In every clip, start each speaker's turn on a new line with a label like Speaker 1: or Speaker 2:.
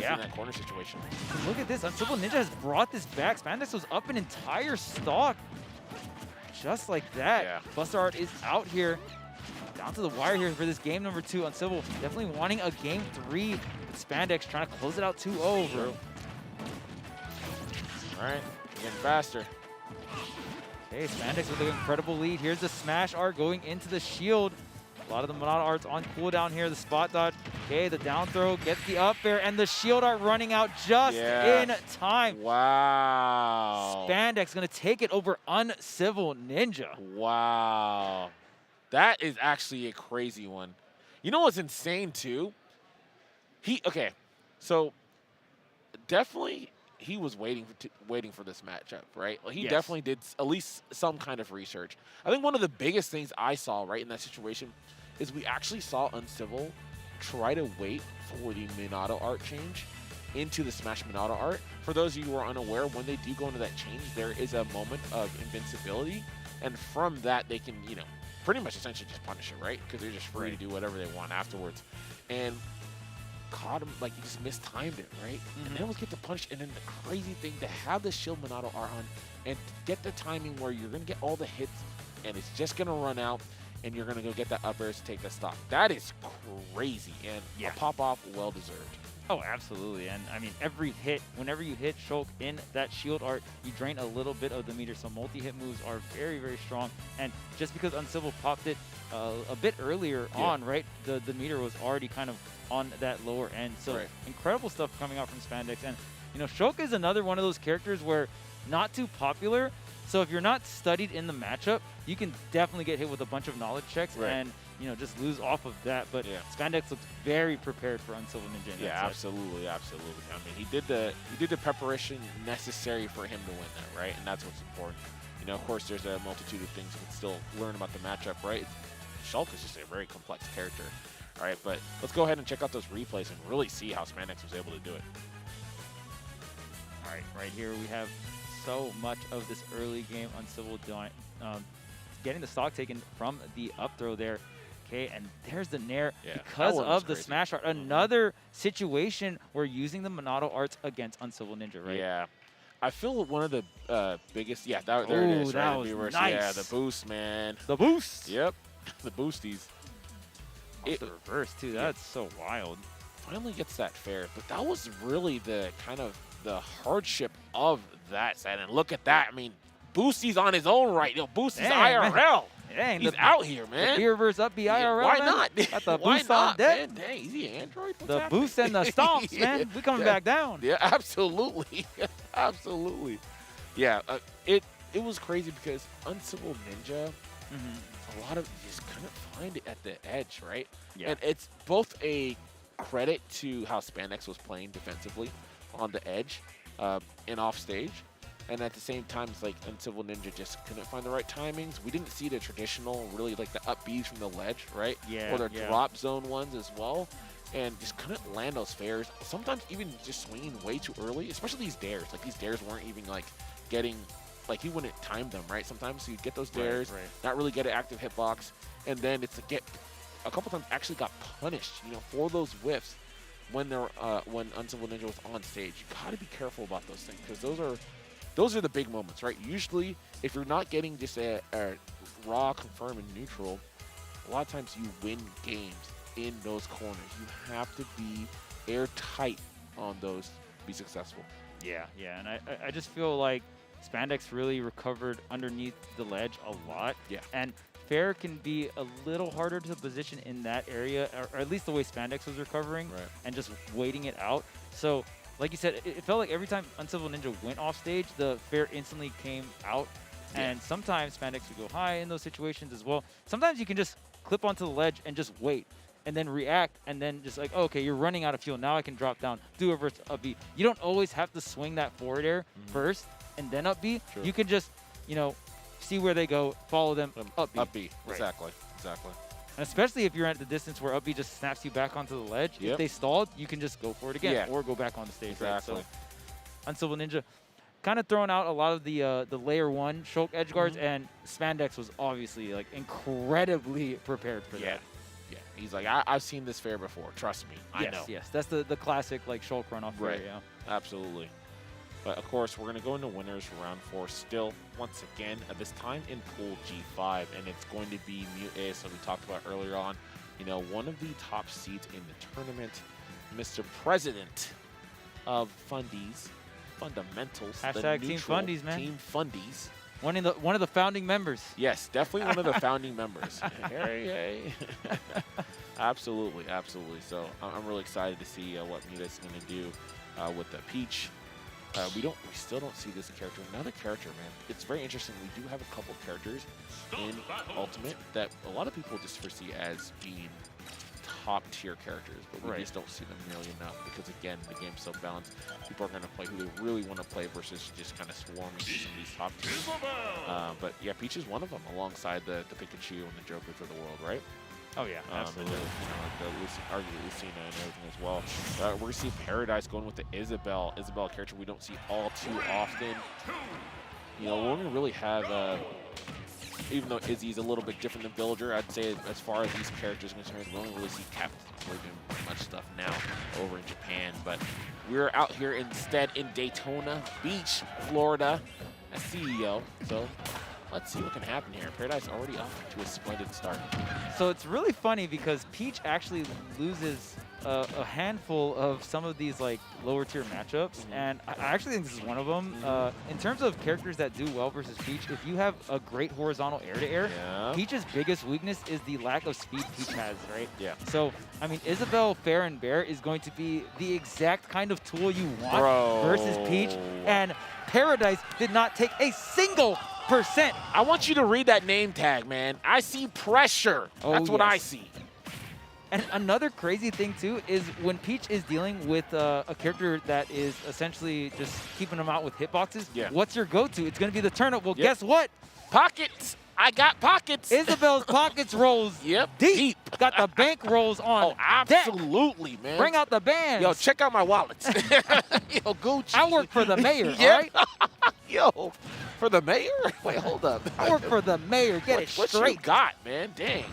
Speaker 1: honestly, in that corner situation.
Speaker 2: Look at this. Uncivil Ninja has brought this back. Spandex was up an entire stock. Just like that.
Speaker 1: Yeah.
Speaker 2: Buster Art is out here. Down to the wire here for this game number 2. Uncivil definitely wanting a game 3. With Spandex trying to close it out 2-0.
Speaker 1: True. All right, getting faster.
Speaker 2: Okay, Spandex with an incredible lead. Here's the smash art going into the shield. A lot of the Monado arts on cooldown here. The spot dodge. Okay, the down throw gets the up air, and the shield art running out just in time.
Speaker 1: Wow.
Speaker 2: Spandex gonna take it over Uncivil Ninja.
Speaker 1: Wow. That is actually a crazy one. You know what's insane too? So definitely he was waiting for this matchup, right? Like he definitely did at least some kind of research. I think one of the biggest things I saw right in that situation is we actually saw Uncivil try to wait for the Monado art change into the Smash Monado art. For those of you who are unaware, when they do go into that change, there is a moment of invincibility, and from that they can, you know, pretty much essentially just punish it, right? Because they're just free to do whatever they want afterwards. And caught him, like he just mistimed it, right? And then was get the punch, and then the crazy thing to have the shield Monado art on and get the timing where you're gonna get all the hits and it's just gonna run out and you're gonna go get that up airs to take the stock. That is crazy, and a pop off well deserved.
Speaker 2: Oh, absolutely. And I mean, every hit, whenever you hit Shulk in that shield art, you drain a little bit of the meter. So multi-hit moves are very, very strong. And just because Uncivil popped it a bit earlier on, right, the meter was already kind of on that lower end. So incredible stuff coming out from Spandex. And, you know, Shulk is another one of those characters where not too popular. So if you're not studied in the matchup, you can definitely get hit with a bunch of knowledge checks and, you know, just lose off of that. But Spandex looks very prepared for Uncivil Ninja.
Speaker 1: Yeah, absolutely, absolutely. I mean, he did the preparation necessary for him to win that, right? And that's what's important. You know, of course, there's a multitude of things you can still learn about the matchup, right? Shulk is just a very complex character. All right, but let's go ahead and check out those replays and really see how Spandex was able to do it.
Speaker 2: All right, right here we have so much of this early game Uncivil getting the stock taken from the up throw there. Okay, and there's the Nair because of the smash art. Another situation where using the Monado arts against Uncivil Ninja, right?
Speaker 1: Yeah. I feel one of the biggest, there it is,
Speaker 2: that
Speaker 1: right?
Speaker 2: was
Speaker 1: Viewers.
Speaker 2: nice.
Speaker 1: Yeah, the boost, man.
Speaker 2: The boost.
Speaker 1: Yep, the boosties.
Speaker 2: The reverse too. That's so wild.
Speaker 1: Finally gets that fair, but that was really the kind of the hardship of that side. And look at that. I mean, Boostie's on his own right. You know, Boostie's IRL.
Speaker 2: Dang,
Speaker 1: he's out here, man.
Speaker 2: The reverse up B IRL.
Speaker 1: Why
Speaker 2: man.
Speaker 1: not?
Speaker 2: Got the
Speaker 1: Why
Speaker 2: boost
Speaker 1: not,
Speaker 2: on deck.
Speaker 1: man? Dang, is he Android? What's
Speaker 2: the
Speaker 1: happening?
Speaker 2: boost and the stomps, man. We coming back down.
Speaker 1: Yeah, absolutely, absolutely. Yeah, it was crazy because Uncivil Ninja, a lot of you just couldn't find it at the edge, right?
Speaker 2: Yeah.
Speaker 1: And it's both a credit to how Spandex was playing defensively on the edge and off stage. And at the same time, it's like Uncivil Ninja just couldn't find the right timings. We didn't see the traditional, really like the up Bs from the ledge, right?
Speaker 2: Yeah.
Speaker 1: Or the drop zone ones as well. And just couldn't land those fairs. Sometimes even just swinging way too early, especially these dares. Like these dares weren't even like getting, like he wouldn't time them, right? Sometimes you'd get those dares, not really get an active hitbox. And then it's a couple times actually got punished, you know, for those whiffs when when Uncivil Ninja was on stage. You gotta be careful about those things because those are the big moments, right? Usually, if you're not getting just a raw, confirm, and neutral, a lot of times you win games in those corners. You have to be airtight on those to be successful.
Speaker 2: Yeah, and I just feel like Spandex really recovered underneath the ledge a lot.
Speaker 1: Yeah.
Speaker 2: And fair can be a little harder to position in that area, or at least the way Spandex was recovering and just waiting it out. So, like you said, it felt like every time Uncivil Ninja went off stage, the fair instantly came out. And sometimes Spandex would go high in those situations as well. Sometimes you can just clip onto the ledge and just wait and then react and then just like, oh, okay, you're running out of fuel. Now I can drop down, do a reverse up B. You don't always have to swing that forward air first and then up B.
Speaker 1: True.
Speaker 2: You can just, you know, see where they go, follow them, up B.
Speaker 1: Up B, exactly.
Speaker 2: And especially if you're at the distance where up B just snaps you back onto the ledge. If they stalled, you can just go for it again or go back on the stage.
Speaker 1: Exactly.
Speaker 2: Right? So, Uncivil Ninja kind of throwing out a lot of the layer 1 Shulk edge guards, and Spandex was obviously like incredibly prepared for that.
Speaker 1: Yeah, He's like, I've seen this fair before. Trust me, I know.
Speaker 2: Yes, that's the classic like Shulk runoff fair, yeah.
Speaker 1: Absolutely. But of course, we're going to go into winners for round 4 still, once again, at this time in Pool G5, and it's going to be Mute Ace, that we talked about earlier on. You know, one of the top seeds in the tournament, Mr. President of Fundies, Fundamentals,
Speaker 2: Hashtag Team Fundies, man.
Speaker 1: Team Fundies.
Speaker 2: One of the founding members.
Speaker 1: Yes, definitely one of the founding members. Hey. Absolutely. So I'm really excited to see what Mute Ace is going to do with the Peach. We still don't see this character. Another character, man. It's very interesting. We do have a couple characters in Ultimate that a lot of people just foresee as being top tier characters, but we just don't see them nearly enough because, again, the game's so balanced. People are going to play who they really want to play versus just kind of swarming through some of these top tiers. But yeah, Peach is one of them, alongside the Pikachu and the Joker for the world, right?
Speaker 2: Oh yeah, absolutely.
Speaker 1: Arguably Lucina and everything as well. We're going to see Paradise going with the Isabelle character we don't see all too often. You know, we're going to really have, even though Izzy's a little bit different than Villager, I'd say as far as these characters are concerned, we don't really see Captain really doing much stuff now over in Japan. But we're out here instead in Daytona Beach, Florida, as CEO. So let's see what can happen here. Paradise already off to a splendid start.
Speaker 2: So it's really funny because Peach actually loses a handful of some of these like lower tier matchups, and I actually think this is one of them. In terms of characters that do well versus Peach, if you have a great horizontal air-to-air, Peach's biggest weakness is the lack of speed Peach has, right?
Speaker 1: Yeah.
Speaker 2: So, I mean, Isabelle Fair and Bear is going to be the exact kind of tool you want versus Peach, and Paradise did not take a single %.
Speaker 1: I want you to read that name tag, man. I see pressure. That's what I see.
Speaker 2: And another crazy thing, too, is when Peach is dealing with a character that is essentially just keeping them out with hitboxes, what's your go-to? It's going to be the turnip. Well, guess what?
Speaker 1: Pockets. I got pockets.
Speaker 2: Isabelle's pockets rolls deep. Got the bank rolls on
Speaker 1: absolutely,
Speaker 2: deck.
Speaker 1: Man.
Speaker 2: Bring out the bands.
Speaker 1: Yo, check out my wallets. Yo, Gucci.
Speaker 2: I work for the mayor, all right?
Speaker 1: Yo, for the mayor? Wait, hold up.
Speaker 2: I work for the mayor. Get it straight.
Speaker 1: What you got, man? Dang.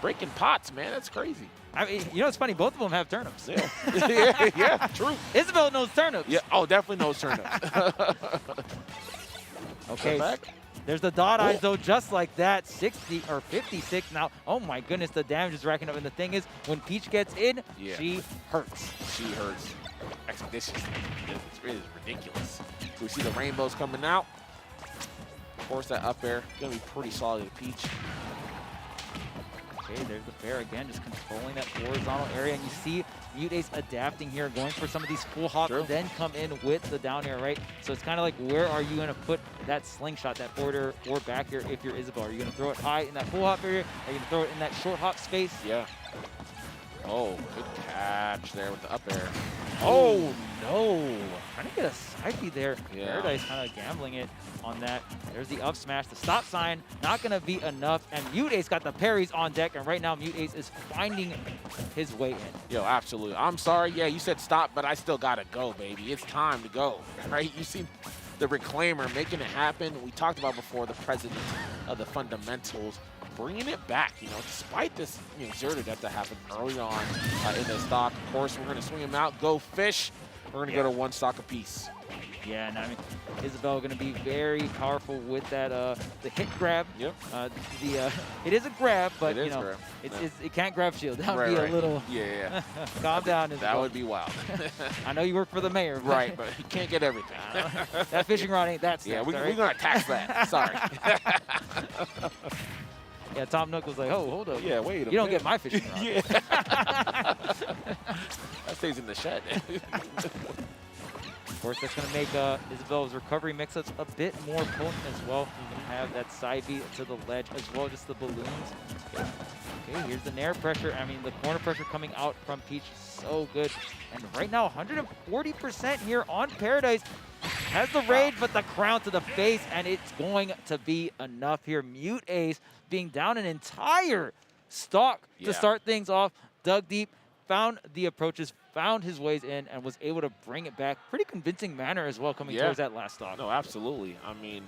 Speaker 1: Breaking pots, man. That's crazy.
Speaker 2: I mean, you know, it's funny. Both of them have turnips.
Speaker 1: Yeah, true.
Speaker 2: Isabelle knows turnips.
Speaker 1: Yeah. Oh, definitely knows turnips.
Speaker 2: Okay. There's the dot eyes, though, just like that. 60 or 56 now. Oh, my goodness. The damage is racking up. And the thing is, when Peach gets in, she hurts.
Speaker 1: She hurts expeditiously. It is ridiculous. We see the rainbows coming out. Of course, that up air going to be pretty solid to Peach.
Speaker 2: Okay, there's the fair again, just controlling that horizontal area. And you see Mute Ace adapting here, going for some of these full hops, then come in with the down air, right? So it's kind of like, where are you going to put that slingshot, that forward air or back air if you're Isabelle? Are you going to throw it high in that full hop area? Are you going to throw it in that short hop space?
Speaker 1: Yeah. Oh, good catch there with the up air. Oh, no.
Speaker 2: Trying to get a psyche there. Paradise kind of gambling it on that. There's the up smash. The stop sign, not going to be enough. And Mute Ace got the parries on deck. And right now, Mute Ace is finding his way in.
Speaker 1: Yo, absolutely. I'm sorry. Yeah, you said stop, but I still got to go, baby. It's time to go, right? You see the Reclaimer making it happen. We talked about before the president of the fundamentals bringing it back, you know, despite this exerted that happened early on in the stock. Of course, we're going to swing him out, go fish. We're going to go to one stock apiece.
Speaker 2: Yeah, and I mean, Isabelle going to be very powerful with that the hit grab.
Speaker 1: Yep.
Speaker 2: It is a grab, but
Speaker 1: it
Speaker 2: you know,
Speaker 1: grab.
Speaker 2: it can't grab shield. That would be a little.
Speaker 1: Yeah.
Speaker 2: Calm down, Isabelle.
Speaker 1: That would be wild.
Speaker 2: I know you work for the mayor.
Speaker 1: Right, but you can't get everything.
Speaker 2: That fishing rod ain't that stuff.
Speaker 1: Yeah, we're going to tax that. Sorry.
Speaker 2: Yeah, Tom Nook was like, oh, hold up.
Speaker 1: Yeah, wait a minute.
Speaker 2: You don't get my fishing rod.
Speaker 1: Yeah. That stays in the shed.
Speaker 2: Of course, that's going to make Isabelle's recovery mix-ups a bit more potent as well. You can have that side beat to the ledge as well, just the balloons. Okay, here's the nair pressure. I mean, the corner pressure coming out from Peach, so good. And right now, 140% here on Paradise. Has the rage, but the crown to the face, and it's going to be enough here. Mute Ace being down an entire stock to start things off, dug deep, found the approaches, found his ways in, and was able to bring it back. Pretty convincing manner as well coming towards that last stock.
Speaker 1: No, absolutely. I mean,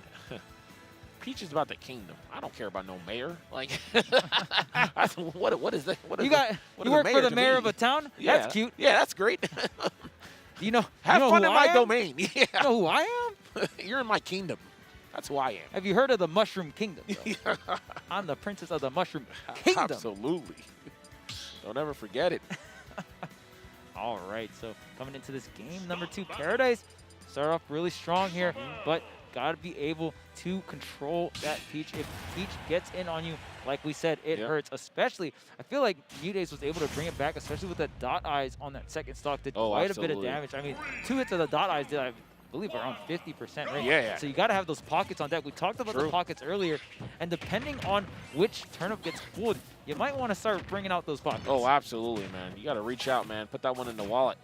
Speaker 1: Peach is about the kingdom. I don't care about no mayor. Like, what is that? What is
Speaker 2: you work for the mayor of a town?
Speaker 1: Yeah.
Speaker 2: That's cute.
Speaker 1: Yeah, that's great.
Speaker 2: You know,
Speaker 1: Have fun in my
Speaker 2: am?
Speaker 1: domain. Yeah.
Speaker 2: You know who I am?
Speaker 1: You're in my kingdom. That's who I am.
Speaker 2: Have you heard of the Mushroom Kingdom? I'm the princess of the Mushroom Kingdom.
Speaker 1: Absolutely. Don't ever forget it.
Speaker 2: All right, so coming into this game number 2, Paradise. Start off really strong here, but got to be able to control that Peach. If Peach gets in on you, like we said, it hurts. Especially, I feel like Mutace was able to bring it back, especially with the dot eyes on that second stock. Did quite a bit of damage. I mean, 2 hits of the dot eyes did, I believe, around 50%, right?
Speaker 1: Yeah.
Speaker 2: So you got to have those pockets on deck. We talked about the pockets earlier, and depending on which turnip gets pulled, you might want to start bringing out those pockets.
Speaker 1: Oh, absolutely, man. You got to reach out, man. Put that one in the wallet.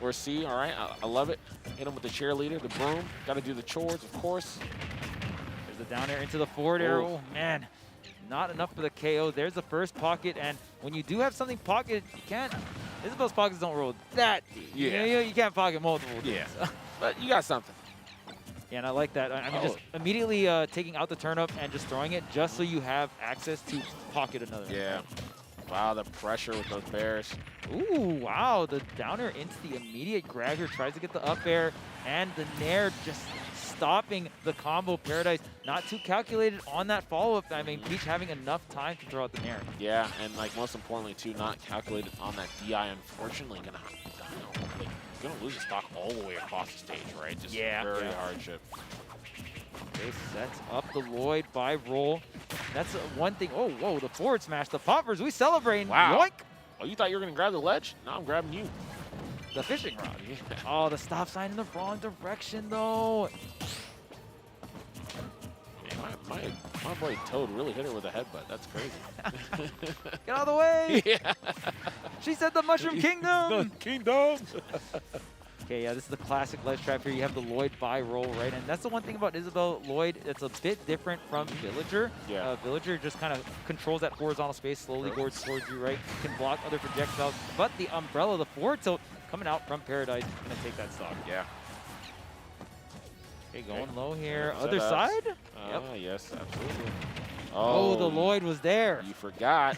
Speaker 1: Or C, all right? I love it. Hit him with the cheerleader, the broom. Got to do the chores, of course.
Speaker 2: There's the down air into the forward air. Oh, man. Not enough for the KO. There's the first pocket, and when you do have something pocketed, you can't. Isabel's pockets don't roll that deep.
Speaker 1: Yeah.
Speaker 2: You can't pocket multiple.
Speaker 1: Yeah. But you got something.
Speaker 2: Yeah, and I like that. I mean, just immediately taking out the turnip and just throwing it just so you have access to pocket another.
Speaker 1: Yeah. Wow, the pressure with those bears.
Speaker 2: Ooh, wow. The down air into the immediate grab here. Tries to get the up air, and the nair just stopping the combo. Paradise not too calculated on that follow-up. I mean, Peach having enough time to throw out the nair.
Speaker 1: Yeah, and like most importantly, too, not calculated on that DI. Unfortunately, gonna lose the stock all the way across the stage, right? Just very hardship.
Speaker 2: Okay, sets up the Lloyd by roll. That's one thing. Oh, whoa, the forward smash. The poppers, we celebrating.
Speaker 1: Wow.
Speaker 2: Yoink.
Speaker 1: Oh, you thought you were going to grab the ledge? No, I'm grabbing you.
Speaker 2: The fishing rod. Oh, the stop sign in the wrong direction, though.
Speaker 1: Yeah, my boy Toad really hit her with a headbutt. That's crazy.
Speaker 2: Get out of the way.
Speaker 1: Yeah.
Speaker 2: She said the Mushroom Kingdom.
Speaker 1: The kingdom.
Speaker 2: Okay, yeah, this is the classic ledge trap here. You have the Lloyd by roll, right? And that's the one thing about Isabel Lloyd that's a bit different from Villager.
Speaker 1: Yeah.
Speaker 2: Villager just kind of controls that horizontal space, slowly goes towards you, right? Can block other projectiles. But the umbrella, the forward tilt coming out from Paradise, going to take that stock.
Speaker 1: Yeah.
Speaker 2: Okay, going low here.
Speaker 1: Yep,
Speaker 2: Other side?
Speaker 1: Yep. Yes, absolutely.
Speaker 2: Oh, the Lloyd was there.
Speaker 1: You forgot.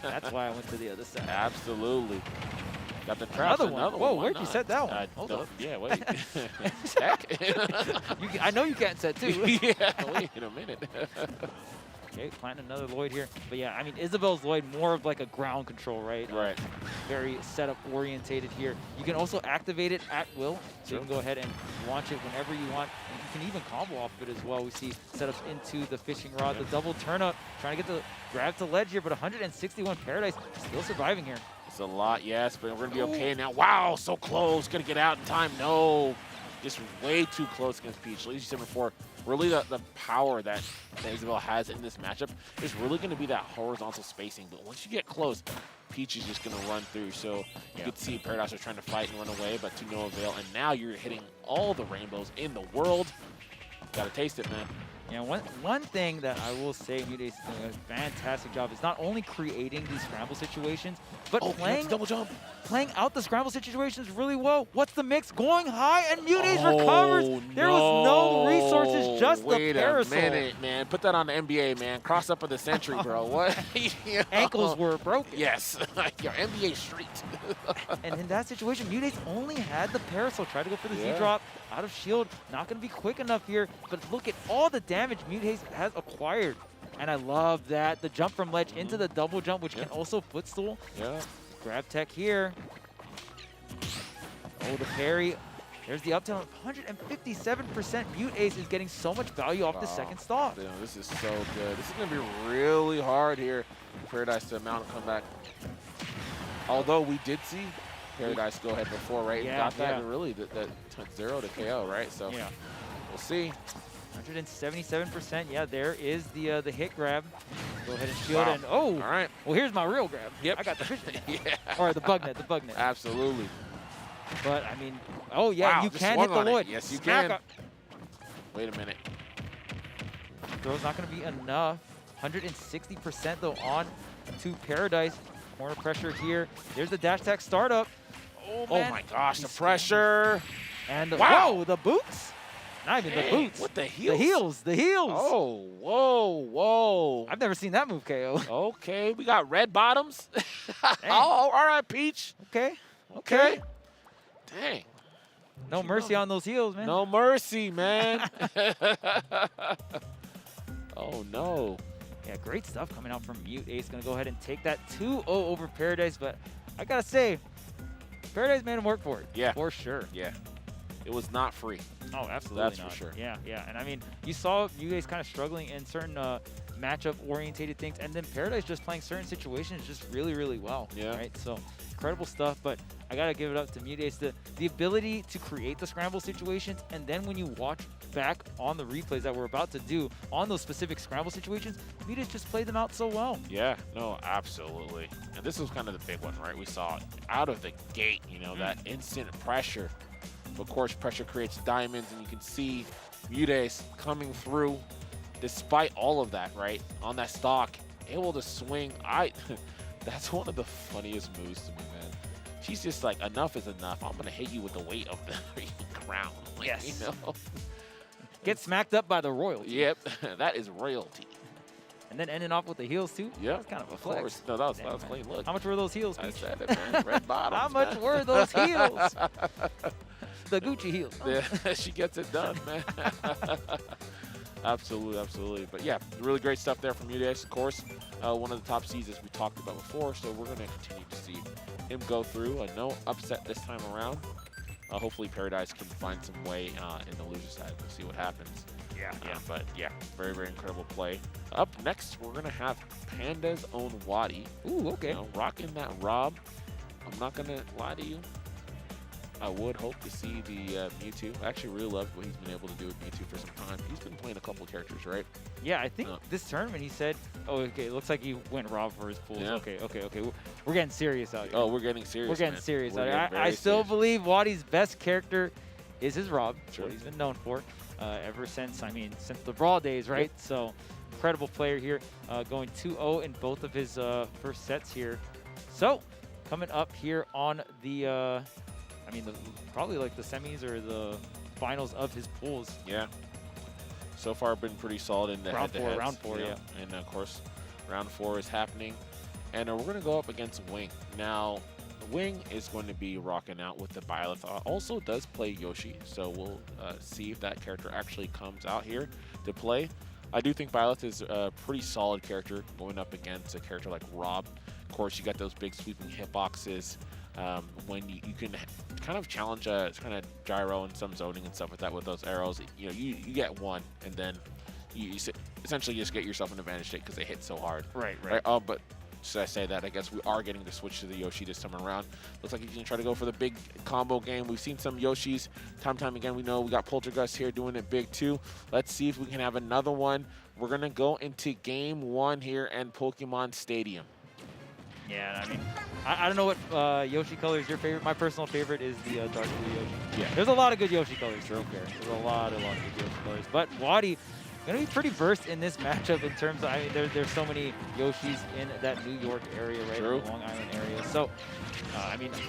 Speaker 2: That's why I went to the other side.
Speaker 1: Absolutely. Got the traps.
Speaker 2: Another one. Whoa, where'd you set that one?
Speaker 1: Hold up. Yeah, wait. Heck.
Speaker 2: I know you can't set two.
Speaker 1: Yeah, wait a minute.
Speaker 2: Okay, planting another Lloyd here. But yeah, I mean, Isabel's Lloyd more of like a ground control, right?
Speaker 1: Right.
Speaker 2: Very setup orientated here. You can also activate it at will, so you can go ahead and launch it whenever you want. And you can even combo off of it as well. We see setups into the fishing rod, the double turn up, trying to get the grab to ledge here, but 161 Paradise still surviving here.
Speaker 1: It's a lot, yes, but we're going to be okay now. Wow, so close. Going to get out in time. No. Just way too close against Peach. Like you said before, really the power that Isabel has in this matchup is really going to be that horizontal spacing. But once you get close, Peach is just going to run through. So you could see Paradise was trying to fight and run away, but to no avail. And now you're hitting all the rainbows in the world. Got to taste it, man.
Speaker 2: Yeah, one thing that I will say Mutace is doing a fantastic job is not only creating these scramble situations, but playing out the scramble situations really well. What's the mix? Going high, and Mutace recovers. There was no resources, just the parasol.
Speaker 1: Wait a minute, man. Put that on the NBA, man. Cross up of the century, bro. What?
Speaker 2: Ankles were broken.
Speaker 1: Yes. Your NBA street.
Speaker 2: And in that situation, Mutace only had the parasol. Tried to go for the Z-drop. Out of shield. Not going to be quick enough here. But look at all the damage Mutace has acquired. And I love that. The jump from ledge into the double jump, which can also footstool.
Speaker 1: Yeah.
Speaker 2: Grab tech here. Oh, the parry. There's the up tilt. 157% Mutace is getting so much value off the second stock.
Speaker 1: Damn, this is so good. This is going to be really hard here for Paradise to mount a comeback. Although we did see Paradise go ahead before, right?
Speaker 2: Yeah,
Speaker 1: got that really that 0 to KO, right? So we'll see.
Speaker 2: 177%. Yeah, there is the hit grab. Go ahead and shield and all right. Well, here's my real grab.
Speaker 1: Yep.
Speaker 2: I got the fish net.
Speaker 1: Yeah.
Speaker 2: Or the bug net, the bug net.
Speaker 1: Absolutely.
Speaker 2: But I mean, you can hit the Lloyd.
Speaker 1: Yes, you
Speaker 2: Smack
Speaker 1: can.
Speaker 2: up.
Speaker 1: Wait a minute.
Speaker 2: Throw's not going to be enough. 160% though on to Paradise. Corner pressure here. There's the dash attack startup.
Speaker 1: Oh my gosh, the pressure.
Speaker 2: And whoa, the boots. Not even the boots.
Speaker 1: What the heels?
Speaker 2: The heels. The heels.
Speaker 1: Oh, whoa.
Speaker 2: I've never seen that move, KO.
Speaker 1: Okay, we got red bottoms. Oh, all right, Peach.
Speaker 2: Okay.
Speaker 1: Okay. Dang.
Speaker 2: No mercy on those heels, man.
Speaker 1: No mercy, man. Oh, no.
Speaker 2: Yeah, great stuff coming out from Mute Ace. Going to go ahead and take that 2-0 over Paradise. But I got to say, Paradise made him work for it.
Speaker 1: Yeah.
Speaker 2: For sure.
Speaker 1: Yeah. It was not free.
Speaker 2: Oh, absolutely
Speaker 1: That's
Speaker 2: not.
Speaker 1: for sure.
Speaker 2: Yeah, yeah. And I mean, you saw Mute Ace kind of struggling in certain matchup-orientated things. And then Paradise just playing certain situations just really, really well.
Speaker 1: Yeah.
Speaker 2: Right? So incredible stuff. But I got to give it up to Mute Ace. The ability to create the scramble situations. And then when you watch back on the replays that we're about to do on those specific scramble situations, Mute Ace just played them out so well.
Speaker 1: Yeah, no, absolutely. And this was kind of the big one, right? We saw out of the gate, you know, that instant pressure. Of course, pressure creates diamonds, and you can see Mute Ace coming through despite all of that, right? On that stock, able to swing. That's one of the funniest moves to me, man. She's just like, enough is enough. I'm going to hit you with the weight of the crown. Like,
Speaker 2: Yes.
Speaker 1: You know?
Speaker 2: Get smacked up by the royalty.
Speaker 1: Yep, that is royalty.
Speaker 2: And then ending off with the heels, too?
Speaker 1: Yeah,
Speaker 2: That's kind of a flex.
Speaker 1: course. No, that was
Speaker 2: Damn,
Speaker 1: clean. Look,
Speaker 2: How much were those heels,
Speaker 1: I
Speaker 2: Peach?
Speaker 1: said it, man. Red bottoms.
Speaker 2: How much
Speaker 1: man.
Speaker 2: were those heels? The Gucci heels.
Speaker 1: Yeah, she gets it done, man. Absolutely, absolutely. But yeah, really great stuff there from Mute Ace, of course. One of the top seeds as we talked about before, so we're going to continue to see him go through. No upset this time around. Hopefully Paradise can find some way in the loser side. We'll see what happens.
Speaker 2: Yeah,
Speaker 1: But yeah, very, very incredible play. Up next, we're going to have Panda's own Wadi.
Speaker 2: Ooh, okay.
Speaker 1: You know, rocking that Rob. I'm not going to lie to you. I would hope to see the Mewtwo. I actually really loved what he's been able to do with Mewtwo for some time. He's been playing a couple of characters, right?
Speaker 2: Yeah, I think this tournament he said, oh, okay, it looks like he went Rob for his pools.
Speaker 1: Yeah.
Speaker 2: Okay. We're getting serious out here.
Speaker 1: Oh, we're getting serious.
Speaker 2: We're getting
Speaker 1: man.
Speaker 2: serious
Speaker 1: We're
Speaker 2: out
Speaker 1: getting
Speaker 2: here.
Speaker 1: very
Speaker 2: I still
Speaker 1: serious.
Speaker 2: believe Wadi's best character is his Rob.
Speaker 1: Sure.
Speaker 2: What he's been known for ever since, since the Brawl days, right?
Speaker 1: Yep.
Speaker 2: So, incredible player here, going 2-0 in both of his first sets here. So, coming up here on the, probably like the semis or the finals of his pools.
Speaker 1: Yeah. So far, been pretty solid in the head-to-heads.
Speaker 2: Round four, yeah.
Speaker 1: And of course, round 4 is happening. And we're going to go up against Wing. Now, Wing is going to be rocking out with the Byleth. Also does play Yoshi, so we'll see if that character actually comes out here to play. I do think Byleth is a pretty solid character going up against a character like Rob. Of course, you got those big sweeping hitboxes. When you can kind of challenge kind of gyro and some zoning and stuff like that with those arrows, you know, you get one, and then you essentially just get yourself an advantage state because they hit so hard.
Speaker 2: Right.
Speaker 1: But should I say that? I guess we are getting to switch to the Yoshi this time around. Looks like he's going to try to go for the big combo game. We've seen some Yoshis time again. We know we got Poltergeist here doing it big too. Let's see if we can have another one. We're going to go into game 1 here in Pokemon Stadium.
Speaker 2: Yeah, I don't know what Yoshi color is your favorite. My personal favorite is the dark blue Yoshi.
Speaker 1: Yeah.
Speaker 2: There's a lot of good Yoshi colors. There's a lot of good Yoshi colors. But Wadi going to be pretty versed in this matchup in terms of, there's so many Yoshis in that New York area, right?
Speaker 1: True.
Speaker 2: In the Long Island area. So,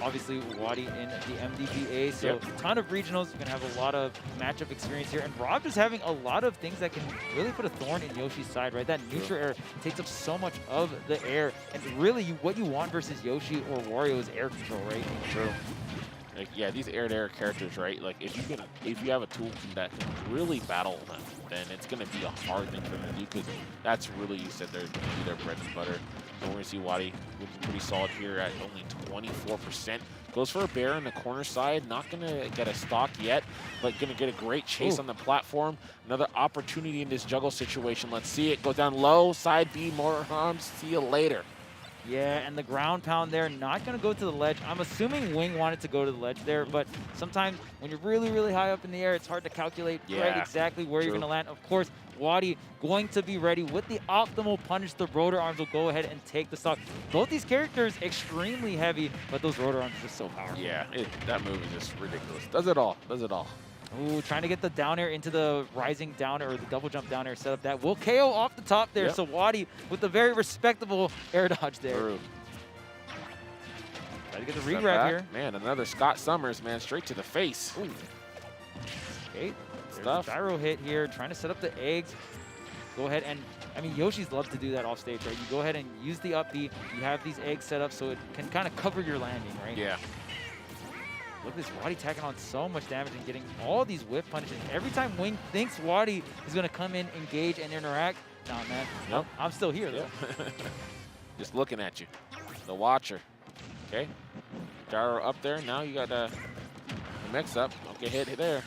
Speaker 2: obviously Wadi in the MDBA. So a ton of regionals. You're going to have a lot of matchup experience here. And Rob is having a lot of things that can really put a thorn in Yoshi's side, right? That neutral air takes up so much of the air. And really, what you want versus Yoshi or Wario is air control, right?
Speaker 1: True. Like, yeah, these air-to-air characters, right? Like, if you have a tool that can really battle them, then it's going to be a hard thing for them to do because that's really, you said, they're going to be their bread and butter. And we're going to see Wadi looking pretty solid here at only 24%. Goes for a bear in the corner side. Not going to get a stock yet, but going to get a great chase on the platform. Another opportunity in this juggle situation. Let's see it. Go down low. Side B, more harms. See you later.
Speaker 2: Yeah, and the ground pound there, not going to go to the ledge. I'm assuming Wing wanted to go to the ledge there, but sometimes when you're really, really high up in the air, it's hard to calculate right exactly where you're going to land. Of course, Wadi going to be ready with the optimal punish. The rotor arms will go ahead and take the stock. Both these characters extremely heavy, but those rotor arms are just so powerful.
Speaker 1: Yeah, that move is just ridiculous. Does it all. Does it all.
Speaker 2: Ooh, trying to get the down air into the rising down air or the double jump down air setup. That will KO off the top there. So Wadi with a very respectable air dodge there.
Speaker 1: True.
Speaker 2: Try to get the re-grab here.
Speaker 1: Man, another Scott Summers, man, straight to the face.
Speaker 2: Ooh. Okay,
Speaker 1: stuff.
Speaker 2: Gyro hit here, trying to set up the eggs. Go ahead and, I mean, Yoshi's love to do that off stage, right? You go ahead and use the up B. You have these eggs set up so it can kind of cover your landing, right?
Speaker 1: Yeah.
Speaker 2: Look at this Wadi tacking on so much damage and getting all these whip punishes. Every time Wing thinks Wadi is going to come in, engage, and interact, nah, man,
Speaker 1: Yep.
Speaker 2: I'm still here, though.
Speaker 1: Yep. Just looking at you. The watcher. Okay. Gyro up there. Now you got the mix up. Okay, hit there.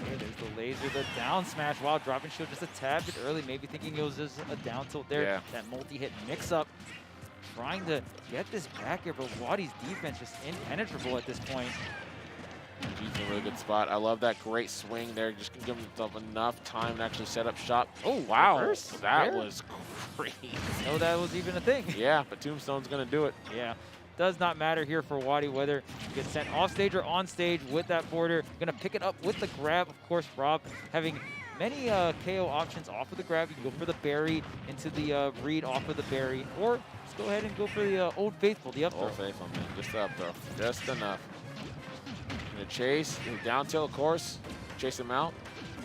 Speaker 2: Okay, there's the laser, the down smash. Wow, dropping shield just a tad bit early. Maybe thinking it was just a down tilt there.
Speaker 1: Yeah.
Speaker 2: That multi-hit mix-up. Trying to get this back here, but Wadi's defense just impenetrable at this point.
Speaker 1: He's in a really good spot. I love that great swing there. Just give himself enough time to actually set up shop. Oh, wow.
Speaker 2: Reverse
Speaker 1: That
Speaker 2: there?
Speaker 1: was crazy.
Speaker 2: No, that was even a thing.
Speaker 1: Yeah, but Tombstone's going to do it.
Speaker 2: Yeah. Does not matter here for Wadi whether you get sent off stage or on stage with that border. Gonna pick it up with the grab. Of course, Rob having many KO options off of the grab. You can go for the berry into the read off of the berry, or just go ahead and go for the Old Faithful, the up throw.
Speaker 1: Old Faithful, man. Just up throw. Just enough. Gonna chase. Down tilt, of course. Chase him out.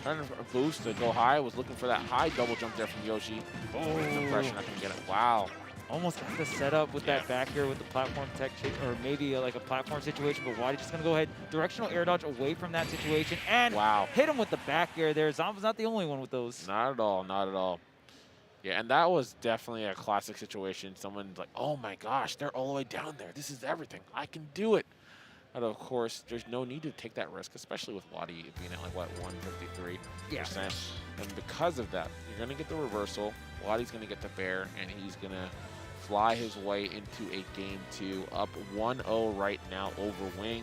Speaker 1: Trying to boost to go high. Was looking for that high double jump there from Yoshi.
Speaker 2: Oh.
Speaker 1: No pressure, not gonna get it. Wow.
Speaker 2: Almost got the setup with that back here with the platform tech, or maybe like a platform situation, but Wadi just gonna go ahead, directional air dodge away from that situation, and
Speaker 1: wow.
Speaker 2: Hit him with the back air there. Zomba's not the only one with those.
Speaker 1: Not at all, not at all. Yeah, and that was definitely a classic situation. Someone's like, oh my gosh, they're all the way down there. This is everything. I can do it. But of course, there's no need to take that risk, especially with Wadi being at like, what, 153%.
Speaker 2: Yeah.
Speaker 1: And because of that, you're gonna get the reversal. Wadi's gonna get the bear, and he's gonna fly his way into a game 2, up 1-0 right now over Wing.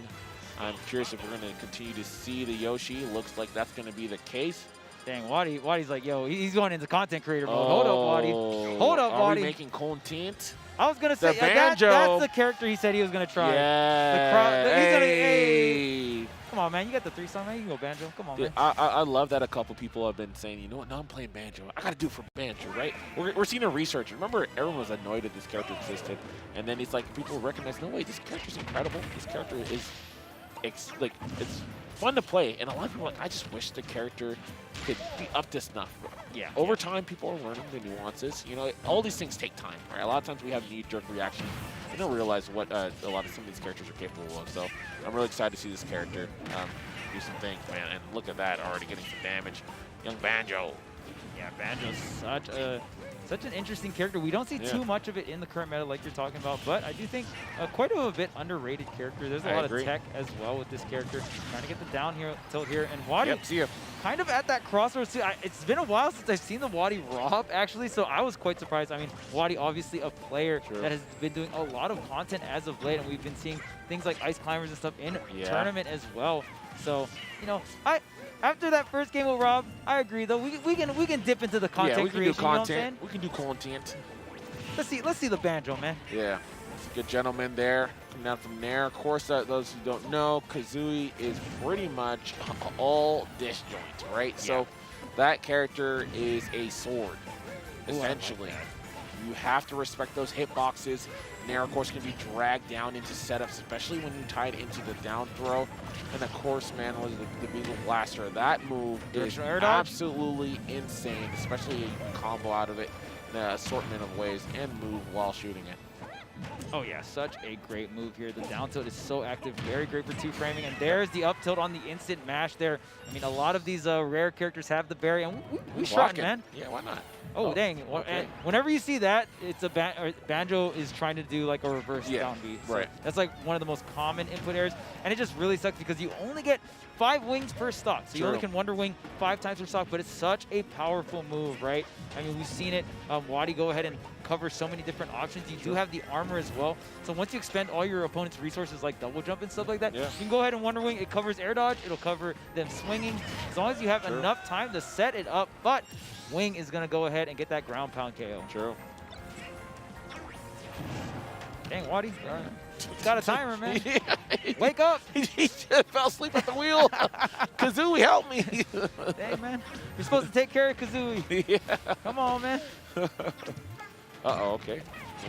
Speaker 1: I'm curious if we're going to continue to see the Yoshi. Looks like that's going to be the case.
Speaker 2: Dang, Wadi's like, yo, he's going into content creator mode. Hold up, Wadi. Hold up,
Speaker 1: Are
Speaker 2: Wadi.
Speaker 1: we making content?
Speaker 2: I was going to say,
Speaker 1: the banjo.
Speaker 2: that's the character he said he was going to try.
Speaker 1: Yeah.
Speaker 2: The crowd, he's gonna,
Speaker 1: hey.
Speaker 2: Come on, man. You got the 3-song, man. You can go banjo. Come on,
Speaker 1: Dude,
Speaker 2: man.
Speaker 1: I love that a couple people have been saying, you know what, now I'm playing banjo. I got to do it for banjo, right? We're seeing a research. Remember, everyone was annoyed that this character existed. And then it's like, people recognize, no way, this character's incredible. This character is, it's fun to play. And a lot of people are like, I just wish the character could be up to snuff.
Speaker 2: Yeah.
Speaker 1: Over time, people are learning the nuances. You know, all these things take time, right? A lot of times we have knee-jerk reactions. We don't realize what a lot of some of these characters are capable of. So I'm really excited to see this character do some things, man. And look at that, already getting some damage. Young Banjo.
Speaker 2: Yeah, Banjo's such an interesting character. We don't see too much of it in the current meta like you're talking about, but I do think quite a bit underrated character. There's a lot of tech as well with this character. Trying to get the down here tilt here, and Wadi kind of at that crossroads too. It's been a while since I've seen the Wadi Rob actually, so I was quite surprised. I mean, Wadi obviously a player that has been doing a lot of content as of late, and we've been seeing things like Ice Climbers and stuff in tournament as well. So, you know, after that first game with Rob, I agree though. We can dip into the content creation.
Speaker 1: Do content.
Speaker 2: You know what I'm saying?
Speaker 1: We can do content.
Speaker 2: Let's see the banjo, man.
Speaker 1: Yeah, good gentleman there. Coming down from there. Of course, those who don't know, Kazooie is pretty much all disjoint, right? Yeah. So that character is a sword, essentially. You have to respect those hitboxes. Nair, of course, can be dragged down into setups, especially when you tie it into the down throw. And of course, man, was the Beagle Blaster. That move is absolutely insane, especially you can combo out of it in an assortment of ways and move while shooting it.
Speaker 2: Oh yeah, such a great move here. The down tilt is so active, very great for 2 framing, and there's the up tilt on the instant mash there. I mean, a lot of these rare characters have the berry, and we shot it, man.
Speaker 1: Yeah, why not?
Speaker 2: Oh, dang. Okay. And whenever you see that, it's a Banjo is trying to do like a reverse down beat. So that's like one of the most common input errors. And it just really sucks because you only get 5 wings per stock. So you only can Wonder Wing 5 times per stock, but it's such a powerful move, right? I mean, we've seen it. Wadi go ahead and cover so many different options. You do have the armor as well. So once you expend all your opponent's resources like double jump and stuff like that, you can go ahead and Wonder Wing. It covers air dodge. It'll cover them swinging. As long as you have enough time to set it up. But Wing is going to go ahead and get that ground pound KO.
Speaker 1: True.
Speaker 2: Dang, Wadi. It's got a timer, man. Wake up.
Speaker 1: He just fell asleep at the wheel. Kazooie, help me.
Speaker 2: Dang, man. You're supposed to take care of Kazooie. Come on, man.
Speaker 1: Uh-oh, okay.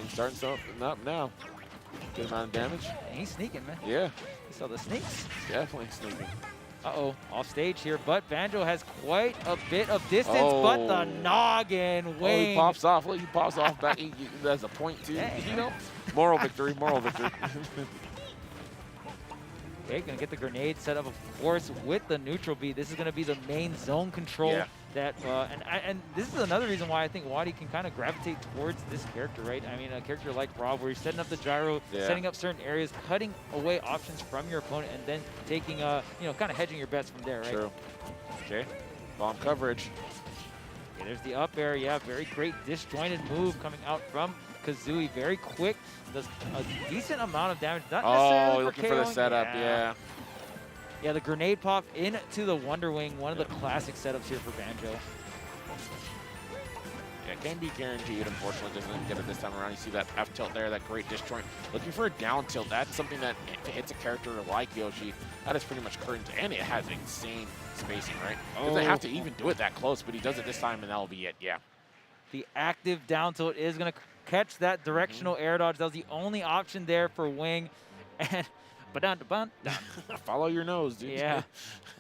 Speaker 1: He's starting something up now. Good amount of damage.
Speaker 2: Dang, he's sneaking, man.
Speaker 1: Yeah.
Speaker 2: You saw the sneaks?
Speaker 1: Definitely sneaking.
Speaker 2: Uh-oh, off stage here, but Banjo has quite a bit of distance, but the noggin
Speaker 1: Oh, he
Speaker 2: wing.
Speaker 1: pops off. Look, he pops off back. That's a point, too.
Speaker 2: Dang.
Speaker 1: You know? Moral victory, moral victory.
Speaker 2: Okay, gonna get the grenade set up, of course, with the neutral B. This is gonna be the main zone control.
Speaker 1: Yeah.
Speaker 2: That and this is another reason why I think Wadi can kind of gravitate towards this character, right? I mean, a character like Rob, where you're setting up the gyro, setting up certain areas, cutting away options from your opponent, and then taking, you know, kind of hedging your bets from there, right?
Speaker 1: True. Okay, bomb coverage.
Speaker 2: Okay, there's the up air. Yeah, very great disjointed move coming out from Kazooie. Very quick, does a decent amount of damage. Not necessarily
Speaker 1: looking for the setup, yeah.
Speaker 2: Yeah, the grenade pop into the Wonder Wing, one of the classic setups here for Banjo.
Speaker 1: Yeah, can be guaranteed. Unfortunately, doesn't get it this time around. You see that F tilt there, that great disjoint. Looking for a down tilt. That's something that if it hits a character like Yoshi, that is pretty much curtains, and it has insane spacing, right? Because they have to even do it that close, but he does it this time, and that'll be it. Yeah.
Speaker 2: The active down tilt is going to catch that directional air dodge. That was the only option there for Wing, and.
Speaker 1: Follow your nose, dude.
Speaker 2: Yeah.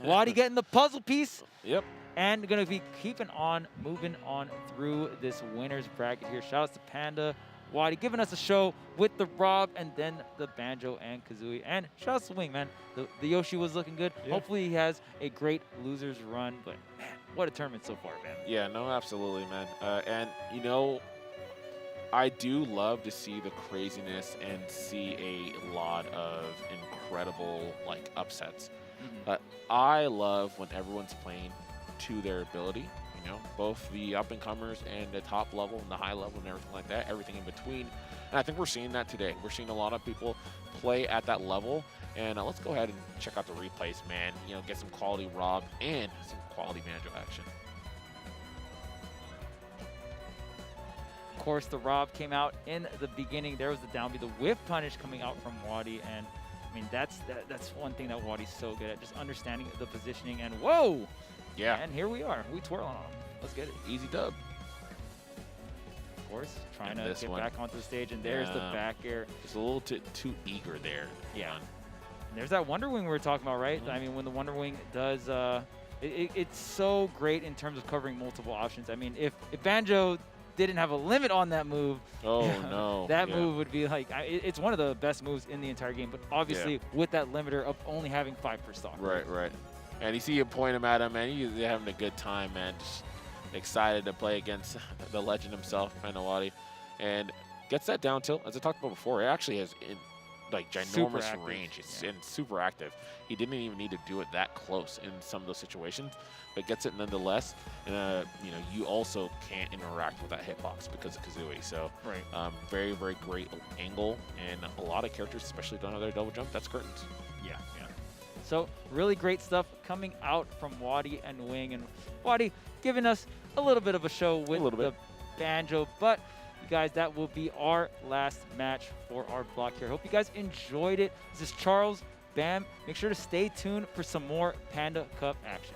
Speaker 2: Wadi getting the puzzle piece.
Speaker 1: Yep.
Speaker 2: And going to be keeping on, moving on through this winner's bracket here. Shout out to Panda, Wadi giving us a show with the Rob and then the Banjo and Kazooie. And shout out to Wing, man. The Yoshi was looking good. Yeah. Hopefully he has a great loser's run. But, man, what a tournament so far, man.
Speaker 1: Yeah, no, absolutely, man. And, you know, I do love to see the craziness and see a lot of incredible, like, upsets. I love when everyone's playing to their ability, you know, both the up-and-comers and the top level and the high level and everything like that, everything in between. And I think we're seeing that today. We're seeing a lot of people play at that level. And let's go ahead and check out the replays, man. You know, get some quality Rob and some quality Banjo action.
Speaker 2: Of course, the Rob came out in the beginning. There was the down B, the whiff punish coming out from Wadi, and I mean that's one thing that Wadi's so good at, just understanding the positioning. And whoa,
Speaker 1: yeah,
Speaker 2: and here we are, we twirling on him. Let's get it,
Speaker 1: easy dub.
Speaker 2: Of course, trying to get back onto the stage, and there's the back air.
Speaker 1: Just a little too eager there.
Speaker 2: Yeah, and there's that Wonder Wing we were talking about, right? I mean, when the Wonder Wing does, it's so great in terms of covering multiple options. I mean, if Banjo didn't have a limit on that move,
Speaker 1: no,
Speaker 2: that move would be like, it's one of the best moves in the entire game, but obviously with that limiter of only having 5 per stock.
Speaker 1: Right. And you see you point him at him, man, he's having a good time, man. Just excited to play against the legend himself, Panda, and gets that down tilt. As I talked about before, it actually has like ginormous range. It's super active. He didn't even need to do it that close in some of those situations, but gets it nonetheless. And you know, you also can't interact with that hitbox because of Kazooie. So very, very great angle, and a lot of characters, especially don't have their double jump. That's curtains.
Speaker 2: Yeah. So really great stuff coming out from Wadi and Wing, and Wadi giving us a little bit of a show with the Banjo, but you guys, that will be our last match for our block here. Hope you guys enjoyed it. This is Charles, Bam. Make sure to stay tuned for some more Panda Cup action.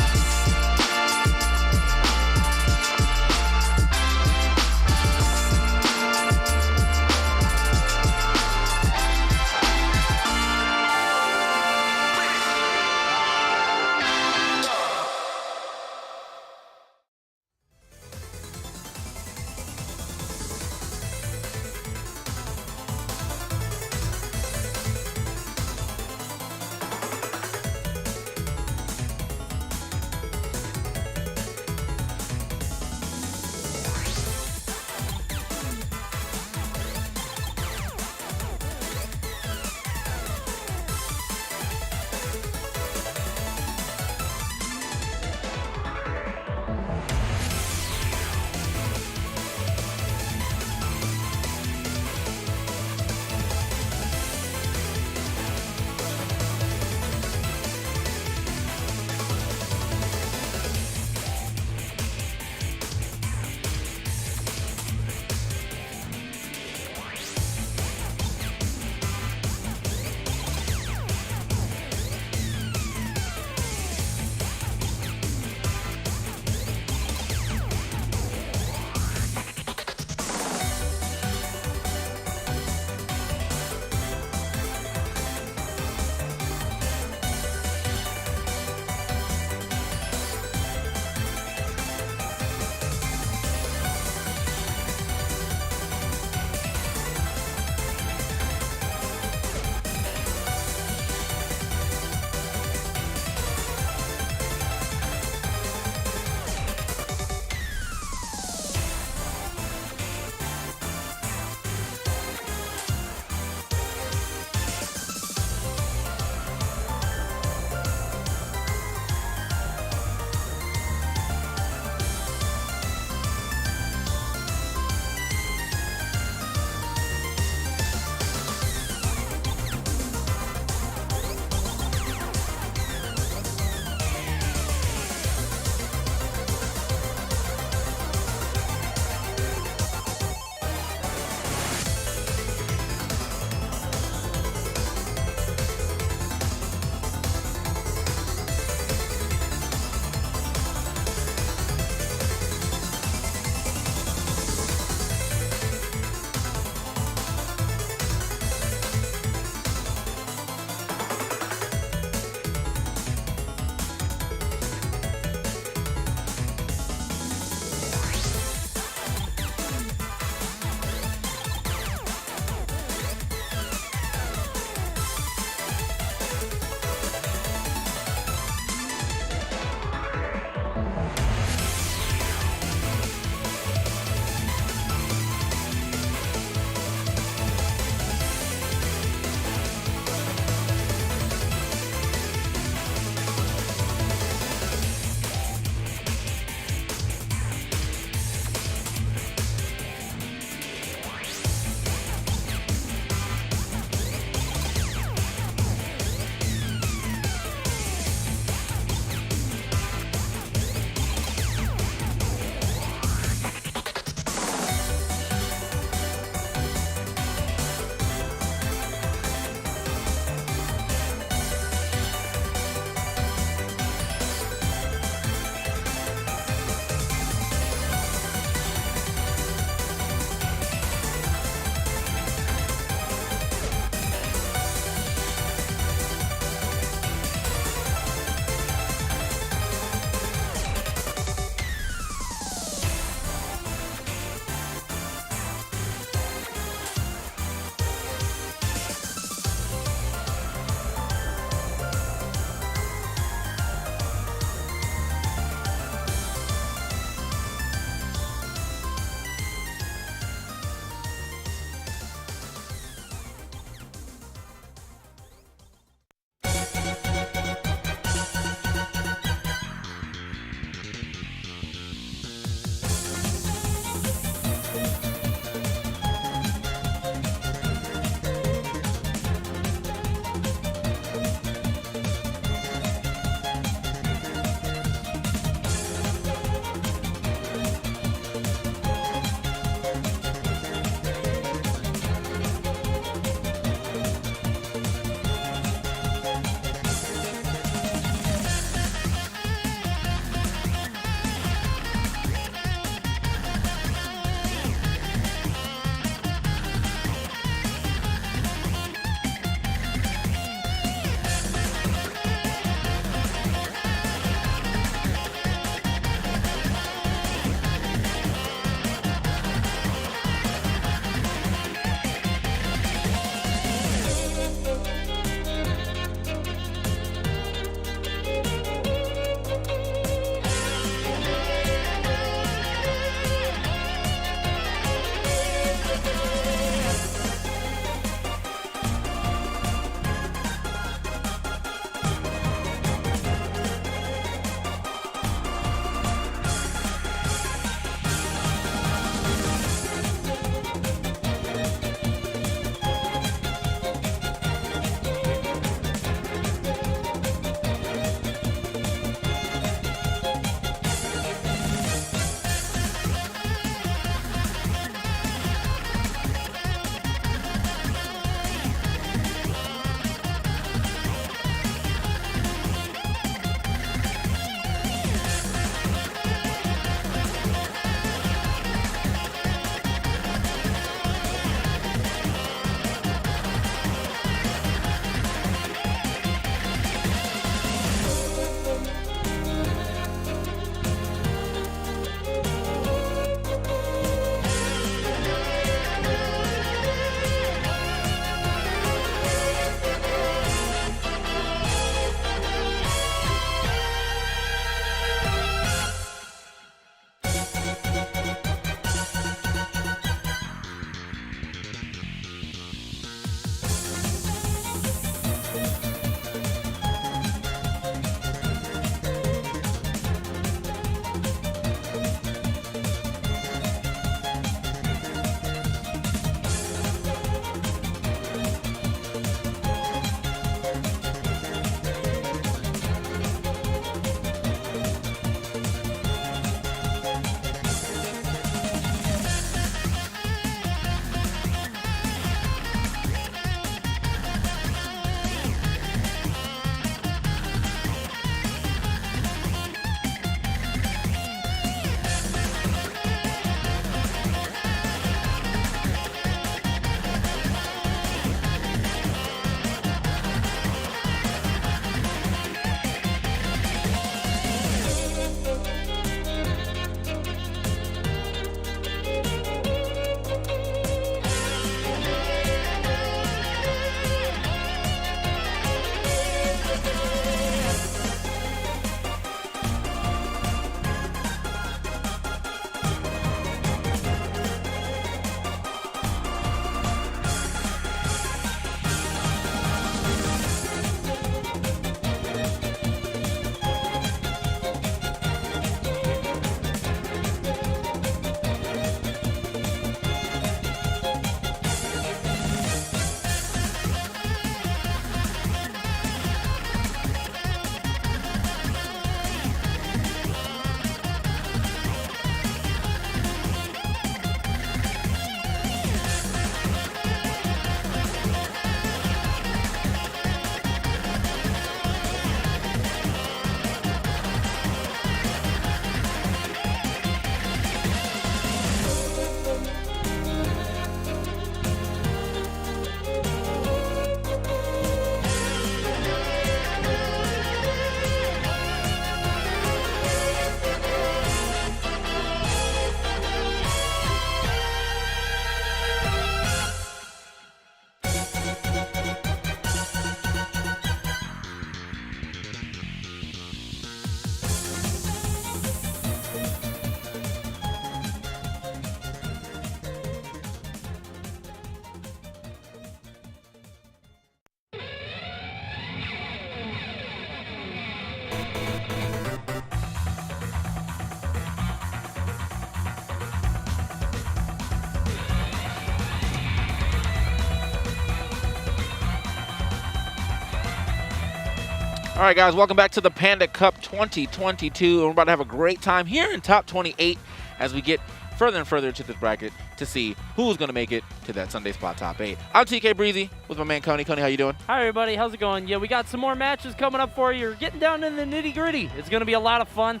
Speaker 3: All right, guys, welcome back to the Panda Cup 2022. We're about to have a great time here in top 28 as we get further and further into this bracket to see who's going to make it to that Sunday spot top 8. I'm TK Breezy with my man Coney. Coney, how you doing?
Speaker 4: Hi, everybody. How's it going? Yeah, we got some more matches coming up for you. We're getting down in the nitty-gritty. It's going to be a lot of fun.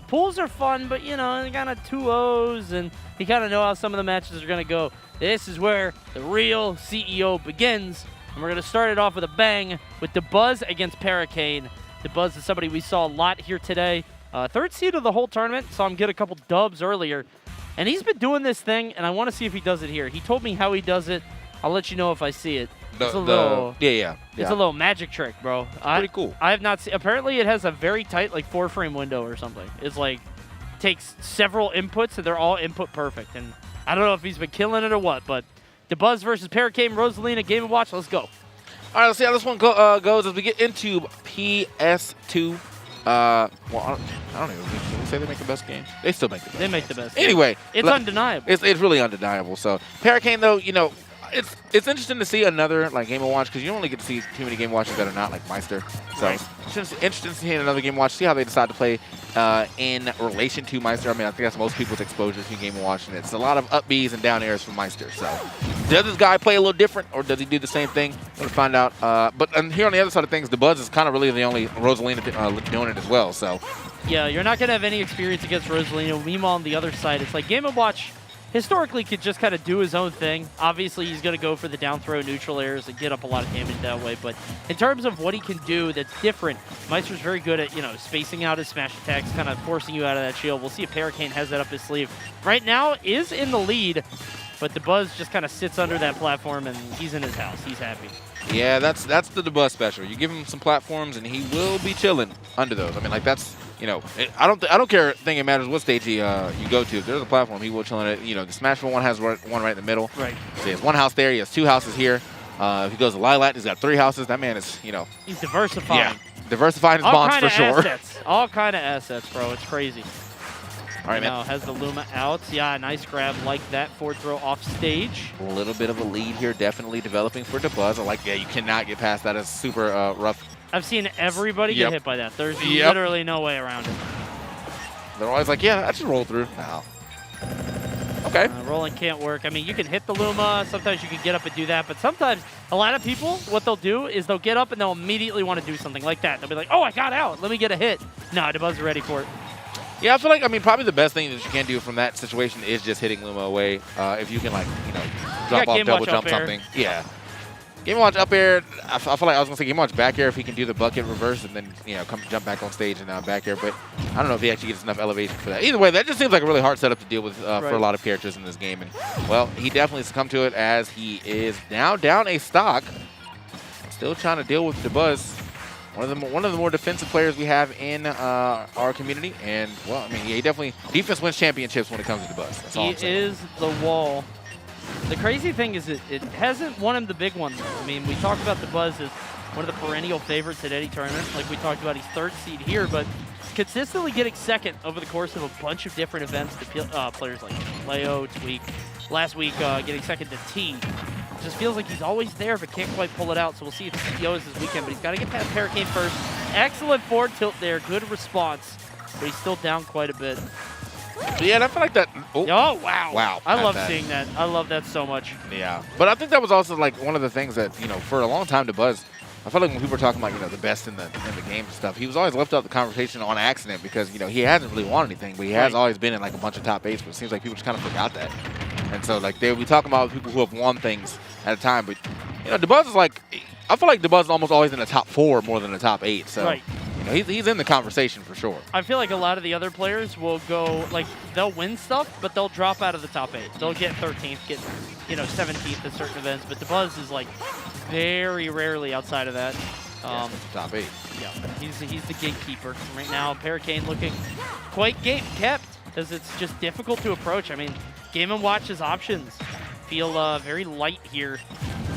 Speaker 4: Pools are fun, but, you know, kind of 2-0s, and you kind of know how some of the matches are going to go. This is where the real CEO begins. And we're going to start it off with a bang with DeBuzz against Paracane. DeBuzz is somebody we saw a lot here today. Third seed of the whole tournament, saw him get a couple dubs earlier. And he's been doing this thing, and I want to see if he does it here. He told me how he does it. I'll let you know if I see it. It's a little magic trick, bro.
Speaker 3: Pretty cool.
Speaker 4: I have not seen. Apparently, it has a very tight, like, 4-frame window or something. It's like takes several inputs, and they're all input perfect. And I don't know if he's been killing it or what, but DeBuzz versus Paracane, Rosalina, Game & Watch. Let's go.
Speaker 3: All right, let's see how this one goes as we get into PS2. Well, I don't even think, can we say they make the best games? They still make the best.
Speaker 4: They make the best.
Speaker 3: Anyway,
Speaker 4: it's undeniable.
Speaker 3: It's really undeniable. So Paracane, though, you know, it's interesting to see another like Game & Watch because you don't really get to see too many Game & Watches that are not like Meister. So it's just interesting to see another Game & Watch, see how they decide to play in relation to Meister. I mean, I think that's most people's exposure to Game & Watch, and it's a lot of up Bs and down airs from Meister. So does this guy play a little different, or does he do the same thing? We'll find out. But here on the other side of things, DeBuzz is kind of really the only Rosalina doing it as well. So
Speaker 4: yeah, you're not going to have any experience against Rosalina. Meanwhile, on the other side, it's like Game & Watch historically could just kind of do his own thing. Obviously, he's going to go for the down throw neutral airs and get up a lot of damage that way. But in terms of what he can do that's different, Meister's very good at, you know, spacing out his smash attacks, kind of forcing you out of that shield. We'll see if Paracane has that up his sleeve. Right now is in the lead, but DeBuzz just kind of sits under that platform, and he's in his house. He's happy.
Speaker 3: Yeah, that's the DeBuzz special. You give him some platforms, and he will be chilling under those. I mean, like that's. You know, I don't care. Think it matters what stage you go to. If there's a platform, he will chill in it. You know, the Smashville one has one right in the middle.
Speaker 4: Right.
Speaker 3: So he has one house there. He has 2 houses here. If he goes to Lilat, he's got 3 houses. That man is, you know.
Speaker 4: He's diversifying.
Speaker 3: Yeah, diversifying his bonds for sure.
Speaker 4: Assets. All kind of assets, bro. It's crazy.
Speaker 3: All right,
Speaker 4: now
Speaker 3: man.
Speaker 4: Has the Luma out. Yeah, nice grab like that. Forward throw off stage.
Speaker 3: A little bit of a lead here, definitely developing for DeBuzz. I like, yeah, you cannot get past that. It's super rough.
Speaker 4: I've seen everybody get hit by that. There's literally no way around it.
Speaker 3: They're always like, yeah, I just roll through. No. Okay.
Speaker 4: Rolling can't work. I mean, you can hit the Luma. Sometimes you can get up and do that. But sometimes a lot of people, what they'll do is they'll get up and they'll immediately want to do something like that. They'll be like, oh, I got out. Let me get a hit. No, DeBuzz is ready for it.
Speaker 3: Yeah, I feel like, I mean, probably the best thing that you can do from that situation is just hitting Luma away. If you can, like, you know, drop off, double jump something. Yeah. Game & Watch up air, I feel like I was going to say Game & Watch back air if he can do the bucket reverse and then, you know, jump back on stage and back air. But I don't know if he actually gets enough elevation for that. Either way, that just seems like a really hard setup to deal with for a lot of characters in this game. And, well, he definitely succumbed to it as he is now down a stock. Still trying to deal with DeBuzz. One of the more defensive players we have in our community. And, well, I mean, yeah, he definitely, defense wins championships when it comes to DeBuzz. That's all I'm saying.
Speaker 4: He is the wall. The crazy thing is it hasn't won him the big one. I mean, we talked about DeBuzz as one of the perennial favorites at any tournament. Like we talked about, he's 3rd seed here, but consistently getting 2nd over the course of a bunch of different events to players like Leo, Tweak. Last week, getting 2nd to T. Just feels like he's always there, but can't quite pull it out. So we'll see if CEO is this weekend, but he's got to get past Paracane first. Excellent forward tilt there. Good response, but he's still down quite a bit.
Speaker 3: Yeah, I feel like that.
Speaker 4: Oh, wow.
Speaker 3: Wow.
Speaker 4: I love seeing that. I love that so much.
Speaker 3: Yeah. But I think that was also like one of the things that, you know, for a long time DeBuzz, I feel like when people were talking about, you know, the best in the game and stuff, he was always left out the conversation on accident because, you know, he hasn't really won anything, but he has always been in like a bunch of top 8s, but it seems like people just kind of forgot that. And so like they would be talking about people who have won things at a time, but, you know, DeBuzz is like, I feel like DeBuzz is almost always in the top 4 more than the top 8. So. He's in the conversation for sure.
Speaker 4: I feel like a lot of the other players will go, like, they'll win stuff, but they'll drop out of the top 8. They'll get 13th, get, you know, 17th at certain events, but DeBuzz is, like, very rarely outside of that.
Speaker 3: Top 8.
Speaker 4: Yeah, he's the gatekeeper. Right now, Paracane looking quite gate-kept, as it's just difficult to approach. I mean, Game & Watch's options feel very light here.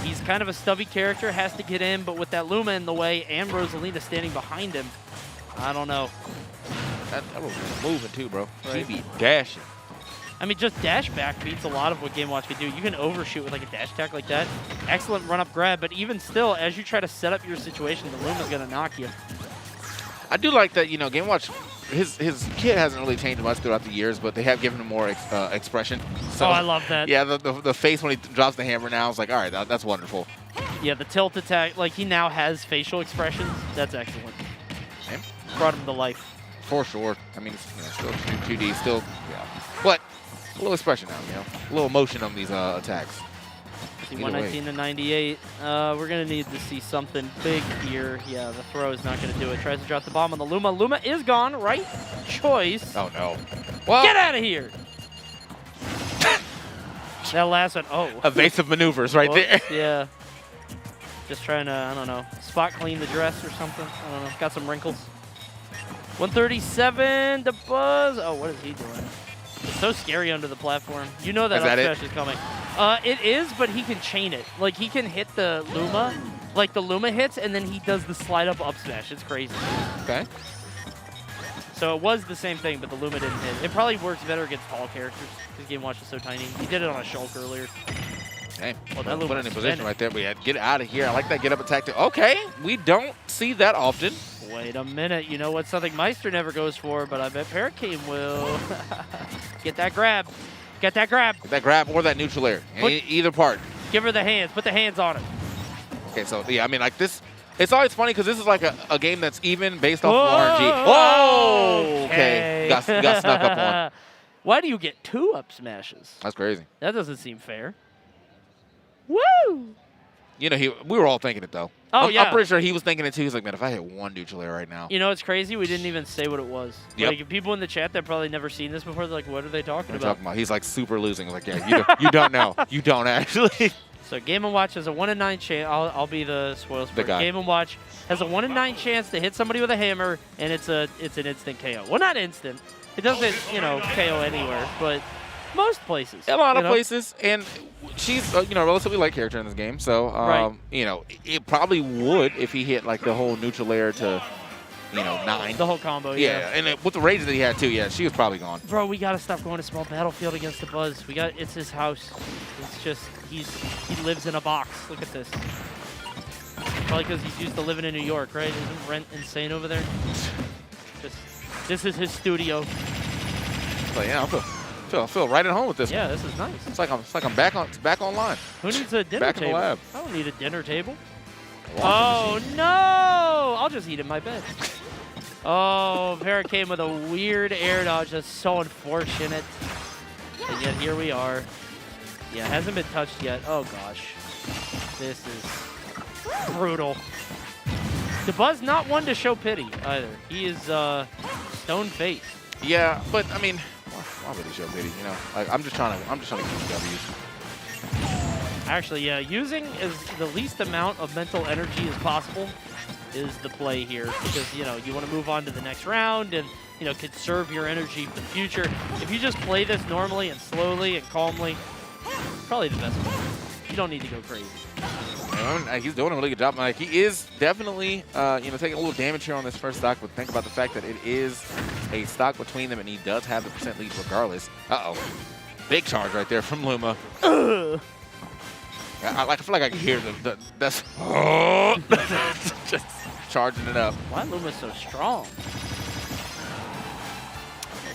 Speaker 4: He's kind of a stubby character, has to get in, but with that Luma in the way and Rosalina standing behind him, I don't know.
Speaker 3: That was moving too, bro. He be dashing.
Speaker 4: I mean, just dash back beats a lot of what Game & Watch can do. You can overshoot with like a dash attack like that. Excellent run-up grab, but even still, as you try to set up your situation, the Luma's going to knock you.
Speaker 3: I do like that, Game & Watch, his kit hasn't really changed much throughout the years, but they have given him more expression. So,
Speaker 4: I love that.
Speaker 3: Yeah, the face when he drops the hammer now is like, all right, that's wonderful.
Speaker 4: Yeah, the tilt attack, like he now has facial expressions. That's excellent.
Speaker 3: Okay.
Speaker 4: Brought him to life.
Speaker 3: For sure. I mean, still 2D, still, yeah. But a little expression now, a little emotion on these attacks.
Speaker 4: See, 119 to 98. We're going to need to see something big here. Yeah, the throw is not going to do it. Tries to drop the bomb on the Luma. Luma is gone. Right choice.
Speaker 3: Oh, no. Well,
Speaker 4: get out of here. That last one. Oh.
Speaker 3: Evasive maneuvers right there.
Speaker 4: Yeah. Just trying to, I don't know, spot clean the dress or something. I don't know. Got some wrinkles. 137 to Buzz. Oh, what is he doing? It's so scary under the platform. You know that up smash is coming. It is, but he can chain it. Like, he can hit the Luma. Like, the Luma hits, and then he does the slide up smash. It's crazy.
Speaker 3: Okay.
Speaker 4: So it was the same thing, but the Luma didn't hit. It probably works better against tall characters because Game Watch is so tiny. He did it on a Shulk earlier.
Speaker 3: Hey,
Speaker 4: well,
Speaker 3: that put it in position right there. We had get out of here. I like that get up attack. Okay, we don't see that often.
Speaker 4: Wait a minute. You know what? Something Meister never goes for, but I bet Paracane will. Get that grab. Get that grab.
Speaker 3: Get that grab or that neutral air. Either part.
Speaker 4: Give her the hands. Put the hands on it.
Speaker 3: Okay, so yeah, I mean, like this. It's always funny because this is like a game that's even based off of RNG. Whoa! Okay, got snuck up on.
Speaker 4: Why do you get 2 up smashes?
Speaker 3: That's crazy.
Speaker 4: That doesn't seem fair. Woo!
Speaker 3: We were all thinking it though.
Speaker 4: Oh, yeah.
Speaker 3: I'm pretty sure he was thinking it too. He's like, man, if I hit 1 neutral air right now.
Speaker 4: You know, it's crazy. We didn't even say what it was.
Speaker 3: Yep.
Speaker 4: Like, people in the chat that probably never seen this before, they're like, what are they talking about?
Speaker 3: He's like super losing. I was like, yeah, you don't know. You don't actually.
Speaker 4: So Game & Watch has a 1 in 9 chance. I'll be the spoil sport. Game & Watch has a 1 in 9 chance to hit somebody with a hammer, and it's an instant KO. Well, not instant. It doesn't, KO anywhere, but most places.
Speaker 3: A lot of places, and she's a relatively light character in this game, so it probably would if he hit like the whole neutral air to 9.
Speaker 4: The whole combo,
Speaker 3: yeah. And with the rage that he had too, yeah, she was probably gone.
Speaker 4: Bro, we gotta stop going to small battlefield against the Buzz. It's his house. It's just he lives in a box. Look at this. Probably because he's used to living in New York, right? Isn't rent insane over there? This is his studio.
Speaker 3: But yeah, I feel right at home with this.
Speaker 4: Yeah, this is nice.
Speaker 3: It's like I'm back online.
Speaker 4: Who needs a dinner
Speaker 3: back
Speaker 4: table?
Speaker 3: In the lab.
Speaker 4: I don't need a dinner table. Oh no! I'll just eat in my bed. Oh, Paracane with a weird air dodge. That's so unfortunate. And yet here we are. Yeah, hasn't been touched yet. Oh gosh, this is brutal. The Buzz not one to show pity either. He is stone-faced.
Speaker 3: Yeah, but I mean, why would he show pity? Like I'm just trying to get some W's.
Speaker 4: Actually, yeah, using the least amount of mental energy as possible is the play here because, you want to move on to the next round and, conserve your energy for the future. If you just play this normally and slowly and calmly, probably the best way. You don't need to go crazy.
Speaker 3: He's doing a really good job. Like, he is definitely, taking a little damage here on this first stock, but think about the fact that it is a stock between them, and he does have the percent lead regardless. Uh-oh. Big charge right there from Luma. I feel like I can hear that's just charging it up.
Speaker 4: Why Luma's so strong?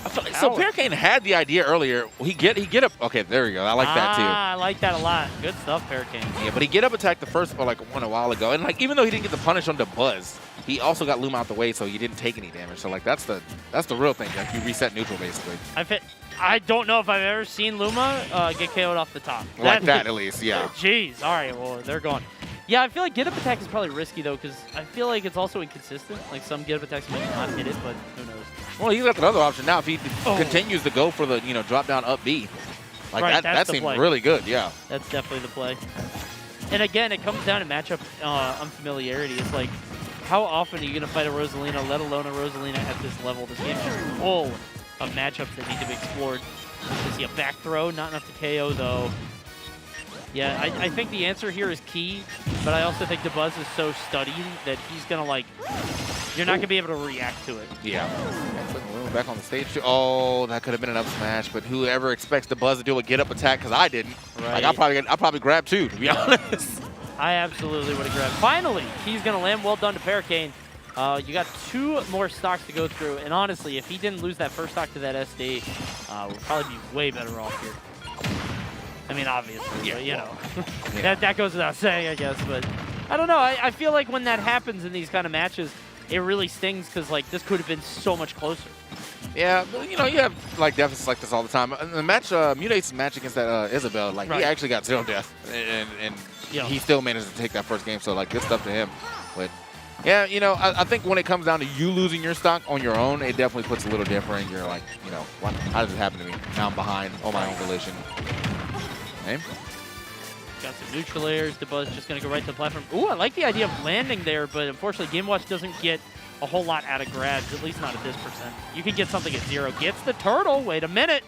Speaker 3: I feel like, so Paracane had the idea earlier. He get up. Okay, there we go. I like that too.
Speaker 4: I like that a lot. Good stuff, Paracane.
Speaker 3: Yeah, but he get up attack the first one a while ago, and like even though he didn't get the punish on the Buzz, he also got Luma out the way, so he didn't take any damage. So like that's the real thing. Like you reset neutral basically.
Speaker 4: I don't know if I've ever seen Luma get KO'd off the top.
Speaker 3: Like that at least, yeah.
Speaker 4: Jeez. All right, well, they're gone. Yeah, I feel like get-up attack is probably risky, though, because I feel like it's also inconsistent. Like, some get-up attacks might not hit it, but who knows.
Speaker 3: Well, he's got another option now. If he continues to go for the, drop-down up B. Like, right, that seems really good, yeah.
Speaker 4: That's definitely the play. And again, it comes down to matchup unfamiliarity. It's like, how often are you going to fight a Rosalina, let alone a Rosalina at this level? This game's just full of matchups that need to be explored. You see a back throw, not enough to KO, though. Yeah, I think the answer here is key, but I also think the Buzz is so studied that he's going to, like, you're not going to be able to react to it.
Speaker 3: Yeah. Back on the stage. Oh, that could have been an up smash, but whoever expects the Buzz to do a get-up attack, because I didn't.
Speaker 4: Right.
Speaker 3: Like, I'll probably grab two, to be honest.
Speaker 4: I absolutely would have grabbed. Finally, he's going to land. Well done to Paracane. You got 2 more stocks to go through, and honestly, if he didn't lose that first stock to that SD, we'd probably be way better off here. I mean, obviously,
Speaker 3: Yeah,
Speaker 4: but, you
Speaker 3: well,
Speaker 4: know, that goes without saying, I guess. But I don't know. I feel like when that happens in these kind of matches, it really stings because, like, this could have been so much closer.
Speaker 3: Yeah, but, you know, you have like deficits like this all the time. And the match, Mutate's match against that Isabel, like he actually got 0 death, and he still managed to take that first game. So like, good stuff to him. But yeah, you know, I think when it comes down to you losing your stock on your own, it definitely puts a little different. You're like, you know, what? How does this happen to me? Now I'm behind on my own volition. Okay.
Speaker 4: Got some neutral airs. The Buzz just going to go right to the platform. Ooh, I like the idea of landing there, but unfortunately, Game Watch doesn't get a whole lot out of grabs, at least not at this percent. You can get something at 0. Gets the turtle. Wait a minute.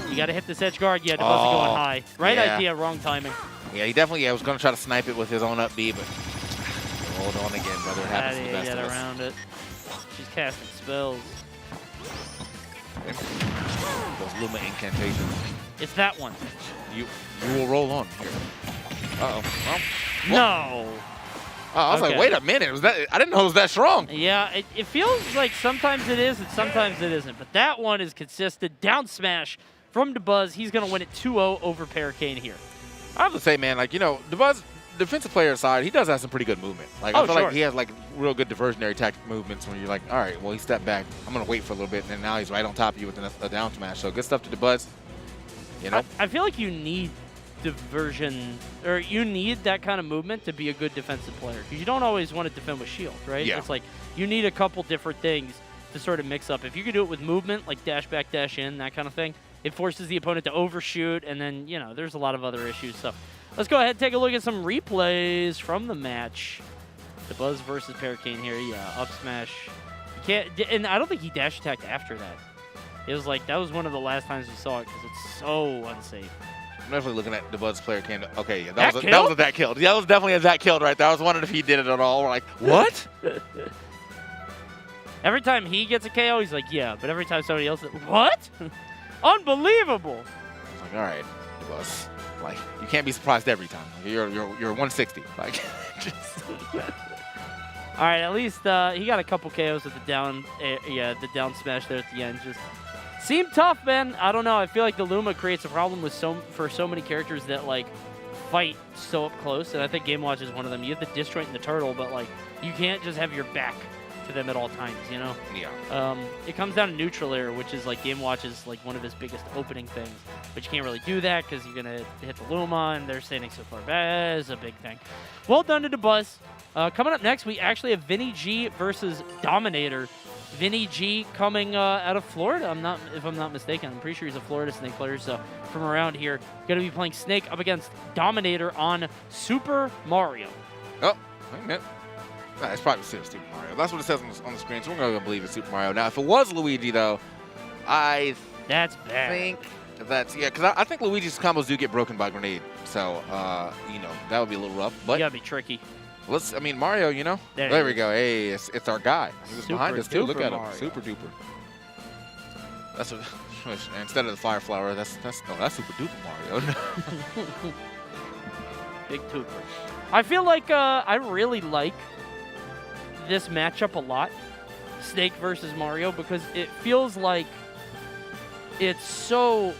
Speaker 4: You got to hit this edge guard. Yeah, the Buzz is going high. Right idea, wrong timing.
Speaker 3: Yeah, he definitely was going to try to snipe it with his own up B, but hold on again, brother. It happens to the best
Speaker 4: get
Speaker 3: of us.
Speaker 4: around it. She's casting spells.
Speaker 3: Those Luma incantations.
Speaker 4: It's that one.
Speaker 3: You will roll on here. Uh-oh. Well,
Speaker 4: No.
Speaker 3: I was like, wait a minute. Was that? I didn't know it was that strong.
Speaker 4: Yeah, it feels like sometimes it is and sometimes it isn't. But that one is consistent. Down smash from DeBuzz. He's going to win it 2-0 over Paracane here.
Speaker 3: I have to say, man, like, you know, DeBuzz, defensive player aside, he does have some pretty good movement. Like, I feel like he has, like, real good diversionary tactic movements when you're like, all right, well, he stepped back. I'm going to wait for a little bit, and then now he's right on top of you with a down smash. So good stuff to DeBuzz. You know?
Speaker 4: I feel like you need diversion, or you need that kind of movement to be a good defensive player, because you don't always want to defend with shield, right?
Speaker 3: Yeah.
Speaker 4: It's like you need a couple different things to sort of mix up. If you could do it with movement, like dash back, dash in, that kind of thing, it forces the opponent to overshoot, and then, you know, there's a lot of other issues. So let's go ahead and take a look at some replays from the match. DeBuzz versus Paracane here. Yeah, up smash. You can't, and I don't think he dash attacked after that. It was like, that was one of the last times we saw it because it's so unsafe.
Speaker 3: I'm definitely looking at DeBuzz player can. Okay, yeah, that was a that killed. Yeah, that was definitely a that killed right there. I was wondering if he did it at all. We're like, what?
Speaker 4: Every time he gets a KO, he's like, yeah. But every time somebody else, what? Unbelievable.
Speaker 3: I was like, all right, DeBuzz. Like, you can't be surprised every time. Like, you're 160. Like, just.
Speaker 4: All right, at least he got a couple KOs with the down, the down smash there at the end. Just seemed tough, man. I don't know. I feel like the Luma creates a problem with for so many characters that like fight so up close, and I think Game Watch is one of them. You have the disjoint and the turtle, but like you can't just have your back to them at all times, you know?
Speaker 3: Yeah.
Speaker 4: It comes down to neutral air, which is like Game Watch is like one of his biggest opening things, but you can't really do that because you're gonna hit the Luma, and they're standing so far back. It's a big thing. Well done to DeBuzz. Coming up next, we actually have Vinny G versus Dominator. Vinny G coming out of Florida, if I'm not mistaken. I'm pretty sure he's a Florida Snake player, so from around here. Going to be playing Snake up against Dominator on Super Mario.
Speaker 3: Oh, wait a minute. Nah, it's probably Super Mario. That's what it says on the screen, so we're going to believe it's Super Mario. Now, if it was Luigi, though,
Speaker 4: that's bad.
Speaker 3: think that's, yeah, because I think Luigi's combos do get broken by grenade. So, you know, that would be a little rough. But
Speaker 4: you got to be tricky.
Speaker 3: Mario, you know. There we go. Hey, it's our guy. He was behind us, too. Look at him. Super duper. That's what, instead of the Fire Flower, that's Super duper Mario.
Speaker 4: Big Tooper. I feel like I really like this matchup a lot, Snake versus Mario, because it feels like it's so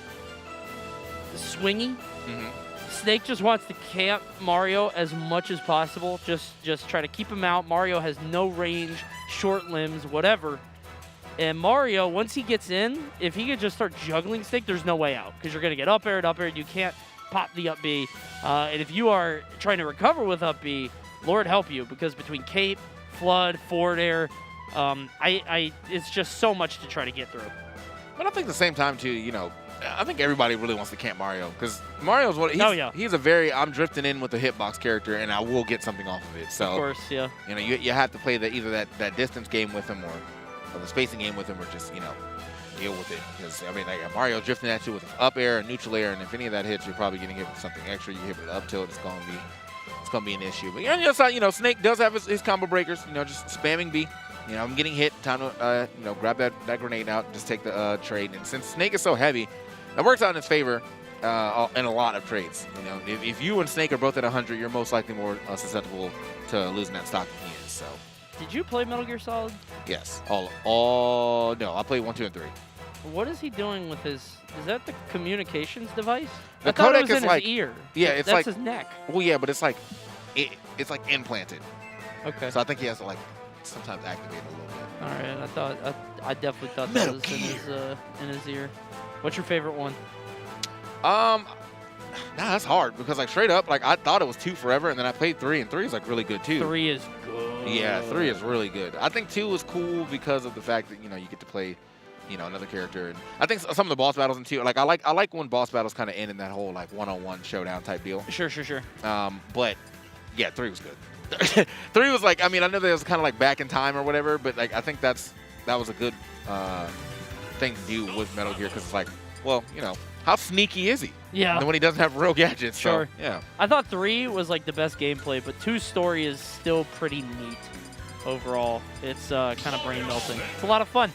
Speaker 4: swingy.
Speaker 3: Mm-hmm.
Speaker 4: Snake just wants to camp Mario as much as possible. Just try to keep him out. Mario has no range, short limbs, whatever. And Mario, once he gets in, if he could just start juggling Snake, there's no way out because you're going to get up air and up air. You can't pop the up B. And if you are trying to recover with up B, Lord help you, because between cape, flood, forward air, it's just so much to try to get through.
Speaker 3: But I think at the same time, too, you know, I think everybody really wants to camp Mario because Mario's he's a very I'm drifting in with a hitbox character and I will get something off of it. So
Speaker 4: of course, yeah.
Speaker 3: You know, you have to play either that distance game with him or the spacing game with him, or just, you know, deal with it. Because I mean, like Mario drifting at you with up air and neutral air, and if any of that hits, you're probably getting hit with something extra. You hit with up tilt, it's gonna be an issue. But on the other side, you know, Snake does have his combo breakers. You know, just spamming B. You know, I'm getting hit. Time to you know, grab that grenade out, just take the trade. And since Snake is so heavy, that works out in his favor in a lot of trades. You know, if you and Snake are both at 100, you're most likely more susceptible to losing that stock than he is. So
Speaker 4: Did you play Metal Gear Solid?
Speaker 3: Yes. All. No, I played 1, 2, and 3.
Speaker 4: What is he doing with his? Is that the communications device?
Speaker 3: The
Speaker 4: I thought it
Speaker 3: codec
Speaker 4: was
Speaker 3: is
Speaker 4: in
Speaker 3: like
Speaker 4: his ear.
Speaker 3: Yeah, it's
Speaker 4: that's
Speaker 3: like
Speaker 4: his neck.
Speaker 3: Well, yeah, but it's like it's like implanted.
Speaker 4: Okay.
Speaker 3: So I think he has to like sometimes activate a little bit.
Speaker 4: All right. I definitely thought
Speaker 3: Metal
Speaker 4: that was in his ear. What's your favorite one?
Speaker 3: Nah, that's hard because like straight up, like I thought it was 2 forever, and then I played 3, and 3 is like really good too.
Speaker 4: 3 is good.
Speaker 3: Yeah, 3 is really good. I think 2 is cool because of the fact that you get to play, another character, and I think some of the boss battles in 2, like I like when boss battles kind of end in that whole like one-on-one showdown type deal.
Speaker 4: Sure.
Speaker 3: But yeah, 3 was good. 3 was like, I mean, I know that it was kind of like back in time or whatever, but like I think that was a good thing to do with Metal Gear because it's like, well, how sneaky is he?
Speaker 4: Yeah.
Speaker 3: And when he doesn't have real gadgets.
Speaker 4: Sure.
Speaker 3: So, yeah.
Speaker 4: I thought 3 was like the best gameplay, but 2's story is still pretty neat overall. It's kind of brain melting. It's a lot of fun.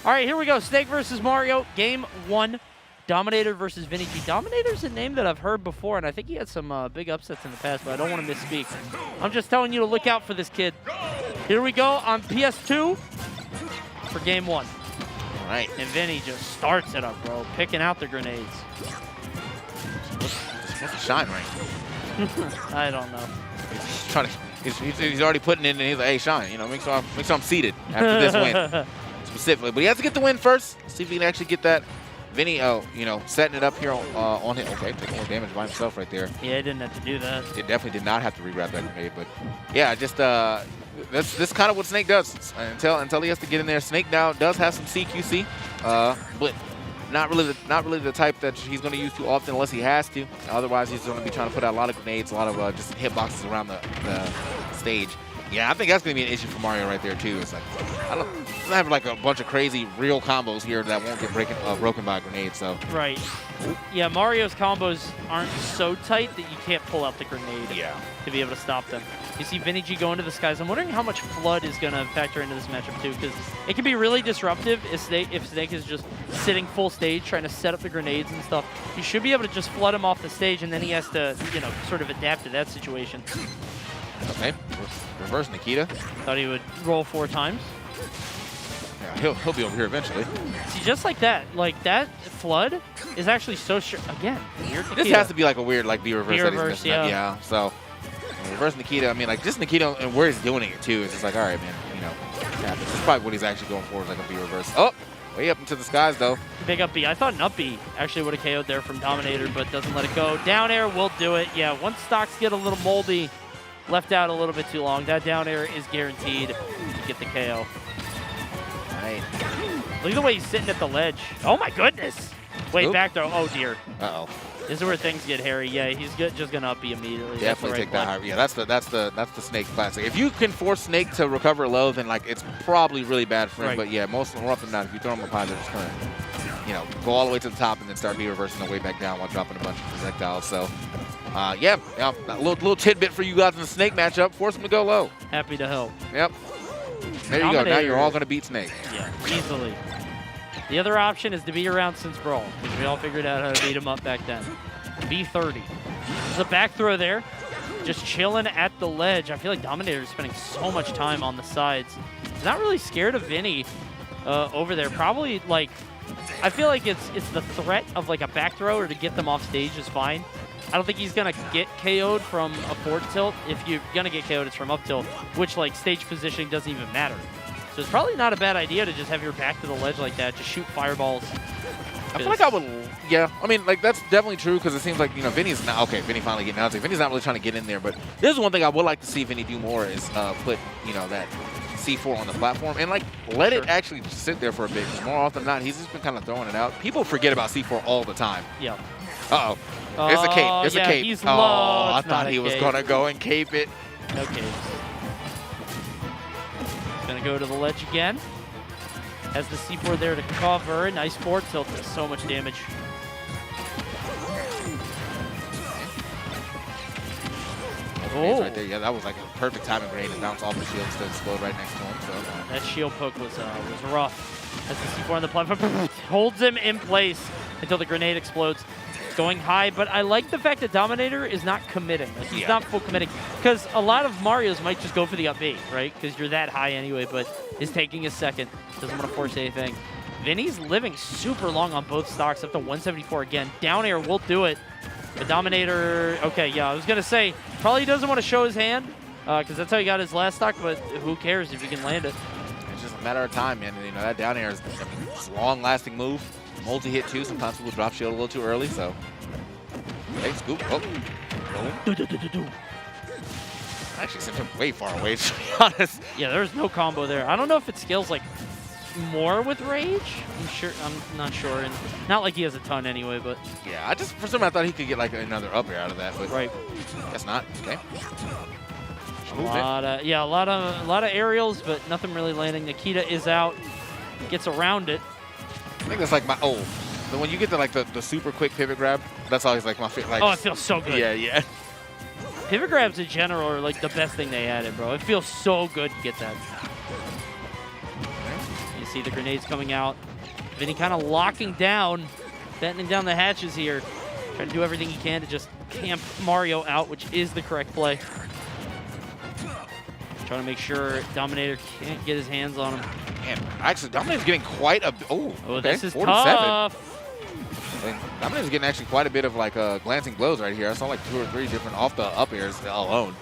Speaker 4: All right, here we go. Snake versus Mario, game 1. Dominator versus Vinny G. Dominator's a name that I've heard before, and I think he had some big upsets in the past, but I don't want to misspeak. I'm just telling you to look out for this kid. Here we go on PS2 for game 1.
Speaker 3: All right.
Speaker 4: And Vinny just starts it up, bro, picking out the grenades.
Speaker 3: What's the shine rank?
Speaker 4: I don't know.
Speaker 3: He's trying to. He's already putting in, and he's like, "Hey, shine, make sure I'm seated after this win specifically." But he has to get the win first. See if he can actually get that. Vinny, setting it up here on him. Okay, taking more damage by himself right there.
Speaker 4: Yeah, he didn't have to do that.
Speaker 3: It definitely did not have to re-grab that grenade, but yeah, just that's kind of what Snake does until he has to get in there. Snake now does have some CQC, but not really the type that he's going to use too often unless he has to. Otherwise, he's going to be trying to put out a lot of grenades, a lot of just hitboxes around the stage. Yeah, I think that's going to be an issue for Mario right there too. It's like I don't have like a bunch of crazy real combos here that won't get broken by a grenade. So
Speaker 4: right. Yeah, Mario's combos aren't so tight that you can't pull out the grenade to be able to stop them. You see Vinny G go into the skies. I'm wondering how much FLUDD is going to factor into this matchup too, because it can be really disruptive if Snake is just sitting full stage trying to set up the grenades and stuff. You should be able to just flood him off the stage, and then he has to, sort of adapt to that situation.
Speaker 3: Okay, reverse Nikita.
Speaker 4: Thought he would roll 4 times.
Speaker 3: Yeah, he'll be over here eventually.
Speaker 4: See, just like that FLUDD is actually so sure. Again, weird Nikita.
Speaker 3: This has to be like a weird like B reverse.
Speaker 4: B-reverse,
Speaker 3: yeah. So reverse Nikita. I mean, like just Nikita and where he's doing it too. It's just like, all right, man. This is probably what he's actually going for is like a B reverse. Oh, way up into the skies though.
Speaker 4: Big up B. I thought an up B actually would have KO'd there from Dominator, but doesn't let it go. Down air will do it. Yeah, once stocks get a little moldy, left out a little bit too long, that down air is guaranteed to get the KO.
Speaker 3: Right.
Speaker 4: Look at the way he's sitting at the ledge. Oh my goodness. Wait,
Speaker 3: Oop.
Speaker 4: back throw. Oh dear.
Speaker 3: Uh-oh.
Speaker 4: This is where things get hairy. Yeah, he's just gonna up B immediately.
Speaker 3: Definitely take that high. Yeah, that's the Snake classic. If you can force Snake to recover low, then like it's probably really bad for him.
Speaker 4: Right.
Speaker 3: But yeah, more often than not, if you throw him up high, they're just gonna, go all the way to the top and then start reversing the way back down while dropping a bunch of projectiles. So, yeah, a little tidbit for you guys in the Snake matchup. Force him to go low.
Speaker 4: Happy to help.
Speaker 3: Yep. There you go. Now you're all gonna beat Snake.
Speaker 4: Yeah, easily. The other option is to be around since Brawl, because we all figured out how to beat him up back then. B30. There's a back throw there. Just chilling at the ledge. I feel like Dominator is spending so much time on the sides. He's not really scared of Vinny over there. Probably, like, I feel like it's the threat of, like, a back throw or to get them off stage is fine. I don't think he's going to get KO'd from a forward tilt. If you're going to get KO'd, it's from up tilt, which, like, stage positioning doesn't even matter. So it's probably not a bad idea to just have your back to the ledge like that. Just shoot fireballs.
Speaker 3: I feel like I would, yeah. I mean, like, that's definitely true because it seems like, Vinny's not, okay, Vinny finally getting out. Vinny's not really trying to get in there, but this is one thing I would like to see Vinny do more is put, that C4 on the platform and, like, let it actually sit there for a bit. Because more often than not, he's just been kind of throwing it out. People forget about C4 all the time.
Speaker 4: Yeah.
Speaker 3: Uh-oh. It's a cape. It's a cape.
Speaker 4: He's
Speaker 3: low.
Speaker 4: Oh,
Speaker 3: I thought he was going to go and cape it.
Speaker 4: No capes. Going to go to the ledge again. Has the C4 there to cover. Nice forward tilt. Does so much damage.
Speaker 3: Oh. Right there. Yeah, that was like a perfect timing grenade to bounce off the shield instead of explode right next to him. So
Speaker 4: that shield poke was rough. Has the C4 on the platform. Holds him in place until the grenade explodes. going high, but I like the fact that Dominator is not committing. Like, he's not full committing. Because a lot of Marios might just go for the up B, right? Because you're that high anyway, but is taking a second. Doesn't want to force anything. Vinny's living super long on both stocks, up to 174 again. Down air will do it. The Dominator, okay, yeah, I was going to say, probably doesn't want to show his hand, because that's how he got his last stock, but who cares if he can land it.
Speaker 3: It's just a matter of time, man. You know, that down air is a long-lasting move. Multi-hit, too. Sometimes people drop shield a little too early, so. Hey, scoop. Oh. Actually, sent him way far away, to be honest.
Speaker 4: Yeah, there's no combo there. I don't know if it scales, like, more with rage. I'm not sure, and not like he has a ton anyway. But
Speaker 3: yeah, for some reason I thought he could get like another up air out of that, but
Speaker 4: right,
Speaker 3: guess not. Okay.
Speaker 4: A lot of aerials, but nothing really landing. Nikita is out, gets around it.
Speaker 3: I think that's like my when you get the super quick pivot grab, that's always like my favorite. Like,
Speaker 4: oh, it feels so good.
Speaker 3: Yeah.
Speaker 4: Pivot grabs in general are like the best thing they added, bro. It feels so good to get that. See the grenades coming out. Vinny kind of locking down, battening down the hatches here. Trying to do everything he can to just camp Mario out, which is the correct play. Trying to make sure Dominator can't get his hands on him.
Speaker 3: Man, actually, Dominator's getting quite a... Oh, okay.
Speaker 4: This is
Speaker 3: 47.
Speaker 4: tough.
Speaker 3: And Dominator's getting actually quite a bit of like glancing blows right here. I saw like 2 or 3 different off the up airs alone.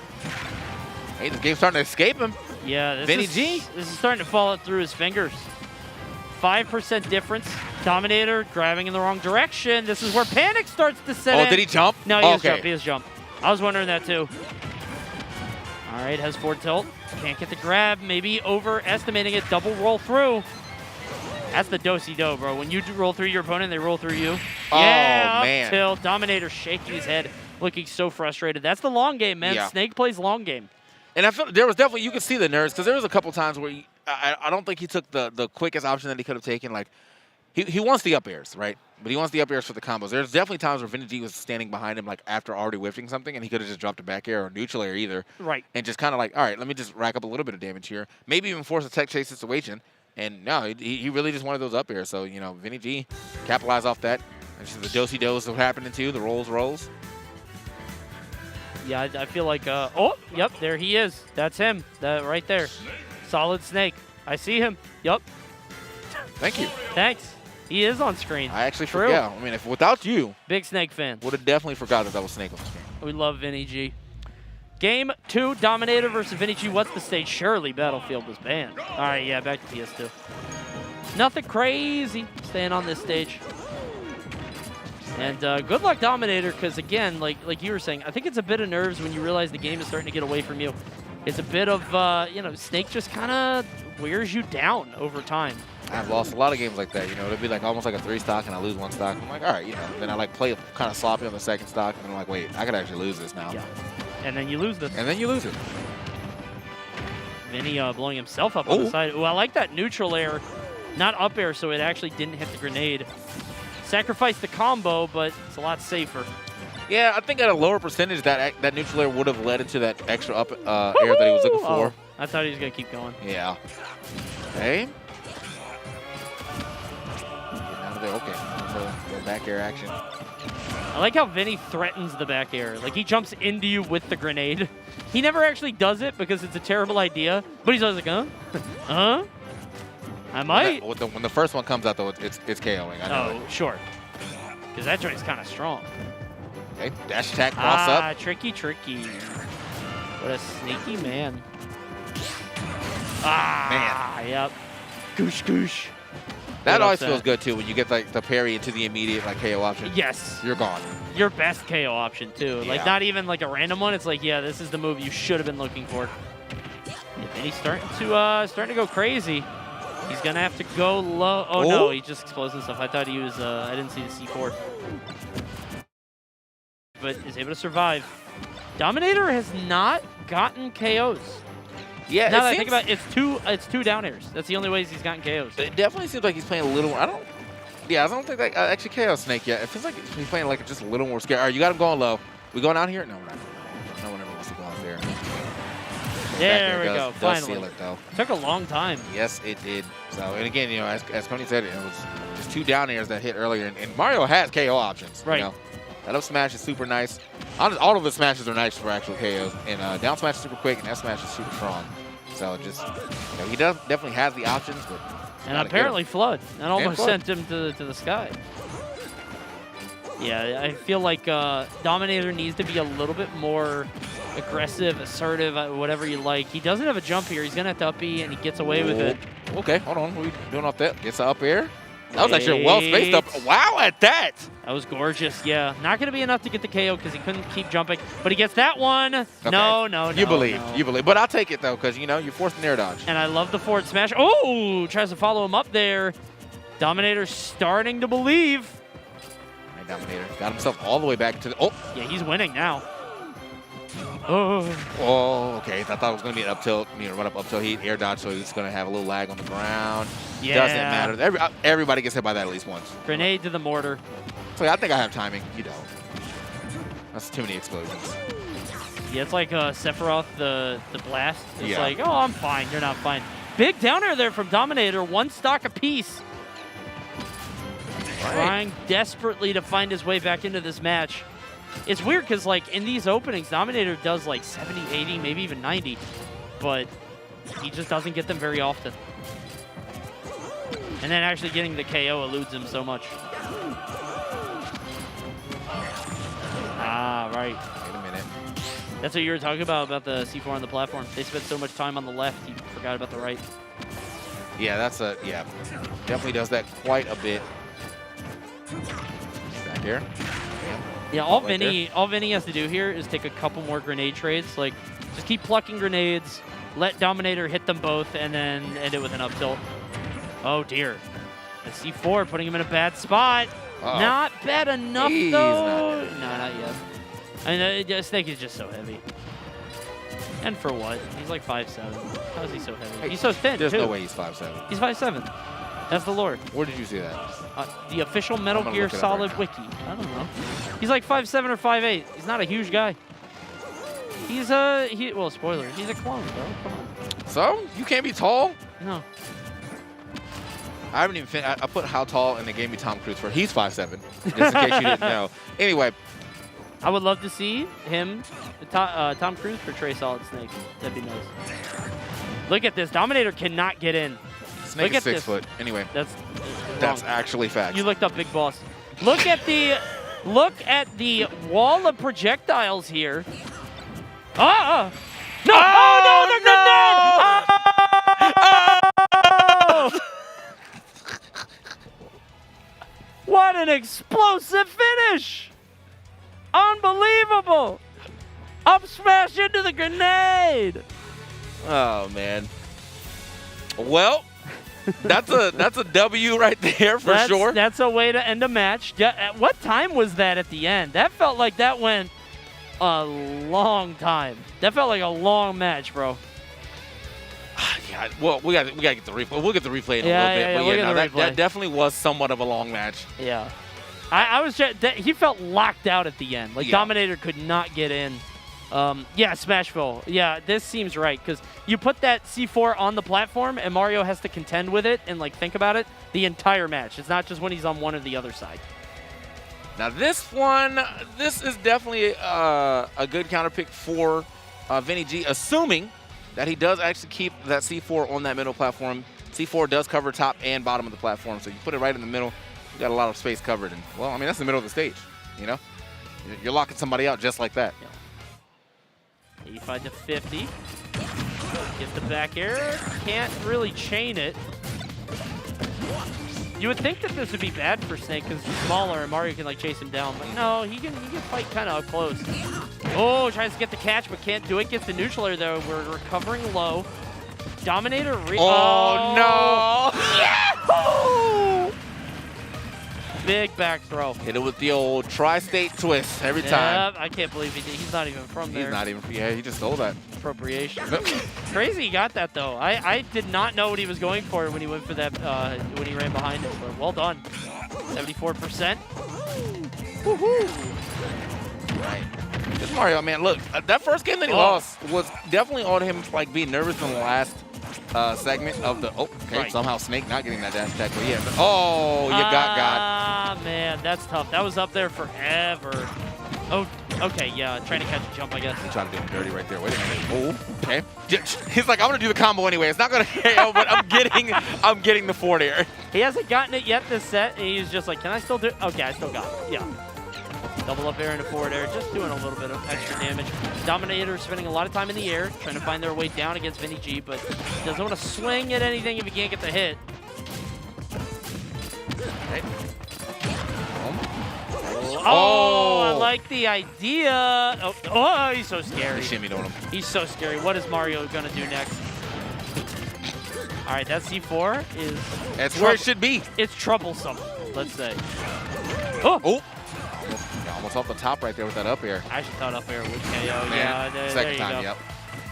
Speaker 3: Hey, this game's starting to escape him.
Speaker 4: Yeah,
Speaker 3: Vinny G.
Speaker 4: This is starting to fall through his fingers. 5% difference. Dominator grabbing in the wrong direction. This is where panic starts to set in.
Speaker 3: Oh, did he jump?
Speaker 4: No, he has jump. I was wondering that too. All right, has forward tilt. Can't get the grab. Maybe overestimating it. Double roll through. That's the do-si-do, bro. When you roll through your opponent, they roll through you.
Speaker 3: Oh,
Speaker 4: yeah,
Speaker 3: man.
Speaker 4: Up tilt. Dominator shaking his head, looking so frustrated. That's the long game, man.
Speaker 3: Yeah.
Speaker 4: Snake plays long game.
Speaker 3: And I feel there was definitely, you could see the nerves, because there was a couple times where I don't think he took the quickest option that he could have taken. Like, he wants the up airs, right? But he wants the up airs for the combos. There's definitely times where Vinny G was standing behind him, like, after already whiffing something, and he could have just dropped a back air or neutral air either.
Speaker 4: Right.
Speaker 3: And just kind of like, all right, let me just rack up a little bit of damage here. Maybe even force a tech chase situation. And no, he really just wanted those up airs. So, you know, Vinny G capitalized off that. And just the do-si-dos were happening too, the rolls.
Speaker 4: Yeah, I feel like, oh, yep, there he is. That's him, that right there. Solid Snake. I see him. Yep.
Speaker 3: Thank you.
Speaker 4: Thanks. He is on screen.
Speaker 3: I actually forgot. I mean, if without you,
Speaker 4: big Snake fan.
Speaker 3: Would have definitely forgot that was Snake on the screen.
Speaker 4: We love Vinny G. Game 2, Dominator versus Vinny G. What's the stage? Surely Battlefield was banned. All right, yeah, back to PS2. Nothing crazy staying on this stage. And good luck, Dominator, because again, like you were saying, I think it's a bit of nerves when you realize the game is starting to get away from you. It's a bit of, you know, Snake just kind of wears you down over time.
Speaker 3: I've lost a lot of games like that, you know. It'll be like almost like a 3 stock and I lose 1 stock. I'm like, all right, you know. Then I like play kind of sloppy on the 2nd stock and I'm like, wait, I could actually lose this now.
Speaker 4: Yeah. And then you lose this.
Speaker 3: And then you lose it.
Speaker 4: Vinny blowing himself up on the side. Oh, I like that neutral air. Not up air, so it actually didn't hit the grenade. Sacrificed the combo, but it's a lot safer.
Speaker 3: Yeah, I think at a lower percentage, that neutral air would have led into that extra up air that he was looking for.
Speaker 4: Oh, I thought he was going to keep going.
Speaker 3: Yeah. Okay. Out of there. Okay. The back air action.
Speaker 4: I like how Vinny threatens the back air. Like, he jumps into you with the grenade. He never actually does it because it's a terrible idea, but he's always like, huh? Huh? I might.
Speaker 3: When the first one comes out, though, it's KOing. I know
Speaker 4: it. Sure. Because that joint's kind of strong.
Speaker 3: Okay, dash attack, cross up.
Speaker 4: Tricky. What a sneaky man. Man. Yep. Goosh.
Speaker 3: That always feels good, too, when you get like the parry into the immediate like KO option.
Speaker 4: Yes.
Speaker 3: You're gone.
Speaker 4: Your best KO option, too. Yeah. Like, not even like a random one. It's like, yeah, this is the move you should have been looking for. And he's starting to go crazy. He's going to have to go low. Oh, no, he just explodes and stuff. I thought he was, I didn't see the C4. But is able to survive. Dominator has not gotten KOs.
Speaker 3: Yeah,
Speaker 4: now that I think about it, it's two down airs. That's the only ways he's gotten KOs.
Speaker 3: It definitely seems like he's playing a little more. I don't think that actually KO Snake yet. It feels like he's playing like just a little more scared. All right, you got him going low. We going out here? No, we're not. No one ever wants to go out there.
Speaker 4: There we go. Finally.
Speaker 3: Seal it, though.
Speaker 4: Took a long time.
Speaker 3: Yes, it did. So, and again, you know, as Coney said, it was just 2 down airs that hit earlier, and Mario has KO options.
Speaker 4: Right.
Speaker 3: You know? That up smash is super nice. All of the smashes are nice for actual KOs. And down smash is super quick, and F smash is super strong. So just, he definitely has the options, but.
Speaker 4: And apparently Flood. That almost sent him to the sky. Yeah, I feel like Dominator needs to be a little bit more aggressive, assertive, whatever you like. He doesn't have a jump here. He's going to have to up B, and he gets away with it.
Speaker 3: Okay, hold on. What are we doing off that? Gets up air. That was actually a well-spaced up. Wow, at that.
Speaker 4: That was gorgeous, yeah. Not going to be enough to get the KO because he couldn't keep jumping, but he gets that one. Okay. No.
Speaker 3: You believe. But I'll take it, though, because, you're forced an air dodge.
Speaker 4: And I love the forward smash. Oh, tries to follow him up there. Dominator starting to believe.
Speaker 3: Dominator got himself all the way back to the. Oh,
Speaker 4: yeah, he's winning now.
Speaker 3: Okay. I thought it was going to be an up tilt, run up tilt. He air dodge, so he's going to have a little lag on the ground. Yeah. Doesn't matter. Everybody gets hit by that at least once.
Speaker 4: Grenade to the mortar.
Speaker 3: So I think I have timing. You don't. That's too many explosions.
Speaker 4: Yeah, it's like Sephiroth, the blast. It's like, oh, I'm fine. You're not fine. Big down air there from Dominator. One stock apiece. Trying desperately to find his way back into this match. It's weird because, like, in these openings, Dominator does, like, 70, 80, maybe even 90. But he just doesn't get them very often. And then actually getting the KO eludes him so much. Ah, right.
Speaker 3: Wait a minute.
Speaker 4: That's what you were talking about the C4 on the platform. They spent so much time on the left, you forgot about the right.
Speaker 3: Yeah, definitely does that quite a bit. Back here.
Speaker 4: Yeah, all Vinny has to do here is take a couple more grenade trades. Like, just keep plucking grenades, let Dominator hit them both, and then end it with an up tilt. Oh, dear. The C4 putting him in a bad spot.
Speaker 3: Uh-oh.
Speaker 4: Not bad enough, though. No, not yet. I mean, Snake is just so heavy. And for what? He's like 5'7". How is he so heavy? He's so thin,
Speaker 3: There's
Speaker 4: too.
Speaker 3: no way he's 5'7".
Speaker 4: He's 5'7". That's the lore.
Speaker 3: Where did you see that?
Speaker 4: The official Metal Gear Solid wiki. I don't know. He's like 5'7" or 5'8". He's not a huge guy. He's well, spoiler. He's a clone, bro. Come on.
Speaker 3: So you can't be tall?
Speaker 4: No.
Speaker 3: I haven't even I put how tall, and they gave me Tom Cruise for. He's 5'7". Just in case you didn't know. Anyway,
Speaker 4: I would love to see him, Tom Cruise, portray Solid Snake. That'd be nice. Look at this. Dominator cannot get in.
Speaker 3: Snake is 6 foot. Anyway, that's actually fact.
Speaker 4: You looked up Big Boss. Look at the wall of projectiles here. No! Oh, no! Oh! What an explosive finish! Unbelievable! Up smash into the grenade.
Speaker 3: Oh man. Well, that's a W right there for sure.
Speaker 4: That's a way to end a match. What time was that at the end? That felt like that went a long time. That felt like a long match, bro.
Speaker 3: Yeah, well, we got to get the replay. We'll get the replay in a little bit. But that definitely was somewhat of a long match.
Speaker 4: Yeah. I was just, he felt locked out at the end. Like, Dominator could not get in. Yeah, Smashville. Yeah, this seems right because you put that C4 on the platform and Mario has to contend with it and, like, think about it the entire match. It's not just when he's on one or the other side.
Speaker 3: Now, this is definitely a good counter pick for Vinny G, assuming that he does actually keep that C4 on that middle platform. C4 does cover top and bottom of the platform, so you put it right in the middle. You got a lot of space covered, and well, I mean that's the middle of the stage. You know, you're locking somebody out just like that.
Speaker 4: Yeah. 85 to 50. Get the back air. Can't really chain it. You would think that this would be bad for Snake because he's smaller and Mario can like chase him down, but no, he can fight kind of up close. Oh, tries to get the catch but can't do it. Gets the neutral air though. We're recovering low. Dominator.
Speaker 3: Oh no!
Speaker 4: Yahoo! Big back throw.
Speaker 3: Hit it with the old tri-state twist every time.
Speaker 4: I can't believe he did. He's not even from there.
Speaker 3: He's not even. Yeah, he just stole that.
Speaker 4: Appropriation. Crazy he got that though. I did not know what he was going for when he went for that when he ran behind it. But well done. 74%. Woohoo!
Speaker 3: Right. This Mario, man, look, that first game that he lost was definitely on him like being nervous in the last segment of the. Oh, okay.
Speaker 4: Right.
Speaker 3: Somehow Snake not getting that dash attack, but yeah. Oh, you got.
Speaker 4: Ah, man, that's tough. That was up there forever. Oh, okay, yeah, trying to catch a jump, I guess.
Speaker 3: He tried to do him dirty right there. Wait a minute. Oh, okay. He's like, I'm gonna do the combo anyway. It's not gonna KO, but I'm getting the forward air.
Speaker 4: He hasn't gotten it yet this set, and he's just like, can I still do it? Okay, I still got it. Yeah. Double up air and a forward air, just doing a little bit of extra damage. Dominator spending a lot of time in the air, trying to find their way down against Vinny G, but doesn't want to swing at anything if he can't get the hit.
Speaker 3: Okay.
Speaker 4: Oh, I like the idea. Oh, he's so scary.
Speaker 3: He shimmied on him.
Speaker 4: He's so scary. What is Mario going to do next? All right, that C4 is...
Speaker 3: That's where it should be.
Speaker 4: It's troublesome, let's say.
Speaker 3: Oh. Almost off the top right there with that up air.
Speaker 4: I actually thought up air would KO.
Speaker 3: Man,
Speaker 4: Yeah, there
Speaker 3: second
Speaker 4: you
Speaker 3: time,
Speaker 4: go.
Speaker 3: yep.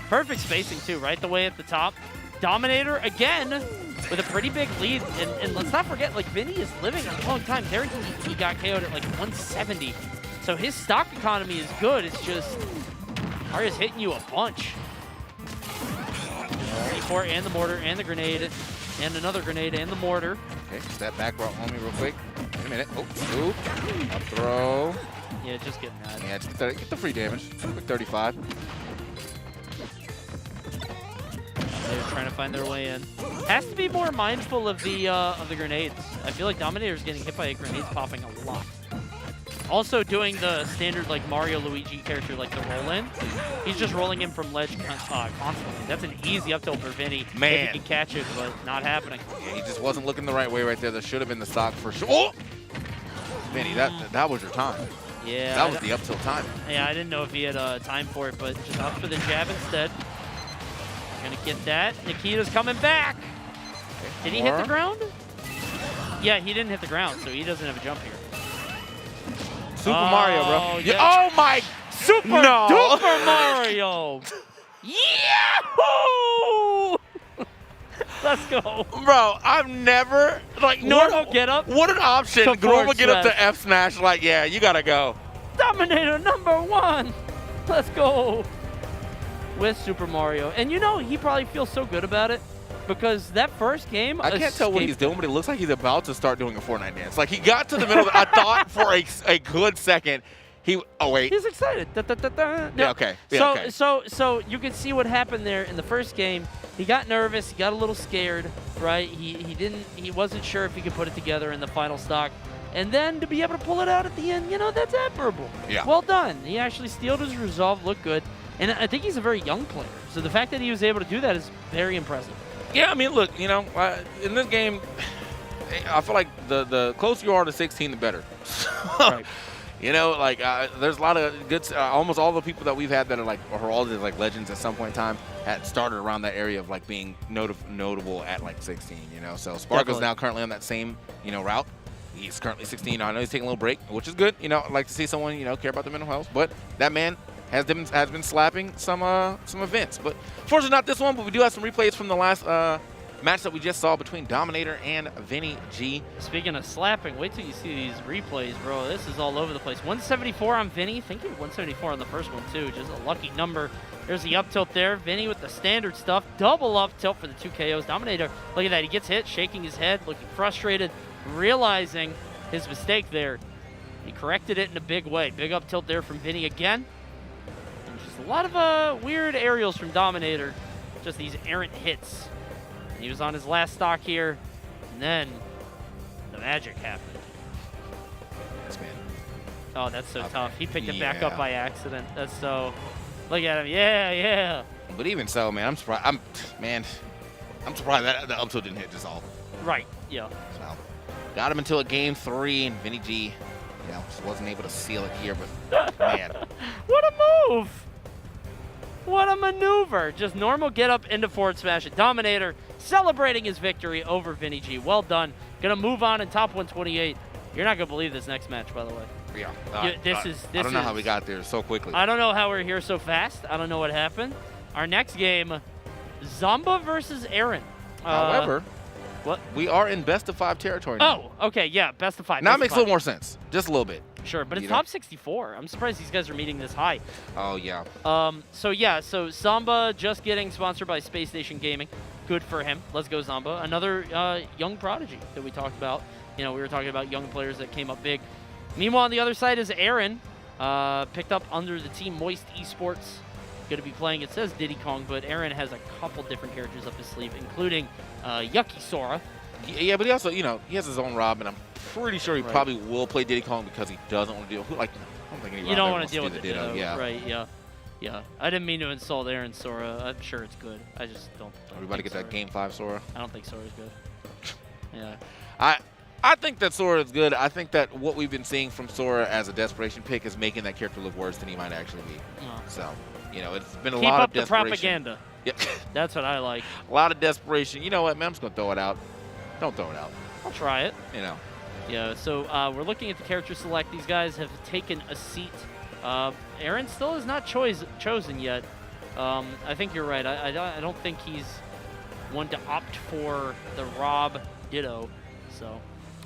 Speaker 4: Perfect spacing, too, right the way at the top. Dominator, again, with a pretty big lead. And let's not forget, like, Vinny is living a long time. There he got KO'd at, like, 170. So his stock economy is good. It's just Mario's hitting you a bunch. C4 and the mortar and the grenade and another grenade and the mortar.
Speaker 3: Okay, step back on me real quick. Wait a minute. Oh, oop. Up throw.
Speaker 4: Yeah, just getting that.
Speaker 3: Yeah, just get the free damage. Quick 35.
Speaker 4: They're trying to find their way in. Has to be more mindful of the grenades. I feel like Dominator's getting hit by grenades popping a lot. Also doing the standard like Mario Luigi character, like the roll in. He's just rolling in from ledge constantly. That's an easy up tilt for Vinny.
Speaker 3: Man.
Speaker 4: If he can catch it, but not happening.
Speaker 3: Yeah, he just wasn't looking the right way right there. That should have been the stock for sure. Oh! Vinny, that was your time.
Speaker 4: Yeah.
Speaker 3: That was the up tilt time.
Speaker 4: Yeah, I didn't know if he had time for it, but just up for the jab instead. Gonna get that. Nikita's coming back. Did he hit the ground? Yeah, he didn't hit the ground, so he doesn't have a jump here.
Speaker 3: Super Mario, bro.
Speaker 4: Yeah.
Speaker 3: Oh my!
Speaker 4: Super Duper Mario! Yahoo! Let's go.
Speaker 3: Bro, I've never like
Speaker 4: Normal get up.
Speaker 3: What an option.
Speaker 4: To
Speaker 3: Normal
Speaker 4: forward
Speaker 3: get up to
Speaker 4: smash.
Speaker 3: F smash. Like, yeah, you gotta go.
Speaker 4: Dominator #1. Let's go. With Super Mario. And you know, he probably feels so good about it because that first game.
Speaker 3: I can't tell what he's doing, but it looks like he's about to start doing a Fortnite dance. Like, he got to the middle. I thought for a good second, oh, wait.
Speaker 4: He's excited. Da, da, da, da.
Speaker 3: Yeah, okay. Yeah, okay.
Speaker 4: So you can see what happened there in the first game. He got nervous. He got a little scared, right? He wasn't sure if he could put it together in the final stock. And then to be able to pull it out at the end, you know, that's admirable.
Speaker 3: Yeah.
Speaker 4: Well done. He actually steeled his resolve, looked good. And I think he's a very young player. So the fact that he was able to do that is very impressive.
Speaker 3: Yeah, I mean, look, you know, in this game, I feel like the closer you are to 16, the better.
Speaker 4: Right.
Speaker 3: You know, like, there's a lot of good, almost all the people that we've had that are like, or all the like legends at some point in time had started around that area of like being notable at like 16, you know. So Sparko's now currently on that same, you know, route. He's currently 16. I know he's taking a little break, which is good. You know, I like to see someone, you know, care about their mental health. But that man has been slapping some events. But unfortunately not this one, but we do have some replays from the last match that we just saw between Dominator and Vinny G.
Speaker 4: Speaking of slapping, wait till you see these replays, bro. This is all over the place. 174 on Vinny. Thinking 174 on the first one, too. Just a lucky number. There's the up tilt there. Vinny with the standard stuff. Double up tilt for the 2 KOs. Dominator, look at that. He gets hit, shaking his head, looking frustrated, realizing his mistake there. He corrected it in a big way. Big up tilt there from Vinny again. And just a lot of weird aerials from Dominator. Just these errant hits. He was on his last stock here, and then the magic happened.
Speaker 3: Yes, man.
Speaker 4: Oh, that's so tough. He picked it back
Speaker 3: Yeah.
Speaker 4: up by accident. That's so... Look at him. Yeah, yeah.
Speaker 3: But even so, man, I'm surprised. I'm surprised that the up tilt didn't hit just all.
Speaker 4: Right, yeah.
Speaker 3: So, got him until a game 3, and Vinny G, you know, just wasn't able to seal it here. But man,
Speaker 4: What a move! What a maneuver. Just normal get up into forward smash. Dominator celebrating his victory over Vinny G. Well done. Gonna move on in top 128. You're not gonna believe this next match, by the way.
Speaker 3: yeah.
Speaker 4: I
Speaker 3: don't know how we got there so quickly.
Speaker 4: I don't know how we're here so fast. I don't know what happened. Our next game, Zomba versus Aaron.
Speaker 3: However,
Speaker 4: what?
Speaker 3: We are in best of 5 territory now.
Speaker 4: Oh, okay, yeah, best of 5.
Speaker 3: Now
Speaker 4: best
Speaker 3: it makes
Speaker 4: of
Speaker 3: a
Speaker 4: 5.
Speaker 3: little more sense. Just a little bit.
Speaker 4: Sure, but it's
Speaker 3: You know?
Speaker 4: top 64. I'm surprised these guys are meeting this high.
Speaker 3: Oh, yeah.
Speaker 4: So Zomba just getting sponsored by Space Station Gaming. good for him. Let's go Zamba. Another young prodigy that we talked about. You know, we were talking about young players that came up big. Meanwhile, on the other side is Aaron, picked up under the team Moist Esports. Going to be playing, it says Diddy Kong, but Aaron has a couple different characters up his sleeve, including Yucky Sora.
Speaker 3: Yeah, but he also, you know, he has his own Rob, and I'm pretty sure he probably will play Diddy Kong because he doesn't want to deal with, like, I don't think any Rob
Speaker 4: You don't
Speaker 3: want
Speaker 4: to deal with the
Speaker 3: Ditto. Yeah.
Speaker 4: Right, yeah. Yeah, I didn't mean to insult Aaron Sora. I'm sure it's good. I just don't
Speaker 3: Everybody get that Game 5 Sora.
Speaker 4: I don't think Sora's good. Yeah.
Speaker 3: I think that Sora is good. I think that what we've been seeing from Sora as a desperation pick is making that character look worse than he might actually be.
Speaker 4: Oh.
Speaker 3: So, you know, it's been a
Speaker 4: Keep
Speaker 3: lot
Speaker 4: up
Speaker 3: of
Speaker 4: the
Speaker 3: desperation.
Speaker 4: propaganda.
Speaker 3: Yep.
Speaker 4: That's what I like.
Speaker 3: A lot of desperation. You know what, man? I'm just going to throw it out. Don't throw it out.
Speaker 4: I'll try it.
Speaker 3: You know.
Speaker 4: Yeah, so we're looking at the character select. These guys have taken a seat. Aaron still is not chosen yet. I think you're right. I don't think he's one to opt for the Rob Ditto. So,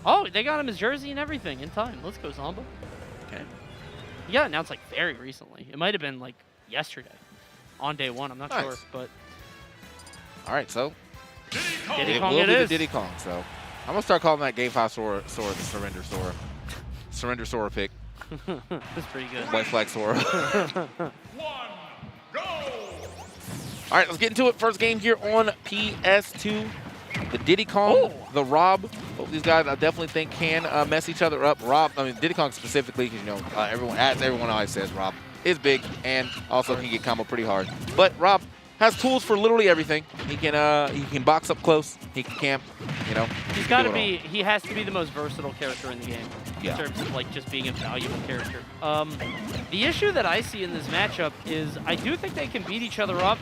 Speaker 4: oh, they got him his jersey and everything in time. Let's go Zamba.
Speaker 3: Okay.
Speaker 4: He got announced like very recently. It might have been like yesterday on day one. I'm not sure, but.
Speaker 3: All right, so
Speaker 4: Diddy Kong
Speaker 3: will
Speaker 4: it
Speaker 3: be
Speaker 4: is.
Speaker 3: the Diddy Kong. So I'm gonna start calling that Game 5 Sora the Surrender Sora. Surrender Sora pick.
Speaker 4: That's pretty good.
Speaker 3: White flag Sora. All right, let's get into it. First game here on PS2. The Diddy Kong, the Rob. Both these guys I definitely think can mess each other up. Rob, I mean Diddy Kong specifically, because you know everyone always says, Rob is big and also can get combo pretty hard. But Rob has tools for literally everything. He can box up close. He can camp. You know.
Speaker 4: He's got to be. He has to be the most versatile character in the game.
Speaker 3: Yeah.
Speaker 4: In terms of like just being a valuable character. The issue that I see in this matchup is I do think they can beat each other up,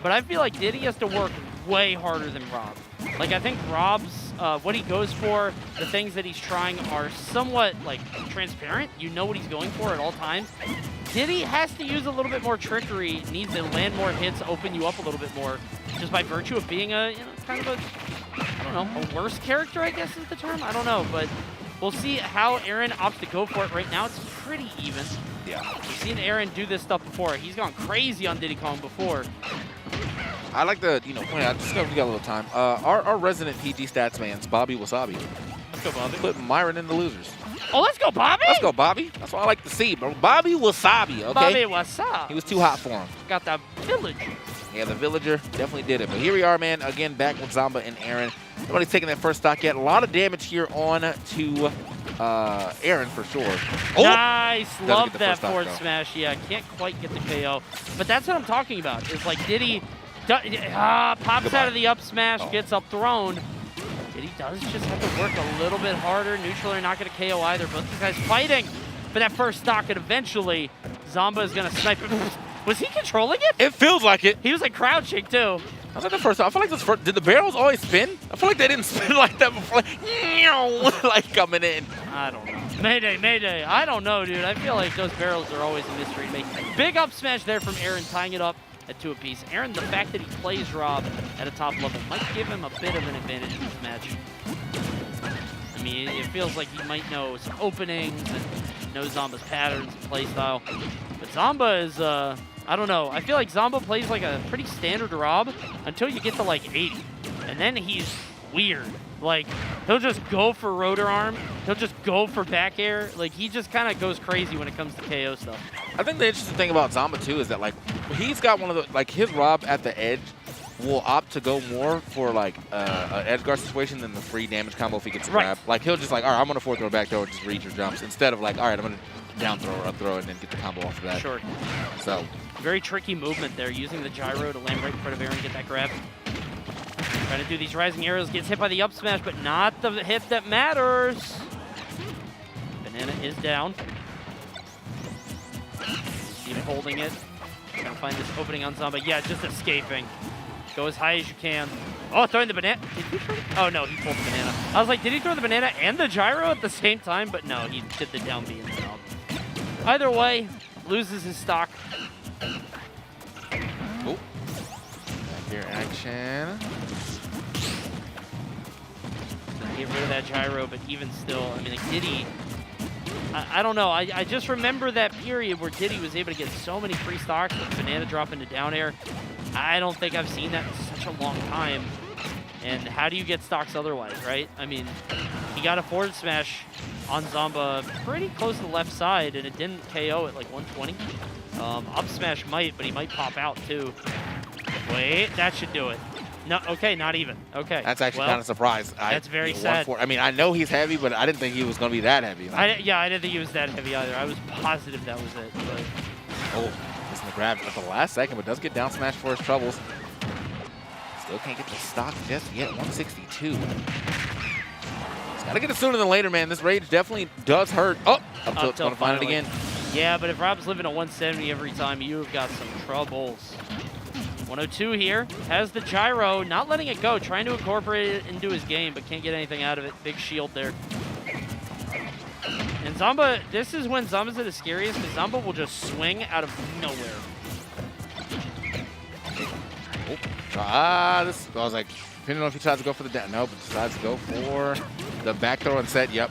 Speaker 4: but I feel like Diddy has to work way harder than Rob. Like I think Rob's what he goes for, the things that he's trying are somewhat like transparent. You know what he's going for at all times. Diddy has to use a little bit more trickery, needs to land more hits, open you up a little bit more, just by virtue of being a, you know, kind of a, I don't know, a worse character, I guess is the term. I don't know, but we'll see how Aaron opts to go for it. Right now, it's pretty even.
Speaker 3: Yeah.
Speaker 4: We've seen Aaron do this stuff before. He's gone crazy on Diddy Kong before.
Speaker 3: I like to, you know, point out, just because we got a little time, our resident PG stats man's Bobby Wasabi.
Speaker 4: Let's go, Bobby.
Speaker 3: Put Myron in the losers.
Speaker 4: Oh, let's go, Bobby!
Speaker 3: Let's go, Bobby. That's what I like to see, bro. Bobby Wasabi, okay?
Speaker 4: Bobby, what's up?
Speaker 3: He was too hot for him.
Speaker 4: Got that village.
Speaker 3: Yeah, the villager definitely did it. But here we are, man. Again, back with Zamba and Aaron. Nobody's taking that first stock yet. A lot of damage here on to Aaron for sure. Oh!
Speaker 4: Nice. Love that forward
Speaker 3: though.
Speaker 4: smash. Yeah, can't quite get the KO. But that's what I'm talking about. It's like Diddy pops out of the up smash, gets up thrown. Diddy does just have to work a little bit harder. Neutral are not going to KO either. Both these guys fighting for that first stock, and eventually Zamba is going to snipe. Was he controlling it?
Speaker 3: It feels like it.
Speaker 4: He was like crouching too.
Speaker 3: I was like the first time. I feel like this first, did the barrels always spin? I feel like they didn't spin like that before. Like coming in.
Speaker 4: I don't know. Mayday, mayday. I don't know, dude. I feel like those barrels are always a mystery to me. Big up smash there from Aaron, tying it up at 2 apiece. Aaron, the fact that he plays Rob at a top level might give him a bit of an advantage in this match. I mean, it feels like he might know some openings and know Zamba's patterns and play style. But Zamba is, I don't know. I feel like Zamba plays like a pretty standard Rob until you get to like 80. And then he's weird. Like, he'll just go for rotor arm. He'll just go for back air. Like, he just kind of goes crazy when it comes to KO stuff.
Speaker 3: I think the interesting thing about Zamba, too, is that, like, he's got one of the, like, his Rob at the edge will opt to go more for, like, an edge guard situation than the free damage combo if he gets a grab. Like, he'll just, like, all right, I'm going to forward throw, back throw, just read your jumps, instead of, like, all right, I'm going to down throw or up throw and then get the combo off of that.
Speaker 4: Sure.
Speaker 3: So.
Speaker 4: Very tricky movement there, using the gyro to land right in front of Aaron and get that grab. Trying to do these rising arrows, gets hit by the up smash, but not the hit that matters. Banana is down. Keep holding it. Trying to find this opening on Zamba. Yeah, just escaping. Go as high as you can. Oh, throwing the banana. Did he throw? Oh, no, he pulled the banana. I was like, did he throw the banana and the gyro at the same time? But no, he did the down B instead. Either way, loses his stock.
Speaker 3: Oh. Back here action.
Speaker 4: Get rid of that gyro, but even still, I mean, like Diddy, I don't know. I just remember that period where Diddy was able to get so many free stocks with banana drop into down air. I don't think I've seen that in such a long time. And how do you get stocks otherwise, right? I mean, he got a forward smash on Zomba pretty close to the left side, and it didn't KO at like 120. Up smash might, but he might pop out too. Wait, that should do it. No, okay, not even. Okay.
Speaker 3: That's actually kind of surprised.
Speaker 4: That's very sad.
Speaker 3: I mean, I know he's heavy, but I didn't think he was going to be that heavy. Like,
Speaker 4: I didn't think he was that heavy either. I was positive that was it. But.
Speaker 3: Oh, missing the grab at the last second, but does get down smash for his troubles. Still can't get the stock just yet. 162. He's got to get it sooner than later, man. This rage definitely does hurt. Oh, up till it's going to find it again.
Speaker 4: Yeah, but if Rob's living a 170 every time, you've got some troubles. 102 here, has the gyro, not letting it go, trying to incorporate it into his game, but can't get anything out of it. Big shield there. And Zomba, this is when Zomba's at his scariest, because Zomba will just swing out of nowhere.
Speaker 3: I was like, depending on if he tries to go for the down. No, but decides to go for the back throw and set. Yep.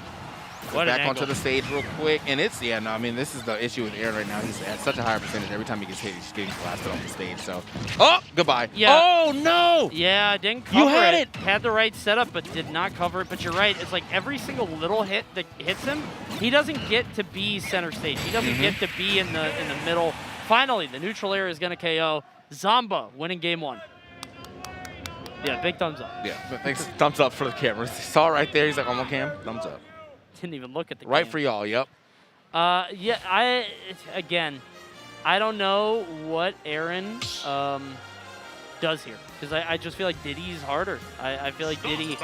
Speaker 4: What
Speaker 3: back onto the stage real quick. And it's, yeah, no, I mean, this is the issue with Aaron right now. He's at such a higher percentage. Every time he gets hit, he's getting blasted off the stage. So, oh, goodbye.
Speaker 4: Yeah.
Speaker 3: Oh, no.
Speaker 4: Yeah, didn't cover
Speaker 3: You had it.
Speaker 4: Had the right setup, but did not cover it. But you're right. It's like every single little hit that hits him, he doesn't get to be center stage. He doesn't get to be in the middle. Finally, the neutral air is going to KO. Zomba winning game 1. Yeah, big thumbs up.
Speaker 3: Yeah, thanks. Thumbs up for the camera. He saw it right there. He's like, on my cam. Thumbs up.
Speaker 4: Didn't even look at the
Speaker 3: right
Speaker 4: game.
Speaker 3: For y'all, yep.
Speaker 4: Yeah, I don't know what Aaron does here, because I just feel like Diddy's harder. I feel like Diddy,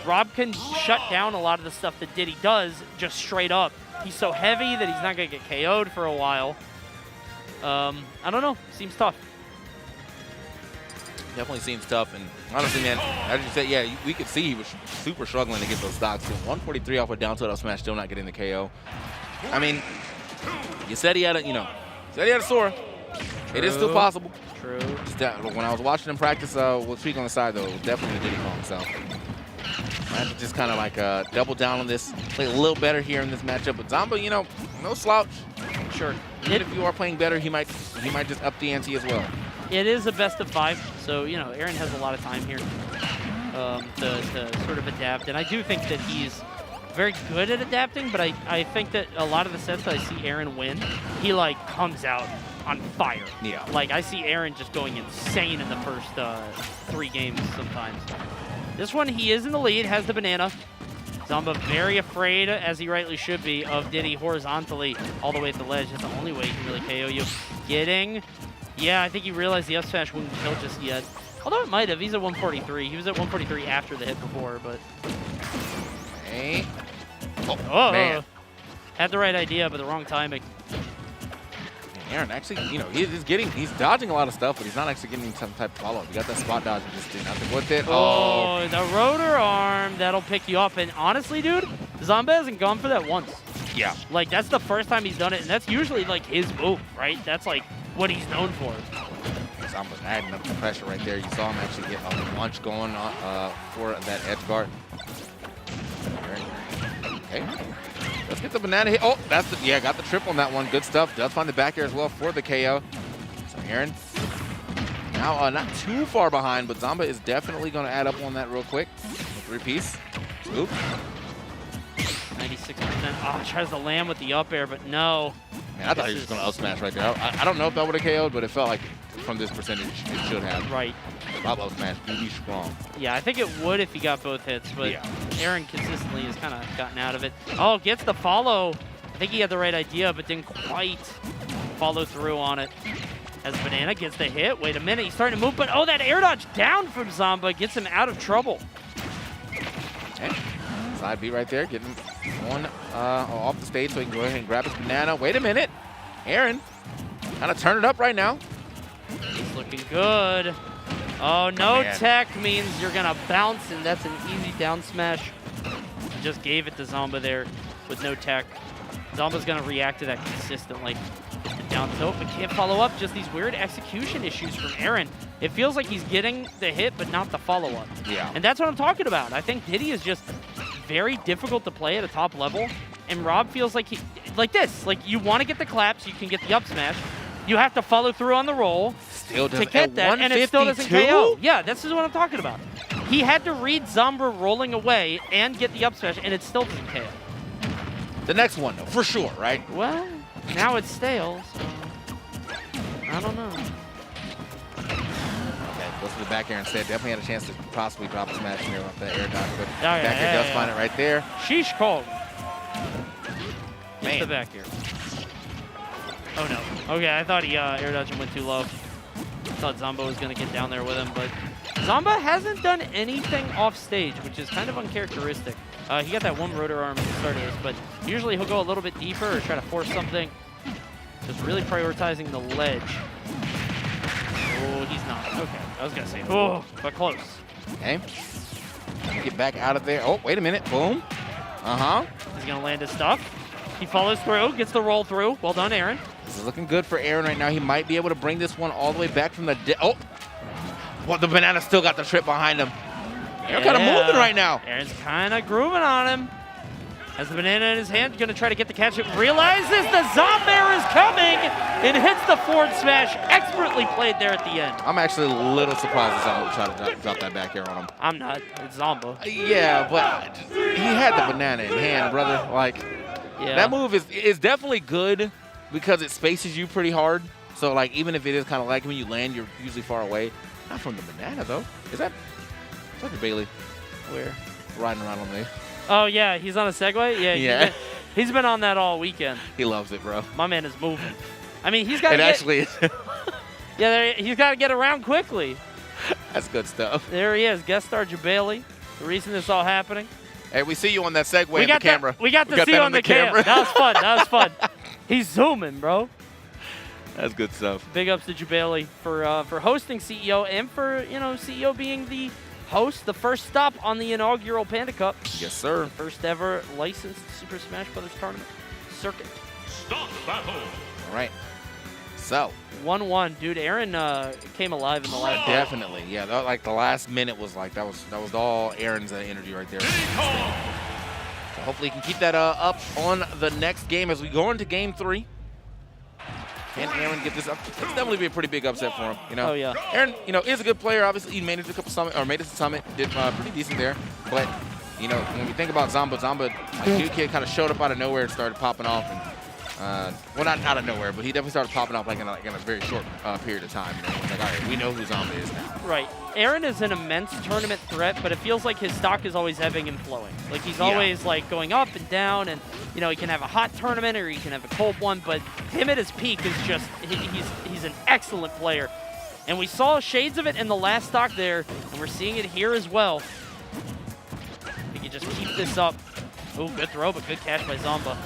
Speaker 4: Rob can shut down a lot of the stuff that Diddy does just straight up. He's so heavy that he's not going to get KO'd for a while. I don't know. Seems tough.
Speaker 3: Definitely seems tough, and honestly, man, as you said, yeah, we could see he was super struggling to get those stocks. 143 off a down tilt up smash, still not getting the KO. I mean, you said he had a, Sora.
Speaker 4: True.
Speaker 3: It is still possible.
Speaker 4: True.
Speaker 3: Just that, when I was watching him practice, we'll speak on the side though, it was definitely the Diddy Kong. So I have to just kind of like double down on this, play a little better here in this matchup. But Zomba, no slouch.
Speaker 4: Sure.
Speaker 3: Even if you are playing better, he might just up the ante as well.
Speaker 4: It is a best of 5, so, Aaron has a lot of time here to sort of adapt. And I do think that he's very good at adapting, but I think that a lot of the sets that I see Aaron win, he, like, comes out on fire.
Speaker 3: Yeah.
Speaker 4: Like, I see Aaron just going insane in the first 3 games sometimes. This one, he is in the lead, has the banana. Zomba very afraid, as he rightly should be, of Diddy horizontally all the way at the ledge. That's the only way he can really KO you. Yeah, I think he realized the up smash wouldn't kill just yet. Although it might have. He's at 143. He was at 143 after the hit before, but...
Speaker 3: Hey.
Speaker 4: Oh,
Speaker 3: man.
Speaker 4: Had the right idea, but the wrong timing.
Speaker 3: Aaron actually, he's dodging a lot of stuff, but he's not actually getting some type of follow-up. You got that spot dodge and just did nothing with it.
Speaker 4: Oh, the rotor arm, that'll pick you up. And honestly, dude, Zomba hasn't gone for that once.
Speaker 3: Yeah.
Speaker 4: Like, that's the first time he's done it, and that's usually, like, his move, right? That's, like, what he's known for.
Speaker 3: Zomba's adding up the pressure right there. You saw him actually get a launch going for that edge guard. Okay. Let's get the banana hit. Oh, got the triple on that one. Good stuff. Does find the back air as well for the KO. So Aaron now not too far behind, but Zomba is definitely going to add up on that real quick. 3-piece. Oop.
Speaker 4: 96%. Oh, tries to land with the up air, but no.
Speaker 3: Man, I thought he was just going to up smash right there. I don't know if that would have KO'd, but it felt like from this percentage, it should have.
Speaker 4: Right.
Speaker 3: Rob up smash, really strong.
Speaker 4: Yeah, I think it would if he got both hits, but yeah. Aaron consistently has kind of gotten out of it. Oh, gets the follow. I think he had the right idea, but didn't quite follow through on it. As Banana gets the hit. Wait a minute, he's starting to move, but oh, that air dodge down from Zomba gets him out of trouble.
Speaker 3: Okay. Side B right there, getting one off the stage so he can go ahead and grab his banana. Wait a minute. Aaron kind of turn it up right now.
Speaker 4: He's looking good. Oh, no tech means you're going to bounce, and that's an easy down smash. Just gave it to Zomba there with no tech. Zomba's going to react to that consistently. Hit the down tilt, but can't follow up. Just these weird execution issues from Aaron. It feels like he's getting the hit, but not the follow-up.
Speaker 3: Yeah.
Speaker 4: And that's what I'm talking about. I think Diddy is just very difficult to play at a top level, and Rob feels like like this. Like, you want to get the claps, you can get the up smash. You have to follow through on the roll,
Speaker 3: Still doesn't.
Speaker 4: to get that, and it still doesn't KO. Yeah, this is what I'm talking about. He had to read Zomba rolling away and get the up smash, and it still doesn't KO.
Speaker 3: The next one, though, for sure, right?
Speaker 4: Well, now it's stale, so I don't know.
Speaker 3: Okay, goes for the back air instead. Definitely had a chance to possibly drop a smash here off that air dodge, but
Speaker 4: yeah,
Speaker 3: back air does find it right there.
Speaker 4: Sheesh Kong.
Speaker 3: Man.
Speaker 4: The back air. Oh no. Okay, I thought he air dodged and went too low. Thought Zomba was gonna get down there with him, but Zomba hasn't done anything off stage, which is kind of uncharacteristic. He got that one rotor arm at the start of this, but usually he'll go a little bit deeper or try to force something. Just really prioritizing the ledge. Oh, he's not. Okay, I was gonna say, oh, but close.
Speaker 3: Okay. Get back out of there. Oh, wait a minute. Boom. Uh-huh.
Speaker 4: He's gonna land his stuff. He follows through, gets the roll through. Well done, Aaron.
Speaker 3: This is looking good for Aaron right now. He might be able to bring this one all the way back from the... Oh! Well, the banana still got the trip behind him. Aaron kind of moving right now.
Speaker 4: Aaron's kind of grooving on him. Has the banana in his hand, going to try to get the catch. It realizes the Zombair is coming and hits the forward smash. Expertly played there at the end.
Speaker 3: I'm actually a little surprised that Zomba tried to drop that back air on him.
Speaker 4: I'm not. It's Zomba.
Speaker 3: Yeah, but he had the banana in hand, brother. Like,
Speaker 4: yeah.
Speaker 3: That move is definitely good because it spaces you pretty hard. So, like, even if it is kind of like when you land, you're usually far away. Not from the banana, though. Is that Dr. Bailey?
Speaker 4: Where?
Speaker 3: Riding around on me.
Speaker 4: Oh, yeah. He's on a Segway? Yeah.
Speaker 3: Yeah.
Speaker 4: He's been on that all weekend.
Speaker 3: He loves it, bro.
Speaker 4: My man is moving. I mean, he's got to
Speaker 3: It actually is.
Speaker 4: Yeah, he's got to get around quickly.
Speaker 3: That's good stuff.
Speaker 4: There he is, guest star Jabali. The reason this all happening.
Speaker 3: Hey, we see you on that Segway on the camera.
Speaker 4: We got to see on the camera. That was fun. That was fun. He's zooming, bro.
Speaker 3: That's good stuff.
Speaker 4: Big ups to Jabali for hosting CEO and for, CEO being the host, the first stop on the inaugural Panda Cup.
Speaker 3: Yes, sir.
Speaker 4: First ever licensed Super Smash Bros. Tournament circuit.
Speaker 5: Stop battle.
Speaker 3: All right. So.
Speaker 4: 1-1. Dude, Aaron came alive in the last game.
Speaker 3: Definitely. Yeah, like the last minute was like, that was all Aaron's energy right there. So hopefully he can keep that up on the next game as we go into game 3. Can Aaron get this up? It's definitely be a pretty big upset for him,
Speaker 4: Oh, yeah.
Speaker 3: Aaron, is a good player. Obviously, he made it to a couple summit, or made it to summit, did pretty decent there. But, when we think about Zomba, like, Dude Kid kind of showed up out of nowhere and started popping off. And, well, not out of nowhere, but he definitely started popping off like in a very short period of time. It's like, all right, we know who Zomba is now.
Speaker 4: Right. Aaron is an immense tournament threat, but it feels like his stock is always ebbing and flowing. Like, he's always, like, going up and down, and, he can have a hot tournament or he can have a cold one, but him at his peak is just, he's an excellent player. And we saw shades of it in the last stock there, and we're seeing it here as well. We can just keep this up. Oh, good throw, but good catch by Zomba.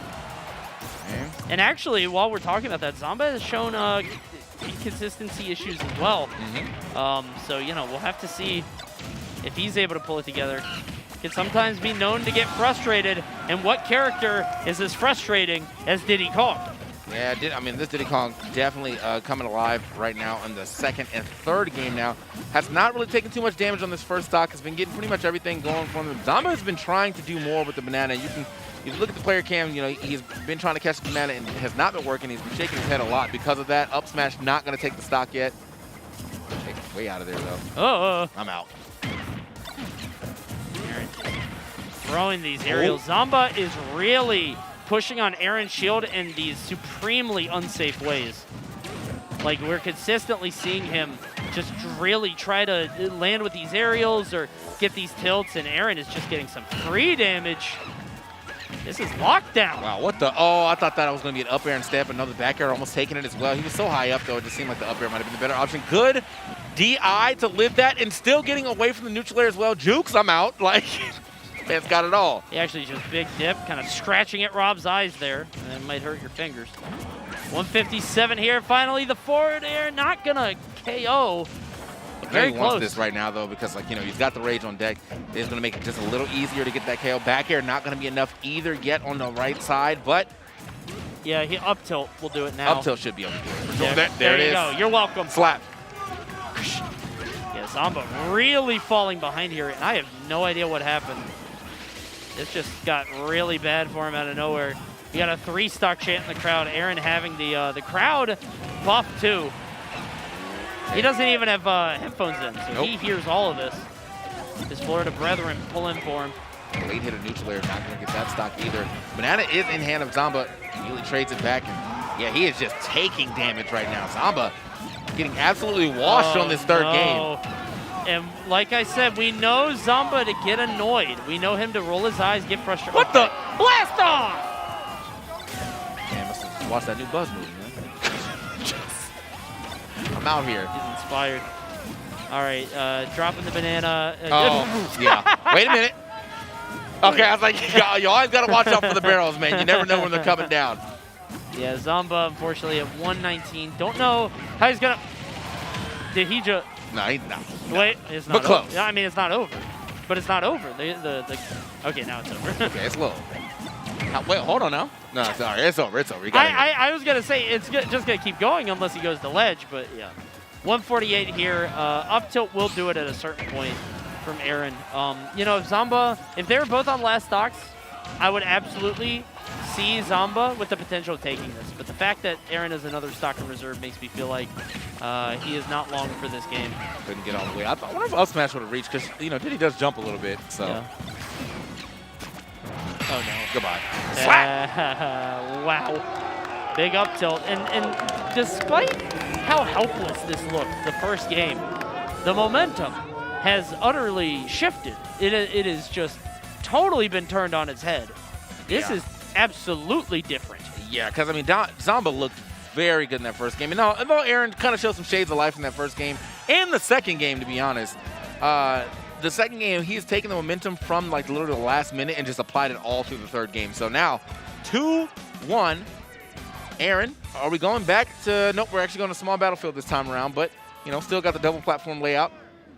Speaker 3: Okay.
Speaker 4: And actually, while we're talking about that, Zomba has shown inconsistency issues as well. So, we'll have to see if he's able to pull it together. Can sometimes be known to get frustrated, and what character is as frustrating as Diddy Kong?
Speaker 3: Yeah, this Diddy Kong definitely coming alive right now in the second and third game now. Has not really taken too much damage on this first stock. Has been getting pretty much everything going for him. Zomba has been trying to do more with the banana. You look at the player cam, he's been trying to catch the banana and it has not been working. He's been shaking his head a lot because of that. Up smash not going to take the stock yet. Take it way out of there, though. I'm out.
Speaker 4: Aaron throwing these aerials. Zomba is really pushing on Aaron's shield in these supremely unsafe ways. Like, we're consistently seeing him just really try to land with these aerials or get these tilts, and Aaron is just getting some free damage. This is lockdown.
Speaker 3: Wow, what the? Oh, I thought that was going to be an up air instead, but another back air almost taking it as well. He was so high up, though, it just seemed like the up air might have been the better option. Good DI to live that and still getting away from the neutral air as well. Jukes, I'm out. Like, man's got it all.
Speaker 4: He actually just big dip, kind of scratching at Rob's eyes there. And it might hurt your fingers. 157 here. Finally, the forward air not going to KO. Very
Speaker 3: he
Speaker 4: close.
Speaker 3: Wants this right now, though, because, he's got the rage on deck. It's going to make it just a little easier to get that KO. Back air not going to be enough either yet on the right side, but...
Speaker 4: Yeah, up tilt will do it now.
Speaker 3: Up tilt should be able to do it. For
Speaker 4: sure.
Speaker 3: There it is.
Speaker 4: There you go. You're welcome.
Speaker 3: Slap.
Speaker 4: Yeah, Zomba really falling behind here, and I have no idea what happened. This just got really bad for him out of nowhere. You got a 3-stock chant in the crowd. Aaron having the crowd buff, too. He doesn't even have headphones in, so he hears all of this. His Florida brethren pulling for him.
Speaker 3: Late hitter neutral air, not going to get that stock either. Banana is in hand of Zamba. Immediately trades it back. And yeah, he is just taking damage right now. Zamba getting absolutely washed on this third game.
Speaker 4: And like I said, we know Zamba to get annoyed. We know him to roll his eyes, get frustrated.
Speaker 3: What the?
Speaker 4: Blast off!
Speaker 3: Man, must have watched that new Buzz movie, man. I'm out here.
Speaker 4: He's inspired. All right, dropping the banana.
Speaker 3: Oh, yeah. Wait a minute. Okay, I was like, you always got to watch out for the barrels, man. You never know when they're coming down.
Speaker 4: Yeah, Zamba, unfortunately, at 119. Don't know how he's going to... Did he just...
Speaker 3: No, he's not.
Speaker 4: Wait, it's not
Speaker 3: but close.
Speaker 4: over. Yeah, I mean, it's not over. But it's not over. Okay, now it's over.
Speaker 3: Okay, it's low. Wait, hold on now. No, sorry, it's over. It's over. You
Speaker 4: I was going to say it's just going to keep going unless he goes to ledge, but yeah. 148 here. Up tilt will do it at a certain point from Aaron. You know, if they were both on last stocks, I would absolutely see Zamba with the potential of taking this. But the fact that Aaron is another stock in reserve makes me feel like he is not long for this game.
Speaker 3: Couldn't get all the way. I wonder if up smash would have reached because, you know, Diddy does jump a little bit. So.
Speaker 4: Yeah. Oh, no.
Speaker 3: Goodbye.
Speaker 4: Wow. Big up tilt. And despite how helpless this looked the first game, the momentum has utterly shifted. It has just totally been turned on its head. This is absolutely different.
Speaker 3: Yeah, because, I mean, Zamba looked very good in that first game. And although Aaron kind of showed some shades of life in that first game and the second game, to be honest, the second game, he's taken the momentum from, like, literally the last minute and just applied it all through the third game. So now, 2-1. Aaron, are we going back to... Nope, we're actually going to small battlefield this time around, but, you know, still got the double platform layout.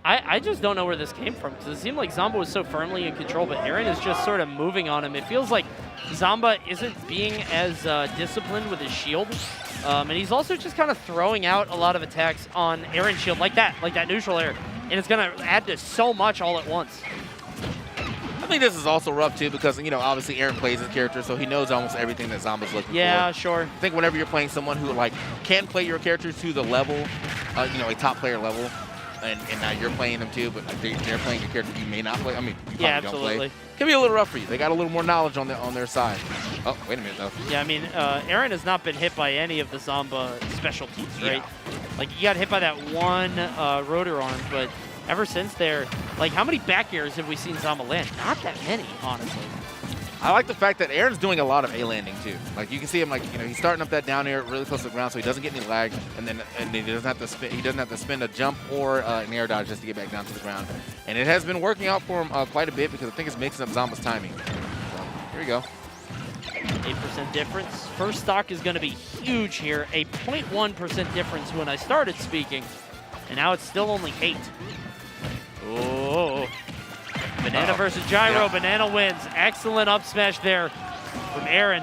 Speaker 4: I just don't know where this came from because it seemed like Zamba was so firmly in control, but Aaron is just sort of moving on him. It feels like Zamba isn't being as disciplined with his shield, and he's also just kind of throwing out a lot of attacks on Aaron's shield like that neutral air, and it's going to add to so much all at once.
Speaker 3: I think this is also rough, too, because, you know, obviously Aaron plays his character, so he knows almost everything that Zamba's looking for.
Speaker 4: Yeah, sure.
Speaker 3: I think whenever you're playing someone who, like, can play your character to the level, you know, a top player level, and now you're playing them too, but they're playing your character you may not play. I mean, you probably don't play. It can be a little rough for you. They got a little more knowledge on their side. Oh, wait a minute, though.
Speaker 4: Yeah, I mean, Aaron has not been hit by any of the Zamba specialties, right?
Speaker 3: Yeah.
Speaker 4: Like, he got hit by that one rotor arm, but ever since there, like, how many back airs have we seen Zamba land? Not that many, honestly.
Speaker 3: I like the fact that Aaron's doing a lot of A-landing, too. Like, you can see him, like, you know, he's starting up that down air really close to the ground so he doesn't get any lag, and he doesn't have to spin, a jump or an air dodge just to get back down to the ground. And it has been working out for him quite a bit because I think it's mixing up Zamba's timing. So, here we go.
Speaker 4: 8% difference. First stock is going to be huge here. A 0.1% difference when I started speaking, and now it's still only 8. Oh. Banana versus Gyro. Yeah. Banana wins. Excellent up smash there from Aaron.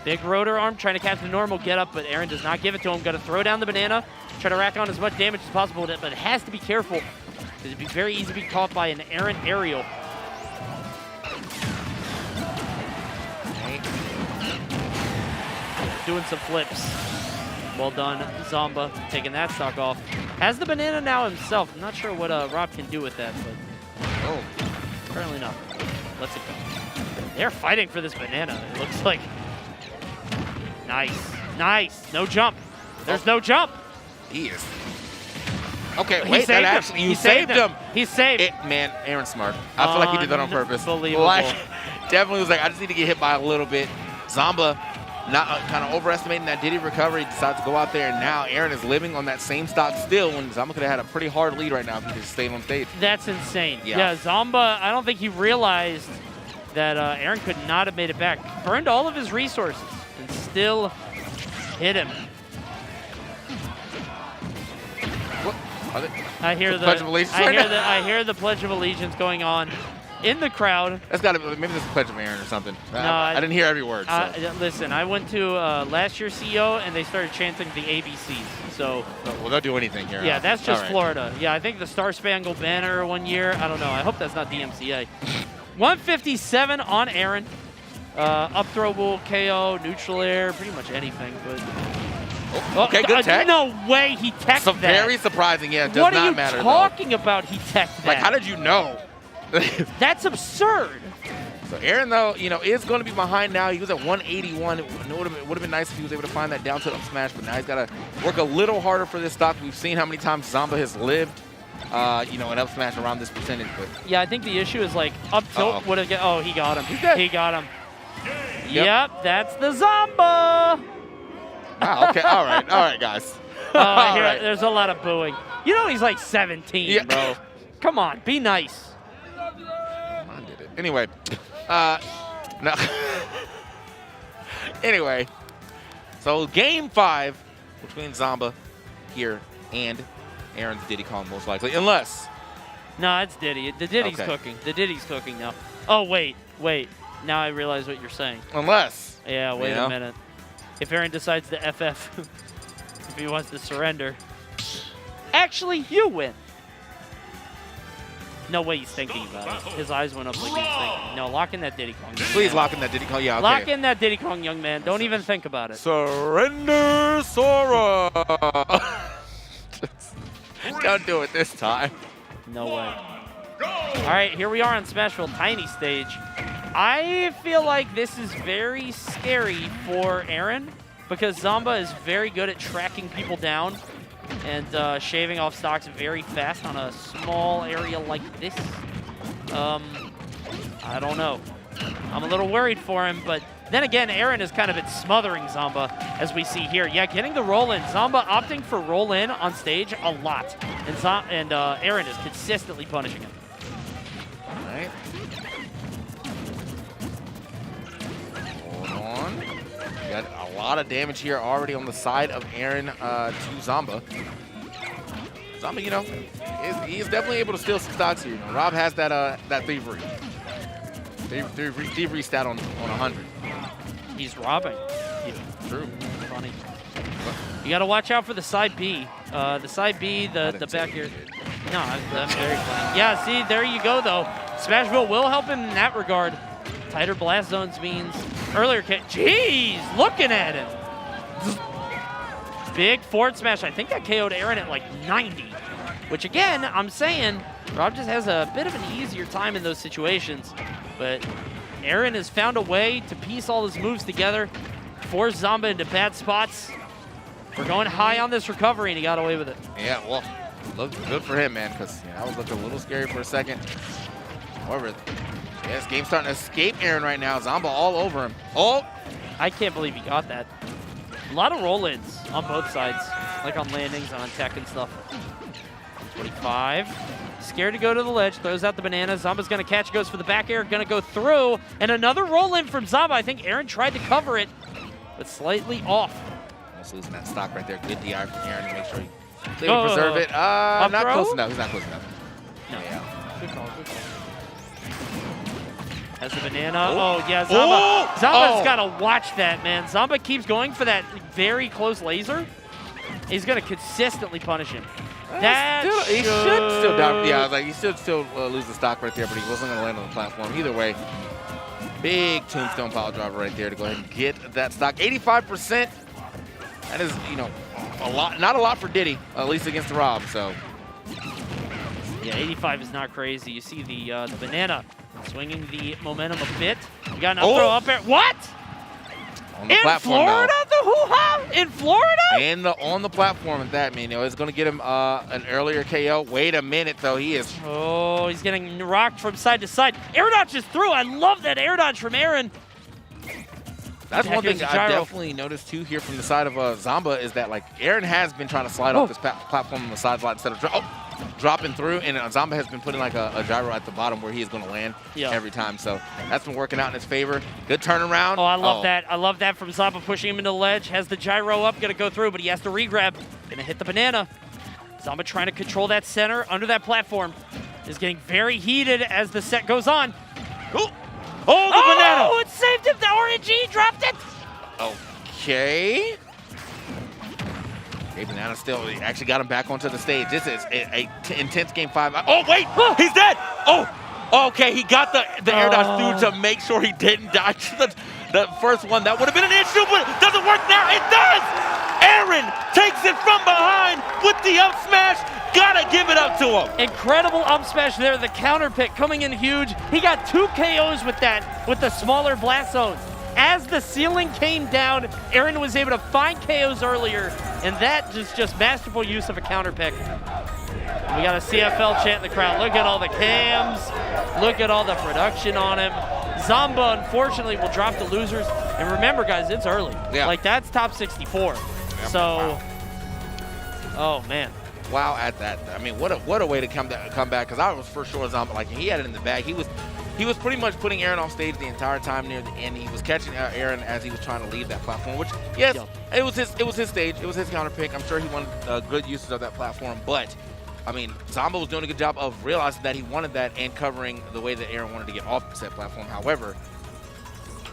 Speaker 4: Big rotor arm trying to catch the normal get up, but Aaron does not give it to him. Got to throw down the banana, try to rack on as much damage as possible, but it has to be careful because it'd be very easy to be caught by an Aaron aerial. Doing some flips. Well done, Zamba, taking that stock off. Has the banana now himself. I'm not sure what Rob can do with that, but apparently not. Let's it go. They're fighting for this banana, it looks like. Nice, nice. No jump. There's no jump.
Speaker 3: He is. Okay, wait, that actually, you saved him.
Speaker 4: He saved him.
Speaker 3: Man, Aaron's smart. I feel like he did that on purpose.
Speaker 4: Unbelievable.
Speaker 3: Like, definitely was like, I just need to get hit by a little bit. Zamba, not kind of overestimating that Diddy recovery, decides to go out there, and now Aaron is living on that same stock still when Zamba could have had a pretty hard lead right now if he just stayed on stage.
Speaker 4: That's insane. Yeah, Zamba, I don't think he realized that Aaron could not have made it back. Burned all of his resources and still hit him.
Speaker 3: What?
Speaker 4: I hear the Pledge of Allegiance. I hear the Pledge of Allegiance going on in the crowd.
Speaker 3: That's got to be, maybe this is Pledge of Aaron or something.
Speaker 4: No,
Speaker 3: I didn't hear every word. So.
Speaker 4: Listen, I went to last year's CEO and they started chanting the ABCs. So.
Speaker 3: Well, they'll do anything here.
Speaker 4: Yeah, that's just Florida. Yeah, I think the Star Spangled Banner one year. I don't know. I hope that's not DMCA. 157 on Aaron. Up throw will KO, neutral air, pretty much anything. But
Speaker 3: Oh, okay, good tech.
Speaker 4: No way he teched that.
Speaker 3: Very surprising. Yeah, it does
Speaker 4: what
Speaker 3: not matter.
Speaker 4: What are you talking about? He teched that.
Speaker 3: Like, how did you know?
Speaker 4: That's absurd.
Speaker 3: So Aaron, though, is going to be behind now. He was at 181. It would have been nice if he was able to find that down tilt up smash, but now he's got to work a little harder for this stock. We've seen how many times Zamba has lived, an up smash around this percentage. But
Speaker 4: yeah, I think the issue is like up tilt would have get. Oh, he got him.
Speaker 3: He's dead.
Speaker 4: He got him. Yep, that's the Zamba.
Speaker 3: Wow, okay, all right, guys.
Speaker 4: Right. There's a lot of booing. He's like 17, bro. Come on, be nice.
Speaker 3: I did it. Anyway, no. Anyway, so game 5 between Zamba here and Aaron's Diddy Kong, most likely, unless.
Speaker 4: No, it's Diddy. The Diddy's cooking. The Diddy's cooking now. Oh, wait. Now I realize what you're saying.
Speaker 3: Unless.
Speaker 4: Yeah, wait a minute. If Aaron decides to FF, if he wants to surrender. Actually, you win. No way he's thinking about it. His eyes went up like he's thinking. No, lock in that Diddy Kong.
Speaker 3: Please lock in that Diddy Kong. Yeah, okay.
Speaker 4: Lock in that Diddy Kong, young man. Don't even think about it.
Speaker 3: Surrender, Sora. Don't do it this time.
Speaker 4: No way. All right, here we are on Smashville Tiny Stage. I feel like this is very scary for Aaron because Zamba is very good at tracking people down and shaving off stocks very fast on a small area like this. I don't know. I'm a little worried for him, but then again, Aaron has kind of been smothering Zamba, as we see here. Yeah, getting the roll-in. Zamba opting for roll-in on stage a lot, and Aaron is consistently punishing him.
Speaker 3: All right. Hold on. Got a lot of damage here already on the side of Aaron to Zamba. Zamba, he's definitely able to steal some stocks here. Rob has that thievery. Thievery stat on 100.
Speaker 4: He's robbing.
Speaker 3: Yeah, true.
Speaker 4: Funny. You got to watch out for the side B. The side B, the back here. No, I'm very funny. Yeah, see, there you go, though. Smashville will help him in that regard. Tighter blast zones means earlier. Jeez, looking at him. Big forward smash. I think that KO'd Aaron at like 90, which again, I'm saying Rob just has a bit of an easier time in those situations. But Aaron has found a way to piece all his moves together, force Zamba into bad spots. We're going high on this recovery, and he got away with it.
Speaker 3: Yeah, well, looked good for him, man, because that was looking a little scary for a second. However, this game's starting to escape Aaron right now. Zamba all over him. Oh!
Speaker 4: I can't believe he got that. A lot of roll-ins on both sides, like on landings and on tech and stuff. 25. Scared to go to the ledge, throws out the banana. Zamba's going to catch, goes for the back air, going to go through. And another roll-in from Zamba. I think Aaron tried to cover it, but slightly off.
Speaker 3: Almost losing that stock right there. Good DI from Aaron to make sure he preserve it. Not close enough. He's not close enough.
Speaker 4: No.
Speaker 3: Yeah.
Speaker 4: Good call, good call. Has the banana. Oh, yeah, Zamba. Zamba's got to watch that, man. Zamba keeps going for that very close laser. He's going to consistently punish him.
Speaker 3: He should still die. Yeah, I was like, he should still lose the stock right there, but he wasn't going to land on the platform. Either way, big tombstone pile driver right there to go ahead and get that stock. 85%. That is, a lot. Not a lot for Diddy, at least against the Rob. So,
Speaker 4: yeah, 85 is not crazy. You see the banana swinging the momentum a bit. You got an up throw up there. What?
Speaker 3: On the platform,
Speaker 4: Florida, the hoo-ha? In Florida?
Speaker 3: And on the platform at that, man. It's going to get him an earlier KO. Wait a minute, though. He is.
Speaker 4: Oh, he's getting rocked from side to side. Air dodge just through. I love that air dodge from Aaron.
Speaker 3: That's one thing I definitely noticed, too, here from the side of Zamba is that, like, Aaron has been trying to slide off this platform on the side slide instead of dropping through, and Zamba has been putting, like, a gyro at the bottom where he is going to land every time. So that's been working out in his favor. Good turnaround.
Speaker 4: Oh, I love that. I love that from Zamba pushing him into the ledge. Has the gyro up, going to go through, but he has to re-grab. Going to hit the banana. Zamba trying to control that center under that platform. Is getting very heated as the set goes on.
Speaker 3: Oh, the banana!
Speaker 4: Oh, it saved him. The RNG dropped it.
Speaker 3: Okay. Banana still actually got him back onto the stage. This is a intense game 5. Oh, wait! He's dead! Oh, okay. He got the air dodge through to make sure he didn't die. The first one, that would have been an issue, but it doesn't work now. It does!
Speaker 5: Aaron takes it from behind with the up smash. Gotta give it up to him.
Speaker 4: Incredible up smash there. The counter pick coming in huge. He got 2 KOs with that, with the smaller blast zones. As the ceiling came down, Aaron was able to find KOs earlier, and that is just masterful use of a counter pick. We got a CFL chant in the crowd. Look at all the cams. Look at all the production on him. Zomba, unfortunately, will drop the losers. And remember, guys, it's early.
Speaker 3: Yeah.
Speaker 4: Like, that's top 64.
Speaker 3: Yeah,
Speaker 4: So,
Speaker 3: wow.
Speaker 4: Oh, man.
Speaker 3: Wow, at that. I mean, what a way to come back, because I was for sure Zomba, like, he had it in the bag. He was pretty much putting Aaron off stage the entire time near the end. He was catching Aaron as he was trying to leave that platform, which, yes, it was his stage. It was his counter pick. I'm sure he wanted good uses of that platform, but I mean, Zomba was doing a good job of realizing that he wanted that and covering the way that Aaron wanted to get off said platform. However,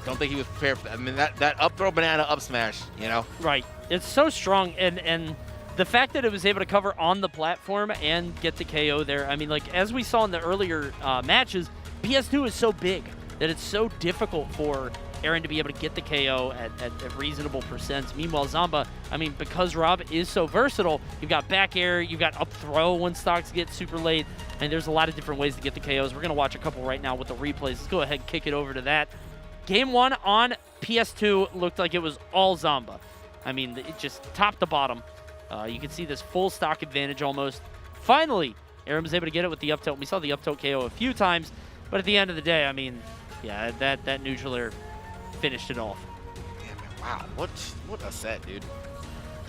Speaker 3: don't think he was prepared for that. I mean, that up throw banana up smash, you know?
Speaker 4: Right. It's so strong, and the fact that it was able to cover on the platform and get the KO there, I mean, like, as we saw in the earlier matches, PS2 is so big that it's so difficult for Aaron to be able to get the KO at reasonable percents. Meanwhile, Zomba, I mean, because Rob is so versatile, you've got back air, you've got up throw when stocks get super late, and there's a lot of different ways to get the KOs. We're going to watch a couple right now with the replays. Let's go ahead and kick it over to that. Game 1 on PS2 looked like it was all Zomba. I mean, it just top to bottom. You can see this full stock advantage almost. Finally, Aaron was able to get it with the up tilt. We saw the up tilt KO a few times, but at the end of the day, I mean, yeah, that neutral air finished it off.
Speaker 3: Yeah, man, wow, what a set, dude.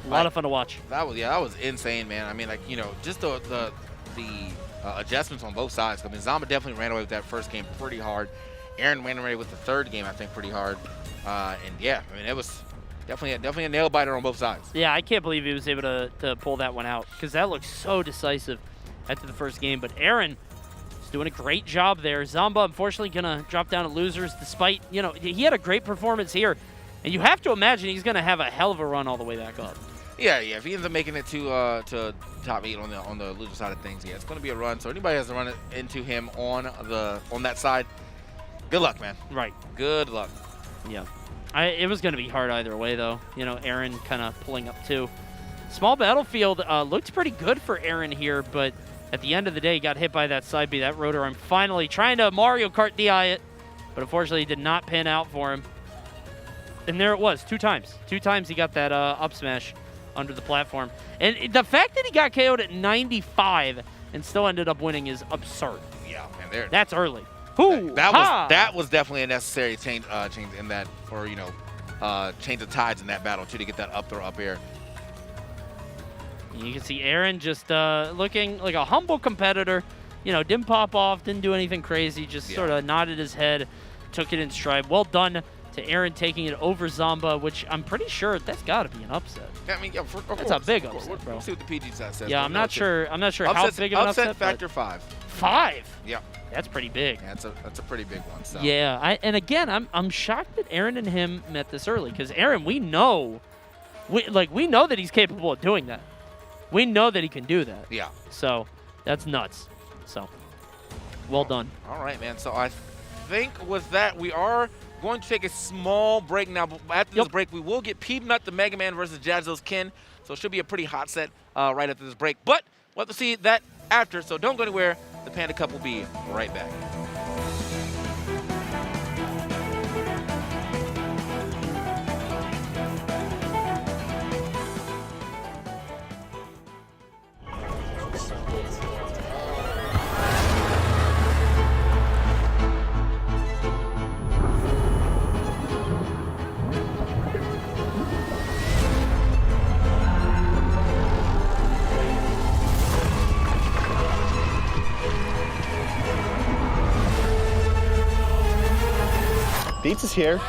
Speaker 4: A lot of fun to watch.
Speaker 3: That was insane, man. I mean, like, you know, just the adjustments on both sides. I mean, Zomba definitely ran away with that first game pretty hard. Aaron ran away with the third game, I think, pretty hard. And yeah, I mean, it was definitely a nail biter on both sides.
Speaker 4: Yeah, I can't believe he was able to pull that one out, because that looked so decisive after the first game. But Aaron is doing a great job there. Zomba, unfortunately, gonna drop down to losers, despite, you know, he had a great performance here, and you have to imagine he's gonna have a hell of a run all the way back up.
Speaker 3: Yeah. If he ends up making it to top 8 on the loser side of things, yeah, it's gonna be a run. So anybody has to run into him on that side, good luck, man.
Speaker 4: Right.
Speaker 3: Good luck.
Speaker 4: Yeah. It was going to be hard either way, though. You know, Aaron kind of pulling up, too. Small battlefield looked pretty good for Aaron here, but at the end of the day, he got hit by that side B, that rotor arm. Finally trying to Mario Kart DI it, but unfortunately did not pan out for him. And there it was, 2 times. 2 times he got that up smash under the platform. And the fact that he got KO'd at 95 and still ended up winning is absurd.
Speaker 3: Yeah, man,
Speaker 4: that's early. Ooh,
Speaker 3: that was definitely a necessary change in that, or you know, change the tides in that battle too, to get that up throw up air.
Speaker 4: You can see Aaron just looking like a humble competitor. You know, didn't pop off, didn't do anything crazy, just sort of nodded his head, took it in stride. Well done to Aaron taking it over Zomba, which I'm pretty sure that's got to be an upset.
Speaker 3: I mean, yeah,
Speaker 4: that's a big upset, bro.
Speaker 3: We'll see what the PG side says.
Speaker 4: Yeah, I'm not sure how big of an upset.
Speaker 3: Upset factor 5.
Speaker 4: 5?
Speaker 3: Yeah.
Speaker 4: That's pretty big.
Speaker 3: Yeah, that's a pretty big one. So.
Speaker 4: Yeah, and again, I'm shocked that Aaron and him met this early, because Aaron, we know that he's capable of doing that. We know that he can do that.
Speaker 3: Yeah.
Speaker 4: So that's nuts. So well done.
Speaker 3: All right, man. So I think with that, we are going to take a small break now. But after this break, we will get Peanut the Mega Man versus Jadzill's Ken. So it should be a pretty hot set right after this break. But we'll have to see that after. So don't go anywhere. The Panda Cup will be right back.
Speaker 6: Pizza's here.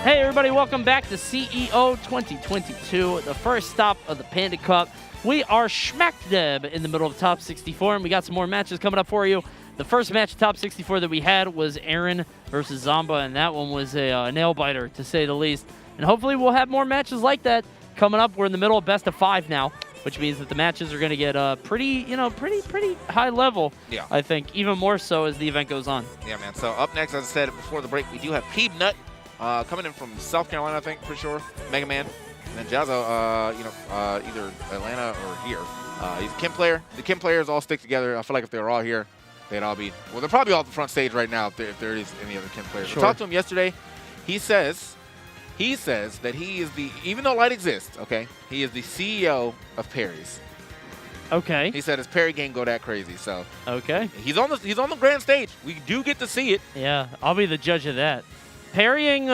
Speaker 4: Hey everybody, welcome back to CEO 2022, the first stop of the Panda Cup. We are smack dab in the middle of the top 64, and we got some more matches coming up for you. The first match, top 64, that we had was Aaron versus Zomba, and that one was a nail-biter, to say the least. And hopefully we'll have more matches like that coming up. We're in the middle of best of 5 now, which means that the matches are going to get pretty high level,
Speaker 3: yeah.
Speaker 4: I think, even more so as the event goes on.
Speaker 3: Yeah, man. So up next, as I said before the break, we do have Peanut coming in from South Carolina, I think, for sure. Mega Man. And then Jazzo, either Atlanta or here. He's a Kim player. The Kim players all stick together. I feel like if they were all here, they'd all be, well, they're probably all at the front stage right now if there is any other Kim players.
Speaker 4: Sure.
Speaker 3: I talked to him yesterday. He says that he is the, even though Light exists, okay, he is the CEO of parries.
Speaker 4: Okay.
Speaker 3: He said his parry game go that crazy, so.
Speaker 4: Okay.
Speaker 3: He's on the grand stage. We do get to see it.
Speaker 4: Yeah, I'll be the judge of that. Parrying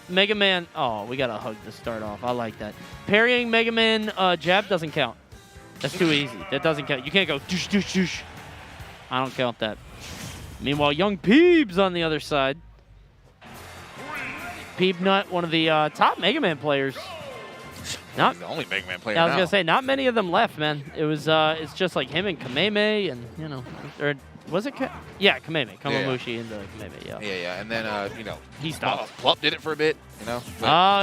Speaker 4: Mega Man. Oh, we got a hug to start off. I like that. Parrying Mega Man jab doesn't count. That's too easy. That doesn't count. You can't go doosh, doosh, doosh. I don't count that. Meanwhile, young Peebs on the other side. Peebnut, one of the top Mega Man players.
Speaker 3: He's the only Mega Man player
Speaker 4: I was
Speaker 3: now.
Speaker 4: gonna say, not many of them left, man. It was, it's just like him and Kameme, and you know, or was it? Yeah, Kameme, Kamamushi into Kameme. Yeah.
Speaker 3: Yeah, and then
Speaker 4: He stopped.
Speaker 3: Plup did it for a bit, but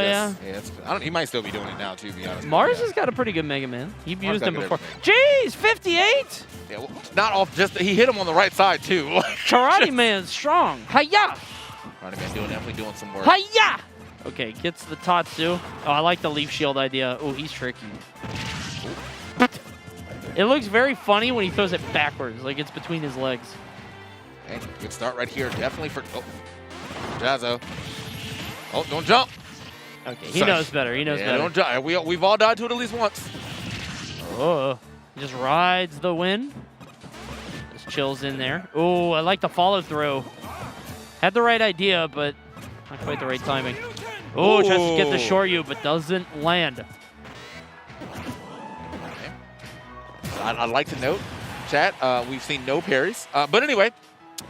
Speaker 4: yeah.
Speaker 3: He might still be doing it now too, to be honest.
Speaker 4: Mars has got a pretty good Mega Man. You've
Speaker 3: Mars
Speaker 4: used
Speaker 3: got
Speaker 4: him
Speaker 3: good
Speaker 4: before.
Speaker 3: everything.
Speaker 4: Jeez, 58.
Speaker 3: Yeah, well, not off. Just he hit him on the right side too.
Speaker 4: Karate Man's strong. Hiya!
Speaker 3: Karate Man definitely doing some work.
Speaker 4: Hiya! Okay, gets the Tatsu. Oh, I like the leaf shield idea. Oh, he's tricky. It looks very funny when he throws it backwards, like it's between his legs.
Speaker 3: Okay, good start right here. Definitely for Jazzo. Oh, don't jump.
Speaker 4: Okay, he knows better. He knows better.
Speaker 3: Don't jump. We've all died to it at least once.
Speaker 4: Oh, he just rides the wind. Just chills in there. Oh, I like the follow through. Had the right idea, but not quite the right timing. Oh, tries to get the Shoryu, but doesn't land.
Speaker 3: Okay. So I'd like to note, chat, we've seen no parries. But anyway.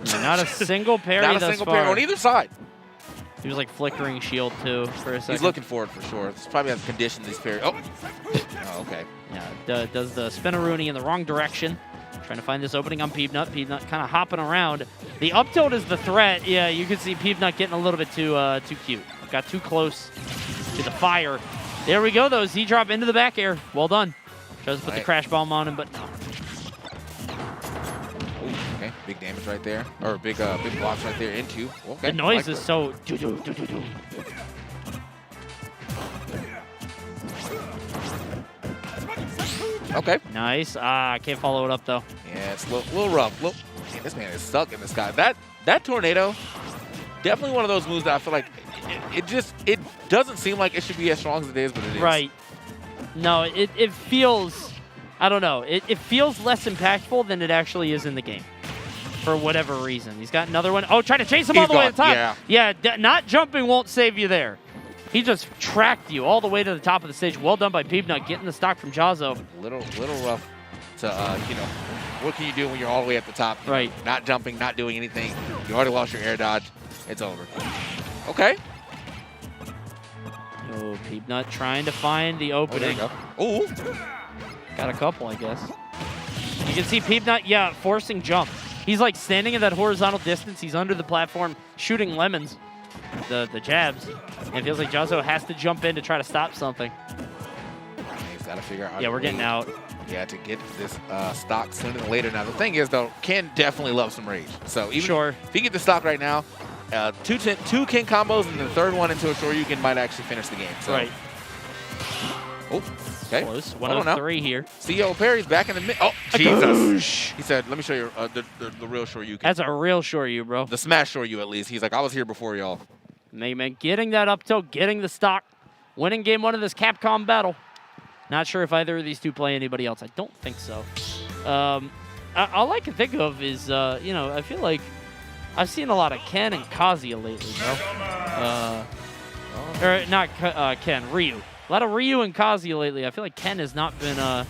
Speaker 4: Not a single parry
Speaker 3: Not a
Speaker 4: thus
Speaker 3: single
Speaker 4: far.
Speaker 3: parry on either side.
Speaker 4: He was like flickering shield too for a second.
Speaker 3: He's looking for it for sure. This probably has conditioned these parries. Oh, okay.
Speaker 4: Yeah, does the spinaroonie in the wrong direction. Trying to find this opening on Peebnut. Peebnut kind of hopping around. The up tilt is the threat. Yeah, you can see Peebnut getting a little bit too cute. Got too close to the fire. There we go, though. Z-drop into the back air. Well done. Tries to put the crash bomb on him, but no.
Speaker 3: Okay, big damage right there. Or big blocks right there into. Okay.
Speaker 4: The noise is so do-do-do-do-do.
Speaker 3: Okay.
Speaker 4: Nice. I can't follow it up, though.
Speaker 3: Yeah, it's a little rough. Look, man, this man is stuck in the sky. That tornado, definitely one of those moves that I feel like it doesn't seem like it should be as strong as it is, but it is.
Speaker 4: Right. No, it feels, I don't know, it feels less impactful than it actually is in the game. For whatever reason. He's got another one. Oh, trying to chase him all the way to the top. Yeah, not jumping won't save you there. He just tracked you all the way to the top of the stage. Well done by Peebnut, getting the stock from Jazzo.
Speaker 3: Little rough to, what can you do when you're all the way at the top?
Speaker 4: Right.
Speaker 3: Not jumping, not doing anything. You already lost your air dodge. It's over. Okay.
Speaker 4: Oh, Peebnut trying to find the opening.
Speaker 3: Oh,
Speaker 4: Got a couple, I guess. You can see Peebnut, forcing jump. He's like standing in that horizontal distance. He's under the platform shooting lemons, the jabs. And it feels like Jazzo has to jump in to try to stop something.
Speaker 3: He's got to figure out.
Speaker 4: Yeah, we're getting out.
Speaker 3: Yeah, to get this stock sooner than later. Now, the thing is, though, Ken definitely loves some rage. So even if he get the stock right now, two Ken combos and the third one into a Shoryuken might actually finish the game. So.
Speaker 4: Right.
Speaker 3: Oh, okay.
Speaker 4: Close. 103 here.
Speaker 3: CEO Perry's back in the mid. Oh, Jesus. He said, let me show you the real Shoryuken.
Speaker 4: That's a real Shoryu, bro.
Speaker 3: The smash Shoryu, at least. He's like, I was here before y'all.
Speaker 4: Man, getting that up tilt, getting the stock, winning game one of this Capcom battle. Not sure if either of these two play anybody else. I don't think so. All I can think of is, I feel like I've seen a lot of Ken and Kazuya lately, bro. Or not Ken, Ryu. A lot of Ryu and Kazuya lately. I feel like Ken has not been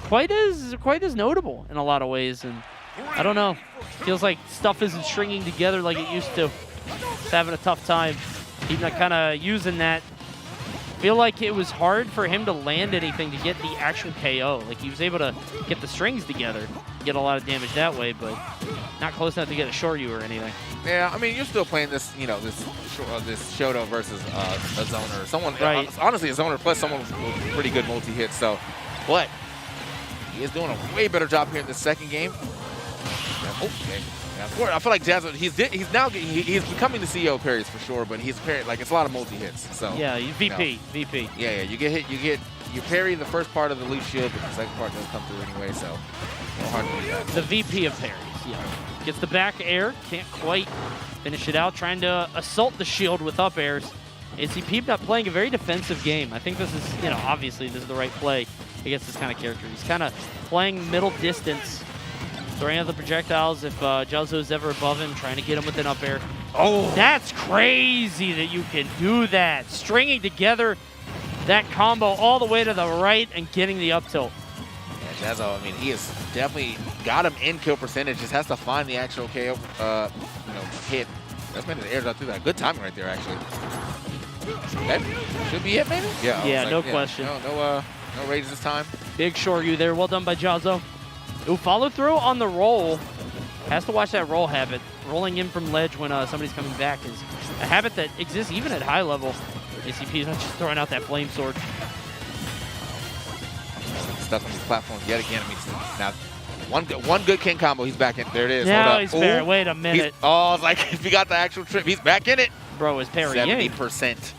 Speaker 4: quite as notable in a lot of ways, and I don't know. Feels like stuff isn't stringing together like it used to. It's having a tough time. Peanut kind of using that. Feel like it was hard for him to land anything to get the actual KO. Like, he was able to get the strings together, get a lot of damage that way, but not close enough to get a Shoryu or anything.
Speaker 3: Yeah, I mean, you're still playing this, you know, this Shoto versus a zoner. Someone,
Speaker 4: right.
Speaker 3: Honestly, a zoner plus someone with pretty good multi-hits. So, but he is doing a way better job here in the second game. Okay. I feel like Jazzo, he's becoming the CEO of parries for sure, but he's parry, like, it's a lot of multi-hits. So
Speaker 4: yeah, VP,
Speaker 3: you know.
Speaker 4: VP.
Speaker 3: Yeah, you get hit, you parry the first part of the leaf shield, but the second part doesn't come through anyway, so no hard to do that.
Speaker 4: The VP of parries, yeah. Gets the back air, can't quite finish it out, trying to assault the shield with up airs. AC Peanut playing a very defensive game. I think this is, you know, obviously this is the right play against this kind of character. He's kind of playing middle distance, throwing out the projectiles if Jazzo's ever above him, trying to get him with an up air. Oh, that's crazy that you can do that. Stringing together that combo all the way to the right and getting the up tilt.
Speaker 3: Yeah, Jazzo, I mean, he has definitely got him in kill percentage. Just has to find the actual KO, hit. That's made the airs out through that. Good timing right there, actually. Okay. Should be it, maybe? Yeah.
Speaker 4: Yeah, no question.
Speaker 3: No rage this time.
Speaker 4: Big Shoryu there. Well done by Jazzo. Ooh, follow through on the roll. Has to watch that roll habit. Rolling in from ledge when somebody's coming back is a habit that exists even at high level. ACP is not just throwing out that flame sword.
Speaker 3: Stuck on these platforms yet again. I mean, now one good king combo. He's back in. There it is.
Speaker 4: Now he's parrying. Wait a minute.
Speaker 3: Oh, it's like if he got the actual trip, he's back in it.
Speaker 4: Bro is parrying.
Speaker 3: 70%.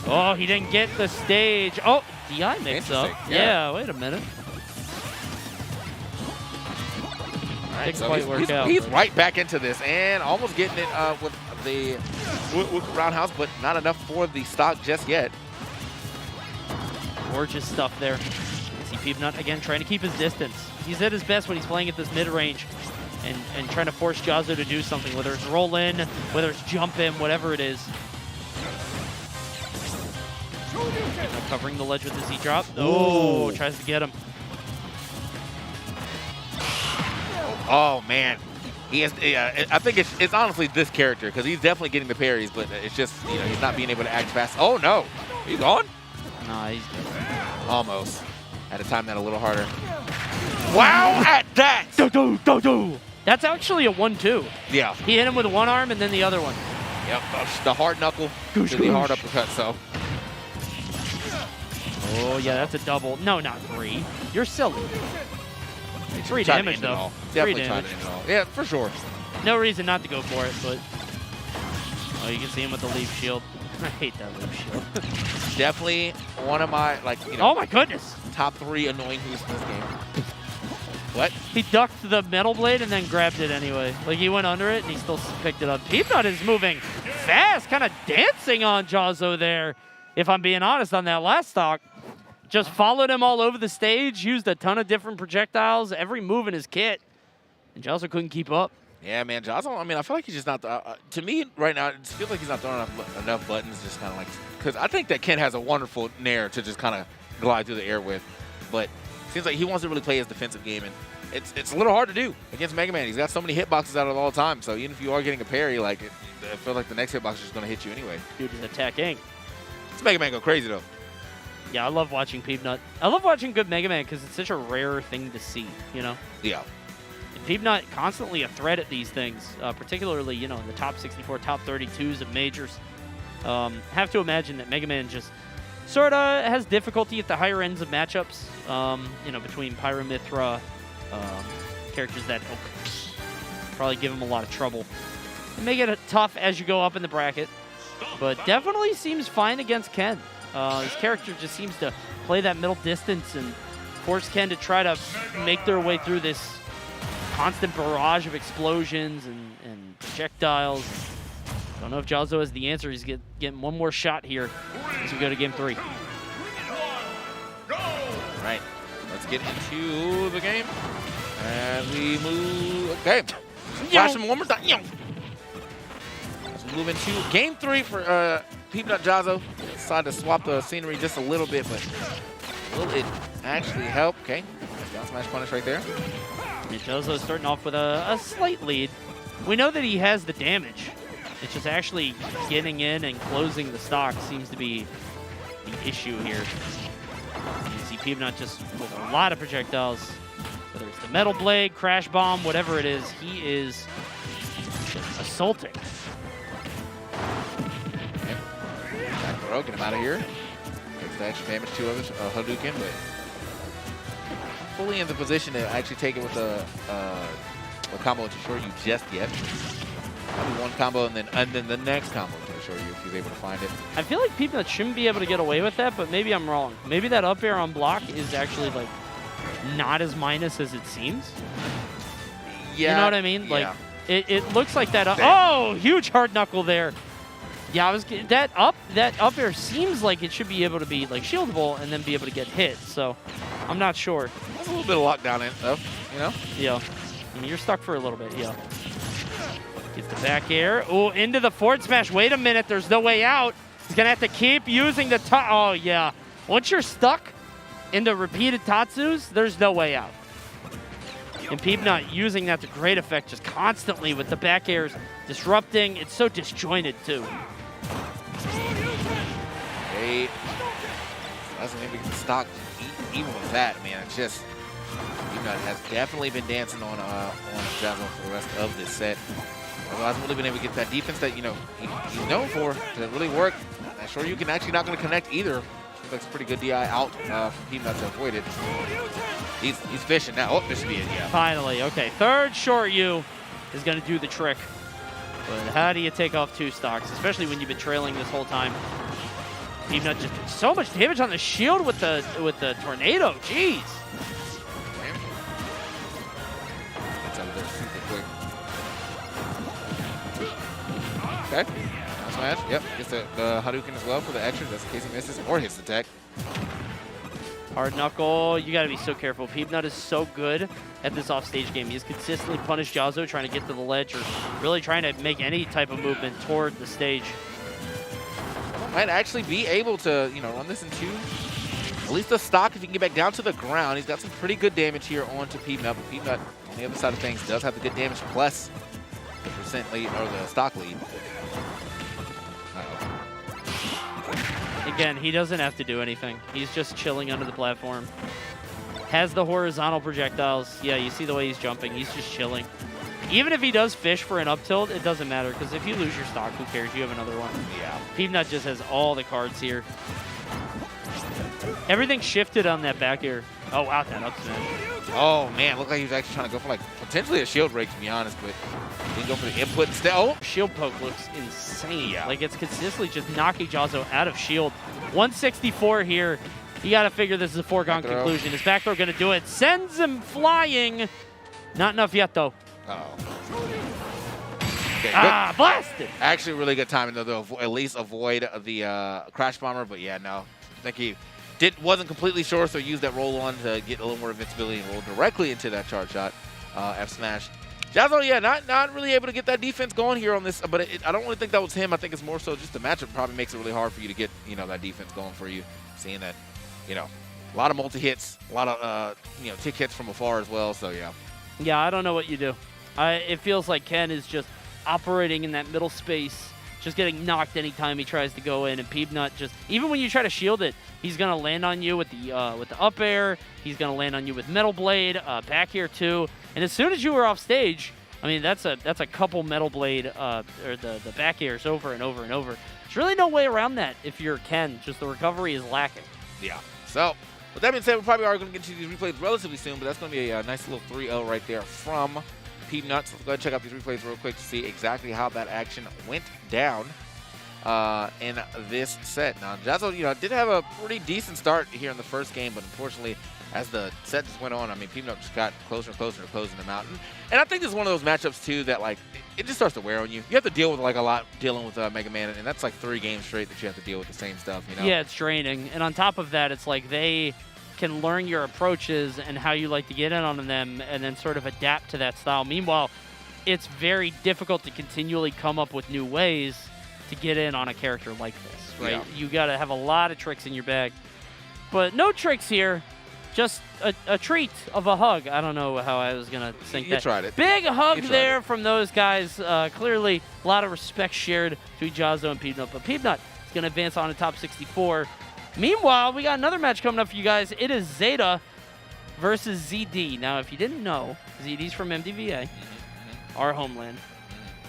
Speaker 4: Oh, he didn't get the stage. Oh, DI mix up. Yeah, wait a minute.
Speaker 3: Right, so he's right back into this and almost getting it with the roundhouse, but not enough for the stock just yet.
Speaker 4: Gorgeous stuff there. See Peanut again trying to keep his distance. He's at his best when he's playing at this mid-range and trying to force Jazzo to do something, whether it's roll in, whether it's jump in, whatever it is. Covering the ledge with the Z-drop. Oh, tries to get him.
Speaker 3: Oh, man. He has, I think it's honestly this character because he's definitely getting the parries, but it's just, you know, he's not being able to act fast. Oh, no. He's gone?
Speaker 4: Nah, he's
Speaker 3: almost. Had to time that a little harder. Wow, at that!
Speaker 4: That's actually a 1-2.
Speaker 3: Yeah.
Speaker 4: He hit him with one arm and then the other one.
Speaker 3: Yep, the hard knuckle to the hard uppercut, so.
Speaker 4: Oh, yeah, that's a double. No, not 3. You're silly. 3 damage, though.
Speaker 3: Definitely trying to end it all. Yeah, for sure.
Speaker 4: No reason not to go for it, but... Oh, you can see him with the leaf shield. I hate that leaf shield.
Speaker 3: Definitely one of my, like, you know...
Speaker 4: Oh, my goodness!
Speaker 3: Top 3 annoying boosts in this game. What?
Speaker 4: He ducked the metal blade and then grabbed it anyway. Like, he went under it and he still picked it up. Peanut is moving fast, kind of dancing on Jazzo there, if I'm being honest, on that last stock. Just followed him all over the stage, used a ton of different projectiles, every move in his kit, and Jazzo couldn't keep up.
Speaker 3: Yeah, man, Jazzo, I mean, I feel like he's just not, to me right now, it feels like he's not throwing enough buttons, just kind of like, because I think that Ken has a wonderful nair to just kind of glide through the air with, but it seems like he wants to really play his defensive game, and it's a little hard to do against Mega Man. He's got so many hitboxes out of all time, so even if you are getting a parry, like, I feel like the next hitbox is just going to hit you anyway.
Speaker 4: Dude is attacking.
Speaker 3: This Mega Man go crazy, though.
Speaker 4: Yeah, I love watching Peanut. I love watching good Mega Man because it's such a rare thing to see, you know?
Speaker 3: Yeah.
Speaker 4: And Peanut constantly a threat at these things, particularly, you know, in the top 64, top 32s of majors. Have to imagine that Mega Man just sort of has difficulty at the higher ends of matchups, you know, between Pyramithra, characters that probably give him a lot of trouble. It may get tough as you go up in the bracket, but definitely seems fine against Ken. His character just seems to play that middle distance and force Ken to try to make their way through this constant barrage of explosions and projectiles. Don't know if Jazzo has the answer. He's getting one more shot here as we go to game 3.
Speaker 3: All right, let's get into the game. And we move. Okay. Flash him one more time. Let's move into game 3 for Peanut Jazzo. Decided to swap the scenery just a little bit, but will it actually help? Okay. Down smash punish right there.
Speaker 4: Jazzo starting off with a slight lead. We know that he has the damage. It's just actually getting in and closing the stock seems to be the issue here. You see Peanut just with a lot of projectiles, whether it's the Metal Blade, Crash Bomb, whatever it is, he is just assaulting.
Speaker 3: Back throw, get him out of here. Takes the extra damage to others, Hadouken, but fully in the position to actually take it with a combo to show you just yet. Maybe one combo and then the next combo to show you if he's able to find it.
Speaker 4: I feel like Peanut shouldn't be able to get away with that, but maybe I'm wrong. Maybe that up air on block is actually like not as minus as it seems.
Speaker 3: Yeah.
Speaker 4: You know what I mean? Like it looks like that.
Speaker 3: Damn.
Speaker 4: Oh, huge hard knuckle there. Yeah, that up air seems like it should be able to be like shieldable and then be able to get hit. So I'm not sure.
Speaker 3: There's a little bit of lockdown in it, though. You know?
Speaker 4: Yeah. I mean, you're stuck for a little bit. Yeah. Get the back air. Oh, into the forward smash. Wait a minute. There's no way out. He's going to have to keep using the oh, yeah. Once you're stuck into repeated Tatsus, there's no way out. And Peanut using that to great effect just constantly with the back airs, disrupting. It's so disjointed, too.
Speaker 3: Hey, doesn't even get stock even with that, man. It's just Peanut has definitely been dancing on Javelin for the rest of this set. Although hasn't really been able to get that defense that he's known for to really work. I'm sure you can actually not going to connect either. Looks like a pretty good DI out from Peanut to avoid it. He's fishing now. Oh, this should be it. Yeah.
Speaker 4: Finally, okay. Third short U is going to do the trick. But how do you take off two stocks, especially when you've been trailing this whole time? Peanut just did so much damage on the shield with the tornado. Jeez.
Speaker 3: That's out of there super quick. Okay. Nice smash. Yep. Gets the Hadouken as well for the extra, just in case he misses or hits the tech.
Speaker 4: Hard knuckle. You got to be so careful. Peanut is so good at this offstage game. He's consistently punished Yazo trying to get to the ledge or really trying to make any type of movement toward the stage.
Speaker 3: Might actually be able to, run this into at least the stock if he can get back down to the ground. He's got some pretty good damage here onto Peanut, but Peanut, on the other side of things, does have the good damage plus the percent lead or the stock lead.
Speaker 4: Again, he doesn't have to do anything. He's just chilling under the platform. Has the horizontal projectiles. Yeah, you see the way he's jumping. He's just chilling. Even if he does fish for an up tilt, it doesn't matter, because if you lose your stock, who cares? You have another one.
Speaker 3: Yeah.
Speaker 4: Peanut just has all the cards here. Everything shifted on that back air. Oh, wow, that up smash.
Speaker 3: Oh, man, looked like he was actually trying to go for, potentially a shield break, to be honest, but he didn't go for the input instead. Oh!
Speaker 4: Shield poke looks insane. Yeah. Like, it's consistently just knocking Jazo out of shield. 164 here. You got to figure this is a foregone conclusion. His back throw going to do it. Sends him flying. Not enough yet, though.
Speaker 3: Uh-oh. Okay,
Speaker 4: blasted!
Speaker 3: Actually, really good timing, though, to at least avoid the Crash Bomber, but yeah, no. I think he wasn't completely sure, so used that roll on to get a little more invincibility and roll directly into that charge shot. F smash. Jazo, yeah, not really able to get that defense going here on this, but I don't really think that was him. I think it's more so just the matchup probably makes it really hard for you to get, that defense going for you. Seeing that, a lot of multi-hits, a lot of, tick hits from afar as well, so yeah.
Speaker 4: Yeah, I don't know what you do. It feels like Ken is just operating in that middle space, just getting knocked anytime he tries to go in, and Peanut just, even when you try to shield it, he's going to land on you with the up air, he's going to land on you with Metal Blade, back here too, and as soon as you were off stage, I mean, that's a couple Metal Blade, or the back airs over and over and over. There's really no way around that if you're Ken, just the recovery is lacking.
Speaker 3: Yeah, so with that being said, we probably are going to get to these replays relatively soon, but that's going to be a nice little 3-0 right there from Peanut. So let's go ahead and check out these replays real quick to see exactly how that action went down in this set. Now, Jazo, did have a pretty decent start here in the first game, but unfortunately, as the set just went on, I mean, Peanut just got closer and closer to closing them out. And I think this is one of those matchups, too, that, it just starts to wear on you. You have to deal with, a lot dealing with Mega Man, and that's, 3 games straight that you have to deal with the same stuff,
Speaker 4: Yeah, it's draining. And on top of that, it's like they can learn your approaches and how you like to get in on them and then sort of adapt to that style. Meanwhile, it's very difficult to continually come up with new ways to get in on a character like this, right?
Speaker 3: Yeah.
Speaker 4: You got to have a lot of tricks in your bag. But no tricks here just a treat of a hug. I don't know how I was going to think that.
Speaker 3: You tried it.
Speaker 4: Big hug
Speaker 3: You tried
Speaker 4: there
Speaker 3: it.
Speaker 4: from those guys. Clearly, a lot of respect shared between Jazzo and Peanut. But Peanut is going to advance on to top 64. Meanwhile, we got another match coming up for you guys. It is Zeta versus ZD. Now, if you didn't know, ZD's from MDVA, our homeland.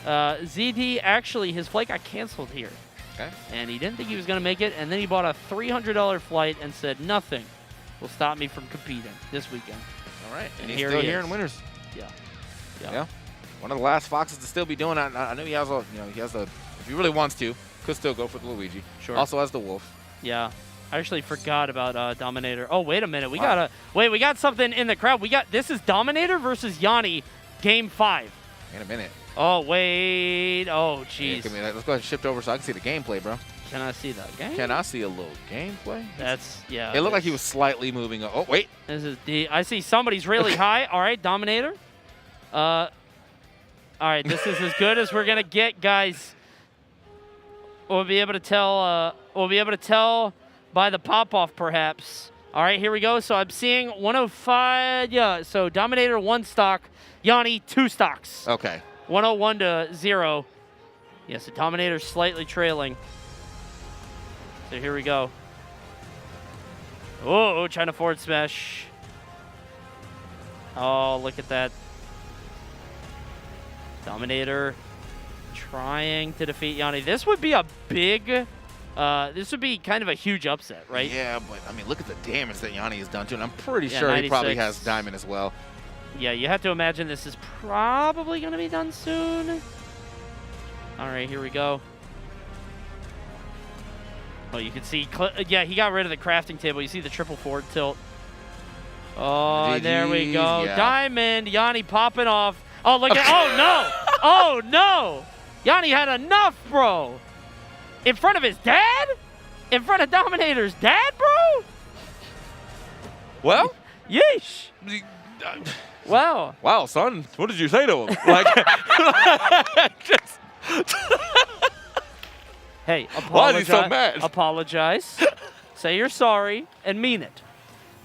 Speaker 4: ZD, actually, his flight got canceled here.
Speaker 3: Okay.
Speaker 4: And he didn't think he was going to make it. And then he bought a $300 flight and said, nothing will stop me from competing this weekend.
Speaker 3: All right. And
Speaker 4: And
Speaker 3: he's
Speaker 4: here
Speaker 3: still
Speaker 4: he
Speaker 3: here
Speaker 4: is.
Speaker 3: in winners.
Speaker 4: Yeah.
Speaker 3: One of the last Foxes to still be doing that. I know he has a, he has a, if he really wants to, could still go for the Luigi.
Speaker 4: Sure.
Speaker 3: Also has the Wolf.
Speaker 4: Yeah. I actually forgot about Dominator. Oh, wait a minute. We got something in the crowd. This is Dominator versus Yanni, game 5.
Speaker 3: In a minute.
Speaker 4: Oh, wait. Oh,
Speaker 3: Yeah,
Speaker 4: jeez.
Speaker 3: give me that. Let's go ahead and shift over so I can see the gameplay, bro.
Speaker 4: Can I see that game?
Speaker 3: Can I see a little gameplay?
Speaker 4: That's, yeah.
Speaker 3: It looked like he
Speaker 4: that's-
Speaker 3: was slightly moving. Oh, wait.
Speaker 4: This is I see somebody's really high. All right, Dominator. All right, this is as good as we're gonna get, guys. We'll be able to tell. We'll be able to tell by the pop-off, perhaps. All right, here we go. So I'm seeing 105. Yeah. So Dominator 1 stock, Yanni 2 stocks.
Speaker 3: Okay.
Speaker 4: 101 to 0. Yes, the Dominator slightly trailing. So here we go. Oh, trying to forward smash. Oh, look at that. Dominator trying to defeat Yanni. This would be a big, this would be kind of a huge upset, right?
Speaker 3: Yeah, but I mean, look at the damage that Yanni has done to him. I'm pretty
Speaker 4: Yeah,
Speaker 3: sure he probably
Speaker 4: 96.
Speaker 3: has Diamond as well.
Speaker 4: Yeah, you have to imagine this is probably going to be done soon. All right, here we go. Oh, you can see, yeah, he got rid of the crafting table. You see the triple forward tilt. Oh, there we
Speaker 3: GGs,
Speaker 4: go.
Speaker 3: yeah.
Speaker 4: Diamond, Yanni popping off. Oh, look at, oh, no. Oh, no. Yanni had enough, bro. In front of his dad? In front of Dominator's dad, bro?
Speaker 3: Well,
Speaker 4: Yeesh. Wow.
Speaker 3: wow, son, what did you say to him? Like, just,
Speaker 4: Hey, apologize.
Speaker 3: Why is he so mad?
Speaker 4: Apologize. Say you're sorry and mean it.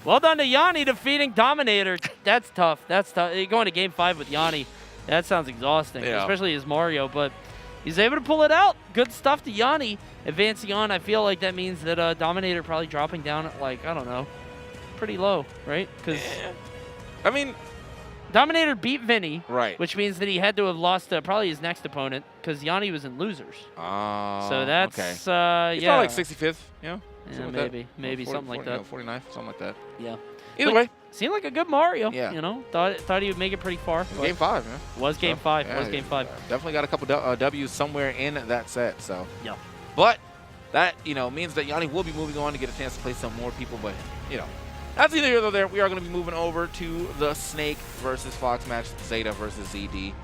Speaker 4: Well done to Yanni defeating Dominator. That's tough. That's tough. Going to game 5 with Yanni, that sounds exhausting,
Speaker 3: Yeah.
Speaker 4: especially as Mario, but he's able to pull it out. Good stuff to Yanni. Advancing on, I feel like that means that Dominator probably dropping down at, like, I don't know, pretty low, right? Because
Speaker 3: I mean,
Speaker 4: Dominator beat Vinny,
Speaker 3: right.
Speaker 4: which means that he had to have lost probably his next opponent because Yanni was in losers. So that's,
Speaker 3: okay. He's
Speaker 4: yeah.
Speaker 3: probably like 65th, you know?
Speaker 4: Yeah,
Speaker 3: Something like that.
Speaker 4: maybe
Speaker 3: 40,
Speaker 4: something like
Speaker 3: 40,
Speaker 4: that.
Speaker 3: you know, 49th, something like that.
Speaker 4: Yeah.
Speaker 3: Either
Speaker 4: But
Speaker 3: way,
Speaker 4: seemed like a good Mario.
Speaker 3: Yeah.
Speaker 4: You know, thought he would make it pretty far. but
Speaker 3: game 5, man.
Speaker 4: Was game
Speaker 3: So,
Speaker 4: 5.
Speaker 3: yeah,
Speaker 4: Was game 5.
Speaker 3: Definitely got a couple W's somewhere in that set. So.
Speaker 4: Yeah.
Speaker 3: But that means that Yanni will be moving on to get a chance to play some more people. But that's either here or there. We are going to be moving over to the Snake versus Fox match, Zeta versus ZD.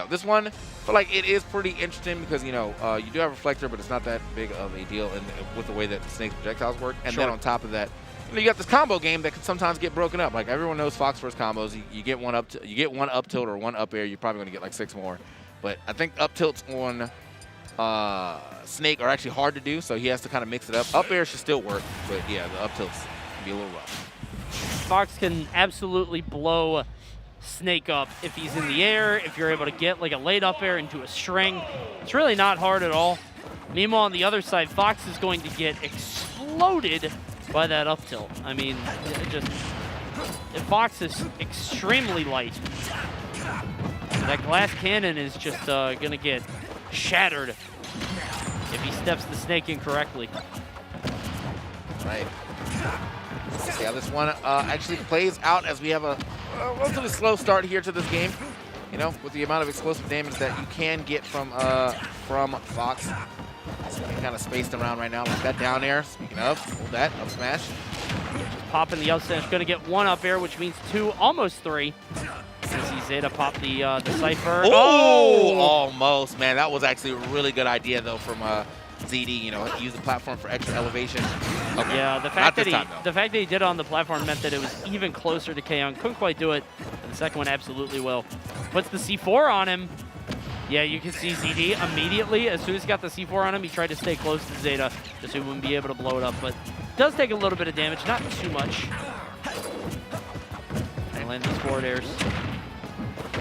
Speaker 3: This one, I feel like it is pretty interesting because you do have Reflector, but it's not that big of a deal with the way that Snake's projectiles work. And then on top of that, you got this combo game that can sometimes get broken up. Like everyone knows Fox Force combos. You get one up tilt or one up air. You're probably going to get like 6 more. But I think up tilts on Snake are actually hard to do, so he has to kind of mix it up. Up air should still work, but yeah, the up tilts can be a little rough.
Speaker 4: Fox can absolutely blow Snake up if he's in the air, if you're able to get like a late up air into a string. It's really not hard at all. Meanwhile, on the other side, Fox is going to get exploded by that up tilt. I mean, Fox is extremely light. That glass cannon is just going to get shattered if he steps the Snake incorrectly.
Speaker 3: Right. Let's see how this one actually plays out as we have a relatively slow start here to this game. With the amount of explosive damage that you can get from Fox. So kind of spaced around right now, like that down air. Speaking of, hold that, up smash.
Speaker 4: Popping the up smash, going to get 1 up air, which means 2, almost 3. You see Zeta pop the Cypher.
Speaker 3: Oh, almost, man. That was actually a really good idea, though, from ZD. Use the platform for extra elevation. Okay.
Speaker 4: Yeah, the fact that
Speaker 3: the
Speaker 4: he did it on the platform meant that it was even closer to K-On. Couldn't quite do it. And the second one absolutely will. Puts the C4 on him. Yeah, you can see ZD immediately, as soon as he got the C4 on him, he tried to stay close to Zeta, just so he wouldn't be able to blow it up. But does take a little bit of damage, not too much. And land these forward airs.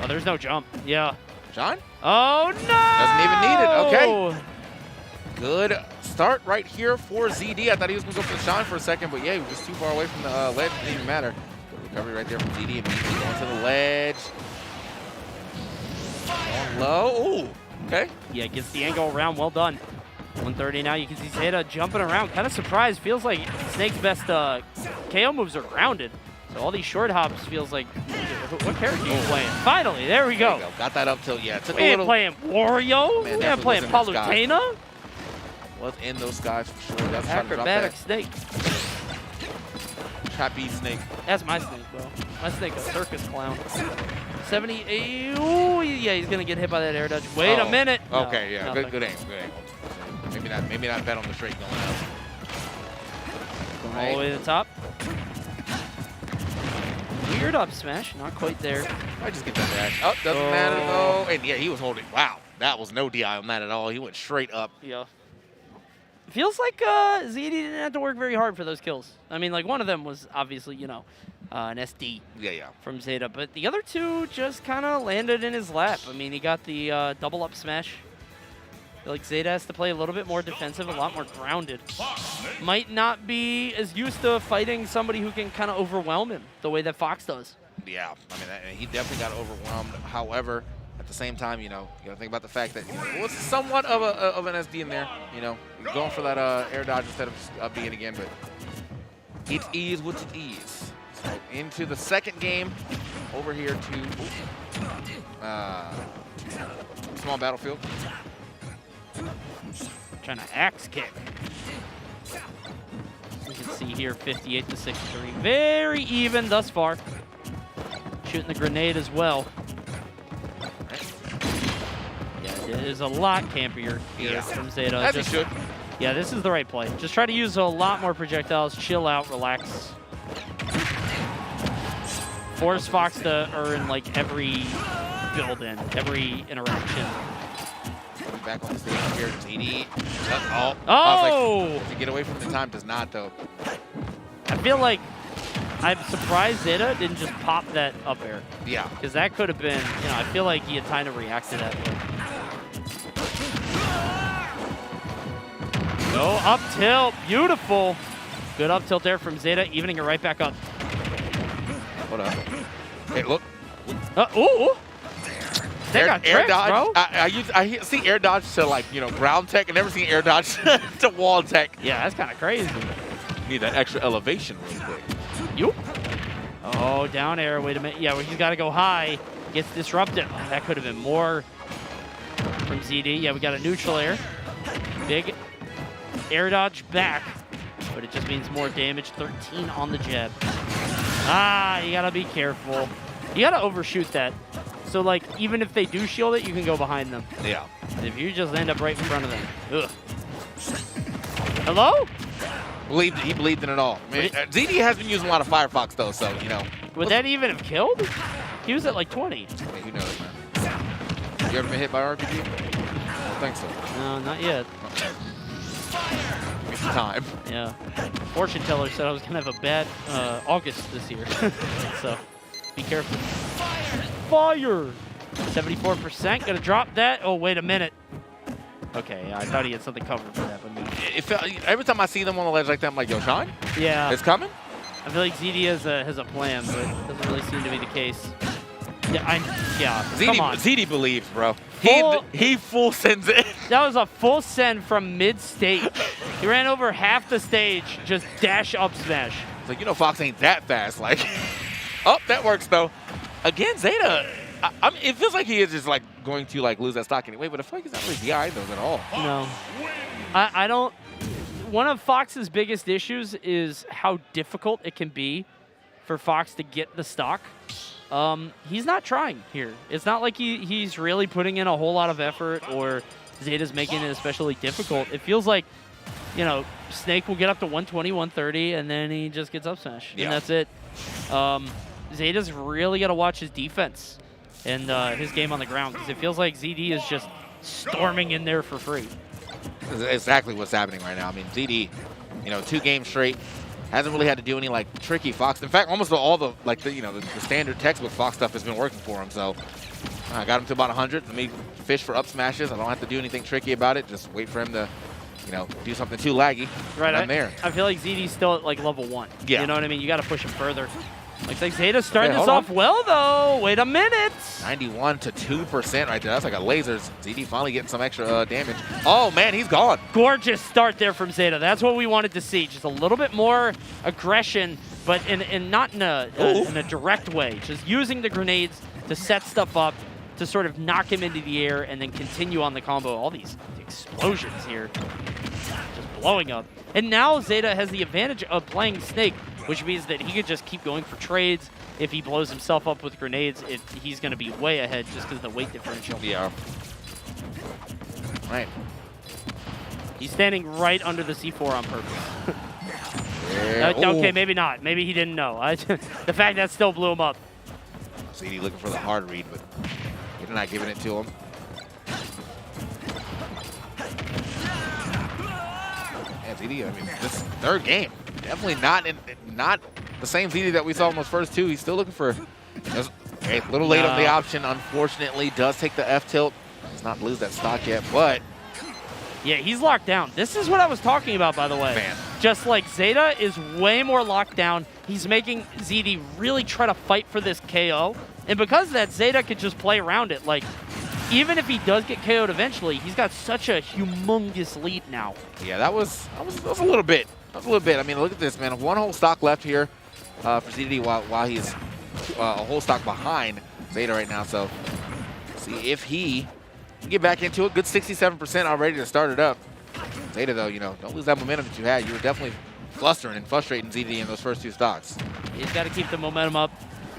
Speaker 4: Oh, there's no jump. Yeah.
Speaker 3: Sean?
Speaker 4: Oh, no!
Speaker 3: Doesn't even need it. Okay. Good start right here for ZD. I thought he was going to go for the Sean for a second, but yeah, he was just too far away from the ledge. Didn't even matter. Good recovery right there from ZD. Immediately going to the ledge. Going low. Ooh. Okay.
Speaker 4: Yeah, gets the angle around. Well done. 130 now. You can see Zeta jumping around. Kind of surprised. Feels like Snake's best KO moves are grounded. So all these short hops feels like, what character are you playing? Finally, there we go.
Speaker 3: Got that up till, yeah, it took
Speaker 4: we
Speaker 3: a
Speaker 4: ain't
Speaker 3: little.
Speaker 4: playing Wario.
Speaker 3: Man,
Speaker 4: We ain't playing Palutena.
Speaker 3: Was in those skies for sure. That's
Speaker 4: Acrobatic Snake.
Speaker 3: Trapeze Snake.
Speaker 4: That's my Snake, bro. My Snake, a circus clown. 78. Oh, yeah, he's gonna get hit by that air dodge. Wait a minute.
Speaker 3: Okay,
Speaker 4: No,
Speaker 3: yeah,
Speaker 4: nothing.
Speaker 3: good aim, good aim. Maybe not bet on the straight going up.
Speaker 4: Going all the way to the top. Weird up smash, not quite there.
Speaker 3: I just get that dash. Oh, doesn't matter though. And yeah, he was holding. Wow, that was no DI on that at all. He went straight up.
Speaker 4: Yeah. Feels like ZD didn't have to work very hard for those kills. I mean, like, one of them was obviously, you know, an SD from Zeta, but the other two just kind of landed in his lap. I mean, he got the double up smash. I feel like Zeta has to play a little bit more defensive, a lot more grounded. Might not be as used to fighting somebody who can kind of overwhelm him the way that Fox does.
Speaker 3: Yeah, I mean, he definitely got overwhelmed. However, at the same time, you know, you got to think about the fact that it was somewhat of an SD in there. You know, going for that air dodge instead of being again, but it is what it is. So into the second game, over here to small battlefield.
Speaker 4: Trying to axe kick. You can see here 58 to 63. Very even thus far. Shooting the grenade as well. Yeah, there's a lot campier here from Zeta.
Speaker 3: As he should.
Speaker 4: Yeah, this is the right play. Just try to use a lot more projectiles. Chill out, relax. Force Fox to earn like every build-in, every interaction.
Speaker 3: Back on the stage here, ZD. Oh!
Speaker 4: Oh!
Speaker 3: To get away from the time does not, though.
Speaker 4: I feel like I'm surprised Zeta didn't just pop that up air.
Speaker 3: Yeah.
Speaker 4: Because that could have been, you know, I feel like he had time to react to that. No up tilt. Beautiful. Good up tilt there from Zeta, evening it right back up.
Speaker 3: Hold up. Hey, look.
Speaker 4: Ooh. They got
Speaker 3: air
Speaker 4: tricks,
Speaker 3: dodge.
Speaker 4: bro.
Speaker 3: I see air dodge to, like, you know, ground tech. I never seen air dodge to wall tech.
Speaker 4: Yeah, that's kind of crazy.
Speaker 3: Need that extra elevation real quick.
Speaker 4: Yoop. Oh, down air. Wait a minute. Yeah, well, he's got to go high. Gets disrupted. Oh, that could have been more from ZD. Yeah, we got a neutral air. Big air dodge back, but it just means more damage. 13 on the jab. Ah, you got to be careful. You got to overshoot that. So, like, even if they do shield it, you can go behind them.
Speaker 3: Yeah.
Speaker 4: But if you just end up right in front of them. Ugh. Hello?
Speaker 3: He believed in it all. I mean, ZD has been using a lot of Firefox, though, so, you know.
Speaker 4: Would that even have killed? He was at like 20.
Speaker 3: Hey, who knows, man? You ever been hit by RPG? I don't think so.
Speaker 4: No, not yet.
Speaker 3: It's time.
Speaker 4: Yeah. Fortune teller said I was going to have a bad August this year. So, be careful. Fire! 74%. Gonna drop that. Oh, wait a minute. Okay, I thought he had something covered for that, but
Speaker 3: It felt, every time I see them on the ledge like that, I'm like, yo, Sean?
Speaker 4: Yeah.
Speaker 3: It's coming?
Speaker 4: I feel like ZD has a plan, but it doesn't really seem to be the case. Yeah, come on.
Speaker 3: ZD believes, bro. He full sends it.
Speaker 4: That was a full send from mid-stage. He ran over half the stage, just dash up smash.
Speaker 3: It's like, you know, Fox ain't that fast. Like, oh, that works, though. Again, Zeta, I mean, it feels like he is just, like, going to, like, lose that stock anyway, but I feel like he's not really DI those at all.
Speaker 4: No. I don't. One of Fox's biggest issues is how difficult it can be for Fox to get the stock. He's not trying here. It's not like he's really putting in a whole lot of effort or Zeta's making it especially difficult. It feels like, you know, Snake will get up to 120, 130, and then he just gets up smash. Yeah. And that's it. Zeta's really got to watch his defense. in his game on the ground, because it feels like ZD is just storming in there for free.
Speaker 3: That's exactly what's happening right now. I mean, ZD, 2 games straight, hasn't really had to do any like tricky Fox. In fact, almost all the the standard textbook Fox stuff has been working for him. So I got him to about 100. Let me fish for up smashes. I don't have to do anything tricky about it. Just wait for him to, do something too laggy.
Speaker 4: Right,
Speaker 3: I'm there.
Speaker 4: I feel like ZD's still at like level 1.
Speaker 3: Yeah.
Speaker 4: You know what I mean? You got to push him further. Looks like Zeta's starting
Speaker 3: Okay,
Speaker 4: this
Speaker 3: hold
Speaker 4: off well, though. Wait a minute.
Speaker 3: 91 to 2% right there. That's like a lasers. ZD finally getting some extra damage. Oh, man, he's gone.
Speaker 4: Gorgeous start there from Zeta. That's what we wanted to see. Just a little bit more aggression, but not in a direct way. Just using the grenades to set stuff up, to sort of knock him into the air, and then continue on the combo. All these explosions here. Just blowing up. And now Zeta has the advantage of playing Snake, which means that he could just keep going for trades. If he blows himself up with grenades, he's going to be way ahead just because of the weight differential.
Speaker 3: Yeah. Right.
Speaker 4: He's standing right under the C4 on purpose.
Speaker 3: Yeah.
Speaker 4: Okay, maybe not. Maybe he didn't know. The fact that still blew him up.
Speaker 3: ZD looking for the hard read, but they're not giving it to him. Yeah, ZD, I mean, this third game, definitely not the same ZD that we saw in those first 2. He's still looking for a little late on the option, unfortunately. Does take the F tilt. Does not lose that stock yet, but
Speaker 4: yeah, he's locked down. This is what I was talking about, by the way.
Speaker 3: Man.
Speaker 4: Just like Zeta is way more locked down. He's making ZD really try to fight for this KO. And because of that, Zeta could just play around it. Like, even if he does get KO'd eventually, he's got such a humongous lead now.
Speaker 3: yeah, that was a little bit. That was a little bit. I mean, look at this, man. 1 whole stock left here for ZD while he's a whole stock behind Zeta right now. So, see if he can get back into it. Good 67% already to start it up. Zeta, though, don't lose that momentum that you had. You were definitely flustering and frustrating ZD in those first 2 stocks.
Speaker 4: He's got to keep the momentum up.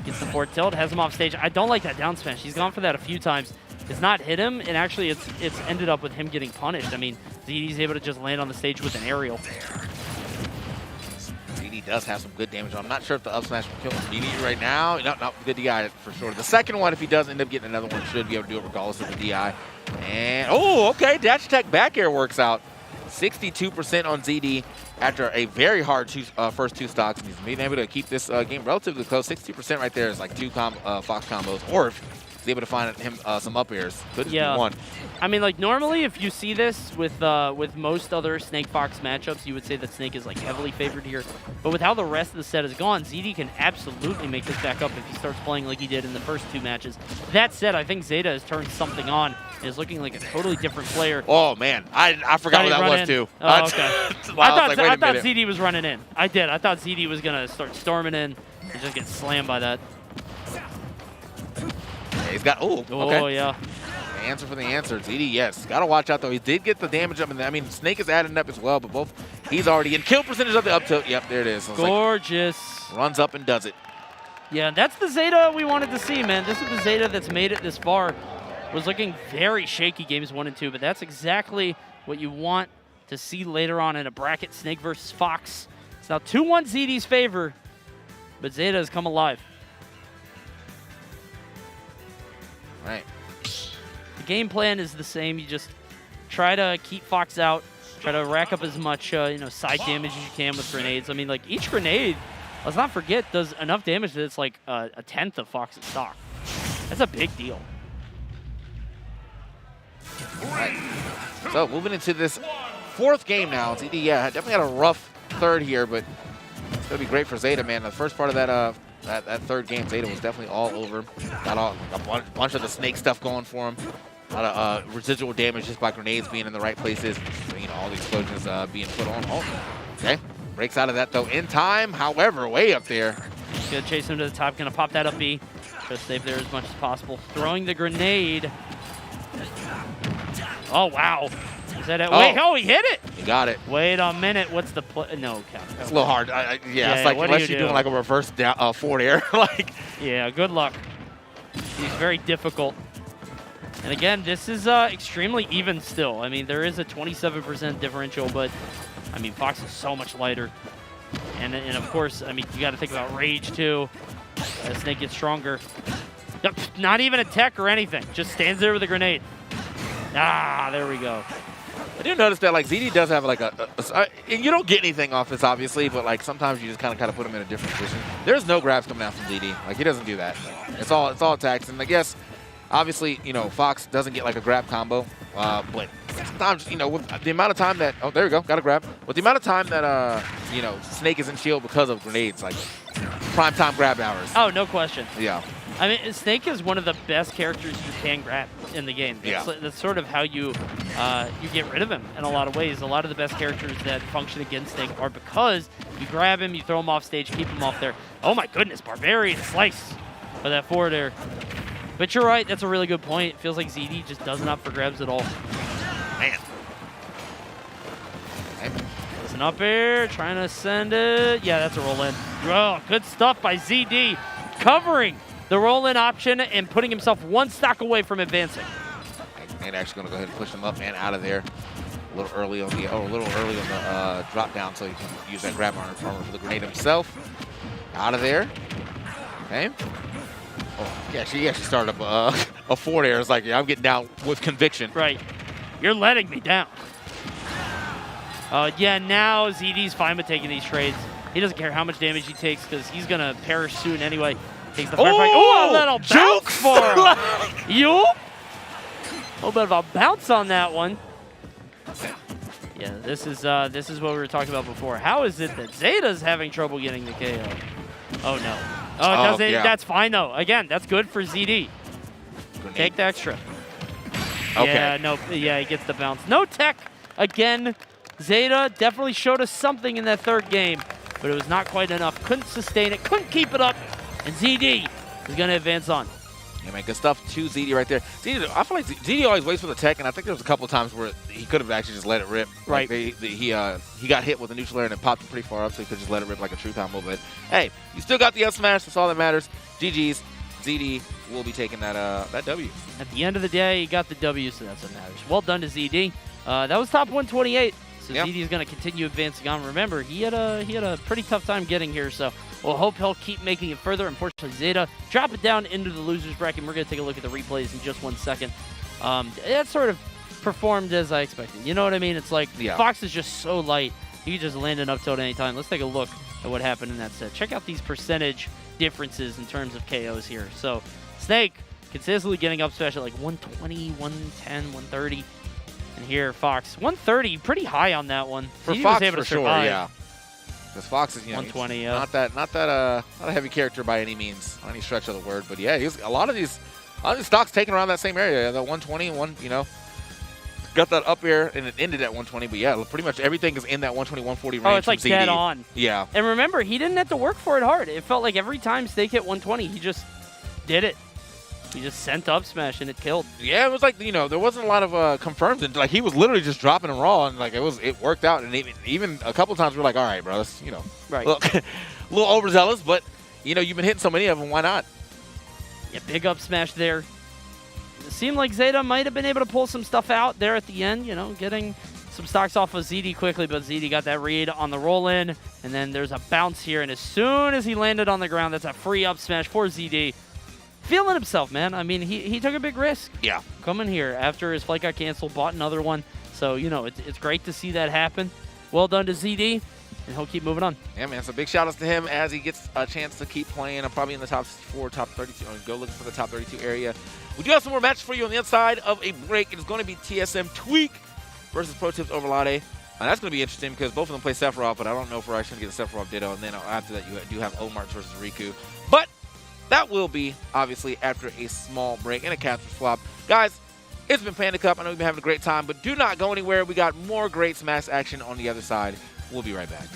Speaker 4: Gets the forward tilt, has him off stage. I don't like that down smash. He's gone for that a few times. It's not hit him, and actually it's ended up with him getting punished. I mean, ZD's able to just land on the stage with an aerial.
Speaker 3: ZD does have some good damage. I'm not sure if the up smash will kill him immediately right now. No, good DI for sure. The second one, if he does end up getting another one, should be able to do it regardless of the DI. And, okay, dash attack back air works out. 62% on ZD after a very hard first 2 stocks. And he's been able to keep this game relatively close. 60% right there is like 2 Fox combos. Or if he's able to find him some up airs. Could just be 1.
Speaker 4: I mean, like, normally if you see this with most other Snake-Fox matchups, you would say that Snake is, like, heavily favored here. But with how the rest of the set has gone, ZD can absolutely make this back up if he starts playing like he did in the first 2 matches. That said, I think Zeta has turned something on and is looking like a totally different player.
Speaker 3: Oh, man. I forgot what that was, too.
Speaker 4: Oh, okay.
Speaker 3: Wow,
Speaker 4: I thought ZD was running in. I did. I thought ZD was going to start storming in and just get slammed by that.
Speaker 3: Yeah, he's got, okay.
Speaker 4: Oh, yeah.
Speaker 3: Answer for the answer. ZD, yes. Got to watch out, though. He did get the damage up. I mean, Snake is adding up as well, but he's already in. Kill percentage of the up tilt. Yep, there it is. So
Speaker 4: gorgeous.
Speaker 3: Like, runs up and does it.
Speaker 4: Yeah, that's the Zeta we wanted to see, man. This is the Zeta that's made it this far. Was looking very shaky games 1 and 2, but that's exactly what you want to see later on in a bracket, Snake versus Fox. It's now 2-1 ZD's favor, but Zeta has come alive.
Speaker 3: Right.
Speaker 4: The game plan is the same. You just try to keep Fox out, try to rack up as much side damage as you can with grenades. I mean, like, each grenade, let's not forget, does enough damage that it's like a tenth of Fox's stock. That's a big deal.
Speaker 3: All right. So moving into this 4th game now. ZD, definitely had a rough third here, but it's gonna be great for Zeta, man. The first part of that that 3rd game, Zeta was definitely all over. Got a bunch of the Snake stuff going for him. A lot of residual damage just by grenades being in the right places. All the explosions being put on. Okay. Breaks out of that though in time. However, way up there.
Speaker 4: Gonna chase him to the top. Gonna pop that up B. Try to save there as much as possible. Throwing the grenade. Oh, wow. Is that it?
Speaker 3: Oh.
Speaker 4: Wait, he hit it.
Speaker 3: You got it.
Speaker 4: Wait a minute. What's the play? No, count.
Speaker 3: It's a little hard. Yeah, it's like
Speaker 4: what
Speaker 3: unless
Speaker 4: do you
Speaker 3: you're doing like a reverse forward air. Like.
Speaker 4: Yeah, good luck. He's very difficult. And again, this is extremely even still. I mean, there is a 27% differential, but I mean, Fox is so much lighter. And of course, I mean, you got to think about rage too. As Snake gets stronger. Yep, not even a tech or anything. Just stands there with a grenade. Ah, there we go.
Speaker 3: I do notice that like ZD does have like and you don't get anything off this obviously, but like sometimes you just kind of put him in a different position. There's no grabs coming out from ZD. Like he doesn't do that. It's all attacks. And I guess obviously Fox doesn't get like a grab combo, but sometimes with the amount of time that there we go, got a grab. With the amount of time that Snake is in shield because of grenades, like prime time grab hours.
Speaker 4: Oh, no question.
Speaker 3: Yeah.
Speaker 4: I mean, Snake is one of the best characters you can grab in the game. That's sort of how you get rid of him in a lot of ways. A lot of the best characters that function against Snake are because you grab him, you throw him off stage, keep him off there. Oh my goodness, Barbarian slice for that forward air. But you're right, that's a really good point. It feels like ZD just doesn't opt for grabs at all.
Speaker 3: Man.
Speaker 4: There's an up air, trying to send it. Yeah, that's a roll in. Oh, good stuff by ZD. Covering the roll-in option and putting himself one stock away from advancing.
Speaker 3: And actually going to go ahead and push him up and out of there a little early on the drop down, so he can use that grab armor for the grenade himself. Out of there. Okay. Oh, yeah, she actually started up a forward air. It's like, yeah, I'm getting down with conviction.
Speaker 4: Right. You're letting me down. Yeah, now ZD's fine with taking these trades. He doesn't care how much damage he takes because he's going to perish soon anyway. Takes the firefight. Oh, a little bounce for him. Yup. A little bit of a bounce on that one. Yeah, this is what we were talking about before. How is it that Zeta's having trouble getting the KO? Oh, no. Oh, it doesn't. Yeah. That's fine, though. Again, that's good for ZD. Grenade. Take the extra.
Speaker 3: Okay.
Speaker 4: Yeah, no. Yeah, he gets the bounce. No tech. Again, Zeta definitely showed us something in that third game, but it was not quite enough. Couldn't sustain it. Couldn't keep it up. And ZD is going to advance on.
Speaker 3: Yeah, man, good stuff to ZD right there. I feel like ZD always waits for the tech, and I think there was a couple of times where he could have actually just let it rip.
Speaker 4: Right.
Speaker 3: Like he got hit with a neutral air and it popped him pretty far up, so he could just let it rip like a true combo. But hey, you still got the up smash. That's all that matters. GG's. ZD will be taking that W.
Speaker 4: At the end of the day, he got the W, so that's what matters. Well done to ZD. That was top 128. So ZD is going to continue advancing on. Remember, he had a pretty tough time getting here, so we'll hope he'll keep making it further. Unfortunately, Zeta drop it down into the losers bracket. We're going to take a look at the replays in just 1 second. That sort of performed as I expected. You know what I mean? It's like Fox is just so light. He just landed up tilt anytime. Let's take a look at what happened in that set. Check out these percentage differences in terms of KOs here. So Snake consistently getting up smash at like 120, 110, 130. And here, Fox, 130, pretty high on that one.
Speaker 3: For
Speaker 4: he
Speaker 3: Fox,
Speaker 4: was able
Speaker 3: for
Speaker 4: to survive.
Speaker 3: sure, yeah. Because Fox is,
Speaker 4: 120,
Speaker 3: not a heavy character by any means, on any stretch of the word. But yeah, a lot of these stocks taken around that same area, the 120, got that up air and it ended at 120. But yeah, pretty much everything is in that 120, 140 range.
Speaker 4: Oh, it's like
Speaker 3: ZD.
Speaker 4: dead on.
Speaker 3: Yeah.
Speaker 4: And remember, he didn't have to work for it hard. It felt like every time Snake hit 120, he just did it. He just sent up smash and it killed.
Speaker 3: Yeah, it was like, there wasn't a lot of confirms. And like he was literally just dropping them raw, and like it worked out. And even a couple times we were like, all right, bro, that's,
Speaker 4: right.
Speaker 3: Look, a little overzealous, but you've been hitting so many of them, why not?
Speaker 4: Yeah, big up smash there. It seemed like Zeta might have been able to pull some stuff out there at the end, getting some stocks off of ZD quickly, but ZD got that read on the roll-in, and then there's a bounce here, and as soon as he landed on the ground, that's a free up smash for ZD. Feeling himself, man. I mean, he took a big risk.
Speaker 3: Yeah.
Speaker 4: Coming here after his flight got canceled, bought another one. So, it's great to see that happen. Well done to ZD, and he'll keep moving on.
Speaker 3: Yeah, man. So big shout-outs to him as he gets a chance to keep playing. I'm probably in the top 4, top 32. Go looking for the top 32 area. We do have some more matches for you on the outside of a break. It is going to be TSM Tweak versus Pro Tips Overlade. And that's going to be interesting because both of them play Sephiroth, but I don't know if we're actually going to get a Sephiroth Ditto. And then after that, you do have Omarts versus Riku. But that will be, obviously, after a small break and a capture swap. Guys, it's been Panda Cup. I know we've been having a great time, but do not go anywhere. We got more great Smash action on the other side. We'll be right back.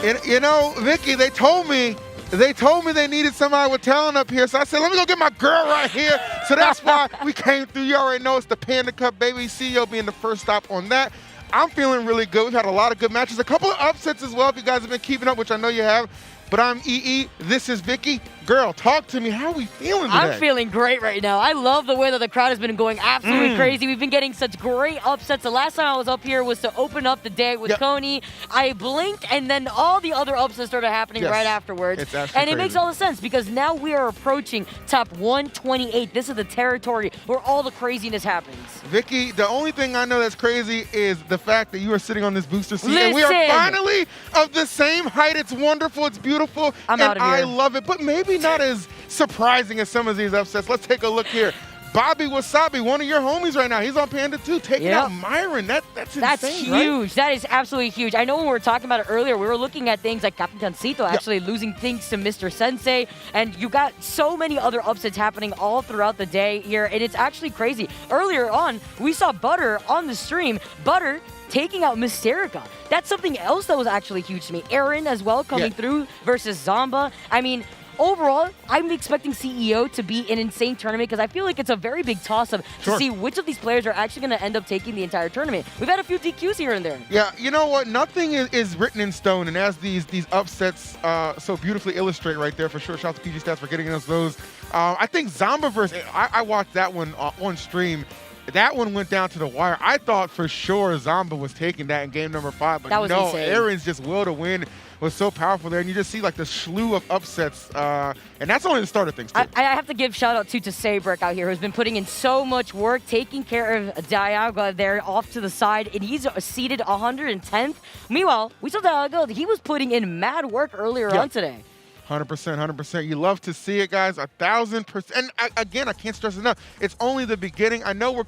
Speaker 7: You know, Vicky, they told me they needed somebody with talent up here. So I said, let me go get my girl right here. So that's why we came through. You already know it's the Panda Cup, baby. CEO being the first stop on that. I'm feeling really good. We've had a lot of good matches. A couple of upsets as well if you guys have been keeping up, which I know you have. But I'm EE. This is Vicky. Girl, talk to me. How are we feeling today?
Speaker 8: I'm feeling great right now. I love the way that the crowd has been going absolutely crazy. We've been getting such great upsets. The last time I was up here was to open up the day with Coney. I blinked, and then all the other upsets started happening right afterwards.
Speaker 7: It's absolutely
Speaker 8: and it makes all the sense because now we are approaching top 128. This is the territory where all the craziness happens.
Speaker 7: Vicky, the only thing I know that's crazy is the fact that you are sitting on this booster seat. And we are finally of the same height. It's wonderful. It's beautiful.
Speaker 8: I'm out of here.
Speaker 7: I love it, but maybe not as surprising as some of these upsets. Let's take a look here. Bobby Wasabi, one of your homies right now. He's on Panda 2, taking out Myron. That's insane,
Speaker 8: That's huge.
Speaker 7: Right?
Speaker 8: That is absolutely huge. I know when we were talking about it earlier, we were looking at things like Captain Cancito actually losing things to Mr. Sensei, and you got so many other upsets happening all throughout the day here, and it's actually crazy. Earlier on, we saw Butter on the stream. Butter taking out Mysterica. That's something else that was actually huge to me. Aaron as well coming through versus Zomba. I mean, overall, I'm expecting CEO to be an insane tournament because I feel like it's a very big toss-up to see which of these players are actually going to end up taking the entire tournament. We've had a few DQs here and there.
Speaker 7: Yeah, you know what? Nothing is written in stone, and as these upsets so beautifully illustrate right there, for sure. Shout out to PG Stats for getting us those. I think Zomba versus... I watched that one on stream. That one went down to the wire. I thought for sure Zomba was taking that in game number 5, but no,
Speaker 8: insane.
Speaker 7: Aaron's just will to win was so powerful there, and you just see like the slew of upsets, and that's only the start of things too.
Speaker 8: I have to give shout out to Sabrick out here, who's been putting in so much work, taking care of Diago there off to the side, and he's seated 110th. Meanwhile, we saw Diago, he was putting in mad work earlier on today.
Speaker 7: 100%, 100%. You love to see it, guys. 1,000%. And again, I can't stress enough. It's only the beginning. I know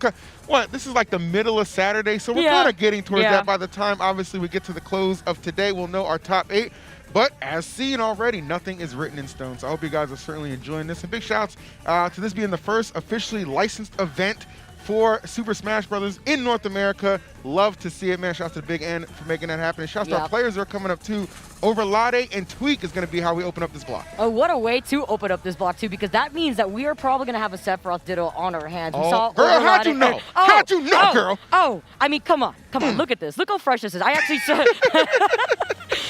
Speaker 7: this is like the middle of Saturday, so we're kind of getting towards that. By the time, obviously, we get to the close of today, we'll know our top 8. But as seen already, nothing is written in stone. So I hope you guys are certainly enjoying this. And big shouts to this being the first officially licensed event for Super Smash Brothers in North America. Love to see it, man. Shouts to the Big N for making that happen. And shouts to our players that are coming up, too. Overlade and Tweak is going to be how we open up this block.
Speaker 8: Oh, what a way to open up this block, too, because that means that we are probably going to have a Sephiroth Ditto on our hands. We saw
Speaker 7: girl, how'd you know? How'd you know, girl?
Speaker 8: Oh, I mean, come on. Look at this. Look how fresh this is. I actually saw...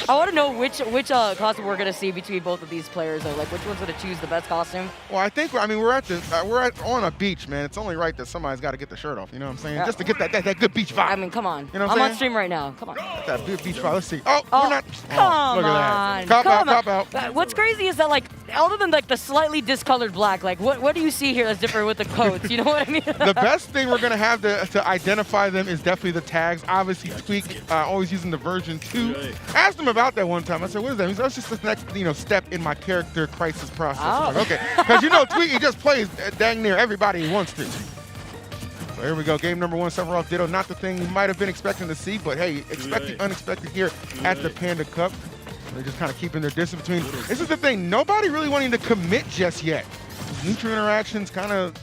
Speaker 8: I want to know which costume we're going to see between both of these players, though. Like, which one's going to choose the best costume?
Speaker 7: Well, I think, we're on a beach, man. It's only right that somebody's got to get the shirt off, you know what I'm saying? Just to get that good beach vibe.
Speaker 8: I mean, come on.
Speaker 7: You know what
Speaker 8: I'm
Speaker 7: saying?
Speaker 8: on stream right now. Come on.
Speaker 7: Get that good beach vibe. Let's see. We're not.
Speaker 8: Come
Speaker 7: look
Speaker 8: on.
Speaker 7: at that. Cop out.
Speaker 8: What's crazy is that, like, other than, like, the slightly discolored black, like, what do you see here that's different with the coats? You know what I mean?
Speaker 7: The best thing we're going to have to identify them is definitely the tags. Obviously, Tweak, always using the version 2. Asked him about that one time. I said, what is that? He said, that's just the next, step in my character crisis process. Like, okay. Because, Tweak, he just plays dang near everybody he wants to. So here we go. Game number 1, Sephiroth Ditto. Not the thing you might have been expecting to see, but hey, expect the unexpected here at the Panda Cup. They're just kind of keeping their distance between. This is the thing. Nobody really wanting to commit just yet. Neutral interactions kind of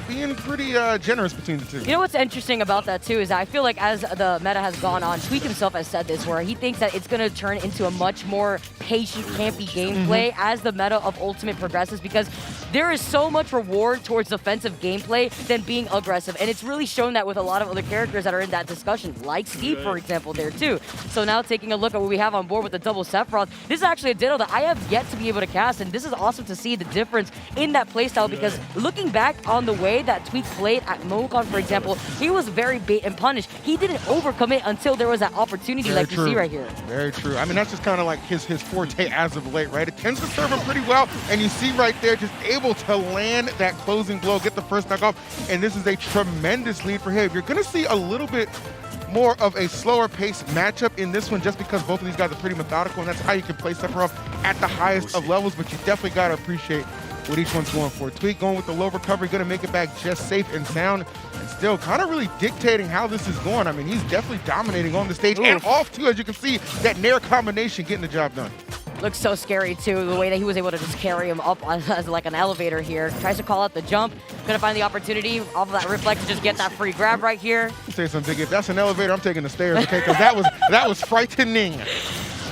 Speaker 7: being pretty generous between the two.
Speaker 8: You know what's interesting about that, too, is I feel like as the meta has gone on, Tweak himself has said this, where he thinks that it's going to turn into a much more patient, campy gameplay as the meta of Ultimate progresses, because there is so much reward towards defensive gameplay than being aggressive, and it's really shown that with a lot of other characters that are in that discussion, like Steve, for example, there, too. So now taking a look at what we have on board with the double Sephiroth, this is actually a Ditto that I have yet to be able to cast, and this is awesome to see the difference in that playstyle, because looking back on the way that Tweak played at MoCon, for example, he was very bait and punish. He didn't overcommit until there was that opportunity like you see right here.
Speaker 7: Very true. I mean, that's just kind of like his forte as of late, right? It tends to serve him pretty well, and you see right there, just able to land that closing blow, get the first knock off, and this is a tremendous lead for him. You're going to see a little bit more of a slower pace matchup in this one just because both of these guys are pretty methodical, and that's how you can play Sephiroth at the highest of levels, but you definitely got to appreciate what each one's going for. Tweak going with the low recovery, going to make it back just safe and sound, and still kind of really dictating how this is going. I mean, he's definitely dominating on the stage and off, too, as you can see, that Nair combination getting the job done.
Speaker 8: Looks so scary, too, the way that he was able to just carry him up as like an elevator here. Tries to call out the jump. Gonna find the opportunity off of that reflex to just get that free grab right here.
Speaker 7: I'll say something, if that's an elevator, I'm taking the stairs, okay? Because that was frightening.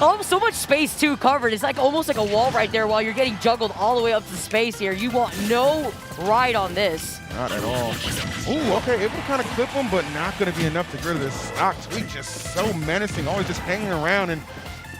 Speaker 8: Oh, so much space too covered. It's like almost like a wall right there while you're getting juggled all the way up to space here. You want no ride on this.
Speaker 7: Not at all. Ooh, okay, able to kind of clip him, but not going to be enough to get rid of this stock. Tweak just so menacing, always just hanging around and,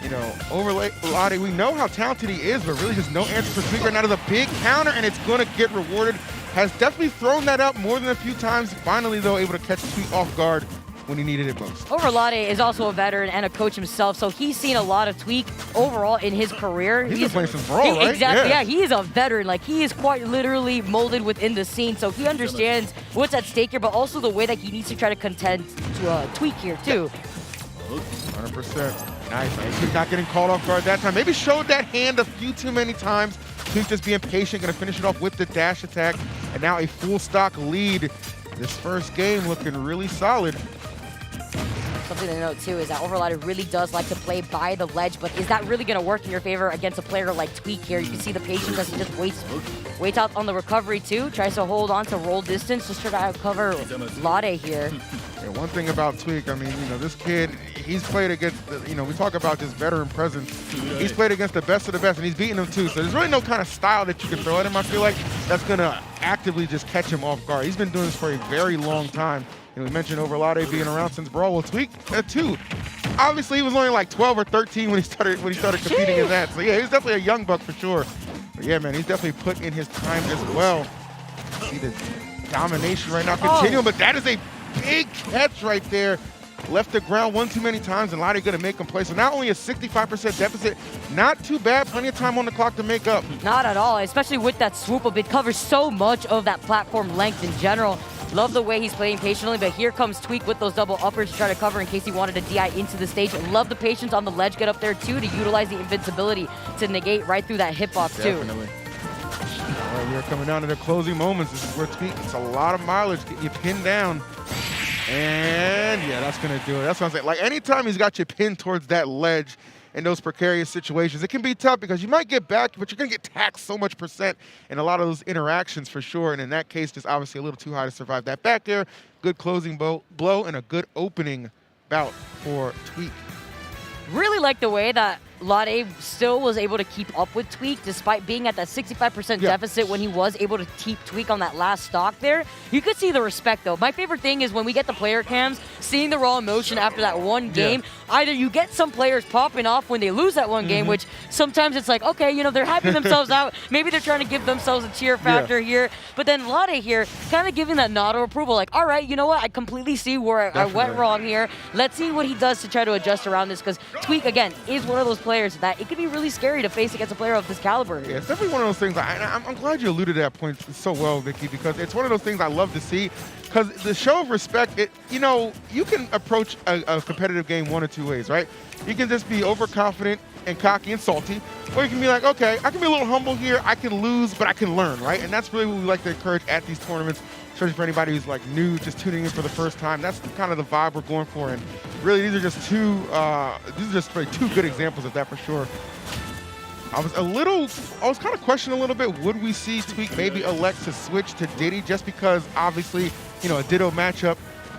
Speaker 7: you know, overlay Lottie. We know how talented he is, but really just no answer for Tweak right now to the big counter, and it's going to get rewarded. Has definitely thrown that up more than a few times. Finally, though, able to catch Tweak off guard when he needed it most.
Speaker 8: Overlade is also a veteran and a coach himself, so he's seen a lot of Tweak overall in his career.
Speaker 7: He's been playing some Brawl, right?
Speaker 8: Exactly, yeah, he is a veteran. Like, he is quite literally molded within the scene, so he understands what's at stake here, but also the way that he needs to try to contend to Tweak here, too.
Speaker 7: 100%. Nice. He's not getting called off guard that time. Maybe showed that hand a few too many times. Tweak just being patient, going to finish it off with the dash attack, and now a full stock lead. This first game looking really solid.
Speaker 8: Something to note, too, is that Overlord really does like to play by the ledge, but is that really going to work in your favor against a player like Tweak here? You can see the patience as he just waits out on the recovery, too. Tries to hold on to roll distance, just try to cover Lade here.
Speaker 7: Yeah, one thing about Tweak, I mean, you know, this kid, he's played against, you know, we talk about this veteran presence. He's played against the best of the best, and he's beaten them, too. So there's really no kind of style that you can throw at him, I feel like, that's going to actively just catch him off guard. He's been doing this for a very long time. And we mentioned Overlade being around since Brawl. Well, Tweak, too. Obviously, he was only like 12 or 13 when he started competing in that. So yeah, he's definitely a young buck for sure. But yeah, man, he's definitely put in his time as well. See the domination right now continuing, but that is a big catch right there. Left the ground one too many times, and Lottie going to make him play. So not only a 65% deficit, not too bad. Plenty of time on the clock to make up.
Speaker 8: Not at all, especially with that swoop up. It covers so much of that platform length in general. Love the way he's playing patiently, but here comes Tweak with those double uppers to try to cover in case he wanted to DI into the stage. Love the patience on the ledge get up there, too, to utilize the invincibility to negate right through that hitbox, too.
Speaker 7: Definitely. All right, we are coming down to the closing moments. This is where Tweak gets a lot of mileage, getting you pinned down. And yeah, that's going to do it. That's what I'm saying. Like, anytime he's got you pinned towards that ledge in those precarious situations, it can be tough because you might get back, but you're going to get taxed so much percent in a lot of those interactions for sure. And in that case, just obviously a little too high to survive that back air. Good closing blow and a good opening bout for Tweak.
Speaker 8: Really like the way that Lade still was able to keep up with Tweak despite being at that 65% deficit when he was able to keep Tweak on that last stock there. You could see the respect, though. My favorite thing is when we get the player cams, seeing the raw emotion after that one game. Either you get some players popping off when they lose that one game, which sometimes it's like, okay, you know, they're hyping themselves out. Maybe they're trying to give themselves a cheer factor here. But then Lade here kind of giving that nod of approval, like, all right, you know what? I completely see where I went wrong here. Let's see what he does to try to adjust around this, because Tweak, again, is one of those players that it could be really scary to face against a player of this caliber.
Speaker 7: Yeah, it's definitely one of those things. I'm glad you alluded to that point so well, Vicky, because it's one of those things I love to see. Because the show of respect, you know, you can approach a competitive game one of two ways, right? You can just be overconfident and cocky and salty, or you can be like, okay, I can be a little humble here. I can lose, but I can learn, right? And that's really what we like to encourage at these tournaments, especially for anybody who's like new, just tuning in for the first time. That's kind of the vibe we're going for. And really, these are just really two good examples of that for sure. I was kind of questioning a little bit, would we see Tweak maybe elect to switch to Diddy, just because obviously, you know, a Ditto matchup,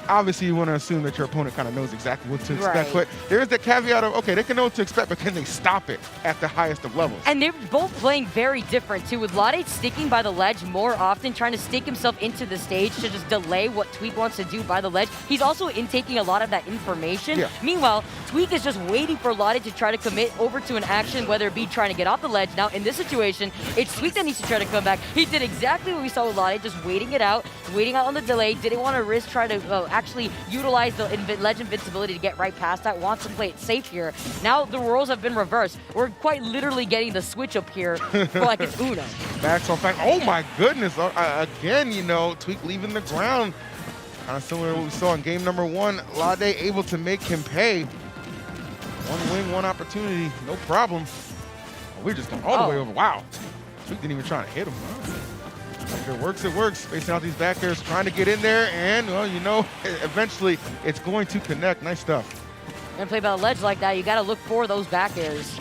Speaker 7: obviously you want to assume that your opponent kind of knows exactly what to expect. But there is the caveat of, okay, they can know what to expect, but can they stop it at the highest of levels?
Speaker 8: And they're both playing very different, too, with Lade sticking by the ledge more often, trying to stick himself into the stage to just delay what Tweak wants to do by the ledge. He's also intaking a lot of that information. Meanwhile, Tweak is just waiting for Lade to try to commit over to an action, whether it be trying to get off the ledge. Now, in this situation, it's Tweak that needs to try to come back. He did exactly what we saw with Lade, just waiting it out, waiting out on the delay, didn't want to risk trying to actually utilize the ledge invincibility to get right past that, wants to play it safe here. Now the roles have been reversed. We're quite literally getting the switch up here for like an Uno.
Speaker 7: Backs on fact. Oh my goodness. Again, you know, Tweak leaving the ground. Kind of similar to what we saw in game number one. Lade able to make him pay. One win, one opportunity, no problem. Oh, we're just going all the way over. Wow. Tweak didn't even try to hit him. If it works, it works. Spacing out these back airs, trying to get in there, and, well, you know, eventually it's going to connect. Nice stuff.
Speaker 8: Gonna play by the ledge like that, you gotta look for those back airs.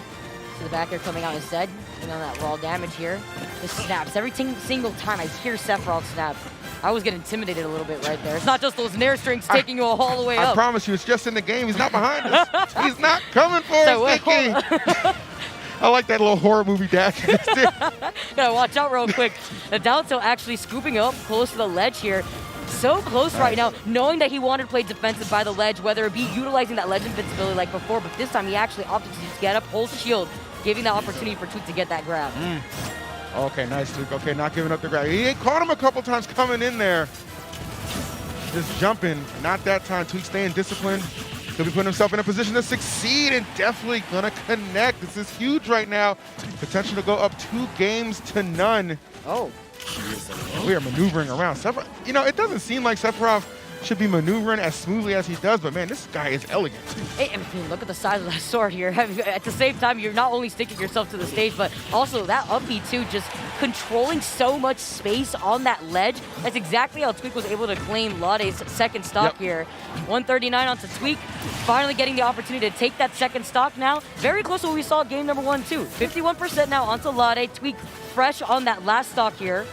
Speaker 8: So the back air coming out instead, and on that raw damage here. Just snaps. Every single time I hear Sephiroth snap, I was getting intimidated a little bit right there. It's not just those nair strings taking you all the way up.
Speaker 7: I promise you, it's just in the game. He's not behind us. He's not coming for us, Vicky. I like that little horror movie dash.
Speaker 8: Gotta watch out real quick. The down tilt actually scooping up close to the ledge here. So close right now, knowing that he wanted to play defensive by the ledge, whether it be utilizing that ledge invincibility like before, but this time he actually opted to just get up, hold shield, giving that opportunity for Tweak to get that grab.
Speaker 7: Okay, nice, Tweak. Okay, not giving up the grab. He caught him a couple times coming in there. Just jumping. Not that time. Tweak staying disciplined. He'll be putting himself in a position to succeed and definitely gonna connect. This is huge right now. Potential to go up 2-0.
Speaker 8: Oh.
Speaker 7: We are maneuvering around. You know, it doesn't seem like Sephiroth should be maneuvering as smoothly as he does, but man, this guy is elegant.
Speaker 8: Hey, I mean, look at the size of that sword here. At the same time, you're not only sticking yourself to the stage, but also that up B too, just controlling so much space on that ledge. That's exactly how Tweak was able to claim Lade's second stock here. 139 onto Tweak, finally getting the opportunity to take that second stock now. Very close to what we saw in game number 1 too. 51% now onto Lade. Tweak fresh on that last stock here.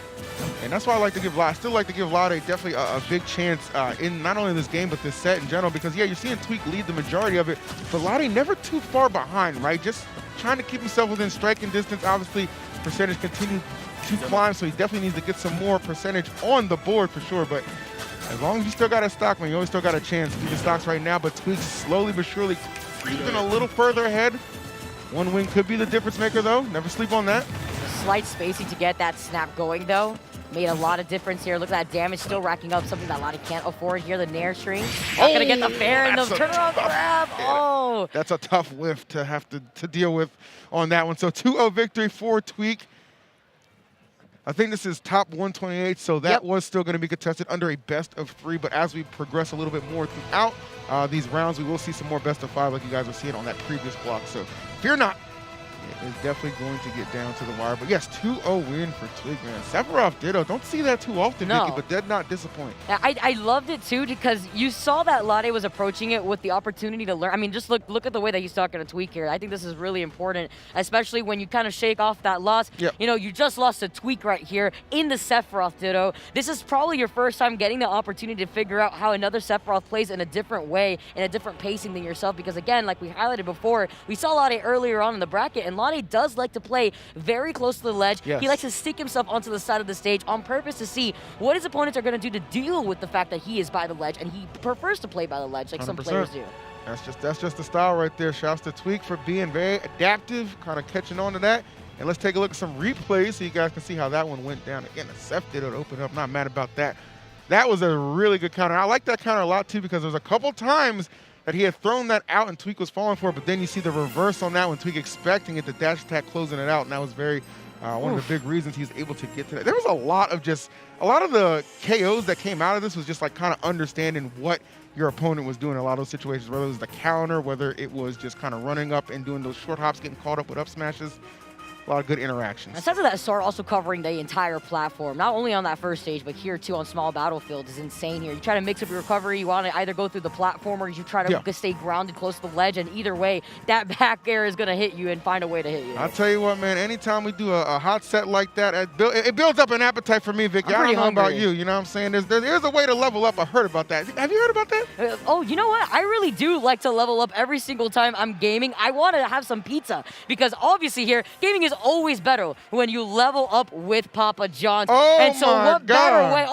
Speaker 7: And that's why I still like to give Lade definitely a big chance in not only this game, but this set in general, because yeah, you're seeing Tweak lead the majority of it, but Lade never too far behind, right? Just trying to keep himself within striking distance. Obviously, percentage continues to climb, so he definitely needs to get some more percentage on the board for sure, but as long as you still got a stock, man, you always still got a chance. Leading stocks right now, but Tweak slowly but surely creeping a little further ahead. One win could be the difference maker, though. Never sleep on that.
Speaker 8: Slight spacing to get that snap going, though. Made a lot of difference here. Look at that damage still racking up, something that Lade can't afford here. The nair string. Not gonna get the fair and the turnaround grab. Oh.
Speaker 7: That's a tough whiff to have to deal with on that one. So 2-0 victory for Tweak. I think this is top 128, so that was still going to be contested under a best of 3. But as we progress a little bit more throughout these rounds, we will see some more best of 5 like you guys were seeing on that previous block. So fear not. It is definitely going to get down to the wire. But yes, 2-0 win for Tweak, man. Sephiroth ditto. Don't see that too often,
Speaker 8: No.
Speaker 7: Vicky, but did not disappoint.
Speaker 8: I loved it too because you saw that Lade was approaching it with the opportunity to learn. I mean, just look at the way that he's talking to Tweak here. I think this is really important, especially when you kind of shake off that loss.
Speaker 7: Yep.
Speaker 8: You know, you just lost to Tweak right here in the Sephiroth ditto. This is probably your first time getting the opportunity to figure out how another Sephiroth plays in a different way, in a different pacing than yourself. Because again, like we highlighted before, we saw Lade earlier on in the bracket, and Lade does like to play very close to the ledge.
Speaker 7: Yes.
Speaker 8: He likes to stick himself onto the side of the stage on purpose to see what his opponents are going to do to deal with the fact that he is by the ledge, and he prefers to play by the ledge like some
Speaker 7: 100%.
Speaker 8: players do.
Speaker 7: That's just the style right there. Shouts to Tweak for being very adaptive, kind of catching on to that. And let's take a look at some replays so you guys can see how that one went down. Again, the Seph did it open up. Not mad about that. That was a really good counter. I like that counter a lot too because there's a couple times that he had thrown that out and Tweak was falling for it, but then you see the reverse on that one. Tweak expecting it, the dash attack closing it out, and that was very one of the big reasons he's able to get to that. There was a lot of the KOs that came out of this was just like kind of understanding what your opponent was doing in a lot of those situations, whether it was the counter, whether it was just kind of running up and doing those short hops, getting caught up with up smashes. A lot of good interactions.
Speaker 8: Aside from that, Sora also covering the entire platform, not only on that first stage, but here too on small battlefield is insane here. You try to mix up your recovery, you want to either go through the platform or you try to stay grounded close to the ledge, and either way, that back air is going to hit you and find a way to hit you.
Speaker 7: I'll tell you what, man, anytime we do a hot set like that, it builds up an appetite for me, Vicky. I don't know about you, you know what I'm saying? There's a way to level up. I heard about that. Have you heard about that?
Speaker 8: Oh, you know what? I really do like to level up every single time I'm gaming. I want to have some pizza because obviously here, gaming is always better when you level up with Papa John's.
Speaker 7: Oh,
Speaker 8: and so
Speaker 7: my
Speaker 8: what better way?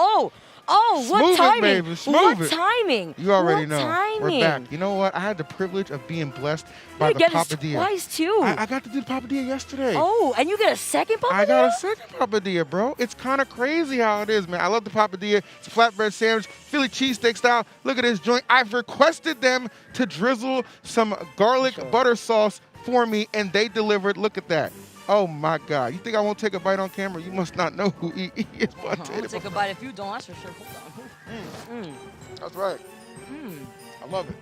Speaker 8: What timing?
Speaker 7: Baby.
Speaker 8: What timing?
Speaker 7: You already know.
Speaker 8: Timing?
Speaker 7: We're back. You know what? I had the privilege of being blessed by the Papadilla.
Speaker 8: Twice too.
Speaker 7: I got to do the Papadilla yesterday.
Speaker 8: Oh, and you get a second Papadilla?
Speaker 7: I got a second Papadilla, bro. It's kind of crazy how it is, man. I love the Papadilla. It's a flatbread sandwich, Philly cheesesteak style. Look at this joint. I've requested them to drizzle some garlic butter sauce for me, and they delivered. Look at that. Oh my God! You think I won't take a bite on camera? You must not know who he is.
Speaker 8: I'll take a bite if you don't. That's for sure. Hold on.
Speaker 7: That's right. I love it.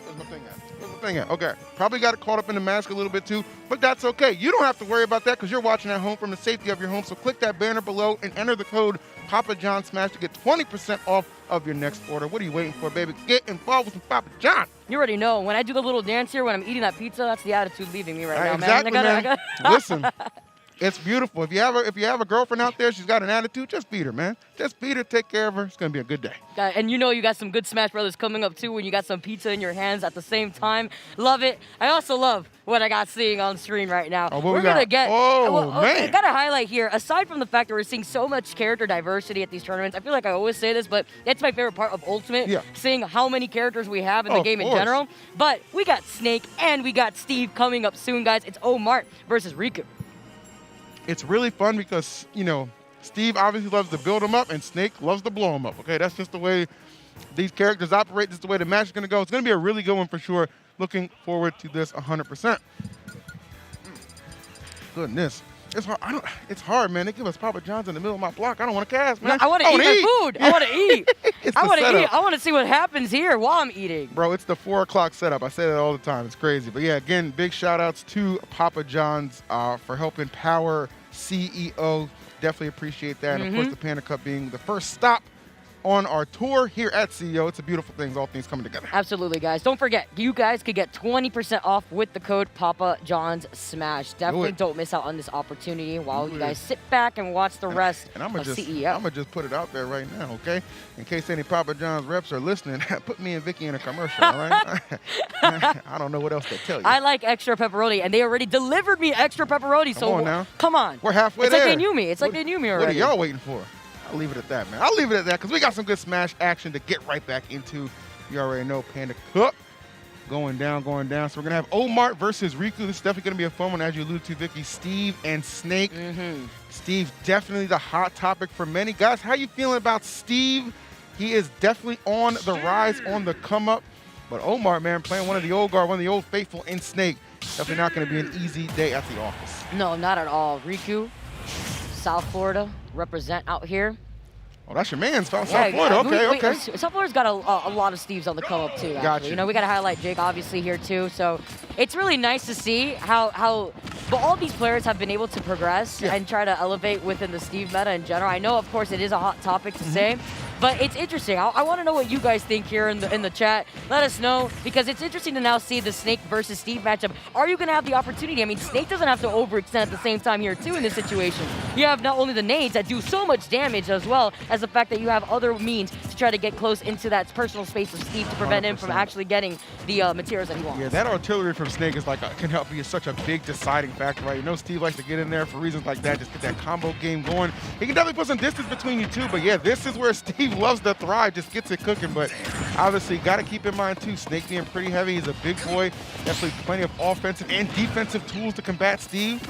Speaker 7: Where's my thing at? Where's my thing at? Okay. Probably got caught up in the mask a little bit too, but that's okay. You don't have to worry about that because you're watching at home from the safety of your home. So click that banner below and enter the code Papa John Smash to get 20% off of your next order. What are you waiting for, baby? Get involved with some Papa John.
Speaker 8: You already know. When I do the little dance here, when I'm eating that pizza, that's the attitude leaving me right now,
Speaker 7: exactly,
Speaker 8: man.
Speaker 7: Listen, It's beautiful. If you have a girlfriend out there, she's got an attitude, just beat her, man. Just beat her, take care of her. It's gonna be a good day.
Speaker 8: And you know you got some good Smash Brothers coming up too when you got some pizza in your hands at the same time. Love it. I also love what I got seeing on screen right now.
Speaker 7: Oh, what
Speaker 8: we're
Speaker 7: we got?
Speaker 8: gonna get.
Speaker 7: Oh, man.
Speaker 8: I gotta highlight here. Aside from the fact that we're seeing so much character diversity at these tournaments, I feel like I always say this, but that's my favorite part of Ultimate.
Speaker 7: Yeah.
Speaker 8: Seeing how many characters we have in the
Speaker 7: Of
Speaker 8: game in
Speaker 7: course.
Speaker 8: general. But we got Snake and we got Steve coming up soon, guys. It's Omar versus Riku.
Speaker 7: It's really fun because, you know, Steve obviously loves to build him up and Snake loves to blow him up, okay? That's just the way these characters operate. This is the way the match is going to go. It's going to be a really good one for sure. Looking forward to this 100%. Goodness. It's hard. It's hard, man. They give us Papa John's in the middle of my block. I don't want to cast, man.
Speaker 8: No, I want to eat my food. I want to eat.
Speaker 7: It's
Speaker 8: I
Speaker 7: the
Speaker 8: want to
Speaker 7: setup.
Speaker 8: eat. I want to see what happens here while I'm eating.
Speaker 7: Bro, it's the 4 o'clock setup. I say that all the time. It's crazy. But yeah, again, big shout outs to Papa John's for helping power CEO. Definitely appreciate that. And of course, the Panda Cup being the first stop on our tour here at CEO. It's a beautiful thing, all things coming together.
Speaker 8: Absolutely, guys. Don't forget, you guys could get 20% off with the code Papa John's Smash. Definitely don't miss out on this opportunity while you guys sit back and watch the rest
Speaker 7: And
Speaker 8: of CEO.
Speaker 7: I'm going to just put it out there right now, okay? In case any Papa John's reps are listening, put me and Vicky in a commercial, all right? I don't know what else to tell you.
Speaker 8: I like extra pepperoni, and they already delivered me extra pepperoni.
Speaker 7: Come on now.
Speaker 8: Come on.
Speaker 7: We're halfway
Speaker 8: it's
Speaker 7: there.
Speaker 8: Like they knew me. It's like they knew me already.
Speaker 7: What are y'all waiting for? I'll leave it at that, man. I'll leave it at that because we got some good Smash action to get right back into. You already know Panda Cup going down. So we're going to have Omar versus Riku. This is definitely going to be a fun one, as you alluded to, Vicky. Steve and Snake. Steve, definitely the hot topic for many. Guys, how you feeling about Steve? He is definitely on the rise, on the come up. But Omar, man, playing one of the old guard, one of the old faithful in Snake. Definitely not going to be an easy day at the office.
Speaker 8: No, not at all. Riku, South Florida, represent out here.
Speaker 7: Oh, that's your man, South Florida. Okay.
Speaker 8: South Florida's got a lot of Steves on the come up too. Actually. You know, we got to highlight Jake obviously here too. So it's really nice to see how but all these players have been able to progress and try to elevate within the Steve meta in general. I know, of course, it is a hot topic to say. But it's interesting. I want to know what you guys think here in the chat. Let us know, because it's interesting to now see the Snake versus Steve matchup. Are you going to have the opportunity? I mean, Snake doesn't have to overextend at the same time here, too, in this situation. You have not only the nades that do so much damage, as well as the fact that you have other means to try to get close into that personal space of Steve to prevent 100%. Him from actually getting the materials that he wants.
Speaker 7: Yeah, that artillery from Snake is can help be such a big deciding factor, right? You know, Steve likes to get in there for reasons like that, just get that combo game going. He can definitely put some distance between you two, but yeah, this is where Steve loves to thrive, just gets it cooking. But obviously, got to keep in mind too, Snake being pretty heavy. He's a big boy, definitely plenty of offensive and defensive tools to combat Steve.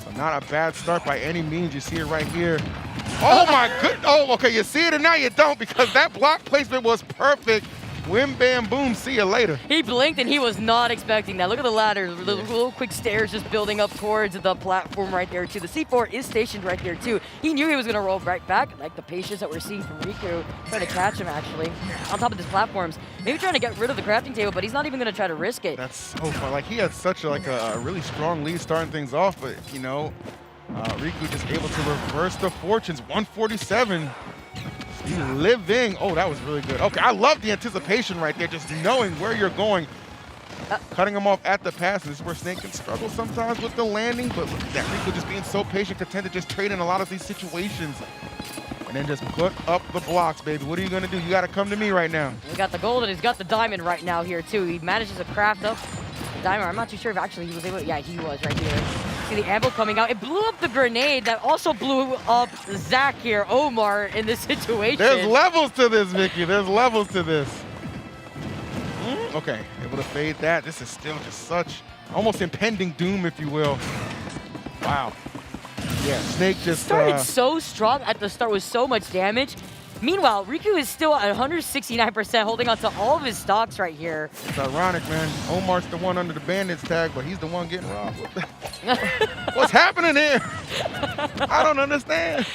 Speaker 7: So not a bad start by any means. You see it right here. Oh my goodness. Oh, okay, you see it and now you don't, because that block placement was perfect. Whim, bam, boom, see you later.
Speaker 8: He blinked and he was not expecting that. Look at the ladder, the little quick stairs just building up towards the platform right there too. The C4 is stationed right there too. He knew he was gonna roll right back, like the patience that we're seeing from Riku, trying to catch him actually, on top of these platforms. Maybe trying to get rid of the crafting table, but he's not even gonna try to risk it.
Speaker 7: That's so fun. Like, he had such a really strong lead starting things off, but you know, Riku just able to reverse the fortunes. 147. Living. Oh, that was really good. Okay, I love the anticipation right there, just knowing where you're going. Cutting him off at the pass. This is where Snake can struggle sometimes with the landing, but look at that. Riku just being so patient, can tend to just trade in a lot of these situations. And then just put up the blocks, baby. What are you going to do? You got to come to me right now.
Speaker 8: We got the gold, and he's got the diamond right now here, too. He manages to craft up the diamond. I'm not too sure if actually he was able to. Yeah, he was right here. See the anvil coming out. It blew up the grenade that also blew up Zach here, Omar, in this situation.
Speaker 7: There's levels to this, Vicky. There's levels to this. Okay, able to fade that. This is still just such almost impending doom, if you will. Wow. Yeah, Snake just
Speaker 8: started so strong at the start with so much damage. Meanwhile, Riku is still at 169%, holding on to all of his stocks right here.
Speaker 7: It's ironic, man. Omar's the one under the bandits tag, but he's the one getting robbed. What's happening here? I don't understand.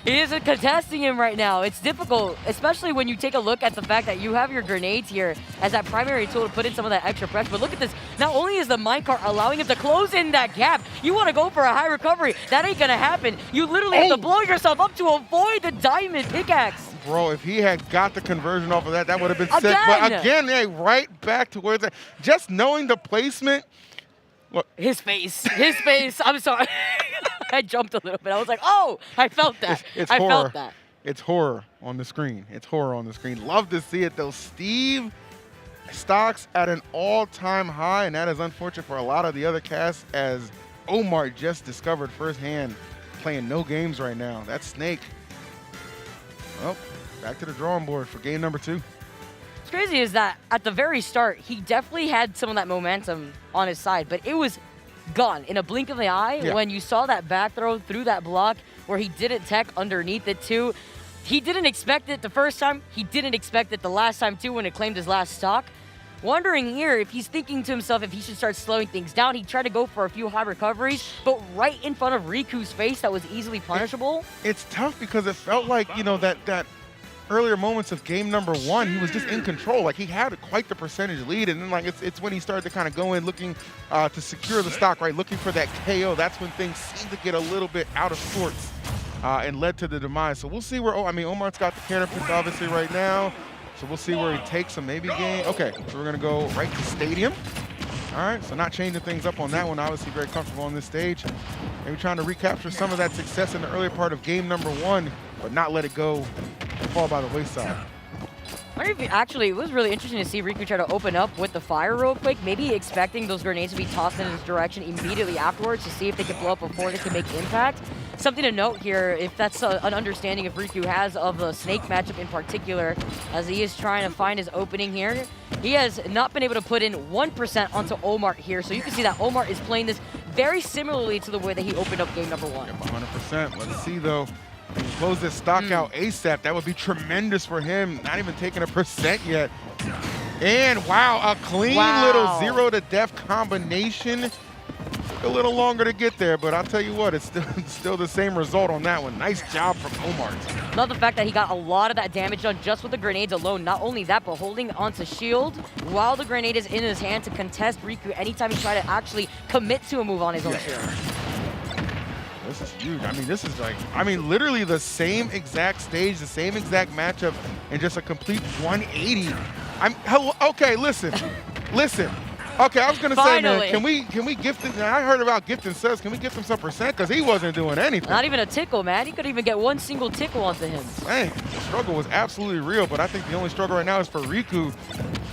Speaker 8: He isn't contesting him right now. It's difficult, especially when you take a look at the fact that you have your grenades here as that primary tool to put in some of that extra pressure. But look at this. Not only is the minecart allowing him to close in that gap, you want to go for a high recovery. That ain't going to happen. You literally have to blow yourself up to avoid the diamond pickaxe.
Speaker 7: Bro, if he had got the conversion off of that, that would have been sick. But again, hey, right back to where it's at. Just knowing the placement. Look.
Speaker 8: His face. I'm sorry. I jumped a little bit. I was like, oh, I felt that.
Speaker 7: It's
Speaker 8: I
Speaker 7: horror.
Speaker 8: felt that.
Speaker 7: It's horror on the screen. It's horror on the screen. Love to see it, though. Steve stocks at an all-time high, and that is unfortunate for a lot of the other casts, as Omar just discovered firsthand playing no games right now. That's Snake. Well, back to the drawing board for game number 2.
Speaker 8: What's crazy is that at the very start, he definitely had some of that momentum on his side, but it was gone in a blink of the eye when you saw that back throw through that block where he didn't tech underneath it too. He didn't expect it the first time. He didn't expect it the last time too when it claimed his last stock. Wondering here if he's thinking to himself if he should start slowing things down. He tried to go for a few high recoveries, but right in front of Riku's face that was easily punishable.
Speaker 7: It's tough because it felt like, you know, that earlier moments of game number 1, he was just in control. Like, he had quite the percentage lead, and then like it's when he started to kind of go in looking to secure the stock, right? Looking for that KO. That's when things seemed to get a little bit out of sorts and led to the demise. So we'll see where, Omar's got the counter pick obviously right now. So we'll see where he takes him, maybe game. Okay, so we're gonna go right to stadium. All right, so not changing things up on that one. Obviously very comfortable on this stage. Maybe trying to recapture some of that success in the earlier part of game number 1, but not let it go and fall by the wayside.
Speaker 8: Actually, it was really interesting to see Riku try to open up with the fire real quick, maybe expecting those grenades to be tossed in his direction immediately afterwards to see if they could blow up before they can make impact. Something to note here, if that's an understanding if Riku has of the Snake matchup in particular, as he is trying to find his opening here. He has not been able to put in 1% onto Omar here, so you can see that Omar is playing this very similarly to the way that he opened up game number 1.
Speaker 7: Yep, 100%. Let's see, though. He can close this stock out ASAP. That would be tremendous for him. Not even taking a percent yet. And wow, a clean little 0 to death combination. Took a little longer to get there, but I'll tell you what, it's still the same result on that one. Nice job from Omar.
Speaker 8: Love the fact that he got a lot of that damage done just with the grenades alone. Not only that, but holding onto shield while the grenade is in his hand to contest Riku anytime he tried to actually commit to a move on his own shield.
Speaker 7: This is huge. I mean, this is like, literally the same exact stage, the same exact matchup, and just a complete 180. Okay, listen. Okay, I was gonna say, man, can we gift him? I heard about gifting subs. Can we gift him some percent? Because he wasn't doing anything.
Speaker 8: Not even a tickle, man. He couldn't even get one single tickle onto him.
Speaker 7: Man, the struggle was absolutely real, but I think the only struggle right now is for Riku,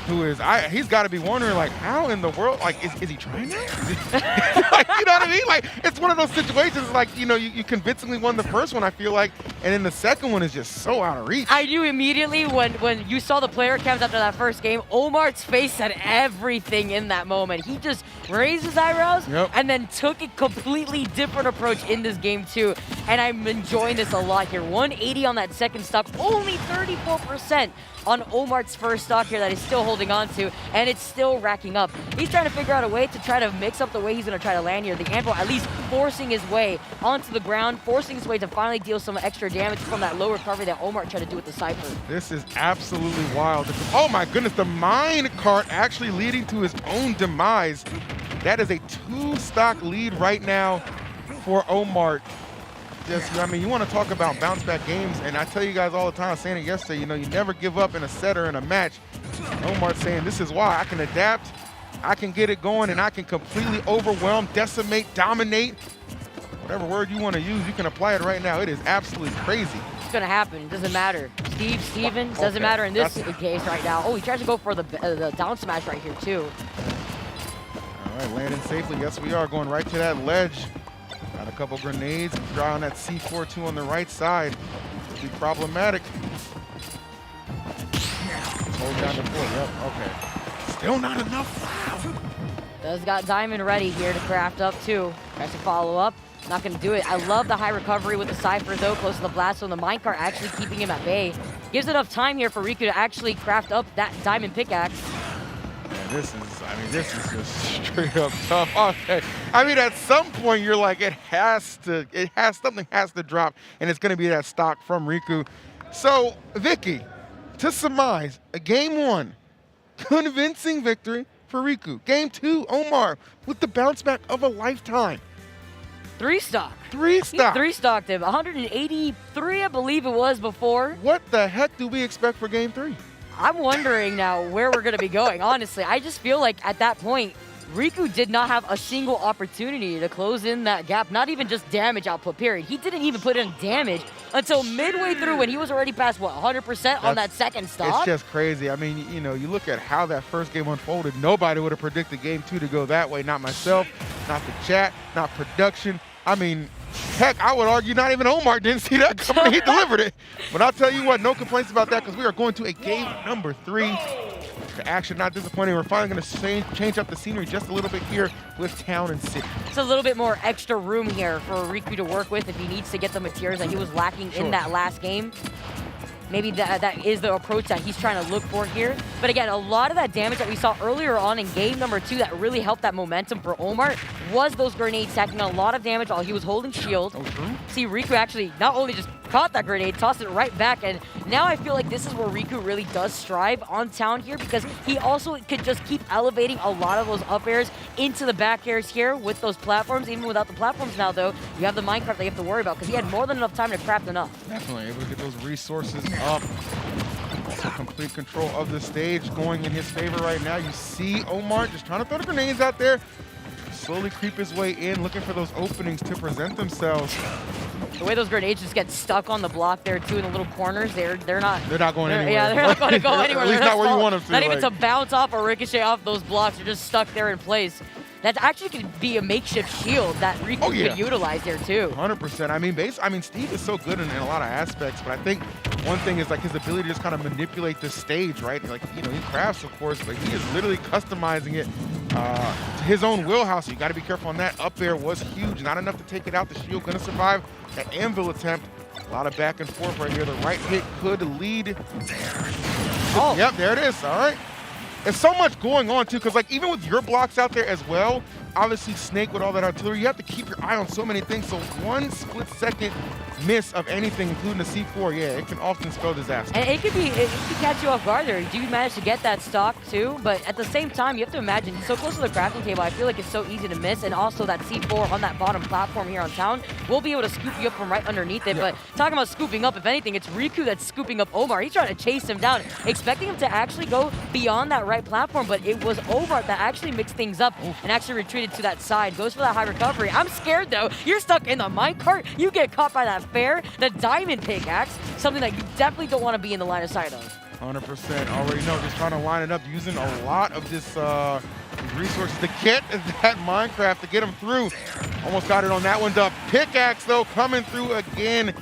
Speaker 7: who is, he's got to be wondering, like, how in the world, like, is he trying that? Like, you know what I mean? Like, it's one of those situations, like, you know, you convincingly won the first one, I feel like, and then the second one is just so out of reach.
Speaker 8: I knew immediately when you saw the player cams after that first game, Omar's face said everything in that moment. He just raised his eyebrows and then took a completely different approach in this game too. And I'm enjoying this a lot here. 180 on that second stock, only 34% on Omar's first stock here that he's still holding on to, and it's still racking up. He's trying to figure out a way to try to mix up the way he's going to try to land here. The anvil at least forcing his way onto the ground, forcing his way to finally deal some extra damage from that low recovery that Omar tried to do with the Cypher.
Speaker 7: This is absolutely wild. Oh my goodness, the mine cart actually leading to his own demise. That is a 2-stock lead right now for Omar. Just, I mean, you want to talk about bounce back games, and I tell you guys all the time, saying it yesterday, you know, you never give up in a set or in a match. Omar's saying, this is why I can adapt, I can get it going, and I can completely overwhelm, decimate, dominate. Whatever word you want to use, you can apply it right now. It is absolutely crazy.
Speaker 8: It's going to happen. It doesn't matter. Steven, doesn't matter in this case right now. Oh, he tries to go for the down smash right here, too.
Speaker 7: All right, landing safely. Yes, we are going right to that ledge. Got a couple grenades. Draw on that C4-2 on the right side. Could be problematic. Hold down the floor. Yep, okay. Still not enough. Wow.
Speaker 8: Does got Diamond ready here to craft up, too. Tries to follow up. Not going to do it. I love the high recovery with the Cypher, though, close to the blast zone. The minecart actually keeping him at bay. Gives enough time here for Riku to actually craft up that Diamond pickaxe.
Speaker 7: Man, this is just straight up tough. Okay. I mean, at some point, you're like, something has to drop, and it's going to be that stock from Riku. So, Vicky, to surmise, a game 1, convincing victory for Riku. Game 2, Omar, with the bounce back of a lifetime.
Speaker 8: 3-stock.
Speaker 7: 3-stock.
Speaker 8: 3-stocked him. 183, I believe it was before.
Speaker 7: What the heck do we expect for game 3?
Speaker 8: I'm wondering now where we're going to be going, honestly. I just feel like at that point, Riku did not have a single opportunity to close in that gap, not even just damage output, period. He didn't even put in damage until midway through when he was already past, what, 100% on that second stock?
Speaker 7: It's just crazy. I mean, you know, you look at how that first game unfolded, nobody would have predicted game 2 to go that way. Not myself, not the chat, not production. I mean, heck, I would argue not even Omar didn't see that coming. He delivered it. But I'll tell you what, no complaints about that because we are going to a game number 3. The action not disappointing. We're finally going to change up the scenery just a little bit here with Town and City.
Speaker 8: It's a little bit more extra room here for Riku to work with if he needs to get the materials that he was lacking in that last game. Maybe that is the approach that he's trying to look for here. But again, a lot of that damage that we saw earlier on in game number 2 that really helped that momentum for Omar was those grenades stacking a lot of damage while he was holding shield. See, Riku actually not only just caught that grenade, tossed it right back, and now I feel like this is where Riku really does strive on Town here because he also could just keep elevating a lot of those up airs into the back airs here with those platforms. Even without the platforms now, though, you have the minecart that you have to worry about because he had more than enough time to craft enough.
Speaker 7: Definitely able to get those resources up. So complete control of the stage going in his favor right now. You see Omar just trying to throw the grenades out there. Slowly creep his way in, looking for those openings to present themselves.
Speaker 8: The way those grenades just get stuck on the block there too in the little corners, they're not
Speaker 7: going anywhere.
Speaker 8: Yeah, they're not going to go anywhere.
Speaker 7: At least not where you want them to.
Speaker 8: Not even to bounce off or ricochet off those blocks. They're just stuck there in place. That actually could be a makeshift shield that Riku could utilize there too.
Speaker 7: 100%. I mean, Steve is so good in a lot of aspects, but I think one thing is like his ability to just kind of manipulate the stage, right? Like, you know, he crafts, of course, but he is literally customizing it to his own wheelhouse. So you got to be careful on that. Up air was huge, not enough to take it out. The shield gonna survive that anvil attempt. A lot of back and forth right here. The right hit could lead.
Speaker 8: Oh.
Speaker 7: Yep, there it is. All right. There's so much going on, too, because, like, even with your blocks out there as well, obviously Snake with all that artillery, you have to keep your eye on so many things. So one split-second miss of anything, including the C4, yeah, it can often spell disaster.
Speaker 8: And it could catch you off guard there. You manage to get that stock, too, but at the same time, you have to imagine, he's so close to the crafting table, I feel like it's so easy to miss, and also that C4 on that bottom platform here on Town will be able to scoop you up from right underneath it. But talking about scooping up, if anything, it's Riku that's scooping up Omar. He's trying to chase him down, expecting him to actually go beyond that right platform, but it was Omar that actually mixed things up and actually retreated to that side. Goes for that high recovery. I'm scared, though. You're stuck in the minecart. You get caught by that fair, the diamond pickaxe, something that you definitely don't want to be in the line of sight of.
Speaker 7: 100%. Already know. Just trying to line it up, using a lot of this resources to get that Minecraft, to get him through. Almost got it on that one. The pickaxe, though, coming through again.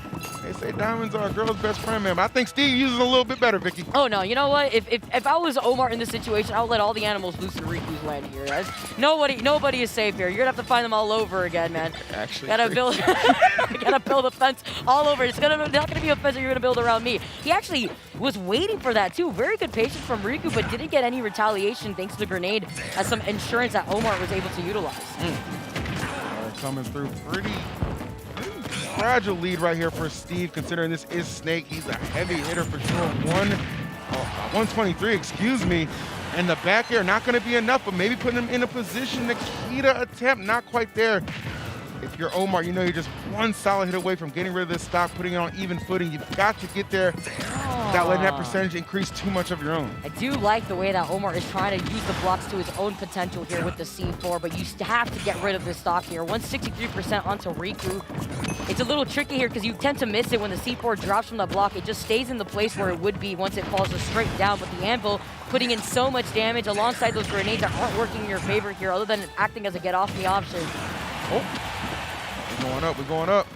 Speaker 7: They say diamonds are a girl's best friend, man. But I think Steve uses it a little bit better, Vicky.
Speaker 8: Oh, no. You know what? If I was Omar in this situation, I would let all the animals loose in Riku's land here. Nobody is safe here. You're going to have to find them all over again, man.
Speaker 7: Actually,
Speaker 8: gotta build a fence all over. It's not going to be a fence that you're going to build around me. He actually was waiting for that, too. Very good patience from Riku, but didn't get any retaliation thanks to the grenade as some insurance that Omar was able to utilize.
Speaker 7: Coming through pretty fragile lead right here for Steve, considering this is Snake. He's a heavy hitter for sure. 123, excuse me. And the back air not going to be enough, but maybe putting him in a position. Nikita attempt, not quite there. If you're Omar, you know you're just one solid hit away from getting rid of this stock, putting it on even footing. You've got to get there without letting that percentage increase too much of your own.
Speaker 8: I do like the way that Omar is trying to use the blocks to his own potential here with the C4, but you have to get rid of this stock here. 163% onto Riku. It's a little tricky here because you tend to miss it when the C4 drops from the block. It just stays in the place where it would be once it falls straight down, but the anvil putting in so much damage alongside those grenades that aren't working in your favor here other than acting as a get-off-me option.
Speaker 7: Oh. We're going up, we're going up.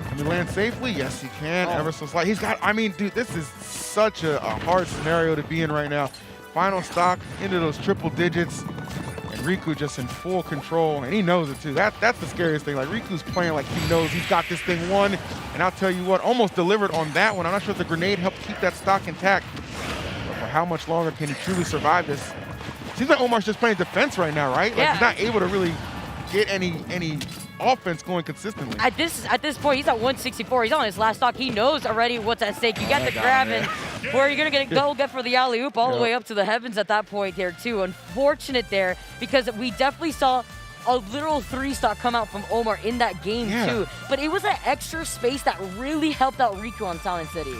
Speaker 7: Can we land safely? Yes, he can. Ever so slight. He's got, I mean, dude, this is such a hard scenario to be in right now. Final stock into those triple digits. And Riku just in full control, and he knows it too. That's the scariest thing. Like, Riku's playing like he knows he's got this thing won. And I'll tell you what, almost delivered on that one. I'm not sure if the grenade helped keep that stock intact. But for how much longer can he truly survive this? Seems like Omar's just playing defense right now, right? Like, he's not able to really get any offense going consistently.
Speaker 8: At this point, he's at 164. He's on his last stock. He knows already what's at stake. You got the grab, and where you're going to go get for the alley-oop all the way up to the heavens at that point there, too. Unfortunate there, because we definitely saw a literal 3-stock come out from Omar in that game, too. But it was that extra space that really helped out Riku on Silent City.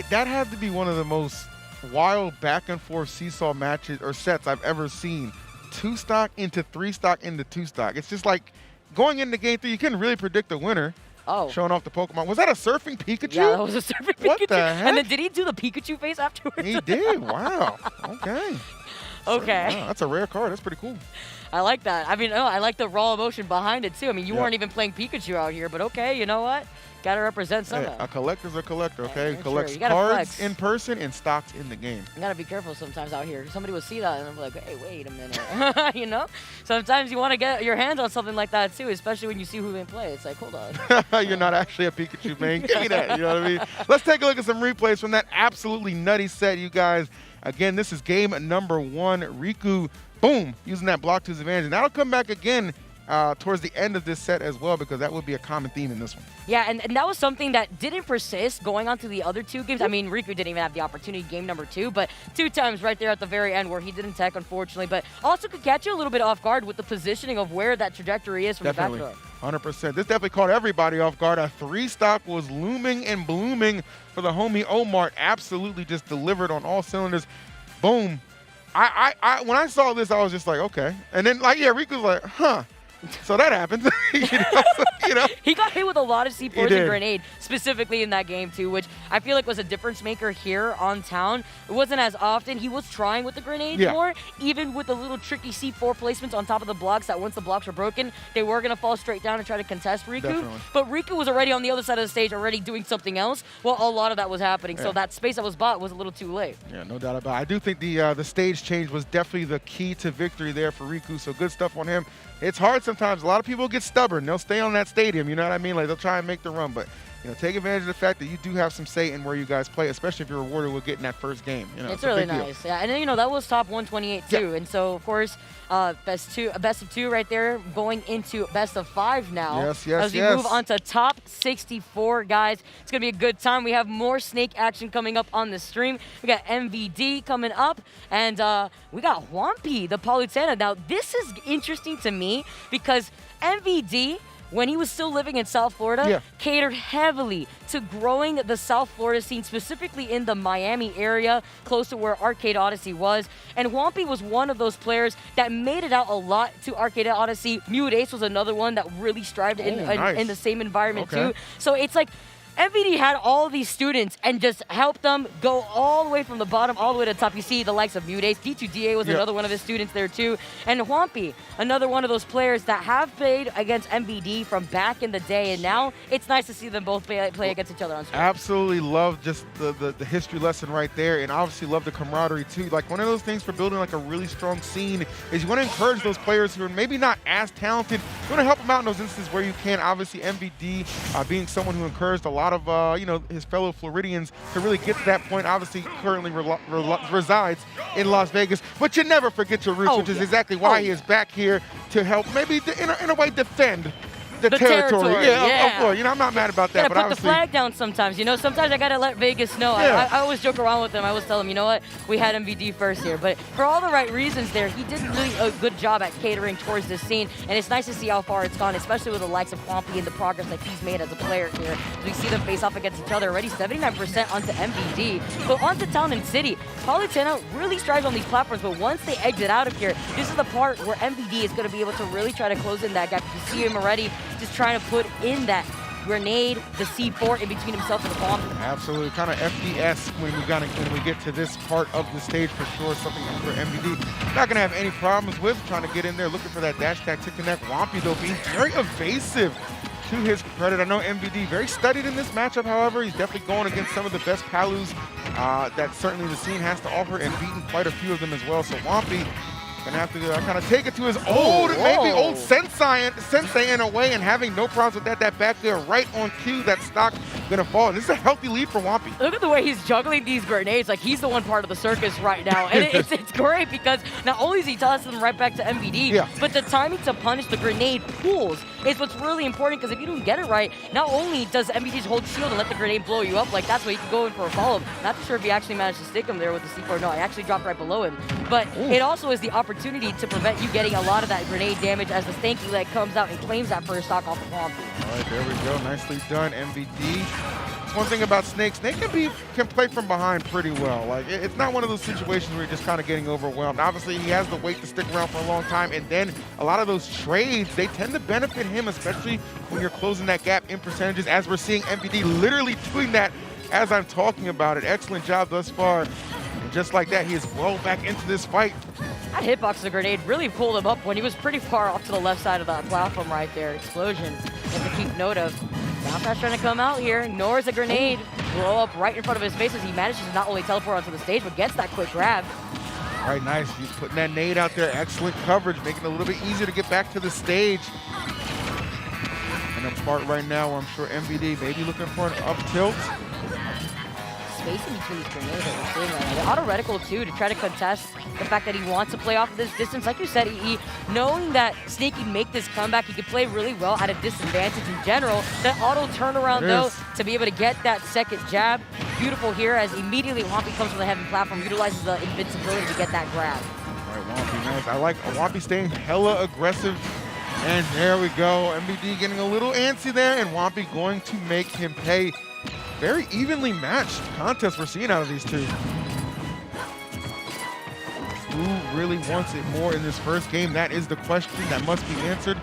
Speaker 7: That had to be one of the most wild back-and-forth seesaw matches or sets I've ever seen. 2 stock into 3 stock into 2 stock. It's just like going into game 3, you couldn't really predict the winner.
Speaker 8: Oh.
Speaker 7: Showing off the Pokemon. Was that a surfing Pikachu?
Speaker 8: Yeah, that was a surfing Pikachu.
Speaker 7: What the heck?
Speaker 8: And then did he do the Pikachu face afterwards?
Speaker 7: He did. Wow. Okay.
Speaker 8: Okay.
Speaker 7: Wow, that's a rare card. That's pretty cool.
Speaker 8: I like that. I mean, no, I like the raw emotion behind it, too. I mean, you
Speaker 7: Yep.
Speaker 8: weren't even playing Pikachu out here, but okay, you know what? Got to represent
Speaker 7: Hey,
Speaker 8: somehow.
Speaker 7: a collector's a collector, okay?
Speaker 8: Yeah,
Speaker 7: Collects
Speaker 8: sure. You gotta
Speaker 7: cards
Speaker 8: flex.
Speaker 7: in person and stocks in the game.
Speaker 8: You got to be careful sometimes out here. Somebody will see that and they'll be like, hey, wait a minute. You know? Sometimes you want to get your hands on something like that, too, especially when you see who they play. It's like, hold on.
Speaker 7: You're not actually a Pikachu man. Give me that. You know what I mean? Let's take a look at some replays from that absolutely nutty set, you guys. Again, this is game number 1. Riku, boom, using that block to his advantage. And that'll come back again towards the end of this set as well, because that would be a common theme in this one.
Speaker 8: Yeah, and that was something that didn't persist going on to the other 2 games. I mean, Riku didn't even have the opportunity game number 2, but 2 times right there at the very end where he didn't tech, unfortunately, but also could catch you a little bit off guard with the positioning of where that trajectory is from
Speaker 7: Definitely.
Speaker 8: the back throw.
Speaker 7: 100%. This definitely caught everybody off guard. A 3 stock was looming and blooming for the homie Omar. Absolutely just delivered on all cylinders. Boom. When I saw this, I was just like, okay. And then, like, yeah, Riku's like, huh. So that happened. you know?
Speaker 8: He got hit with a lot of C4s
Speaker 7: did.
Speaker 8: and grenade, specifically in that game too, which I feel like was a difference maker here on town. It wasn't as often. He was trying with the grenades more, even with the little tricky C4 placements on top of the blocks that once the blocks were broken, they were going to fall straight down and try to contest Riku.
Speaker 7: Definitely.
Speaker 8: But Riku was already on the other side of the stage, already doing something else, while a lot of that was happening. So that space that was bought was a little too late.
Speaker 7: Yeah, no doubt about it. I do think the stage change was definitely the key to victory there for Riku, so good stuff on him. It's hard sometimes. A lot of people get stubborn. They'll stay on that stadium, you know what I mean? Like, they'll try and make the run, but you know, take advantage of the fact that you do have some say in where you guys play, especially if you're rewarded with getting that first game. You know,
Speaker 8: It's
Speaker 7: a
Speaker 8: really
Speaker 7: big deal.
Speaker 8: nice. Yeah, and then, you know, that was top 128 too. And so, of course, best of 2 right there, going into best of 5 now.
Speaker 7: Yes, yes,
Speaker 8: As we
Speaker 7: yes.
Speaker 8: move on to top 64, guys. It's going to be a good time. We have more Snake action coming up on the stream. We got MVD coming up, and we got Wampi, the Palutena. Now, this is interesting to me because MVD, when he was still living in South Florida, catered heavily to growing the South Florida scene, specifically in the Miami area, close to where Arcade Odyssey was. And Wampi was one of those players that made it out a lot to Arcade Odyssey. Mute Ace was another one that really strived in the same environment too. So it's like, MVD had all these students and just helped them go all the way from the bottom all the way to the top. You see the likes of Mute Ace. D2DA was another one of his students there too. And Wampi, another one of those players that have played against MVD from back in the day. And now it's nice to see them both play against each other on screen.
Speaker 7: Absolutely love just the history lesson right there, and obviously love the camaraderie too. Like, one of those things for building like a really strong scene is you want to encourage those players who are maybe not as talented. You want to help them out in those instances where you can. Obviously, MVD being someone who encouraged a lot of you know, his fellow Floridians to really get to that point. Obviously, currently resides in Las Vegas, but you never forget your roots, which is exactly why he is back here to help maybe in a way defend the territory. Yeah, of course. You know, I'm not mad about that.
Speaker 8: Gotta
Speaker 7: but
Speaker 8: put the flag down sometimes. You know, sometimes I gotta let Vegas know.
Speaker 7: Yeah.
Speaker 8: I always joke around with them. I always tell them, you know what, we had MVD first here. But for all the right reasons there, he did really a good job at catering towards this scene. And it's nice to see how far it's gone, especially with the likes of Wampi and the progress that he's made as a player here. We see them face off against each other already, 79% onto MVD. But onto Town and City, Palutena really strives on these platforms, but once they exit out of here, this is the part where MVD is going to be able to really try to close in that gap. You see him already just trying to put in that grenade, the C4 in between himself and the bomb.
Speaker 7: Absolutely, kind of FDS when we get to this part of the stage for sure. Something for MVD not gonna have any problems with trying to get in there, looking for that dash tag to connect. Wampi though being very evasive. To his credit, I know MVD very studied in this matchup. However, he's definitely going against some of the best Palus that certainly the scene has to offer, and beaten quite a few of them as well. So Wampi gonna have to kind of take it to his maybe old sensei in a way, and having no problems with that. That back there right on cue, that stock gonna fall. And this is a healthy lead for Wampi.
Speaker 8: Look at the way he's juggling these grenades. Like, he's the one part of the circus right now. And it's great because not only is he tossing them right back to MVD, but the timing to punish the grenade pools is what's really important, because if you don't get it right, not only does MVD just hold shield and let the grenade blow you up, like that's where he can go in for a follow-up. Not sure if he actually managed to stick him there with the C4. No, he actually dropped right below him. But it also is the opportunity to prevent you getting a lot of that grenade damage as the stanky leg comes out and claims that first stock off of Wampi.
Speaker 7: All right, there we go. Nicely done, MVD. one thing about Snake. Snake can play from behind pretty well. Like it's not one of those situations where you're just kind of getting overwhelmed. Obviously, he has the weight to stick around for a long time, and then a lot of those trades, they tend to benefit him, especially when you're closing that gap in percentages, as we're seeing MVD literally doing that as I'm talking about it. Excellent job thus far. And just like that, he is well back into this fight.
Speaker 8: That hitbox of the grenade really pulled him up when he was pretty far off to the left side of that platform right there. Explosion. You have to keep note of. Now Fast trying to come out here, ignores a grenade, blow up right in front of his face as he manages to not only teleport onto the stage, but gets that quick grab.
Speaker 7: All right, nice. He's putting that nade out there. Excellent coverage, making it a little bit easier to get back to the stage. And a part right now where I'm sure MVD may be looking for an up tilt.
Speaker 8: Space in between these grenades that we're seeing right now. The auto reticle too, to try to contest the fact that he wants to play off of this distance. Like you said, knowing that Snake can make this comeback, he could play really well at a disadvantage in general. That auto turnaround though, to be able to get that second jab. Beautiful here as immediately Wampy comes from the heaven platform, utilizes the invincibility to get that grab.
Speaker 7: All right, Wampy, nice. I like Wampy staying hella aggressive. And there we go. MVD getting a little antsy there, and Wampy going to make him pay. Very evenly matched contest we're seeing out of these two. Who really wants it more in this first game? That is the question that must be answered.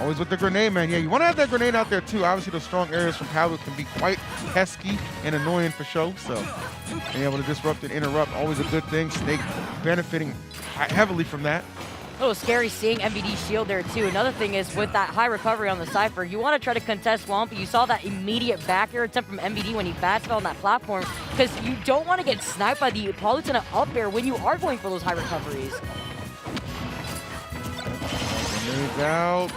Speaker 7: Always with the grenade, man. Yeah, you want to have that grenade out there too. Obviously, those strong areas from Palu can be quite pesky and annoying for show. So being able to disrupt and interrupt, always a good thing. Snake benefiting heavily from that.
Speaker 8: A little scary seeing MVD shield there too. Another thing is with that high recovery on the Cypher, you want to try to contest Wampy. You saw that immediate back air attempt from MVD when he fast fell on that platform, because you don't want to get sniped by the Palutena up air when you are going for those high recoveries.
Speaker 7: Grenades out.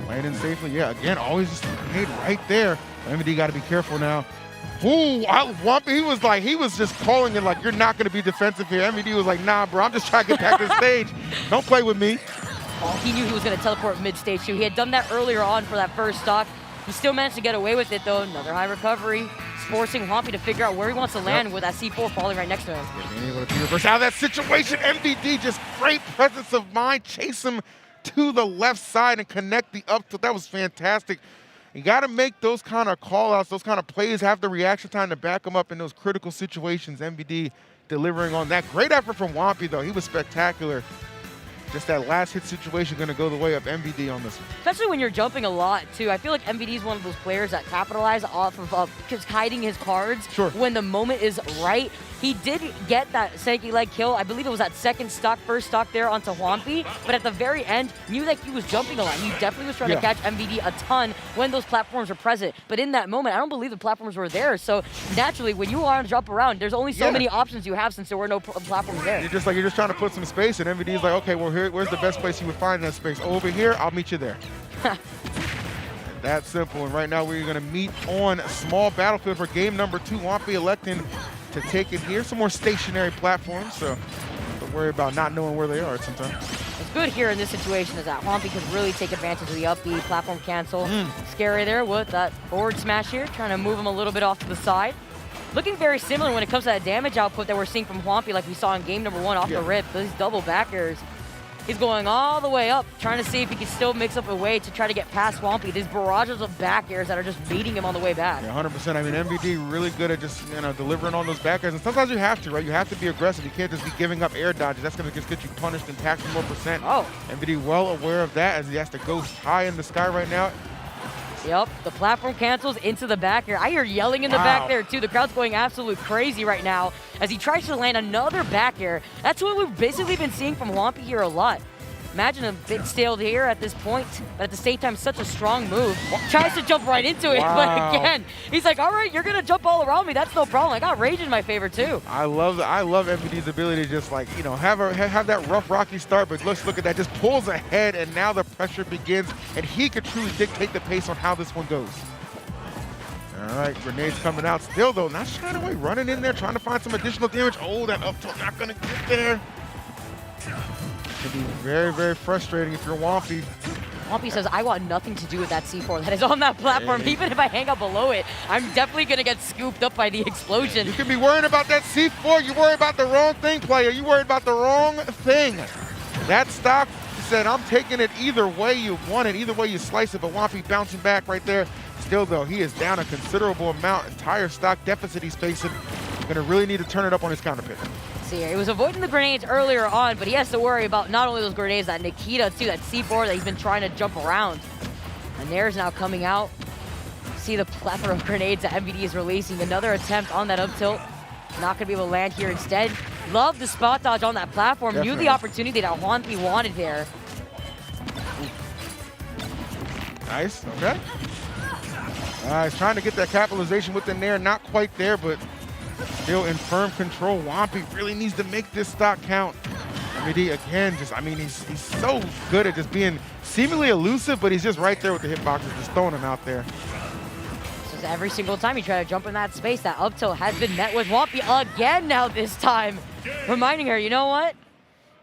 Speaker 7: Landing safely. Yeah, again, always just a grenade right there. MVD got to be careful now. Ooh, Wampy, he was just calling it like, you're not going to be defensive here. MVD was like, nah, bro, I'm just trying to get back to the stage. Don't play with me.
Speaker 8: Oh, he knew he was going to teleport mid-stage too. He had done that earlier on for that first stock. He still managed to get away with it though. Another high recovery. It's forcing Wampy to figure out where he wants to land with that C4 falling right next to him.
Speaker 7: Being able to be reversed out of that situation. MVD, just great presence of mind. Chase him to the left side and connect the up tilt. That was fantastic. You got to make those kind of call-outs, those kind of plays, have the reaction time to back them up in those critical situations. MVD delivering on that. Great effort from Wampy, though. He was spectacular. Just that last hit situation going to go the way of MVD on this one.
Speaker 8: Especially when you're jumping a lot, too. I feel like MVD is one of those players that capitalize off of just hiding his cards when the moment is right. He did get that Senki leg kill. I believe it was that first stock there onto Wampy. But at the very end, knew that he was jumping a lot. He definitely was trying to catch MVD a ton when those platforms were present. But in that moment, I don't believe the platforms were there. So naturally, when you want to jump around, there's only so many options you have since there were no platforms there.
Speaker 7: You're just trying to put some space, and MVD's like, okay, well, where's the best place you would find that space? Over here, I'll meet you there. That simple. And right now, we're going to meet on a small battlefield for game number 2. Wampy electing to take it here. Some more stationary platforms, so don't worry about not knowing where they are sometimes.
Speaker 8: What's good here in this situation is that Wampy could really take advantage of the up B platform cancel. Scary there with that forward smash here, trying to move him a little bit off to the side. Looking very similar when it comes to that damage output that we're seeing from Wampy, like we saw in game number 1 off the rip. Those double back airs. He's going all the way up, trying to see if he can still mix up a way to try to get past Wampy. These barrages of back airs that are just beating him on the way back.
Speaker 7: Yeah, 100%. I mean, MVD really good at just, delivering on those back airs. And sometimes you have to, right? You have to be aggressive. You can't just be giving up air dodges. That's going to just get you punished and tax more percent. MVD well aware of that as he has to go high in the sky right now.
Speaker 8: Yep, the platform cancels into the back air. I hear yelling in the back there too. The crowd's going absolute crazy right now as he tries to land another back air. That's what we've basically been seeing from Wampy here a lot. Imagine a bit stale here at this point, but at the same time, such a strong move. Tries to jump right into it, but again, he's like, all right, you're going to jump all around me. That's no problem. I got Rage in my favor, too.
Speaker 7: I love MVD's ability to just, like, have that rough, rocky start, but let's look at that. Just pulls ahead, and now the pressure begins, and he could truly dictate the pace on how this one goes. All right, grenades coming out still, though. Not shying away, running in there, trying to find some additional damage. Oh, that up tilt not going to get there. It can be very, very frustrating if you're Wampy.
Speaker 8: Wampy says, I want nothing to do with that C4 that is on that platform. Even if I hang out below it, I'm definitely going to get scooped up by the explosion.
Speaker 7: You can be worrying about that C4. You worry about the wrong thing, player. You worried about the wrong thing. That stock said, I'm taking it either way you want it, either way you slice it, but Wampy bouncing back right there. Still, though, he is down a considerable amount. Entire stock deficit he's facing. Going to really need to turn it up on his counter pick.
Speaker 8: See, he was avoiding the grenades earlier on, but he has to worry about not only those grenades, that Nikita, too, that C4 that he's been trying to jump around. And Nair's now coming out. See the plethora of grenades that MVD is releasing. Another attempt on that up tilt. Not going to be able to land here instead. Love the spot dodge on that platform.
Speaker 7: Definitely.
Speaker 8: Knew the opportunity that Juanpi wanted there.
Speaker 7: Nice, okay. He's trying to get that capitalization with the Nair. Not quite there, but still in firm control. Juanpi really needs to make this stock count. MVD, again, just, I mean, he's so good at just being seemingly elusive, but he's just right there with the hitboxes, just throwing them out there.
Speaker 8: Just every single time you try to jump in that space, that up tilt has been met with Juanpi again now this time. Reminding her, you know what?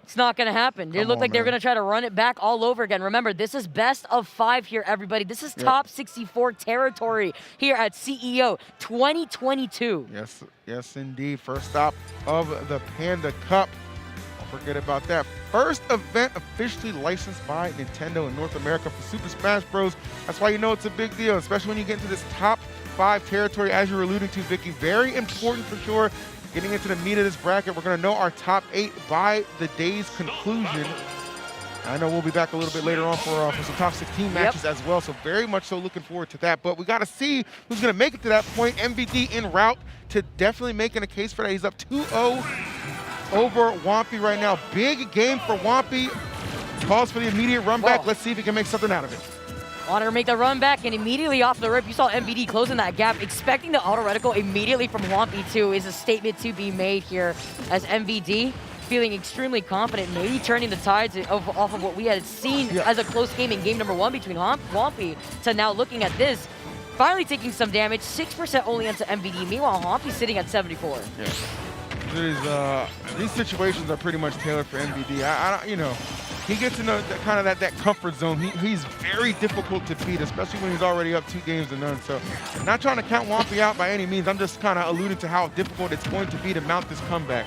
Speaker 8: It's not going to happen. It looked like they're going to try to run it back all over again. Remember, this is best of 5 here, everybody. This is top 64 territory here at CEO 2022.
Speaker 7: Yes, indeed. First stop of the Panda Cup. Don't forget about that. First event officially licensed by Nintendo in North America for Super Smash Bros. That's why you know it's a big deal, especially when you get into this top 5 territory, as you're alluding to, Vicky. Very important for sure. Getting into the meat of this bracket, we're going to know our top 8 by the day's conclusion. I know we'll be back a little bit later on for some top 16 matches as well, so very much so looking forward to that. But we got to see who's going to make it to that point. MVD en route to definitely making a case for that. He's up 2-0 over Juanpi right now. Big game for Juanpi. Calls for the immediate run back. Let's see if he can make something out of it.
Speaker 8: Wanted to make the run back, and immediately off the rip, you saw MVD closing that gap. Expecting the auto reticle immediately from Juanpi, too, is a statement to be made here, as MVD feeling extremely confident, maybe turning the tides off of what we had seen as a close game in game number 1 between Juanpi to now looking at this. Finally taking some damage, 6% only into MVD. Meanwhile, Juanpi sitting at 74.
Speaker 7: These situations are pretty much tailored for MVD. You know, he gets in that comfort zone. He's very difficult to beat, especially when he's already up 2 games to none. So, not trying to count Juanpi out by any means. I'm just kind of alluding to how difficult it's going to be to mount this comeback.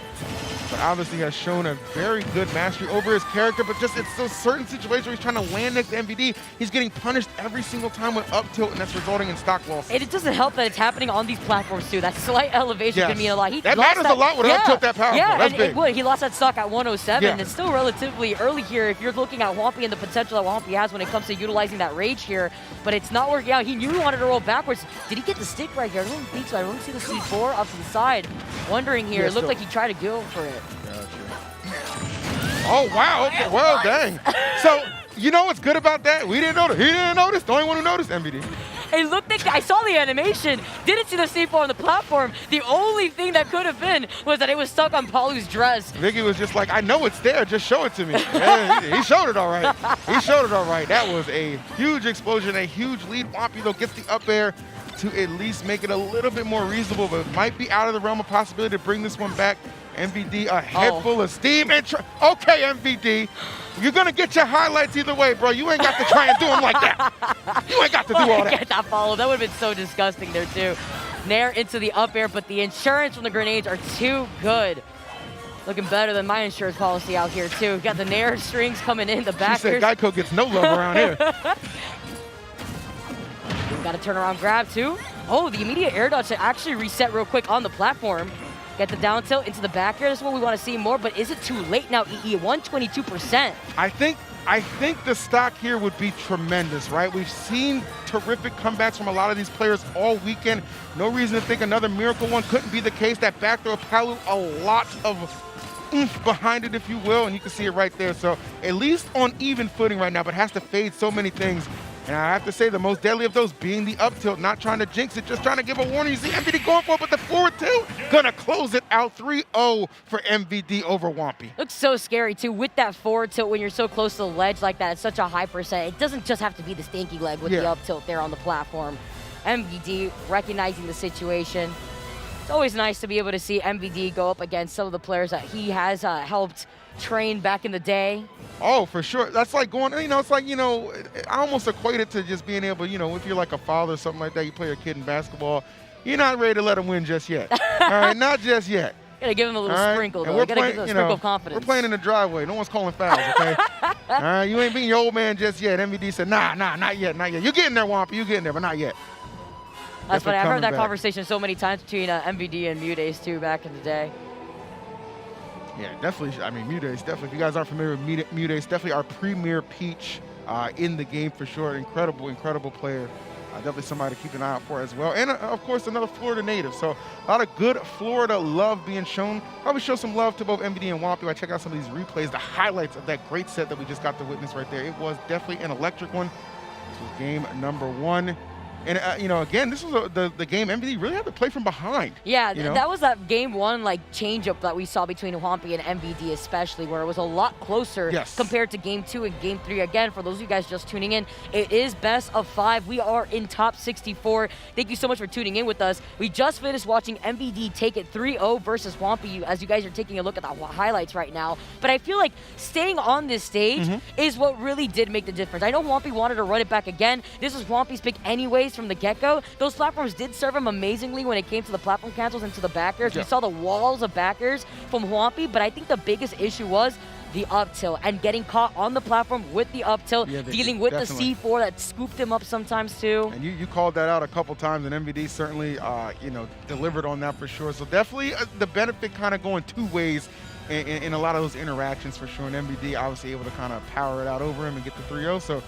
Speaker 7: But obviously has shown a very good mastery over his character, but just it's a certain situation where he's trying to land next to MVD. He's getting punished every single time with up tilt, and that's resulting in stock loss.
Speaker 8: And it doesn't help that it's happening on these platforms too. That slight elevation can mean a lot.
Speaker 7: That matters a lot with up tilt that powerful.
Speaker 8: Yeah,
Speaker 7: that's
Speaker 8: and
Speaker 7: big.
Speaker 8: it would. He lost that stock at 107. It's still relatively early here if you're looking at Juanpi and the potential that Juanpi has when it comes to utilizing that rage here. But it's not working out. He knew he wanted to roll backwards. Did he get the stick right here? I don't think so. I don't see the C4 up to the side. Wondering here. It looked like he tried to go for it.
Speaker 7: Oh, wow. Okay. Well, dang. So, you know what's good about that? We didn't notice. He didn't notice. The only one who noticed, MVD.
Speaker 8: It looked like, I saw the animation, didn't see the C4 on the platform. The only thing that could have been was that it was stuck on Palu's dress.
Speaker 7: Vicky was just like, I know it's there, just show it to me. Yeah, he showed it all right. He showed it all right. That was a huge explosion, a huge lead. Juanpi, though, gets the up air to at least make it a little bit more reasonable, but it might be out of the realm of possibility to bring this one back. MVD, a head full of steam. And okay, MVD, you're going to get your highlights either way, bro. You ain't got to try and do them like that. You ain't got to do all that.
Speaker 8: Get that follow. That would have been so disgusting there, too. Nair into the up air, but the insurance from the grenades are too good. Looking better than my insurance policy out here, too. Got the Nair strings coming in the back.
Speaker 7: She said Geico gets no love around here.
Speaker 8: Got a turnaround grab, too. Oh, the immediate air dodge to actually reset real quick on the platform. Get the down tilt into the back air. That's what we want to see more, but is it too late now, EE? 122%.
Speaker 7: I think the stock here would be tremendous, right? We've seen terrific comebacks from a lot of these players all weekend. No reason to think another miracle one couldn't be the case. That back throw of Palu, a lot of oomph behind it, if you will, and you can see it right there. So at least on even footing right now, but has to fade so many things. And I have to say, the most deadly of those being the up tilt, not trying to jinx it, just trying to give a warning. You see MVD going for it, but the forward tilt, gonna close it out 3-0 for MVD over Juanpi.
Speaker 8: Looks so scary, too, with that forward tilt when you're so close to the ledge like that. It's such a high percent. It doesn't just have to be the stanky leg with the up tilt there on the platform. MVD recognizing the situation. It's always nice to be able to see MVD go up against some of the players that he has helped train back in the day.
Speaker 7: Oh, for sure. That's like going, it's like, I almost equate it to just being able, if you're like a father or something like that, you play a kid in basketball, you're not ready to let him win just yet. All right, not just yet.
Speaker 8: Gotta give him a little sprinkle, though. Gotta give him a sprinkle of confidence.
Speaker 7: We're playing in the driveway. No one's calling fouls, okay? All right, you ain't beating your old man just yet. MVD said, nah, not yet, not yet. You're getting there, Juanpi. You're getting there, but not yet.
Speaker 8: That's funny. I've
Speaker 7: coming
Speaker 8: heard that
Speaker 7: back.
Speaker 8: conversation so many times between MVD and Mudace too back in the day.
Speaker 7: Yeah, definitely. I mean, Mudace, definitely. If you guys aren't familiar with Mudace, definitely our premier Peach in the game for sure. Incredible, incredible player. Definitely somebody to keep an eye out for as well. And, of course, another Florida native. So a lot of good Florida love being shown. Probably show some love to both MVD and Whompy. I check out some of these replays, the highlights of that great set that we just got to witness right there. It was definitely an electric one. This was game number 1. And, you know, again, this was the game MVD really had to play from behind.
Speaker 8: Yeah,
Speaker 7: you know?
Speaker 8: that was that game 1 like change-up that we saw between Whompy and MVD especially, where it was a lot closer compared to game 2 and game 3. Again, for those of you guys just tuning in, it is best of 5. We are in top 64. Thank you so much for tuning in with us. We just finished watching MVD take it 3-0 versus Whompy as you guys are taking a look at the highlights right now. But I feel like staying on this stage is what really did make the difference. I know Whompy wanted to run it back again. This was Whompy's pick anyways from the get-go. Those platforms did serve him amazingly when it came to the platform cancels and to the backers. We saw the walls of backers from Whompy, but I think the biggest issue was the up tilt and getting caught on the platform with the up tilt, dealing with the C4 that scooped him up sometimes too.
Speaker 7: And you called that out a couple times, and MVD certainly you know, delivered on that for sure. So definitely the benefit kind of going two ways in a lot of those interactions for sure. And MVD obviously able to kind of power it out over him and get the 3-0. So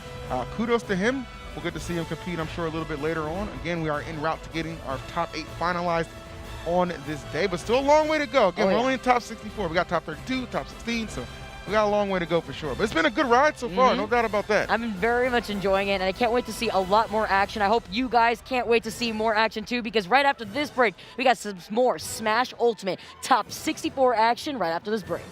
Speaker 7: kudos to him. We'll get to see him compete, I'm sure, a little bit later on. Again, we are en route to getting our top 8 finalized on this day, but still a long way to go. Again, we're only in top 64. We got top 32, top 16, so we got a long way to go for sure. But it's been a good ride so far, no doubt about that.
Speaker 8: I've been very much enjoying it, and I can't wait to see a lot more action. I hope you guys can't wait to see more action too, because right after this break, we got some more Smash Ultimate top 64 action right after this break.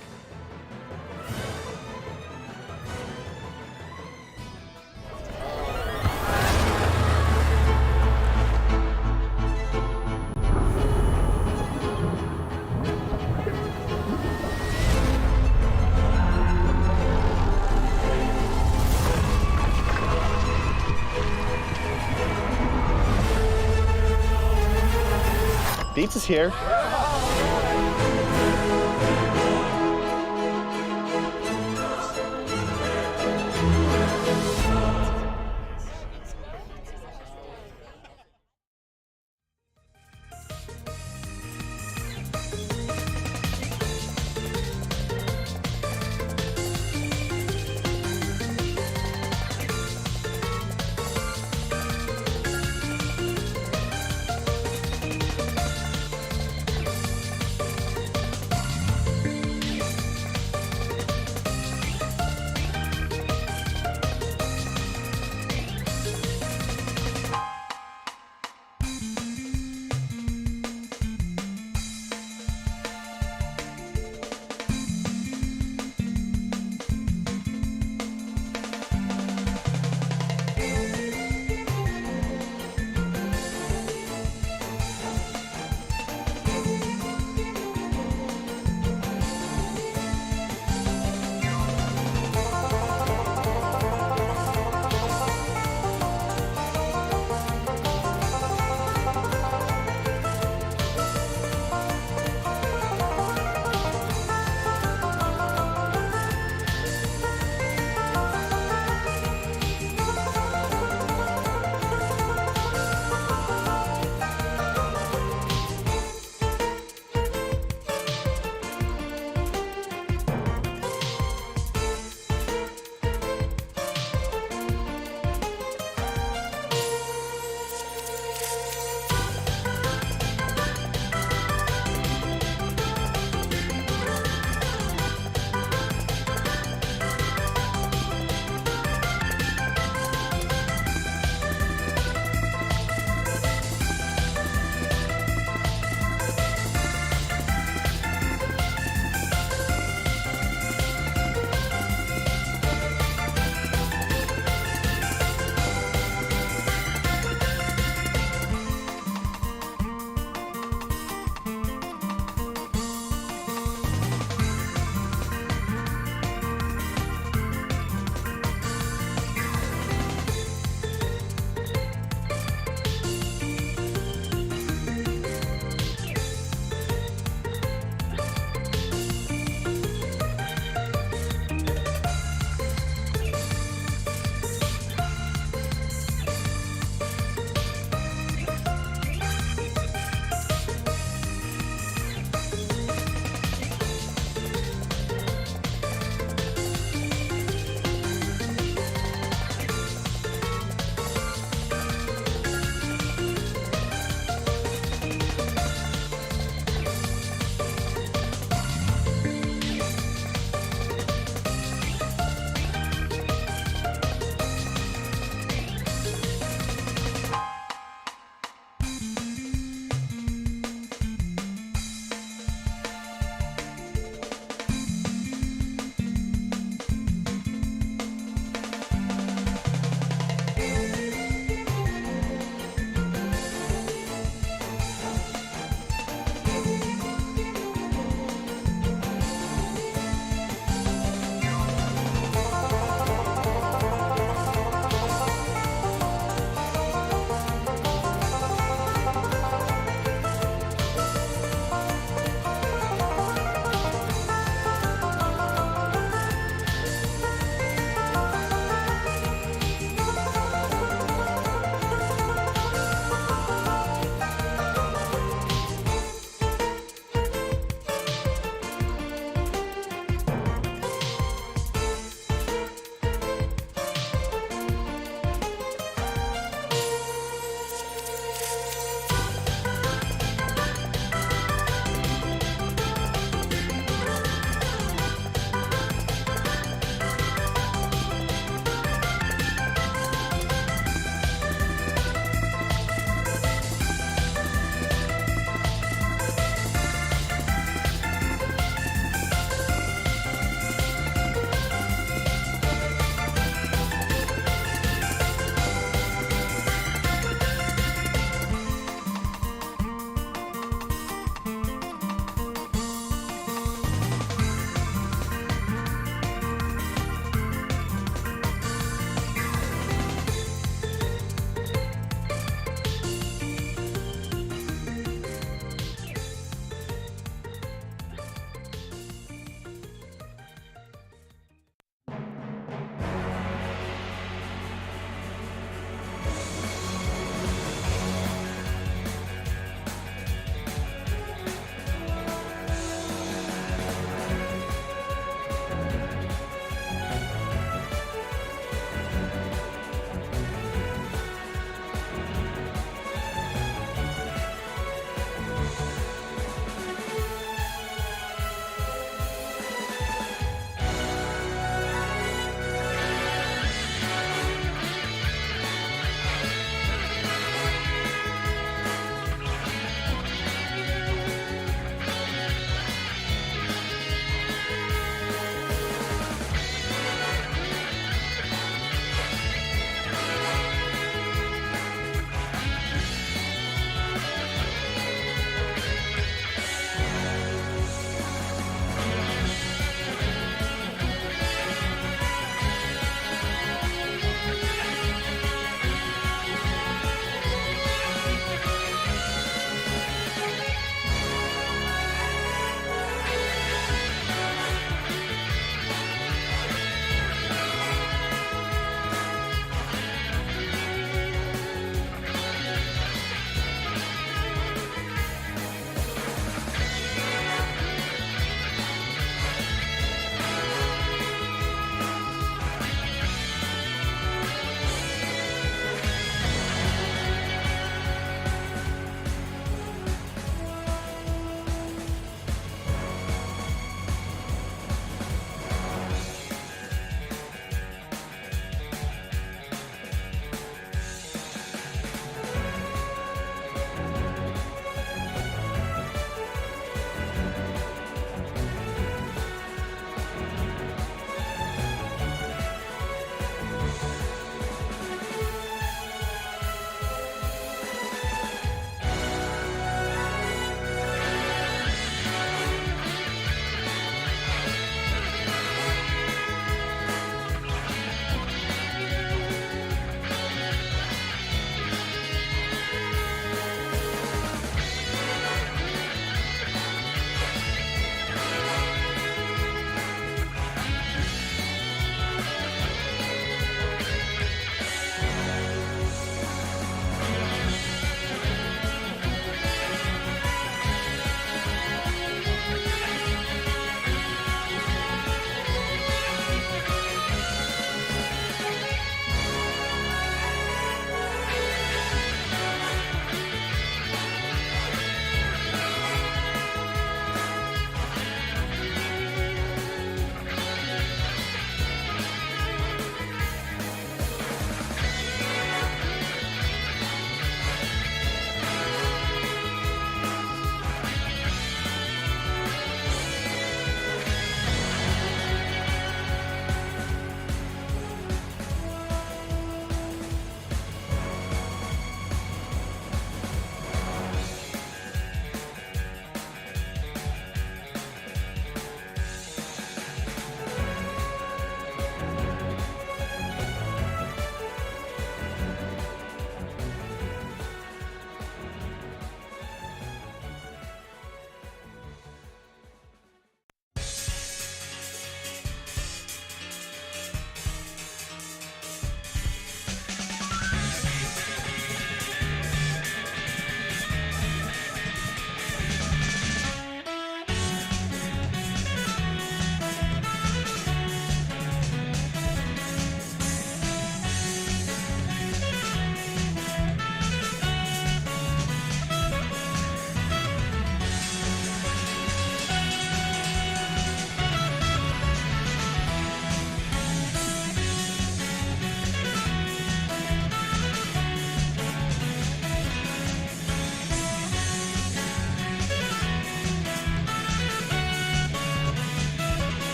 Speaker 6: Beats is here.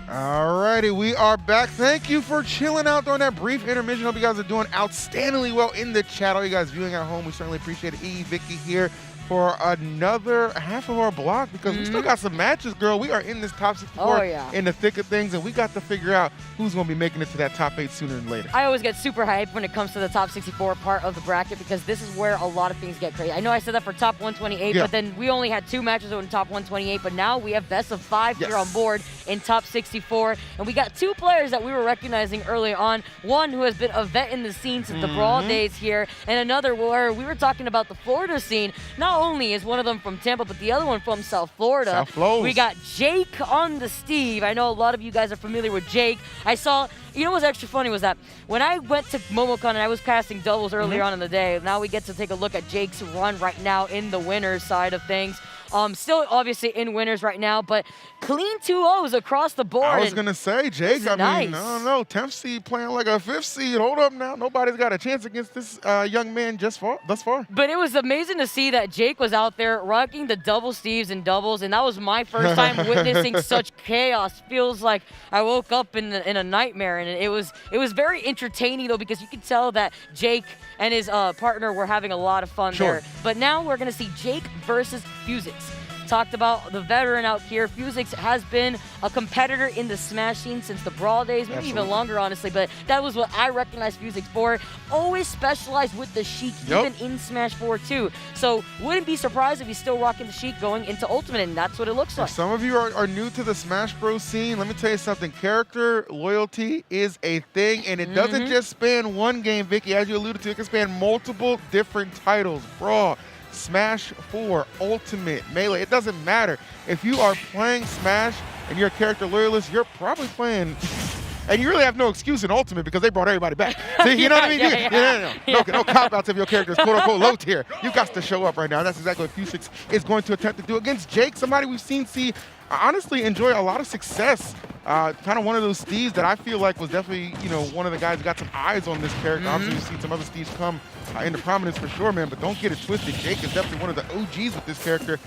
Speaker 7: Alrighty, we are back. Thank you for chilling out during that brief intermission. Hope you guys are doing outstandingly well in the chat. All you guys viewing at home, we certainly appreciate it. Vicky here for another half of our block because we still got some matches, girl. We are in this top 64 in the thick of things, and we got to figure out who's going to be making it to that top 8 sooner than later.
Speaker 8: I always get super hyped when it comes to the top 64 part of the bracket because this is where a lot of things get crazy. I know I said that for top 128, but then we only had 2 matches in top 128, but now we have best of 5 here on board in top 64, and we got 2 players that we were recognizing early on. One who has been a vet in the scene since the Brawl days here, and another where we were talking about the Florida scene. Not only is one of them from Tampa, but the other one from South Florida. We got Jake on the Steve. I know a lot of you guys are familiar with Jake. I saw, you know what's extra funny was that when I went to MomoCon and I was casting doubles earlier on in the day, now we get to take a look at Jake's run right now in the winners side of things. Still obviously in winners right now, but clean 2-0s across the board.
Speaker 7: I was going to say, Jake, I mean, I don't know, 10th seed playing like a 5th seed. Hold up now. Nobody's got a chance against this young man thus far.
Speaker 8: But it was amazing to see that Jake was out there rocking the double Steves and doubles, and that was my first time witnessing such chaos. Feels like I woke up in a nightmare, and it was very entertaining, though, because you could tell that Jake and his partner were having a lot of fun there. But now we're going to see Jake versus Fusix. Talked about the veteran out here. Fusix has been a competitor in the Smash scene since the Brawl days, maybe even longer, honestly, but that was what I recognized Fusix for. Always specialized with the Sheik, even in Smash 4 too. So wouldn't be surprised if he's still rocking the Sheik going into Ultimate, and that's what it looks like.
Speaker 7: If some of you are new to the Smash Bros scene, let me tell you something. Character loyalty is a thing, and it doesn't just span one game, Vicky. As you alluded to, it can span multiple different titles. Brawl, Smash 4, Ultimate, Melee, it doesn't matter. If you are playing Smash and you're a character loyalist, you're probably playing, and you really have no excuse in Ultimate because they brought everybody back. See, you know what I mean? No cop-outs if your character is quote-unquote low tier. You got to show up right now. That's exactly what Fusix is going to attempt to do against Jake, somebody we've seen honestly enjoy a lot of success. Kind of one of those Steves that I feel like was definitely, one of the guys who got some eyes on this character. Obviously, we've seen some other Steves come into prominence for sure, man, but don't get it twisted. Jake is definitely one of the OGs with this character.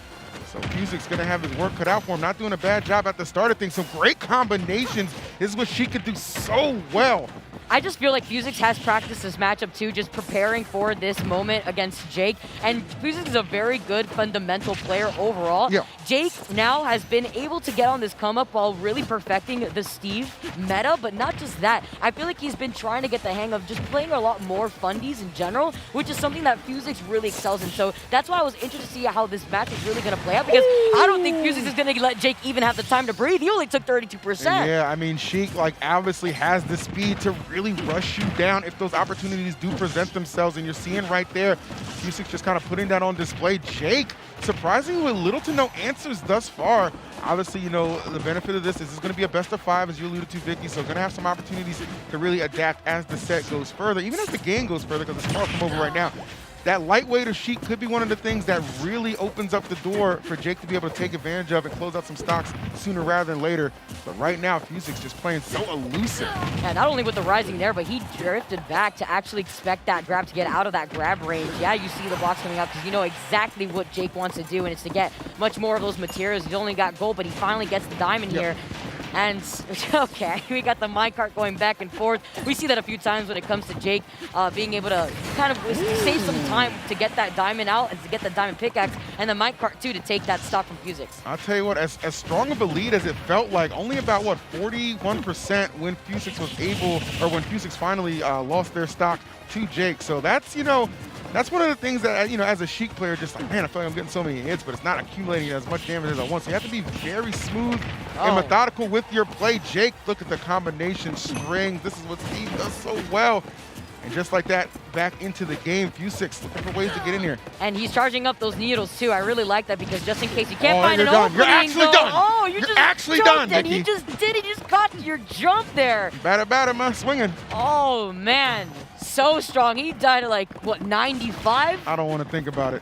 Speaker 7: So Fusix going to have his work cut out for him. Not doing a bad job at the start of things. Some great combinations. This is what she could do so well.
Speaker 8: I just feel like Fusix has practiced this matchup too, just preparing for this moment against Jake. And Fusix is a very good fundamental player overall. Jake now has been able to get on this come up while really perfecting the Steve meta, but not just that. I feel like he's been trying to get the hang of just playing a lot more fundies in general, which is something that Fusix really excels in. So that's why I was interested to see how this match is really going to play out, because I don't think Fusix is going to let Jake even have the time to breathe. He only took 32%.
Speaker 7: Yeah, I mean, Sheik obviously has the speed to really rush you down if those opportunities do present themselves, and you're seeing right there, Fusix just kind of putting that on display. Jake, surprisingly with little to no answers thus far. Obviously, the benefit of this is it's going to be a best of 5, as you alluded to, Vicky, so going to have some opportunities to really adapt as the set goes further, even as the game goes further, because it's far from over right now. That lightweight of Sheik could be one of the things that really opens up the door for Jake to be able to take advantage of and close out some stocks sooner rather than later. But right now, Fusix just playing so elusive.
Speaker 8: Yeah, not only with the rising there, but he drifted back to actually expect that grab to get out of that grab range. Yeah, you see the box coming up because you know exactly what Jake wants to do, and it's to get much more of those materials. He's only got gold, but he finally gets the diamond here. And, okay, we got the minecart going back and forth. We see that a few times when it comes to Jake being able to kind of save some time to get that diamond out and to get that diamond pickaxe, and the minecart, too, to take that stock from Fusix.
Speaker 7: I'll tell you what, as strong of a lead as it felt like, only about, 41% when Fusix was able, or when Fusix finally lost their stock to Jake. So that's, that's one of the things that, as a Sheik player, just like, man, I feel like I'm getting so many hits, but it's not accumulating as much damage as I want. So you have to be very smooth and methodical with your play. Jake, look at the combination strings. This is what Steve does so well. And just like that, back into the game. Fusix looking for ways to get in here.
Speaker 8: And he's charging up those needles, too. I really like that because just in case you can't find an
Speaker 7: done.
Speaker 8: opening.
Speaker 7: You're actually done.
Speaker 8: Oh, you're
Speaker 7: just
Speaker 8: actually
Speaker 7: done,
Speaker 8: and
Speaker 7: Vicky.
Speaker 8: he just did. He just caught your jump there.
Speaker 7: Batter, man, swinging.
Speaker 8: Oh, man. So strong. He died at, 95?
Speaker 7: I don't want to think about it.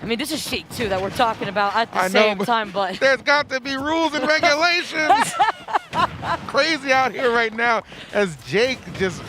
Speaker 8: I mean, this is Sheik, too, that we're talking about at the same time, but...
Speaker 7: There's got to be rules and regulations. Crazy out here right now as Jake just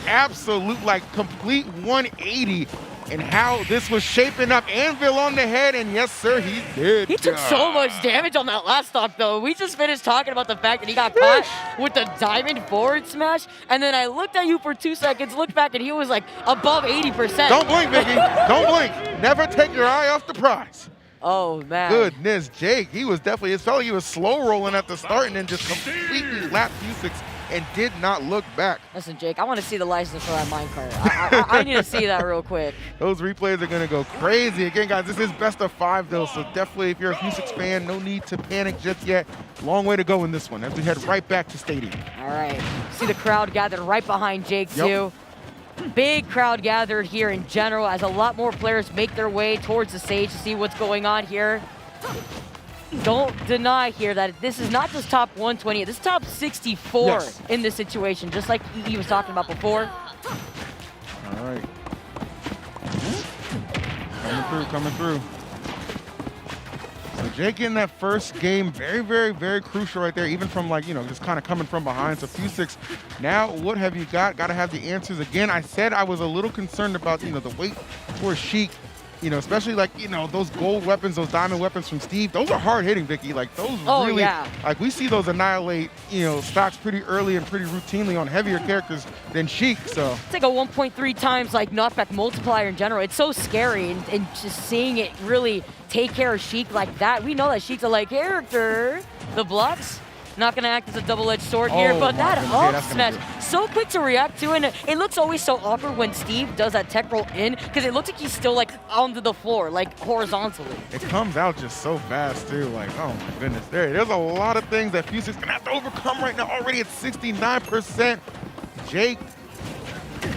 Speaker 7: complete 180 and how this was shaping up. Anvil on the head, and yes, sir, he did.
Speaker 8: He took so much damage on that last stock, though. We just finished talking about the fact that he got caught with the diamond forward smash, and then I looked at you for 2 seconds, looked back, and he was like above 80%.
Speaker 7: Don't blink, Vicky. Don't blink. Never take your eye off the prize.
Speaker 8: Oh, man.
Speaker 7: Goodness, Jake, he was definitely, it felt like he was slow rolling at the start and then just completely lapped Fusix and did not look back.
Speaker 8: Listen, Jake, I want to see the license for that minecart. I need to see that real quick.
Speaker 7: Those replays are going to go crazy. Again, guys, this is best of 5, though, so definitely if you're a Fusix fan, no need to panic just yet. Long way to go in this one as we head right back to Stadium.
Speaker 8: All right. See the crowd gathered right behind Jake, too. Big crowd gathered here in general as a lot more players make their way towards the stage to see what's going on here. Don't deny here that this is not just top 120, this is top 64 in this situation, just like he was talking about before.
Speaker 7: All right. Coming through. So Jake in that first game, very crucial right there, even from like, you know, just kind of coming from behind. So Fusix, now what have you got? Got to have the answers. Again, I said I was a little concerned about, you know, the wait for Sheik, you know, especially like, you know, those gold weapons, those diamond weapons from Steve. Those are hard hitting, Vicky. Like those really, like we see those annihilate, you know, stocks pretty early and pretty routinely on heavier characters than Sheik. So
Speaker 8: it's like a 1.3 times like knockback multiplier in general. It's so scary, and just seeing it really take care of Sheik like that. We know that Sheik's a light character. The blocks not going to act as a double-edged sword here, but that up smash, so quick to react to, and it looks always so awkward when Steve does that tech roll in, because it looks like he's still like onto the floor, like horizontally.
Speaker 7: It comes out just so fast too, like, oh my goodness. There's a lot of things that Fusix gonna have to overcome right now, already at 69%. Jake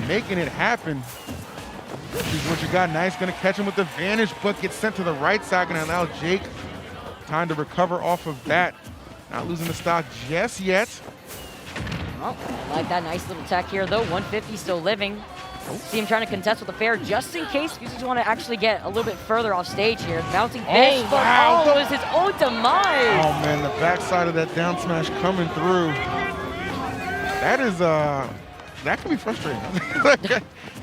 Speaker 7: making it happen. This is what you got. Nice, gonna catch him with the vanish, but gets sent to the right side, gonna allow Jake time to recover off of that. Not losing the stock just yet.
Speaker 8: Oh, I like that nice little tech here, though. 150 still living. See him trying to contest with the fair just in case Fusix want to actually get a little bit further off stage here. Bouncing fish, but it was his own demise.
Speaker 7: Oh man, the backside of that down smash coming through. That is, that can be frustrating.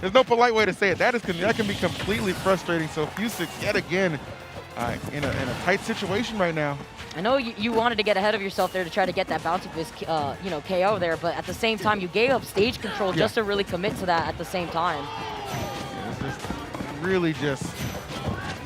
Speaker 7: There's no polite way to say it. That can be completely frustrating. So Fusix yet again in a tight situation right now.
Speaker 8: I know you wanted to get ahead of yourself there to try to get that bouncing fist, you know, KO there, but at the same time, you gave up stage control just to really commit to that at the same time.
Speaker 7: Yeah, it's just really just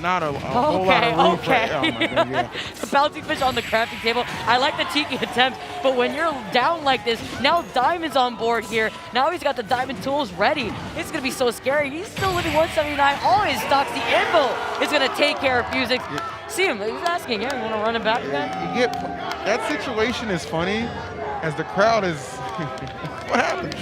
Speaker 7: not a whole lot of room for it. Oh my God, yeah.
Speaker 8: The bouncing fish on the crafting table. I like the cheeky attempt, but when you're down like this, now Diamond's on board here. Now he's got the diamond tools ready. It's going to be so scary. He's still living 179. All his stocks. The Anvil is going to take care of Fusix. Yeah. See him, he's asking, yeah, you want to run it back again?
Speaker 7: That situation is funny as the crowd is, what happened?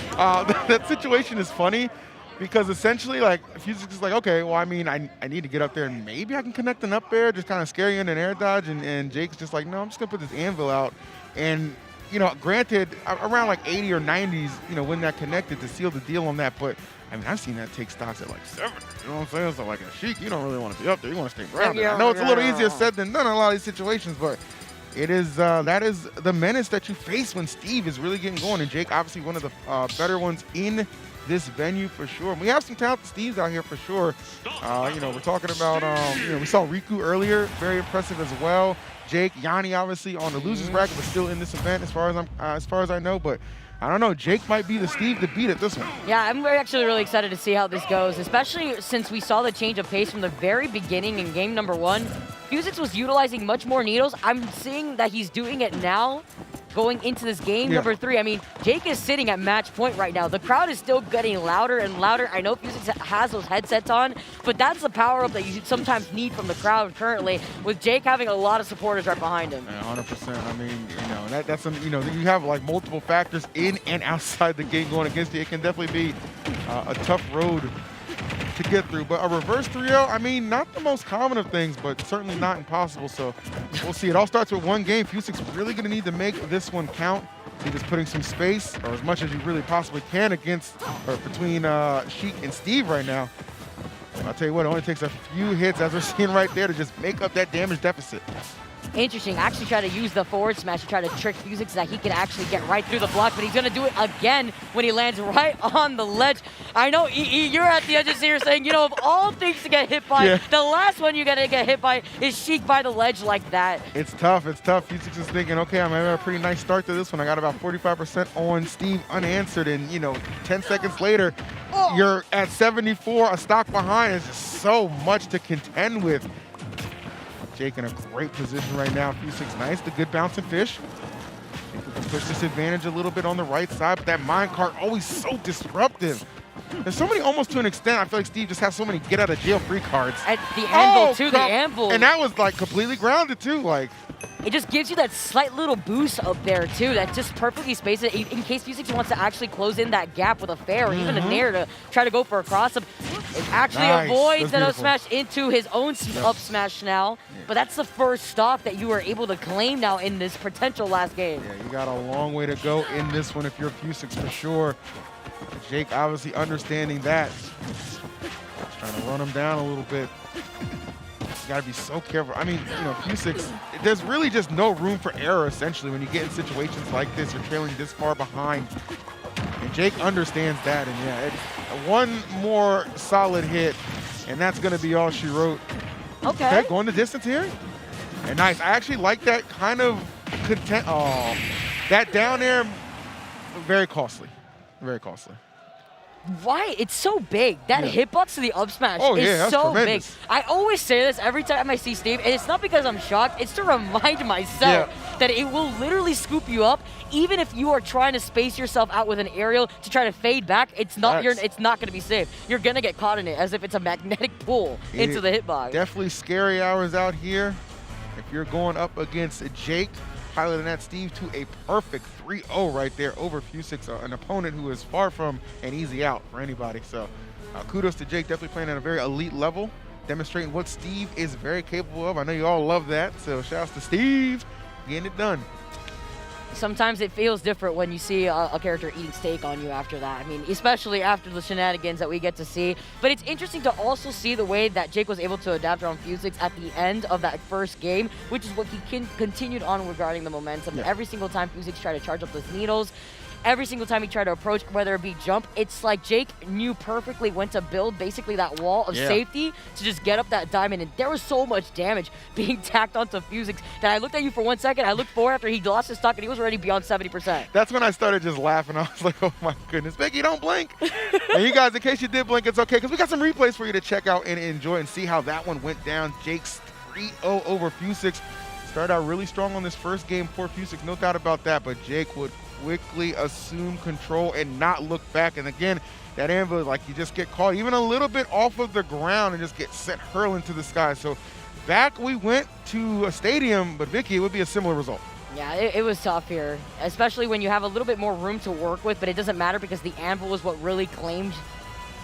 Speaker 7: That situation is funny because essentially, like, Fusix is like, okay, well, I mean, I need to get up there and maybe I can connect an up air, just kind of scare you in an air dodge, and Jake's just like, no, I'm just going to put this Anvil out. And, you know, granted, around like 80 or 90s, you know, when that connected to seal the deal on that, but I mean, I've seen that take stocks at like 7. You know what I'm saying? So like a Sheik, you don't really want to be up there. You want to stay grounded. I know it's a little easier said than done in a lot of these situations, but it is that is the menace that you face when Steve is really getting going. And Jake, obviously one of the better ones in this venue for sure. And we have some talented Steves out here for sure. You know, we're talking about, you know, we saw Riku earlier, very impressive as well. Jake, Yanni, obviously on the losers bracket, but still in this event as far as I know. But I don't know, Jake might be the Steve to beat at this one.
Speaker 8: Yeah, I'm actually really excited to see how this goes, especially since we saw the change of pace from the very beginning in game number 1. Fusix was utilizing much more needles. I'm seeing that he's doing it now going into this game number 3. I mean, Jake is sitting at match point right now. The crowd is still getting louder and louder. I know Fusix has those headsets on, but that's the power-up that you sometimes need from the crowd currently, with Jake having a lot of supporters right behind him.
Speaker 7: Yeah, 100%. I mean, you know, that's some, you know, you have like multiple factors in and outside the game going against you. It can definitely be a tough road to get through. But a reverse 3-0, I mean, not the most common of things, but certainly not impossible. So we'll see. It all starts with one game. Fusix really going to need to make this one count. He's just putting some space, or as much as you really possibly can, against or between Sheik and Steve right now. I'll tell you what, it only takes a few hits, as we're seeing right there, to just make up that damage deficit.
Speaker 8: interesting. Actually try to use the forward smash to try to trick Fusix so that he can actually get right through the block, but he's going to do it again when he lands right on the ledge. I know, EE, you're at the edge of here saying, you know, of all things to get hit by, the last one you're going to get hit by is Sheik by the ledge like that.
Speaker 7: It's tough. It's tough. Fusix is thinking, okay, I'm having a pretty nice start to this one. I got about 45% on Steve unanswered, and, you know, 10 seconds later, you're at 74, a stock behind. It's just so much to contend with. Jake in a great position right now. Fusix nice, the good bouncing fish. Think we can push this advantage a little bit on the right side, but that minecart always so disruptive. There's so many, almost to an extent, I feel like Steve just has so many get out of jail free cards.
Speaker 8: At the anvil too, the anvil.
Speaker 7: And that was like completely grounded too, like.
Speaker 8: It just gives you that slight little boost up there too, that just perfectly spaces it in case Fusix wants to actually close in that gap with a fair or even a nair to try to go for a cross up. It actually avoids that up smash into his own up smash now, but that's the first stock that you were able to claim now in this potential last game.
Speaker 7: Yeah, you got a long way to go in this one if you're Fusix for sure. Jake obviously understanding that. Just trying to run him down a little bit. You gotta be so careful. I mean, you know, Fusix, there's really just no room for error essentially when you get in situations like this. You're trailing this far behind. And Jake understands that, and yeah, it's one more solid hit, and that's gonna be all she wrote.
Speaker 8: Okay.
Speaker 7: Going the distance here. And nice. I actually like that kind of content. Oh, that down air, very costly. Very costly.
Speaker 8: Why? It's so big. That hitbox to the up smash is so
Speaker 7: tremendous.
Speaker 8: big. I always say this every time I see Steve, and it's not because I'm shocked. It's to remind myself that it will literally scoop you up, even if you are trying to space yourself out with an aerial to try to fade back. It's not it's not going to be safe. You're going to get caught in it as if it's a magnetic pull into the hitbox.
Speaker 7: Definitely scary hours out here. If you're going up against Jake, piloting that Steve to a perfect 3-0 right there over Fusix, an opponent who is far from an easy out for anybody. So kudos to Jake, definitely playing at a very elite level, demonstrating what Steve is very capable of. I know you all love that, so shouts to Steve, getting it done.
Speaker 8: Sometimes it feels different when you see a character eating steak on you after that. I mean, especially after the shenanigans that we get to see. But it's interesting to also see the way that Jake was able to adapt around Fusix at the end of that first game, which is what he continued on regarding the momentum. Every single time Fusix tried to charge up those needles, every single time he tried to approach, whether it be jump, it's like Jake knew perfectly when to build basically that wall of safety to just get up that diamond. And there was so much damage being tacked onto Fusix that I looked at you for 1 second, I looked forward after he lost his stock and he was already beyond 70%.
Speaker 7: That's when I started just laughing. I was like, oh my goodness, Becky, don't blink. And you guys, in case you did blink, it's okay, because we got some replays for you to check out and enjoy and see how that one went down. Jake's 3-0 over Fusix. Started out really strong on this first game for Fusix, no doubt about that, but Jake would quickly assume control and not look back. And again, that anvil, like, you just get caught even a little bit off of the ground and just get sent hurling to the sky. So back we went to a stadium, but Vicky, it would be a similar result.
Speaker 8: Yeah, it was tough here, especially when you have a little bit more room to work with, but it doesn't matter because the anvil is what really claimed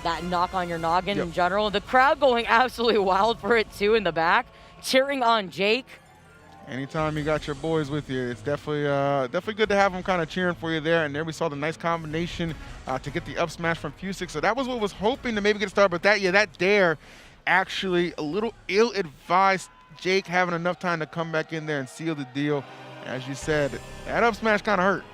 Speaker 8: that knock on your noggin in general. The crowd going absolutely wild for it too in the back, cheering on Jake.
Speaker 7: Anytime you got your boys with you, it's definitely good to have them kind of cheering for you there. And there we saw the nice combination to get the up smash from Fusix. So that was what was hoping to maybe get started. But that dare actually a little ill-advised. Jake having enough time to come back in there and seal the deal. As you said, that up smash kind of hurt.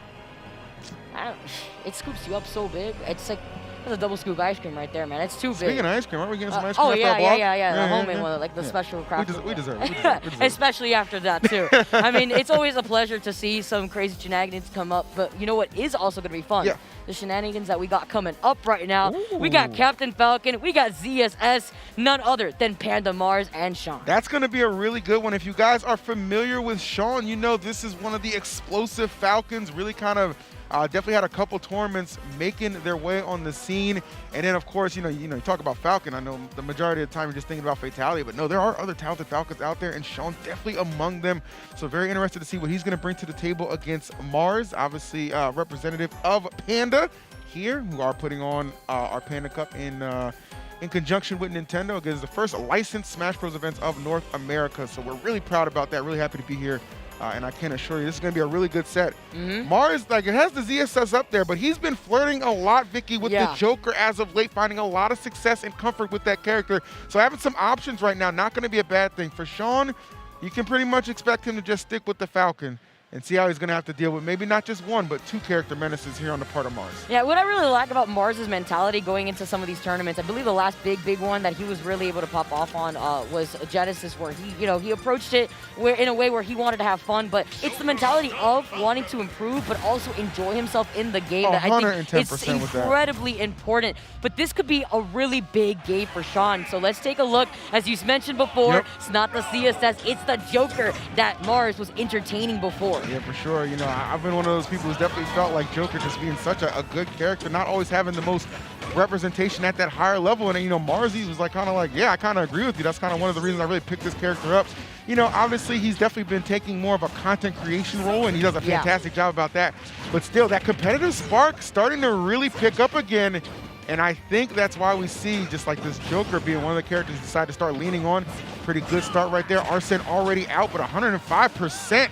Speaker 8: It scoops you up so big. It's like that's a double scoop ice cream right there, man. It's too big.
Speaker 7: Speaking of ice cream, aren't we getting some ice cream?
Speaker 8: Oh, yeah. The homemade one, like the special craft.
Speaker 7: We deserve it.
Speaker 8: Especially after that, too. I mean, it's always a pleasure to see some crazy shenanigans come up, but you know what is also going to be fun?
Speaker 7: Yeah.
Speaker 8: The shenanigans that we got coming up right now.
Speaker 7: Ooh.
Speaker 8: We got Captain Falcon, we got ZSS, none other than Panda, Mars, and Sean.
Speaker 7: That's going to be a really good one. If you guys are familiar with Sean, you know this is one of the explosive Falcons, really kind of definitely had a couple tournaments making their way on the scene. And then, of course, you talk about Falcon. I know the majority of the time you're just thinking about Fatality, but no, there are other talented Falcons out there, and Sean definitely among them. So very interested to see what he's going to bring to the table against Mars, obviously representative of Panda here, who are putting on our Panda Cup in conjunction with Nintendo. Again, it's the first licensed Smash Bros. Events of North America. So we're really proud about that, really happy to be here. And I can assure you, this is going to be a really good set. Mars, like, it has the ZSS up there, but he's been flirting a lot, Vicky, with the Joker as of late, finding a lot of success and comfort with that character. So having some options right now, not going to be a bad thing. For Sean, you can pretty much expect him to just stick with the Falcon and see how he's going to have to deal with maybe not just one, but 2 character menaces here on the part of Mars.
Speaker 8: Yeah, what I really like about Mars' mentality going into some of these tournaments, I believe the last big one that he was really able to pop off on was Genesis, where he approached it in a way where he wanted to have fun, but it's the mentality of wanting to improve, but also enjoy himself in the game that I think is incredibly important. But this could be a really big game for Sean. So let's take a look. As you mentioned before, it's not the CSS, it's the Joker that Mars was entertaining before.
Speaker 7: Yeah, for sure. I've been one of those people who's definitely felt like Joker just being such a good character, not always having the most representation at that higher level. And, Marzi was kind of like, yeah, I kind of agree with you. That's kind of one of the reasons I really picked this character up. Obviously he's definitely been taking more of a content creation role, and he does a fantastic job about that. But still, that competitive spark starting to really pick up again. And I think that's why we see just like this Joker being one of the characters decide to start leaning on. Pretty good start right there. Arsene already out, but 105%.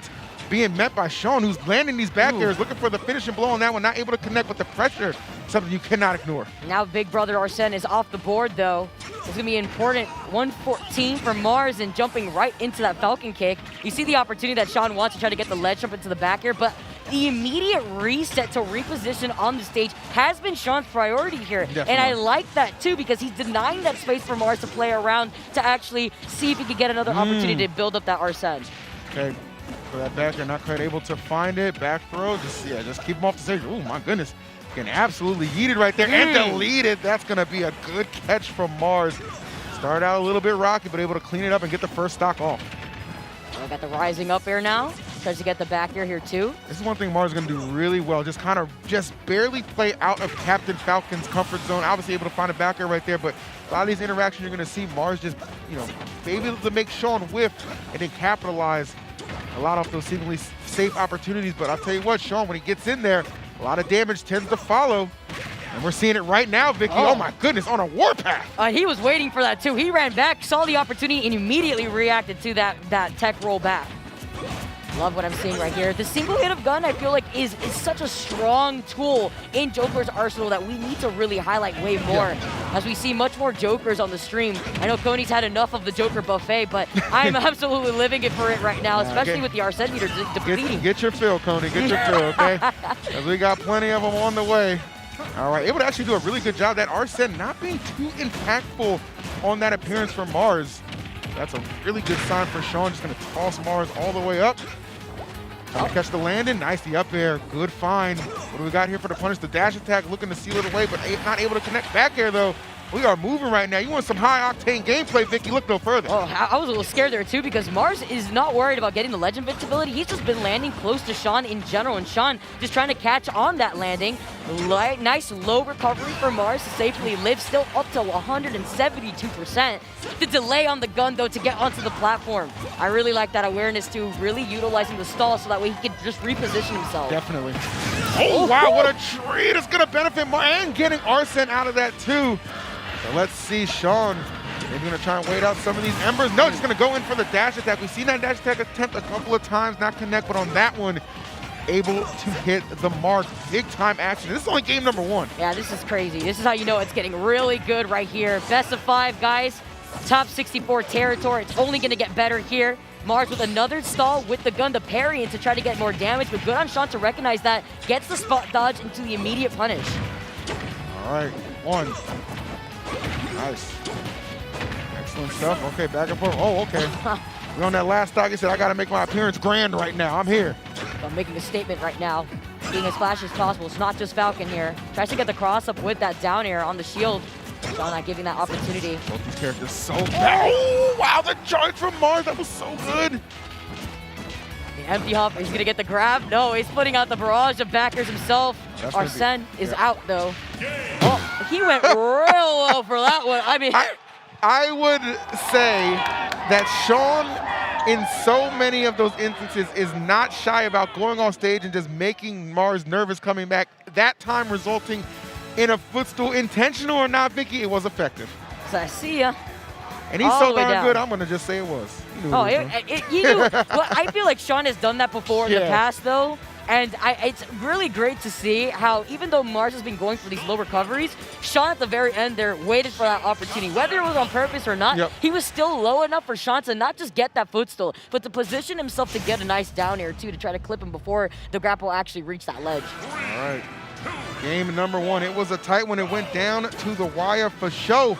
Speaker 7: Being met by Sean, who's landing these back airs, looking for the finishing blow on that one, not able to connect with the pressure, something you cannot ignore.
Speaker 8: Now big brother Arsene is off the board, though. It's going to be important. 114 for Mars and jumping right into that Falcon kick. You see the opportunity that Sean wants to try to get the ledge jump into the back air, but the immediate reset to reposition on the stage has been Sean's priority here. Definitely. And I like that, too, because he's denying that space for Mars to play around to actually see if he can get another opportunity to build up that Arsene.
Speaker 7: Okay. For that back air, not quite able to find it. Back throw, just keep him off the stage. Oh my goodness, getting absolutely yeeted right there and deleted. That's gonna be a good catch from Mars. Started out a little bit rocky, but able to clean it up and get the first stock off.
Speaker 8: I got the rising up air now. Tries to get the back air here too.
Speaker 7: This is one thing Mars is gonna do really well. Just barely play out of Captain Falcon's comfort zone. Obviously able to find a back air right there, but a lot of these interactions you're gonna see Mars just, maybe able to make Sean whiff and then capitalize a lot off those seemingly safe opportunities. But I'll tell you what, Sean, when he gets in there, a lot of damage tends to follow. And we're seeing it right now, Vicky. Oh my goodness, on a warpath.
Speaker 8: He was waiting for that too. He ran back, saw the opportunity, and immediately reacted to that tech roll back. Love what I'm seeing right here. The single hit of gun, I feel like, is such a strong tool in Joker's arsenal that we need to really highlight way more as we see much more Jokers on the stream. I know Coney's had enough of the Joker buffet, but I'm absolutely living it for it right now, especially with the Arsene meter depleting.
Speaker 7: Get your fill, Coney. Get your fill, okay? Because we got plenty of them on the way. All right, able to actually do a really good job. That Arsene not being too impactful on that appearance from Mars. That's a really good sign for Sean. Just going to toss Mars all the way up. Trying to catch the landing. Nice, the up air. Good find. What do we got here for the punish? The dash attack, looking to seal it away, but not able to connect back air, though. We are moving right now. You want some high-octane gameplay, Vicky? Look no further.
Speaker 8: Oh, I was a little scared there, too, because Mars is not worried about getting the ledge invincibility. He's just been landing close to Sean in general, and Sean just trying to catch on that landing. Nice low recovery for Mars to safely live, still up to 172%. The delay on the gun, though, to get onto the platform. I really like that awareness, too, really utilizing the stall so that way he can just reposition himself.
Speaker 7: Definitely. Oh, wow, what a treat. It's going to benefit Mars, and getting Arsene out of that, too. So let's see, Sean, maybe going to try and wait out some of these embers. No, just going to go in for the dash attack. We've seen that dash attack attempt a couple of times, not connect, but on that one, able to hit the mark. Big time action. This is only game number 1.
Speaker 8: Yeah, this is crazy. This is how you know it's getting really good right here. Best of 5, guys. Top 64 territory. It's only going to get better here. Mars with another stall with the gun to parry and to try to get more damage, but good on Sean to recognize that. Gets the spot dodge into the immediate punish.
Speaker 7: All right, 1. Nice. Excellent stuff. Okay, back and forth. Oh, okay. We're on that last stock. He said, I got to make my appearance grand right now. I'm here.
Speaker 8: I'm making a statement right now. Being as flashy as possible. It's not just Falcon here. Tries to get the cross up with that down air on the shield. Sean not giving that opportunity.
Speaker 7: Both these characters so bad. Oh, wow, the charge from Mars. That was so good.
Speaker 8: The empty hop. He's going to get the grab. No, he's putting out the barrage of backers himself. Arsene is out, though. Oh, he went real low for that one. I mean,
Speaker 7: I would say that Sean, in so many of those instances, is not shy about going on stage and just making Mars nervous coming back. That time resulting in a footstool. Intentional or not, Vicky, it was effective.
Speaker 8: So I see ya.
Speaker 7: And he's so darn good, I'm going to just say it was.
Speaker 8: You knew. Well, I feel like Sean has done that before in the past, though. And it's really great to see how, even though Mars has been going for these low recoveries, Sean at the very end there waited for that opportunity. Whether it was on purpose or not, he was still low enough for Sean to not just get that footstool, but to position himself to get a nice down air too, to try to clip him before the grapple actually reached that ledge.
Speaker 7: All right. Game number 1. It was a tight one. It went down to the wire for show.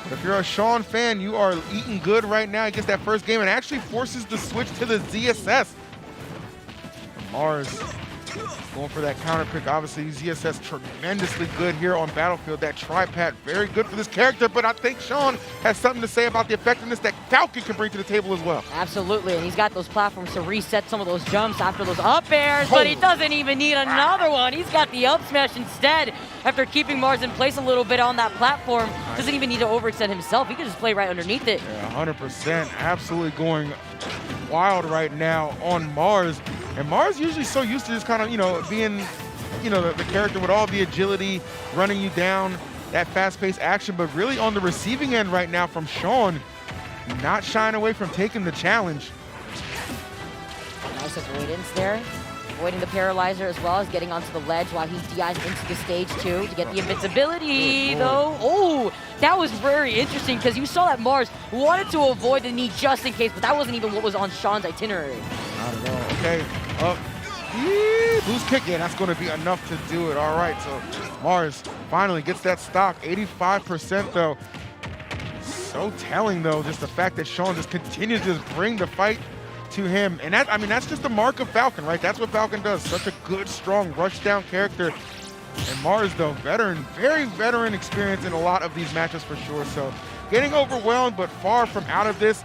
Speaker 7: But if you're a Sean fan, you are eating good right now. He gets that first game and actually forces the switch to the ZSS. Mars going for that counter pick. Obviously, ZSS tremendously good here on Battlefield. That tripad, very good for this character, but I think Sean has something to say about the effectiveness that Falcon can bring to the table as well.
Speaker 8: Absolutely, and he's got those platforms to reset some of those jumps after those up airs, but he doesn't even need another one. He's got the up smash instead after keeping Mars in place a little bit on that platform. Doesn't even need to overextend himself. He can just play right underneath it.
Speaker 7: Yeah, 100%. Absolutely going wild right now on Mars. And Mars usually so used to just kind of, being, the character with all the agility, running you down, that fast-paced action. But really on the receiving end right now from Sean, not shying away from taking the challenge.
Speaker 8: Nice avoidance there. Avoiding the paralyzer as well as getting onto the ledge while he DIs into the stage too to get the invincibility though. Oh, that was very interesting because you saw that Mars wanted to avoid the knee just in case, but that wasn't even what was on Sean's itinerary.
Speaker 7: Not at all. Okay, up. Boost kick, yeah, that's going to be enough to do it. All right, so Mars finally gets that stock, 85% though. So telling though, just the fact that Sean just continues to just bring the fight to him. And that's just the mark of Falcon, right? That's what Falcon does. Such a good, strong rush down character. And Mars though, veteran, very veteran experience in a lot of these matches for sure. So getting overwhelmed, but far from out of this.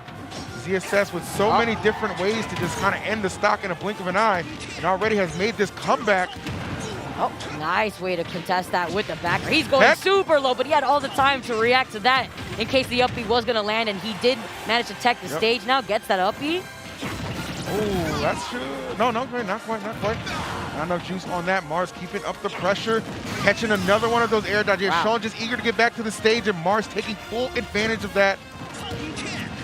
Speaker 7: ZSS with so many different ways to just kind of end the stock in a blink of an eye, and already has made this comeback.
Speaker 8: Oh, nice way to contest that with the backer. He's going super low, but he had all the time to react to that in case the up B was going to land, and he did manage to tech the stage now, gets that up B.
Speaker 7: Oh, that's true. No, not quite. Not enough juice on that. Mars keeping up the pressure, catching another one of those air dodges. Wow. Sean just eager to get back to the stage, and Mars taking full advantage of that.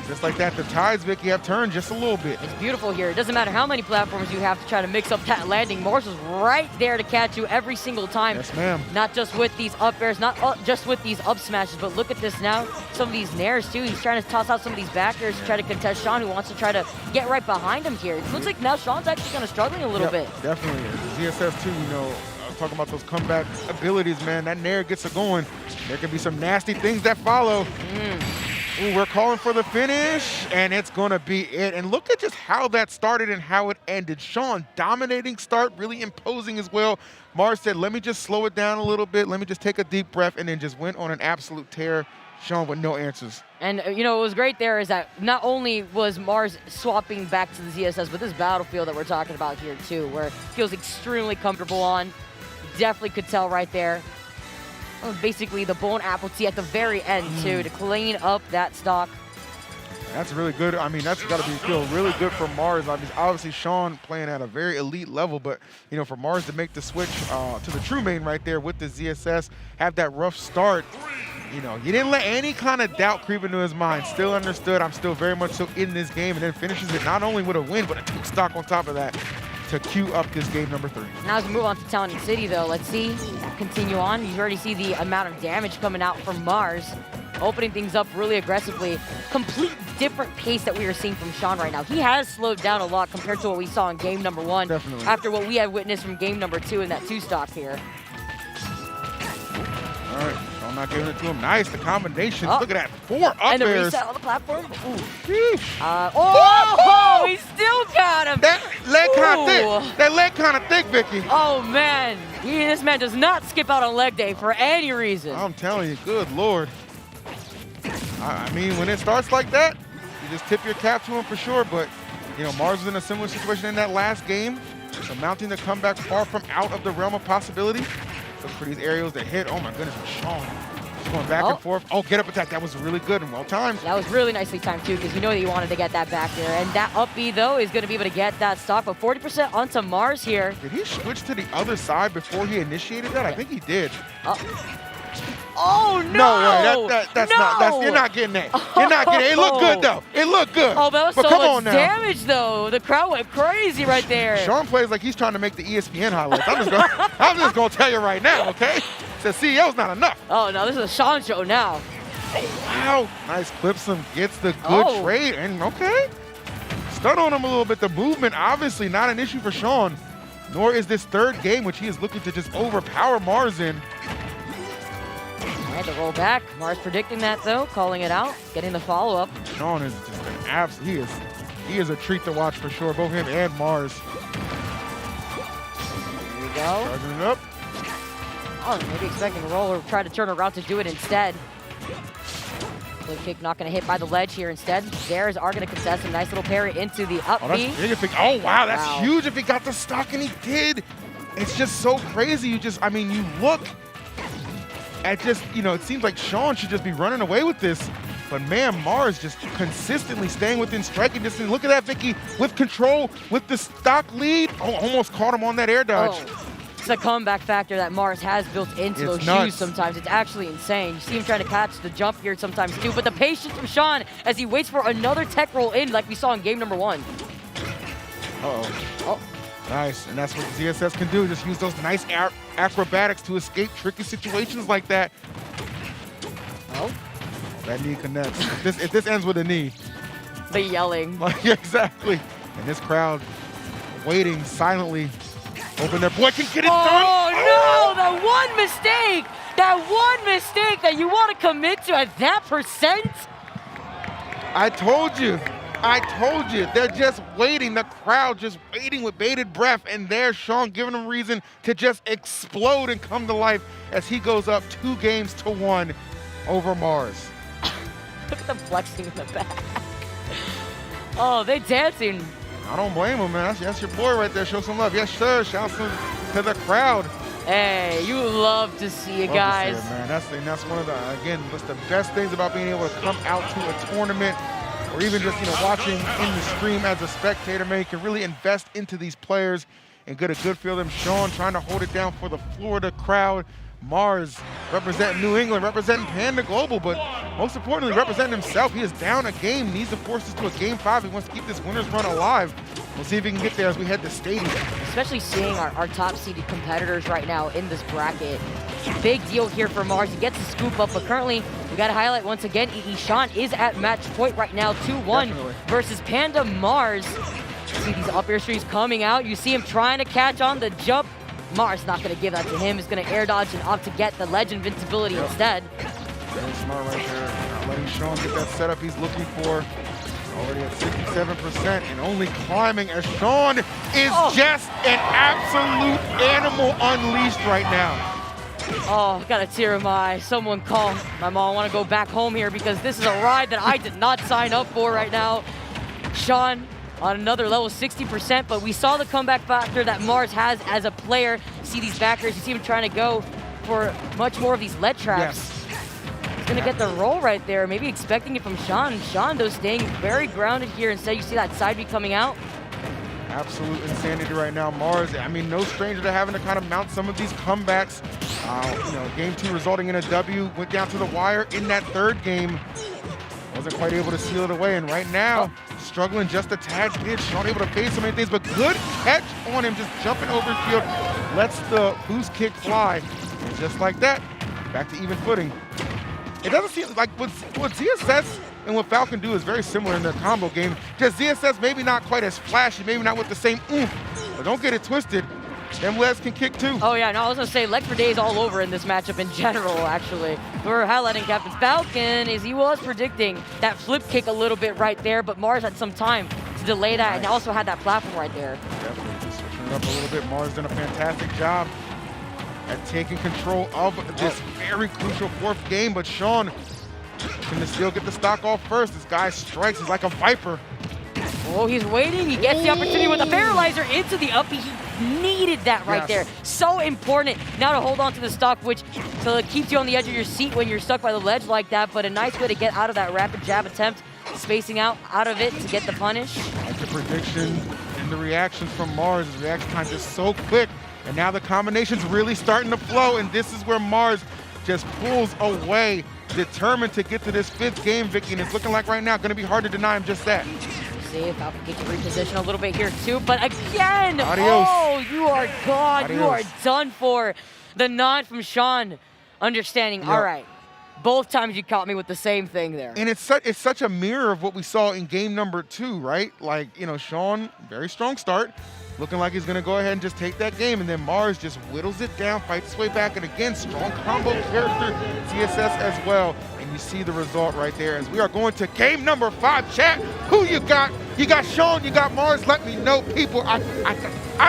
Speaker 7: Just like that, the tides, Vicky, have turned just a little bit.
Speaker 8: It's beautiful here. It doesn't matter how many platforms you have to try to mix up that landing. Mars is right there to catch you every single time.
Speaker 7: Yes, ma'am.
Speaker 8: Not just with these up airs, not just with these up smashes, but look at this now. Some of these nairs, too. He's trying to toss out some of these back airs to try to contest Sean, who wants to try to get right behind him here. It looks like now Sean's actually kind of struggling a little bit.
Speaker 7: Definitely. ZSS, too, talking about those comeback abilities, man. That nair gets it going. There can be some nasty things that follow. Ooh, we're calling for the finish, and it's going to be it. And look at just how that started and how it ended. Sean, dominating start, really imposing as well. Mars said, let me just slow it down a little bit. Let me just take a deep breath, and then just went on an absolute tear. Sean with no answers.
Speaker 8: And, what was great there is that not only was Mars swapping back to the ZSS, but this Battlefield that we're talking about here, too, where it feels extremely comfortable on. Definitely could tell right there. Basically the bone apple tea at the very end too to clean up that stock.
Speaker 7: That's really good. That's got to feel really good for Mars. Obviously Sean playing at a very elite level, but for Mars to make the switch to the true main right there with the ZSS, have that rough start. You didn't let any kind of doubt creep into his mind. Still understood. I'm still very much so in this game, and then finishes it not only with a win, but a 2 stock on top of that to queue up this game number 3.
Speaker 8: Now as we move on to Town and City though, let's see, continue on. You already see the amount of damage coming out from Mars, opening things up really aggressively. Complete different pace that we are seeing from Sean right now. He has slowed down a lot compared to what we saw in game number 1.
Speaker 7: Definitely.
Speaker 8: After what we had witnessed from game number 2 in that 2 stock here.
Speaker 7: All right, Sean not giving it to him. Nice, the combinations. Look at that, 4 up
Speaker 8: and the
Speaker 7: airs.
Speaker 8: reset on the platform.
Speaker 7: Ooh.
Speaker 8: He still got him.
Speaker 7: That leg kind of thick. That leg kind of thick, Vicky.
Speaker 8: Oh man, this man does not skip out on leg day for any reason.
Speaker 7: I'm telling you, good Lord. When it starts like that, you just tip your cap to him for sure. But Mars was in a similar situation in that last game. So mounting the comeback far from out of the realm of possibility. Look for these aerials that hit. Oh my goodness, Sean. Just going back and forth. Oh, get up attack. That was really good and well timed.
Speaker 8: That was really nicely timed too, because that you wanted to get that back there. And that up B though is going to be able to get that stock, but 40% onto Mars here.
Speaker 7: Did he switch to the other side before he initiated that? I think he did.
Speaker 8: Oh, no!
Speaker 7: No way. That's not. You're not getting that. You're not getting it. It looked good, though. It looked good.
Speaker 8: Oh, that was
Speaker 7: but
Speaker 8: so
Speaker 7: come
Speaker 8: much
Speaker 7: on now.
Speaker 8: damage, though. The crowd went crazy right there.
Speaker 7: Sean plays like he's trying to make the ESPN highlights. I'm just gonna tell you right now, okay? Says CEO's not enough.
Speaker 8: Oh, no, this is a Sean show now.
Speaker 7: Oh, wow. Nice clips him. Gets the good trade. And okay. Stun on him a little bit. The movement, obviously not an issue for Sean. Nor is this third game, which he is looking to just overpower Mars in.
Speaker 8: Had to roll back. Mars predicting that, though. Calling it out. Getting the follow-up.
Speaker 7: Sean is just an absolute... He is a treat to watch for sure. Both him and Mars.
Speaker 8: There we go.
Speaker 7: Charging it up.
Speaker 8: Oh, maybe expecting a roll or try to turn around to do it instead. Flip kick not going to hit by the ledge here instead. Bears are going to contest a nice little parry into the up
Speaker 7: Oh, that's
Speaker 8: B.
Speaker 7: big if he, oh, wow, that's huge if he got the stock, and he did. It's just so crazy. You just, I mean, you look at just, you know, it seems like Sean should just be running away with this. But man, Mars just consistently staying within striking distance. Look at that, Vicky, with control, with the stock lead. Oh, almost caught him on that air dodge.
Speaker 8: Oh. It's the comeback factor that Mars has built into those shoes sometimes. It's actually insane. You see him trying to catch the jump here sometimes too, but the patience from Sean as he waits for another tech roll in like we saw in game number 1.
Speaker 7: Oh. Nice, and that's what ZSS can do. Just use those nice acrobatics to escape tricky situations like that.
Speaker 8: Oh.
Speaker 7: That knee connects. If this ends with a knee.
Speaker 8: The yelling.
Speaker 7: Yeah, exactly. And this crowd waiting silently. Hoping their boy can get it done.
Speaker 8: Oh, no, the one mistake that you want to commit to at that percent.
Speaker 7: I told you. They're just waiting. The crowd just waiting with bated breath. And there's Sean giving them reason to just explode and come to life as he goes up 2-1 over Mars.
Speaker 8: Look at them flexing in the back. Oh, they dancing.
Speaker 7: I don't blame him, man. That's your boy right there. Show some love. Yes, sir. Shout out to the crowd.
Speaker 8: Hey, you love to see it, guys.
Speaker 7: To see it, man. That's one of the, again, what's the best things about being able to come out to a tournament or even just, watching in the stream as a spectator, man. You can really invest into these players and get a good feel of them. Sean trying to hold it down for the Florida crowd. Mars representing New England, representing Panda Global, but most importantly, representing himself. He is down a game, needs to force this to a game 5. He wants to keep this winner's run alive. We'll see if he can get there as we head to Stadium.
Speaker 8: Especially seeing our top-seeded competitors right now in this bracket. Big deal here for Mars. He gets the scoop up, but currently, we got to highlight once again, Sean is at match point right now, 2-1 versus Panda Mars. See these up air streams coming out. You see him trying to catch on the jump. Mars not going to give that to him. He's going to air dodge and opt to get the ledge invincibility instead.
Speaker 7: Very smart right there. Not letting Sean get that setup he's looking for. Already at 67% and only climbing as Sean is just an absolute animal unleashed right now.
Speaker 8: Oh, got a tear in my eye. Someone call my mom. I want to go back home here because this is a ride that I did not sign up for right now. Sean on another level, 60%, but we saw the comeback factor that Mars has as a player. See these backers, you see him trying to go for much more of these lead traps. He's gonna get the roll right there, maybe expecting it from Sean. Sean, though, staying very grounded here. Instead, you see that side B coming out.
Speaker 7: Absolute insanity right now. Mars, I mean, no stranger to having to kind of mount some of these comebacks. Game 2 resulting in a W, went down to the wire in that third game. Wasn't quite able to seal it away, and right now, struggling just a tad bit. Sean able to fade so many things, but good catch on him, just jumping over field, lets the boost kick fly. And just like that, back to even footing. It doesn't seem like what ZSS and what Falcon do is very similar in their combo game. Just ZSS maybe not quite as flashy, maybe not with the same oomph, but don't get it twisted. Them legs can kick too.
Speaker 8: Oh yeah, no, I was gonna say leg for days all over in this matchup in general, actually. We're highlighting Captain Falcon as he was predicting that flip kick a little bit right there, but Mars had some time to delay that and also had that platform right there.
Speaker 7: Definitely just switching it up a little bit. Mars done a fantastic job at taking control of this very crucial 4th game, but Sean can still get the stock off first. This guy strikes, he's like a viper.
Speaker 8: Oh, he's waiting. He gets the opportunity with a paralyzer into the up B. He needed that right there. So important now to hold on to the stock, which so it keeps you on the edge of your seat when you're stuck by the ledge like that, but a nice way to get out of that rapid jab attempt, spacing out of it to get the punish.
Speaker 7: Like the prediction and the reactions from Mars. His reaction time just so quick, and now the combination's really starting to flow, and this is where Mars just pulls away, determined to get to this 5th game, Vicky, and it's looking like right now going to be hard to deny him just that.
Speaker 8: See if Falcon gets to reposition a little bit here too, but again,
Speaker 7: Adios.
Speaker 8: oh, you are gone.
Speaker 7: Adios.
Speaker 8: You are done for. The nod from Sean, understanding,
Speaker 7: Yep.
Speaker 8: all right, both times you caught me with the same thing there.
Speaker 7: And it's such a mirror of what we saw in game number 2, right? Like, you know, Sean, very strong start, looking like he's going to go ahead and just take that game, and then Mars just whittles it down, fights his way back, and again, strong combo character, TSS as well. And you see the result right there as we are going to game number 5. Chat, who you got? You got Sean, you got Mars. Let me know, people. I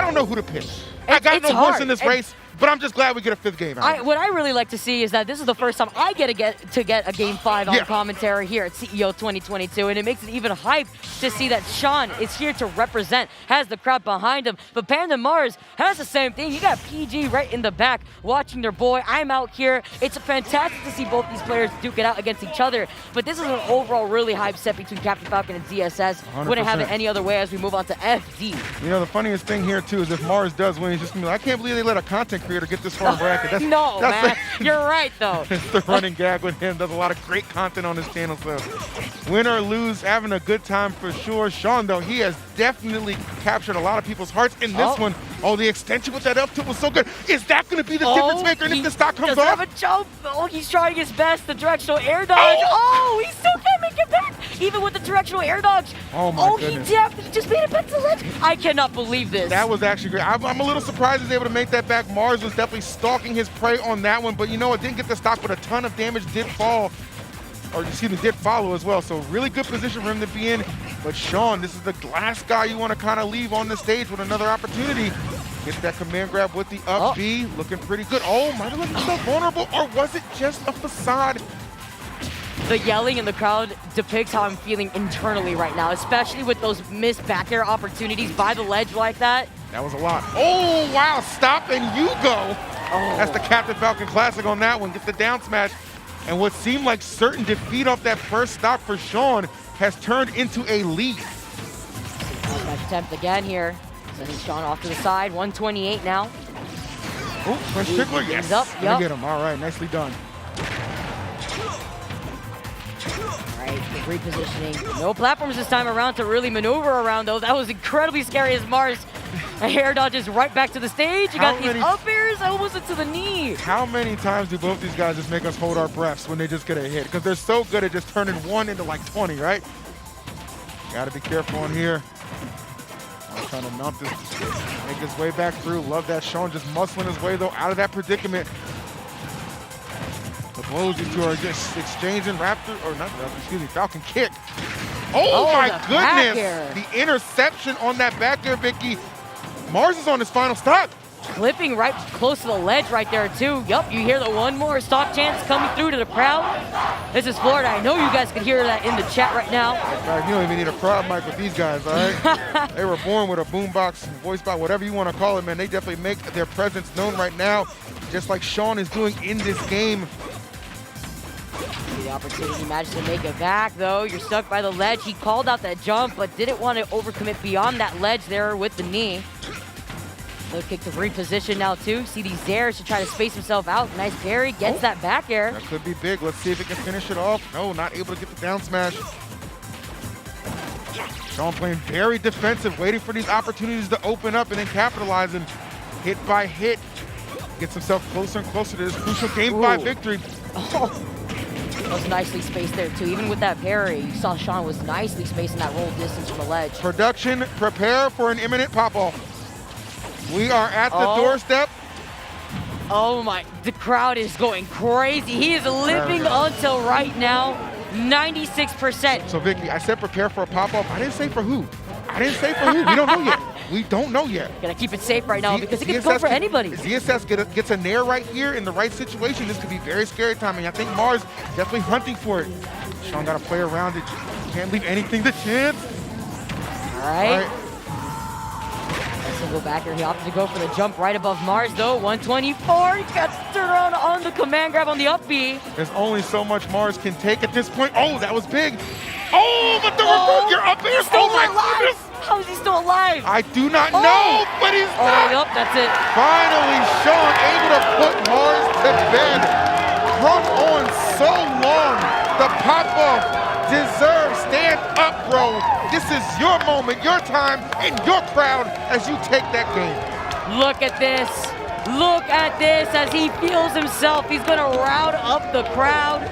Speaker 7: don't know who to pick. I got no horse in this race. But I'm just glad we get a 5th game out of it.
Speaker 8: What I really like to see is that this is the first time I get to get a Game 5 on commentary here at CEO 2022, and it makes it even hype to see that Sean is here to represent, has the crowd behind him. But Panda Mars has the same thing. You got PG right in the back watching their boy. I'm out here. It's fantastic to see both these players duke it out against each other. But this is an overall really hype set between Captain Falcon and ZSS.
Speaker 7: 100%.
Speaker 8: Wouldn't have it any other way as we move on to FD.
Speaker 7: You know, the funniest thing here, too, is if Mars does win, he's just going to be like, I can't believe they let a content creator get this far in bracket. That's,
Speaker 8: no, man. You're right, though.
Speaker 7: It's the running gag with him. Does a lot of great content on his channel. So win or lose, having a good time for sure. Sean, though, he has definitely captured a lot of people's hearts in this one. Oh, the extension with that up tilt was so good. Is that going to be the difference maker? And if the stock comes off?
Speaker 8: Have a jump. Oh, he's trying his best. The directional air dodge. Oh, he still can't make it back. Even with the directional air dodge.
Speaker 7: Oh, my
Speaker 8: goodness. He definitely just made it back to the ledge. I cannot believe this.
Speaker 7: That was actually great. I'm a little surprised he's able to make that back. Mars was definitely stalking his prey on that one, but you know, it didn't get the stock, but a ton of damage did fall, or excuse me, did follow as well. So really good position for him to be in. But Sean, this is the last guy you want to kind of leave on the stage with another opportunity. Get that command grab with the up B, looking pretty good. Oh, might have left himself vulnerable, or was it just a facade?
Speaker 8: The yelling in the crowd depicts how I'm feeling internally right now, especially with those missed back air opportunities by the ledge like that.
Speaker 7: That was a lot. Oh, wow, stop and you go.
Speaker 8: Oh.
Speaker 7: That's the Captain Falcon classic on that one. Gets the down smash. And what seemed like certain defeat off that first stock for Sean has turned into a lead.
Speaker 8: Smash attempt again here. Sending Sean off to the side. 128 now.
Speaker 7: Oh, French Tickler, yes.
Speaker 8: Up,
Speaker 7: Gonna get him. All right, nicely done.
Speaker 8: All right, repositioning. No platforms this time around to really maneuver around, though. That was incredibly scary as Mars air dodges right back to the stage. You got these up airs almost into the knee.
Speaker 7: How many times do both these guys just make us hold our breaths when they just get a hit? Because they're so good at just turning one into like 20, right? Got to be careful on here. I'm trying to mount this, make his way back through. Love that Sean just muscling his way, though, out of that predicament. The blows these two are just exchanging Raptor, or not Raptor, excuse me, Falcon kick. Oh my goodness! The interception on that back air, Vicky. Mars is on his final stock.
Speaker 8: Clipping right close to the ledge right there, too. Yup, you hear the one more stock chance coming through to the crowd. This is Florida. I know you guys can hear that in the chat right now.
Speaker 7: Guys, you don't even need a crowd mic with these guys, all right? They were born with a boombox, voice box, whatever you want to call it, man. They definitely make their presence known right now, just like Sean is doing in this game.
Speaker 8: The opportunity managed to make it back, though. You're stuck by the ledge. He called out that jump, but didn't want to overcommit beyond that ledge there with the knee. Low kick to reposition now, too. See these airs to try to space himself out. Nice parry. Gets that back air.
Speaker 7: That could be big. Let's see if he can finish it off. No, not able to get the down smash. Sean playing very defensive, waiting for these opportunities to open up and then capitalizing hit by hit. Gets himself closer and closer to this crucial Game 5 victory.
Speaker 8: Oh. That was nicely spaced there, too. Even with that parry, you saw Sean was nicely spacing that roll distance from the ledge.
Speaker 7: Production, prepare for an imminent pop-off. We are at the doorstep.
Speaker 8: Oh my, the crowd is going crazy. He is limping until right now, 96%.
Speaker 7: So Vicky, I said prepare for a pop-off. I didn't say for who. I didn't say for who. We don't know yet. We don't know yet.
Speaker 8: Gotta keep it safe right now because it can go for anybody.
Speaker 7: ZSS gets a nair right here in the right situation. This could be very scary timing. I think Mars definitely hunting for it. Sean got to play around it. Can't leave anything to chance.
Speaker 8: All right. Go back here. He opted to go for the jump right above Mars, though. 124. He got to turn around on the command grab on the up B.
Speaker 7: There's only so much Mars can take at this point. Oh, that was big. Oh, but the you're up there.
Speaker 8: Oh my goodness. How is he still alive?
Speaker 7: I do not know, but he's not.
Speaker 8: Yep, that's it.
Speaker 7: Finally, Sean able to put Mars to bed. so long. The pop-off deserves stand up, bro. This is your moment, your time, and your crowd as you take that game.
Speaker 8: Look at this. Look at this as he feels himself. He's going to round up the crowd.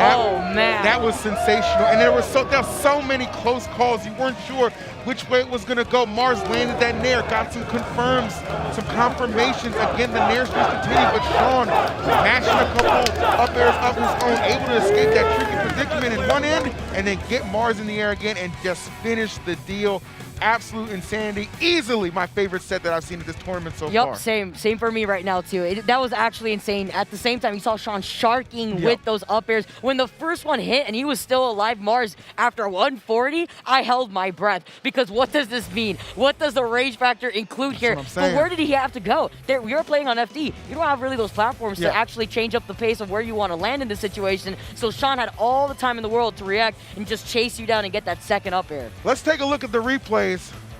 Speaker 8: Oh, man.
Speaker 7: That was sensational. And there were so many close calls. You weren't sure which way it was going to go. Mars landed that nair, got some confirms, some confirmations. Again, the nair streaks continue, but Sean mashing a couple up airs of his own, able to escape that tricky predicament in one end and then get Mars in the air again and just finish the deal. Absolute insanity. Easily my favorite set that I've seen at this tournament so far.
Speaker 8: Same for me right now too. That was actually insane. At the same time, you saw Sean sharking with those up airs. When the first one hit and he was still alive, Mars, after 140, I held my breath because what does this mean? What does the rage factor include here? But where did he have to go? We are playing on FD. You don't have really those platforms to actually change up the pace of where you want to land in this situation. So Sean had all the time in the world to react and just chase you down and get that second up air.
Speaker 7: Let's take a look at the replays.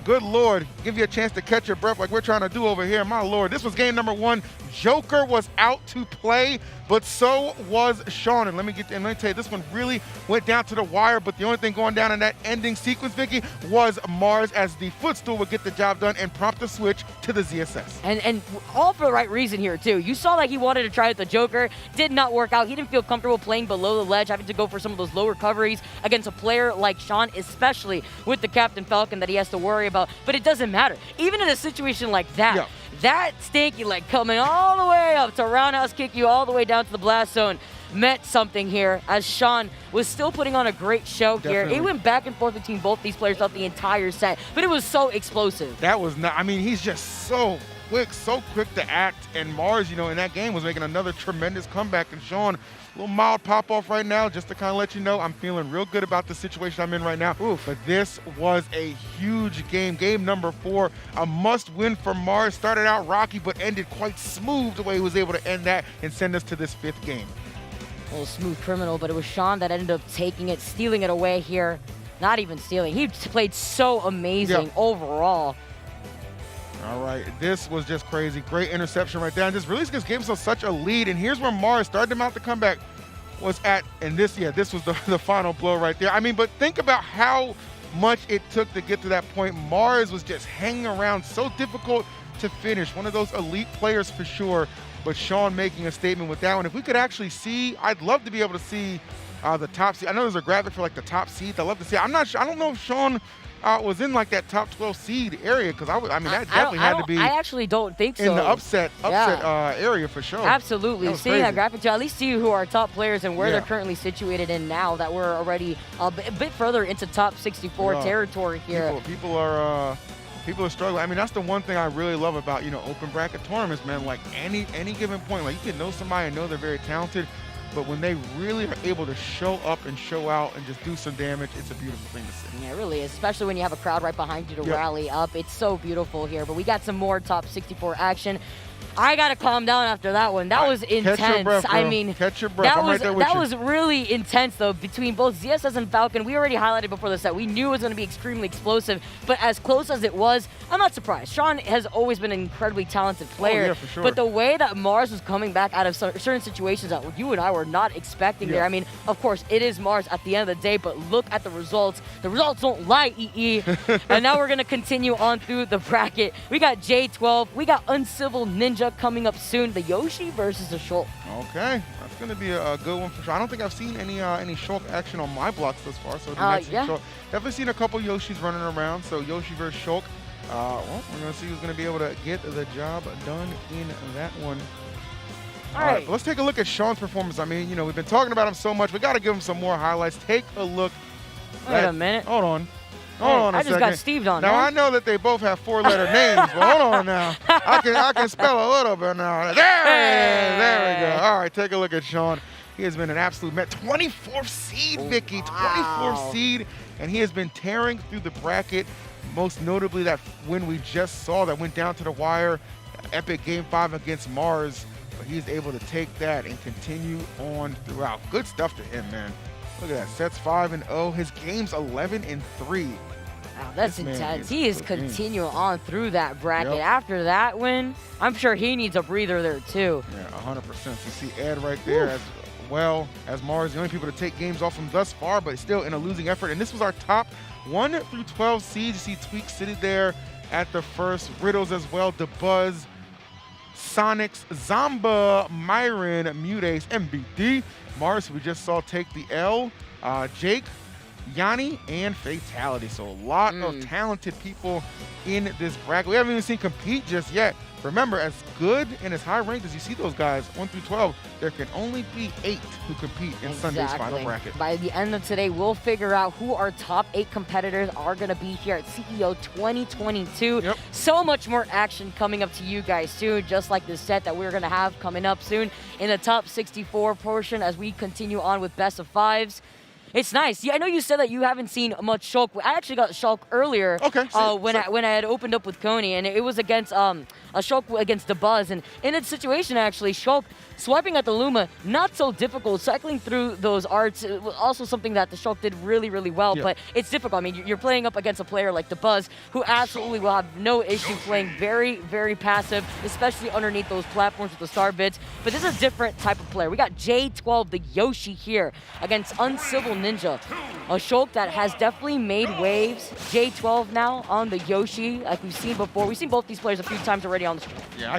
Speaker 7: Good Lord, give you a chance to catch your breath like we're trying to do over here. My Lord, this was game number 1. Joker was out to play, but so was Sean. And let me tell you, this one really went down to the wire, but the only thing going down in that ending sequence, Vicky, was Mars as the footstool would get the job done and prompt the switch to the ZSS.
Speaker 8: And all for the right reason here, too. You saw like he wanted to try with the Joker. Did not work out. He didn't feel comfortable playing below the ledge, having to go for some of those low recoveries against a player like Sean, especially with the Captain Falcon that he has to worry about. But it doesn't matter. Even in a situation like that, that stinky leg coming all the way up to roundhouse kick you all the way down to the blast zone meant something here as Sean was still putting on a great show here. It went back and forth between both these players throughout the entire set, but it was so explosive.
Speaker 7: That was not, I mean, he's just so quick to act, and Mars, you know, in that game was making another tremendous comeback, and Sean, a little mild pop-off right now, just to kind of let you know, I'm feeling real good about the situation I'm in right now. But this was a huge game. Game number 4, a must-win for Mars. Started out rocky, but ended quite smooth the way he was able to end that and send us to this 5th game.
Speaker 8: A little smooth criminal, but it was Sean that ended up taking it, stealing it away here. Not even stealing. He played so amazing overall.
Speaker 7: All right, this was just crazy. Great interception right there. And this really just gave us such a lead. And here's where Mars started to mount the comeback was at, and this was the final blow right there. I mean, but think about how much it took to get to that point. Mars was just hanging around, so difficult to finish. One of those elite players for sure, but Sean making a statement with that one. If we could actually see, I'd love to be able to see the top seed. I know there's a graphic for like the top seed. I'd love to see. I'm not sure. I don't know if Sean was in like that top 12 seed area, because I mean that definitely had to be.
Speaker 8: I actually don't think so.
Speaker 7: In the upset area for sure.
Speaker 8: Absolutely. Seeing that graphic to at least see who our top players and where they're currently situated in now that we're already a bit further into top 64 territory here.
Speaker 7: People are struggling. I mean, that's the one thing I really love about, you know, open bracket tournaments, man. Like any given point, like you can know somebody and know they're very talented, but when they really are able to show up and show out and just do some damage, it's a beautiful thing to see.
Speaker 8: Yeah, it really is, especially when you have a crowd right behind you to rally up. It's so beautiful here, but we got some more top 64 action. I got to calm down after that one. That was intense.
Speaker 7: Catch your breath, bro.
Speaker 8: I mean,
Speaker 7: catch your breath.
Speaker 8: That was really intense, though, between both ZSS and Falcon. We already highlighted before the set. We knew it was going to be extremely explosive, but as close as it was, I'm not surprised. Sean has always been an incredibly talented player,
Speaker 7: yeah, for sure.
Speaker 8: But the way that Mars was coming back out of certain situations that you and I were not expecting there. I mean, of course, it is Mars at the end of the day, but look at the results. The results don't lie, EE. And now we're going to continue on through the bracket. We got J12. We got Uncivil Ninja coming up soon. The Yoshi versus the Shulk.
Speaker 7: Okay, that's going to be a good one for sure. I don't think I've seen any Shulk action on my blocks thus far. So the next Shulk. Definitely seen a couple Yoshis running around. So Yoshi versus Shulk. Well, we're going to see who's going to be able to get the job done in that one. All right, let's take a look at Sean's performance. I mean, you know, we've been talking about him so much. We got to give him some more highlights. Take a look.
Speaker 8: Wait a minute.
Speaker 7: Hold on. Hold on a second.
Speaker 8: I just got Steved on
Speaker 7: now, I know that they both have 4-letter names, but hold on now. I can spell a little bit now. There we go. All right, take a look at Sean. He has been an absolute 24th seed, Vicky. 24th seed, and he has been tearing through the bracket. Most notably, that win we just saw that went down to the wire, epic Game 5 against Mars. But he's able to take that and continue on throughout. Good stuff to him, man. Look at that. Sets 5-0. His games 11-3.
Speaker 8: Wow, that's intense. He is continuing on through that bracket. After that win, I'm sure he needs a breather there too.
Speaker 7: Yeah, 100%. So you see Ed right there as well, as Mars is the only people to take games off from thus far, but still in a losing effort. And this was our top 1 through 12 seeds. You see Tweak sitting there at the first. Riddles as well, DeBuzz, Sonics, Zamba, Myron, Mutace, MBD. Mars, we just saw take the L. Jake, Yanni, and Fatality. So a lot of talented people in this bracket. We haven't even seen compete just yet. Remember, as good and as high ranked as you see those guys, 1 through 12, there can only be 8 who compete in Sunday's final bracket.
Speaker 8: By the end of today, we'll figure out who our top 8 competitors are going to be here at CEO 2022.
Speaker 7: Yep.
Speaker 8: So much more action coming up to you guys soon, just like the set that we're going to have coming up soon in the top 64 portion as we continue on with best of 5s. It's nice. Yeah, I know you said that you haven't seen much Shulk. I actually got Shulk earlier.
Speaker 7: Okay.
Speaker 8: When I had opened up with Coney, and it was against a Shulk against DeBuzz, and in its situation actually, Shulk swiping at the Luma, not so difficult. Cycling through those arts was also something that the Shulk did really, really well.
Speaker 7: Yeah.
Speaker 8: But it's difficult. I mean, you're playing up against a player like DeBuzz, who absolutely will have no issue playing very, very passive, especially underneath those platforms with the star bids. But this is a different type of player. We got J12, the Yoshi here, against Uncivil Ninja, a Shulk that has definitely made waves. J12 now on the Yoshi, like we've seen before. We've seen both these players a few times already on the stream.
Speaker 7: Yeah, I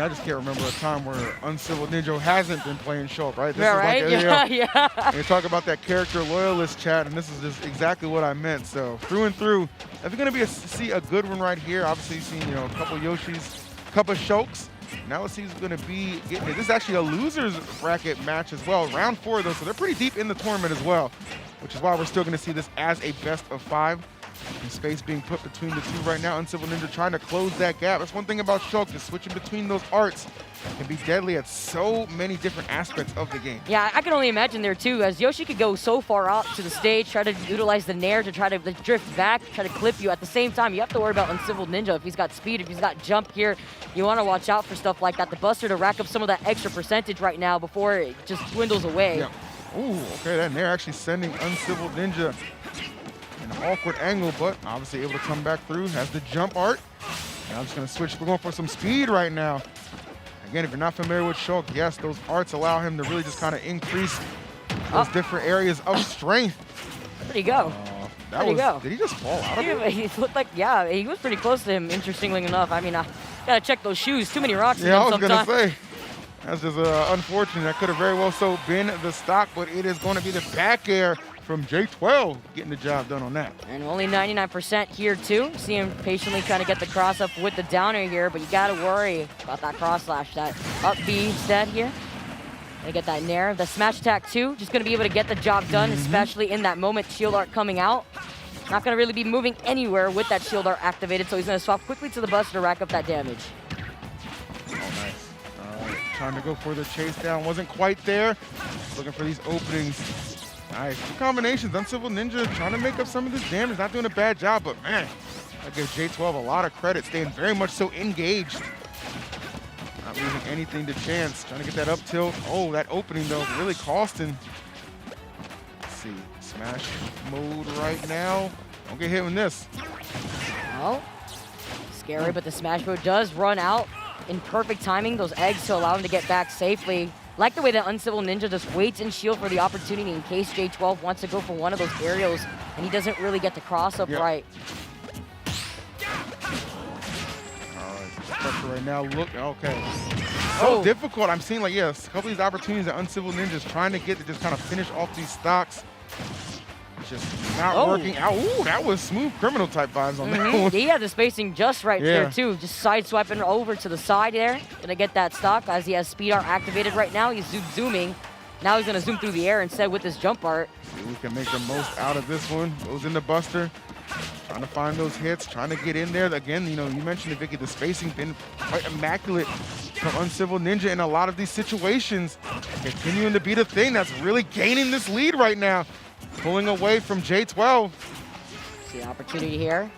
Speaker 7: just can't remember a time where Uncivil Ninja hasn't been playing Shulk, right? This
Speaker 8: Yeah,
Speaker 7: is
Speaker 8: right?
Speaker 7: Like
Speaker 8: Yeah.
Speaker 7: You talk about that character loyalist chat, and this is just exactly what I meant. So through and through, if you're gonna see a good one right here, obviously you've seen a couple Yoshis, a couple Shulks. Now let's see who's going to be getting it. This is actually a losers bracket match as well. Round 4 though, so they're pretty deep in the tournament as well, which is why we're still going to see this as a best of 5. And space being put between the two right now. Uncivil Ninja trying to close that gap. That's one thing about Shulk, just switching between those arts can be deadly at so many different aspects of the game.
Speaker 8: Yeah, I can only imagine there too, as Yoshi could go so far out to the stage, try to utilize the Nair to try to drift back, try to clip you. At the same time, you have to worry about Uncivil Ninja. If he's got speed, if he's got jump here, you want to watch out for stuff like that. The Buster to rack up some of that extra percentage right now before it just dwindles away.
Speaker 7: Yeah. Ooh, okay, that Nair actually sending Uncivil Ninja in an awkward angle, but obviously able to come back through. Has the jump art. And I'm just going to switch. We're going for some speed right now. Again, if you're not familiar with Shulk, yes, those arts allow him to really just kind of increase those different areas of strength.
Speaker 8: Where'd he go?
Speaker 7: Did he just fall out of it?
Speaker 8: He looked like, yeah, he was pretty close to him, interestingly enough. I mean, gotta check those shoes. Too many rocks in them sometimes.
Speaker 7: Yeah, I was going to say. That's just unfortunate. That could have very well so been the stock, but it is going to be the back air from J12 getting the job done on that.
Speaker 8: And only 99% here too. See him patiently trying to get the cross up with the downer here, but you gotta worry about that cross slash, that up B instead here. Gonna get that Nair. The smash attack too, just gonna be able to get the job done, especially in that moment. Shield art coming out. Not gonna really be moving anywhere with that shield art activated, so he's gonna swap quickly to the Buster to rack up that damage.
Speaker 7: Oh, nice. All right, trying to go for the chase down. Wasn't quite there. Looking for these openings. Nice. Two combinations. Uncivil Ninja trying to make up some of this damage. Not doing a bad job, but man, I give J12 a lot of credit. Staying very much so engaged. Not leaving anything to chance. Trying to get that up tilt. Oh, that opening though, really costing. Let's see. Smash mode right now. Don't get hit with this.
Speaker 8: Well, scary, but the smash mode does run out in perfect timing. Those eggs to allow him to get back safely. Like the way that Uncivil Ninja just waits in shield for the opportunity in case J12 wants to go for one of those aerials and he doesn't really get the cross up right.
Speaker 7: All right, pressure right now. Look, okay. So difficult. I'm seeing like, yes, a couple of these opportunities that Uncivil Ninja's trying to get to just kind of finish off these stocks. It's just not working out. Ooh, that was smooth criminal type vibes on that one.
Speaker 8: He had the spacing just right there too. Just side swiping over to the side there. Gonna get that stock as he has speed art activated right now. He's zooming. Now he's gonna zoom through the air instead with this jump art.
Speaker 7: See, we can make the most out of this one. Goes in the Buster. Trying to find those hits, trying to get in there. Again, you know, you mentioned it, Vicky, the spacing been quite immaculate from Uncivil Ninja in a lot of these situations. Continuing to be the thing that's really gaining this lead right now. Pulling away from J12.
Speaker 8: See the opportunity here.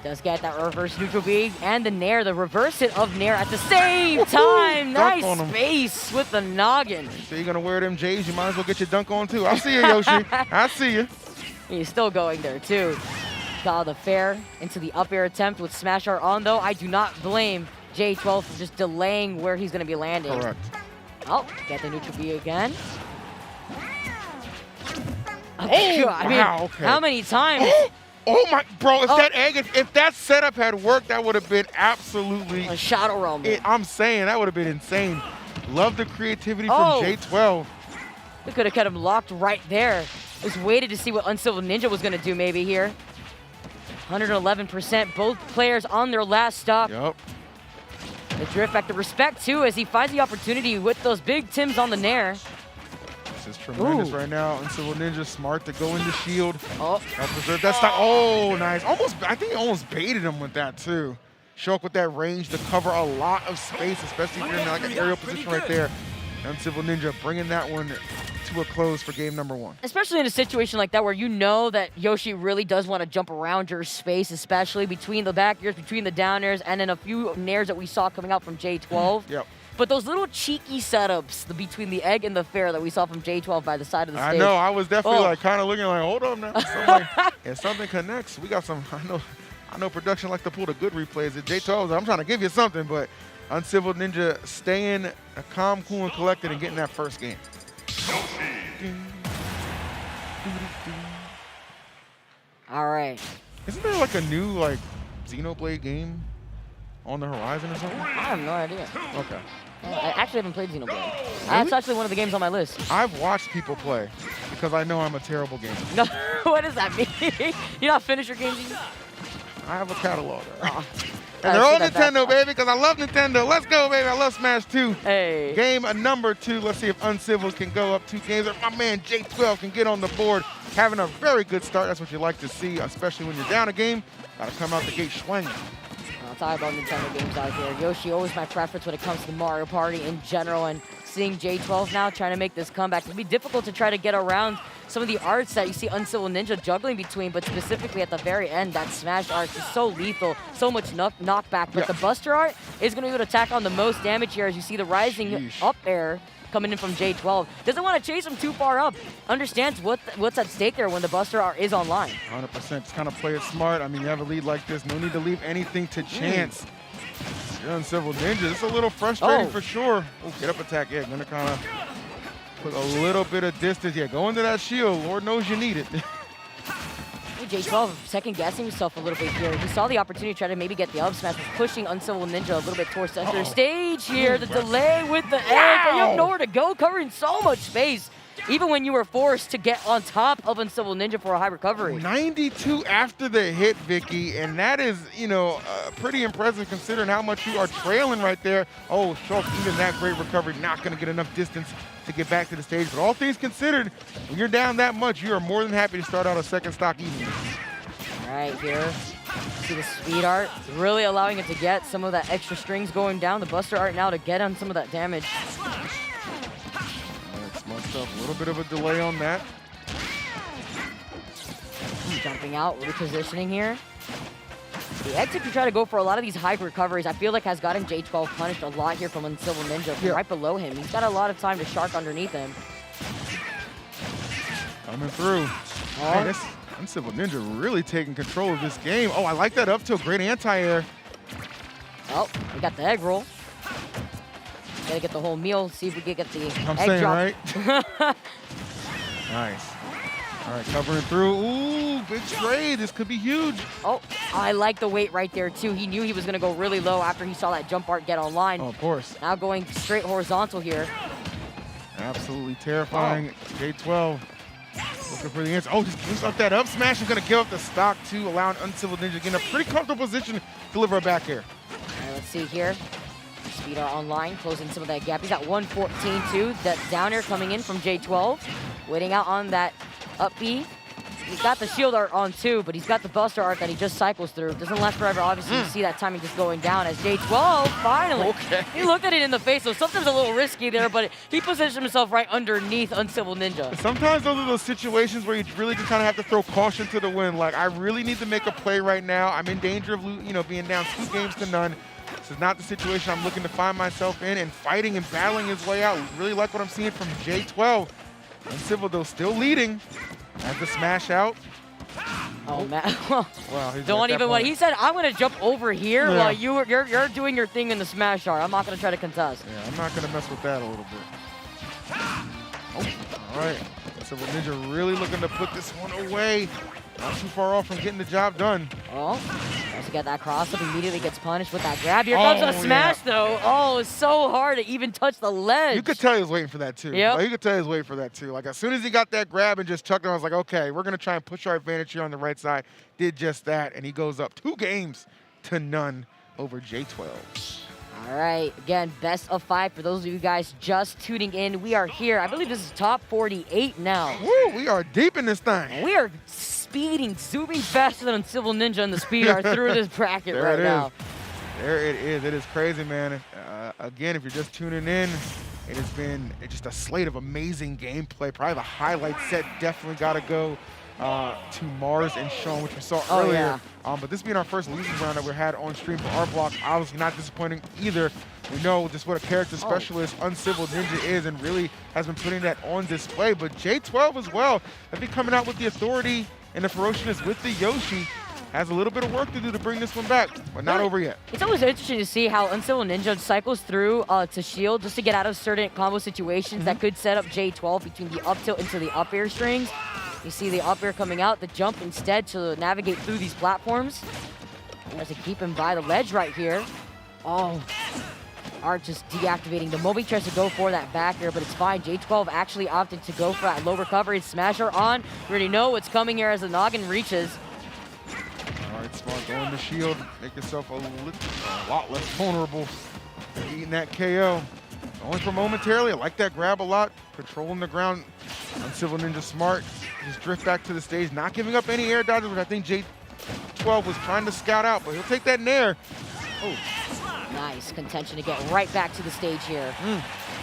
Speaker 8: Does get that reverse neutral B and the Nair, the reverse hit of Nair at the same time. Nice space with the noggin.
Speaker 7: So you're gonna wear them J's, you might as well get your dunk on too. I see you, Yoshi. I see you.
Speaker 8: He's still going there too. Got the fair into the up air attempt with smash art on though. I do not blame J12 for just delaying where he's gonna be landing.
Speaker 7: Correct.
Speaker 8: Oh, get the neutral B again.
Speaker 7: Oh,
Speaker 8: I mean,
Speaker 7: wow, okay.
Speaker 8: how many times?
Speaker 7: Oh my, bro, if that egg, if that setup had worked, that would have been absolutely.
Speaker 8: A Shadow Realm.
Speaker 7: I'm saying that would have been insane. Love the creativity from
Speaker 8: Oh.
Speaker 7: J12.
Speaker 8: We could have kept him locked right there. Just waited to see what Uncivil Ninja was going to do maybe here. 111%, both players on their last stop.
Speaker 7: Yup.
Speaker 8: The drift back to respect too as he finds the opportunity with those big Tims on the nair.
Speaker 7: This is tremendous
Speaker 8: Ooh.
Speaker 7: right now. Uncivil Ninja smart to go into shield.
Speaker 8: Oh,
Speaker 7: Help preserve that stock. Oh, nice. Almost, I think he almost baited him with that too. Shulk with that range to cover a lot of space, especially if you're in like an aerial position right there. Uncivil Ninja bringing that one to a close for game number 1.
Speaker 8: especially in a situation like that where you know that Yoshi really does want to jump around your space, especially between the back airs, between the down airs, and then a few nairs that we saw coming out from J12.
Speaker 7: Yep.
Speaker 8: But those little cheeky setups between the egg and the fair that we saw from J12 by the side of the stage.
Speaker 7: I know. I was definitely
Speaker 8: Oh.
Speaker 7: like kind of looking like, hold up now. If something connects, we got some. I know production like to pull the good replays. At J12, I'm trying to give you something, but Uncivil Ninja staying calm, cool, and collected and getting that first game.
Speaker 8: All right.
Speaker 7: Isn't there like a new like Xenoblade game on the horizon or something?
Speaker 8: I have no idea.
Speaker 7: Okay.
Speaker 8: I actually haven't played Xenoblade. That's actually one of the games on my list.
Speaker 7: I've watched people play because I know I'm a terrible gamer.
Speaker 8: No, what does that mean? You not finish your games?
Speaker 7: I have a catalog.
Speaker 8: Oh.
Speaker 7: And they're all Nintendo, baby, because I love Nintendo. Let's go, baby. I love Smash 2.
Speaker 8: Hey.
Speaker 7: Game number 2. Let's see if Uncivil can go up 2 games. If my man J12 can get on the board. Having a very good start. That's what you like to see, especially when you're down a game. Got to come out the gate swinging.
Speaker 8: I'll talk about Nintendo games out here. Yoshi always my preference when it comes to Mario Party in general, and seeing J12 now trying to make this comeback. It'll be difficult to try to get around some of the arts that you see Uncivil Ninja juggling between, but specifically at the very end, that smash art is so lethal, so much knockback. But the Buster art is going to be able to attack on the most damage here as you see the rising up air coming in from J12. Doesn't want to chase him too far up. Understands what's at stake there when the Buster art is online.
Speaker 7: 100%. Just kind of play it smart. I mean, you have a lead like this. No need to leave anything to chance. You're Uncivil Ninja. It's a little frustrating for sure. Oh, get up attack. Yeah, going to kind of put a little bit of distance. Yeah, go into that shield. Lord knows you need it.
Speaker 8: J12 second guessing himself a little bit here. He saw the opportunity to try to maybe get the up smash, pushing Uncivil Ninja a little bit towards center stage here. The delay with the egg, but you have nowhere to go, covering so much space. Even when you were forced to get on top of Uncivil Ninja for a high recovery.
Speaker 7: 92 after the hit, Vicky, and that is, you know, pretty impressive considering how much you are trailing right there. Oh, Shulk, even that great recovery, not going to get enough distance to get back to the stage. But all things considered, when you're down that much, you are more than happy to start out a second stock even.
Speaker 8: Right here, see the speed art, really allowing it to get some of that extra strings going down. The Buster art now to get on some of that damage.
Speaker 7: A little bit of a delay on that.
Speaker 8: Jumping out, repositioning here. The exit to try to go for a lot of these high recoveries, I feel like has gotten J12 punished a lot here from Uncivil Ninja from right below him. He's got a lot of time to shark underneath him.
Speaker 7: Coming through. Man, this Uncivil Ninja really taking control of this game. Oh, I like that up tilt. Great anti-air.
Speaker 8: Oh, we got the egg roll. Gotta get the whole meal, see if we can get the
Speaker 7: I'm
Speaker 8: egg
Speaker 7: saying,
Speaker 8: drop.
Speaker 7: right? Nice. All right, covering through. Ooh, big trade. This could be huge.
Speaker 8: Oh, I like the weight right there, too. He knew he was going to go really low after he saw that jump art get online.
Speaker 7: Oh, of course.
Speaker 8: Now going straight horizontal here.
Speaker 7: Absolutely terrifying. J12 looking for the answer. Oh, just gives up that up smash. He's going to give up the stock, too, allowing Uncivil Ninja to get in a pretty comfortable position to deliver a back air.
Speaker 8: All right, let's see here. Speed art online, closing some of that gap. He's got 114, too. That down air coming in from J12. Waiting out on that up B. He's got the shield art on too, but he's got the Buster art that he just cycles through. Doesn't last forever, obviously. You see that timing just going down as J12 finally. He looked at it in the face, so something's a little risky there, but he positioned himself right underneath Uncivil Ninja.
Speaker 7: Sometimes those are those situations where you really just kind of have to throw caution to the wind. Like, I really need to make a play right now. I'm in danger of, being down 2 games to none. This is not the situation I'm looking to find myself in, and fighting and battling his way out. Really like what I'm seeing from J12. Uncivil, though, still leading. Has the smash out.
Speaker 8: Oh, man.
Speaker 7: Wow,
Speaker 8: Don't even what he said. I'm going to jump over here while you're doing your thing in the smash art. I'm not going to try to contest.
Speaker 7: Yeah, I'm not going to mess with that a little bit. Oh, all right. Civil Ninja really looking to put this one away. Not too far off from getting the job done.
Speaker 8: Oh, tries to get that cross up, immediately gets punished with that grab. Here comes a smash, though. Oh, it's so hard to even touch the ledge.
Speaker 7: You could tell he was waiting for that, too.
Speaker 8: Yep.
Speaker 7: Like, you could tell he was waiting for that, too. Like, as soon as he got that grab and just chucked it, I was like, okay, we're going to try and push our advantage here on the right side. Did just that, and he goes up 2 games to none over J12.
Speaker 8: All right, again, best of 5 for those of you guys just tuning in. We are here. I believe this is top 48 now.
Speaker 7: Woo, we are deep in this thing.
Speaker 8: And we are speeding, zooming faster than Civil Ninja and the speed are through this bracket right now.
Speaker 7: There it is. It is crazy, man. Again, if you're just tuning in, it has been just a slate of amazing gameplay. Probably the highlight set definitely got to go to Mars and Sean, which we saw earlier. But this being our first losing round that we had on stream for our block, obviously not disappointing either. We know just what a character specialist Uncivil Ninja is and really has been putting that on display. But J12 as well, they'll be coming out with the authority and the ferociousness with the Yoshi. Has a little bit of work to do to bring this one back, but not over yet.
Speaker 8: It's always interesting to see how Uncivil Ninja cycles through to shield just to get out of certain combo situations that could set up J12 between the up tilt into the up air strings. You see the up air coming out, the jump instead to navigate through these platforms. Tries to keep him by the ledge right here. Oh, Art just deactivating the moment he tries to go for that back air, but it's fine. J12 actually opted to go for that low recovery. Smasher on. We already know what's coming here as the noggin reaches.
Speaker 7: All right, Smart, go in the shield. Make yourself a lot less vulnerable. Eating that KO. Only for momentarily. I like that grab a lot. Controlling the ground. Uncivil Ninja Smart. Just drift back to the stage. Not giving up any air dodges, which I think J12 was trying to scout out, but he'll take that nair. Oh.
Speaker 8: Nice contention to get right back to the stage here.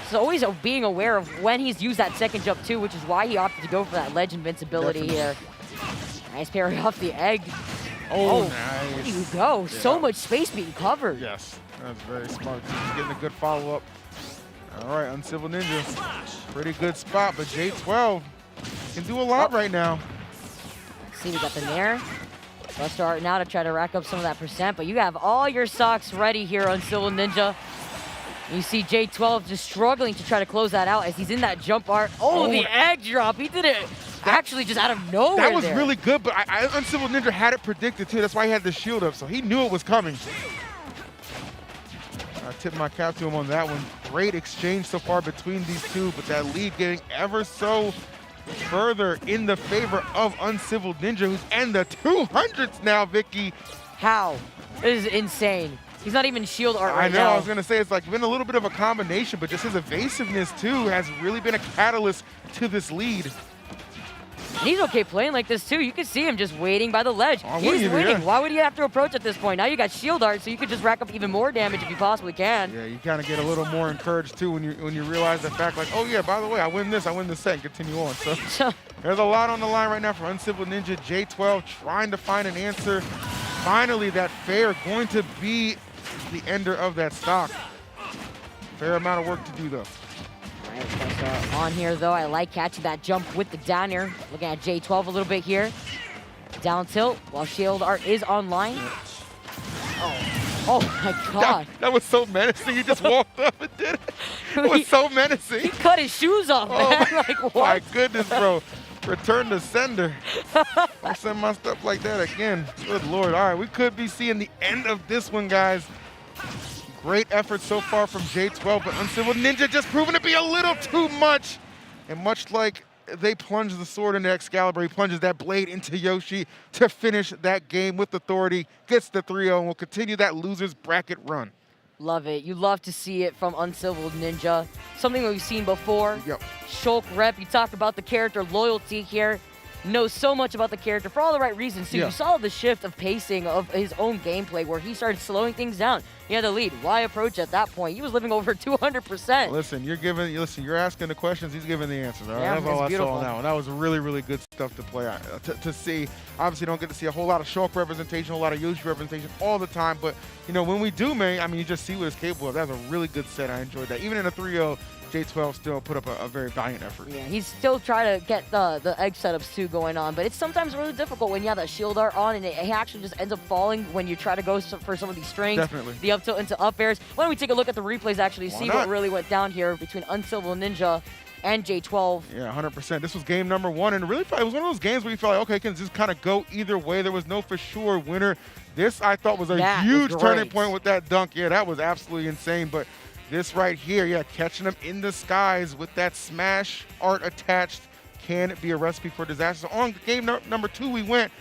Speaker 8: So always being aware of when he's used that second jump too, which is why he opted to go for that ledge invincibility here. Nice parry off the egg.
Speaker 7: Oh, nice.
Speaker 8: There you go. Yeah. So much space being covered.
Speaker 7: Yes, that's very smart. He's getting a good follow-up. All right, Uncivil Ninja. Pretty good spot, but J12 can do a lot right now.
Speaker 8: Let's see, we got the nair. Let's start now to try to rack up some of that percent, but you have all your socks ready here on Uncivil Ninja. You see J12 just struggling to try to close that out as he's in that jump art. Oh, the egg drop. He did it actually just out of nowhere.
Speaker 7: That was really good, but Uncivil Ninja had it predicted too. That's why he had the shield up, so he knew it was coming. I tip my cap to him on that one. Great exchange so far between these two, but that lead getting ever so further in the favor of Uncivil Ninja, who's in the 200s now, Vicky.
Speaker 8: How? This is insane. He's not even shield art right now.
Speaker 7: I know, I was going to say, it's like been a little bit of a combination, but just his evasiveness, too, has really been a catalyst to this lead.
Speaker 8: And he's okay playing like this, too. You can see him just waiting by the ledge. He's winning. Yeah. Why would you have to approach at this point? Now you got shield art, so you could just rack up even more damage if you possibly can.
Speaker 7: Yeah, you kind of get a little more encouraged, too, when you realize the fact, like, oh, yeah, by the way, I win this set, and continue on. So there's a lot on the line right now for Uncivil Ninja. J12 trying to find an answer. Finally, that fair going to be the ender of that stock. Fair amount of work to do, though.
Speaker 8: All right, on here, though, I like catching that jump with the down air. Looking at J12 a little bit here. Down tilt while shield art is online. Oh my God.
Speaker 7: That was so menacing. He just walked up and did it. It was so menacing.
Speaker 8: He cut his shoes off, man. Like, what?
Speaker 7: My goodness, bro. Return to sender. Don't send my stuff like that again. Good Lord. All right, we could be seeing the end of this one, guys. Great effort so far from J12, but Uncivil Ninja just proving to be a little too much. And much like they plunge the sword into Excalibur, he plunges that blade into Yoshi to finish that game with authority, gets the 3-0, and will continue that loser's bracket run.
Speaker 8: Love it. You love to see it from Uncivil Ninja. Something that we've seen before.
Speaker 7: Yep.
Speaker 8: Shulk rep, you talk about the character loyalty here. Knows so much about the character for all the right reasons, too. Yeah. You saw the shift of pacing of his own gameplay where he started slowing things down. He had the lead. Why approach at that point? He was living over 200%.
Speaker 7: Listen, you're asking the questions, he's giving the answers. All right?
Speaker 8: Yeah,
Speaker 7: that's all I
Speaker 8: beautiful.
Speaker 7: saw on that one. That was really, really good stuff to play, to see. Obviously, don't get to see a whole lot of Shulk representation, a whole lot of Yoshi representation all the time. But, you know, when we do, man, I mean, you just see what it's capable of. That was a really good set. I enjoyed that. Even in a 3-0, J12 still put up a very valiant effort.
Speaker 8: Yeah, he's still trying to get the egg setups too going on, but it's sometimes really difficult when you have that shield art on and it actually just ends up falling when you try to go for some of these strings.
Speaker 7: Definitely.
Speaker 8: The up tilt into up airs. Why don't we take a look at the replays actually to see what really went down here between Uncivil Ninja and J12.
Speaker 7: Yeah, 100%. This was game number 1, and really, it was one of those games where you felt like, okay, can just kind of go either way. There was no for sure winner. This, I thought, was a huge turning point with that dunk. Yeah, that was absolutely insane, but this right here, yeah, catching them in the skies with that smash art attached can be a recipe for disaster. So on game number 2 we went,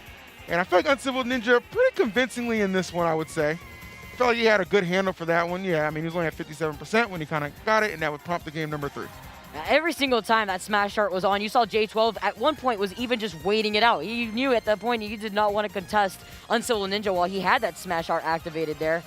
Speaker 7: and I feel like Uncivil Ninja pretty convincingly in this one, I would say. I felt like he had a good handle for that one. Yeah, I mean, he was only at 57% when he kind of got it, and that would prompt the game number 3.
Speaker 8: Now, every single time that smash art was on, you saw J12 at one point was even just waiting it out. He knew at that point he did not want to contest Uncivil Ninja while he had that smash art activated there.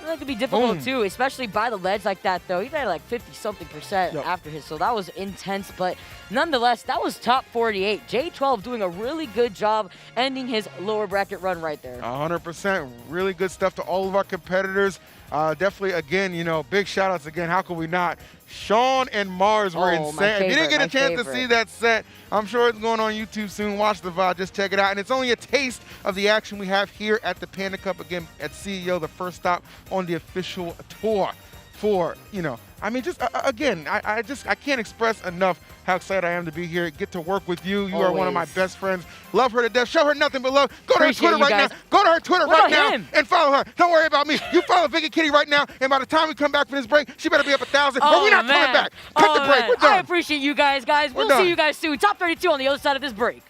Speaker 8: That could be difficult too, especially by the ledge like that though. He had like 50-something% after his, so that was intense. But nonetheless, that was top 48. J12 doing a really good job ending his lower bracket run right there.
Speaker 7: 100%. Really good stuff to all of our competitors. Definitely, again, you know, big shout outs again. How could we not? Sean and Mars were insane. If you didn't get a chance to see that set, I'm sure it's going on YouTube soon. Watch the VOD. Just check it out. And it's only a taste of the action we have here at the Panda Cup again at CEO, the first stop on the official tour for, you know, I mean, just again, I can't express enough how excited I am to be here, get to work with you. You are one of my best friends. Love her to death. Show her nothing but love. Go to her Twitter right now. Go to her Twitter right now and follow her. Don't worry about me. You follow Vicky Kitty right now, and by the time we come back for this break, she better be up 1,000. Or we're not coming back. Cut the break. We're done.
Speaker 8: I appreciate you guys. We'll see you guys soon. Top 32 on the other side of this break.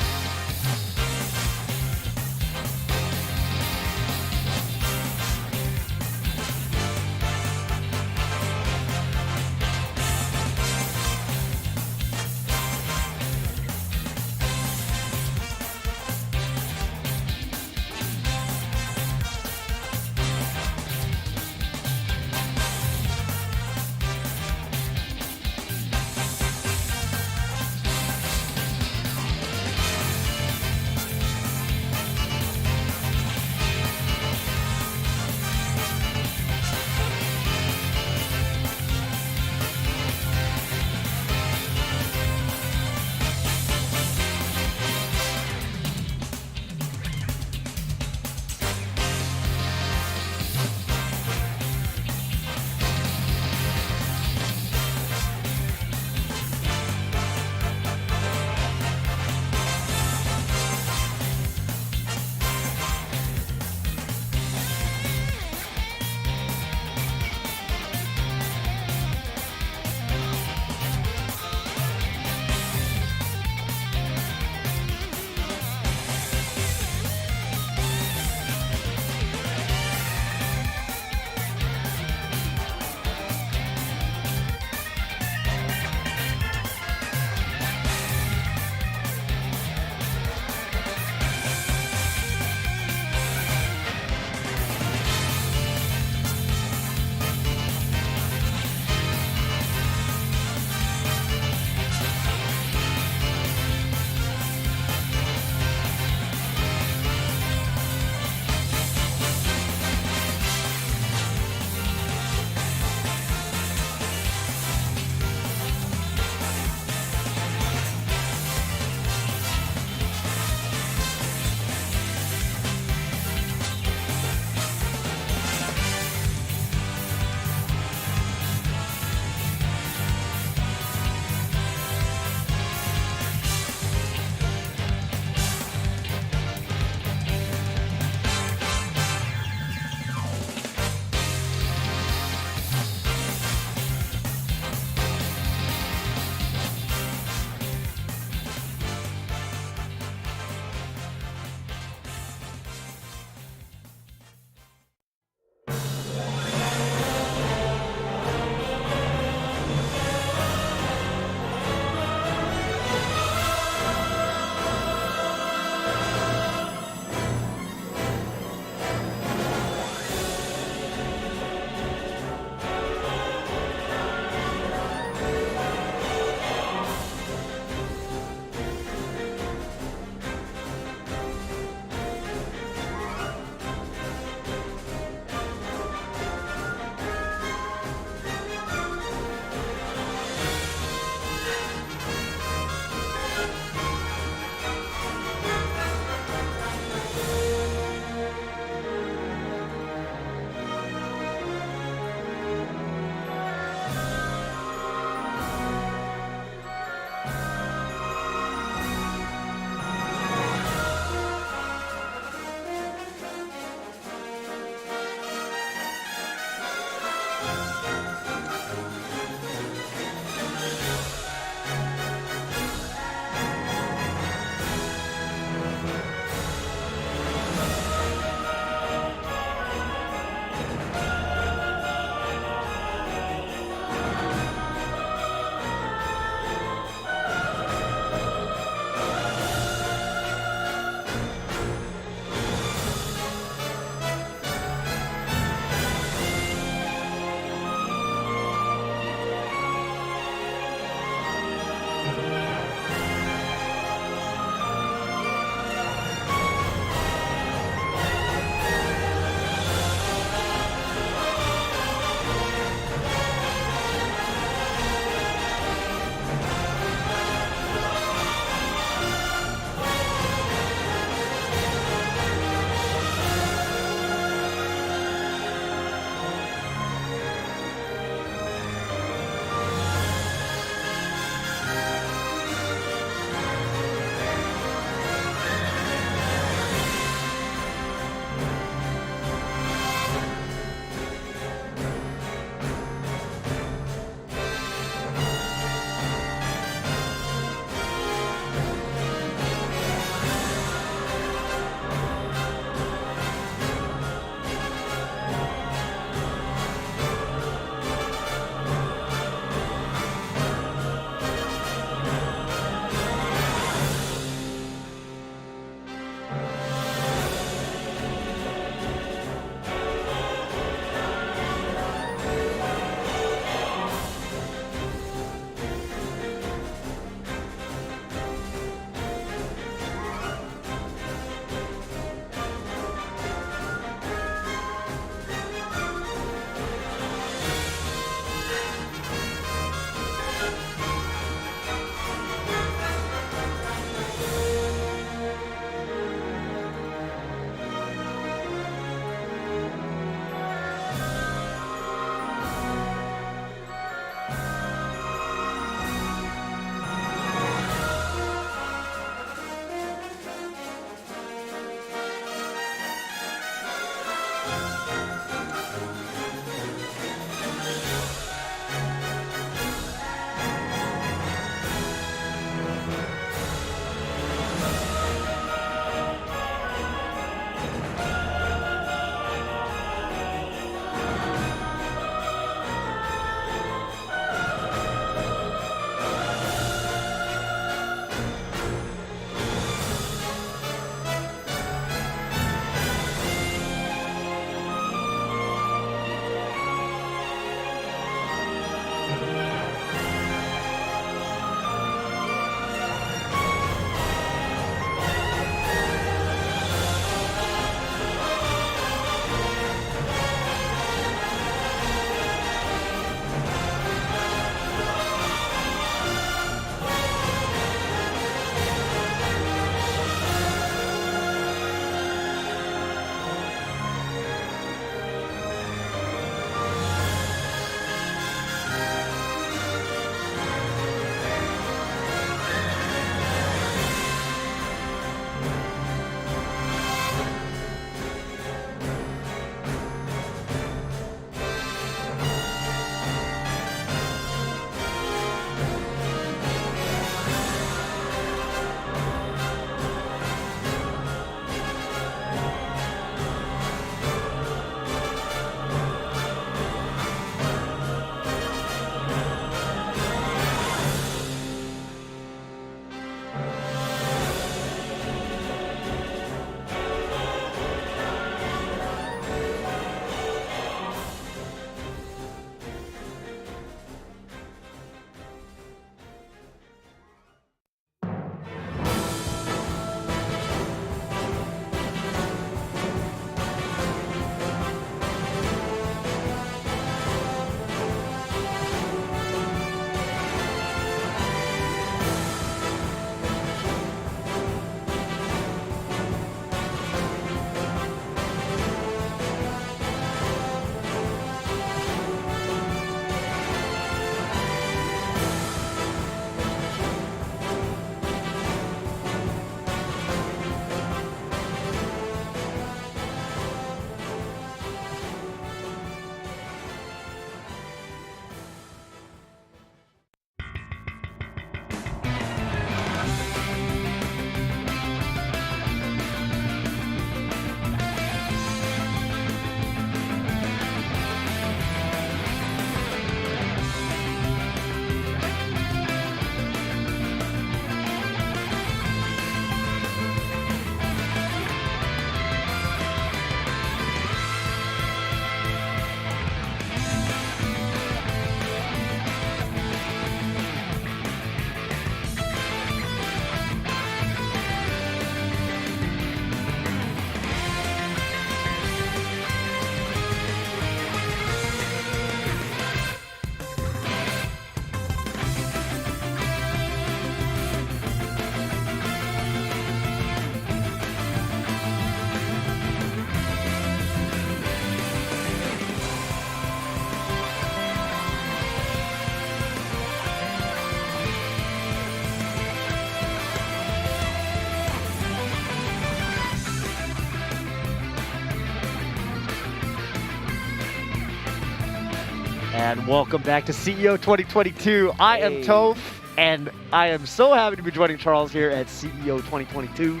Speaker 9: And welcome back to CEO 2022. I am Toph, and I am so happy to be joining Charles here at CEO 2022.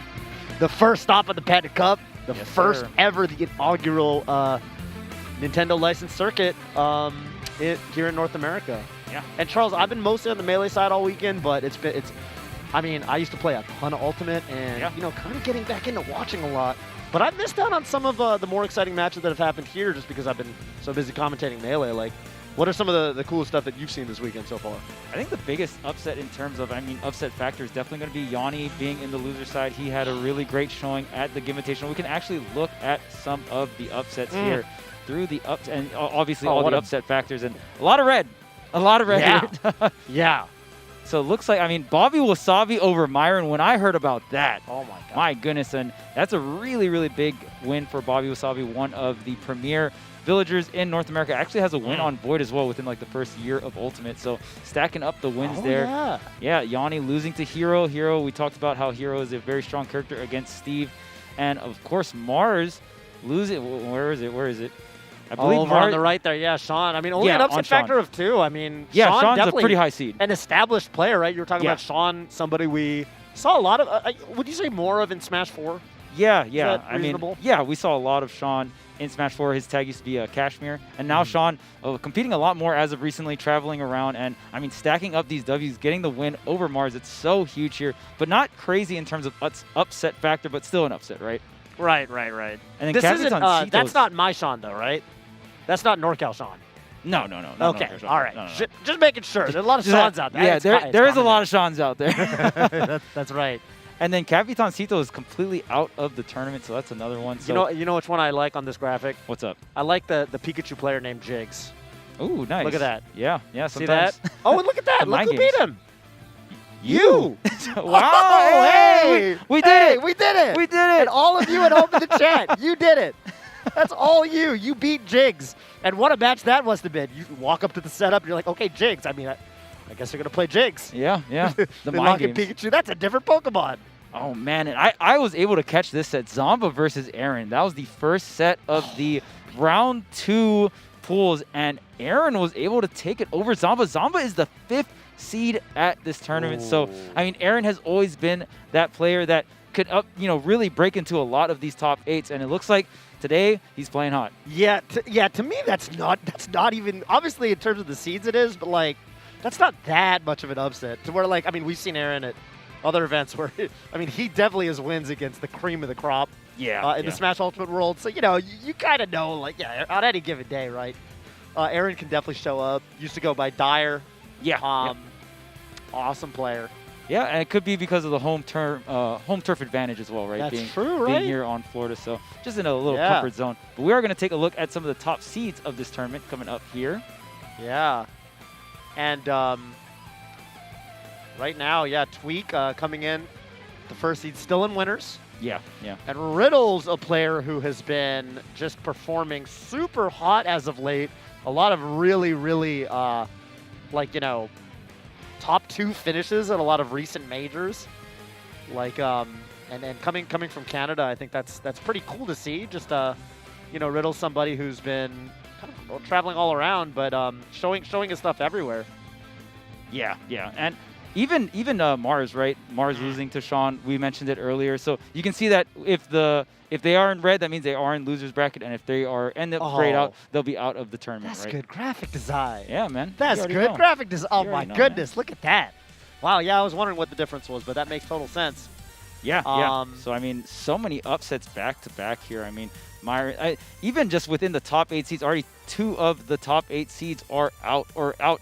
Speaker 9: The first stop of the Panda Cup, the first ever, the inaugural Nintendo licensed circuit here in North America.
Speaker 2: Yeah.
Speaker 9: And Charles, I've been mostly on the Melee side all weekend, but I mean, I used to play a ton of Ultimate and, you know, kind of getting back into watching a lot. But I've missed out on some of the more exciting matches that have happened here just because I've been so busy commentating Melee. Like, what are some of the coolest stuff that you've seen this weekend so far?
Speaker 2: I think the biggest upset in terms of, upset factor is definitely going to be Yanni being in the loser side. He had a really great showing at the Invitational. We can actually look at some of the upsets here through the ups and obviously all the upset factors and a lot of red. A lot of red.
Speaker 9: Yeah. Yeah.
Speaker 2: So it looks like, Bobby Wasabi over Myron, when I heard about that,
Speaker 9: oh my God.
Speaker 2: My goodness, and that's a really, really big win for Bobby Wasabi, one of the premier villagers in North America. Actually has a win on Void as well within like the first year of Ultimate. So stacking up the wins there. Yeah, Yanni losing to Hero. Hero, we talked about how Hero is a very strong character against Steve. And of course, Mars losing. Where is it? I believe
Speaker 9: over on the right there, yeah, Sean. Only an upset factor of 2.
Speaker 2: Yeah,
Speaker 9: Sean
Speaker 2: Sean's
Speaker 9: definitely
Speaker 2: a pretty high seed.
Speaker 9: An established player, right? You were talking about Sean, somebody we saw a lot of. Would you say more of in Smash 4?
Speaker 2: Yeah.
Speaker 9: Is that reasonable?
Speaker 2: We saw a lot of Sean in Smash 4. His tag used to be Kashmir, and now Sean competing a lot more as of recently, traveling around, and stacking up these Ws, getting the win over Mars. It's so huge here, but not crazy in terms of upset factor, but still an upset, right?
Speaker 9: Right.
Speaker 2: And then
Speaker 9: this isn't.
Speaker 2: Cito's,
Speaker 9: that's not my Sean though, right? That's not NorCal Sean.
Speaker 2: No.
Speaker 9: Okay,
Speaker 2: NorCal Sean.
Speaker 9: all right.
Speaker 2: No.
Speaker 9: Just making sure. There's a lot of Seans out there.
Speaker 2: Yeah, there is a lot of Seans out there.
Speaker 9: That's right.
Speaker 2: And then Capitan Cito is completely out of the tournament, so that's another one. So
Speaker 9: you know which one I like on this graphic?
Speaker 2: What's up?
Speaker 9: I like the Pikachu player named Jigs.
Speaker 2: Ooh, nice.
Speaker 9: Look at that.
Speaker 2: Yeah.
Speaker 9: See that? Oh, and look at that. Look who beat him.
Speaker 2: You. Wow.
Speaker 9: Oh, hey.
Speaker 2: We did it.
Speaker 9: We did it.
Speaker 2: We did it.
Speaker 9: And all of you at home in the chat, you did it. That's all you. You beat Jigs. And what a match that must have been. You walk up to the setup, and you're like, okay, Jigs. I guess you're going to play Jigs.
Speaker 2: Yeah.
Speaker 9: The mind games. Pikachu, that's a different Pokemon.
Speaker 2: Oh, man. And I was able to catch this set, Zomba versus Aaron. That was the first set of the round 2 pools, and Aaron was able to take it over Zomba. Zomba is the 5th seed at this tournament. Ooh. So, Aaron has always been that player that could really break into a lot of these top 8s, and it looks like today he's playing hot.
Speaker 9: Yeah, to me that's not even, obviously in terms of the seeds it is, but like that's not that much of an upset to where we've seen Aaron at other events where he definitely has wins against the cream of the crop.
Speaker 2: Yeah.
Speaker 9: In the Smash Ultimate world. So, you kind of know on any given day, right? Aaron can definitely show up. Used to go by Dyer.
Speaker 2: Yeah.
Speaker 9: Awesome player.
Speaker 2: Yeah, and it could be because of the home turf advantage as well, right?
Speaker 9: That's true, right?
Speaker 2: Being here on Florida, so just in a little comfort zone. But we are going to take a look at some of the top seeds of this tournament coming up here.
Speaker 9: Yeah. And right now, Tweak coming in. The first seed still in winners.
Speaker 2: Yeah.
Speaker 9: And Riddle's a player who has been just performing super hot as of late. A lot of really, really, top 2 finishes at a lot of recent majors. And coming from Canada, I think that's pretty cool to see. Just, Riddle's somebody who's been kind of traveling all around, but showing his stuff everywhere.
Speaker 2: Yeah. And even Mars, right? Mars losing to Sean. We mentioned it earlier. So you can see that if they are in red, that means they are in losers bracket, and if they end up grayed out, they'll be out of the tournament.
Speaker 9: That's
Speaker 2: right?
Speaker 9: good graphic design.
Speaker 2: Yeah, man.
Speaker 9: That's good graphic design. Oh my goodness, look at that! Wow, I was wondering what the difference was, but that makes total sense.
Speaker 2: Yeah. So so many upsets back to back here. Myron, even just within the top 8 seeds, already 2 of the top 8 seeds are out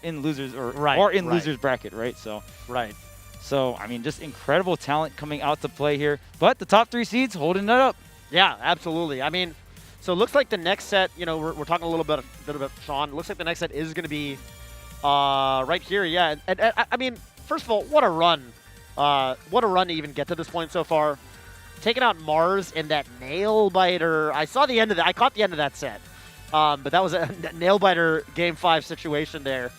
Speaker 2: in losers losers bracket, right? So
Speaker 9: right.
Speaker 2: So just incredible talent coming out to play here, but the top 3 seeds holding it up.
Speaker 9: Yeah, absolutely. So it looks like the next set, we're talking a little bit about Sean. It looks like the next set is going to be right here. Yeah, and first of all, what a run! What a run to even get to this point so far. Taking out Mars in that nail biter. I saw the end of that. I caught the end of that set. But that was a nail biter game 5 situation there.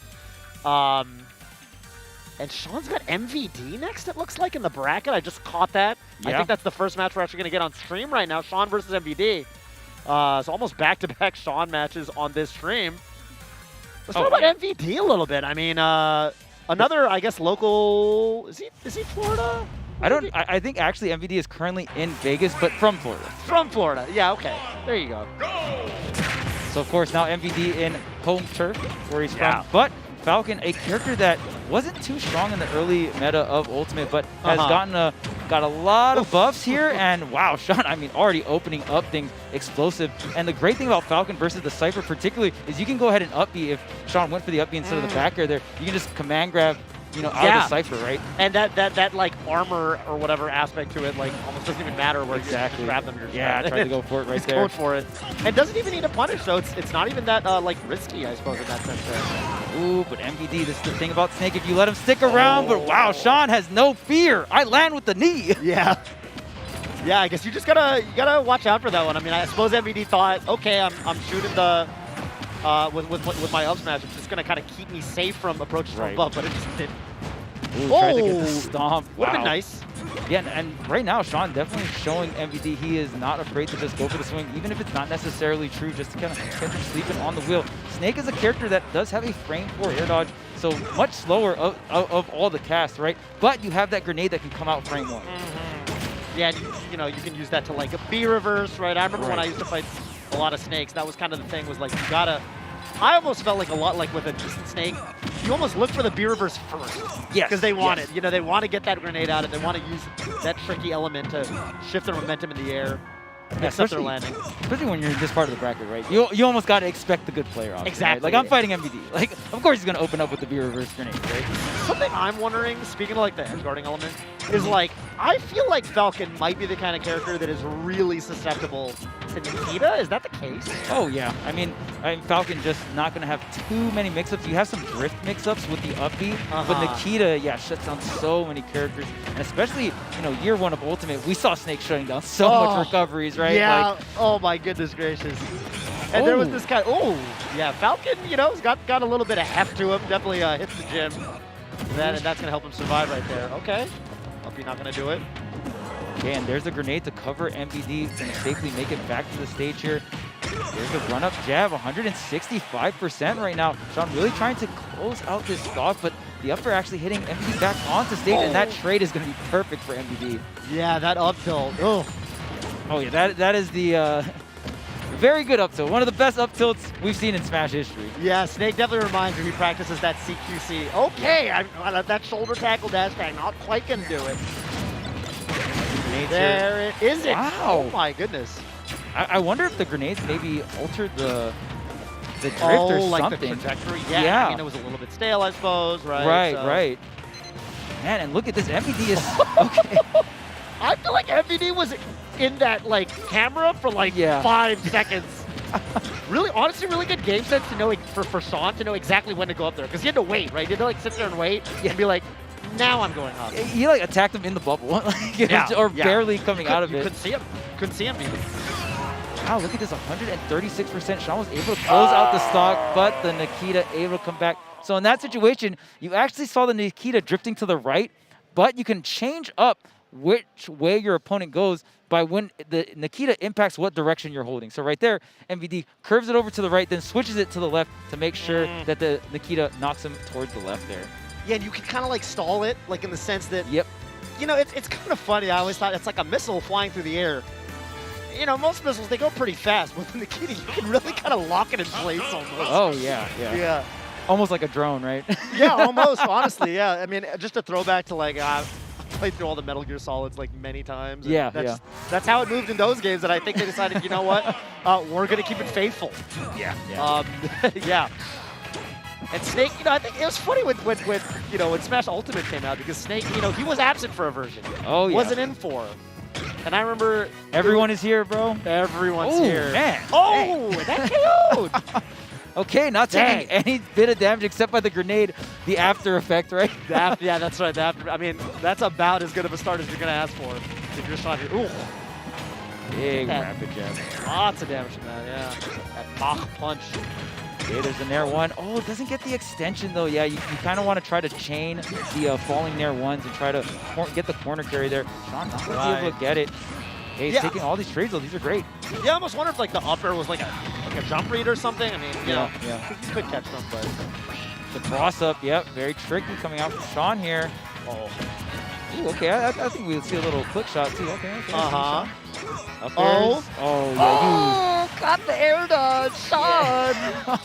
Speaker 9: And Sean's got MVD next, it looks like, in the bracket. I just caught that. Yeah. I think that's the first match we're actually going to get on stream right now. Sean versus MVD. So almost back-to-back Sean matches on this stream. Let's talk about MVD a little bit. I mean, another, I guess, local. Is he Florida?
Speaker 2: I think actually MVD is currently in Vegas, but from Florida.
Speaker 9: From Florida. Yeah. Okay. There you go.
Speaker 2: So of course now MVD in home turf where he's from, but Falcon, a character that wasn't too strong in the early meta of Ultimate, but has got a lot of buffs here, and wow, Sean, I mean, already opening up things explosive. And the great thing about Falcon versus the Cypher particularly is you can go ahead and up B if Sean went for the up B instead of the back air there. You can just command grab, you know, out of the Cypher, right?
Speaker 9: And that like armor or whatever aspect to it, like almost doesn't even matter where you just grab them.
Speaker 2: Yeah, I tried to go for it right there.
Speaker 9: Going for it. And doesn't even need a punish, so it's not even that like risky, I suppose, in that sense there.
Speaker 2: Ooh, but MVD, this is the thing about Snake, if you let him stick around, but wow, Sean has no fear. I land with the knee.
Speaker 9: Yeah. Yeah, I guess you just gotta watch out for that one. I mean, I suppose MVD thought, okay, I'm shooting the with my up smash, it's just gonna kind of keep me safe from approaches from above, but it just didn't.
Speaker 2: Ooh, tried to get the stomp.
Speaker 9: Would have been nice.
Speaker 2: Yeah, and right now, Sean definitely showing MVD he is not afraid to just go for the swing, even if it's not necessarily true, just to kind of catch him sleeping on the wheel. Snake is a character that does have a frame 4 air dodge, so much slower of all the casts, right? But you have that grenade that can come out frame 1.
Speaker 9: Yeah, and you know, you can use that to like a B reverse, right? I remember when I used to fight a lot of Snakes, that was kind of the thing, was like you gotta. I almost felt like a lot like with a decent Snake, you almost look for the B reverse first.
Speaker 2: Yes.
Speaker 9: Because they want it. You know, they want to get that grenade out and they want to use that tricky element to shift their momentum in the air. Mix up their landing.
Speaker 2: Especially when you're in this part of the bracket, right? You almost got to expect the good player option.
Speaker 9: Exactly.
Speaker 2: Right? Like, I'm fighting MVD. Like, of course he's going to open up with the B reverse grenade, right?
Speaker 9: Something I'm wondering, speaking of like the edge guarding element, is like, I feel like Falcon might be the kind of character that is really susceptible to Nikita. Is that the case?
Speaker 2: Oh, yeah. I mean Falcon just not going to have too many mix-ups. You have some drift mix-ups with the up B, but Nikita, yeah, shuts down so many characters. And especially, you know, year 1 of Ultimate, we saw Snake shutting down so much recoveries, right?
Speaker 9: Yeah.
Speaker 2: Like,
Speaker 9: oh, my goodness gracious. And there was this guy, yeah, Falcon, you know, has got a little bit of heft to him. Definitely hits the gym. And that's going to help him survive right there. Okay. Hope you're not going to do it.
Speaker 2: Okay, and there's a grenade to cover MVD and safely make it back to the stage here. There's a run-up jab, 165% right now. Sean really trying to close out this stock, but the upper actually hitting MVD back onto stage, and that trade is going to be perfect for MVD.
Speaker 9: Yeah, that up tilt. Oh
Speaker 2: yeah, that is the very good up tilt. One of the best up tilts we've seen in Smash history.
Speaker 9: Yeah, Snake definitely reminds me he practices that CQC. Okay, that shoulder tackle dash back, not quite going to do it. There it is.
Speaker 2: Wow.
Speaker 9: Oh my goodness.
Speaker 2: I wonder if the grenades maybe altered the drift or something.
Speaker 9: Like the trajectory? Yeah. I mean, it was a little bit stale, I suppose, right?
Speaker 2: Right. Man, and look at this. MVD is okay.
Speaker 9: I feel like MVD was in that like camera for like 5 seconds. Really, honestly, really good game sense to know for Sean to know exactly when to go up there, because he had to wait, right? He had to like sit there and wait and be like, now I'm going up.
Speaker 2: He like attacked him in the bubble, or barely coming out of it.
Speaker 9: Couldn't see him. Couldn't see him even.
Speaker 2: Wow, look at this, 136%. Sean was able to close out the stock, but the Nikita able to come back. So in that situation, you actually saw the Nikita drifting to the right, but you can change up which way your opponent goes by when the Nikita impacts what direction you're holding. So right there, MVD curves it over to the right, then switches it to the left to make sure that the Nikita knocks him towards the left there.
Speaker 9: Yeah, and you can kind of like stall it, like in the sense that, you know, it's kind of funny. I always thought it's like a missile flying through the air. You know, most missiles, they go pretty fast. With the Nikita, you can really kind of lock it in place almost.
Speaker 2: Oh, yeah. Almost like a drone, right?
Speaker 9: Yeah, almost, honestly, yeah. I mean, just a throwback to like, I've played through all the Metal Gear Solids like many times. That's how it moved in those games, and I think they decided, you know what, we're going to keep it faithful. Yeah. And Snake, you know, I think it was funny when you know, when Smash Ultimate came out, because Snake, you know, he was absent for a version.
Speaker 2: Oh, yeah.
Speaker 9: Wasn't in for. And I remember...
Speaker 2: Everyone is here, bro.
Speaker 9: Everyone's here.
Speaker 2: Man.
Speaker 9: Oh, that KO'd.
Speaker 2: Okay, not taking any bit of damage except by the grenade, the after effect, right?
Speaker 9: Yeah, that's right. I mean, that's about as good of a start as you're going to ask for if you're trying to... Ooh.
Speaker 2: Big rapid jab.
Speaker 9: Lots of damage from that, yeah. That Mach punch.
Speaker 2: Okay, there's a Nair 1. Oh, it doesn't get the extension, though. Yeah, you kind of want to try to chain the falling Nair 1s and try to get the corner carry there. Sean not going to be able to get it. Hey, he's taking all these trades, though. These are great.
Speaker 9: Yeah, I almost wonder if like the up air was like a jump read or something. I mean, you know,
Speaker 2: yeah.
Speaker 9: you could catch them, but
Speaker 2: The cross up, yep, very tricky coming out from Sean here.
Speaker 9: oh.
Speaker 2: Ooh, okay, I think we'll see a little click shot too. Okay.
Speaker 9: Uh-huh.
Speaker 2: Up
Speaker 9: Oh.
Speaker 2: airs. Oh, yeah,
Speaker 9: Got the air dodge, Sean.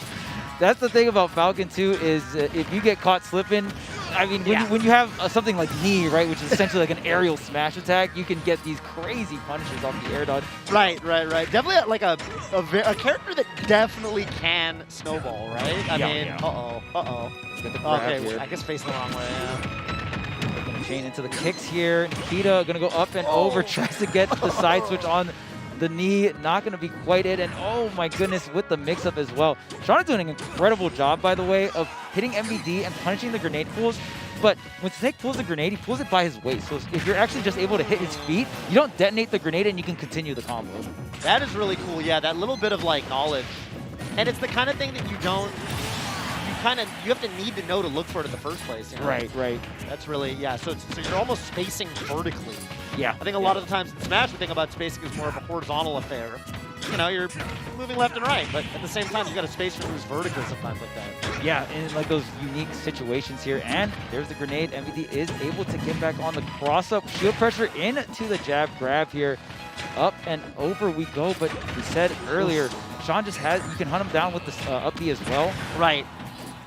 Speaker 2: That's the thing about Falcon too, is if you get caught slipping, I mean, when you have something like knee, right, which is essentially like an aerial smash attack, you can get these crazy punishes off the air dodge.
Speaker 9: Right. Definitely like a character that definitely can snowball, right? I mean, uh-oh.
Speaker 2: Get the grab
Speaker 9: Okay,
Speaker 2: here.
Speaker 9: I guess facing the wrong way, yeah.
Speaker 2: Gonna chain into the kicks here. Nikita gonna go up and over, tries to get the side switch on the knee, not gonna be quite it, and oh my goodness, with the mix-up as well. Sean is doing an incredible job, by the way, of hitting MVD and punishing the grenade pulls, but when Snake pulls a grenade, he pulls it by his waist, so if you're actually just able to hit his feet, you don't detonate the grenade and you can continue the combo.
Speaker 9: That is really cool, yeah, that little bit of like knowledge. And it's the kind of thing that you have to need to know to look for it in the first place. You know?
Speaker 2: Right.
Speaker 9: That's really, yeah, so you're almost spacing vertically.
Speaker 2: Yeah.
Speaker 9: I think a lot of the times in Smash, we think about spacing as more of a horizontal affair. You know, you're moving left and right, but at the same time, you got to space your moves vertically sometimes like that.
Speaker 2: Yeah, in like those unique situations here. And there's the grenade. MVD is able to get back on the cross-up. Shield pressure into the jab grab here. Up and over we go, but we said earlier, Sean just has, you can hunt him down with the up B as well.
Speaker 9: Right.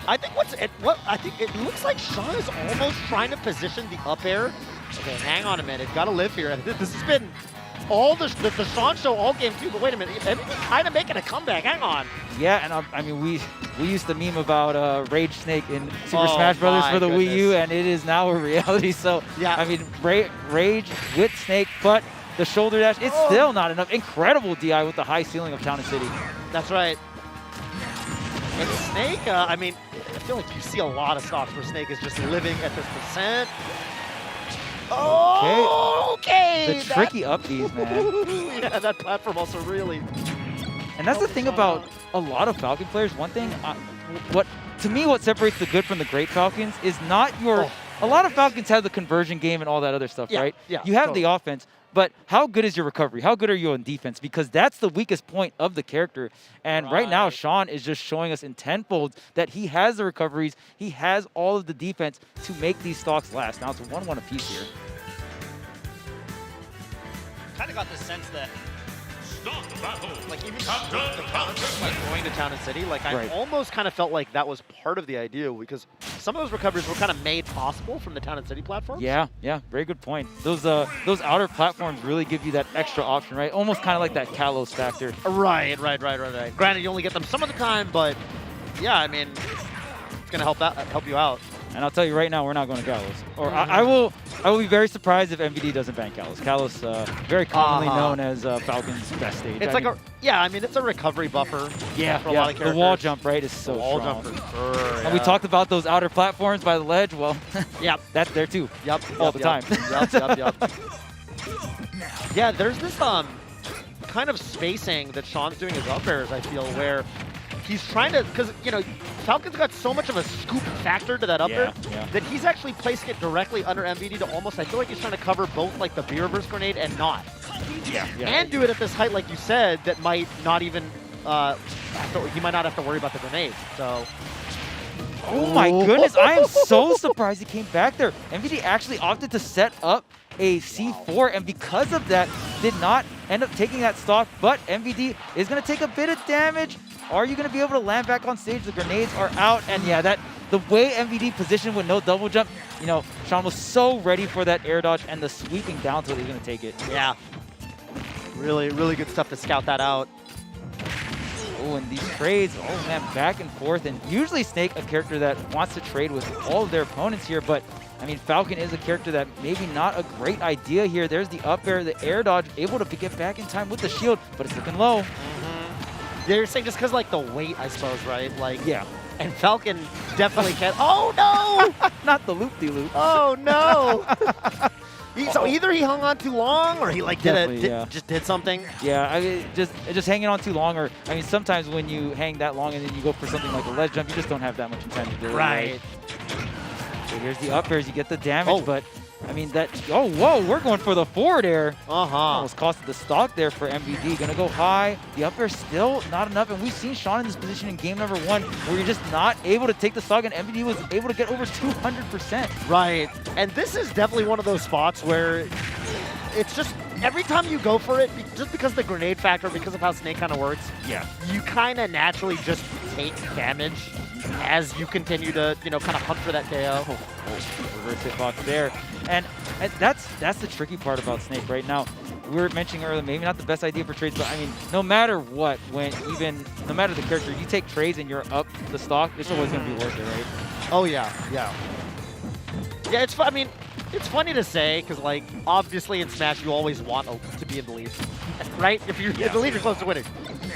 Speaker 9: I think I think it looks like Sean is almost trying to position the up air. Okay, hang on a minute. Got to live here. This has been all the Sean show all game too, but wait a minute. Everything kind of making a comeback. Hang on.
Speaker 2: Yeah, and I mean, we used to meme about Rage Snake in Super Smash Bros. For the
Speaker 9: goodness.
Speaker 2: Wii U, and it is now a reality. So,
Speaker 9: yeah.
Speaker 2: I mean, Rage with Snake, but the shoulder dash, it's still not enough. Incredible DI with the high ceiling of Town and City.
Speaker 9: That's right. And Snake, I mean, I feel like you see a lot of stocks where Snake is just living at this percent. Oh, okay.
Speaker 2: The tricky up Bs, man.
Speaker 9: Yeah, that platform also really.
Speaker 2: And that's the thing about a lot of Falcon players. One thing, to me, what separates the good from the great Falcons is not your. A lot of Falcons have the conversion game and all that other stuff, right?
Speaker 9: Yeah.
Speaker 2: You have the offense, but how good is your recovery? How good are you on defense? Because that's the weakest point of the character. And right now, Sean is just showing us in tenfold that he has the recoveries, he has all of the defense to make these stocks last. Now it's a 1-1 apiece here.
Speaker 9: Kind of got the sense that, like, even the counter, like going to Town and City, like I almost kind of felt like that was part of the idea because some of those recoveries were kind of made possible from the Town and City platforms.
Speaker 2: Yeah, very good point. Those outer platforms really give you that extra option, right? Almost kind of like that Kalos factor.
Speaker 9: Right. Granted, you only get them some of the time, but yeah, I mean, it's gonna help you out.
Speaker 2: And I'll tell you right now, we're not going to Kalos. Or I will be very surprised if MVD doesn't ban Kalos. Kalos, very commonly known as Falcon's best stage.
Speaker 9: It's it's a recovery buffer.
Speaker 2: Yeah,
Speaker 9: for a lot of characters.
Speaker 2: The wall jump, right, is so
Speaker 9: wall
Speaker 2: strong.
Speaker 9: jump for sure.
Speaker 2: And we talked about those outer platforms by the ledge. Well, that's there too. All the time.
Speaker 9: Yep. Yeah, there's this kind of spacing that Sean's doing his up airs, I feel, where he's trying to, because, you know, Falcon's got so much of a scoop factor to that up air that he's actually placing it directly under MVD to almost, I feel like he's trying to cover both, like, the B-reverse grenade and not. And do it at this height, like you said, that might not even, he might not have to worry about the grenades, so.
Speaker 2: Oh my goodness, I am so surprised he came back there. MVD actually opted to set up a C4, and because of that, did not end up taking that stock, but MVD is going to take a bit of damage. Are you going to be able to land back on stage? The grenades are out, and the way MVD positioned with no double jump, you know, Sean was so ready for that air dodge and the sweeping down tilt, he's going to take it.
Speaker 9: Yeah. Really, really good stuff to scout that out.
Speaker 2: Oh, and these trades, oh man, back and forth, and usually Snake, a character that wants to trade with all of their opponents here, but I mean, Falcon is a character that maybe not a great idea here. There's the up air, the air dodge, able to get back in time with the shield, but it's looking low.
Speaker 9: Yeah, you're saying just because, like, the weight, I suppose, right? Like,
Speaker 2: yeah.
Speaker 9: And Falcon definitely can't. Oh, no!
Speaker 2: Not the loop-de-loop.
Speaker 9: Oh, no! So either he hung on too long, or he, like, just did something.
Speaker 2: Yeah, I mean, just hanging on too long, or, I mean, sometimes when you hang that long and then you go for something like a ledge jump, you just don't have that much intangibility.
Speaker 9: Right.
Speaker 2: So here's the up airs, you get the damage, but I mean, oh, whoa, we're going for the forward air.
Speaker 9: Uh-huh.
Speaker 2: Almost costed the stock there for MVD. Gonna go high. The up air still not enough. And we've seen Sean in this position in game number 1 where you're just not able to take the stock, and MVD was able to get over 200%.
Speaker 9: Right. And this is definitely one of those spots where it's just every time you go for it, just because of the grenade factor, because of how Snake kind of works,
Speaker 2: yeah,
Speaker 9: you kind of naturally just take damage as you continue to, kind of hunt for that KO.
Speaker 2: Reverse hitbox there. And that's the tricky part about Snake right now. We were mentioning earlier, maybe not the best idea for trades, but I mean, no matter what, no matter the character, you take trades and you're up the stock, it's always going to be worth it, right?
Speaker 9: Oh, yeah, yeah. Yeah, it's funny to say, because, like, obviously in Smash, you always want to be in the lead, right? If you're in the lead, you're close to winning.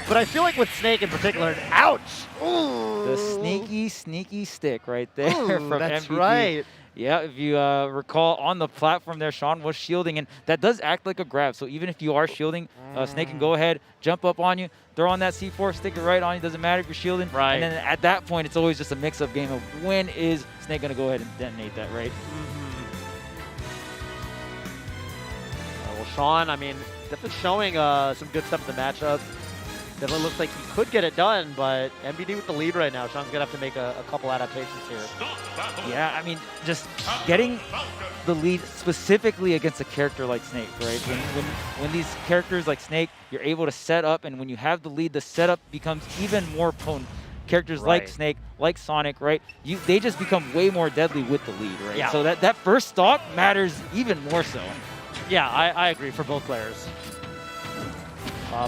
Speaker 9: But I feel like with Snake in particular, ouch! Ooh.
Speaker 2: The sneaky stick right there from
Speaker 9: that's
Speaker 2: MVP.
Speaker 9: right.
Speaker 2: Yeah, if you recall, on the platform there, Sean was shielding, and that does act like a grab. So even if you are shielding, Snake can go ahead, jump up on you, throw on that C4, stick it right on you. Doesn't matter if you're shielding.
Speaker 9: Right.
Speaker 2: And then at that point, it's always just a mix-up game of when is Snake going to go ahead and detonate that, right?
Speaker 9: Well, Sean, I mean, definitely showing some good stuff in the matchup. Definitely looks like he could get it done, but MBD with the lead right now. Sean's going to have to make a couple adaptations here.
Speaker 2: Yeah, I mean, just getting the lead specifically against a character like Snake, right? When these characters like Snake, you're able to set up, and when you have the lead, the setup becomes even more potent. Characters like Snake, like Sonic, right? They just become way more deadly with the lead, right?
Speaker 9: Yeah.
Speaker 2: So that first stock matters even more so.
Speaker 9: Yeah, I agree for both players.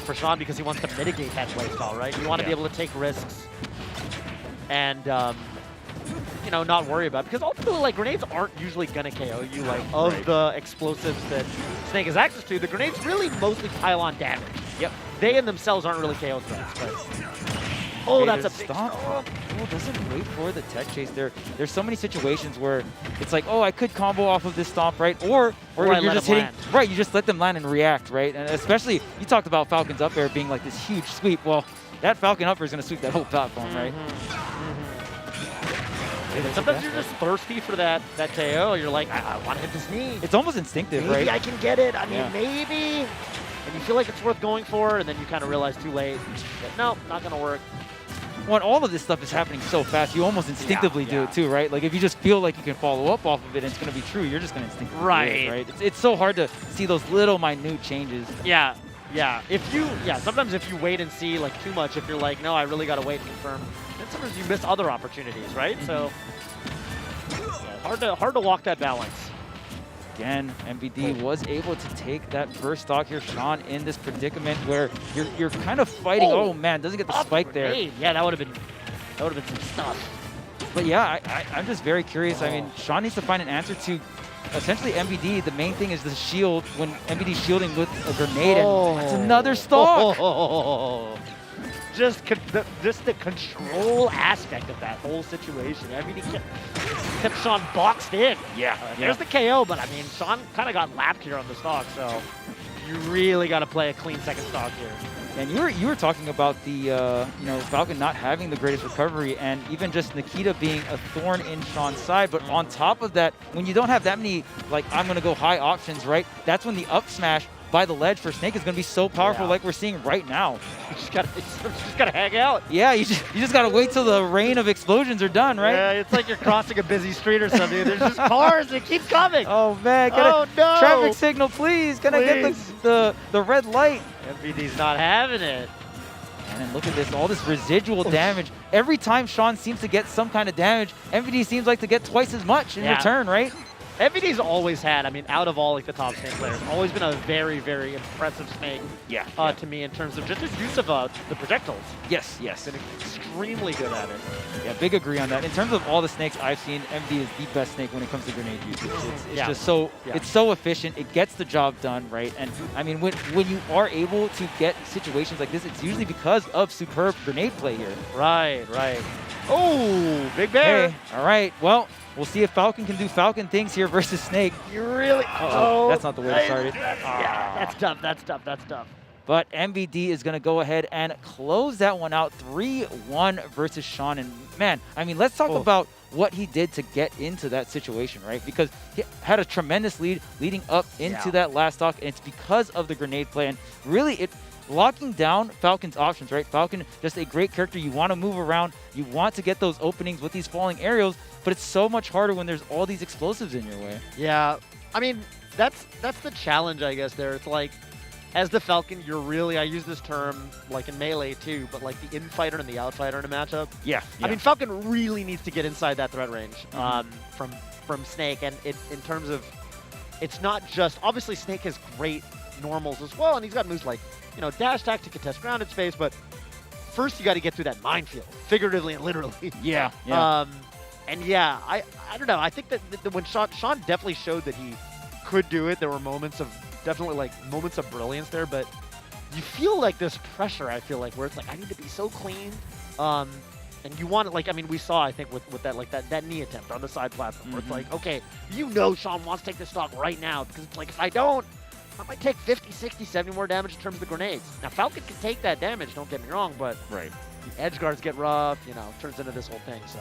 Speaker 9: For Sean, because he wants to mitigate that playstyle, right? You want to be able to take risks and, not worry about it. Because ultimately, like, grenades aren't usually going to KO you. Like, of the explosives that Snake has access to, the grenades really mostly pile on damage.
Speaker 2: Yep.
Speaker 9: They in themselves aren't really KO threats, but... Oh, that's a big
Speaker 2: stomp. Oh, doesn't wait for the tech chase there. There's so many situations where it's like, oh, I could combo off of this stomp, right? Or you're just hitting, right? You just let them land and react, right? And especially, you talked about Falcon's up air being like this huge sweep. Well, that Falcon up air is going to sweep that whole platform, right?
Speaker 9: Sometimes you're just thirsty for that KO. You're like, I want to hit this knee.
Speaker 2: It's almost instinctive,
Speaker 9: maybe
Speaker 2: right?
Speaker 9: I can get it. I mean, maybe. And you feel like it's worth going for, and then you kind of realize too late. But no, not going to work.
Speaker 2: When all of this stuff is happening so fast, you almost instinctively do it too, right? Like if you just feel like you can follow up off of it and it's going to be true, you're just going to instinctively do it, right? It's so hard to see those little minute changes.
Speaker 9: Yeah, yeah. Sometimes if you wait and see like too much, if you're like, no, I really got to wait and confirm, then sometimes you miss other opportunities, right? So hard to walk that balance.
Speaker 2: Again, MVD was able to take that first stock here. Sean in this predicament where you're kind of fighting. Oh man, doesn't get the spike there.
Speaker 9: Yeah, that would have been some stuff.
Speaker 2: But yeah, I'm just very curious. I mean, Sean needs to find an answer to essentially MVD. The main thing is the shield. When MVD's shielding with a grenade, and it's another stock.
Speaker 9: Just the control aspect of that whole situation. MVD kept Sean boxed in. There's the KO, but I mean, Sean kind of got lapped here on the stock, so you really got to play a clean second stock here.
Speaker 2: And you were talking about the Falcon not having the greatest recovery, and even just Nikita being a thorn in Sean's side. But on top of that, when you don't have that many like I'm gonna go high options, right? That's when the up smash by the ledge for Snake is going to be so powerful, like we're seeing right now.
Speaker 9: You just gotta hang out.
Speaker 2: Yeah, you just gotta wait till the rain of explosions are done, right?
Speaker 9: Yeah, it's like you're crossing a busy street or something. There's just cars that keep coming.
Speaker 2: Oh man,
Speaker 9: no!
Speaker 2: Traffic signal, please. Can I get the red light?
Speaker 9: MVD's not having it.
Speaker 2: And then look at this, all this residual damage. Every time Sean seems to get some kind of damage, MVD seems like to get twice as much in return, right?
Speaker 9: MVD's always had, I mean, out of all like the top Snake players, always been a very, very impressive Snake to me in terms of just his use of the projectiles.
Speaker 2: Yes.
Speaker 9: Been extremely good at it.
Speaker 2: Yeah, big agree on that. In terms of all the Snakes I've seen, MV is the best Snake when it comes to grenade usage. It's just so, it's so efficient. It gets the job done, right? And I mean, when you are able to get situations like this, it's usually because of superb grenade play here.
Speaker 9: Right. Oh, Big Bear.
Speaker 2: Hey, all right, well, we'll see if Falcon can do Falcon things here versus Snake.
Speaker 9: You really?
Speaker 2: That's not the way to start it.
Speaker 9: That's tough.
Speaker 2: But MVD is going to go ahead and close that one out 3-1 versus Sean. And man, I mean, let's talk about what he did to get into that situation, right? Because he had a tremendous lead leading up into that last stock, and it's because of the grenade play. And really, locking down Falcon's options, right? Falcon, just a great character. You want to move around. You want to get those openings with these falling aerials, but it's so much harder when there's all these explosives in your way.
Speaker 9: Yeah, I mean, that's the challenge, I guess, there. It's like, as the Falcon, you're really, I use this term like in Melee too, but like the infighter and the outsider in a matchup.
Speaker 2: Yeah.
Speaker 9: I mean, Falcon really needs to get inside that threat range from Snake, and in terms of, it's not just, obviously Snake has great normals as well, and he's got moves like, you know, dash attack to contest grounded space, but first you got to get through that minefield, figuratively and literally.
Speaker 2: Yeah.
Speaker 9: And yeah, I don't know. I think that when Sean definitely showed that he could do it, there were moments of moments of brilliance there, but you feel like this pressure, I feel like, where it's like, I need to be so clean. And you want it, like, I mean, we saw, I think, with that, like, that knee attempt on the side platform, where it's like, okay, you know Sean wants to take this stock right now, because it's like, if I don't, I might take 50, 60, 70 more damage in terms of the grenades. Now, Falcon can take that damage, don't get me wrong, but the edge guards get rough, you know, turns into this whole thing, so.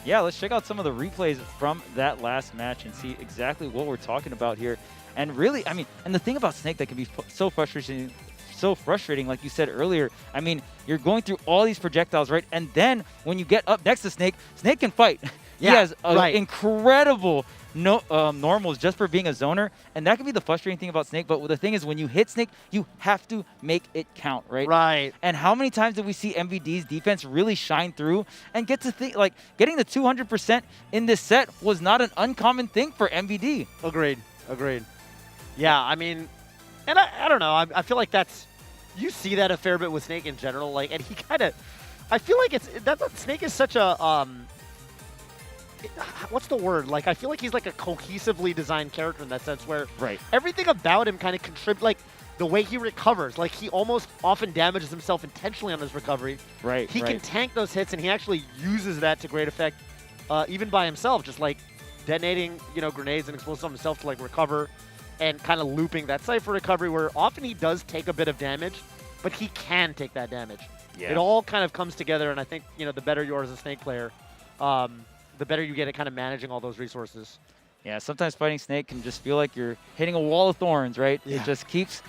Speaker 2: Yeah, let's check out some of the replays from that last match and see exactly what we're talking about here. And really, I mean, and the thing about Snake that can be so frustrating, like you said earlier, I mean, you're going through all these projectiles, right? And then when you get up next to Snake, Snake can fight. He has incredible normals just for being a zoner, and that can be the frustrating thing about Snake. But the thing is, when you hit Snake, you have to make it count, right?
Speaker 9: Right.
Speaker 2: And how many times did we see MVD's defense really shine through and get to think, like, getting the 200% in this set was not an uncommon thing for MVD.
Speaker 9: Agreed. Yeah, I mean, and I don't know. I feel like you see that a fair bit with Snake in general. Like, and he kind of, I feel like Snake is such a what's the word? Like, I feel like he's like a cohesively designed character in that sense, where everything about him kind of contributes. Like the way he recovers, like he almost often damages himself intentionally on his recovery. He can tank those hits, and he actually uses that to great effect, even by himself, just like detonating, you know, grenades and explosives on himself to like recover. And kind of looping that Cypher recovery, where often he does take a bit of damage, but he can take that damage. It all kind of comes together, and I think, you know, the better you are as a Snake player, the better you get at kind of managing all those resources.
Speaker 2: Yeah, sometimes fighting Snake can just feel like you're hitting a wall of thorns, right?
Speaker 9: Yeah.
Speaker 2: It just keeps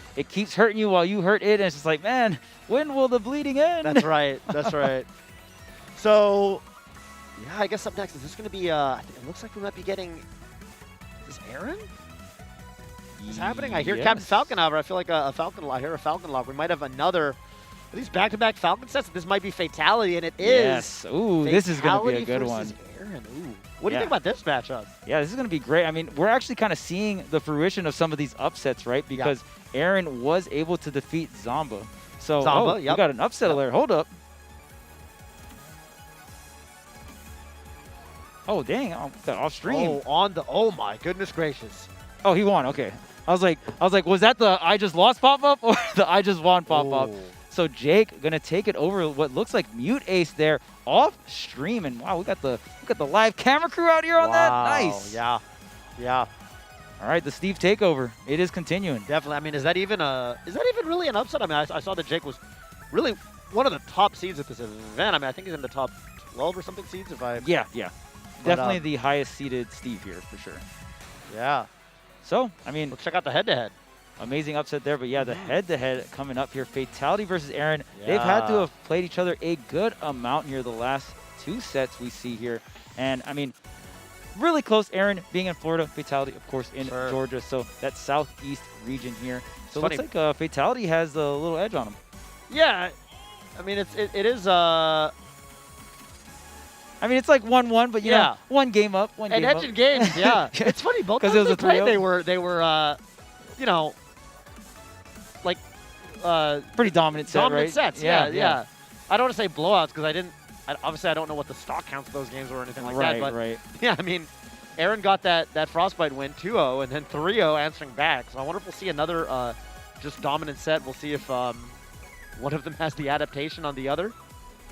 Speaker 2: hurting you while you hurt it, and it's just like, man, when will the bleeding end?
Speaker 9: That's right. So, yeah, I guess up next, is this going to be, I think it looks like we might be getting, is this Aaron? What's happening? I hear Captain Falcon, however. I feel like I hear a Falcon lock. We might have another. Are these back-to-back Falcon sets? This might be Fatality, and it is.
Speaker 2: Yes. Ooh, this is going to be a good one.
Speaker 9: Aaron. Ooh. What do you think about this matchup?
Speaker 2: Yeah, this is going to be great. I mean, we're actually kind of seeing the fruition of some of these upsets, right? Because Aaron was able to defeat Zamba. So, we got an upset alert. Hold up. Oh, dang. Off stream.
Speaker 9: Oh, my goodness gracious.
Speaker 2: Oh, he won. Okay. I was like, was that the I just lost pop-up or the I just won pop-up? So Jake gonna take it over what looks like Mute Ace there off stream, and wow, we got the live camera crew out here on that. Nice.
Speaker 9: Yeah.
Speaker 2: All right, the Steve takeover. It is continuing.
Speaker 9: Definitely. I mean, is that even really an upset? I mean, I saw that Jake was really one of the top seeds at this event. I mean, I think he's in the top 12 or something seeds.
Speaker 2: Yeah. Definitely the highest seeded Steve here for sure.
Speaker 9: Yeah.
Speaker 2: So, I mean,
Speaker 9: let's check out the head-to-head.
Speaker 2: Amazing upset there, but yeah, the head-to-head coming up here. Fatality versus Aaron. They've had to have played each other a good amount here the last two sets we see here. And, I mean, really close. Aaron being in Florida, Fatality, of course, in Georgia. So, that southeast region here. So, it looks like Fatality has a little edge on him.
Speaker 9: Yeah. I mean, it is...
Speaker 2: I mean, it's like 1-1, but you know, one game up, one game up.
Speaker 9: And edge in games, yeah. It's funny, both times they played, they were, you know, like
Speaker 2: pretty dominant set,
Speaker 9: dominant
Speaker 2: right?
Speaker 9: Sets, yeah. I don't want to say blowouts because obviously I don't know what the stock counts of those games were or anything like that. But yeah, I mean, Aaron got that Frostbite win 2-0 and then 3-0 answering back. So I wonder if we'll see another just dominant set. We'll see if one of them has the adaptation on the other.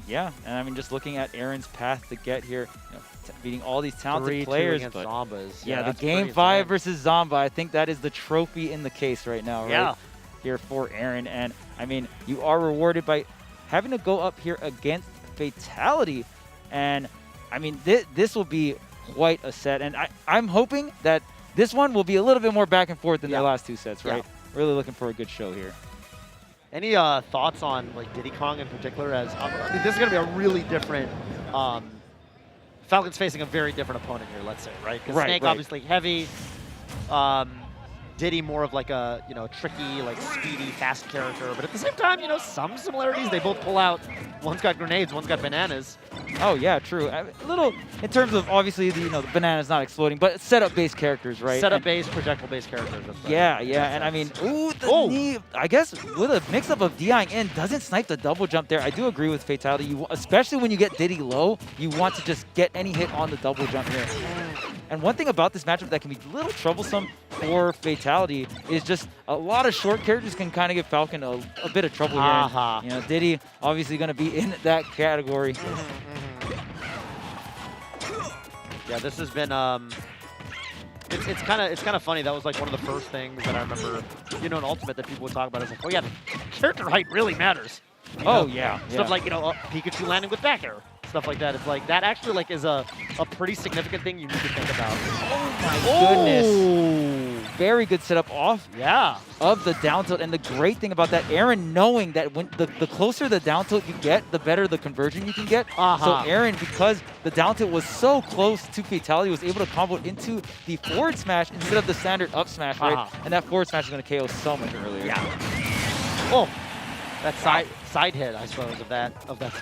Speaker 2: Yeah, and I mean, just looking at Aaron's path to get here, you know, beating all these talented
Speaker 9: 3-2
Speaker 2: players.
Speaker 9: Against
Speaker 2: but
Speaker 9: Zombas.
Speaker 2: Yeah, the Game 5 versus Zomba, I think that is the trophy in the case right now, right? Here for Aaron. And, I mean, you are rewarded by having to go up here against Fatality. And I mean, this will be quite a set, and I'm hoping that this one will be a little bit more back and forth than their last 2 sets, right? Yeah. Really looking for a good show here.
Speaker 9: Any thoughts on like Diddy Kong in particular? As I mean, this is going to be a really different. Falcon's facing a very different opponent here, let's say, right? Because Snake obviously heavy. Diddy more of like a tricky, like speedy, fast character, but at the same time, some similarities. They both pull out. One's got grenades, one's got bananas.
Speaker 2: Oh yeah, true. A little in terms of obviously the banana's not exploding, but setup-based characters, right?
Speaker 9: Setup-based, projectile-based characters.
Speaker 2: Yeah, and I mean, knee. I guess with a mix-up of DIing in, doesn't snipe the double jump there. I do agree with Fatality. Especially when you get Diddy low, you want to just get any hit on the double jump here. And one thing about this matchup that can be a little troublesome for Fatality is just a lot of short characters can kind of give Falcon a bit of trouble here. Diddy obviously going to be in that category.
Speaker 9: Yeah, this has been it's kind of funny. That was like one of the first things that I remember, in Ultimate that people would talk about. Is like, oh yeah, the character height really matters. Stuff like Pikachu landing with back air. Stuff like that. It's like that actually like is a pretty significant thing you need to think about.
Speaker 2: Oh my goodness. Very good setup off of the down tilt. And the great thing about that, Aaron knowing that when the closer the down tilt you get, the better the conversion you can get. So Aaron, because the down tilt was so close to Fatality, was able to combo it into the forward smash instead of the standard up smash, right? And that forward smash is going to KO so much earlier.
Speaker 9: Oh, that side hit, I suppose, of that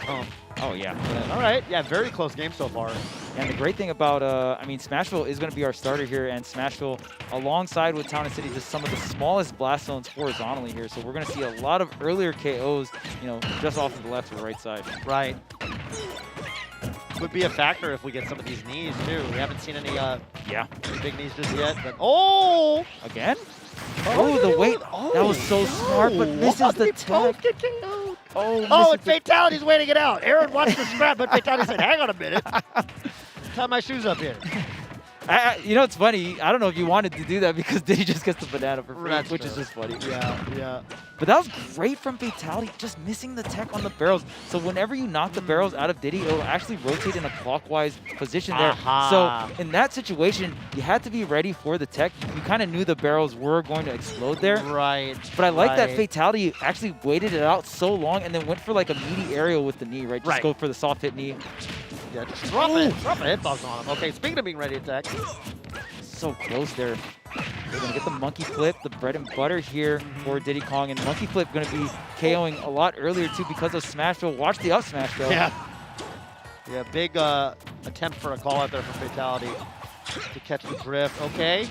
Speaker 9: stomp.
Speaker 2: Oh, yeah.
Speaker 9: All right. Yeah, very close game so far.
Speaker 2: And the great thing about, Smashville is going to be our starter here, and Smashville, alongside with Town and City, just some of the smallest blast zones horizontally here. So we're going to see a lot of earlier KOs, just off of the left or right side.
Speaker 9: Right. Would be a factor if we get some of these knees, too. We haven't seen any big knees just yet. But
Speaker 2: again? Oh, the weight. That was so smart, but misses the tech.
Speaker 9: And Fatality's waiting it out. Aaron watched the scrap, but Fatality said, hang on a minute. Tie my shoes up here.
Speaker 2: It's funny. I don't know if you wanted to do that because Diddy just gets the banana for free, which is just funny.
Speaker 9: Yeah.
Speaker 2: But that was great from Fatality, just missing the tech on the barrels. So whenever you knock the barrels out of Diddy, it'll actually rotate in a clockwise position there. So in that situation, you had to be ready for the tech. You kind of knew the barrels were going to explode there.
Speaker 9: Right.
Speaker 2: But I like that Fatality actually waited it out so long and then went for like a meaty aerial with the knee, right? Just go for the soft hit knee.
Speaker 9: Yeah, just drop a hitbox on him. Okay, speaking of being ready to attack.
Speaker 2: So close there. They're going to get the monkey flip, the bread and butter here for Diddy Kong. And monkey flip going to be KOing a lot earlier, too, because of Smashville. Watch the up smash, though.
Speaker 9: Yeah, big attempt for a call out there from Fatality to catch the drift. Okay.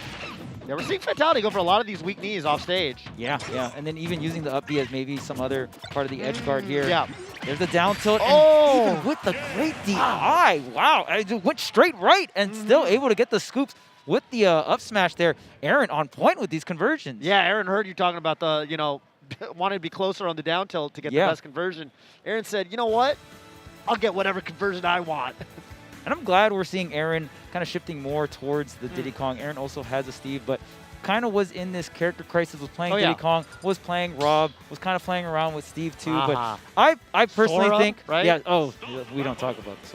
Speaker 9: Yeah, we're seeing Fatality go for a lot of these weak knees off stage.
Speaker 2: Yeah. And then even using the up B as maybe some other part of the edge guard here.
Speaker 9: Yeah.
Speaker 2: There's the down tilt. And even with the great DI. Wow. I went straight right and still able to get the scoops with the up smash there. Aaron on point with these conversions.
Speaker 9: Yeah, Aaron heard you talking about the, wanting to be closer on the down tilt to get the best conversion. Aaron said, you know what? I'll get whatever conversion I want.
Speaker 2: And I'm glad we're seeing Aaron kind of shifting more towards the Diddy Kong. Aaron also has a Steve, but kind of was in this character crisis, was playing Diddy Kong, was playing Rob, was kind of playing around with Steve too. But I personally think,
Speaker 9: right?
Speaker 2: We don't talk about the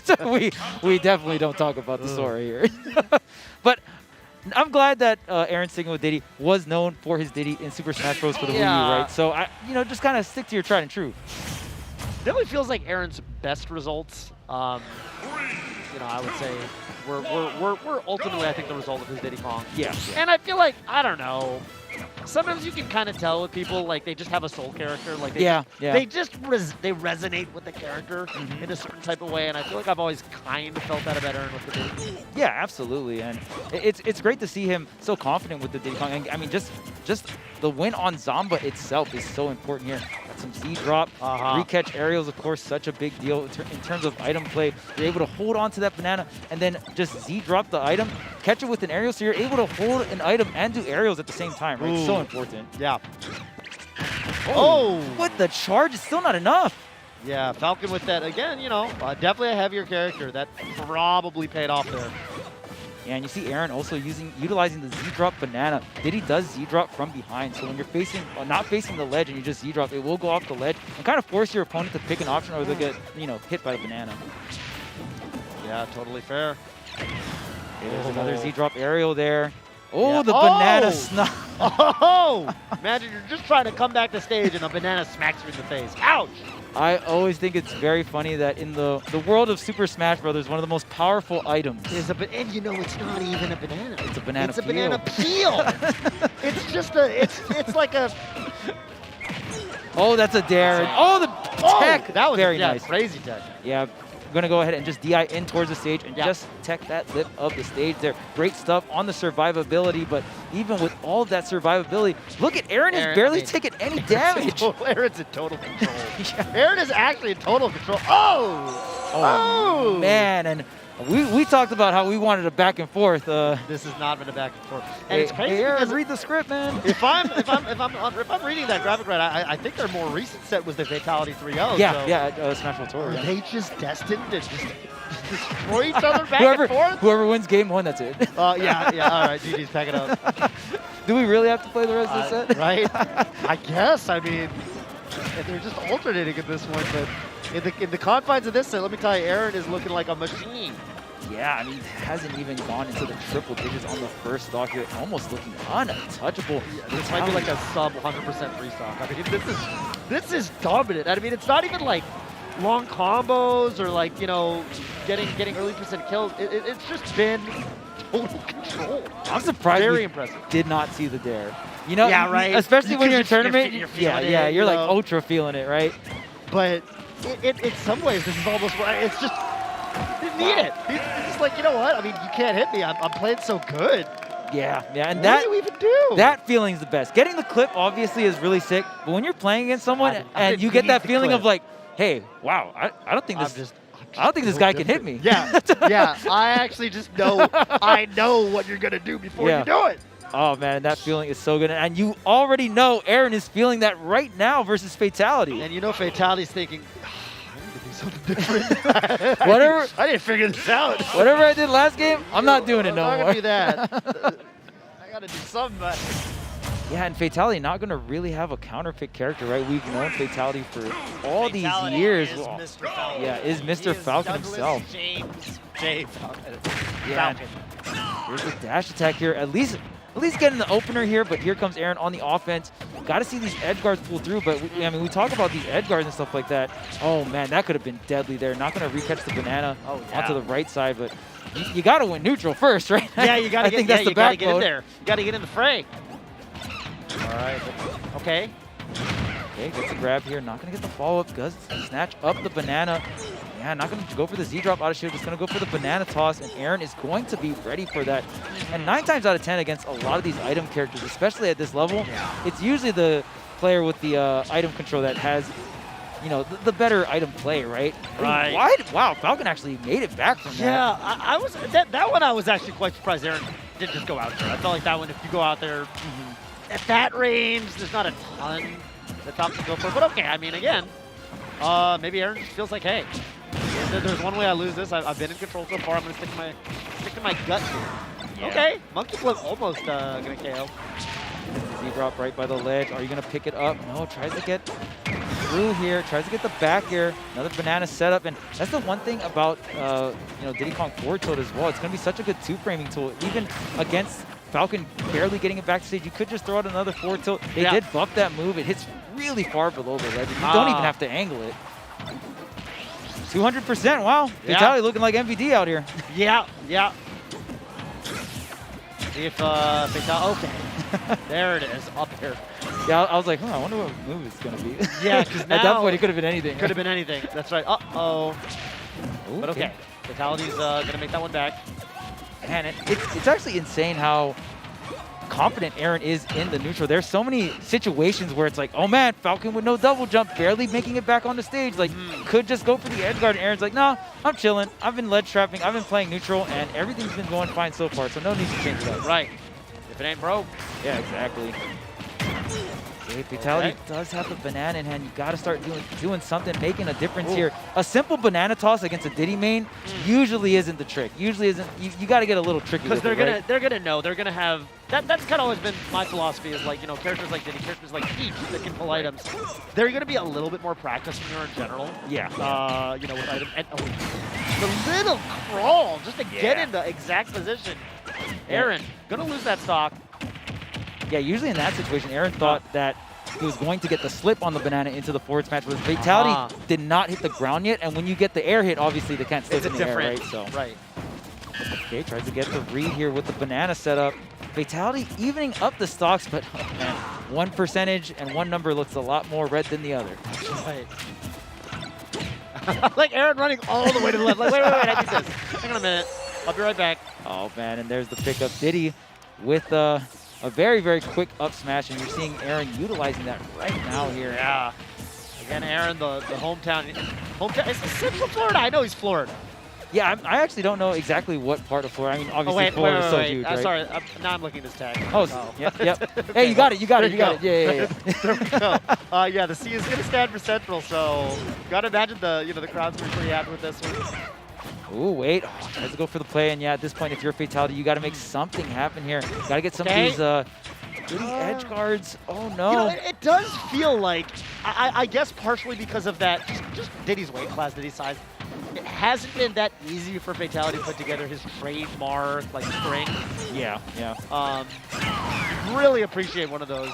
Speaker 2: Sora. we definitely don't talk about the Sora here. But I'm glad that Aaron singing with Diddy was known for his Diddy in Super Smash Bros. For the Wii U, right? So just kind of stick to your tried and true.
Speaker 9: Definitely feels like Aaron's best results. I would say we're ultimately, I think, the result of his Diddy Kong.
Speaker 2: Yeah.
Speaker 9: And I feel like, I don't know, sometimes you can kind of tell with people, like, they just have a soul character. Like, they just they resonate with the character in a certain type of way, and I feel like I've always kind of felt that about Aaron with the Diddy.
Speaker 2: Yeah, absolutely, and it's great to see him so confident with the Diddy Kong. And, I mean, just the win on Zamba itself is so important here. Got some Z drop, re-catch aerials, of course, such a big deal in terms of item play. You're able to hold on to that banana and then just Z drop the item, catch it with an aerial, so you're able to hold an item and do aerials at the same time, right? So important.
Speaker 9: Yeah.
Speaker 2: What the charge is still not enough.
Speaker 9: Yeah, Falcon with that again. Definitely a heavier character. That probably paid off there.
Speaker 2: Yeah, and you see Aaron also utilizing the Z-drop banana. Diddy does Z-drop from behind, so when you're not facing the ledge and you just Z-drop, it will go off the ledge and kind of force your opponent to pick an option or they'll get hit by the banana.
Speaker 9: Yeah, totally fair.
Speaker 2: There's another Z-drop aerial there. Oh,
Speaker 9: Yeah.
Speaker 2: the banana snap.
Speaker 9: Oh! Imagine you're just trying to come back to stage and a banana smacks you in the face. Ouch!
Speaker 2: I always think it's very funny that in the world of Super Smash Brothers, one of the most powerful items
Speaker 9: And you know it's not even a banana.
Speaker 2: It's a banana
Speaker 9: It's a
Speaker 2: peel.
Speaker 9: banana peel. It's just it's like a
Speaker 2: Oh, that's a dare. Oh, the tech.
Speaker 9: That was
Speaker 2: very
Speaker 9: yeah,
Speaker 2: nice.
Speaker 9: crazy tech.
Speaker 2: Yeah, I'm going to go ahead and just DI in towards the stage and
Speaker 9: Yeah.
Speaker 2: just tech that lip of the stage there. Great stuff on the survivability, but even with all of that survivability, look at Aaron has barely taken any damage.
Speaker 9: Aaron's in total control. Aaron is actually in total control. Oh,
Speaker 2: man, and we talked about how we wanted a back and forth.
Speaker 9: This has not been a back and forth. And it's crazy
Speaker 2: Aaron,
Speaker 9: because
Speaker 2: read the script, man.
Speaker 9: if I'm reading that graphic right, I think their more recent set was the Fatality 3-0.
Speaker 2: Yeah,
Speaker 9: so
Speaker 2: yeah, Smash World Tour.
Speaker 9: Are
Speaker 2: Yeah.
Speaker 9: they just destined to just destroy each other back and forth?
Speaker 2: Whoever wins game one, that's it.
Speaker 9: Yeah. All right, GG's, pack it up.
Speaker 2: Do we really have to play the rest of the set?
Speaker 9: Right? I guess. I mean, they're just alternating at this point, but in the confines of this set, let me tell you, Aaron is looking like a machine.
Speaker 2: Yeah, I mean, he hasn't even gone into the triple digits on the first stock here, almost looking untouchable.
Speaker 9: Yeah, this might be like a sub 100% free stock. I mean, this is dominant. I mean, it's not even like long combos or like, you know, getting early percent kills. It's just been total control.
Speaker 2: I'm surprised
Speaker 9: Very
Speaker 2: we
Speaker 9: impressive.
Speaker 2: did not see the dare. You know,
Speaker 9: Yeah, right.
Speaker 2: Especially when
Speaker 9: Because
Speaker 2: you're in a
Speaker 9: you're
Speaker 2: tournament.
Speaker 9: feeling it,
Speaker 2: Yeah, you're
Speaker 9: you
Speaker 2: like
Speaker 9: know?
Speaker 2: ultra feeling it, right?
Speaker 9: But in some ways, this is almost, it's just, you need it. It's just like, you know what? I mean, you can't hit me. I'm playing so good.
Speaker 2: Yeah, and
Speaker 9: What
Speaker 2: that
Speaker 9: do you even do?
Speaker 2: that feeling's the best. Getting the clip obviously is really sick, but when you're playing against someone
Speaker 9: I
Speaker 2: and you get
Speaker 9: need
Speaker 2: that
Speaker 9: the
Speaker 2: feeling
Speaker 9: clip.
Speaker 2: of like, hey, wow, I don't think this I don't think this
Speaker 9: no
Speaker 2: guy can hit
Speaker 9: different.
Speaker 2: me.
Speaker 9: Yeah, I actually just know, I know what you're going to do before you do it.
Speaker 2: Oh, man, that feeling is so good. And you already know Aaron is feeling that right now versus Fatality.
Speaker 9: And you know Fatality's thinking, I need to do something different.
Speaker 2: Whatever.
Speaker 9: I didn't figure this out.
Speaker 2: Whatever I did last game, I'm not doing it no
Speaker 9: I'm not
Speaker 2: more.
Speaker 9: going to do that. I got to do something.
Speaker 2: Yeah, and Fatality not going to really have a counterpick character, right? We've known Fatality for all these years.
Speaker 9: Is Mr. Falcon.
Speaker 2: Yeah, is Mr. Falcon himself.
Speaker 9: James J. Falcon.
Speaker 2: Yeah. Here's the dash attack here. At least getting the opener here, but here comes Aaron on the offense. Got to see these edge guards pull through, but we talk about these edge guards and stuff like that. Oh, man, that could have been deadly there. Not going to recatch the banana onto the right side, but you got to win neutral first, right?
Speaker 9: Yeah, you got to get,
Speaker 2: that's the
Speaker 9: you got to get in
Speaker 2: backbone.
Speaker 9: there. You got to get in the fray. All right. Okay.
Speaker 2: Okay, gets a grab here. Not going to get the follow-up. Does snatch up the banana. Yeah, not going to go for the Z-drop out of shield. Just going to go for the banana toss, and Aaron is going to be ready for that. And 9 times out of 10 against a lot of these item characters, especially at this level, it's usually the player with the item control that has, you know, the better item play, right?
Speaker 9: Right.
Speaker 2: Wow, Falcon actually made it back from that.
Speaker 9: Yeah, I was that one. I was actually quite surprised Aaron didn't just go out there. I felt like that one. If you go out there at that range, there's not a ton that Top can go for. But okay, I mean, again, maybe Aaron just feels like, hey, there's one way I lose this. I've been in control so far. I'm gonna stick to my gut here.
Speaker 2: Yeah.
Speaker 9: Okay, Monkey Flip almost gonna KO.
Speaker 2: Z-drop right by the ledge. Are you going to pick it up? No, tries to get through here. Tries to get the back air. Another banana setup. And that's the one thing about, Diddy Kong forward tilt as well. It's going to be such a good two-framing tool. Even against Falcon barely getting it back to stage, you could just throw out another forward tilt. They did buff that move. It hits really far below the ledge. You don't even have to angle it. 200%. Wow. Fatality looking like MVD out here.
Speaker 9: Yeah. See if Fatality. Okay. There it is, up here.
Speaker 2: Yeah, I was like, I wonder what move it's going to be.
Speaker 9: Yeah, because
Speaker 2: at that point, it could have been anything.
Speaker 9: Could have been anything. That's right. Uh-oh. But okay. Fatality's going to make that one back.
Speaker 2: Man, it's actually insane how confident Aaron is in the neutral. There's so many situations where it's like, oh man, Falcon with no double jump, barely making it back on the stage. Like, could just go for the edge guard. And Aaron's like, no, I'm chilling. I've been ledge trapping. I've been playing neutral, and everything's been going fine so far. So no need to change that.
Speaker 9: Right. If it ain't broke.
Speaker 2: Yeah, exactly. Okay, Fatality does have the banana in hand. You got to start doing something, making a difference here. A simple banana toss against a Diddy main usually isn't the trick. Usually isn't. You got to get a little tricky.
Speaker 9: Because they're gonna know. They're gonna have that's kind of always been my philosophy is like, you know, characters like Diddy, characters like Peach that can pull items, they're going to be a little bit more practiced when you're in general.
Speaker 2: Yeah.
Speaker 9: You know, with items. And the little crawl just to get in the exact position. Aaron, going to lose that stock.
Speaker 2: Yeah, usually in that situation, Aaron thought that he was going to get the slip on the banana into the forward smash, but his fatality did not hit the ground yet, and when you get the air hit, obviously they can't slip in the air, right? So.
Speaker 9: Right.
Speaker 2: Okay, tries to get the read here with the banana setup. Fatality evening up the stocks, but oh man, one percentage and one number looks a lot more red than the other.
Speaker 9: Right. Like Aaron running all the way to the left. Like, wait, I need this. Hang on a minute. I'll be right back.
Speaker 2: Oh man, and there's the pickup. Diddy with a very, very quick up smash, and you're seeing Aaron utilizing that right now here.
Speaker 9: Yeah. Again, Aaron, the hometown. Is it Central Florida? I know he's Florida.
Speaker 2: Yeah, I actually don't know exactly what part of Florida. I mean, obviously Florida is so huge, right?
Speaker 9: Sorry, now I'm looking at this tag.
Speaker 2: Oh, yep.
Speaker 9: Okay.
Speaker 2: Hey, you got it. Yeah.
Speaker 9: There we go. Yeah, the C is going to stand for Central, so got to imagine the crowd's going to be pretty happy with this one.
Speaker 2: Ooh, wait. Oh, tries to go for the play, and yeah, at this point, if you're fatality, you got to make something happen here. Got to get some of these Diddy edge guards. Oh no.
Speaker 9: You know, it does feel like, I guess partially because of that, just Diddy's weight class, Diddy's size. It hasn't been that easy for Fatality to put together his trademark, like, string.
Speaker 2: Yeah.
Speaker 9: Really appreciate one of those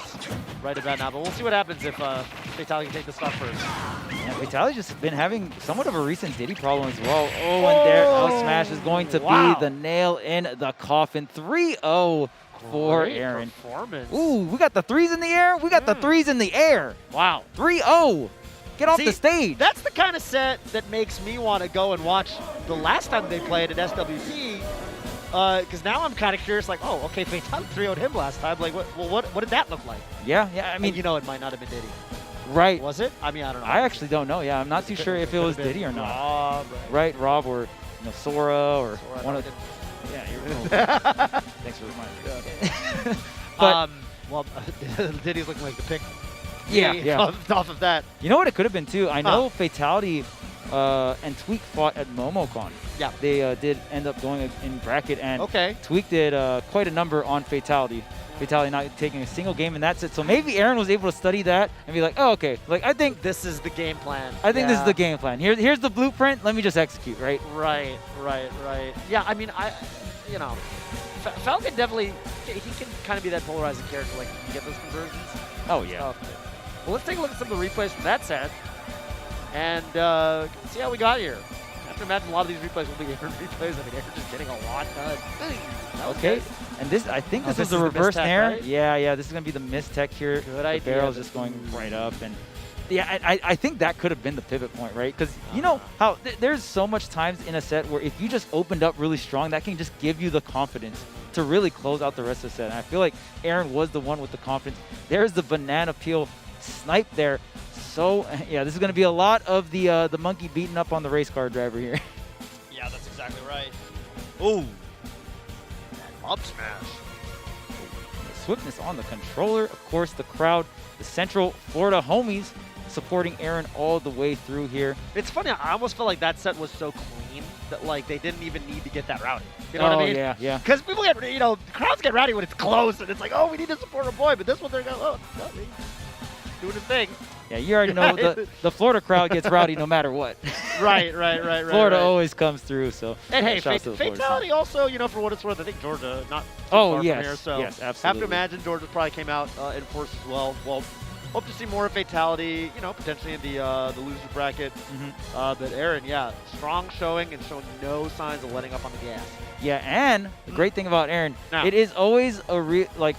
Speaker 9: right about now, but we'll see what happens if Fatality can take the stock first.
Speaker 2: Yeah, Fatality's just been having somewhat of a recent Diddy problem as well. Oh, and there, smash is going to be the nail in the coffin. 3-0 for Aaron.
Speaker 9: Performance.
Speaker 2: Ooh, we got the threes in the air. We got the threes in the air.
Speaker 9: Wow.
Speaker 2: 3-0. Get off the stage.
Speaker 9: That's the kind of set that makes me want to go and watch the last time they played at SWP. Because now I'm kind of curious, like, oh, okay, Fatality 3-0'd him last time. Like, what did that look like?
Speaker 2: Yeah. I mean,
Speaker 9: and you know, it might not have been Diddy.
Speaker 2: Right.
Speaker 9: Was it? I mean, I don't know.
Speaker 2: I actually don't know. Yeah, I'm not too sure if it was Diddy or not.
Speaker 9: Rob,
Speaker 2: right, Rob or Sora or one of the. Yeah, you're Thanks for reminding me. But
Speaker 9: well, Diddy's looking like the pick.
Speaker 2: Yeah.
Speaker 9: Off of that.
Speaker 2: You know what it could have been too? I know Fatality and Tweak fought at MomoCon.
Speaker 9: Yeah.
Speaker 2: They did end up going in bracket, and Tweak did quite a number on Fatality. Fatality not taking a single game in that set. So maybe Aaron was able to study that and be like, oh, okay. Like, I think
Speaker 9: this is the game plan.
Speaker 2: I think this is the game plan. Here's the blueprint. Let me just execute, right?
Speaker 9: Right. Yeah, I mean, Falcon definitely, he can kind of be that polarizing character, like, you get those conversions.
Speaker 2: Oh, yeah.
Speaker 9: Well, let's take a look at some of the replays from that set and see how we got here. I have to imagine a lot of these replays will be Aaron replays. I mean, Aaron's just getting a lot done.
Speaker 2: Okay, and I think this was a reverse snare. Right? Yeah, this is going to be the miss tech here.
Speaker 9: Good idea.
Speaker 2: The barrel's just going right up. And yeah, I think that could have been the pivot point, right? Because you know how there's so much times in a set where if you just opened up really strong, that can just give you the confidence to really close out the rest of the set. And I feel like Aaron was the one with the confidence. There's the banana peel snipe there. So yeah, this is going to be a lot of the monkey beating up on the race car driver here.
Speaker 9: Yeah, that's exactly right. Ooh. Up smash.
Speaker 2: The swiftness on the controller. Of course, the crowd, the Central Florida homies supporting Aaron all the way through here.
Speaker 9: It's funny. I almost felt like that set was so clean that like they didn't even need to get that rowdy. You know what I mean?
Speaker 2: Yeah.
Speaker 9: Because people get, crowds get rowdy when it's close and it's like, oh, we need to support our boy. But this one, they're going, oh, no, doing his thing.
Speaker 2: Yeah, you already know the Florida crowd gets rowdy no matter what.
Speaker 9: Right.
Speaker 2: Florida always comes through, so.
Speaker 9: And hey, Fatality also, for what it's worth, I think Georgia, not too
Speaker 2: far
Speaker 9: from here, so
Speaker 2: yes, absolutely.
Speaker 9: Have to imagine Georgia probably came out in force as well. Well, hope to see more of Fatality, potentially in the loser bracket. But Aaron, strong showing and showing no signs of letting up on the gas.
Speaker 2: Yeah, and the great thing about Aaron, it is always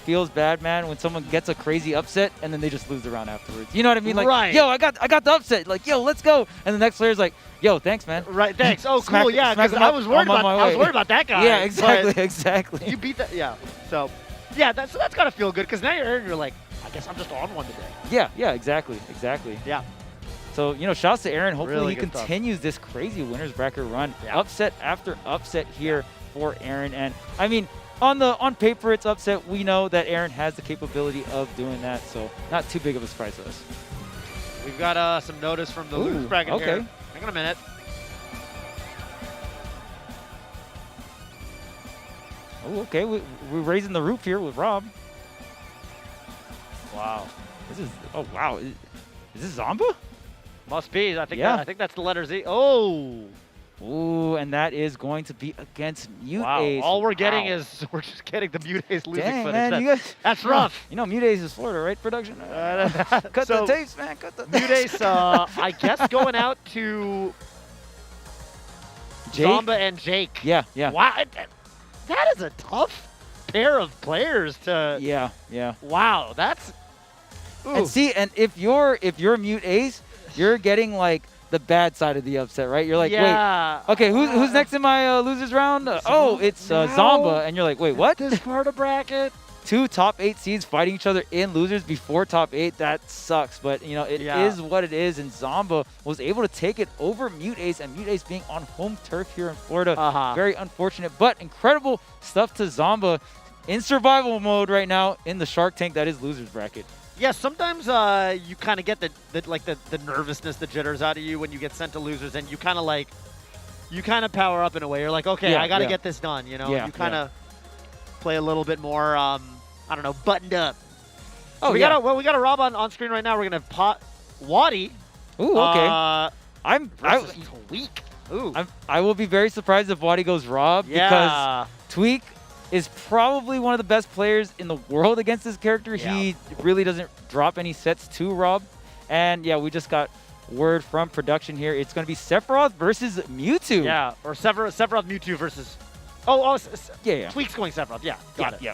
Speaker 2: feels bad, man, when someone gets a crazy upset and then they just lose the round afterwards. You know what I mean? Like, yo, I got the upset. Like, yo, let's go. And the next player's like, yo, thanks, man.
Speaker 9: Right, thanks. Oh, cool. Yeah, because I was worried about that guy.
Speaker 2: Yeah, exactly.
Speaker 9: You beat that. Yeah. So, yeah, that's gotta feel good because now you're like, I guess I'm just on one today.
Speaker 2: Yeah, exactly.
Speaker 9: Yeah.
Speaker 2: So, shouts to Aaron. Hopefully
Speaker 9: really
Speaker 2: he continues this crazy winners bracket run. Yeah. Upset after upset here for Aaron. And I mean, on paper it's upset. We know that Aaron has the capability of doing that, so not too big of a surprise to us.
Speaker 9: We've got some notice from the losers bracket here. Hang on a minute.
Speaker 2: Oh, okay. We're raising the roof here with Rob.
Speaker 9: Wow.
Speaker 2: This is. Oh, wow. Is this Zomba?
Speaker 9: Must be. I think.
Speaker 2: Yeah.
Speaker 9: I think that's the letter Z. Oh.
Speaker 2: Ooh, and that is going to be against Mute
Speaker 9: Wow.
Speaker 2: Ace.
Speaker 9: All we're getting is we're just getting the Mute Ace losing
Speaker 2: Dang,
Speaker 9: footage.
Speaker 2: man, you guys,
Speaker 9: That's rough.
Speaker 2: You know, Mute Ace is Florida, right? Production. Cut
Speaker 9: So,
Speaker 2: the tapes, man. Cut the
Speaker 9: Mute Ace, I guess going out to
Speaker 2: Jake?
Speaker 9: Zomba and Jake.
Speaker 2: Yeah, yeah.
Speaker 9: Wow, that is a tough pair of players to.
Speaker 2: Yeah, yeah.
Speaker 9: Wow, that's. Ooh.
Speaker 2: And see, and if you're Mute Ace, you're getting like the bad side of the upset, right? You're like,
Speaker 9: yeah.
Speaker 2: wait, okay, who's next in my losers round? Oh, it's Zomba, and you're like, wait, what?
Speaker 9: This part of bracket.
Speaker 2: 2 top 8 seeds fighting each other in losers before top 8. That sucks, but you know it is what it is. And Zomba was able to take it over Mute Ace, and Mute Ace being on home turf here in Florida. Very unfortunate, but incredible stuff to Zomba in survival mode right now in the Shark Tank that is losers bracket.
Speaker 9: Yeah, sometimes you kind of get the nervousness, the jitters out of you when you get sent to losers, and you kind of power up in a way. You're like, okay, I got to get this done. You know, you kind of play a little bit more, I don't know, buttoned up. So we got a Rob on screen right now. We're gonna pot Waddy.
Speaker 2: Ooh, okay.
Speaker 9: Tweak. Ooh.
Speaker 2: I will be very surprised if Waddy goes Rob because Tweak is probably one of the best players in the world against this character.
Speaker 9: Yeah.
Speaker 2: He really doesn't drop any sets to Rob. And yeah, we just got word from production here. It's going to be Sephiroth versus Mewtwo.
Speaker 9: Yeah, or Sephiroth Mewtwo versus.
Speaker 2: Yeah.
Speaker 9: Tweak's going Sephiroth. Yeah, got it.
Speaker 2: Yeah.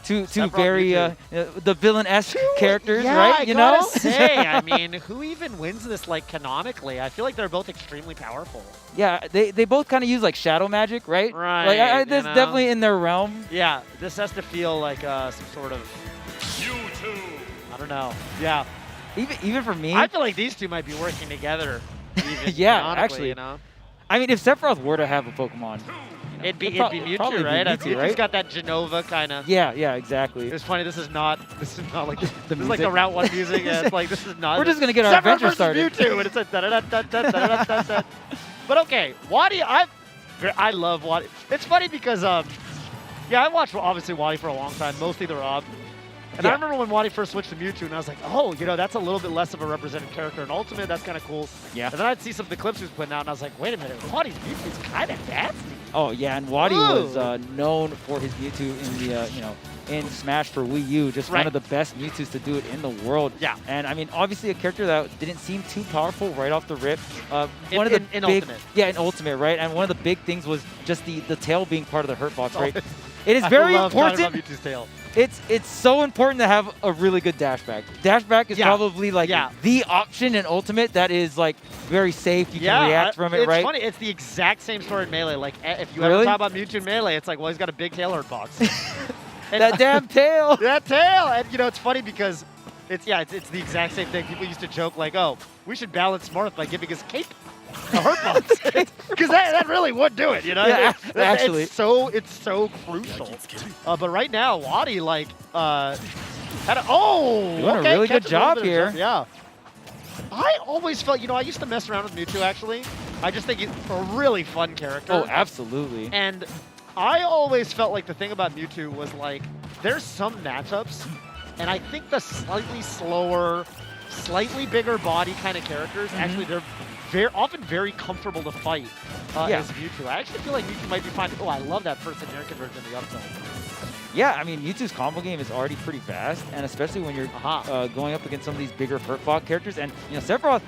Speaker 2: Two very the villain-esque characters,
Speaker 9: yeah,
Speaker 2: right? You
Speaker 9: I
Speaker 2: know?
Speaker 9: gotta say, I mean, who even wins this like canonically? I feel like they're both extremely powerful.
Speaker 2: Yeah, they both kind of use like shadow magic, right?
Speaker 9: Right.
Speaker 2: Like that's definitely in their realm.
Speaker 9: Yeah, this has to feel like some sort of. I don't know. Yeah.
Speaker 2: Even for me,
Speaker 9: I feel like these two might be working together. Even
Speaker 2: yeah, actually.
Speaker 9: you know.
Speaker 2: I mean, if Sephiroth were to have a Pokemon,
Speaker 9: it'd be Mewtwo, right? Mewtwo's got that Genova kind of.
Speaker 2: Yeah, exactly.
Speaker 9: It's funny. This is not like this
Speaker 2: the
Speaker 9: is like the Route 1 music. Yeah, it's like this is not.
Speaker 2: We're just gonna get our adventure
Speaker 9: started. Mewtwo, and it's a da da da da da da da da. But okay, Waddy, I love Waddy. It's funny because I watched obviously Waddy for a long time, mostly the Rob. And I remember when Waddy first switched to Mewtwo, and I was like, oh, you know, that's a little bit less of a represented character in Ultimate. That's kind of cool. Yeah. And then I'd see some of the clips he was putting out, and I was like, wait a minute, Waddy's Mewtwo's kind of nasty.
Speaker 2: Oh yeah, and Waddy was known for his Mewtwo in the in Smash for Wii U, just one of the best Mewtwo's to do it in the world.
Speaker 9: Yeah.
Speaker 2: And I mean, obviously a character that didn't seem too powerful right off the rip.
Speaker 9: In Ultimate.
Speaker 2: Yeah, in Ultimate, right? And one of the big things was just the tail being part of the hurt box, right? It is very important.
Speaker 9: I love Mewtwo's tail.
Speaker 2: It's so important to have a really good dashback. Dashback is probably like the option in Ultimate that is like very safe. You can react from it, right?
Speaker 9: It's funny. It's the exact same story in Melee. Like if you ever talk about Mewtwo in Melee, it's like, well, he's got a big tail hurt box.
Speaker 2: That damn tail.
Speaker 9: That tail. And you know, it's funny because it's the exact same thing. People used to joke like, oh, we should balance Marth by giving his cape a hurt box. Because that really would do it, you know?
Speaker 2: Yeah, actually.
Speaker 9: It's so crucial. But right now, Waddy, like, had a,
Speaker 2: doing a really good job here.
Speaker 9: Yeah. I always felt, you know, I used to mess around with Mewtwo, actually. I just think he's a really fun character.
Speaker 2: Oh, absolutely.
Speaker 9: And I always felt like the thing about Mewtwo was, like, there's some matchups, and I think the slightly slower, slightly bigger body kind of characters, actually, they're often very comfortable to fight as Mewtwo. I actually feel like Mewtwo might be fine. Oh, I love that first air conversion in the up tilt.
Speaker 2: Yeah, I mean, Mewtwo's combo game is already pretty fast, and especially when you're going up against some of these bigger hurt characters. And, you know, Sephiroth,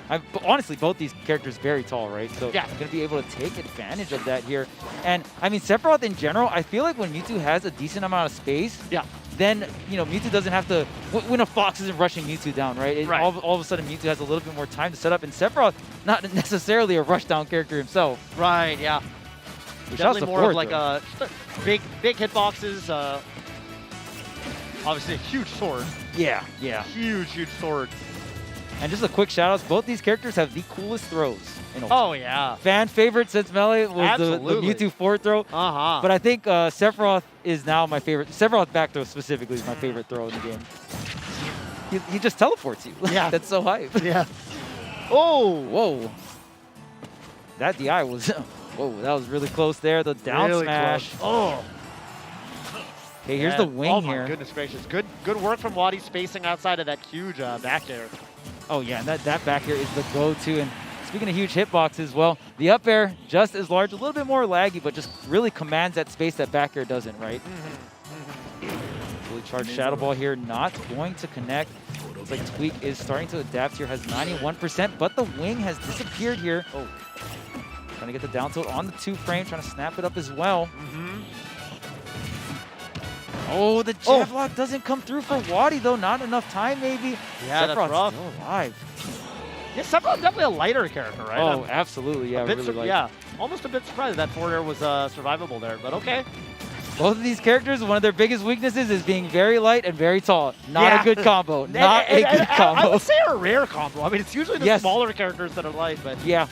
Speaker 2: honestly, both these characters very tall, right? So going to be able to take advantage of that here. And, I mean, Sephiroth in general, I feel like when Mewtwo has a decent amount of space, then, you know, Mewtwo doesn't have to, when a Fox isn't rushing Mewtwo down, right? All of a sudden, Mewtwo has a little bit more time to set up, and Sephiroth, not necessarily a rush down character himself.
Speaker 9: Right, yeah. Definitely more of like big hitboxes, obviously a huge sword.
Speaker 2: Yeah.
Speaker 9: Huge sword.
Speaker 2: And just a quick shout out, both these characters have the coolest throws.
Speaker 9: Oh, yeah.
Speaker 2: Fan favorite since Melee was the Mewtwo forward throw. But I think Sephiroth is now my favorite. Sephiroth back throw specifically is my favorite throw in the game. He just teleports you.
Speaker 9: Yeah.
Speaker 2: That's so hype.
Speaker 9: Yeah. Oh.
Speaker 2: Whoa. That DI was, whoa, that was really close there. The down
Speaker 9: really
Speaker 2: smash.
Speaker 9: Close. Oh.
Speaker 2: Okay, here's the wing
Speaker 9: oh
Speaker 2: here.
Speaker 9: Oh my goodness gracious. Good work from Wadi spacing outside of that huge back air.
Speaker 2: Oh yeah, and that back air is the go-to. And speaking of huge hitboxes, well, the up air just as large, a little bit more laggy, but just really commands that space that back air doesn't, right? Fully charged Shadow Ball here, not going to connect. Looks like Tweak is starting to adapt here, has 91%, but the wing has disappeared here. Oh, trying to get the down tilt on the 2-frame, trying to snap it up as well. Oh, the jab block doesn't come through for Wadi though. Not enough time, maybe.
Speaker 9: Yeah, that's rough.
Speaker 2: Still alive.
Speaker 9: Yeah, Sephiroth's definitely a lighter character, right?
Speaker 2: Oh, absolutely. Yeah, really light.
Speaker 9: Yeah, almost a bit surprised that forward air was survivable there, but okay.
Speaker 2: Both of these characters, one of their biggest weaknesses is being very light and very tall. Not a good combo. Not a good combo.
Speaker 9: I would say a rare combo. I mean, it's usually the smaller characters that are light, but
Speaker 2: yeah.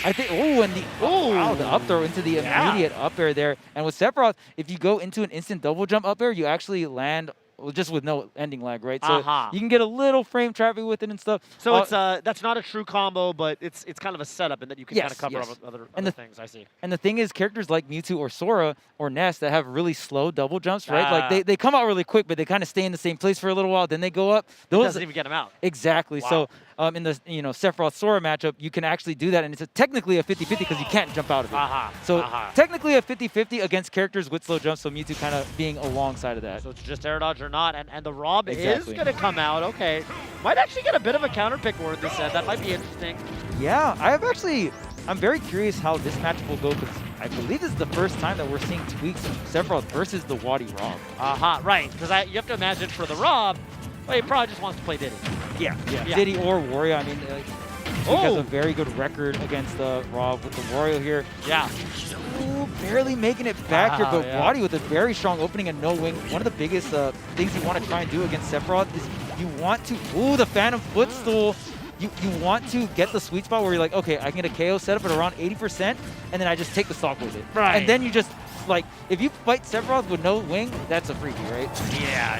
Speaker 2: I think, and the up throw into the immediate up air there. And with Sephiroth, if you go into an instant double jump up air, you actually land just with no ending lag, right? So you can get a little frame trapping with it and stuff.
Speaker 9: So it's that's not a true combo, but it's kind of a setup in that you can kind of cover up other things. I see.
Speaker 2: And the thing is, characters like Mewtwo or Sora or Ness that have really slow double jumps, right? Like they come out really quick, but they kind of stay in the same place for a little while, then they go up.
Speaker 9: Those doesn't even get them out.
Speaker 2: Exactly.
Speaker 9: Wow.
Speaker 2: So in the Sephiroth Sora matchup, you can actually do that, and it's technically a 50-50 because you can't jump out of it. So technically a 50-50 against characters with slow jumps. So Mewtwo kind of being alongside of that.
Speaker 9: So it's just air dodge or not, and the Rob is going to come out. Okay, might actually get a bit of a counter pick word this set. That might be interesting.
Speaker 2: Yeah, I'm very curious how this matchup will go because I believe this is the first time that we're seeing Tweaks Sephiroth versus the Wadi Rob.
Speaker 9: Right, because you have to imagine for the Rob, well, he probably just wants to play Diddy.
Speaker 2: Yeah. Diddy or Wario. I mean, he has a very good record against Rob with the Wario here.
Speaker 9: Yeah.
Speaker 2: Ooh, barely making it back here, but Wadi with a very strong opening and no wing. One of the biggest things you want to try and do against Sephiroth is you want to, the Phantom Footstool. You want to get the sweet spot where you're like, okay, I can get a KO setup at around 80%, and then I just take the stock with it.
Speaker 9: Right.
Speaker 2: And then you just, like, if you fight Sephiroth with no wing, that's a freebie, right?
Speaker 9: Yeah.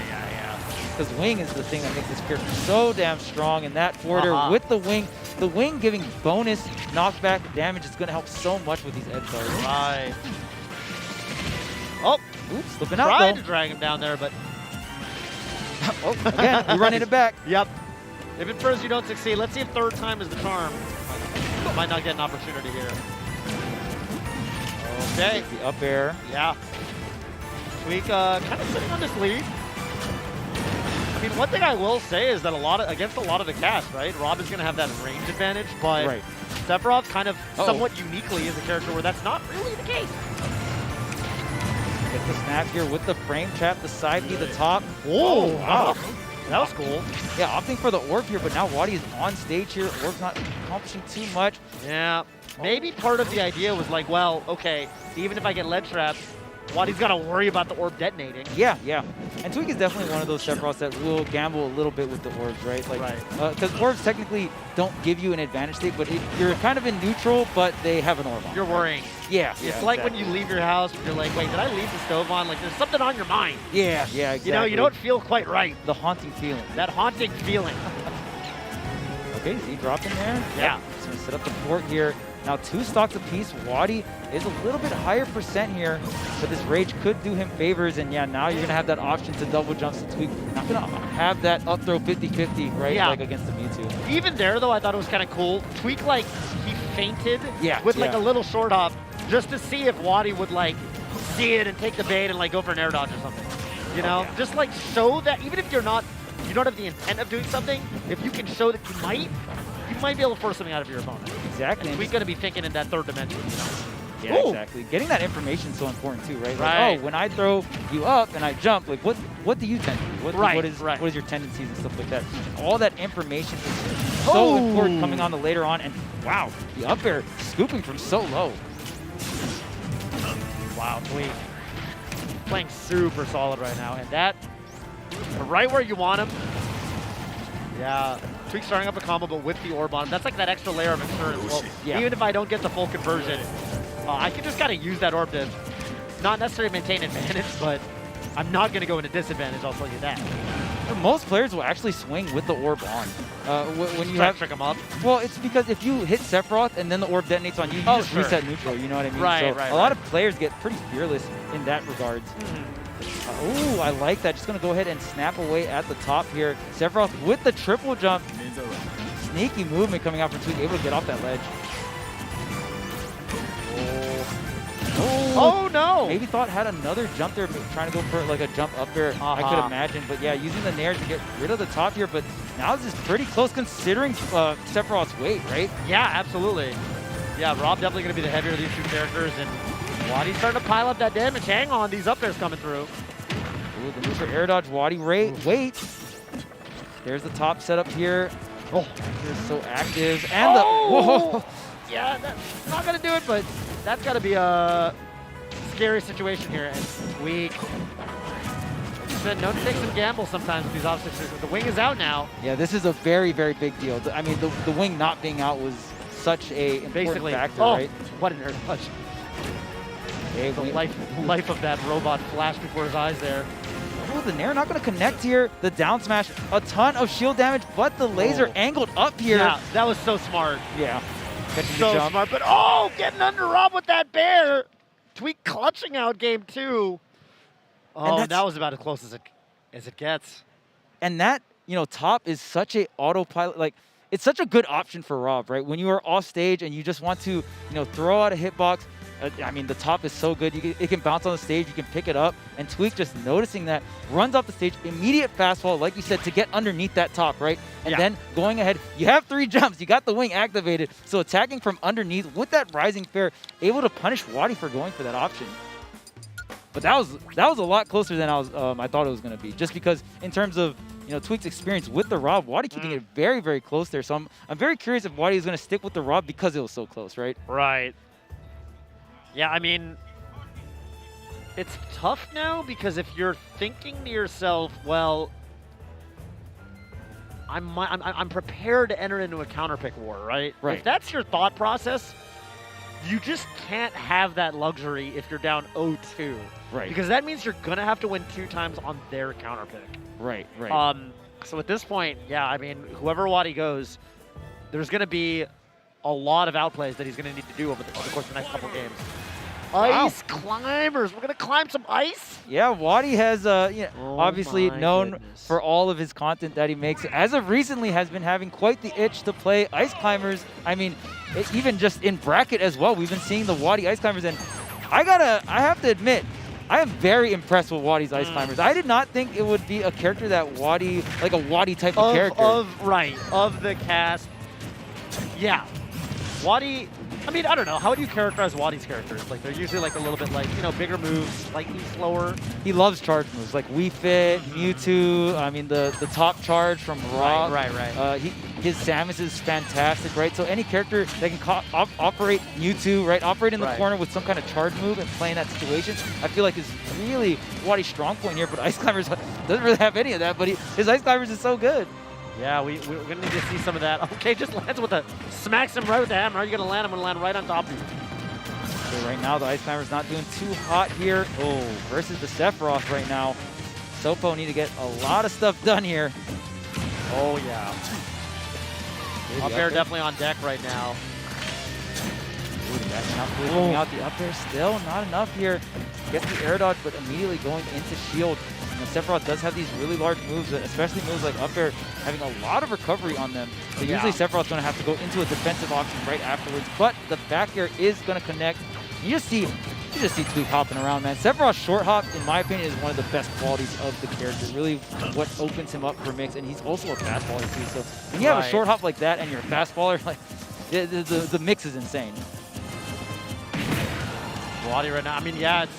Speaker 2: Because wing is the thing that makes this character so damn strong, and that forwarder with the wing giving bonus knockback damage is going to help so much with these edge guards.
Speaker 9: Right. Oh,
Speaker 2: oops, slipping out
Speaker 9: tried to drag him down there, but
Speaker 2: again, we're running it back.
Speaker 9: Yep. If at first you don't succeed, let's see if third time is the charm. Might not get an opportunity here. Okay.
Speaker 2: The up air.
Speaker 9: Yeah. Tweak kind of sitting on this lead. I mean, one thing I will say is that against a lot of the cast, right? Rob is going to have that range advantage, but Sephiroth kind of somewhat uniquely is a character where that's not really the case.
Speaker 2: Get the snap here with the frame trap, the side B, the top.
Speaker 9: Oh, wow. That was cool.
Speaker 2: Yeah, opting for the orb here, but now Wadi is on stage here. Orb's not accomplishing too much.
Speaker 9: Yeah. Maybe part of the idea was like, well, okay, even if I get ledge trapped, Wadi's got to worry about the orb detonating.
Speaker 2: Yeah. And Tweak is definitely one of those Sephiroths that will gamble a little bit with the orbs, right? Because orbs technically don't give you an advantage state, but you're kind of in neutral, but they have an orb on.
Speaker 9: You're worrying.
Speaker 2: Yeah.
Speaker 9: It's like when you leave your house, you're like, wait, did I leave the stove on? Like, there's something on your mind.
Speaker 2: Yeah, exactly.
Speaker 9: You know, you don't feel quite right.
Speaker 2: The haunting feeling.
Speaker 9: That haunting feeling.
Speaker 2: Okay, Z drop in there.
Speaker 9: Yeah.
Speaker 2: He's going to set up the fort here. Now 2 stocks apiece. Wadi is a little bit higher percent here, but this rage could do him favors. And yeah, now you're gonna have that option to double jumps to Tweak. Not gonna have that up throw 50-50, right?
Speaker 9: Yeah.
Speaker 2: Like against the Mewtwo.
Speaker 9: Even there though, I thought it was kind of cool. Tweak he fainted with like a little short hop just to see if Wadi would like see it and take the bait and like go for an air dodge or something. You know, just like show that even if you don't have the intent of doing something, if you can show that you might be able to force something out of your opponent.
Speaker 2: Exactly.
Speaker 9: And we're going to be thinking in that third dimension, you know?
Speaker 2: Yeah, exactly. Getting that information is so important too, right? Like, oh, when I throw you up and I jump, like what do you tend to do? What is your tendencies and stuff like that? And all that information is so important coming on the later on. And wow, the up air scooping from so low.
Speaker 9: Wow, Tweak playing super solid right now, and that right where you want him. Yeah. Tweak starting up a combo, but with the orb on him. That's like that extra layer of insurance. Well, even if I don't get the full conversion, I can just kind of use that orb to not necessarily maintain advantage, but I'm not going to go into disadvantage, I'll tell you that.
Speaker 2: Most players will actually swing with the orb on. When you
Speaker 9: trick them up?
Speaker 2: Well, it's because if you hit Sephiroth and then the orb detonates on you, you just reset neutral, you know what I mean?
Speaker 9: Right,
Speaker 2: so a lot of players get pretty fearless in that regards. Oh, I like that. Just going to go ahead and snap away at the top here. Sephiroth with the triple jump. Sneaky movement coming out from Tweak, able to get off that ledge.
Speaker 9: Oh no!
Speaker 2: Maybe thought had another jump there, trying to go for like a jump up there, I could imagine. But yeah, using the nair to get rid of the top here. But now this is pretty close considering Sephiroth's weight, right?
Speaker 9: Yeah, absolutely. Yeah, Rob definitely going to be the heavier of these two characters. And Wadi's starting to pile up that damage. Hang on, these up airs coming through.
Speaker 2: Ooh, the move for air dodge. Wadi waits. There's the top setup here. Oh, they're so active. And the whoa!
Speaker 9: Yeah, that's not going to do it, but that's got to be a scary situation here. And Tweak. Like you said, known to take some gambles sometimes with these obstacles. The wing is out now.
Speaker 2: Yeah, this is a very, very big deal. I mean, the wing not being out was such a important factor, right?
Speaker 9: What an air touch.
Speaker 2: Okay,
Speaker 9: the life of that robot flashed before his eyes there.
Speaker 2: Oh, the Nair not going to connect here. The down smash, a ton of shield damage, but the laser angled up here.
Speaker 9: Yeah, that was so smart.
Speaker 2: Yeah.
Speaker 9: So smart, but oh, getting under Rob with that bear. Tweak clutching out game 2. Oh, that was about as close as it gets.
Speaker 2: And that, top is such a autopilot, like, it's such a good option for Rob, right? When you are off stage and you just want to, throw out a hitbox, I mean, the top is so good. It can bounce on the stage. You can pick it up. And Tweak just noticing that, runs off the stage, immediate fastball, like you said, to get underneath that top, right? And then going ahead, you have 3 jumps. You got the wing activated. So attacking from underneath with that rising fair, able to punish Wadi for going for that option. But that was a lot closer than I thought it was going to be. Just because in terms of Tweak's experience with the Rob, Wadi keeping it very, very close there. So I'm very curious if Wadi is going to stick with the Rob because it was so close, right?
Speaker 9: Right. Yeah, I mean, it's tough now because if you're thinking to yourself, well, I'm prepared to enter into a counterpick war, right?
Speaker 2: Right.
Speaker 9: If that's your thought process, you just can't have that luxury if you're down 0-2.
Speaker 2: Right.
Speaker 9: Because that means you're going to have to win 2 times on their counterpick.
Speaker 2: Right, right.
Speaker 9: So at this point, yeah, I mean, whoever Wadi goes, there's going to be a lot of outplays that he's going to need to do over the course of the next couple games. Ice climbers. We're going to climb some ice?
Speaker 2: Yeah, Wadi has obviously known for all of his content that he makes. As of recently has been having quite the itch to play ice climbers. I mean, even just in bracket as well. We've been seeing the Wadi ice climbers, and I have to admit, I am very impressed with Wadi's ice climbers. I did not think it would be a character that Wadi, like a Wadi type of character.
Speaker 9: Of the cast. Yeah. Wadi, I mean, I don't know. How would you characterize Wadi's characters? Like, they're usually like a little bit like, bigger moves, slightly slower.
Speaker 2: He loves charge moves, like Wii Fit, Mewtwo, I mean, the top charge from Rob.
Speaker 9: Right.
Speaker 2: His Samus is fantastic, right? So any character that can operate Mewtwo, right? Operate in the corner with some kind of charge move and play in that situation, I feel like is really Wadi's strong point here, but Ice Climbers doesn't really have any of that, but his Ice Climbers is so good.
Speaker 9: Yeah, we're going to need to see some of that. Okay, just lands with smacks him right with the hammer. Are you going to land? I'm going to land right on top of you.
Speaker 2: Okay, right now, the Ice Climber's not doing too hot here. Oh, versus the Sephiroth right now. Sopo need to get a lot of stuff done here.
Speaker 9: Oh, yeah. Up air definitely on deck right now.
Speaker 2: Ooh, the back not really coming out. The up air still not enough here. Gets the air dodge, but immediately going into shield. Sephiroth does have these really large moves, especially moves like up air, having a lot of recovery on them. So usually Sephiroth's going to have to go into a defensive option right afterwards, but the back air is going to connect. You just see Tweak hopping around, man. Sephiroth's short hop, in my opinion, is one of the best qualities of the character. Really what opens him up for mix, and he's also a fast baller too. So when you have a short hop like that and you're a fast baller, like the mix is insane.
Speaker 9: Wadi right now, I mean, yeah, it's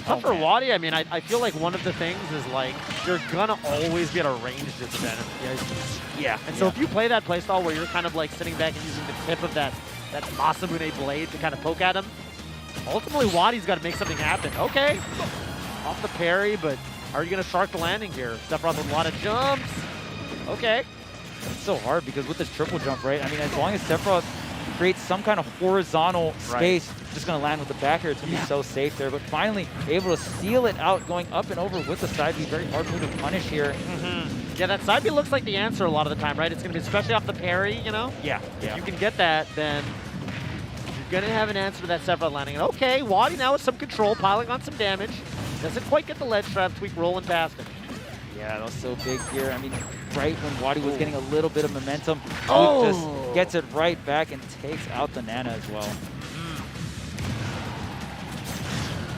Speaker 9: tough for Wadi. I mean, I feel like one of the things is like you're gonna always be at a range disadvantage.
Speaker 2: Yeah.
Speaker 9: And so if you play that playstyle where you're kind of like sitting back and using the tip of that Masamune blade to kind of poke at him, ultimately Wadi's got to make something happen. Okay, off the parry, but are you gonna shark the landing here? Sephiroth with a lot of jumps. Okay.
Speaker 2: It's so hard because with this triple jump, right? I mean, as long as Sephiroth creates some kind of horizontal space, just going to land with the back air. It's going to be so safe there. But finally, able to seal it out, going up and over with the side B. Very hard move to punish here.
Speaker 9: Yeah, that side B looks like the answer a lot of the time, right? It's going to be especially off the parry,
Speaker 2: Yeah.
Speaker 9: If you can get that, then you're going to have an answer to that Sephiroth landing. And okay, Wadi now with some control, piling on some damage. Doesn't quite get the ledge trap. Tweak rolling past him.
Speaker 2: Yeah, that was so big here. I mean, right when Wadi was getting a little bit of momentum, Tweak
Speaker 9: Oh!
Speaker 2: just gets it right back and takes out the Nana as well.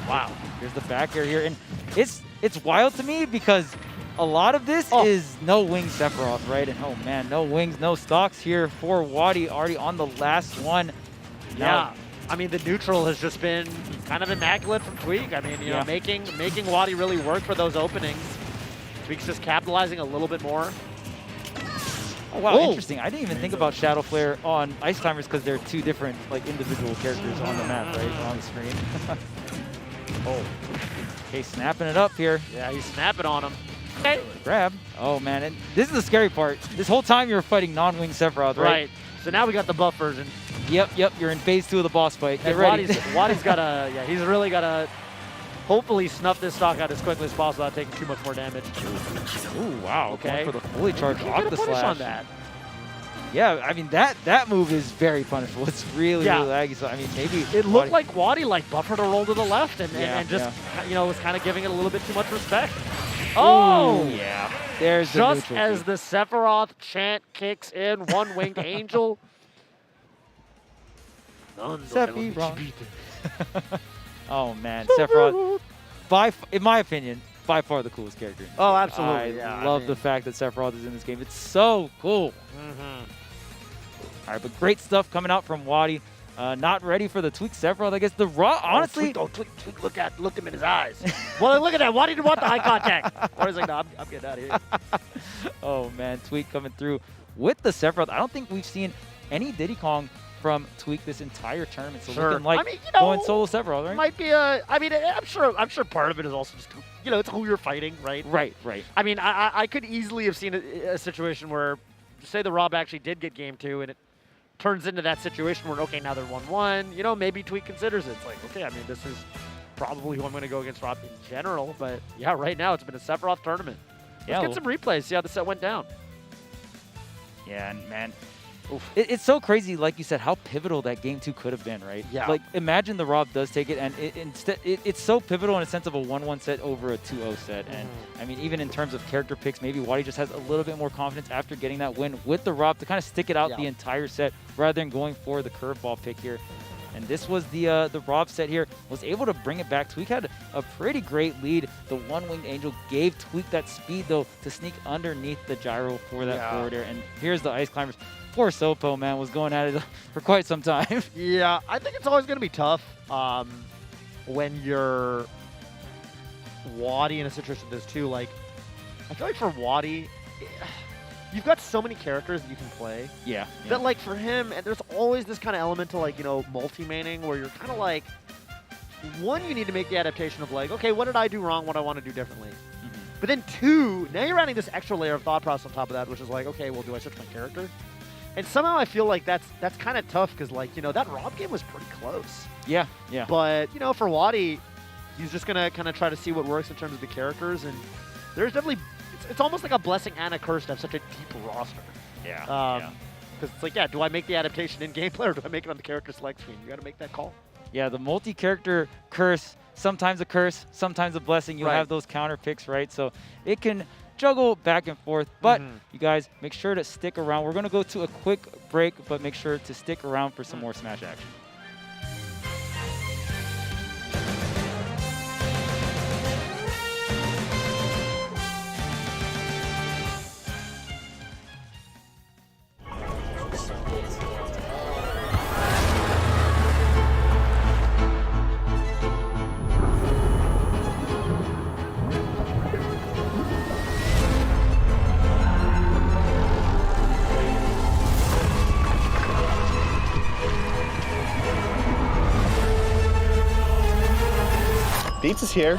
Speaker 2: Wow. Here's the back air here. And it's wild to me because a lot of this is no wings Sephiroth, right? And oh man, no wings, no stocks here for Wadi already on the last one.
Speaker 9: Yeah. I mean, the neutral has just been kind of immaculate from Tweak. I mean, you know, making Wadi really work for those openings. Tweak's just capitalizing a little bit more.
Speaker 2: Oh, wow, interesting. I didn't even think about Shadow Flare on Ice Climbers because they're two different like individual characters on the map, right? On the screen. Okay, snapping it up here.
Speaker 9: Yeah, he's snapping on him. Okay.
Speaker 2: Grab. Oh man, and this is the scary part. This whole time you're fighting non-wing Sephiroth, right?
Speaker 9: Right. So now we got the buff version.
Speaker 2: Yep. You're in phase 2 of the boss fight. Get
Speaker 9: and
Speaker 2: ready.
Speaker 9: Wadi's gotta, he's really gotta hopefully snuff this stock out as quickly as possible without taking too much more damage.
Speaker 2: Ooh, wow.
Speaker 9: Okay.
Speaker 2: Going for the fully charged Octa Slash.
Speaker 9: On that.
Speaker 2: Yeah, I mean, that move is very punishable. It's really laggy. So, I mean, maybe
Speaker 9: it looked like Wadi buffered a roll to the left and just, was kind of giving it a little bit too much respect.
Speaker 2: Oh! Yeah. There's the
Speaker 9: just as the Sephiroth chant kicks in, one-winged angel.
Speaker 2: Sephiroth. Oh, man. Sephiroth, in my opinion, by far the coolest character.
Speaker 9: Oh, absolutely.
Speaker 2: I love the fact that Sephiroth is in this game. It's so cool. All right, but great stuff coming out from Wadi. Not ready for the Tweak Sephiroth. I guess the raw, honestly.
Speaker 9: Tweak, look him in his eyes. Well, look at that. Wadi didn't want the eye contact. Wadi's like, no, I'm getting out of here.
Speaker 2: Oh, man. Tweak coming through with the Sephiroth. I don't think we've seen any Diddy Kong from Tweak this entire tournament. So looking like going solo Sephiroth, right?
Speaker 9: Might be I'm sure part of it is also just, it's who you're fighting, right?
Speaker 2: Right.
Speaker 9: I mean, I could easily have seen a situation where, say the Rob actually did get game 2 and it turns into that situation where, okay, now they're 1-1. Maybe Tweak considers it. It's like, okay, I mean, this is probably who I'm going to go against Rob in general. But, yeah, right now it's been a Sephiroth tournament. Let's get some replays, see how the set went down.
Speaker 2: Yeah, and man, it's so crazy, like you said, how pivotal that game 2 could have been, right?
Speaker 9: Yeah.
Speaker 2: Like, imagine the Rob does take it, and it's so pivotal in a sense of a 1-1 set over a 2-0 set. And, I mean, even in terms of character picks, maybe Wadi just has a little bit more confidence after getting that win with the Rob to kind of stick it out the entire set rather than going for the curveball pick here. And this was the Rob set here, was able to bring it back. Tweak had a pretty great lead. The one-winged angel gave Tweak that speed, though, to sneak underneath the gyro for that forward air. And here's the Ice Climbers. Poor Sopo, man, was going at it for quite some time.
Speaker 9: Yeah, I think it's always going to be tough when you're Wadi in a situation like this, too. Like, I feel like for Wadi, you've got so many characters that you can play.
Speaker 2: Yeah.
Speaker 9: That, like, for him, and there's always this kind of element to, like, multi-maining where you're kind of like, one, you need to make the adaptation of, like, okay, what did I do wrong? What do I want to do differently? But then, two, now you're adding this extra layer of thought process on top of that, which is like, okay, well, do I switch my character? And somehow I feel like that's kind of tough because, like, that Rob game was pretty close.
Speaker 2: Yeah.
Speaker 9: But, for Wadi, he's just going to kind of try to see what works in terms of the characters. And there's definitely, it's almost like a blessing and a curse to have such a deep roster.
Speaker 2: Yeah.
Speaker 9: Because it's like, do I make the adaptation in gameplay or do I make it on the character select screen? You got to make that call.
Speaker 2: Yeah, the multi-character curse, sometimes a curse, sometimes a blessing. You have those counter picks, right? So it can juggle back and forth, but you guys make sure to stick around. We're going to go to a quick break, but make sure to stick around for some more Smash action.
Speaker 6: Beats is here.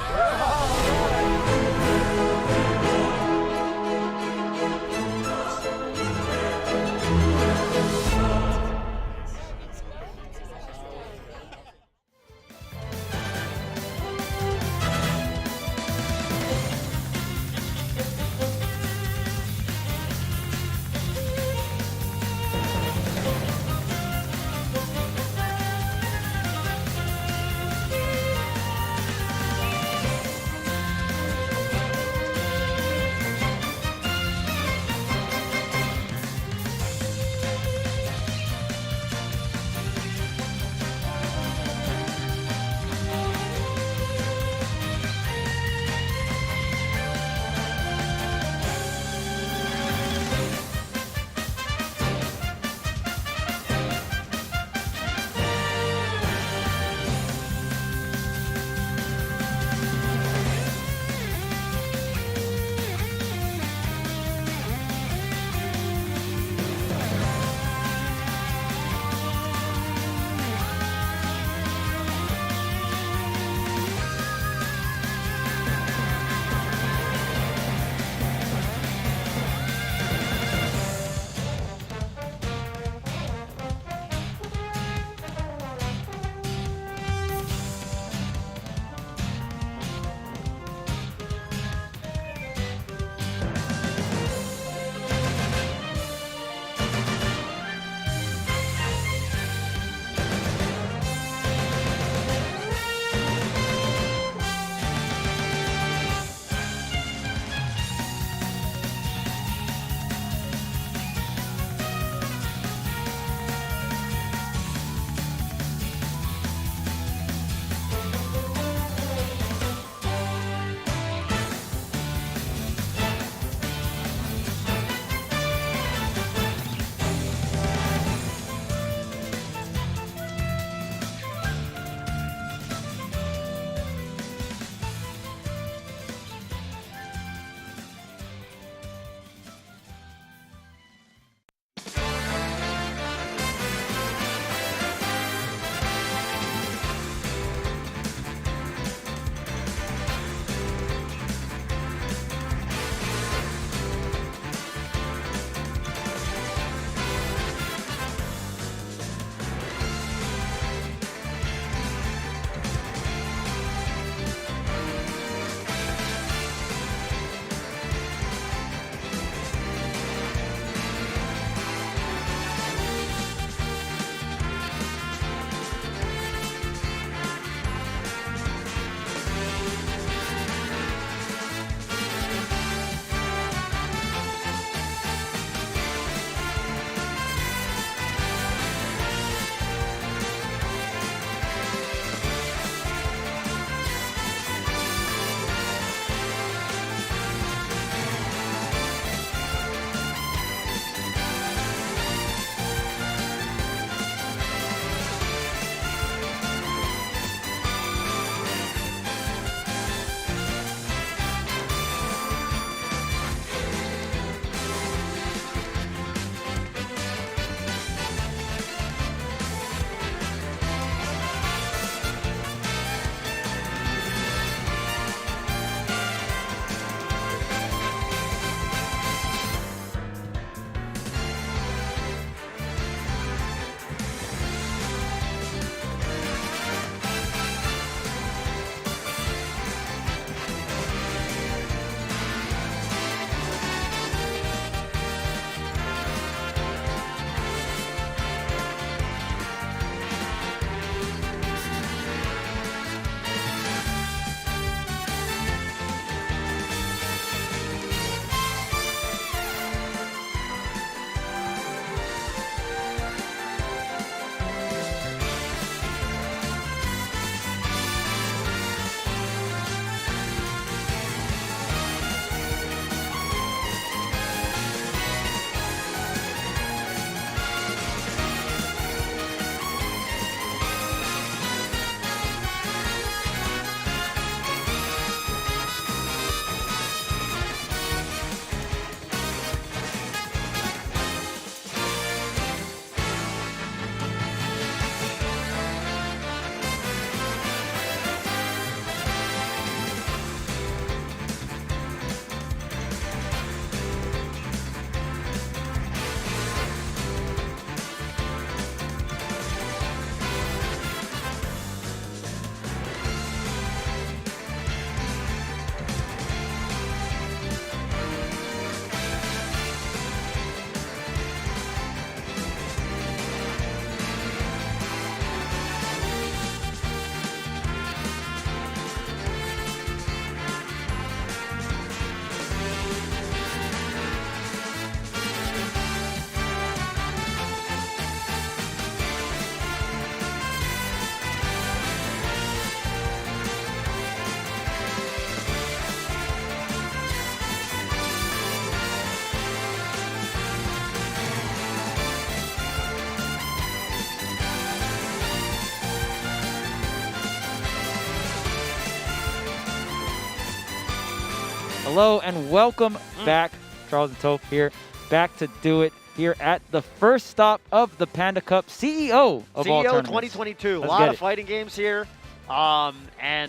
Speaker 2: Hello and welcome back. Charles and Toph here, back to do it here at the first stop of the Panda Cup, CEO of all tournaments.
Speaker 9: 2022. A
Speaker 2: Let's
Speaker 9: lot
Speaker 2: get
Speaker 9: of
Speaker 2: it.
Speaker 9: fighting games here. Yeah,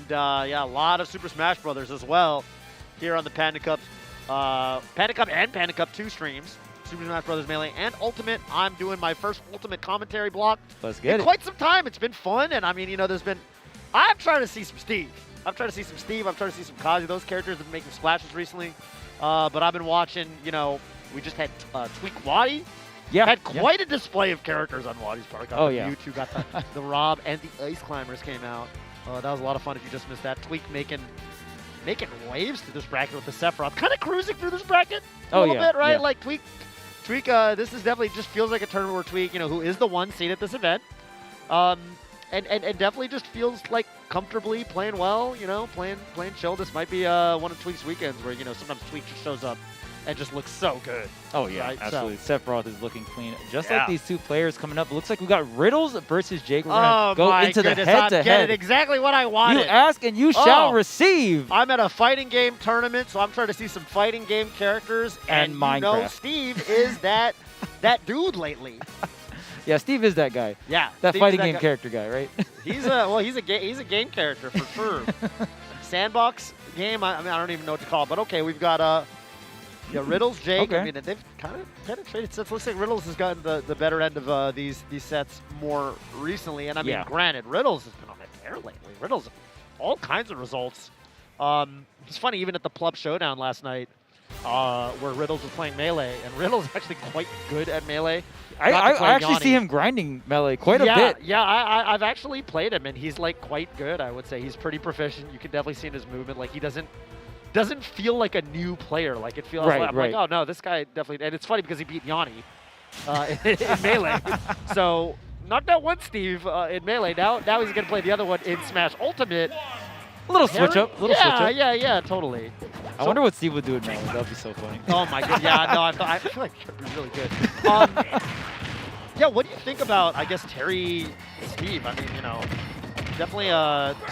Speaker 9: a lot of Super Smash Brothers as well here on the Panda Cup. Panda Cup and Panda Cup 2 streams. Super Smash Brothers Melee and Ultimate. I'm doing my first Ultimate commentary block
Speaker 2: Let's get
Speaker 9: in
Speaker 2: it.
Speaker 9: quite some time. It's been fun, and I mean, I'm trying to see some Steve. I'm trying to see some Kazi. Those characters have been making splashes recently. But I've been watching, we just had Tweak Waddy.
Speaker 2: Yeah.
Speaker 9: Had quite a display of characters on Waddy's part. Got
Speaker 2: Oh,
Speaker 9: the
Speaker 2: yeah.
Speaker 9: Mewtwo, got the Rob, and the Ice Climbers came out. That was a lot of fun if you just missed that. Tweak making waves through this bracket with the Sephiroth. Kind of cruising through this bracket a little bit, right?
Speaker 2: Yeah.
Speaker 9: Like Tweak, this is definitely just feels like a tournament where Tweak, who is the one seed at this event, and definitely just feels like comfortably playing well, playing chill. This might be one of Tweak's weekends where, sometimes Tweak just shows up and just looks so good.
Speaker 2: Oh, yeah,
Speaker 9: right?
Speaker 2: absolutely. Sephiroth is looking clean. Just
Speaker 9: Yeah.
Speaker 2: like these two players coming up. It looks like we got Riddles versus Jake. We're
Speaker 9: Oh
Speaker 2: going to go
Speaker 9: my
Speaker 2: into
Speaker 9: goodness,
Speaker 2: the
Speaker 9: I'm
Speaker 2: head-to-head.
Speaker 9: getting exactly what I wanted.
Speaker 2: You ask and you shall receive.
Speaker 9: I'm at a fighting game tournament, so I'm trying to see some fighting game characters.
Speaker 2: And Minecraft.
Speaker 9: Steve is that dude lately.
Speaker 2: Yeah, Steve is that guy.
Speaker 9: Yeah,
Speaker 2: That
Speaker 9: Steve is
Speaker 2: fighting game
Speaker 9: guy.
Speaker 2: character guy, right?
Speaker 9: He's a game character for sure. Sandbox game. I don't even know what to call it, but okay, we've got Riddles, Jake.
Speaker 2: Okay.
Speaker 9: I mean, they've kind of penetrated sets. Looks like Riddles has gotten the better end of these sets more recently. And I mean, granted, Riddles has been on a tear lately. Riddles, all kinds of results. It's funny, even at the Plup Showdown last night, where Riddles was playing Melee, and Riddles is actually quite good at Melee.
Speaker 2: I actually see him grinding Melee quite a bit.
Speaker 9: Yeah, I've actually played him, and he's like quite good. I would say he's pretty proficient. You can definitely see in his movement, like he doesn't feel like a new player. Like it feels like, I'm like, oh no, this guy definitely. And it's funny because he beat Yanni in Melee. So knocked out one Steve in Melee. Now he's gonna play the other one in Smash Ultimate.
Speaker 2: A little switch up. Switch up.
Speaker 9: Yeah, totally.
Speaker 2: I wonder what Steve would do in Melee. That would be so funny.
Speaker 9: Oh my god, yeah, no, I feel like it would be really good. Yeah, what do you think about, I guess, Terry, Steve? I mean, definitely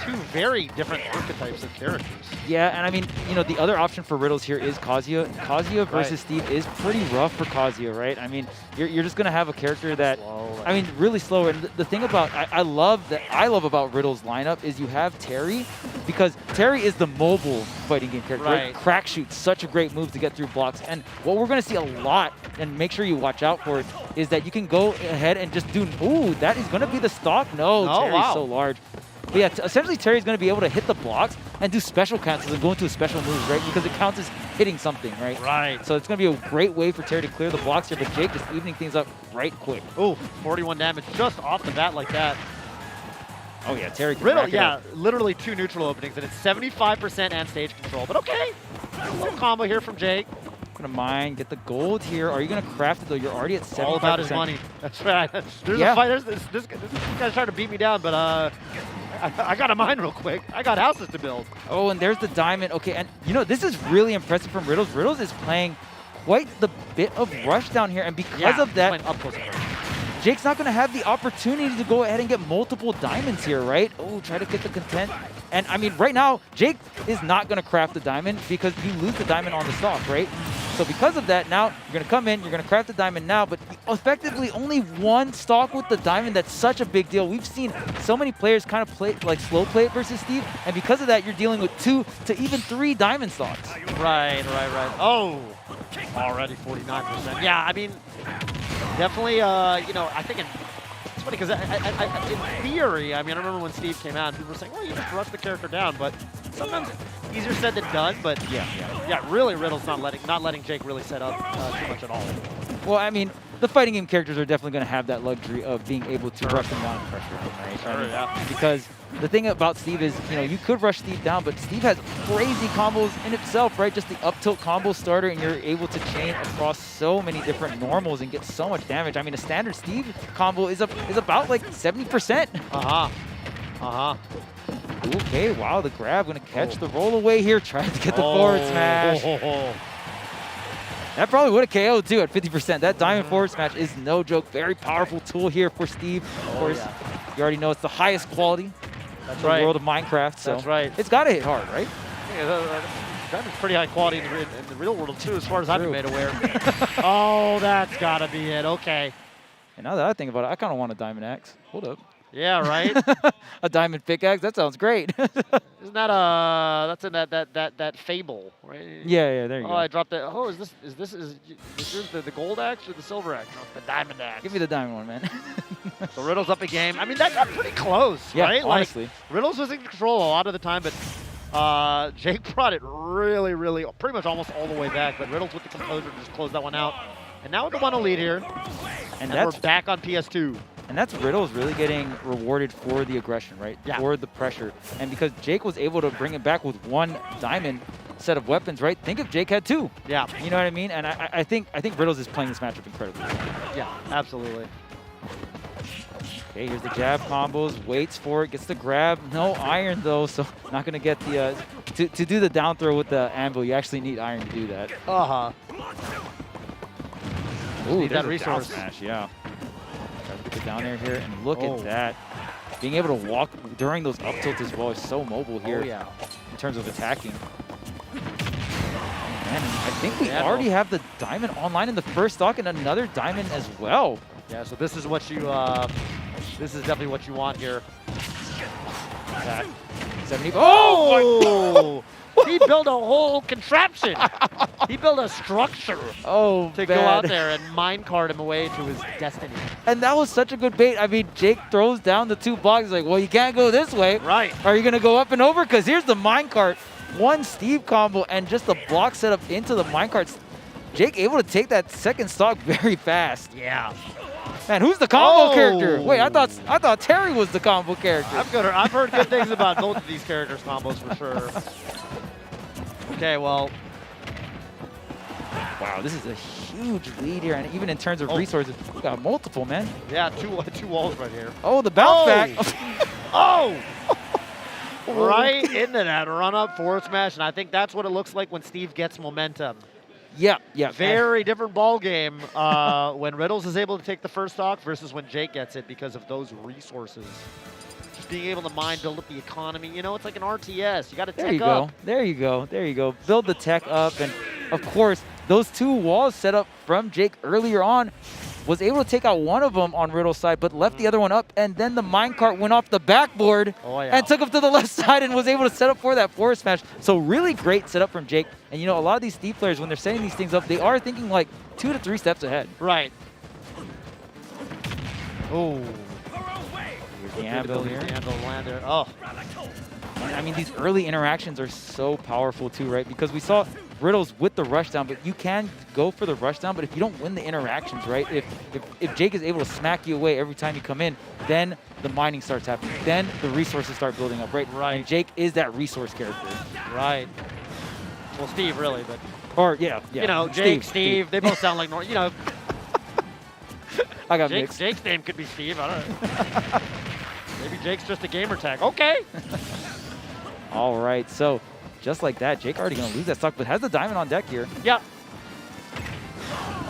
Speaker 9: two very different archetypes of characters.
Speaker 2: Yeah, and I mean, the other option for Riddles here is Kazuya. Kazuya versus Steve is pretty rough for Kazuya, right? I mean, you're just going to have a character that, really slow. And the thing about, I love about Riddles' lineup is you have Terry, because Terry is the mobile fighting game character. Right? Crack shoots, such a great move to get through blocks. And what we're going to see a lot, and make sure you watch out for it, is that you can go ahead and just do, ooh, that is going to be the stock? No, Terry's so large. But yeah, essentially Terry's going to be able to hit the blocks and do special cancels and go into a special moves, right? Because it counts as hitting something, right?
Speaker 9: Right.
Speaker 2: So it's going to be a great way for Terry to clear the blocks here, but Jake just evening things up right quick.
Speaker 9: Oh, 41 damage just off the bat like that.
Speaker 2: Oh yeah, Terry can
Speaker 9: Riddle,
Speaker 2: rack it up.
Speaker 9: literally 2 neutral openings, and it's 75% and stage control. But okay, a little combo here from Jake.
Speaker 2: Gonna mine, get the gold here. Are you gonna craft it though? You're already at 75%.
Speaker 9: All about his money. That's right. There's a fight. This guy's trying to beat me down, but I got a mine real quick. I got houses to build.
Speaker 2: Oh, and there's the diamond. Okay, and this is really impressive from Riddles. Riddles is playing quite the bit of rush down here, and because of that,
Speaker 9: up close.
Speaker 2: Jake's not going to have the opportunity to go ahead and get multiple diamonds here, right? Oh, try to get the content. And, I mean, right now, Jake is not going to craft the diamond because you lose the diamond on the stock, right? So because of that, now you're going to come in, you're going to craft the diamond now, but effectively only one stock with the diamond. That's such a big deal. We've seen so many players kind of play, like slow play it versus Steve, and because of that, you're dealing with 2 to even 3 diamond stocks.
Speaker 9: Right. Oh, already 49%. Yeah, I mean, definitely, I think it's funny because in theory, I mean, I remember when Steve came out and people were saying, well, you just rush the character down, but sometimes easier said than done. But yeah, really, Riddle's not letting Jake really set up too much at all.
Speaker 2: Well, I mean, the fighting game characters are definitely going to have that luxury of being able to rush them down and pressure them, right? Because the thing about Steve is, you could rush Steve down, but Steve has crazy combos in itself, right? Just the up tilt combo starter, and you're able to chain across so many different normals and get so much damage. I mean, a standard Steve combo is about like 70%. Okay, wow, the grab, going to catch the roll away here, trying to get the forward smash. That probably would have KO'd too at 50%. That diamond forward smash is no joke. Very powerful tool here for Steve. Of course, you already know it's the highest quality in the world of Minecraft. So
Speaker 9: that's right.
Speaker 2: It's got to hit hard, right?
Speaker 9: Diamond's pretty high quality in the real world too, as far as I've been made aware. Oh, that's gotta be it. Okay.
Speaker 2: And now that I think about it, I kind of want a diamond axe. Hold up.
Speaker 9: Yeah, right.
Speaker 2: A diamond pickaxe. That sounds great.
Speaker 9: Isn't that that's in that Fable, right?
Speaker 2: Yeah, there you go.
Speaker 9: Oh, I dropped that. Oh, is yours the gold axe or the silver axe? No, it's the diamond axe.
Speaker 2: Give me the diamond one, man.
Speaker 9: So Riddle's up a game. I mean, that got pretty close,
Speaker 2: Yeah,
Speaker 9: right?
Speaker 2: honestly.
Speaker 9: Like, Riddles was in control a lot of the time, but Jake brought it really, pretty much almost all the way back. But Riddles with the composure just closed that one out. And now with the 1-0 lead here, and we're back on PS2.
Speaker 2: And that's Riddles really getting rewarded for the aggression, right?
Speaker 9: Yeah.
Speaker 2: For the pressure. And because Jake was able to bring it back with one diamond set of weapons, right? Think if Jake had two.
Speaker 9: Yeah.
Speaker 2: You know what I mean? And I think Riddles is playing this matchup incredibly well.
Speaker 9: Yeah, absolutely.
Speaker 2: Okay, here's the jab combos, waits for it, gets the grab. No iron though, so not gonna get the to do the down throw with the anvil, you actually need iron to do that.
Speaker 9: Uh-huh.
Speaker 2: Ooh,
Speaker 9: that
Speaker 2: there's a
Speaker 9: resource.
Speaker 2: down smash, yeah. Try to get down there here, and look at that. Being able to walk during those up tilts as well is so mobile here in terms of attacking. Man, I think we already have the diamond online in the first stock and another diamond as well.
Speaker 9: Yeah, so this is what you, this is definitely what you want here.
Speaker 2: Attack. 70.
Speaker 9: Oh! He built a whole contraption. He built a structure to go out there and minecart him away to his destiny.
Speaker 2: And that was such a good bait. I mean, Jake throws down the two blocks. He's like, well, you can't go this way.
Speaker 9: Right.
Speaker 2: Are you going to go up and over? Because here's the minecart. One Steve combo and just the block set up into the minecart. Jake able to take that second stock very fast.
Speaker 9: Yeah.
Speaker 2: Man, who's the combo character? Wait, I thought Terry was the combo character.
Speaker 9: I've heard good things about both of these characters' combos for sure. Okay, well.
Speaker 2: Wow, this is a huge lead here, and even in terms of resources, we got multiple, man.
Speaker 9: Yeah, two walls right here.
Speaker 2: Oh, the bounce back.
Speaker 9: Oh! Right into that run-up forward smash, and I think that's what it looks like when Steve gets momentum.
Speaker 2: Yeah.
Speaker 9: Very different ball game when Riddles is able to take the first stock versus when Jake gets it because of those resources. Just being able to mine, build up the economy. You know, it's like an RTS. You got to tech up.
Speaker 2: There you go. Build the tech up, and of course, those two walls set up from Jake earlier on was able to take out one of them on Riddle's side, but left the other one up, and then the minecart went off the backboard and took him to the left side and was able to set up for that forward smash. So really great setup from Jake. And you know, a lot of these Steve players, when they're setting these things up, they are thinking like 2 to 3 steps ahead.
Speaker 9: Right. Oh.
Speaker 2: Here's the anvil here.
Speaker 9: Oh.
Speaker 2: I mean, these early interactions are so powerful too, right? Because we saw Riddles with the rushdown, but you can go for the rushdown, but if you don't win the interactions, right? If Jake is able to smack you away every time you come in, then the mining starts happening. Then the resources start building up, right?
Speaker 9: Right.
Speaker 2: And Jake is that resource character.
Speaker 9: Right. Well, Steve, really, but.
Speaker 2: Or, yeah.
Speaker 9: You know, Jake, Steve, they both sound like normal. You know.
Speaker 2: I got mixed.
Speaker 9: Jake's name could be Steve. I don't know. Maybe Jake's just a gamer tag. Okay.
Speaker 2: All right, so just like that, Jake already going to lose that stock, but has the diamond on deck here.
Speaker 9: Yeah.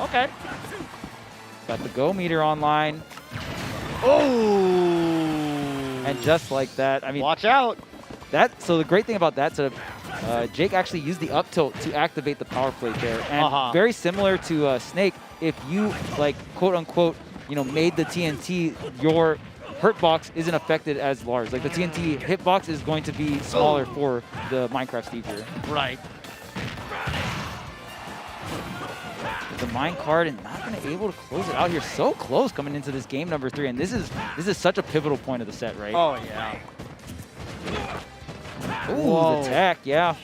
Speaker 9: Okay.
Speaker 2: Got the go meter online.
Speaker 9: Oh!
Speaker 2: And just like that, I mean,
Speaker 9: watch out.
Speaker 2: So the great thing about that setup, Jake actually used the up tilt to activate the power plate there. And very similar to Snake, if you, like, quote unquote, you know, made the TNT, your hurt box isn't affected as large. Like the TNT hitbox is going to be smaller for the Minecraft Steve here.
Speaker 9: Right.
Speaker 2: The minecart and not going to be able to close it out here. So close coming into this game number 3, and this is such a pivotal point of the set, right?
Speaker 9: Oh yeah.
Speaker 2: Ooh, the tech, yeah.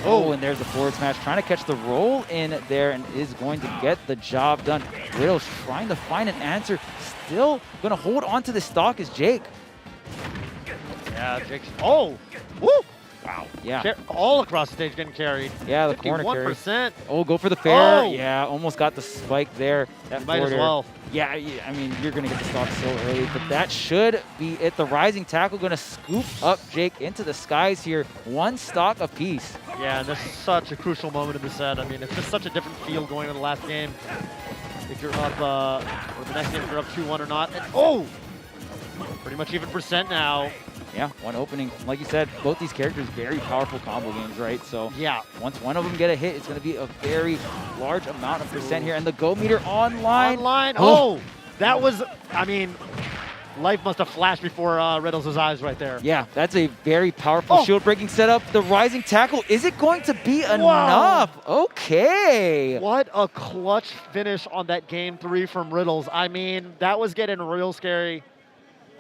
Speaker 2: Oh, and there's the forward smash, trying to catch the roll in there, and is going to get the job done. Riddle's trying to find an answer. Still going to hold on to the stock is Jake.
Speaker 9: Yeah, Jake's. Oh! Woo! Wow.
Speaker 2: Yeah.
Speaker 9: All across the stage getting carried.
Speaker 2: Yeah, the corner carry.
Speaker 9: 51%.
Speaker 2: Oh, go for the fair.
Speaker 9: Oh.
Speaker 2: Yeah, almost got the spike there. That
Speaker 9: might as well.
Speaker 2: Yeah, I mean, you're going to get the stock so early, but that should be it. The rising tackle going to scoop up Jake into the skies here. 1 stock apiece.
Speaker 9: Yeah, and this is such a crucial moment in the set. I mean, it's just such a different feel going into the last game. If you're up, or the next game if you're up 2-1 or not. And, oh! Pretty much even percent now.
Speaker 2: Yeah, one opening. Like you said, both these characters very powerful combo games, right? So
Speaker 9: yeah,
Speaker 2: once one of them get a hit, it's going to be a very large amount of percent here. And the go meter online.
Speaker 9: Oh, that was, I mean, life must have flashed before Riddles' eyes right there.
Speaker 2: Yeah, that's a very powerful shield breaking setup. The rising tackle, is it going to be enough? Okay.
Speaker 9: What a clutch finish on that game 3 from Riddles. I mean, that was getting real scary.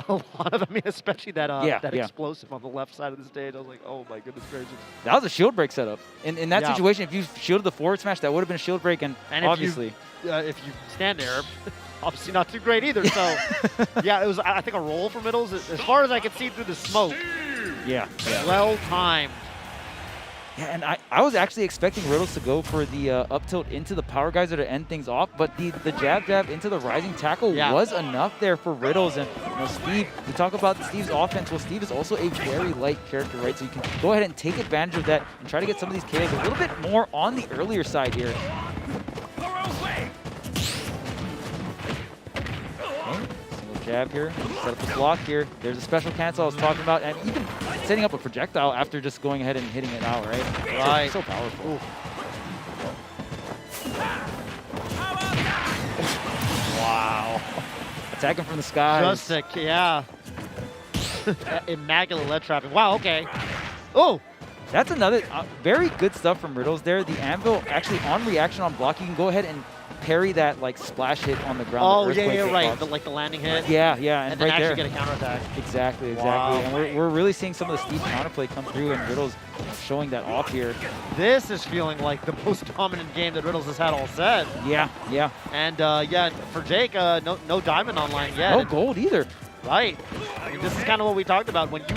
Speaker 9: A lot of, I mean, especially that explosive on the left side of the stage. I was like, oh my goodness gracious.
Speaker 2: That was a shield break setup. In that situation, if you shielded the forward smash, that would have been a shield break, and obviously.
Speaker 9: If you stand there, obviously not too great either. So, yeah, it was, I think, a roll for Riddles. As far as I could see through the smoke.
Speaker 2: Yeah.
Speaker 9: Well timed.
Speaker 2: Yeah, and I was actually expecting Riddles to go for the up tilt into the power geyser to end things off, but the jab into the rising tackle was enough there for Riddles. And Steve, we talk about Steve's offense. Well, Steve is also a very light character, right? So you can go ahead and take advantage of that and try to get some of these KOs a little bit more on the earlier side here. Jab here, set up the block here. There's a special cancel I was talking about, and even setting up a projectile after just going ahead and hitting it out, right?
Speaker 9: Right.
Speaker 2: So powerful. Wow. Attacking from the skies.
Speaker 9: Just yeah. Immaculate lead trapping. Wow, okay. Oh!
Speaker 2: That's another very good stuff from Riddles there. The anvil, actually on reaction on block, you can go ahead and parry that like splash hit on the ground.
Speaker 9: Oh, yeah, right. Like the landing hit.
Speaker 2: Yeah,
Speaker 9: and then
Speaker 2: right
Speaker 9: actually
Speaker 2: there.
Speaker 9: get a counterattack.
Speaker 2: Exactly.
Speaker 9: Wow.
Speaker 2: And we're really seeing some of the Steve counterplay come through, and Riddles showing that off here.
Speaker 9: This is feeling like the most dominant game that Riddles has had all set.
Speaker 2: Yeah.
Speaker 9: And yeah, for Jake, no diamond online yet.
Speaker 2: No gold either.
Speaker 9: Right. I mean, this is kind of what we talked about when you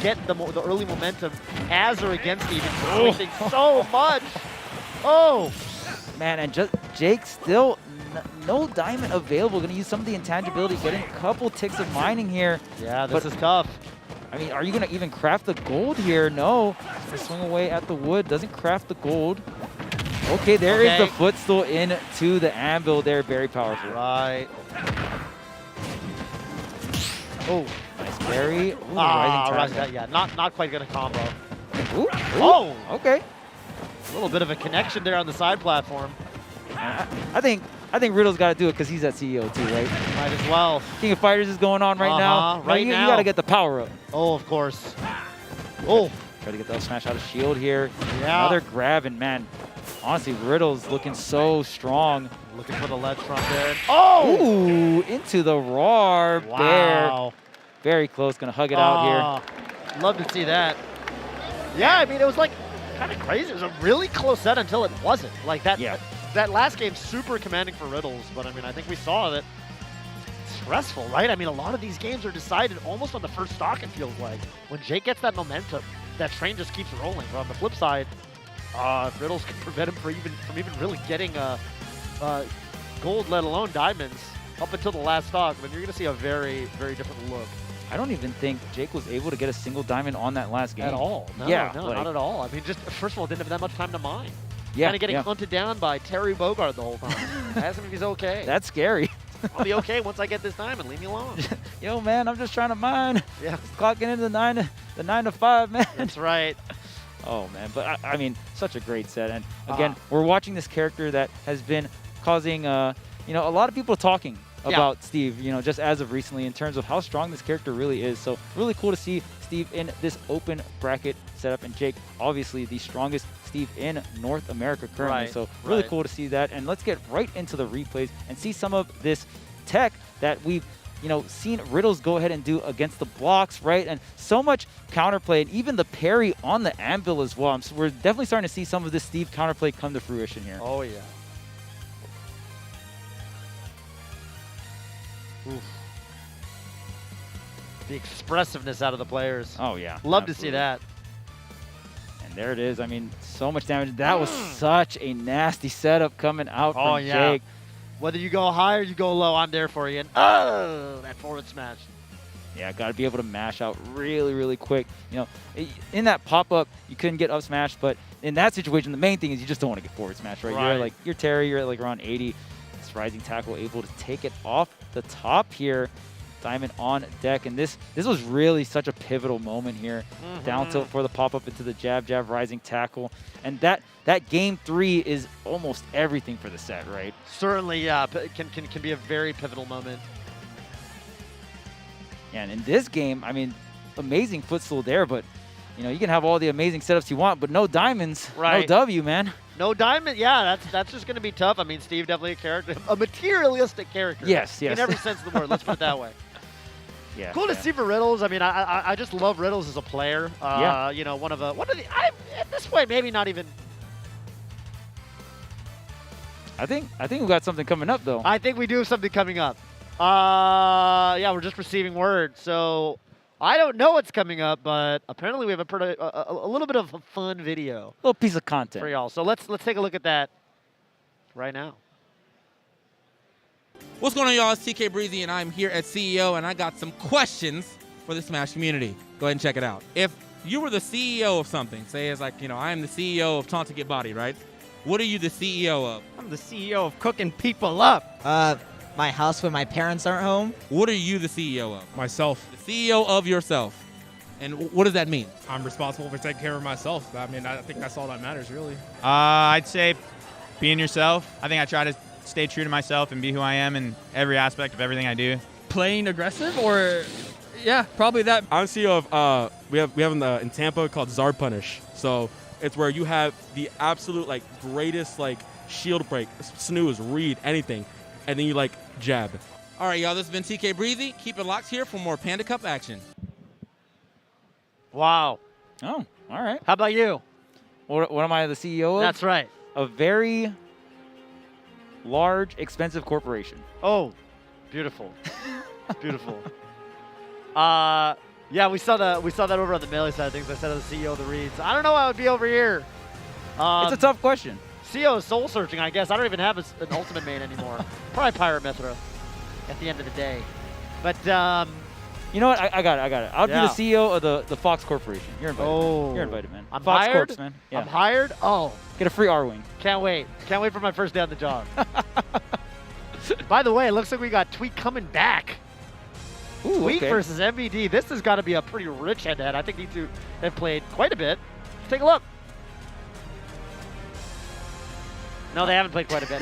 Speaker 9: get the early momentum as or against Steve, it's switching so much. Oh.
Speaker 2: Man, and just Jake still no diamond available. Going to use some of the intangibility, getting a couple ticks of mining here.
Speaker 9: Yeah, this is tough.
Speaker 2: I mean, are you going to even craft the gold here? No. Just swing away at the wood. Doesn't craft the gold. Okay, there is the footstool into the anvil there. Very powerful.
Speaker 9: Right. Oh.
Speaker 2: Nice parry. Ooh,
Speaker 9: rising yeah, not quite going to combo.
Speaker 2: Ooh.
Speaker 9: Oh.
Speaker 2: Okay.
Speaker 9: A little bit of a connection there on the side platform.
Speaker 2: I think Riddle's got to do it because he's at CEO too, right?
Speaker 9: Might as well.
Speaker 2: King of Fighters is going on right now.
Speaker 9: Right now.
Speaker 2: You got to get the power up.
Speaker 9: Oh, of course. Oh.
Speaker 2: Try to get the up smash out of shield here.
Speaker 9: Yeah.
Speaker 2: Another grab, and man, honestly, Riddle's looking so strong.
Speaker 9: Looking for the ledge front there. Oh!
Speaker 2: Ooh, into the roar.
Speaker 9: Wow.
Speaker 2: Very close. Going to hug it out here.
Speaker 9: Love to see that. Yeah, I mean, it was like kind of crazy. It was a really close set until it wasn't. Like that.
Speaker 2: Yeah.
Speaker 9: That last game, super commanding for Riddles, but I mean, I think we saw that it's stressful, right? I mean, a lot of these games are decided almost on the first stock, it feels like. When Jake gets that momentum, that train just keeps rolling. But on the flip side, if Riddles can prevent him from even really getting gold, let alone diamonds, up until the last stock, then you're going to see a very, very different look.
Speaker 2: I don't even think Jake was able to get a single diamond on that last game.
Speaker 9: At all. No,
Speaker 2: yeah,
Speaker 9: no, not at all. I mean, just first of all, didn't have that much time to mine.
Speaker 2: Yeah,
Speaker 9: kind of getting hunted down by Terry Bogard the whole time. Ask him if he's okay.
Speaker 2: That's scary.
Speaker 9: I'll be okay once I get this diamond. Leave me alone.
Speaker 2: Yo, man, I'm just trying to mine.
Speaker 9: Yeah.
Speaker 2: Just clocking into the 9 to 5, man.
Speaker 9: That's right.
Speaker 2: Oh, man. But, I mean, such a great set. And, again, we're watching this character that has been causing, a lot of people talking about Steve, just as of recently in terms of how strong this character really is. So really cool to see Steve in this open bracket setup, and Jake, obviously the strongest Steve in North America currently. So really cool to see that. And let's get right into the replays and see some of this tech that we've seen Riddles go ahead and do against the blocks, right? And so much counterplay, and even the parry on the anvil as well. So we're definitely starting to see some of this Steve counterplay come to fruition here.
Speaker 9: Oh, yeah. Oof. The expressiveness out of the players.
Speaker 2: Oh, yeah.
Speaker 9: Love to see that.
Speaker 2: And there it is. I mean, so much damage. That was such a nasty setup coming out from Jake.
Speaker 9: Whether you go high or you go low, I'm there for you. And that forward smash.
Speaker 2: Yeah, got to be able to mash out really, really quick. In that pop-up, you couldn't get up smash, but in that situation, the main thing is you just don't want to get forward smash, right? You're Terry, you're at like around 80. Rising tackle able to take it off the top here. Diamond on deck, and this was really such a pivotal moment here. Down tilt for the pop-up into the jab, rising tackle. And that game 3 is almost everything for the set, right?
Speaker 9: Certainly, yeah, can be a very pivotal moment.
Speaker 2: Yeah, and in this game, I mean, amazing footstool there, but you know, you can have all the amazing setups you want, but no diamonds,
Speaker 9: right.
Speaker 2: no W, man.
Speaker 9: No diamond, yeah, that's just going to be tough. I mean, Steve, definitely a character, a materialistic character.
Speaker 2: Yes.
Speaker 9: In every sense of the word, let's put it that way.
Speaker 2: Yeah.
Speaker 9: Cool to see for Riddles. I mean, I just love Riddles as a player. You know, one of the, at this point, maybe not even.
Speaker 2: I think we got something coming up, though.
Speaker 9: I think we do have something coming up. Yeah, we're just receiving word. So I don't know what's coming up, but apparently we have a little bit of a fun video.
Speaker 2: A little piece of content
Speaker 9: for y'all. So let's take a look at that right now.
Speaker 10: What's going on, y'all? It's TK Breezy, and I'm here at CEO, and I got some questions for the Smash community. Go ahead and check it out. If you were the CEO of something, say it's like, you know, I am the CEO of Taunt to Get Body, right? What are you the CEO of?
Speaker 11: I'm the CEO of cooking people up. My house when my parents aren't home.
Speaker 10: What are you the CEO of?
Speaker 12: Myself.
Speaker 10: The CEO of yourself. And what does that mean?
Speaker 12: I'm responsible for taking care of myself. I mean, I think that's all that matters, really.
Speaker 13: I'd say being yourself. I think I try to stay true to myself and be who I am in every aspect of everything I do.
Speaker 14: Playing aggressive, or yeah, probably that.
Speaker 12: I'm CEO of we have in Tampa called Zard Punish. So it's where you have the absolute like greatest like shield break, snooze, read, anything, and then you like jab.
Speaker 10: All right, y'all. This has been TK Breezy. Keep it locked here for more Panda Cup action.
Speaker 9: Wow.
Speaker 2: Oh, all right.
Speaker 9: How about you?
Speaker 2: What am I the CEO of?
Speaker 9: That's right.
Speaker 2: A very large, expensive corporation.
Speaker 9: Oh, beautiful. Beautiful. Yeah, we saw that over on the Melee side of things. I said I was the CEO of the Reeds. I don't know how I would be over here.
Speaker 2: It's a tough question.
Speaker 9: CEO is soul searching, I guess. I don't even have an ultimate main anymore. Probably Pirate Metro at the end of the day. But
Speaker 2: you know what? I got it. I'll be the CEO of the Fox Corporation. You're invited.
Speaker 9: Oh.
Speaker 2: You're invited, man.
Speaker 9: I'm
Speaker 2: Fox
Speaker 9: hired?
Speaker 2: Corps, man. Yeah.
Speaker 9: I'm hired? Oh.
Speaker 2: Get a free R-Wing.
Speaker 9: Can't wait. Can't wait for my first day on the job. By the way, it looks like we got Tweak coming back.
Speaker 2: Ooh,
Speaker 9: Tweak
Speaker 2: okay.
Speaker 9: versus MVD. This has got to be a pretty rich head-to-head. I think these two have played quite a bit. Let's take a look. No, they haven't played quite a bit.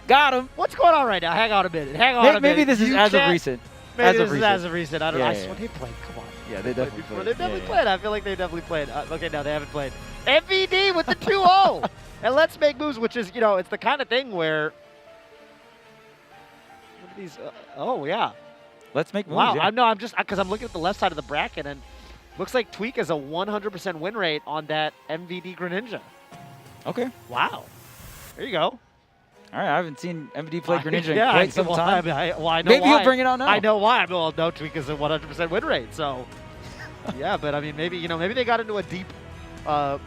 Speaker 2: Got him.
Speaker 9: What's going on right now? Hang on a minute. Hang on a minute.
Speaker 2: Maybe this is as of recent.
Speaker 9: Maybe this is as of recent. I don't know. I swear they played. Come on.
Speaker 2: Yeah, they definitely played.
Speaker 9: They definitely played. I feel like they definitely played. Okay, no, they haven't played. MVD with the 2-0. And let's make moves, which is, you know, it's the kind of thing where. Look at these. Oh, yeah.
Speaker 2: Let's make moves.
Speaker 9: Wow.
Speaker 2: Yeah.
Speaker 9: I'm just, because I'm looking at the left side of the bracket, and looks like Tweak has a 100% win rate on that MVD Greninja.
Speaker 2: Okay.
Speaker 9: Wow. There you go.
Speaker 2: All right, I haven't seen MVD play Greninja in
Speaker 9: yeah,
Speaker 2: quite some time.
Speaker 9: I know
Speaker 2: Maybe
Speaker 9: why.
Speaker 2: he'll bring it out now.
Speaker 9: I know why. Well, no, Tweak is a 100% win rate, so yeah. But I mean, maybe maybe they got into a deep, you know,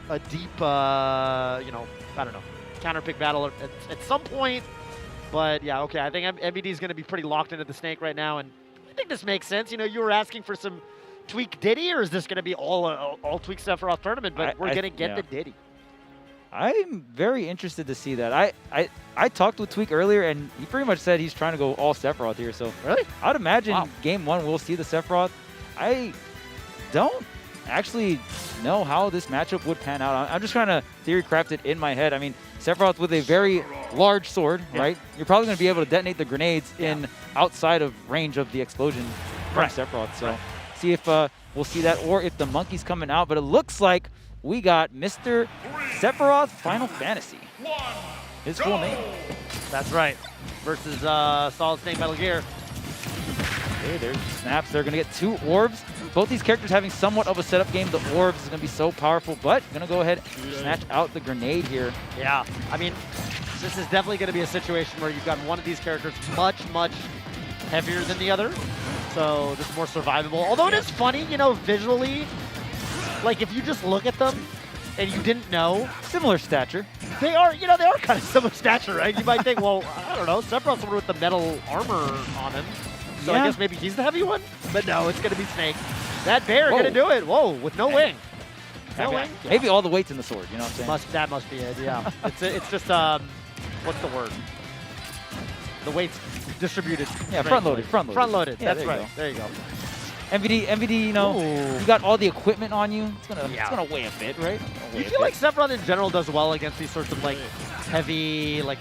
Speaker 9: I don't know, counter pick battle at some point. But yeah, okay. I think MVD is going to be pretty locked into the snake right now, and I think this makes sense. You know, you were asking for some Tweak Diddy, or is this going to be all Tweak Sephiroth tournament? But we're going to get the Diddy.
Speaker 2: I'm very interested to see that. I talked with Tweak earlier, and he pretty much said he's trying to go all Sephiroth here. So
Speaker 9: really,
Speaker 2: I'd imagine Game 1 we'll see the Sephiroth. I don't actually know how this matchup would pan out. I'm just trying to theory craft it in my head. I mean, Sephiroth with a very large sword, right? You're probably going to be able to detonate the grenades in outside of range of the explosion from Sephiroth. So see if we'll see that, or if the monkey's coming out. But it looks like we got Mr. Sephiroth Final Fantasy. His full name.
Speaker 9: That's right. Versus Solid Snake Metal Gear.
Speaker 2: Okay, there's snaps. They're going to get 2 orbs. Both these characters having somewhat of a setup game. The orbs is going to be so powerful, but going to go ahead and snatch out the grenade here.
Speaker 9: Yeah, I mean, this is definitely going to be a situation where you've got one of these characters much, much heavier than the other. So this is more survivable. Although it is funny, you know, visually, like if you just look at them and you didn't know.
Speaker 2: Similar stature.
Speaker 9: They are, you know, they are kind of similar stature, right? You might think, well, I don't know, Sephiroth's the one with the metal armor on him. So I guess maybe he's the heavy one? But no, it's going to be Snake. That bear going to do it. Whoa, with no wing. No wing?
Speaker 2: Maybe all the weight's in the sword, you know what I'm saying?
Speaker 9: That must be it, yeah. It's just, what's the word? the weight's distributed.
Speaker 2: Yeah, front loaded.
Speaker 9: Front loaded.
Speaker 2: Yeah,
Speaker 9: That's right. There you go.
Speaker 2: MVD, you know, you got all the equipment on you. It's gonna weigh a bit, right?
Speaker 9: Do you feel like Sephiroth in general does well against these sorts of like heavy, like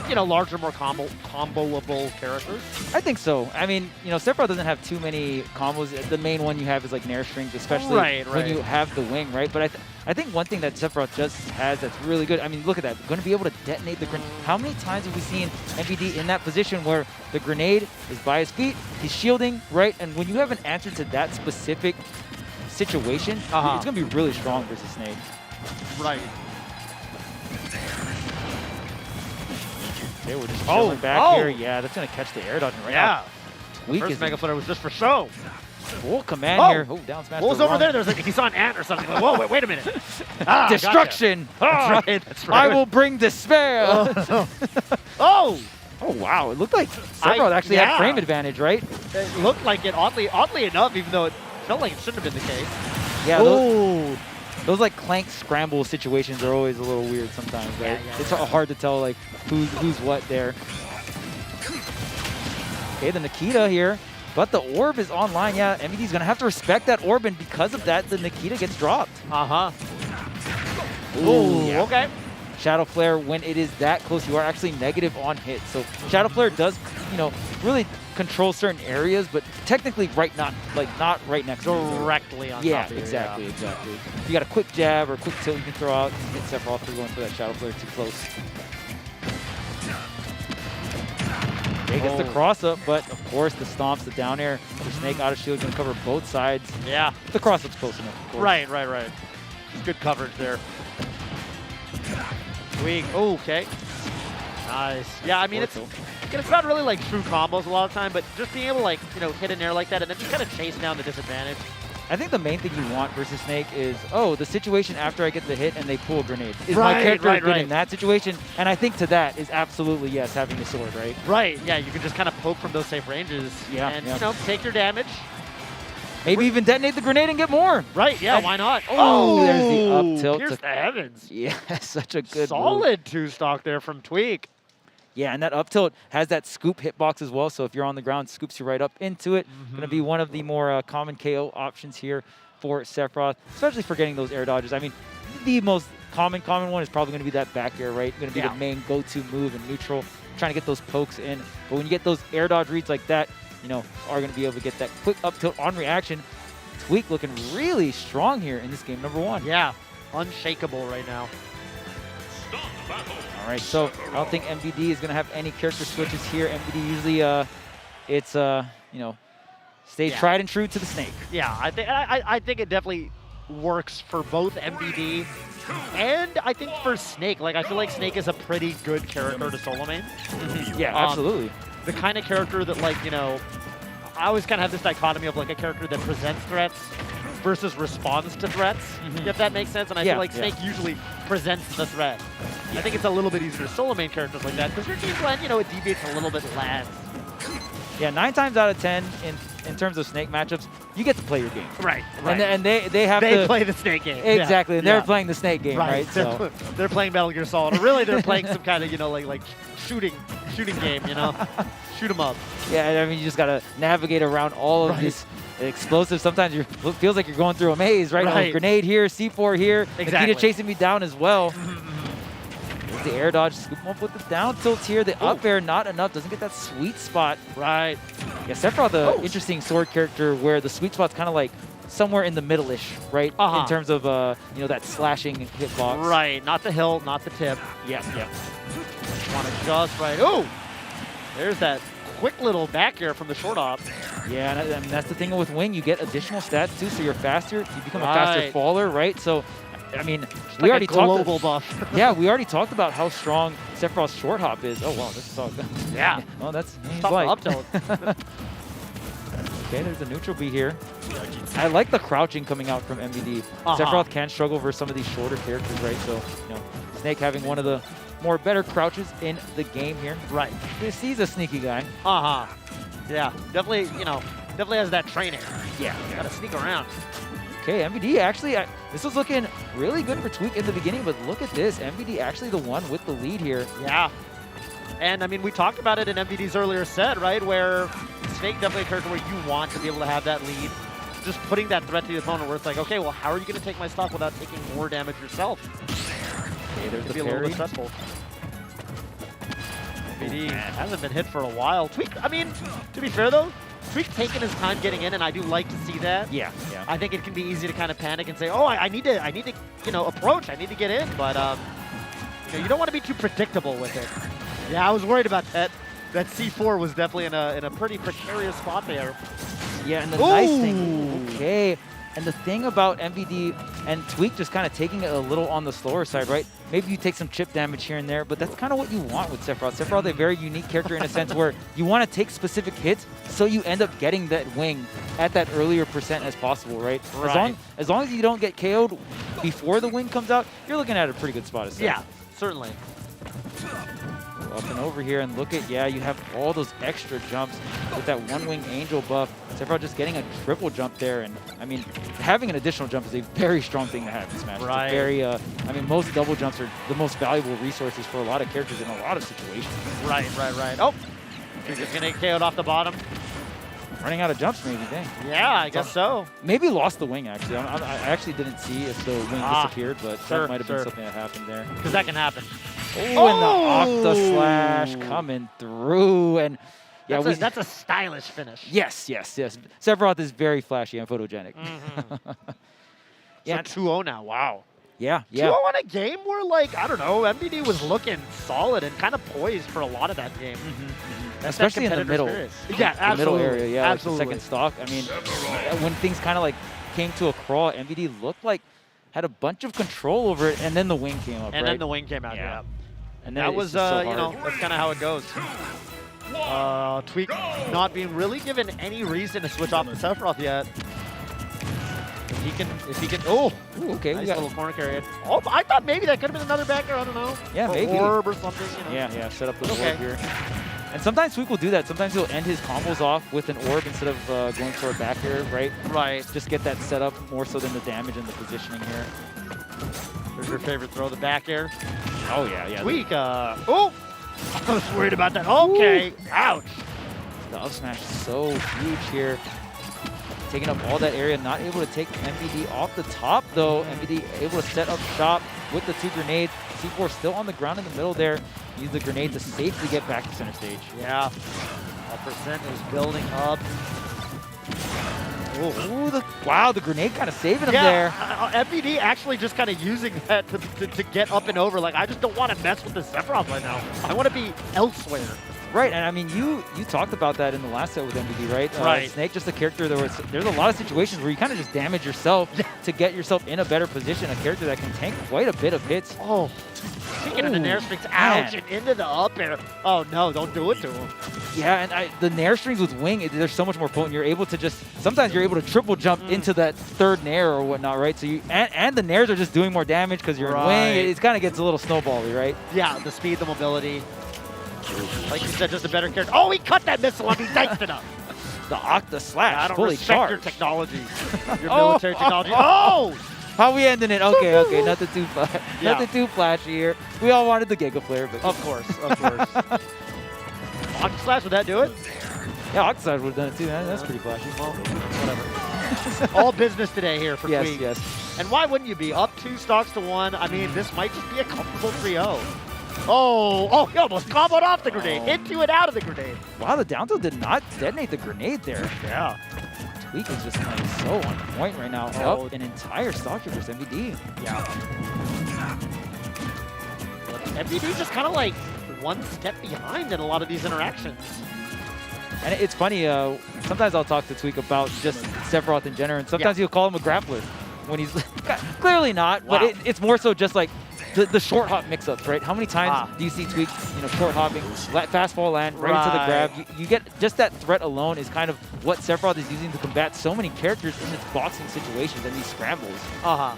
Speaker 9: you know, larger, more comboable characters?
Speaker 2: I think so. I mean, you know, Sephiroth doesn't have too many combos. The main one you have is like Nair strings, especially when you have the wing, right? But I think one thing that Sephiroth just has that's really good. I mean, look at that. Going to be able to detonate the grenade. How many times have we seen MVD in that position where the grenade is by his feet, he's shielding, right? And when you have an answer to that specific situation, it's going to be really strong versus Snake.
Speaker 9: Right.
Speaker 2: Okay, we're just chilling back here. Yeah, that's going to catch the air dodge right now.
Speaker 9: The first Mega Flutter was just for show.
Speaker 2: Full command here. Oh, down smash.
Speaker 9: What was over there? There's like, he saw an ant or something. Like, whoa, wait a minute.
Speaker 2: Destruction.
Speaker 9: Gotcha. That's right.
Speaker 2: I will bring despair.
Speaker 9: Oh,
Speaker 2: wow. It looked like Sephiroth actually had frame advantage, right?
Speaker 9: It looked like it, oddly enough, even though it felt like it shouldn't have been the case.
Speaker 2: Yeah, those like clank scramble situations are always a little weird sometimes, right? It's hard to tell like who's what there. Okay, the Nikita here. But the orb is online. Yeah, MVD's going to have to respect that orb, and because of that, the Nikita gets dropped.
Speaker 9: Ooh, yeah. Okay.
Speaker 2: Shadow Flare, when it is that close, you are actually negative on hit. So Shadow Flare does, you know, really control certain areas, but technically not right next to you.
Speaker 9: Directly on top of you.
Speaker 2: Exactly. You got a quick jab or a quick tilt you can throw out and hit Sephiroth for going for that Shadow Flare too close. He gets the cross up, but of course the stomps, the down air, the Snake out of shield going to cover both sides.
Speaker 9: Yeah.
Speaker 2: The cross up's close enough, of course.
Speaker 9: Right. Good coverage there. Tweak. Oh, okay. Nice. Yeah, I mean, it's not really like true combos a lot of time, but just being able to like, you know, hit an air like that and then just kind of chase down the disadvantage.
Speaker 2: I think the main thing you want versus Snake is, the situation after I get the hit and they pull a grenade. Is my character good in that situation? And I think to that is absolutely yes, having the sword, right?
Speaker 9: Right, yeah, you can just kind of poke from those safe ranges and, you know, take your damage.
Speaker 2: Maybe even detonate the grenade and get more.
Speaker 9: Right, yeah, why not?
Speaker 2: Oh, there's the up tilt.
Speaker 9: Pierce the heavens.
Speaker 2: Yeah, such a good
Speaker 9: solid two-stock there from Tweak.
Speaker 2: Yeah, and that up tilt has that scoop hitbox as well, so if you're on the ground, scoops you right up into it. Going to be one of the more common KO options here for Sephiroth, especially for getting those air dodges. I mean, the most common one is probably going to be that back air, right? Going to be the main go-to move in neutral, trying to get those pokes in. But when you get those air dodge reads like that, you know, are going to be able to get that quick up tilt on reaction. Tweak looking really strong here in this game number 1.
Speaker 9: Yeah, unshakable right now.
Speaker 2: All right, so I don't think MVD is going to have any character switches here. MVD usually, you know, stays tried and true to the Snake.
Speaker 9: Yeah, I think it definitely works for both MVD and I think for Snake. Like, I feel like Snake is a pretty good character to solo main.
Speaker 2: Yeah, absolutely.
Speaker 9: The kind of character that, like, you know, I always kind of have this dichotomy of like a character that presents threats versus responds to threats, if that makes sense. And I feel like Snake usually presents the threat. I think it's a little bit easier to solo main characters like that because your team plan, you know, it deviates a little bit less.
Speaker 2: Yeah, 9 times out of 10 in terms of Snake matchups, you get to play your game.
Speaker 9: Right.
Speaker 2: And they
Speaker 9: play the Snake game.
Speaker 2: Exactly, and they're playing the Snake game, right?
Speaker 9: So they're playing Metal Gear Solid, or really they're playing some kind of, you know, like shooting game, you know, shoot 'em up.
Speaker 2: Yeah, I mean, you just gotta navigate around all of this explosive. Sometimes it feels like you're going through a maze, right? Oh, grenade here, C4 here. Nikita chasing me down as well. The air dodge, scoop him up with the down tilt here. The up air, not enough. Doesn't get that sweet spot.
Speaker 9: Right.
Speaker 2: Yeah, Sephiroth, the interesting sword character where the sweet spot's kind of like somewhere in the middle-ish, right? In terms of, you know, that slashing hitbox.
Speaker 9: Right. Not the hilt, not the tip.
Speaker 2: Yeah.
Speaker 9: Want to just right. Oh! There's that quick little back air from the short op.
Speaker 2: Yeah, and that's the thing with Wing. You get additional stats, too, so you're faster. You become a faster faller, right? So, I mean, we already
Speaker 9: talked buff.
Speaker 2: Yeah, we already talked about how strong Sephiroth's short hop is. Oh wow, this is all good.
Speaker 9: Yeah.
Speaker 2: Well, that's
Speaker 9: up tilt.
Speaker 2: Okay, there's a neutral B here. I like the crouching coming out from MVD. Sephiroth can struggle versus some of these shorter characters, right? So, you know, Snake having one of the more better crouches in the game here.
Speaker 9: Right.
Speaker 2: He's a sneaky guy.
Speaker 9: Yeah, definitely, you know, definitely has that training.
Speaker 2: Yeah.
Speaker 9: Gotta sneak around.
Speaker 2: Okay, MVD actually, this was looking really good for Tweak in the beginning, but look at this. MVD actually the one with the lead here.
Speaker 9: Yeah. And I mean, we talked about it in MVD's earlier set, right? Where Snake definitely a character where you want to be able to have that lead. Just putting that threat to the opponent where it's like, okay, well, how are you going to take my stock without taking more damage yourself?
Speaker 2: Okay, there's
Speaker 9: It
Speaker 2: the
Speaker 9: can be a little
Speaker 2: parry.
Speaker 9: bit stressful. MVD hasn't been hit for a while. Tweak, I mean, to be fair though, Tweak taking his time getting in, and I do like to see that.
Speaker 2: Yeah.
Speaker 9: I think it can be easy to kind of panic and say, oh, I need to, you know, approach. I need to get in, but you know, you don't want to be too predictable with it. Yeah, I was worried about that. That C4 was definitely in a pretty precarious spot there.
Speaker 2: Yeah, and the nice thing, okay, and the thing about MVD and Tweak just kind of taking it a little on the slower side, right? Maybe you take some chip damage here and there, but that's kind of what you want with Sephiroth. Sephiroth is a very unique character in a sense where you want to take specific hits, so you end up getting that wing at that earlier percent as possible, right? As long as you don't get KO'd before the wing comes out, you're looking at a pretty good spot.
Speaker 9: Yeah, certainly.
Speaker 2: Up and over here, and look at, you have all those extra jumps with that one-wing angel buff. Sephiroth just getting a triple jump there, and I mean, having an additional jump is a very strong thing to have in Smash.
Speaker 9: Right.
Speaker 2: It's a very, I mean, most double jumps are the most valuable resources for a lot of characters in a lot of situations.
Speaker 9: Right. Oh, you're just gonna get KO'd off the bottom.
Speaker 2: Running out of jumps, maybe. Dang.
Speaker 9: Yeah, I guess so.
Speaker 2: Maybe lost the wing, actually. I actually didn't see if the wing disappeared, but that might have been something that happened there.
Speaker 9: Because that can happen.
Speaker 2: Oh, and the Octa Slash coming through, and yeah,
Speaker 9: that's a stylish finish.
Speaker 2: Yes. Sephiroth is very flashy and photogenic.
Speaker 9: Yeah, 2-0 now. Wow.
Speaker 2: Yeah.
Speaker 9: 2-0 in a game where, like, I don't know, MVD was looking solid and kind of poised for a lot of that game.
Speaker 2: Especially in the middle.
Speaker 9: Yeah, absolutely.
Speaker 2: The middle area, yeah.
Speaker 9: Absolutely.
Speaker 2: Like the second stock. I mean, when things kind of like came to a crawl, MVD looked like had a bunch of control over it, and then the wing came up,
Speaker 9: And then the wing came out, yeah.
Speaker 2: And
Speaker 9: that was, you know, that's kind of how it goes. Tweak not being really given any reason to switch off to Sephiroth yet. If he can,
Speaker 2: okay,
Speaker 9: nice
Speaker 2: we got
Speaker 9: little corner carry. Oh, I thought maybe that could have been another backer, I don't know.
Speaker 2: Yeah,
Speaker 9: or
Speaker 2: maybe.
Speaker 9: Orb or something, you know.
Speaker 2: Yeah, set up the orb here. And sometimes Tweak will do that. Sometimes he'll end his combos off with an orb instead of going for a back air, right?
Speaker 9: Right.
Speaker 2: Just get that set up more so than the damage and the positioning here.
Speaker 9: There's your favorite throw, the back air.
Speaker 2: Oh, yeah.
Speaker 9: Tweak, I was worried about that. Okay, ouch.
Speaker 2: The up smash is so huge here. Taking up all that area, not able to take MVD off the top, though. MVD able to set up shop with the 2 grenades. C4 still on the ground in the middle there. Use the grenade to safely get back to center stage.
Speaker 9: Yeah. That percent is building up.
Speaker 2: Wow, the grenade kind of saving him there.
Speaker 9: MVD actually just kind of using that to get up and over. Like, I just don't want to mess with the Sephiroth right now. I want to be elsewhere.
Speaker 2: Right, and I mean, you talked about that in the last set with MVD, right?
Speaker 9: Right.
Speaker 2: Snake, just a character there's a lot of situations where you kind of just damage yourself to get yourself in a better position. A character that can tank quite a bit of hits.
Speaker 9: Oh, taking in the Nair strings, ouch, and into the up air. Oh no, don't do it to him.
Speaker 2: Yeah, and the Nair strings with wing, they're so much more potent. You're able to sometimes you're able to triple jump into that third Nair or whatnot, right? So and the Nairs are just doing more damage because you're in wing. It kind of gets a little snowbally, right?
Speaker 9: Yeah, the speed, the mobility. Like you said, just a better character. Oh, he cut that missile up. He diced it up.
Speaker 2: The Octa Slash,
Speaker 9: I don't
Speaker 2: fully
Speaker 9: respect
Speaker 2: charged.
Speaker 9: your technology. Your military technology. Oh!
Speaker 2: How we ending it? Okay. Nothing too flashy here. We all wanted the Giga Flare, but
Speaker 9: of course. Octa Slash, would that do it?
Speaker 2: Yeah, Octa Slash would have done it too. That's pretty flashy.
Speaker 9: Well, whatever. All business today here for Tweak.
Speaker 2: Yes.
Speaker 9: And why wouldn't you be? Up 2 stocks to 1. I mean, this might just be a comfortable 3-0. Oh, he almost comboed off the grenade. Into and out of the grenade.
Speaker 2: Wow, the down tilt did not detonate the grenade there.
Speaker 9: Yeah.
Speaker 2: Tweak is just playing so on point right now. Up an entire stock here versus MVD.
Speaker 9: Yeah. MVD just kind of like one step behind in a lot of these interactions.
Speaker 2: And it's funny, sometimes I'll talk to Tweak about just Sephiroth in general, and sometimes he'll call him a grappler when he's clearly not, but it's more so just like the short hop mix-ups, right? How many times do you see Tweak, short hopping, fast fall land, right into the grab? You get just that threat alone is kind of what Sephiroth is using to combat so many characters in these boxing situations and these scrambles. Oh,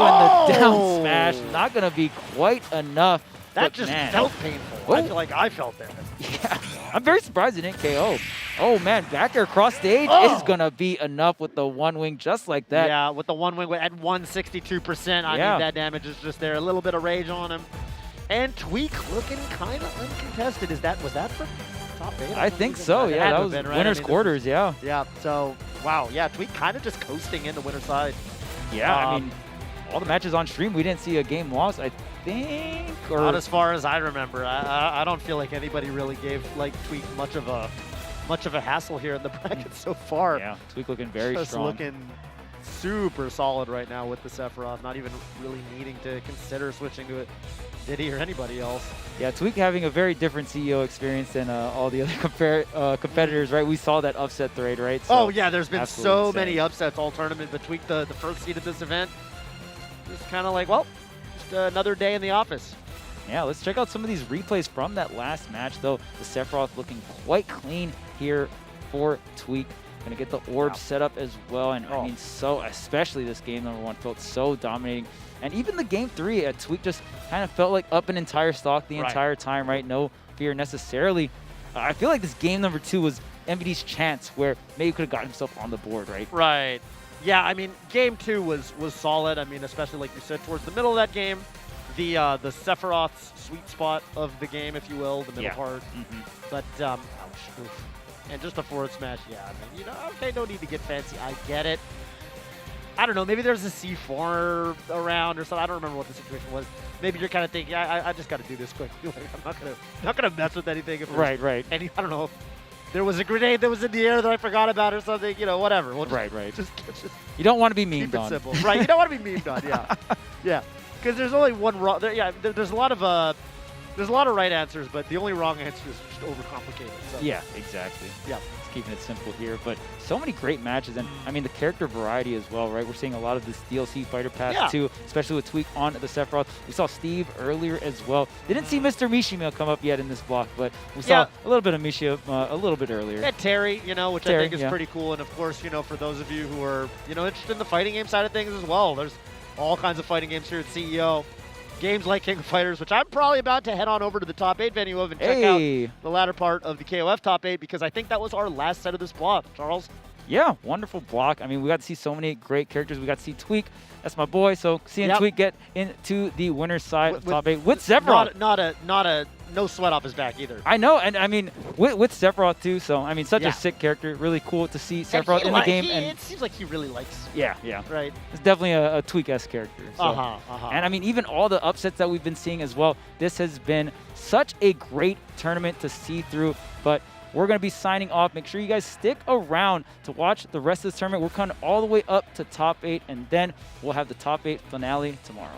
Speaker 2: and the down smash, not gonna be quite enough.
Speaker 9: That just felt painful. I feel like I felt that.
Speaker 2: Yeah, I'm very surprised it didn't KO. Oh man, back air cross stage is gonna be enough with the one wing just like that.
Speaker 9: Yeah, with the one wing at 162%. I mean, that damage is just there. A little bit of rage on him. And Tweak looking kind of uncontested. Was that for top 8?
Speaker 2: I think so, yeah. That was winner's quarters, yeah.
Speaker 9: Yeah, so, wow, yeah, Tweak kind of just coasting in the winner's side.
Speaker 2: Yeah, I mean, all the matches on stream, we didn't see a game lost, I think. Or
Speaker 9: not as far as I remember. I don't feel like anybody really gave like Tweak much of a hassle here in the bracket so far.
Speaker 2: Yeah, Tweak looking very
Speaker 9: just
Speaker 2: strong.
Speaker 9: Looking super solid right now with the Sephiroth, not even really needing to consider switching to it. Diddy or anybody else.
Speaker 2: Yeah, Tweak having a very different CEO experience than all the other competitors, right? We saw that upset thread, right? So
Speaker 9: oh yeah, there's been so many upsets all tournament, but Tweak, the first seed at this event, just kind of like, well, just another day in the office.
Speaker 2: Yeah, let's check out some of these replays from that last match, though. The Sephiroth looking quite clean here for Tweak. Gonna get the orb set up as well, and I mean, so especially this game number 1 felt so dominating. And even the game 3, Tweak just kind of felt like up an entire stock the entire time, right? No fear necessarily. I feel like this game number 2 was MVD's chance where maybe he could have got himself on the board, right?
Speaker 9: Right. Yeah, I mean, game 2 was solid. I mean, especially like you said, towards the middle of that game, the Sephiroth's sweet spot of the game, if you will, the middle part. But ouch. Oof. And just a forward smash, yeah. I mean, you know, okay, no need to get fancy. I get it. I don't know, maybe there's a C4 around or something. I don't remember what the situation was. Maybe you're kind of thinking, I just got to do this quickly. Like, I'm not gonna mess with anything. If
Speaker 2: right.
Speaker 9: Any, I don't know. There was a grenade that was in the air that I forgot about or something. You know, whatever. We'll just, Just
Speaker 2: you don't want to be memed on.
Speaker 9: Simple. Right. You don't want to be memed on. Yeah. Yeah. Because there's only one wrong. There's a lot of right answers, but the only wrong answer is just overcomplicated. So.
Speaker 2: Yeah, exactly.
Speaker 9: Yeah.
Speaker 2: Just keeping it simple here, but so many great matches, and I mean the character variety as well, right? We're seeing a lot of this DLC fighter pass too, especially with Tweak on the Sephiroth. We saw Steve earlier as well. Didn't see Mr. Mishima come up yet in this block, but we saw a little bit of Misha a little bit earlier.
Speaker 9: And Terry, you know, which I think is pretty cool. And of course, you know, for those of you who are, you know, interested in the fighting game side of things as well, there's all kinds of fighting games here at CEO. Games like King of Fighters, which I'm probably about to head on over to the top 8 venue of and check out the latter part of the KOF top 8, because I think that was our last set of this block. Charles?
Speaker 2: Yeah, wonderful block. I mean, we got to see so many great characters. We got to see Tweak. That's my boy. So seeing Tweak get into the winner's side of top 8 with Sephiroth.
Speaker 9: No sweat off his back either.
Speaker 2: I know, and I mean, with Sephiroth too. So I mean, such a sick character. Really cool to see Sephiroth in the game. And
Speaker 9: it seems like he really likes.
Speaker 2: Yeah.
Speaker 9: Right.
Speaker 2: It's definitely a Tweak-esque character. So. And I mean, even all the upsets that we've been seeing as well. This has been such a great tournament to see through. But we're going to be signing off. Make sure you guys stick around to watch the rest of this tournament. We're coming all the way up to top 8, and then we'll have the top 8 finale tomorrow.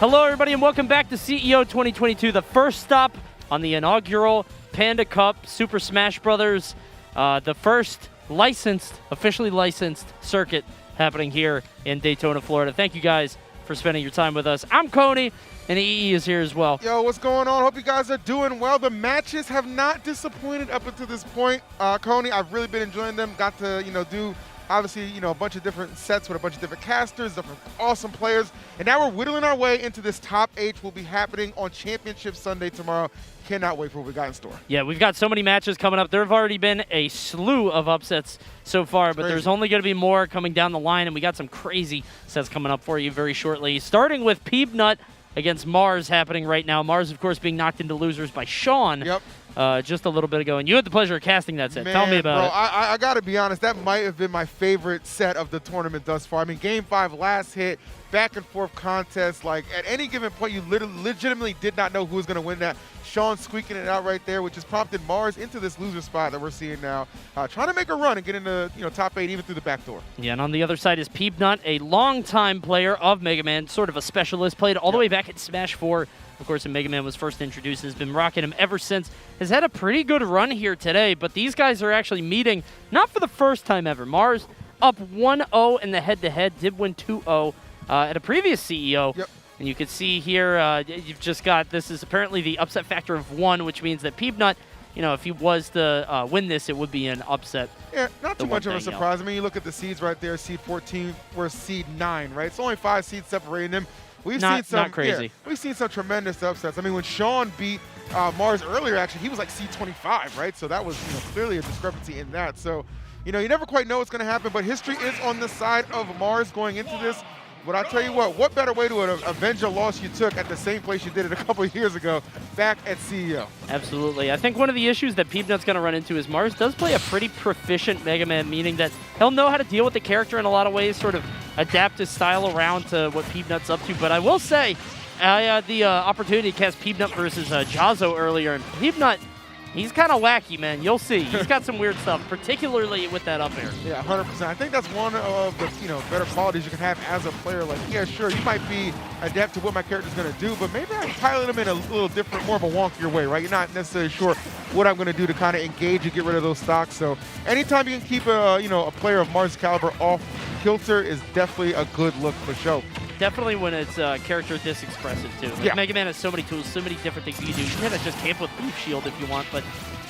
Speaker 4: Hello, everybody, and welcome back to CEO 2022, the first stop on the inaugural Panda Cup Super Smash Brothers, the first officially licensed circuit happening here in Daytona, Florida. Thank you guys for spending your time with us. I'm Coney, and EE is here as well.
Speaker 7: Yo, what's going on? Hope you guys are doing well. The matches have not disappointed up until this point. Coney, I've really been enjoying them. Got to, do obviously, a bunch of different sets with a bunch of different casters, different awesome players. And now we're whittling our way into this top 8 will be happening on Championship Sunday tomorrow. Cannot wait for what we got in store.
Speaker 4: Yeah, we've got so many matches coming up. There have already been a slew of upsets so far, but there's only going to be more coming down the line, and we got some crazy sets coming up for you very shortly. Starting with Peanut against Mars happening right now. Mars, of course, being knocked into losers by Sean.
Speaker 7: Yep.
Speaker 4: Just a little bit ago, and you had the pleasure of casting that set.
Speaker 7: Man,
Speaker 4: Tell me about it.
Speaker 7: I got to be honest, that might have been my favorite set of the tournament thus far. I mean, Game 5, last hit, back and forth contest. Like, at any given point, you legitimately did not know who was going to win that. Sean squeaking it out right there, which has prompted Mars into this loser spot that we're seeing now. Trying to make a run and get into top 8 even through the back door.
Speaker 4: Yeah, and on the other side is Peanut, a longtime player of Mega Man, sort of a specialist, played all the way back at Smash 4. Of course, when Mega Man was first introduced, has been rocking him ever since. Has had a pretty good run here today, but these guys are actually meeting, not for the first time ever. Mars up 1-0 in the head-to-head, did win 2-0 at a previous CEO.
Speaker 7: Yep.
Speaker 4: And you can see here, you've just got, this is apparently the upset factor of 1, which means that Peanut, if he was to win this, it would be an upset.
Speaker 7: Yeah, not too much of a surprise. I mean, you look at the seeds right there, seed 14 versus seed 9, right? It's only 5 seeds separating them. We've seen some
Speaker 4: not crazy.
Speaker 7: Yeah, we've seen some tremendous upsets. I mean, when Sean beat Mars earlier, actually, he was like seed 25, right? So that was clearly a discrepancy in that. So, you never quite know what's going to happen, but history is on the side of Mars going into this. But I tell you what better way to avenge a loss you took at the same place you did it a couple of years ago, back at CEO.
Speaker 4: Absolutely. I think one of the issues that Peanut's going to run into is Mars does play a pretty proficient Mega Man, meaning that he'll know how to deal with the character in a lot of ways, sort of adapt his style around to what Peanut's up to. But I will say, I had the opportunity to cast Peanut versus Jazzo earlier, and Peanut, he's kind of wacky, man. You'll see. He's got some weird stuff, particularly with that up air.
Speaker 7: Yeah, 100%. I think that's one of the better qualities you can have as a player. Like, yeah, sure, you might be adept to what my character's going to do, but maybe I can pilot him in a little different, more of a wonkier way, right? You're not necessarily sure what I'm going to do to kind of engage and get rid of those stocks. So anytime you can keep a player of Mars' caliber off kilter is definitely a good look for show.
Speaker 4: Definitely when it's character this expressive, too. Like,
Speaker 7: yeah.
Speaker 4: Mega Man has so many tools, so many different things you can do. You can just camp with Leaf Shield if you want, but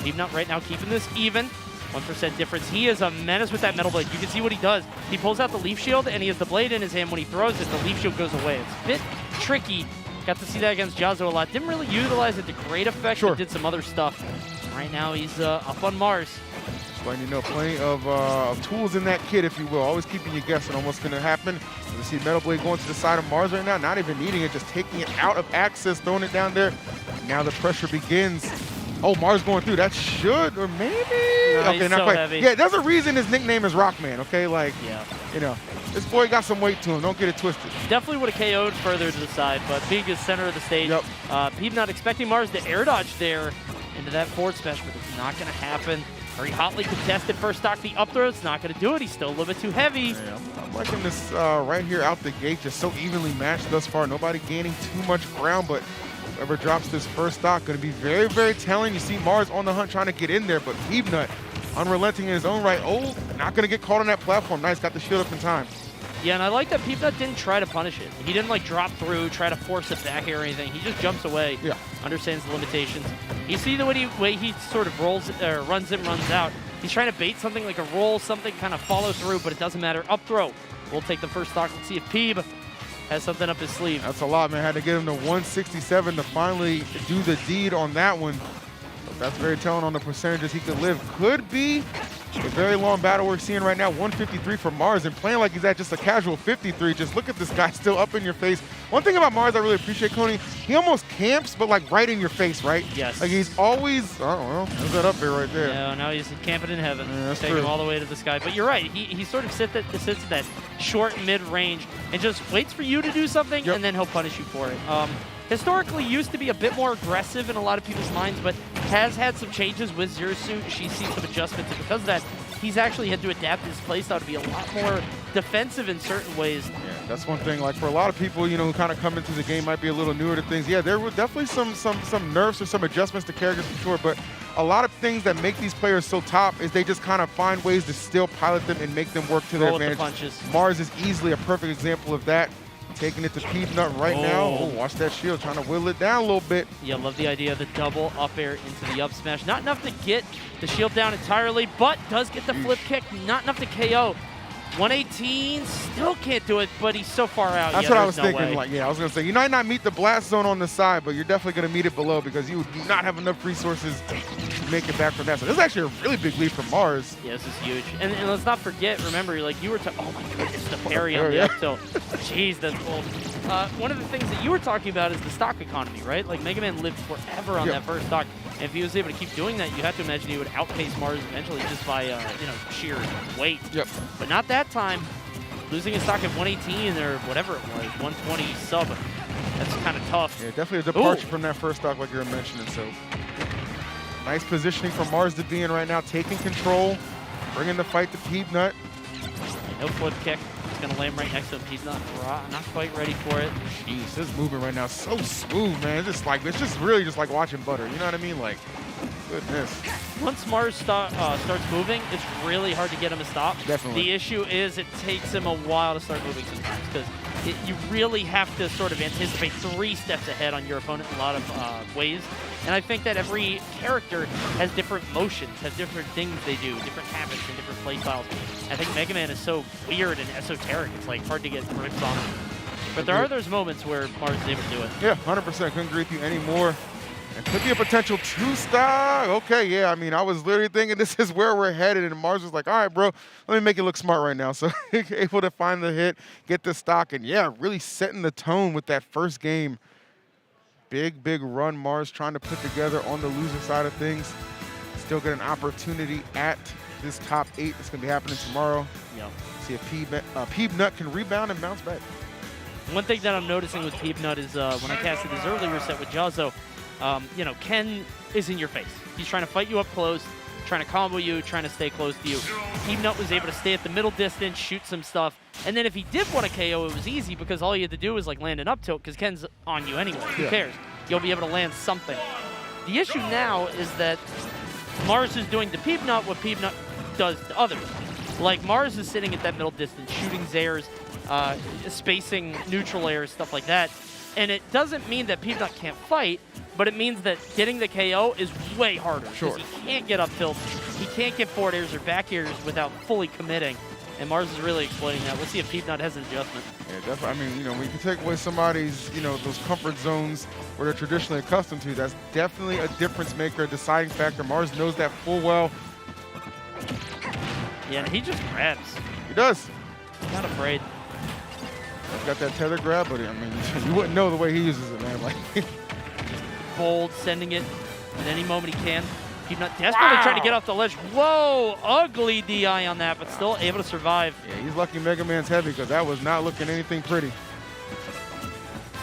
Speaker 4: Peanut right now keeping this even. 1% difference. He is a menace with that Metal Blade. You can see what he does. He pulls out the Leaf Shield, and he has the blade in his hand. When he throws it, the Leaf Shield goes away. It's a bit tricky. Got to see that against Jazzo a lot. Didn't really utilize it to great effect, but did some other stuff. Right now, he's up on Mars.
Speaker 7: Plenty of tools in that kit, if you will. Always keeping you guessing on what's going to happen. You see Metal Blade going to the side of Mars right now, not even needing it, just taking it out of access, throwing it down there. Now the pressure begins. Oh, Mars going through. That should, or maybe?
Speaker 4: No,
Speaker 7: okay, not
Speaker 4: so
Speaker 7: quite.
Speaker 4: heavy.
Speaker 7: Yeah, there's a reason his nickname is Rockman, okay? Like,
Speaker 4: yeah.
Speaker 7: This boy got some weight to him. Don't get it twisted.
Speaker 4: Definitely would have KO'd further to the side, but being the center of the stage, Pete not expecting Mars to air dodge there into that forward smash, but it's not going to happen. Very hotly contested first stock. The up throw, it's not going to do it. He's still a little bit too heavy.
Speaker 7: Yeah, I'm liking this right here out the gate, just so evenly matched thus far. Nobody gaining too much ground, but whoever drops this first stock going to be very, very telling. You see Mars on the hunt trying to get in there, but Peanut unrelenting in his own right. Oh, not going to get caught on that platform. Nice, got the shield up in time.
Speaker 4: Yeah, and I like that Peanut didn't try to punish it. He didn't drop through, try to force it back here or anything. He just jumps away.
Speaker 7: Yeah.
Speaker 4: Understands the limitations. You see the way he sort of runs in, runs out. He's trying to bait something like a roll, something kind of follow through, but it doesn't matter. Up throw. We'll take the first stock. Let's see if Peeb has something up his sleeve.
Speaker 7: That's a lot, man. Had to get him to 167 to finally do the deed on that one. But that's very telling on the percentages he could live. Could be a very long battle we're seeing right now. 153 for Mars, and playing like he's at just a casual 53. Just look at this guy still up in your face. One thing about Mars I really appreciate, Coney, he almost camps, but right in your face, right?
Speaker 4: Yes.
Speaker 7: Like he's always, I don't know, there's that up there right there.
Speaker 4: Yeah, now he's camping in heaven.
Speaker 7: Yeah, that's
Speaker 4: taking
Speaker 7: true.
Speaker 4: him all the way to the sky. But you're right. He sort of sits at that short mid-range and just waits for you to do something, and then he'll punish you for it. Historically used to be a bit more aggressive in a lot of people's minds, but has had some changes with Zero Suit. She's seen some adjustments, and because of that, he's actually had to adapt his playstyle to be a lot more defensive in certain ways.
Speaker 7: Yeah, that's one thing. Like for a lot of people, you know, who kind of come into the game, might be a little newer to things. Yeah, there were definitely some nerfs or some adjustments to characters for sure. But a lot of things that make these players so top is they just kind of find ways to still pilot them and make them work to their advantage. Mars is easily a perfect example of that. Taking it to Peanut right now. Oh, watch that shield, trying to whittle it down a little bit.
Speaker 4: Yeah, love the idea of the double up air into the up smash. Not enough to get the shield down entirely, but does get the flip kick. Not enough to KO. 118, still can't do it, but he's so far out.
Speaker 7: That's what I was thinking. Like, yeah, I was going to say, you might not meet the blast zone on the side, but you're definitely going to meet it below because you do not have enough resources to make it back from that. So this is actually a really big lead for Mars.
Speaker 4: Yeah, this is huge. And let's not forget, remember, like you were talking, oh my goodness, the parry on the up tilt. Jeez, that's bold. One of the things that you were talking about is the stock economy, right? Like Mega Man lived forever on that first stock. And if he was able to keep doing that, you have to imagine he would outpace Mars eventually just by, you know, sheer weight.
Speaker 7: Yep.
Speaker 4: But not that time. Losing his stock at 118 or whatever it was, 120 sub. That's kind of tough.
Speaker 7: Yeah, definitely a departure from that first stock like you were mentioning. So nice positioning for Mars to be in right now, taking control, bringing the fight to Peanut.
Speaker 4: No flip kick. He's going to land right next to him. He's not quite ready for it.
Speaker 7: Jeez, this movement right now is so smooth, man. It's just really just like watching butter. You know what I mean? Like, goodness.
Speaker 4: Once Mars starts moving, it's really hard to get him to stop.
Speaker 7: Definitely.
Speaker 4: The issue is it takes him a while to start moving sometimes because you really have to sort of anticipate 3 steps ahead on your opponent in a lot of ways. And I think that every character has different motions, has different things they do, different habits and different play styles. I think Mega Man is so weird and esoteric, it's like hard to get grips on him. But there are those moments where Mars is able to do it.
Speaker 7: Yeah, 100%. Couldn't agree with you anymore. It could be a potential 2-stock. Okay, yeah, I mean, I was literally thinking this is where we're headed, and Mars was like, all right, bro, let me make it look smart right now. So able to find the hit, get the stock, and yeah, really setting the tone with that first game. Big, big run Mars trying to put together on the loser side of things. Still get an opportunity at this top 8 that's going to be happening tomorrow.
Speaker 4: Yeah.
Speaker 7: See if Peanut can rebound and bounce back.
Speaker 4: One thing that I'm noticing with Peanut is when I casted his earlier set with Jazzo, you know, Ken is in your face. He's trying to fight you up close, trying to combo you, trying to stay close to you. Peanut was able to stay at the middle distance, shoot some stuff, and then if he did want to KO, it was easy because all you had to do was like land an up tilt because Ken's on you anyway. Who cares? You'll be able to land something. The issue now is that Mars is doing to Peanut what Peanut does to others. Like Mars is sitting at that middle distance, shooting Zairs, spacing neutral airs, stuff like that. And it doesn't mean that Peanut can't fight, but it means that getting the KO is way harder.
Speaker 7: Sure.
Speaker 4: Because he can't get up tilt, he can't get forward airs or back airs without fully committing. And Mars is really exploiting that. We'll see if Peanut has an adjustment.
Speaker 7: Yeah, definitely. I mean, you know, when you take away somebody's, you know, those comfort zones where they're traditionally accustomed to, that's definitely a difference maker, a deciding factor. Mars knows that full well.
Speaker 4: Yeah, and he just grabs.
Speaker 7: He does.
Speaker 4: Not afraid.
Speaker 7: He's got that tether grab, but I mean, you wouldn't know the way he uses it, man. Like,
Speaker 4: bold, sending it at any moment he can. Peanut desperately trying to get off the ledge. Whoa, ugly DI on that, but still able to survive.
Speaker 7: Yeah, he's lucky Mega Man's heavy because that was not looking anything pretty.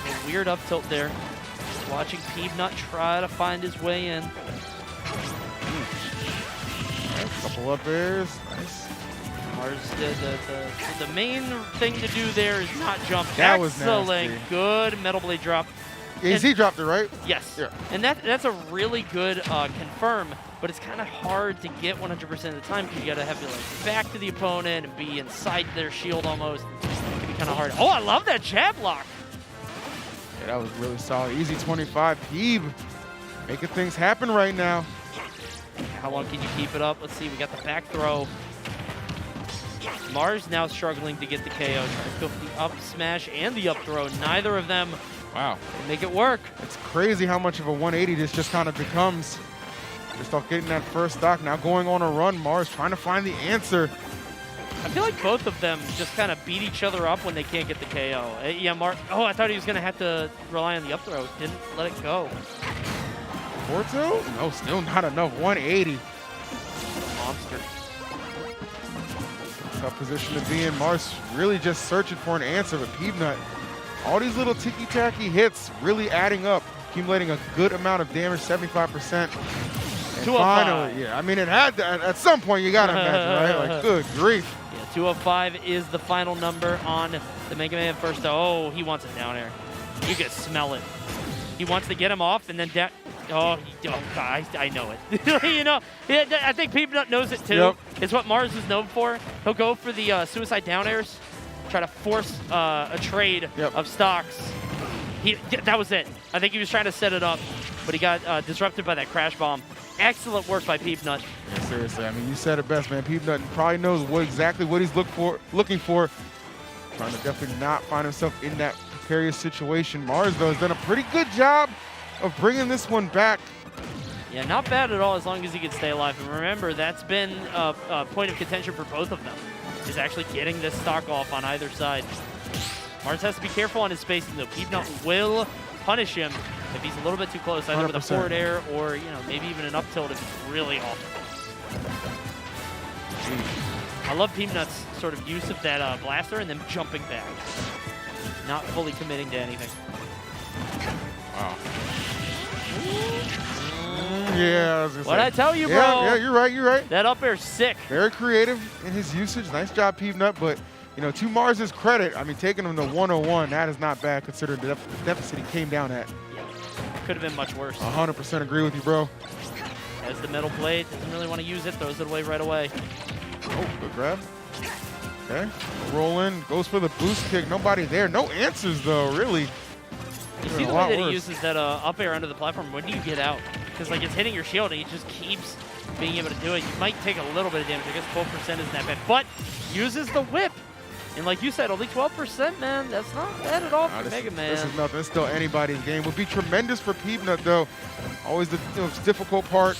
Speaker 4: A weird up tilt there. Watching Peanut try to find his way in.
Speaker 7: Right, couple up airs, nice.
Speaker 4: Mars, the main thing to do there is not jump.
Speaker 7: That was
Speaker 4: excellent.
Speaker 7: nasty.
Speaker 4: Good metal blade drop.
Speaker 7: Yeah, he dropped it, right?
Speaker 4: Yes.
Speaker 7: Yeah.
Speaker 4: And that's a really good confirm, but it's kind of hard to get 100% of the time because you got to have your like back to the opponent and be inside their shield almost. It can be kind of hard. Oh, I love that jab block.
Speaker 7: Yeah, that was really solid. Easy 25. Peeb making things happen right now.
Speaker 4: How long can you keep it up? Let's see. We got the back throw. Mars now struggling to get the KO. Trying to go for the up smash and the up throw. Neither of them make it work.
Speaker 7: It's crazy how much of a 180 this just kind of becomes. Just off getting that first stock, now going on a run. Mars trying to find the answer.
Speaker 4: I feel like both of them just kind of beat each other up when they can't get the KO. Yeah, Oh, I thought he was going to have to rely on the up throw. Didn't let it go.
Speaker 7: 4-2? No, still not enough. 180.
Speaker 4: Monster.
Speaker 7: Tough position to be in. Mars really just searching for an answer, but Peanut, all these little ticky-tacky hits really adding up, accumulating a good amount of damage, 75%. And Finally, yeah. I mean, it had to, at some point you gotta imagine, right? Like, good grief.
Speaker 4: Yeah, 205 is the final number on the Mega Man first. Oh, he wants it down air. You can smell it. He wants to get him off and then down. Oh, God, I know it. You know, I think Peanut knows it too.
Speaker 7: Yep.
Speaker 4: It's what Mars is known for. He'll go for the suicide down airs, try to force a trade of stocks. That was it. I think he was trying to set it up, but he got disrupted by that crash bomb. Excellent work by Peanut.
Speaker 7: Yeah, seriously. I mean, you said it best, man. Peanut probably knows exactly what he's looking for. Trying to definitely not find himself in that precarious situation. Mars, though, has done a pretty good job of bringing this one back.
Speaker 4: Yeah, not bad at all as long as he can stay alive. And remember, that's been a point of contention for both of them, is actually getting this stock off on either side. Mars has to be careful on his spacing, though. Peanut will punish him if he's a little bit too close, either 100%. With a forward air or, you know, maybe even an up tilt if he's really off. I love Peanut's sort of use of that blaster and then jumping back. Not fully committing to anything.
Speaker 7: Wow. Yeah,
Speaker 4: What'd I tell you, bro?
Speaker 7: Yeah, you're right.
Speaker 4: That up air's sick.
Speaker 7: Very creative in his usage. Nice job, Peanut, but you know, to Mars's credit, I mean, taking him to 101, that is not bad considering the deficit he came down at.
Speaker 4: Could have been much worse.
Speaker 7: 100% agree with you, bro.
Speaker 4: As the metal blade, doesn't really want to use it, throws it away right away.
Speaker 7: Oh, good grab. Okay, roll in, goes for the boost kick. Nobody there. No answers, though, really.
Speaker 4: You see the way that he uses that up air under the platform, when do you get out? Because like it's hitting your shield and he just keeps being able to do it. You might take a little bit of damage. I guess 12% isn't that bad, but uses the whip. And like you said, only 12%, man. That's not bad at all for Mega Man.
Speaker 7: This is nothing. It's still anybody's game. Would be tremendous for Peanut, though. Always the difficult part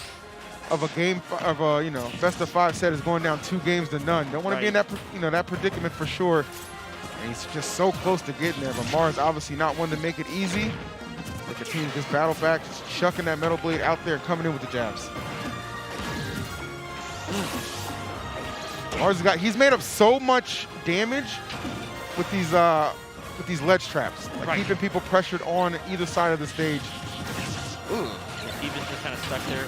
Speaker 7: of a game of a best of 5 set is going down 2 games to none. Don't want to be in that that predicament for sure. And he's just so close to getting there. But Mars obviously not one to make it easy. They continue this battle back, just chucking that metal blade out there and coming in with the jabs. Mars he's made up so much damage with these ledge traps, like keeping people pressured on either side of the stage.
Speaker 4: Ooh. Steven's just kind of stuck there.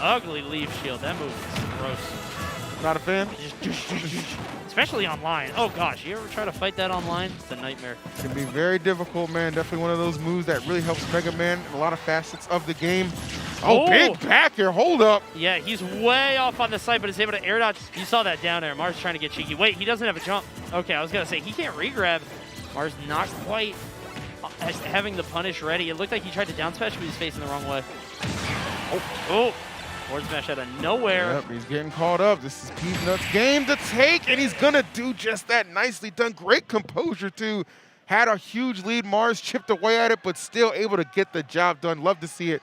Speaker 4: Ugly leaf shield. That move is gross.
Speaker 7: Not a fan?
Speaker 4: Especially online. Oh gosh, you ever try to fight that online? It's a nightmare.
Speaker 7: It can be very difficult, man. Definitely one of those moves that really helps Mega Man in a lot of facets of the game. Oh, big back here. Hold up.
Speaker 4: Yeah, he's way off on the side, but is able to air dodge. You saw that down there. Mars trying to get cheeky. Wait, he doesn't have a jump. Okay, I was going to say, he can't re-grab. Mars not quite having the punish ready. It looked like he tried to down smash, but he's facing the wrong way. Oh. Forward smash out of nowhere.
Speaker 7: Yep, he's getting caught up. This is Peanut's game to take, and he's going to do just that. Nicely done. Great composure, too. Had a huge lead. Mars chipped away at it, but still able to get the job done. Love to see it.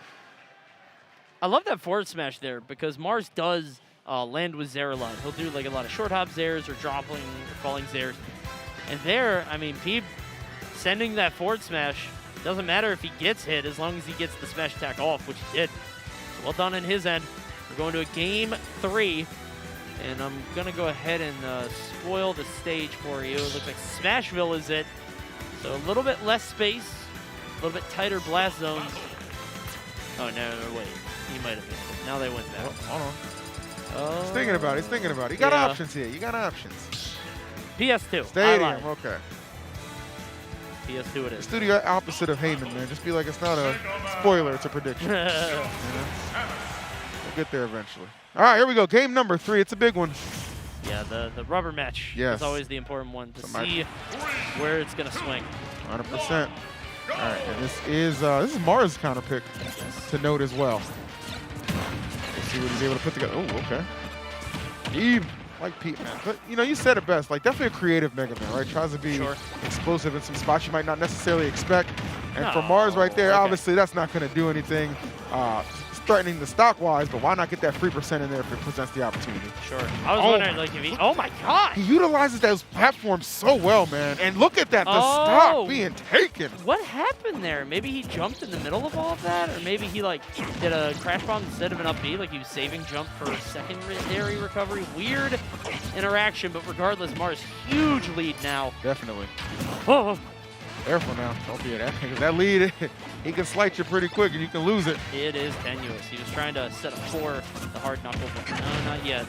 Speaker 4: I love that forward smash there because Mars does land with Zair a lot. He'll do like a lot of short hop Zairs or dropping or falling Zairs. And there, I mean, Peeb sending that forward smash, doesn't matter if he gets hit as long as he gets the smash attack off, which he did. So well done on his end. We're going to a game 3. And I'm going to go ahead and spoil the stage for you. It looks like Smashville is it. So a little bit less space, a little bit tighter blast zones. Oh, no, wait. He might have been. Now they went back.
Speaker 7: Hold on. He's thinking about it. You got options here. You got options.
Speaker 4: PS2.
Speaker 7: Stadium, okay.
Speaker 4: PS2 it is.
Speaker 7: Just do the opposite of Heyman, man. Just be like, it's not a spoiler, it's a prediction. We'll get there eventually. All right, here we go. Game number 3. It's a big one.
Speaker 4: Yeah, the rubber match is always the important one to see where it's going to swing.
Speaker 7: 100%. All right, and this is Mars' counter pick to note as well. We'll see what he's able to put together. Oh, okay. He like Pete, man. But, you said it best. Like, definitely a creative Mega Man, right? Tries to be explosive in some spots you might not necessarily expect. And for Mars right there, obviously that's not going to do anything threatening the stock-wise, but why not get that 3% in there if it presents the opportunity?
Speaker 4: Sure. I was wondering, like, if he... Oh, my God!
Speaker 7: He utilizes those platforms so well, man. And look at that, the stock being taken.
Speaker 4: What happened there? Maybe he jumped in the middle of all of that? Or maybe he, like, did a crash bomb instead of an up B? Like, he was saving jump for secondary recovery? Weird interaction, but regardless, Mars, huge lead now.
Speaker 7: Definitely.
Speaker 4: Oh,
Speaker 7: Careful now. Don't be that. Because that lead, he can slice you pretty quick and you can lose it.
Speaker 4: It is tenuous. He was trying to set up for the hard knuckle, but no, not yet.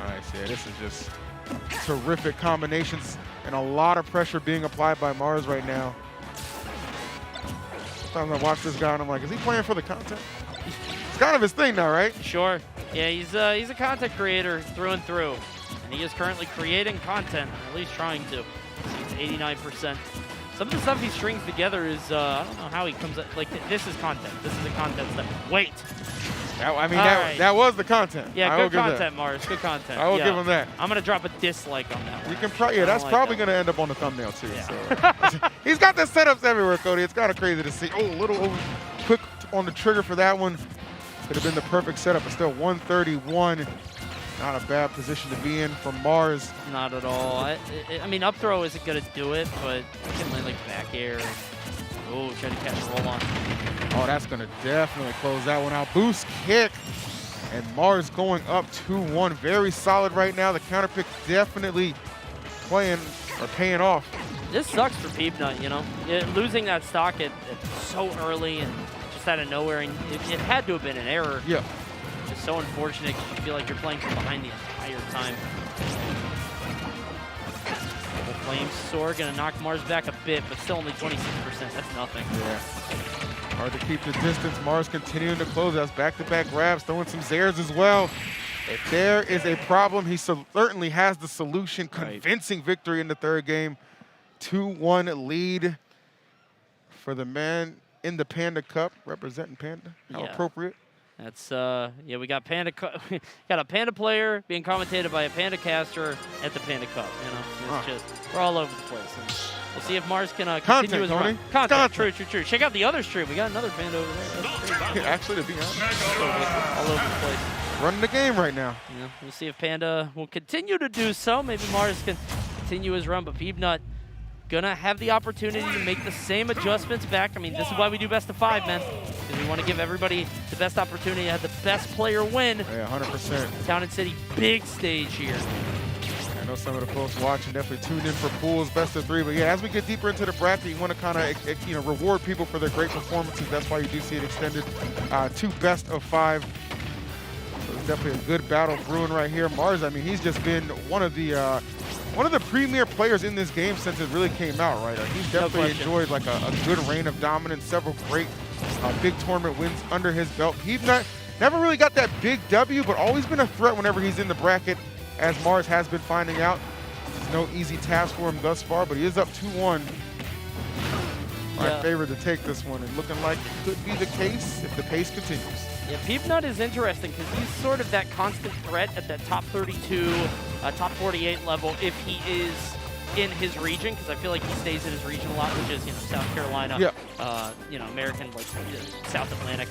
Speaker 7: All right, so yeah, this is just terrific combinations and a lot of pressure being applied by Mars right now. Sometimes I watch this guy and I'm like, is he playing for the content? It's kind of his thing now, right?
Speaker 4: Sure. Yeah, he's a content creator through and through. And he is currently creating content, or at least trying to. It's 89%. Some of the stuff he strings together is, I don't know how he comes up, like, this is content. This is the content stuff. Wait.
Speaker 7: That was the content.
Speaker 4: Yeah, good content, Mars. Good content.
Speaker 7: I will give him that.
Speaker 4: I'm going to drop a dislike on that one.
Speaker 7: You can that's probably going to end up on the thumbnail, too. Yeah. So. He's got the setups everywhere, Cody. It's kind of crazy to see. Oh, a little quick on the trigger for that one. Could have been the perfect setup, but still 131. Not a bad position to be in from Mars.
Speaker 4: Not at all. I mean, up throw isn't going to do it, but you can land like back air. Oh, try to catch a roll on.
Speaker 7: Oh, that's going to definitely close that one out. Boost kick. And Mars going up 2-1. Very solid right now. The counter pick definitely paying off.
Speaker 4: This sucks for Peanut, you know. Losing that stock so early and just out of nowhere. And it had to have been an error.
Speaker 7: Yeah.
Speaker 4: Just so unfortunate because you feel like you're playing from behind the entire time. Double Flame Sora going to knock Mars back a bit, but still only 26%. That's nothing.
Speaker 7: Yeah. Hard to keep the distance. Mars continuing to close. That's back-to-back grabs, throwing some Zairs as well. If there is a problem, he certainly has the solution. Convincing victory in the third game. 2-1 lead for the man in the Panda Cup, representing Panda. How appropriate.
Speaker 4: That's yeah, we got got a Panda player being commentated by a Panda caster at the Panda Cup. You know, it's just we're all over the place. And we'll see if Mars can continue his run. Content. True. Check out the other stream. We got another Panda over there.
Speaker 7: Actually, to be honest,
Speaker 4: all over the place.
Speaker 7: Running the game right now.
Speaker 4: Yeah, we'll see if Panda will continue to do so. Maybe Mars can continue his run, but Peanut gonna have the opportunity to make the same adjustments back. I mean, this is why we do best of 5, man. Because we want to give everybody the best opportunity to have the best player win.
Speaker 7: Yeah, 100%.
Speaker 4: Town and City, big stage here.
Speaker 7: I know some of the folks watching definitely tuned in for pools, best of 3. But yeah, as we get deeper into the bracket, you want to kind of reward people for their great performances. That's why you do see it extended to best of 5. So it's definitely a good battle brewing right here. Mars, I mean, he's just been one of the premier players in this game since it really came out, right? He's definitely enjoyed like a good reign of dominance, several great big tournament wins under his belt. He's never really got that big W, but always been a threat whenever he's in the bracket, as Mars has been finding out. It's no easy task for him thus far, but he is up 2-1. My favorite to take this one, and looking like it could be the case if the pace continues.
Speaker 4: Yeah, Peanut is interesting because he's sort of that constant threat at that top 32, top 48 level if he is in his region, because I feel like he stays in his region a lot, which is, you know, South Carolina, you know, American, like South Atlantic.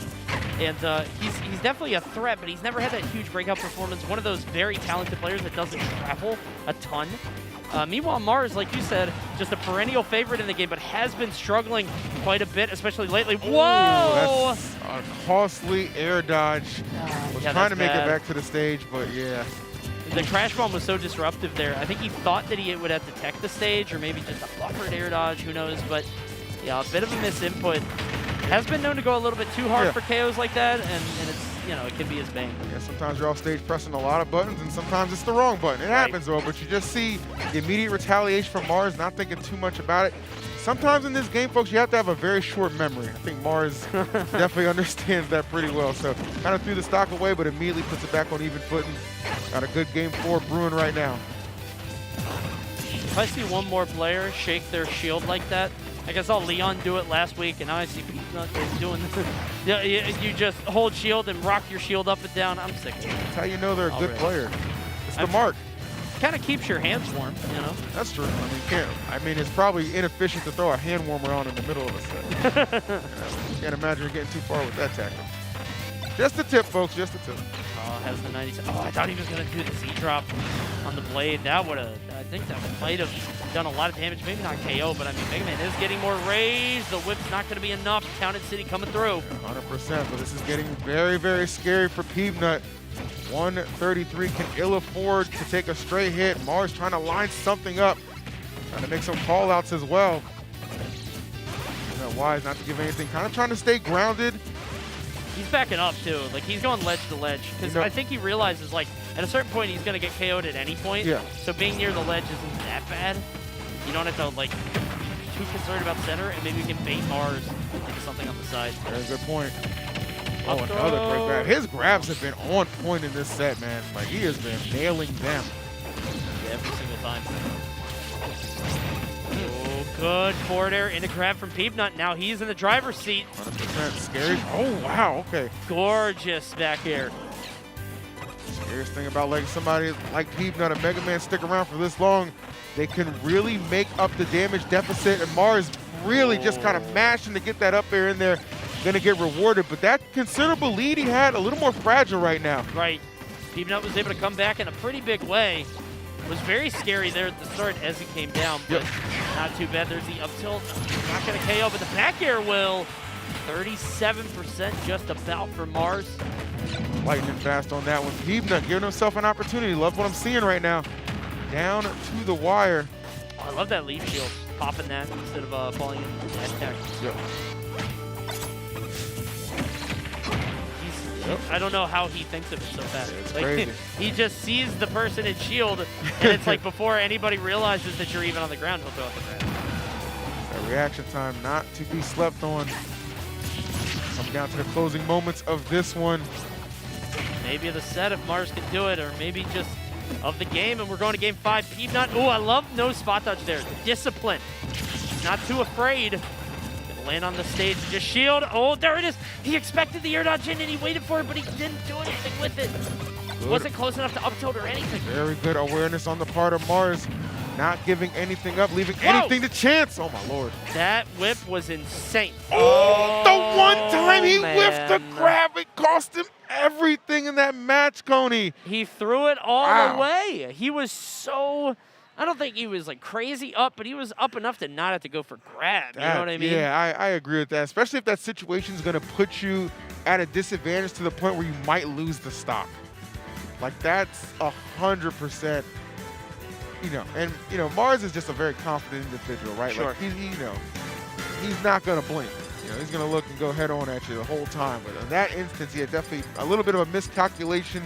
Speaker 4: And he's definitely a threat, but he's never had that huge breakout performance. One of those very talented players that doesn't travel a ton. Meanwhile, Mars, like you said, just a perennial favorite in the game, but has been struggling quite a bit, especially lately. Whoa!
Speaker 7: That's a costly air dodge. Was trying to make it back to the stage, but yeah.
Speaker 4: The crash bomb was so disruptive there. I think he thought that he would have to tech the stage, or maybe just a buffered air dodge, who knows. But yeah, a bit of a misinput. Has been known to go a little bit too hard for KOs like that, and it's, you know, it can be his bane.
Speaker 7: Yeah, sometimes you're off stage pressing a lot of buttons, and sometimes it's the wrong button. It happens, though, but you just see the immediate retaliation from Mars, not thinking too much about it. Sometimes in this game, folks, you have to have a very short memory. I think Mars definitely understands that pretty well. So kind of threw the stock away, but immediately puts it back on even footing. Got a good game 4 brewing right now.
Speaker 4: If I see one more player shake their shield like that, like I saw Leon do it last week, and now I see Peanut doing this. Yeah, you just hold shield and rock your shield up and down. I'm sick of it.
Speaker 7: That's how you know they're a good player. It's the mark.
Speaker 4: Kind of keeps your hands warm, you know?
Speaker 7: That's true. I mean, it's probably inefficient to throw a hand warmer on in the middle of a set. Can't imagine you're getting too far with that tactic. Just a tip, folks, just a tip.
Speaker 4: Oh, has the 97. Oh, I thought he was going to do the Z-drop on the blade. That would have, I think that might have done a lot of damage. Maybe not KO, but I mean, Mega Man is getting more rage. The whip's not going to be enough. Town and City coming through.
Speaker 7: 100%, but this is getting very, very scary for Peanut. 133 can ill afford to take a straight hit. Mars trying to line something up. Trying to make some call-outs as well. Wise not to give anything. Kind of trying to stay grounded.
Speaker 4: He's backing up, too. Like, he's going ledge to ledge. Because I think he realizes, like, at a certain point, he's going to get KO'd at any point.
Speaker 7: Yeah.
Speaker 4: So being near the ledge isn't that bad. You don't have to, like, be too concerned about center, and maybe you can bait Mars into something on the side.
Speaker 7: Very good point. Oh, another great grab. His grabs have been on point in this set, man. Like, he has been nailing them.
Speaker 4: Every single time. Oh, good forward air into grab from Peanut. Now he's in the driver's seat.
Speaker 7: 100% scary. Oh, wow, okay.
Speaker 4: Gorgeous back air.
Speaker 7: Scariest thing about letting somebody like Peanut, a Mega Man, stick around for this long, they can really make up the damage deficit, and Mars really just kind of mashing to get that up air in there. Going to get rewarded, but that considerable lead he had, a little more fragile right now.
Speaker 4: Right. Peanut was able to come back in a pretty big way. Was very scary there at the start as he came down, but not too bad. There's the up tilt. Not going to KO, but the back air will. 37% just about for Mars.
Speaker 7: Lightning fast on that one. Peanut giving himself an opportunity. Love what I'm seeing right now. Down to the wire.
Speaker 4: Oh, I love that leaf shield. Popping that instead of falling in the attack.
Speaker 7: Yep.
Speaker 4: I don't know how he thinks of it so fast.
Speaker 7: It's
Speaker 4: like,
Speaker 7: crazy.
Speaker 4: He just sees the person in shield, and it's like before anybody realizes that you're even on the ground, he'll throw out the grab.
Speaker 7: That reaction time not to be slept on. Coming down to the closing moments of this one.
Speaker 4: Maybe of the set if Mars can do it, or maybe just of the game, and we're going to game 5. Peanut. Oh, I love no spot touch there. The discipline. Not too afraid. Land on the stage, just shield. Oh, there it is. He expected the air dodge in and he waited for it, but he didn't do anything with it.
Speaker 7: Good.
Speaker 4: Wasn't close enough to up tilt or anything.
Speaker 7: Very good awareness on the part of Mars. Not giving anything up, leaving anything to chance. Oh, my Lord.
Speaker 4: That whip was insane.
Speaker 7: Oh, the one time he whiffed the grab, it cost him everything in that match, Coney.
Speaker 4: He threw it all away. He was so... I don't think he was like crazy up, but he was up enough to not have to go for grab. You know what I mean?
Speaker 7: Yeah, I agree with that. Especially if that situation is going to put you at a disadvantage to the point where you might lose the stock. Like that's 100%. Mars is just a very confident individual, right?
Speaker 4: Sure.
Speaker 7: Like he's not going to blink. He's going to look and go head on at you the whole time. But in that instance, he had definitely a little bit of a miscalculation.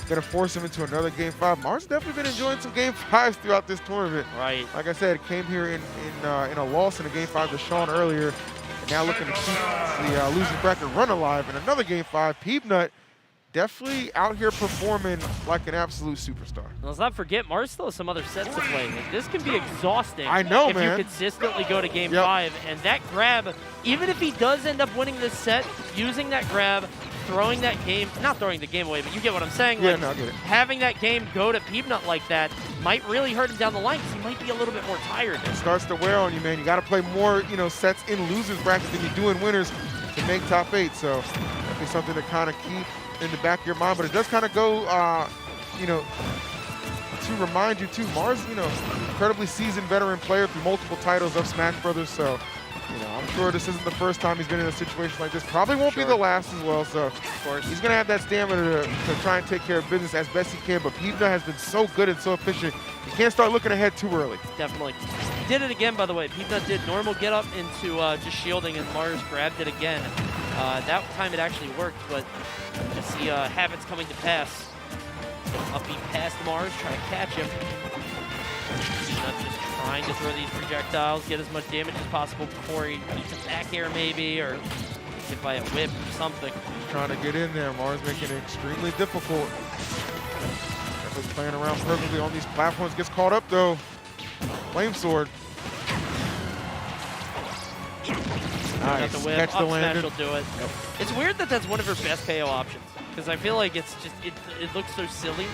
Speaker 7: Going to force him into another Game 5. Mars definitely been enjoying some Game 5s throughout this tournament.
Speaker 4: Right.
Speaker 7: Like I said, came here in a loss in a Game 5 to Sean earlier, and now looking to keep the losing bracket run alive in another Game 5. Peanut definitely out here performing like an absolute superstar.
Speaker 4: Let's not forget, Mars still has some other sets to play. Like, this can be exhausting.
Speaker 7: I know,
Speaker 4: if
Speaker 7: man.
Speaker 4: you consistently go to Game 5, and that grab, even if he does end up winning this set, using that grab, throwing that game, not throwing the game away, but you get what I'm saying.
Speaker 7: Yeah,
Speaker 4: like,
Speaker 7: no, I get it.
Speaker 4: Having that game go to Peanut like that might really hurt him down the line because he might be a little bit more tired.
Speaker 7: It starts to wear on you, man. You got to play more, sets in losers bracket than you do in winners to make top 8. So definitely something to kind of keep in the back of your mind. But it does kind of go, to remind you too, Mars, incredibly seasoned veteran player through multiple titles of Smash Brothers. So, I'm sure this isn't the first time he's been in a situation like this. Probably won't be the last as well. So, of course, he's going to have that stamina to try and take care of business as best he can. But Peanut has been so good and so efficient. You can't start looking ahead too early.
Speaker 4: Definitely. He did it again, by the way. Peanut did normal get up into just shielding, and Mars grabbed it again. That time it actually worked, but I see habits coming to pass. Up beat past Mars, trying to catch him. Peanut just trying to throw these projectiles, get as much damage as possible before he eats a back air maybe, or hit by a whip or something.
Speaker 7: Trying to get in there. Mars making it extremely difficult. Definitely playing around perfectly on these platforms. Gets caught up though. Flame Sword. Nice.
Speaker 4: The whip.
Speaker 7: Catch the
Speaker 4: Up smash
Speaker 7: landing.
Speaker 4: will do it.
Speaker 7: Yep.
Speaker 4: It's weird that that's one of her best KO options, because I feel like it's just, it looks so silly,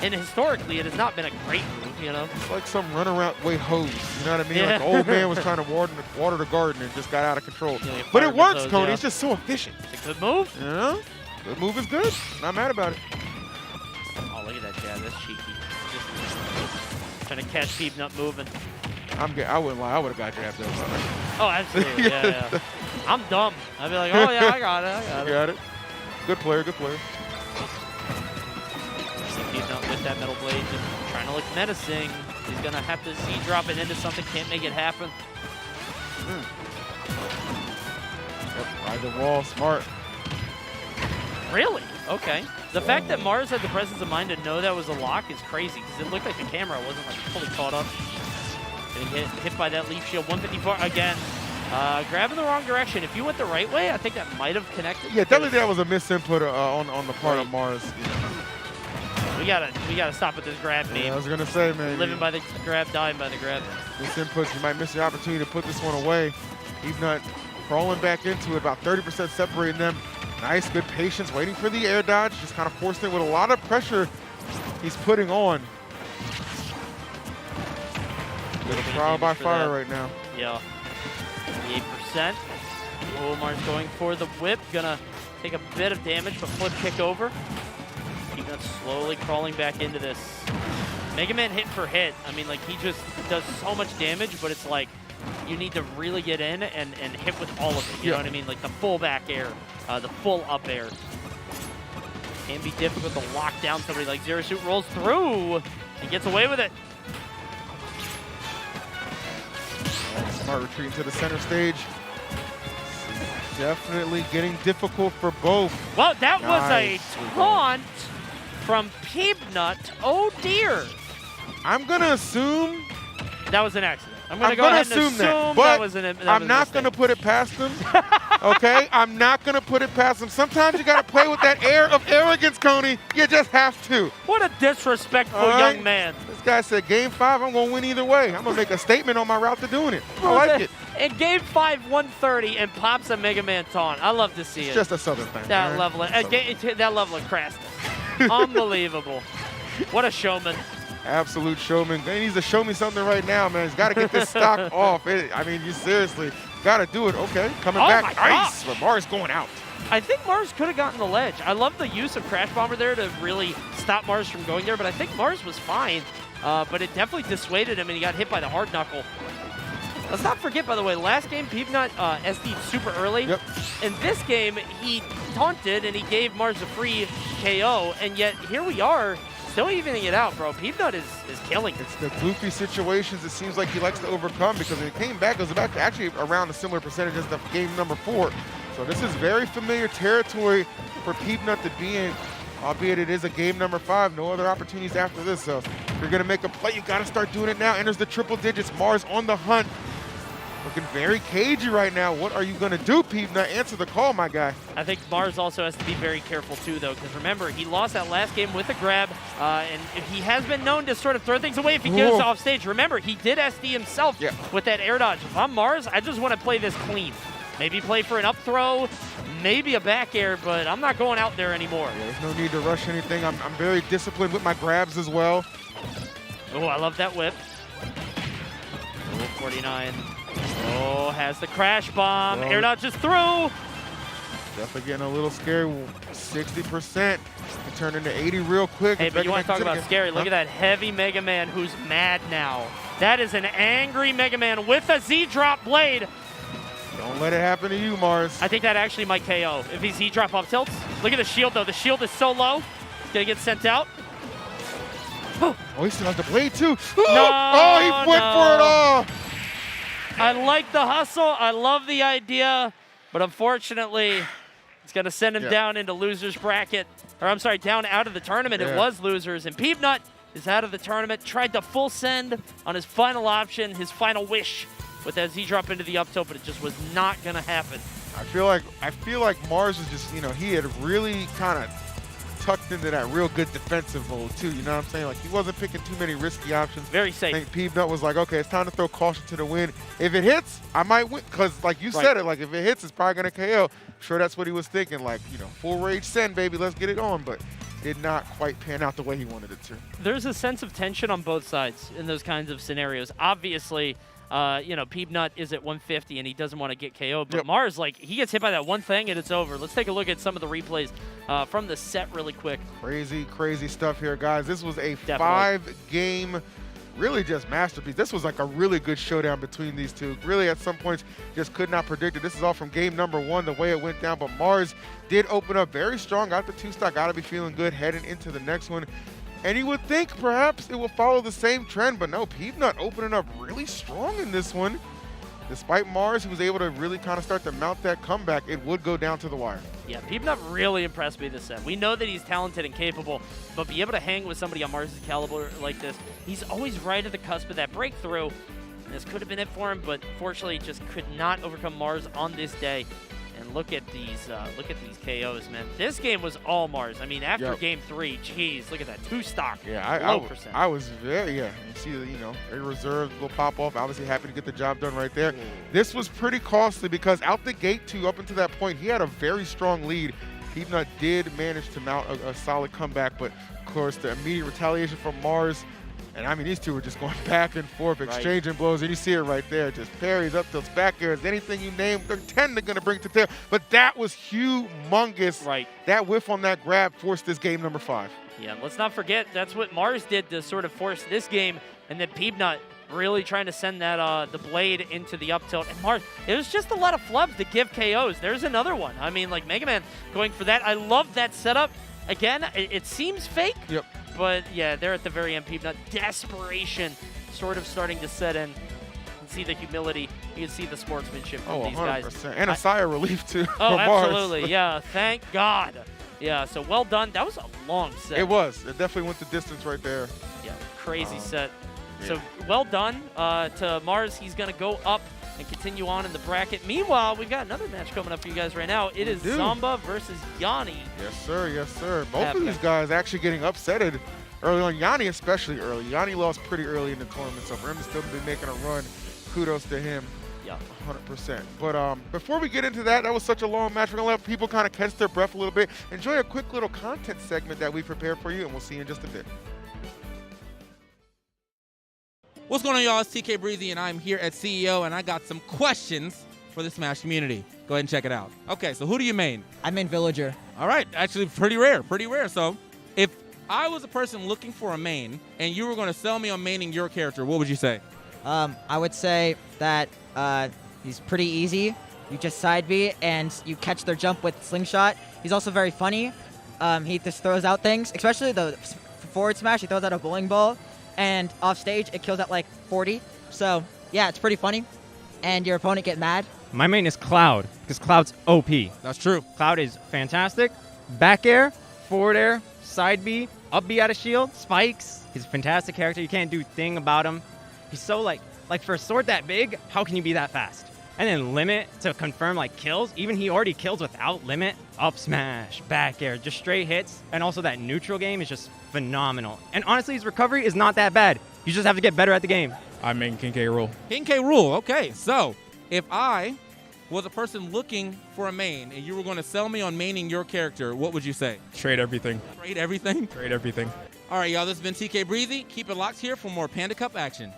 Speaker 4: and historically it has not been a great move,
Speaker 7: It's like some runaround hose, you know what I mean?
Speaker 4: Yeah.
Speaker 7: Like the old man was trying to water the garden and just got out of control.
Speaker 4: Yeah,
Speaker 7: but it works,
Speaker 4: hose,
Speaker 7: Cody.
Speaker 4: yeah.
Speaker 7: It's just so efficient.
Speaker 4: It's a good move.
Speaker 7: Good move is good. Not mad about it.
Speaker 4: Oh, look at that jab. That's cheeky. Just trying to catch Peanut moving.
Speaker 7: I wouldn't lie. I would have got jabbed though.
Speaker 4: Oh, absolutely. Yeah. I'm dumb. I'd be like, oh, yeah, I got it.
Speaker 7: Got it. Good player, good player.
Speaker 4: Peanut with that metal blade, just trying to look menacing. He's going to have to Z-drop it into something, can't make it happen.
Speaker 7: Yep, ride the wall, smart.
Speaker 4: Really? Okay. The fact that Mars had the presence of mind to know that was a lock is crazy, because it looked like the camera wasn't like fully caught up. Getting hit by that leaf shield. 154 again. Grabbing the wrong direction. If you went the right way, I think that might have connected.
Speaker 7: Yeah, definitely that was a misinput on the part of Mars.
Speaker 4: We gotta stop with this grab meme.
Speaker 7: Yeah, I was gonna say, man.
Speaker 4: Living by the grab, dying by the grab.
Speaker 7: Misinputs, you might miss the opportunity to put this one away. Peanut crawling back into it, about 30% separating them. Nice, good patience, waiting for the air dodge. Just kind of forced it with a lot of pressure he's putting on. Little trial by fire right now.
Speaker 4: Yeah. 8%. Omar's going for the whip. Gonna take a bit of damage, but flip kick over. Peanut slowly crawling back into this. Mega Man hit for hit. I mean, like, he just does so much damage, but it's like you need to really get in and hit with all of it. You know what I mean? Like the full back air, the full up air. Can be difficult to lock down somebody like Zero Suit. Rolls through and gets away with it.
Speaker 7: Smart retreating to the center stage. Definitely getting difficult for both.
Speaker 4: Well, that was a taunt from Peanut. Oh dear.
Speaker 7: I'm gonna assume
Speaker 4: that was an accident. I'm gonna
Speaker 7: assume that, but I'm not gonna put it past him. Okay, I'm not gonna put it past him. Sometimes you gotta play with that air of arrogance, Coney. You just have to.
Speaker 4: What a disrespectful young man.
Speaker 7: This guy said, Game 5, I'm gonna win either way. I'm gonna make a statement on my route to doing it. I like it.
Speaker 4: In Game 5, 130, and pops a Mega Man taunt. I love to see it.
Speaker 7: It's just a Southern thing.
Speaker 4: That level of crassness. Unbelievable. What a showman.
Speaker 7: Absolute showman. He needs to show me something right now, man. He's got to get this stock off. I mean, you seriously got to do it. Okay, coming back. Nice. But Mars going out.
Speaker 4: I think Mars could have gotten the ledge. I love the use of Crash Bomber there to really stop Mars from going there, but I think Mars was fine. But it definitely dissuaded him, and he got hit by the hard knuckle. Let's not forget, by the way, last game, Peanut SD'd super early.
Speaker 7: Yep.
Speaker 4: In this game, he taunted, and he gave Mars a free KO, and yet here we are, still evening it out, bro. Peanut is killing it.
Speaker 7: It's the goofy situations it seems like he likes to overcome, because when it came back, it was about actually around a similar percentage as the game number 4. So this is very familiar territory for Peanut to be in, albeit it is a game number 5. No other opportunities after this. So if you're going to make a play, you got to start doing it now. Enters the triple digits. Mars on the hunt. Looking very cagey right now. What are you going to do, Peanut? Answer the call, my guy.
Speaker 4: I think Mars also has to be very careful, too, though, because remember, he lost that last game with a grab, and he has been known to sort of throw things away if he gets off stage. Remember, he did SD himself with that air dodge. If I'm Mars, I just want to play this clean. Maybe play for an up throw, maybe a back air, but I'm not going out there anymore.
Speaker 7: Yeah, there's no need to rush anything. I'm very disciplined with my grabs as well.
Speaker 4: Oh, I love that whip. Oh, 49. Oh, has the crash bomb. Air dodge just through.
Speaker 7: Definitely getting a little scary. 60%. Can turn into 80 real quick.
Speaker 4: Hey, but you want to talk about scary. Look at that heavy Mega Man who's mad now. That is an angry Mega Man with a Z-drop blade.
Speaker 7: Don't let it happen to you, Mars.
Speaker 4: I think that actually might KO if he's Z-drop up tilts. Look at the shield, though. The shield is so low. It's going to get sent out.
Speaker 7: Oh, he still has the blade, too.
Speaker 4: No,
Speaker 7: oh, he went for it all.
Speaker 4: I like the hustle. I love the idea. But unfortunately, it's going to send him down into loser's bracket. Or I'm sorry, down out of the tournament. It was losers. And Peanut is out of the tournament. Tried to full send on his final option, his final wish with that Z-drop into the up tilt, but it just was not going to happen.
Speaker 7: I feel like Mars was just, he had really kind of tucked into that real good defensive mode too, you know what I'm saying? Like, he wasn't picking too many risky options.
Speaker 4: Very safe.
Speaker 7: I think Peanut was like, okay, it's time to throw caution to the wind. If it hits, I might win, because like you said it, like if it hits, it's probably going to KO. I'm sure that's what he was thinking, like, full rage send, baby, let's get it on, but did not quite pan out the way he wanted it to.
Speaker 4: There's a sense of tension on both sides in those kinds of scenarios. Obviously, Peanut is at 150 and he doesn't want to get KO'd. But Mars, like, he gets hit by that one thing and it's over. Let's take a look at some of the replays from the set really quick.
Speaker 7: Crazy, crazy stuff here, guys. This was a 5-game, really just masterpiece. This was like a really good showdown between these two. Really, at some points, just could not predict it. This is all from game number 1, the way it went down. But Mars did open up very strong, got the 2-stock, got to be feeling good heading into the next one. And you would think perhaps it will follow the same trend, but no, Peanut opening up really strong in this one. Despite Mars, who was able to really kind of start to mount that comeback, it would go down to the wire.
Speaker 4: Yeah, Peanut really impressed me this set. We know that he's talented and capable, but be able to hang with somebody on Mars' caliber like this, he's always right at the cusp of that breakthrough. And this could have been it for him, but fortunately just could not overcome Mars on this day. And look at these KOs, man. This game was all Mars. I mean, after game 3, geez, look at that 2-stock.
Speaker 7: Yeah, I was very, you see, very reserved, little pop off. Obviously happy to get the job done right there. This was pretty costly because out the gate, too, up until that point, he had a very strong lead. Peanut did manage to mount a solid comeback, but of course, the immediate retaliation from Mars. And I mean, these two were just going back and forth, exchanging blows. And you see it right there. Just parries, up tilts, back airs, anything you name, they're going to bring to tail. But that was humongous.
Speaker 4: Right.
Speaker 7: That whiff on that grab forced this game number 5.
Speaker 4: Yeah, let's not forget, that's what Mars did to sort of force this game. And then Peanut really trying to send that the blade into the up tilt. And Mars, it was just a lot of flubs to give KOs. There's another one. I mean, like Mega Man going for that. I love that setup. Again, it seems fake.
Speaker 7: Yep.
Speaker 4: But yeah, they're at the very end. Peanut desperation sort of starting to set in. You can see the humility. You can see the sportsmanship from these
Speaker 7: 100%.
Speaker 4: guys.
Speaker 7: And a sigh of relief too.
Speaker 4: Oh,
Speaker 7: for
Speaker 4: absolutely.
Speaker 7: Mars.
Speaker 4: Yeah, thank God. Yeah, so well done. That was a long set.
Speaker 7: It was. It definitely went the distance right there.
Speaker 4: Yeah, crazy set. So well done to Mars. He's going to go up and continue on in the bracket. Meanwhile, we've got another match coming up for you guys right now. It is Zamba versus Yanni.
Speaker 7: Yes, sir. Yes, sir. Both of these guys actually getting upsetted early on. Yanni especially early. Yanni lost pretty early in the tournament, so for him to still be making a run, kudos to him.
Speaker 4: Yeah.
Speaker 7: 100%. But before we get into that, that was such a long match. We're going to let people kind of catch their breath a little bit. Enjoy a quick little content segment that we prepared for you, and we'll see you in just a bit.
Speaker 10: What's going on, y'all? It's TK Breezy, and I'm here at CEO, and I got some questions for the Smash community. Go ahead and check it out. Okay, so who do you main?
Speaker 11: I main Villager.
Speaker 10: All right, actually pretty rare. So if I was a person looking for a main, and you were going to sell me on maining your character, what would you say?
Speaker 11: I would say that he's pretty easy. You just side B, and you catch their jump with Slingshot. He's also very funny. He just throws out things, especially the forward smash. He throws out a bowling ball. And off stage, it kills at like 40. So, yeah, it's pretty funny. And your opponent get mad.
Speaker 15: My main is Cloud, because Cloud's OP.
Speaker 10: That's true.
Speaker 15: Cloud is fantastic. Back air, forward air, side B, up B out of shield, spikes. He's a fantastic character. You can't do a thing about him. He's so like for a sword that big, how can you be that fast? And then limit to confirm like kills. Even he already kills without limit. Up smash, back air, just straight hits. And also that neutral game is just phenomenal. And honestly, his recovery is not that bad. You just have to get better at the game.
Speaker 12: I main King K. Rool.
Speaker 10: King K. Rool, okay. So if I was a person looking for a main and you were going to sell me on maining your character, what would you say?
Speaker 12: Trade everything.
Speaker 10: Trade everything?
Speaker 12: Trade everything.
Speaker 10: All right, y'all, this has been TK Breezy. Keep it locked here for more Panda Cup action.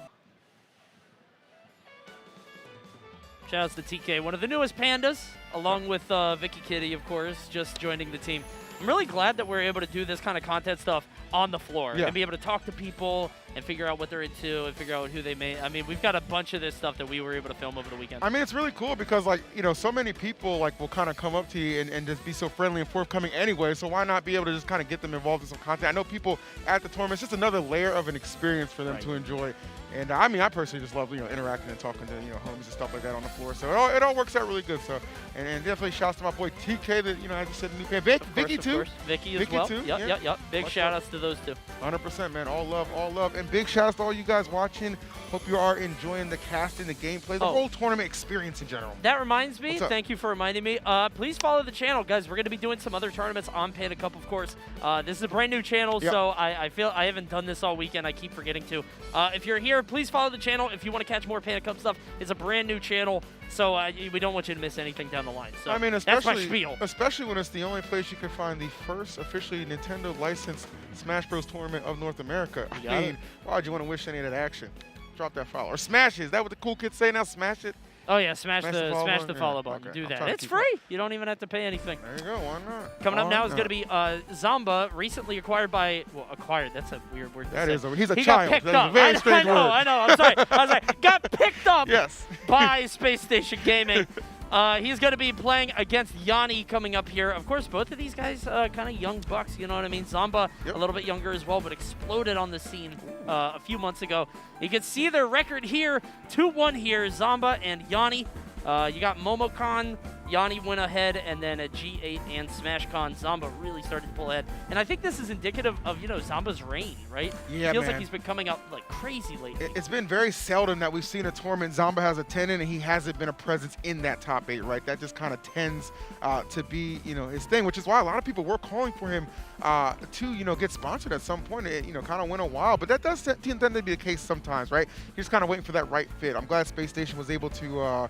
Speaker 4: Shout out to TK, one of the newest Pandas, along with Vicky Kitty, of course, just joining the team. I'm really glad that we're able to do this kind of content stuff on the floor and be able to talk to people and figure out what they're into and figure out who they may. I mean, we've got a bunch of this stuff that we were able to film over the weekend.
Speaker 7: I mean, it's really cool because, like, so many people, like, will kind of come up to you and just be so friendly and forthcoming anyway, so why not be able to just kind of get them involved in some content? I know people at the tournament, it's just another layer of an experience for them to enjoy. And I mean, I personally just love, interacting and talking to, homies and stuff like that on the floor. So it all works out really good. So, and definitely shouts to my boy TK that, as I said, new fan. Vicky too.
Speaker 4: Vicky as well.
Speaker 7: Too.
Speaker 4: Yep. Big shout outs to those two.
Speaker 7: 100%, man. All love, all love. And big shout outs to all you guys watching. Hope you are enjoying the casting, the gameplay, the whole tournament experience in general.
Speaker 4: That reminds me, thank you for reminding me. Please follow the channel, guys. We're going to be doing some other tournaments on Panda Cup, of course. This is a brand new channel, so I feel I haven't done this all weekend. I keep forgetting to. If you're here, please follow the channel. If you want to catch more Panda Cup stuff, it's a brand new channel, so we don't want you to miss anything down the line. So
Speaker 7: I mean,
Speaker 4: that's my spiel.
Speaker 7: Especially when it's the only place you can find the first officially Nintendo licensed Smash Bros. Tournament of North America. I mean, why would you want to wish any of that action? Drop that follow. Or smash it. Is that what the cool kids say now? Smash it?
Speaker 4: Oh, yeah. Smash the follow button.
Speaker 7: Okay.
Speaker 4: Do that. It's free. You don't even have to pay anything.
Speaker 7: There you go. Why not?
Speaker 4: Coming up now is going to be Zamba, recently acquired by, acquired. That's a weird word to say.
Speaker 7: He's a
Speaker 4: he
Speaker 7: child.
Speaker 4: Got picked
Speaker 7: That's
Speaker 4: up.
Speaker 7: a very strange word.
Speaker 4: I know. I'm sorry. I was like, got picked up
Speaker 7: yes.
Speaker 4: by Space Station Gaming. He's going to be playing against Yanni coming up here. Of course, both of these guys kind of young bucks, you know what I mean? Zamba a little bit younger as well, but exploded on the scene a few months ago. You can see their record here, 2-1 here, Zamba and Yanni. You got Momocon, Yanni went ahead, and then at G8 and SmashCon, Zamba really started to pull ahead. And I think this is indicative of, Zamba's reign, right?
Speaker 7: Yeah,
Speaker 4: Feels
Speaker 7: man.
Speaker 4: like he's been coming out like crazy lately.
Speaker 7: It's been very seldom that we've seen a tournament Zamba has a 10 in and he hasn't been a presence in that top 8, right? That just kind of tends to be, his thing, which is why a lot of people were calling for him to, get sponsored at some point. It, kind of went a while, but that does tend to be the case sometimes, right? You're just kind of waiting for that right fit. I'm glad Space Station was able to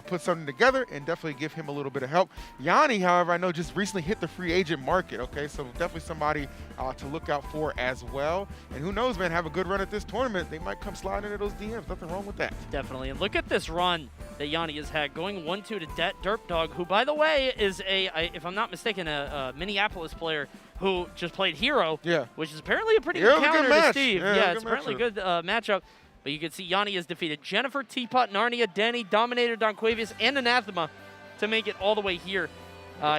Speaker 7: put something together and definitely give him a little bit of help. Yanni, however, I know just recently hit the free agent market, okay? So definitely somebody to look out for as well. And who knows, man, have a good run at this tournament. They might come sliding into those DMs. Nothing wrong with that.
Speaker 4: Definitely. And look at this run that Yanni has had, going 1-2 to Derp Dog, who, by the way, is if I'm not mistaken, a Minneapolis player who just played Hero, which is apparently a pretty good counter to Steve. Yeah, it's apparently a good matchup. But you can see Yanni has defeated Jennifer, Teapot, Narnia, Danny, Dominator, Donquavius, and Anathema to make it all the way here.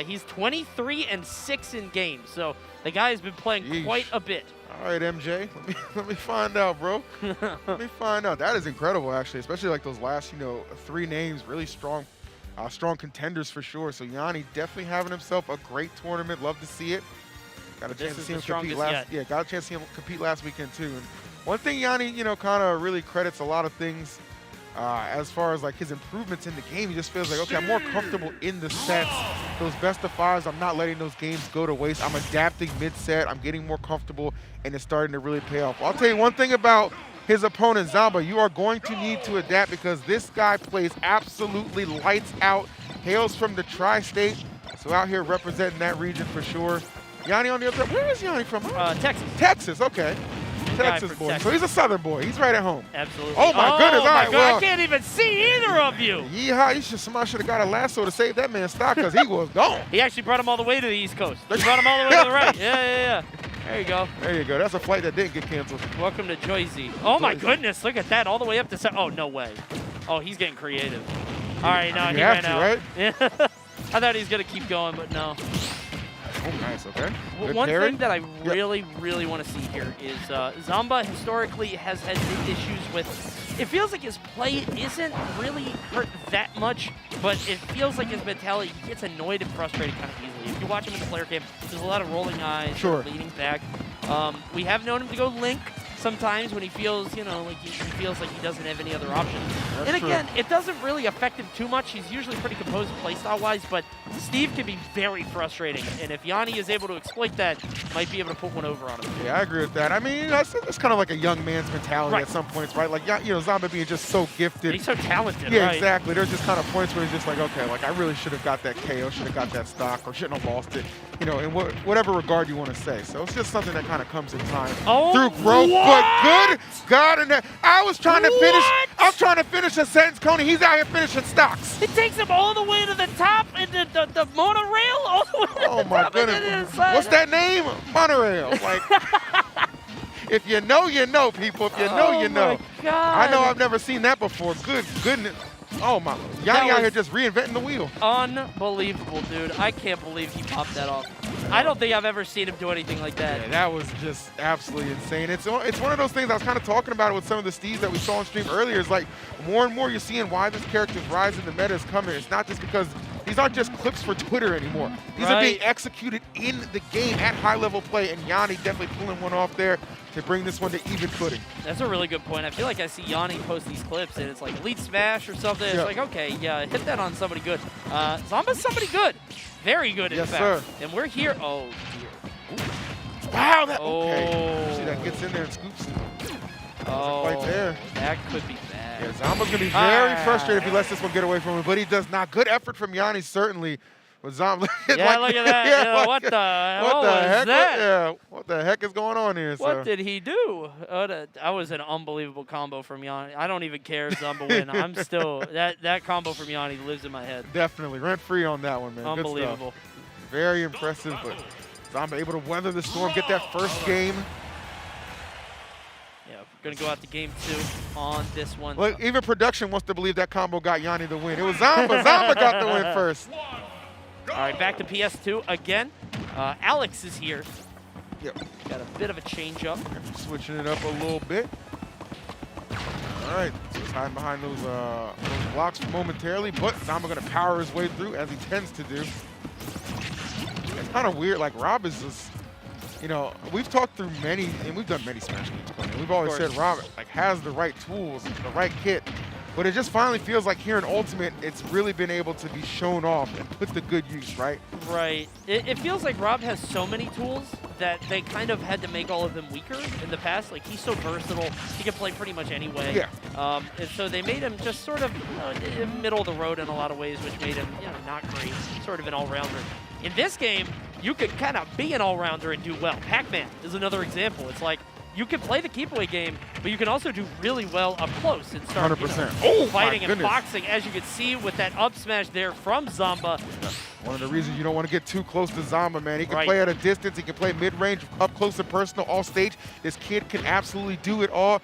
Speaker 4: He's 23-6 in games, so the guy has been playing quite a bit.
Speaker 7: All right, MJ, let me find out, bro. Let me find out. That is incredible, actually, especially like those last, 3 names, really strong contenders for sure. So Yanni definitely having himself a great tournament. Love to see it. Got a chance to see him compete got a chance to see him compete last weekend too. And one thing Yanni, kind of really credits a lot of things as far as like his improvements in the game. He just feels like, okay, I'm more comfortable in the sets. Those best of 5s, I'm not letting those games go to waste. I'm adapting mid-set. I'm getting more comfortable, and it's starting to really pay off. I'll tell you one thing about his opponent, Zamba. You are going to need to adapt because this guy plays absolutely lights out. Hails from the tri-state, so out here representing that region for sure. Yanni on the other side. Where is Yanni from?
Speaker 4: Texas.
Speaker 7: Texas, okay. Texas boy.
Speaker 4: Texas.
Speaker 7: So he's a Southern boy. He's right at home.
Speaker 4: Absolutely.
Speaker 7: Oh my goodness! All right, well,
Speaker 4: I can't even see either of you.
Speaker 7: Yeehaw! Somebody should have got a lasso to save that man's stock because he was gone.
Speaker 4: He actually brought him all the way to the East Coast. He brought him all the way to the right. Yeah. There you go.
Speaker 7: There you go. That's a flight that didn't get canceled.
Speaker 4: Welcome to Joyzy. Oh my goodness! Look at that, all the way up to. Oh no way. Oh, he's getting creative. All right, no, he ran out. Right? Yeah. I thought he was gonna keep going, but no.
Speaker 7: Oh, nice, okay.
Speaker 4: One thing that I really, really want to see here is Zamba historically has had big issues with, it feels like his play isn't really hurt that much, but it feels like his mentality, he gets annoyed and frustrated kind of easily. If you watch him in the player camp, there's a lot of rolling eyes, leaning back. We have known him to go Link sometimes when he feels, like he feels like he doesn't have any other options. And again, it doesn't really affect him too much. He's usually pretty composed playstyle-wise, but Steve can be very frustrating. And if Yanni is able to exploit that, might be able to put one over on him.
Speaker 7: Yeah, I agree with that. I mean, that's kind of like a young man's mentality at some points, right? Like, Zamba being just so gifted.
Speaker 4: He's so talented,
Speaker 7: Yeah, exactly. There's just kind of points where he's just like, okay, like I really should have got that KO, should have got that stock, or shouldn't have lost it, in whatever regard you want to say. So it's just something that kind of comes in time through growth. But good God, and I was trying to finish a sentence, Coney. He's out here finishing stocks.
Speaker 4: It takes him all the way to the top and the monorail all the way to the top.
Speaker 7: Oh my goodness. What's that name? Monorail. Like, if you know, you know, people. If you know, you know.
Speaker 4: God.
Speaker 7: I know I've never seen that before. Good goodness. Oh my. Yanni out here just reinventing the wheel.
Speaker 4: Unbelievable, dude. I can't believe he popped that off. I don't think I've ever seen him do anything like that.
Speaker 7: Yeah, that was just absolutely insane. It's one of those things I was kind of talking about with some of the Steves that we saw on stream earlier. It's like more and more you're seeing why this character's rise in the meta is coming. It's not just because these aren't just clips for Twitter anymore. These are being executed in the game at high level play, and Yanni definitely pulling one off there to bring this one to even footing.
Speaker 4: That's a really good point. I feel like I see Yanni post these clips and it's like Elite Smash or something. It's like, okay, yeah, hit that on somebody good. Zamba's somebody good. Very good, in fact.
Speaker 7: Sir.
Speaker 4: And we're here. Oh, dear.
Speaker 7: Ooh. Wow, that okay. See, that gets in there and scoops it. Right there.
Speaker 4: That could be bad.
Speaker 7: Yeah, Zamba's going to be very frustrated if he lets this one get away from him, but he does not. Good effort from Yanni, certainly. With Zamba.
Speaker 4: Yeah, look at that. Yeah, what the hell was that?
Speaker 7: What the heck is going on here?
Speaker 4: What did he do? That was an unbelievable combo from Yanni. I don't even care if Zamba win. I'm still, that combo from Yanni lives in my head.
Speaker 7: Definitely. Rent-free on that one, man.
Speaker 4: Unbelievable.
Speaker 7: Good stuff. Very impressive, but Zamba able to weather the storm, get that first game.
Speaker 4: Yeah, Going to go out to game 2 on this one.
Speaker 7: Look, even production wants to believe that combo got Yanni the win. It was Zamba. Zamba got the win first.
Speaker 4: All right, back to PS2 again. Alex is here.
Speaker 7: Yep.
Speaker 4: Got a bit of a change up.
Speaker 7: Switching it up a little bit. All right, just hiding behind those blocks momentarily, but Zamba going to power his way through as he tends to do. It's kind of weird. Like Rob is just, you know, we've talked through many, and we've done many Smash games. And we've always said Rob like has the right tools, the right kit. But it just finally feels like here in Ultimate, it's really been able to be shown off and put to good use, right?
Speaker 4: Right. It feels like Rob has so many tools that they kind of had to make all of them weaker in the past. Like, he's so versatile. He can play pretty much any way.
Speaker 7: Yeah.
Speaker 4: And so they made him just sort of middle of the road in a lot of ways, which made him not great, sort of an all-rounder. In this game, you could kind of be an all-rounder and do well. Pac-Man is another example. It's like, you can play the keep-away game, but you can also do really well up close and start
Speaker 7: 100%.
Speaker 4: Fighting and boxing, as you can see with that up smash there from Zamba.
Speaker 7: One of the reasons you don't want to get too close to Zamba, man. He can play at a distance. He can play mid-range, up close and personal, all stage. This kid can absolutely do it all.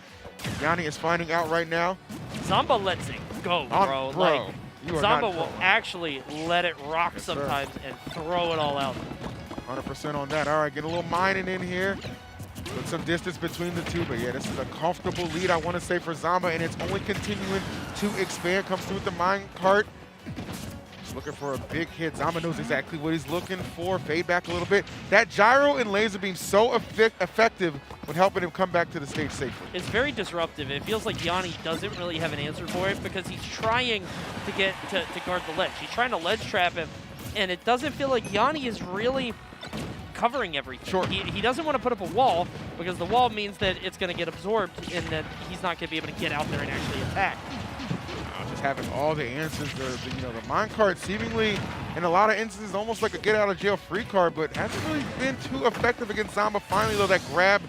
Speaker 7: Yanni is finding out right now.
Speaker 4: Zamba lets it go, bro. Like, Zamba will actually let it rock sometimes and throw it all out.
Speaker 7: 100% on that. All right, get a little mining in here. Put some distance between the two, but yeah, this is a comfortable lead, I want to say, for Zamba, and it's only continuing to expand. Comes through with the mine cart. Just looking for a big hit. Zamba knows exactly what he's looking for. Fade back a little bit. That gyro and laser beam so effective when helping him come back to the stage safely.
Speaker 4: It's very disruptive. It feels like Yanni doesn't really have an answer for it because he's trying to get to guard the ledge. He's trying to ledge trap him, and it doesn't feel like Yanni is really covering everything.
Speaker 7: Sure.
Speaker 4: He doesn't want to put up a wall because the wall means that it's going to get absorbed and that he's not going to be able to get out there and actually attack.
Speaker 7: Just having all the answers, the mine card seemingly in a lot of instances almost like a get out of jail free card, but hasn't really been too effective against Zamba. Finally though, that grab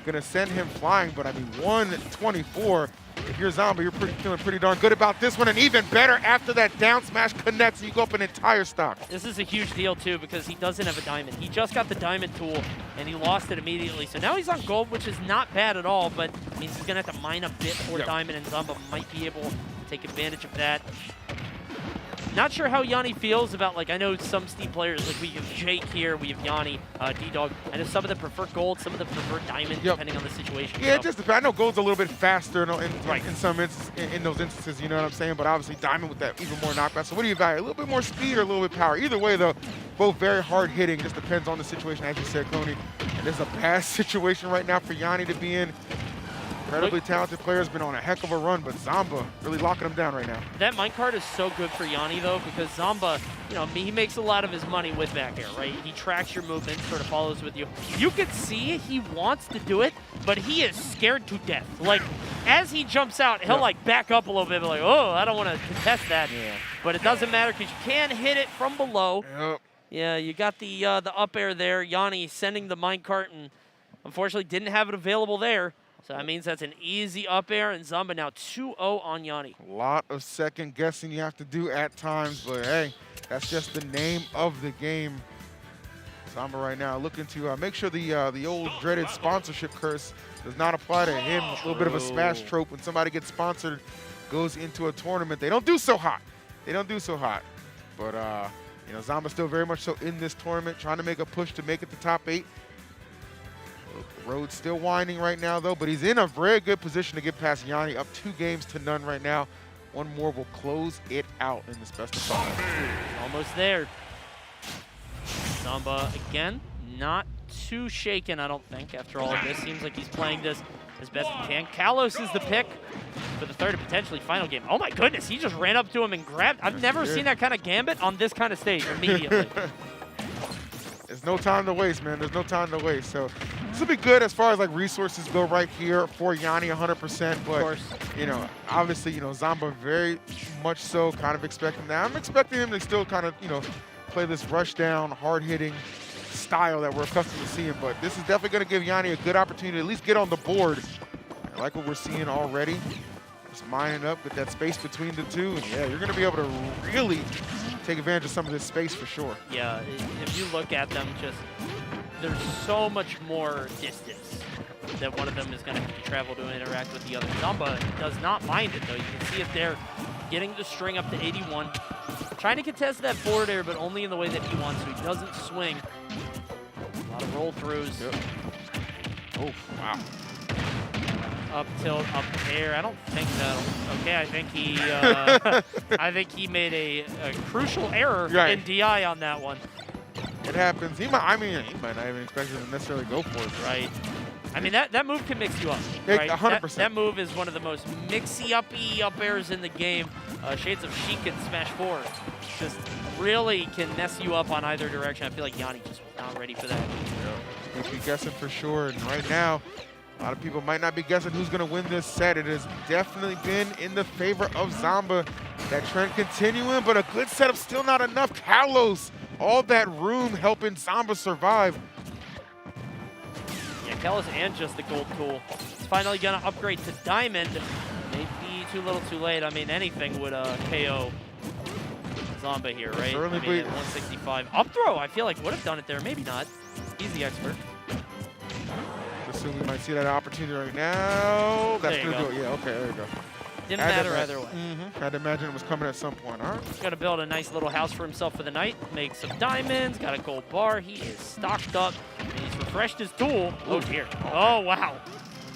Speaker 7: gonna send him flying, but I mean 124. If you're Zamba, you're feeling pretty darn good about this one, and even better after that down smash connects and you go up an entire stock.
Speaker 4: This is a huge deal too because he doesn't have a diamond. He just got the diamond tool and he lost it immediately. So now he's on gold, which is not bad at all, but means he's gonna have to mine a bit for diamond, and Zamba might be able to take advantage of that. Not sure how Yanni feels about, like, I know some Steam players, like we have Jake here, we have Yanni, D-Dog. I know some of them prefer gold, some of them prefer diamond, depending on the situation.
Speaker 7: Yeah, it just depends. I know gold's a little bit faster in some in those instances, you know what I'm saying? But obviously diamond with that even more knockback. So what do you value? A little bit more speed or a little bit power? Either way, though, both very hard hitting. Just depends on the situation, as you said, Coney. And this is a bad situation right now for Yanni to be in. Incredibly talented player, has been on a heck of a run, but Zamba really locking him down right now.
Speaker 4: That minecart is so good for Yanni, though, because Zamba, he makes a lot of his money with back air, right? He tracks your movement, sort of follows with you. You can see he wants to do it, but he is scared to death. Like, as he jumps out, he'll, like, back up a little bit, like, oh, I don't want to contest that. Yeah. But it doesn't matter because you can hit it from below.
Speaker 7: Yep.
Speaker 4: Yeah, you got the up air there. Yanni sending the minecart, and unfortunately didn't have it available there. So that means that's an easy up air, and Zamba now 2-0 on Yanni.
Speaker 7: A lot of second guessing you have to do at times, but hey, that's just the name of the game. Zamba right now looking to make sure the old dreaded sponsorship curse does not apply to him. A little bit of a smash trope. When somebody gets sponsored, goes into a tournament, they don't do so hot. They don't do so hot. But Zamba's still very much so in this tournament, trying to make a push to make it the top 8. The road's still winding right now, though, but he's in a very good position to get past Yanni, up 2-0 right now. One more will close it out in this best of 5.
Speaker 4: Almost there. Zamba, again, not too shaken, I don't think, after all of this. Seems like he's playing this as best he can. Kalos is the pick for the third and potentially final game. Oh, my goodness, he just ran up to him and grabbed. I've never seen that kind of gambit on this kind of stage immediately.
Speaker 7: There's no time to waste, man. There's no time to waste. So this will be good as far as like resources go right here for Yanni 100%. But,
Speaker 4: of course.
Speaker 7: Obviously, Zamba very much so kind of expecting that. I'm expecting him to still kind of, play this rush down, hard hitting style that we're accustomed to seeing. But this is definitely going to give Yanni a good opportunity to at least get on the board. I like what we're seeing already. Just mining up with that space between the two. And yeah, you're going to be able to really take advantage of some of this space for sure.
Speaker 4: Yeah, if you look at them, there's so much more distance that one of them is going to have to travel to interact with the other. Zamba does not mind it, though. You can see it there, getting the string up to 81. Trying to contest that forward air, but only in the way that he wants to. He doesn't swing. A lot of roll-throughs.
Speaker 1: Yep. Oh, wow.
Speaker 4: Up tilt, up air. I don't think that'll. Okay, I think he. I think he made a crucial error in DI on that one.
Speaker 7: It happens. He might. I mean, he might not even expect him to necessarily go for it.
Speaker 4: Right. I mean, that move can mix you up. Right?
Speaker 7: 100%.
Speaker 4: That move is one of the most mixy-uppy up airs in the game. Shades of Sheik and Smash 4 just really can mess you up on either direction. I feel like Yanni just was not ready for that.
Speaker 7: Yeah. He'll be guessing for sure. And right now, a lot of people might not be guessing who's going to win this set. It has definitely been in the favor of Zamba. That trend continuing, but a good setup still not enough. Kalos, all that room helping Zamba survive.
Speaker 4: Yeah, Kalos and just the gold tool. It's finally going to upgrade to Diamond. Maybe too little too late. I mean, anything would KO Zamba here, right? I mean, at 165. Up throw, I feel like would have done it there. Maybe not. He's the expert.
Speaker 7: Assume we might see that opportunity right now. That's going to do it. Yeah, okay, there you go.
Speaker 4: Didn't matter either way.
Speaker 7: I'd imagine it was coming at some point. All right.
Speaker 4: He's got to build a nice little house for himself for the night. Make some diamonds. Got a gold bar. He is stocked up. And he's refreshed his tool. Oh, dear. Oh, wow.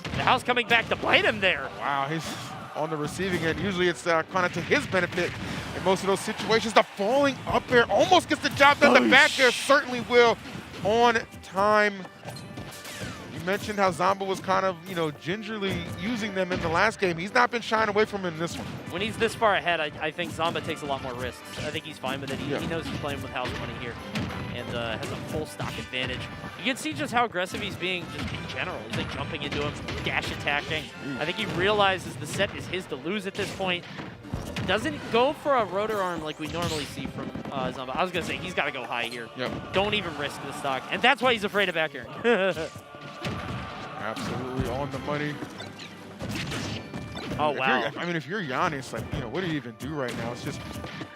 Speaker 4: The house coming back to bite him there.
Speaker 7: Wow, he's on the receiving end. Usually it's kind of to his benefit in most of those situations. The falling up there almost gets the job done. The back there certainly will on time. You mentioned how Zamba was kind of, gingerly using them in the last game. He's not been shying away from him in this one.
Speaker 4: When he's this far ahead, I think Zamba takes a lot more risks. I think he's fine with it. He knows he's playing with house money here and has a full stock advantage. You can see just how aggressive he's being just in general. He's like jumping into him, dash attacking. I think he realizes the set is his to lose at this point. Doesn't go for a rotor arm like we normally see from Zamba. I was going to say, he's got to go high here.
Speaker 7: Yep.
Speaker 4: Don't even risk the stock. And that's why he's afraid of back airing.
Speaker 7: Absolutely on the money.
Speaker 4: Oh, wow.
Speaker 7: I mean, if you're Yanni, it's like, what do you even do right now? It's just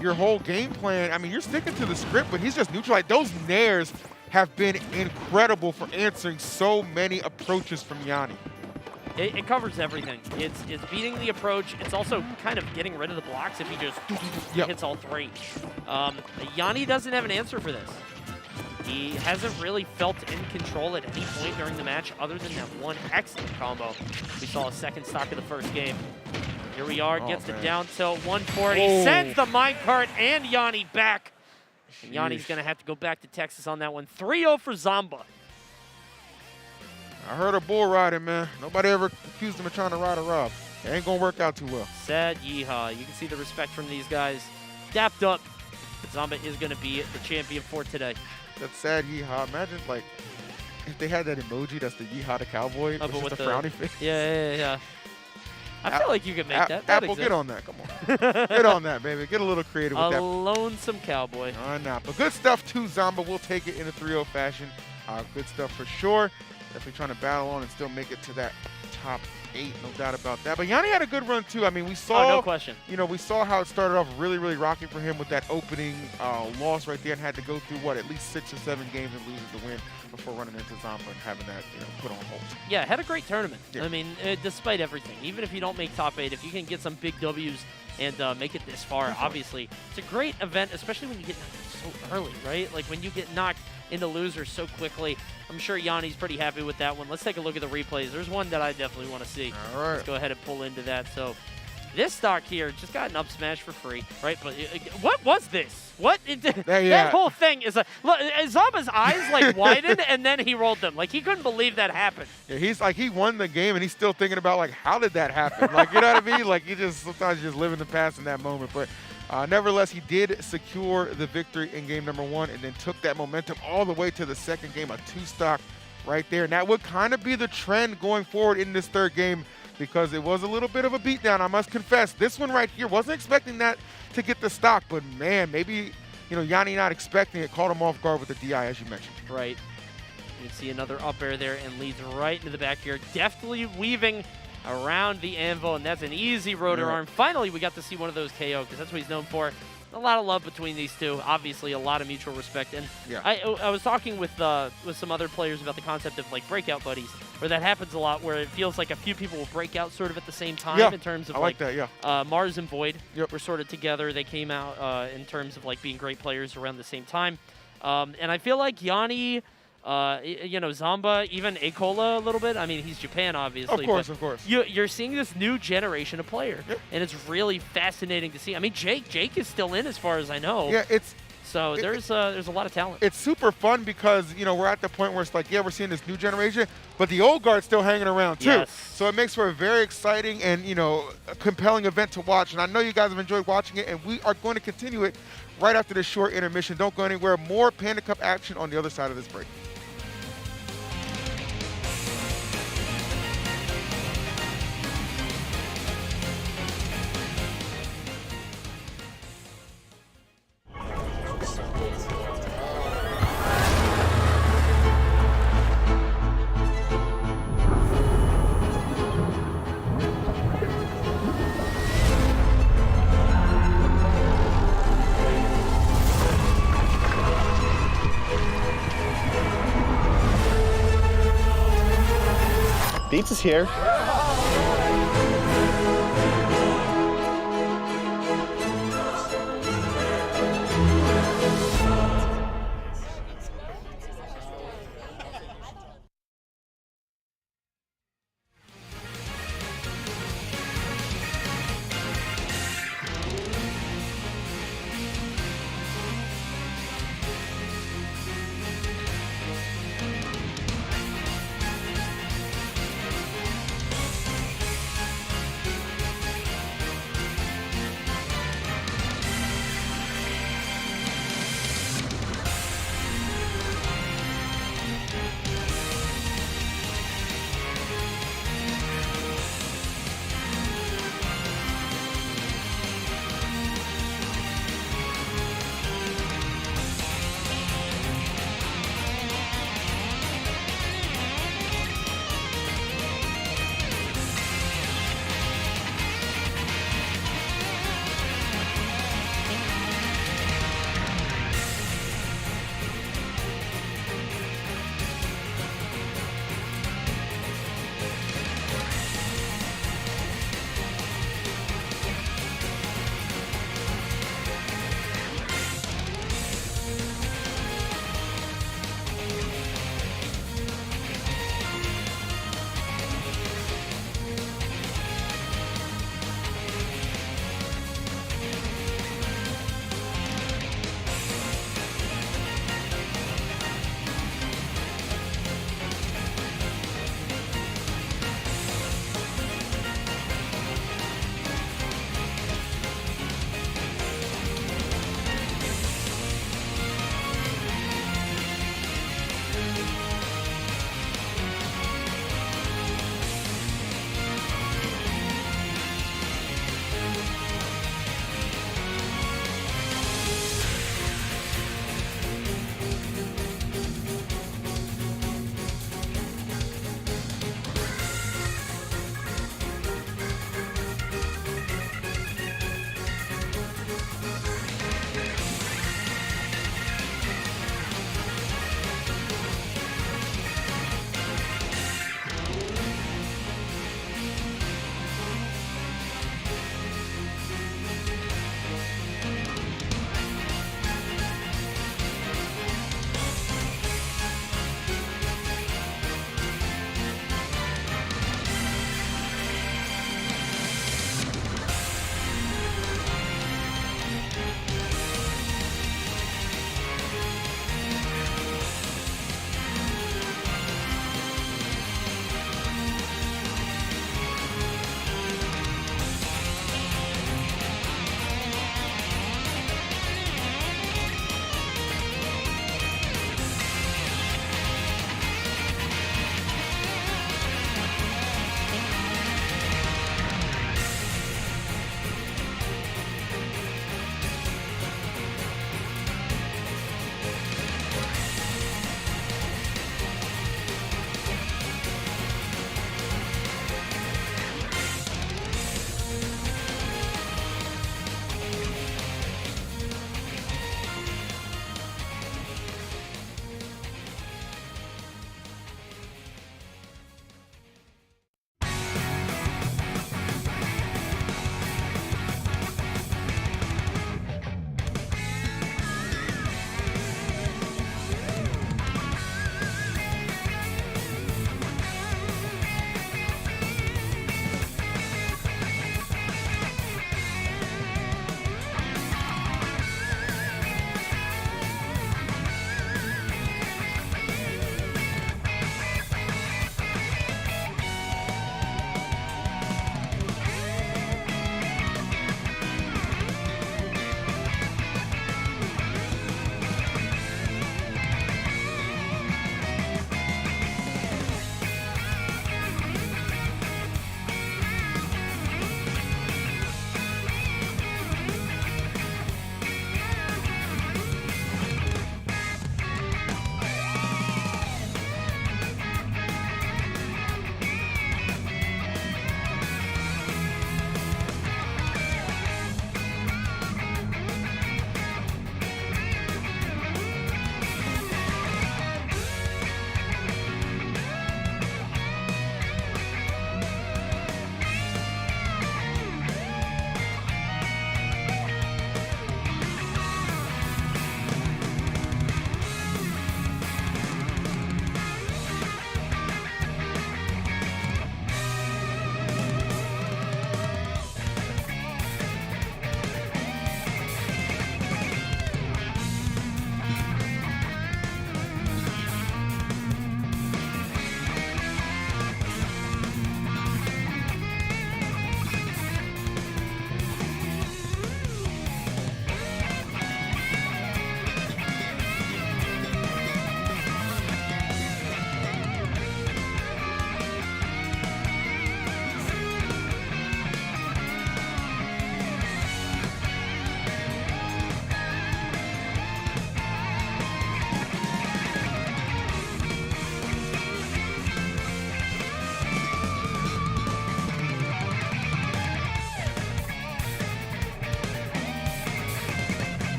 Speaker 7: your whole game plan. I mean, you're sticking to the script, but he's just neutralized. Those nairs have been incredible for answering so many approaches from Yanni.
Speaker 4: It covers everything. It's beating the approach. It's also kind of getting rid of the blocks if he just hits all three. Yanni doesn't have an answer for this. He hasn't really felt in control at any point during the match other than that one excellent combo. We saw a second stock of the first game. Here we are, gets it down to 140, sends the minecart and Yanni back. And Yanni's going to have to go back to Texas on that one. 3-0 for Zamba.
Speaker 7: I heard a bull riding, man. Nobody ever accused him of trying to ride a Rob. It ain't going to work out too well.
Speaker 4: Sad yeehaw. You can see the respect from these guys. Dapped up. Zamba is going to be the champion for today.
Speaker 7: That's sad yeehaw. Imagine, like, if they had that emoji that's the yeehaw the cowboy,
Speaker 4: but
Speaker 7: with
Speaker 4: with
Speaker 7: the frowny face.
Speaker 4: Yeah. I feel like you could make that.
Speaker 7: Apple, get on that. Come on. Get on that, baby. Get a little creative with that.
Speaker 4: A lonesome cowboy.
Speaker 7: But good stuff, too, Zamba. We'll take it in a 3-0 fashion. Good stuff for sure. Definitely trying to battle on and still make it to that top 8, no doubt about that. But Yanni had a good run, too. I mean, we saw,
Speaker 4: no question.
Speaker 7: We saw how it started off really, really rocking for him with that opening loss right there and had to go through, at least 6 or 7 games and lose the win before running into Zamba and having that, put on hold.
Speaker 4: Yeah, had a great tournament. Yeah. I mean, despite everything, even if you don't make top 8, if you can get some big W's and make it this far, obviously, it's a great event, especially when you get knocked so early, right? Like when you get knocked into losers so quickly. I'm sure Yanni's pretty happy with that one. Let's take a look at the replays. There's one that I definitely want to see.
Speaker 7: All right.
Speaker 4: Let's go ahead and pull into that. So this stock here just got an up smash for free, right? But what was this? What? That whole thing is look, Zamba's eyes like widened and then he rolled them. Like he couldn't believe that happened.
Speaker 7: Yeah, he's like, he won the game and he's still thinking about like, how did that happen? Like, you know what I mean? Like sometimes you just live in the past in that moment. But nevertheless, he did secure the victory in game number 1 and then took that momentum all the way to the second game, a 2-stock right there. And that would kind of be the trend going forward in this third game because it was a little bit of a beatdown, I must confess. This one right here, wasn't expecting that to get the stock, but man, maybe, Yanni not expecting it, caught him off guard with the DI, as you mentioned.
Speaker 4: Right. You can see another up air there and leads right into the back here, deftly weaving around the anvil, and that's an easy rotor arm. Finally, we got to see one of those KO because that's what he's known for. a lot of love between these two. Obviously, a lot of mutual respect. And
Speaker 7: Yeah.
Speaker 4: I was talking with some other players about the concept of like breakout buddies, where that happens a lot, where it feels like a few people will break out sort of at the same time in terms of
Speaker 7: I like that, yeah.
Speaker 4: Mars and Void were sort of together. They came out in terms of like being great players around the same time. And I feel like Yanni, Zamba, even Akola a little bit. I mean, he's Japan, obviously.
Speaker 7: Of course.
Speaker 4: You're seeing this new generation of player, and it's really fascinating to see. I mean, Jake is still in as far as I know.
Speaker 7: Yeah,
Speaker 4: so there's a lot of talent.
Speaker 7: It's super fun because, we're at the point where it's like, we're seeing this new generation, but the old guard's still hanging around too.
Speaker 4: Yes.
Speaker 7: So it makes for a very exciting and, a compelling event to watch. And I know you guys have enjoyed watching it, and we are going to continue it right after this short intermission. Don't go anywhere. More Panda Cup action on the other side of this break.
Speaker 6: Beats is here.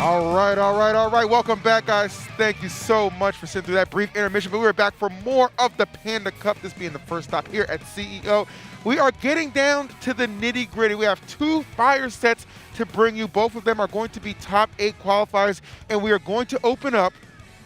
Speaker 7: All right. Welcome back, guys. Thank you so much for sitting through that brief intermission. But we're back for more of the Panda Cup, this being the first stop here at CEO. We are getting down to the nitty-gritty. We have 2 fire sets to bring you. Both of them are going to be top 8 qualifiers, and we are going to open up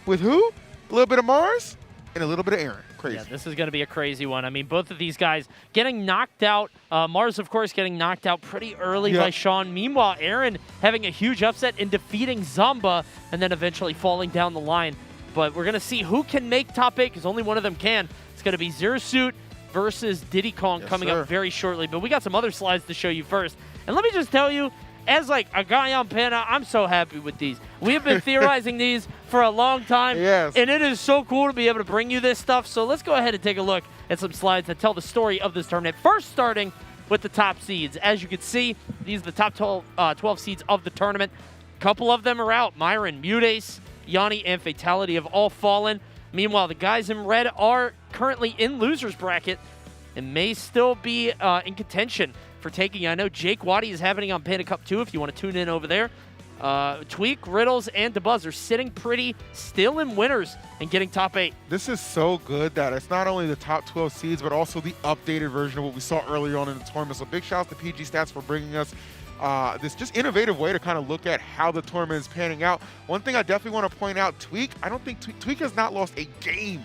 Speaker 7: with who? A little bit of Mars and a little bit of Aaron. Crazy.
Speaker 4: Yeah, this is going to be a crazy one. I mean, both of these guys getting knocked out. Mars, of course, getting knocked out pretty early by Sean. Meanwhile, Aaron having a huge upset in defeating Zamba and then eventually falling down the line. But we're going to see who can make top 8 because only one of them can. It's going to be Zero Suit versus Diddy Kong coming up very shortly. But we got some other slides to show you first. And let me just tell you, as like a guy on Panda, I'm so happy with these. We have been theorizing these for a long time, and it is so cool to be able to bring you this stuff. So let's go ahead and take a look at some slides that tell the story of this tournament. First, starting with the top seeds. As you can see, these are the top 12 seeds of the tournament. A couple of them are out. Myron, Mutace, Yanni, and Fatality have all fallen. Meanwhile, the guys in red are currently in losers bracket and may still be in contention for taking. I know Jake Waddy is happening on Panda Cup 2 if you want to tune in over there. Tweak, Riddles, and DeBuzz are sitting pretty still in winners and getting top 8.
Speaker 7: This is so good that it's not only the top 12 seeds, but also the updated version of what we saw earlier on in the tournament. So big shout out to PG Stats for bringing us this just innovative way to kind of look at how the tournament is panning out. One thing I definitely want to point out, Tweak, I don't think Tweak has not lost a game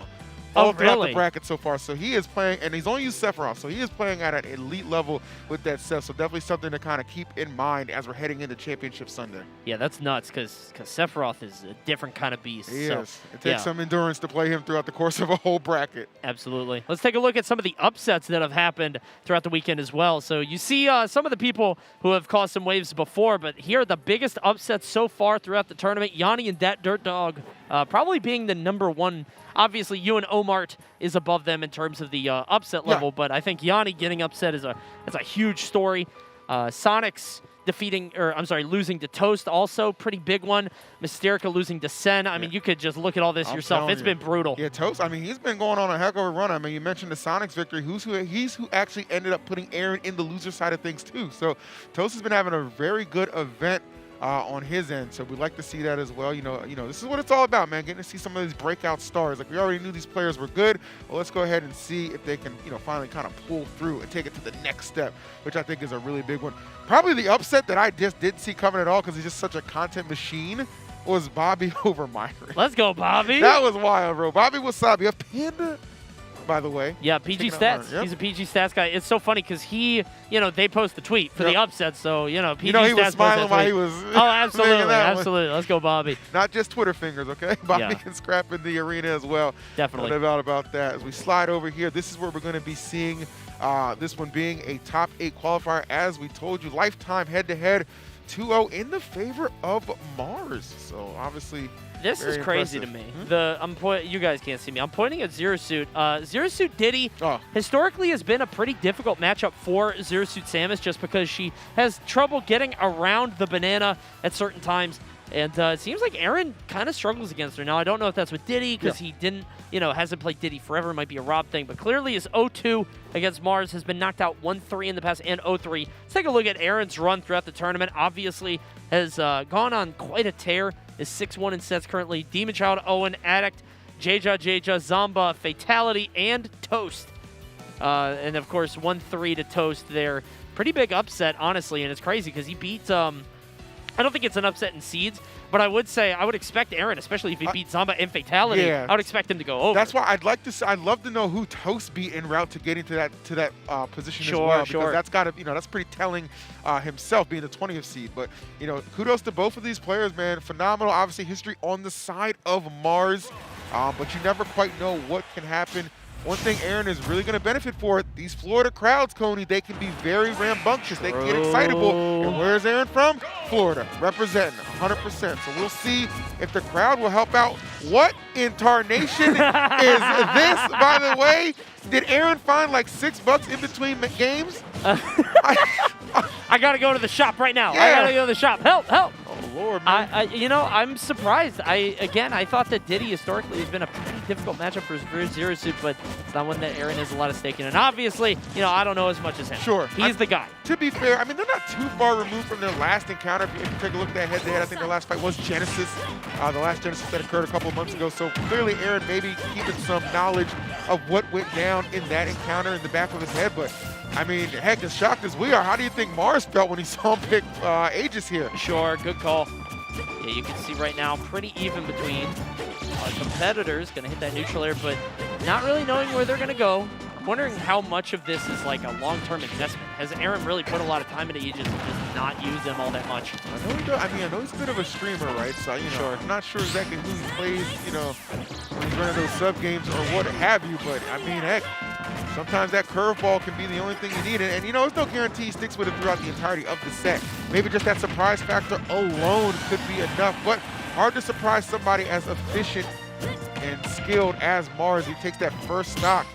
Speaker 7: all throughout the bracket so far. So he is playing, and he's only used Sephiroth, so he is playing at an elite level with that Seph. So definitely something to kind of keep in mind as we're heading into Championship Sunday.
Speaker 4: Yeah, that's nuts because Sephiroth is a different kind of beast.
Speaker 7: He
Speaker 4: is.
Speaker 7: It takes some endurance to play him throughout the course of a whole bracket.
Speaker 4: Absolutely. Let's take a look at some of the upsets that have happened throughout the weekend as well. So you see some of the people who have caused some waves before, but here are the biggest upsets so far throughout the tournament. Yanni and Dat Dirt Dog probably being the #1. Obviously, you and Omart is above them in terms of the upset level, but I think Yanni getting upset is a huge story. Sonic's losing to Toast, also pretty big one. Mysterica losing to Sen. I mean, you could just look at all this yourself. It's been brutal.
Speaker 7: Yeah, Toast, I mean, he's been going on a heck of a run. I mean, you mentioned the Sonic's victory. He's who actually ended up putting Aaron in the loser side of things, too. So Toast has been having a very good event on his end, so we'd like to see that as well. You know, this is what it's all about, man. Getting to see some of these breakout stars. Like we already knew these players were good. Well, let's go ahead and see if they can, finally kind of pull through and take it to the next step, which I think is a really big one. Probably the upset that I just didn't see coming at all because he's just such a content machine was Bobby over Myron.
Speaker 4: Let's go, Bobby.
Speaker 7: That was wild, bro. Bobby Wasabi, a Panda, by the way.
Speaker 4: Yeah, PG Stats. Yep. He's a PG Stats guy. It's so funny because he, they post the tweet for the upset. So, PG Stats.
Speaker 7: He was smiling while he was.
Speaker 4: Oh, absolutely. Absolutely. Let's go, Bobby.
Speaker 7: Not just Twitter fingers, okay? Bobby can scrap in the arena as well.
Speaker 4: Definitely.
Speaker 7: No doubt about that. As we slide over here, this is where we're going to be seeing this one being a top 8 qualifier. As we told you, lifetime head-to-head 2-0 in the favor of Mars. So, obviously.
Speaker 4: This is crazy to me. You guys can't see me. I'm pointing at Zero Suit. Zero Suit Diddy historically has been a pretty difficult matchup for Zero Suit Samus just because she has trouble getting around the banana at certain times. And it seems like Aaron kind of struggles against her. Now, I don't know if that's with Diddy because he didn't, hasn't played Diddy forever. It might be a Rob thing. But clearly his 0-2 against Mars has been knocked out 1-3 in the past and 0-3. Let's take a look at Aaron's run throughout the tournament. Obviously has gone on quite a tear. Is 6-1 in sets currently. Demon Child, Owen, Addict, Jeja, Zamba, Fatality, and Toast. And, of course, 1-3 to Toast there. Pretty big upset, honestly, and it's crazy because he beat I don't think it's an upset in seeds, but I would say I would expect Aaron, especially if he beat Zamba and Fatality. I would expect him to go over.
Speaker 7: That's why I'd love to know who Toast beat en route to getting to that position as well. Because that's got to, that's pretty telling himself being the 20th seed. But kudos to both of these players, man. Phenomenal, obviously history on the side of Mars, but you never quite know what can happen. One thing Aaron is really going to benefit for, these Florida crowds, Coney, they can be very rambunctious. They can get excitable. And where's Aaron from? Florida, representing 100%. So we'll see if the crowd will help out. What in tarnation is this, by the way? Did Aaron find like $6 in between games?
Speaker 4: I got to go to the shop right now. I got to go to the shop. Help.
Speaker 7: Oh, Lord, man.
Speaker 4: I'm surprised. I thought that Diddy historically has been a pretty difficult matchup for Zero Suit, but it's not one that Aaron has a lot of stake in. And obviously, you know, I don't know as much as him.
Speaker 7: Sure.
Speaker 4: He's the guy.
Speaker 7: To be fair, I mean, they're not too far removed from their last encounter. If you take a look at that head-to-head, I think their last fight was Genesis, the last Genesis that occurred a couple of months ago. So clearly Aaron maybe keeping some knowledge of what went down in that encounter in the back of his head. But, I mean, heck, as shocked as we are, how do you think Mars felt when he saw him pick Aegis here?
Speaker 4: Sure, good call. Yeah, you can see right now pretty even between competitors. Going to hit that neutral air, but not really knowing where they're going to go. I'm wondering how much of this is like a long-term investment. Has Aaron really put a lot of time into Aegis and just not use them all that much?
Speaker 7: I know he does. I mean, I know he's a bit of a streamer, right? So, you know, I'm not sure exactly who he plays, you know, when he's running those sub games or what have you. But, I mean, heck, sometimes that curveball can be the only thing you need. And, you know, there's no guarantee he sticks with it throughout the entirety of the set. Maybe just that surprise factor alone could be enough. But hard to surprise somebody as efficient and skilled as Mars. He takes that first stock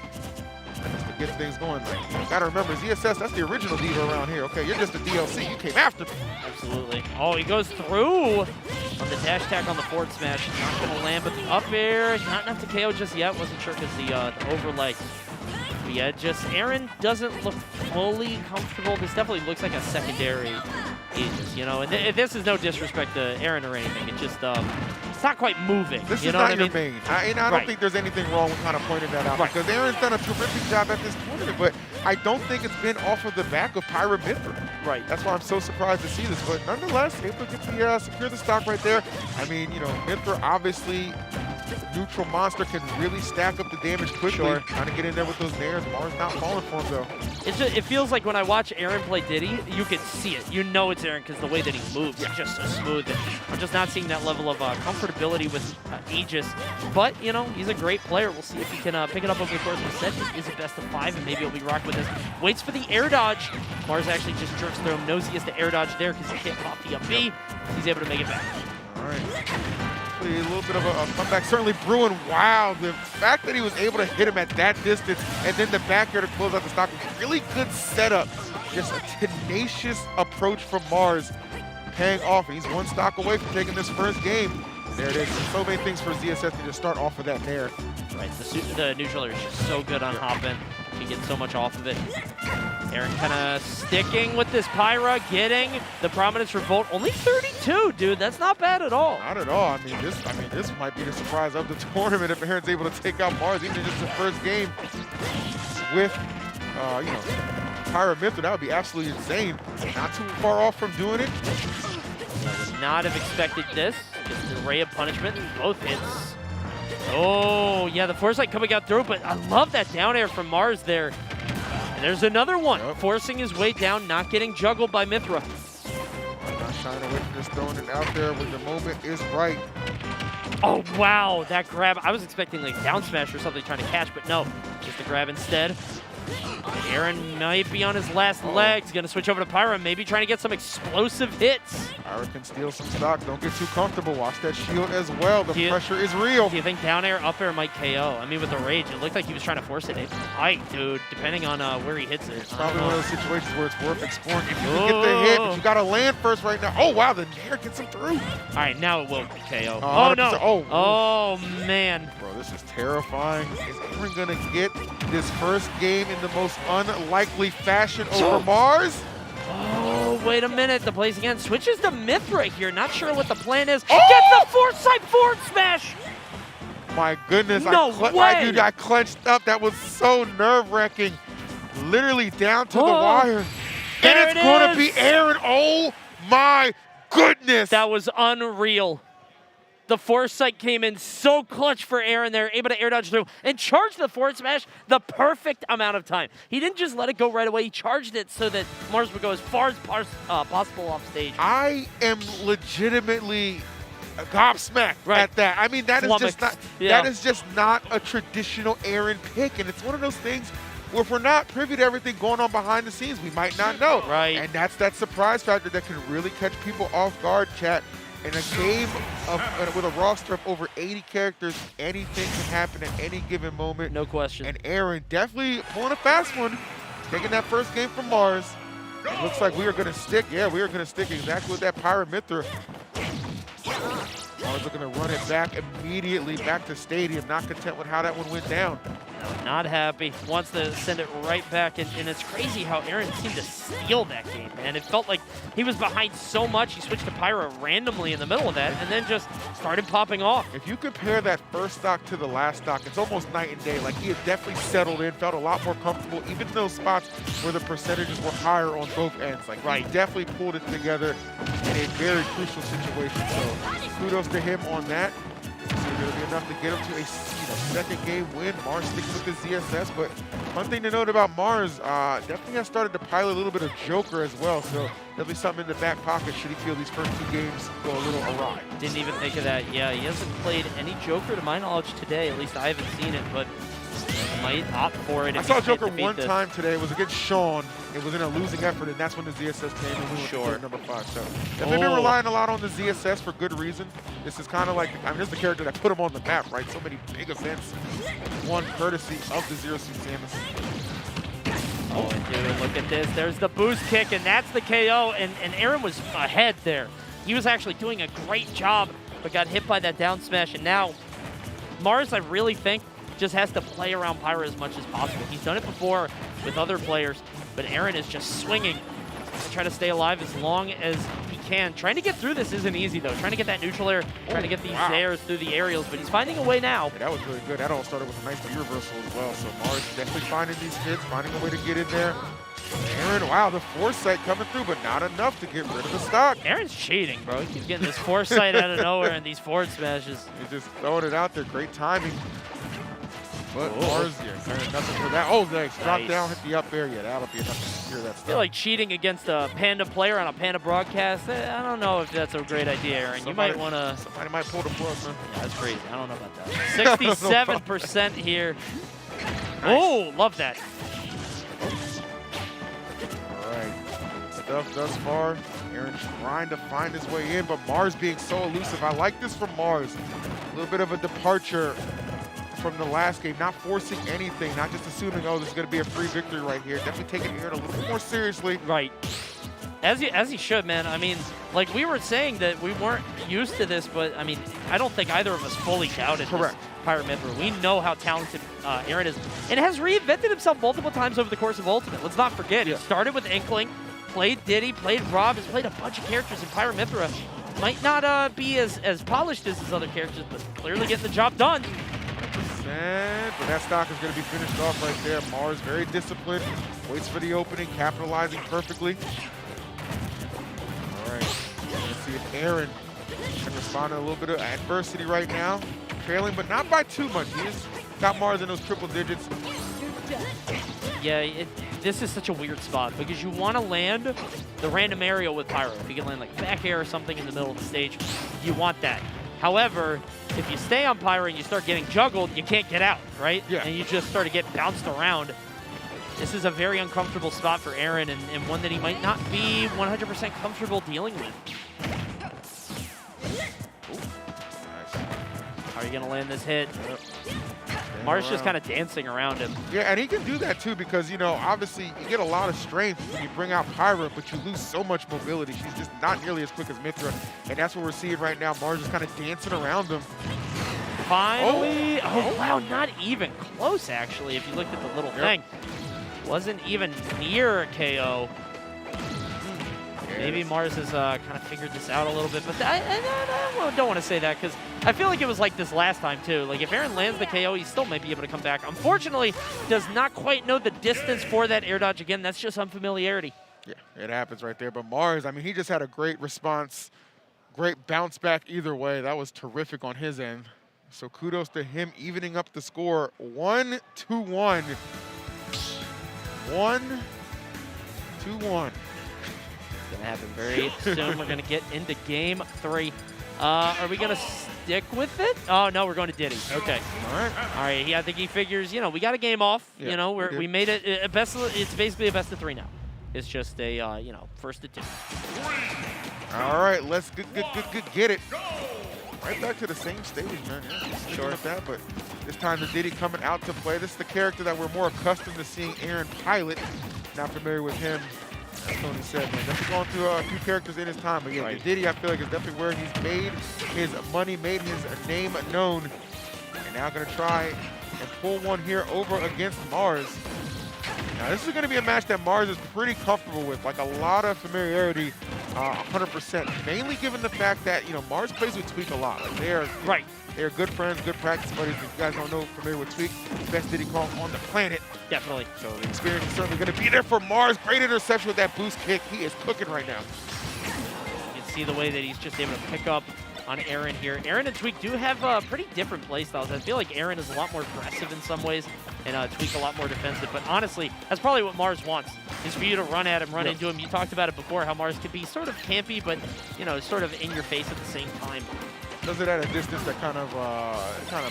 Speaker 7: just to get things going. Like, you gotta remember, ZSS, that's the original diva around here. Okay, you're just a DLC. You came after me.
Speaker 4: Absolutely. Oh, he goes through on the dash attack on the forward smash. Not gonna land, but the up air, not enough to KO just yet. Wasn't sure because the overleg. But yeah, just Aaron doesn't look fully comfortable. This definitely looks like a secondary Aegis, you know. And this is no disrespect to Aaron or anything. It's just it's not quite moving.
Speaker 7: This
Speaker 4: you
Speaker 7: is
Speaker 4: know
Speaker 7: not
Speaker 4: what
Speaker 7: your
Speaker 4: I mean?
Speaker 7: main. I don't think there's anything wrong with kind of pointing that out because Aaron's done a terrific job at this tournament, but I don't think it's been off of the back of Pyra Mithra.
Speaker 4: Right.
Speaker 7: That's why I'm so surprised to see this, but nonetheless, able to get the secure the stock right there. I mean, you know, Mithra obviously neutral monster can really stack up the damage quickly.
Speaker 4: Sure.
Speaker 7: Trying to get in there with those nairs. Mars not falling for him though.
Speaker 4: It's just, it feels like when I watch Aaron play Diddy, you can see it. You know it's Aaron because the way that he moves is just so smooth. And I'm just not seeing that level of comfortability with Aegis. But, you know, he's a great player. We'll see if he can pick it up over the course of the set. It is a best of 5, and maybe he'll be rocked with this. Waits for the air dodge. Mars actually just jerks through him. Knows he has the air dodge there because he can't pop the up B. He's able to make it back.
Speaker 7: All right. A little bit of a comeback. Certainly brewing. Wow, the fact that he was able to hit him at that distance and then the back air to close out the stock was really good setup. Just a tenacious approach from Mars paying off. And he's one stock away from taking this first game. There it is. So many things for ZSS to just start off with that there.
Speaker 4: Right, the neutral air is just so good on hopping. You get so much off of it. Aaron kind of sticking with this Pyra, getting the Prominence Revolt. Only 32, dude. That's not bad at all.
Speaker 7: Not at all. I mean, this might be the surprise of the tournament if Aaron's able to take out Mars, even just the first game with, you know, Pyra Mithra. That would be absolutely insane. Not too far off from doing it.
Speaker 4: I would not have expected this. Just an array of punishment. Both hits. Oh, yeah, the Foresight coming out through, but I love that down air from Mars there. And there's another one, forcing his way down, not getting juggled by Mithra.
Speaker 7: Not shying away from just throwing it out there when the moment is right.
Speaker 4: Oh, wow, that grab. I was expecting like down smash or something trying to catch, but no, just a grab instead. Aaron might be on his last legs. Going to switch over to Pyra, maybe trying to get some explosive hits.
Speaker 7: Pyra can steal some stock. Don't get too comfortable. Watch that shield as well. The pressure is real.
Speaker 4: Do you think down air, up air might KO? I mean, with the rage, it looked like he was trying to force it. It might, dude, depending on where he hits it.
Speaker 7: It's probably one of those situations where it's worth exploring. If you can get the hit, but you got to land first right now. Oh, wow, the nair gets him through.
Speaker 4: All right, now it will be KO.
Speaker 7: Oh,
Speaker 4: no.
Speaker 7: Oh,
Speaker 4: man.
Speaker 7: Bro, this is terrifying. Is Aaron going to get this first game in the most unlikely fashion over Mars?
Speaker 4: Oh, wait a minute. The plays again switches to Mithra here. Not sure what the plan is. Gets the Foresight forward smash.
Speaker 7: My goodness.
Speaker 4: No way.
Speaker 7: Dude, I clenched up. That was so nerve-wracking. Literally down to the wire. And it's going to be Aaron. Oh, my goodness.
Speaker 4: That was unreal. The Foresight came in so clutch for Aaron there, able to air dodge through and charge the forward smash the perfect amount of time. He didn't just let it go right away. He charged it so that Mars would go as far as possible off stage.
Speaker 7: I am legitimately gobsmacked at that. I mean, that is just not a traditional Aaron pick, and it's one of those things where if we're not privy to everything going on behind the scenes, we might not know.
Speaker 4: Right.
Speaker 7: And that's that surprise factor that can really catch people off guard, chat. In a game with a roster of over 80 characters, anything can happen at any given moment.
Speaker 4: No question.
Speaker 7: And Aaron definitely pulling a fast one, taking that first game from Mars. It looks like we are going to stick. Yeah, we are going to stick exactly with that Pyra Mithra.
Speaker 4: Oh,
Speaker 7: Mars looking to run it back immediately back to Stadium, not content with how that one went down.
Speaker 4: Not happy. Wants to send it right back, and it's crazy how Aaron seemed to steal that game, man. It felt like he was behind so much, he switched to Pyra randomly in the middle of that, and then just started popping off.
Speaker 7: If you compare that first stock to the last stock, it's almost night and day. Like, he had definitely settled in, felt a lot more comfortable, even those spots where the percentages were higher on both ends. Like, he definitely pulled it together in a very crucial situation. So kudos to him on that. It'll be enough to get him to a second game win. Mars sticking with the ZSS, but one thing to note about Mars, definitely has started to pilot a little bit of Joker as well, so there'll be something in the back pocket should he feel these first 2 games go a little awry.
Speaker 4: Didn't even think of that. Yeah, he hasn't played any Joker to my knowledge today. At least I haven't seen it, but might opt for it.
Speaker 7: I saw Joker one time today. It was against Sean. It was in a losing effort, and that's when the ZSS came and we went to number 5. So they've been relying a lot on the ZSS for good reason. This is kind of like, I mean, this is the character that put him on the map, right? So many big events, one courtesy of the Zero Suit Samus.
Speaker 4: Oh, dude, look at this. There's the boost kick, and that's the KO, and Aaron was ahead there. He was actually doing a great job, but got hit by that down smash, and now Mars, I really think, just has to play around Pyra as much as possible. He's done it before with other players, but Aaron is just swinging to try to stay alive as long as he can. Trying to get through this isn't easy, though. Trying to get that neutral air, trying to get these airs through the aerials, but he's finding a way now.
Speaker 7: Yeah, that was really good. That all started with a nice reversal as well. So Mars definitely finding these hits, finding a way to get in there. Aaron, wow, the foresight coming through, but not enough to get rid of the stock.
Speaker 4: Aaron's cheating, bro. He keeps getting this foresight out of nowhere and these forward smashes.
Speaker 7: He's just throwing it out there. Great timing. But Mars, nothing for that. Oh, nice. Drop down, hit the up air. Yeah, that'll be enough to secure that stuff.
Speaker 4: I feel like cheating against a Panda player on a Panda broadcast, I don't know if that's a great idea, Aaron. You might want to...
Speaker 7: Somebody might pull the plug, man.
Speaker 4: Yeah, that's crazy. I don't know about that. 67% here. Nice. Oh, love that.
Speaker 7: All right. Stuff thus far. Aaron trying to find his way in, but Mars being so elusive. I like this from Mars. A little bit of a departure from the last game, not forcing anything, not just assuming, oh, this is going to be a free victory right here. Definitely taking Aaron a little bit more seriously.
Speaker 4: Right. As he should, man. I mean, like we were saying that we weren't used to this, but I mean, I don't think either of us fully doubted this Pyra Mythra. We know how talented Aaron is, and has reinvented himself multiple times over the course of Ultimate. Let's not forget, he started with Inkling, played Diddy, played Rob, has played a bunch of characters in Pyra Mythra. Might not be as polished as his other characters, but clearly getting the job done.
Speaker 7: But that stock is going to be finished off right there. Mars very disciplined, waits for the opening, capitalizing perfectly. All right, let's see if Aaron can respond to a little bit of adversity right now. Trailing, but not by too much. He's got Mars in those triple digits.
Speaker 4: Yeah, this is such a weird spot because you want to land the random aerial with Pyra. If you can land like back air or something in the middle of the stage, you want that. However, if you stay on Pyra and you start getting juggled, you can't get out, right?
Speaker 7: Yeah.
Speaker 4: And you just start to get bounced around. This is a very uncomfortable spot for Aaron and one that he might not be 100% comfortable dealing with. How are you going to land this hit? Mars just kind of dancing around him.
Speaker 7: Yeah, and he can do that too because, you know, obviously you get a lot of strength when you bring out Pyra, but you lose so much mobility. She's just not nearly as quick as Mythra, and that's what we're seeing right now. Mars is kind of dancing around him.
Speaker 4: Finally. Oh, wow, not even close, actually, if you looked at the little thing. Wasn't even near a KO. Maybe Mars has kind of figured this out a little bit, but I don't want to say that because I feel like it was like this last time too. Like if Aaron lands the KO, he still might be able to come back. Unfortunately, does not quite know the distance for that air dodge again. That's just unfamiliarity.
Speaker 7: Yeah, it happens right there. But Mars, I mean, he just had a great response, great bounce back either way. That was terrific on his end. So kudos to him evening up the score. 1-2-1. 1-2-1.
Speaker 4: Going to happen very soon. We're going to get into game 3. Are we going to stick with it? Oh, no, we're going to Diddy. Okay.
Speaker 7: All right.
Speaker 4: All right. I think he figures, you know, we got a game off.
Speaker 7: Yeah,
Speaker 4: you know, we made it a best. It's basically a best of 3 now. It's just a, you know, first to 2.
Speaker 7: All right, let's get it. Right back to the same stage, man. Yeah, sure with that, but this time the Diddy coming out to play. This is the character that we're more accustomed to seeing Aaron pilot. Not familiar with him As Tony said, man, definitely going through a few characters in his time. But yeah, Diddy, I feel like, is definitely where he's made his money, made his name known. And now going to try and pull one here over against Mars. Now, this is going to be a match that Mars is pretty comfortable with, like a lot of familiarity, 100%. Mainly given the fact that, you know, Mars plays with Tweak a lot. Like they are They're good friends, good practice buddies. If you guys don't know, familiar with Tweak, best Diddy Kong on the planet.
Speaker 9: Definitely.
Speaker 7: So the experience is certainly going to be there for Mars. Great interception with that boost kick. He is cooking right now.
Speaker 4: You can see the way that he's just able to pick up on Aaron here. Aaron and Tweak do have pretty different play styles. I feel like Aaron is a lot more aggressive in some ways, and Tweak a lot more defensive. But honestly, that's probably what Mars wants, is for you to run at him, run into him. You talked about it before, how Mars could be sort of campy, but, you know, sort of in your face at the same time.
Speaker 7: Does it at a distance that kind of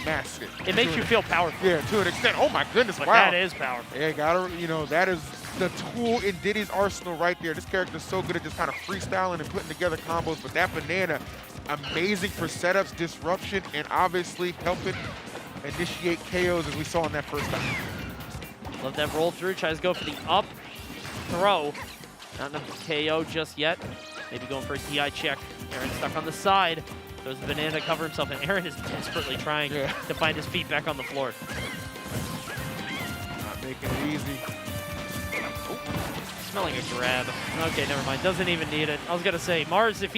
Speaker 7: masks it.
Speaker 4: It makes you feel powerful.
Speaker 7: Yeah, to an extent. Oh my goodness,
Speaker 4: but
Speaker 7: wow.
Speaker 4: That is powerful.
Speaker 7: Yeah, gotta, you know, that is the tool in Diddy's arsenal right there. This character is so good at just kind of freestyling and putting together combos, but that banana, amazing for setups, disruption, and obviously helping initiate KOs as we saw in that first time.
Speaker 4: Love that roll through, tries to go for the up throw. Not enough KO just yet. Maybe going for a DI check. Aaron stuck on the side. Throws the banana to cover himself, and Aaron is desperately trying to find his feet back on the floor.
Speaker 7: Not making it easy.
Speaker 4: Smelling a grab. Okay, never mind. Doesn't even need it. I was gonna say, Mars, if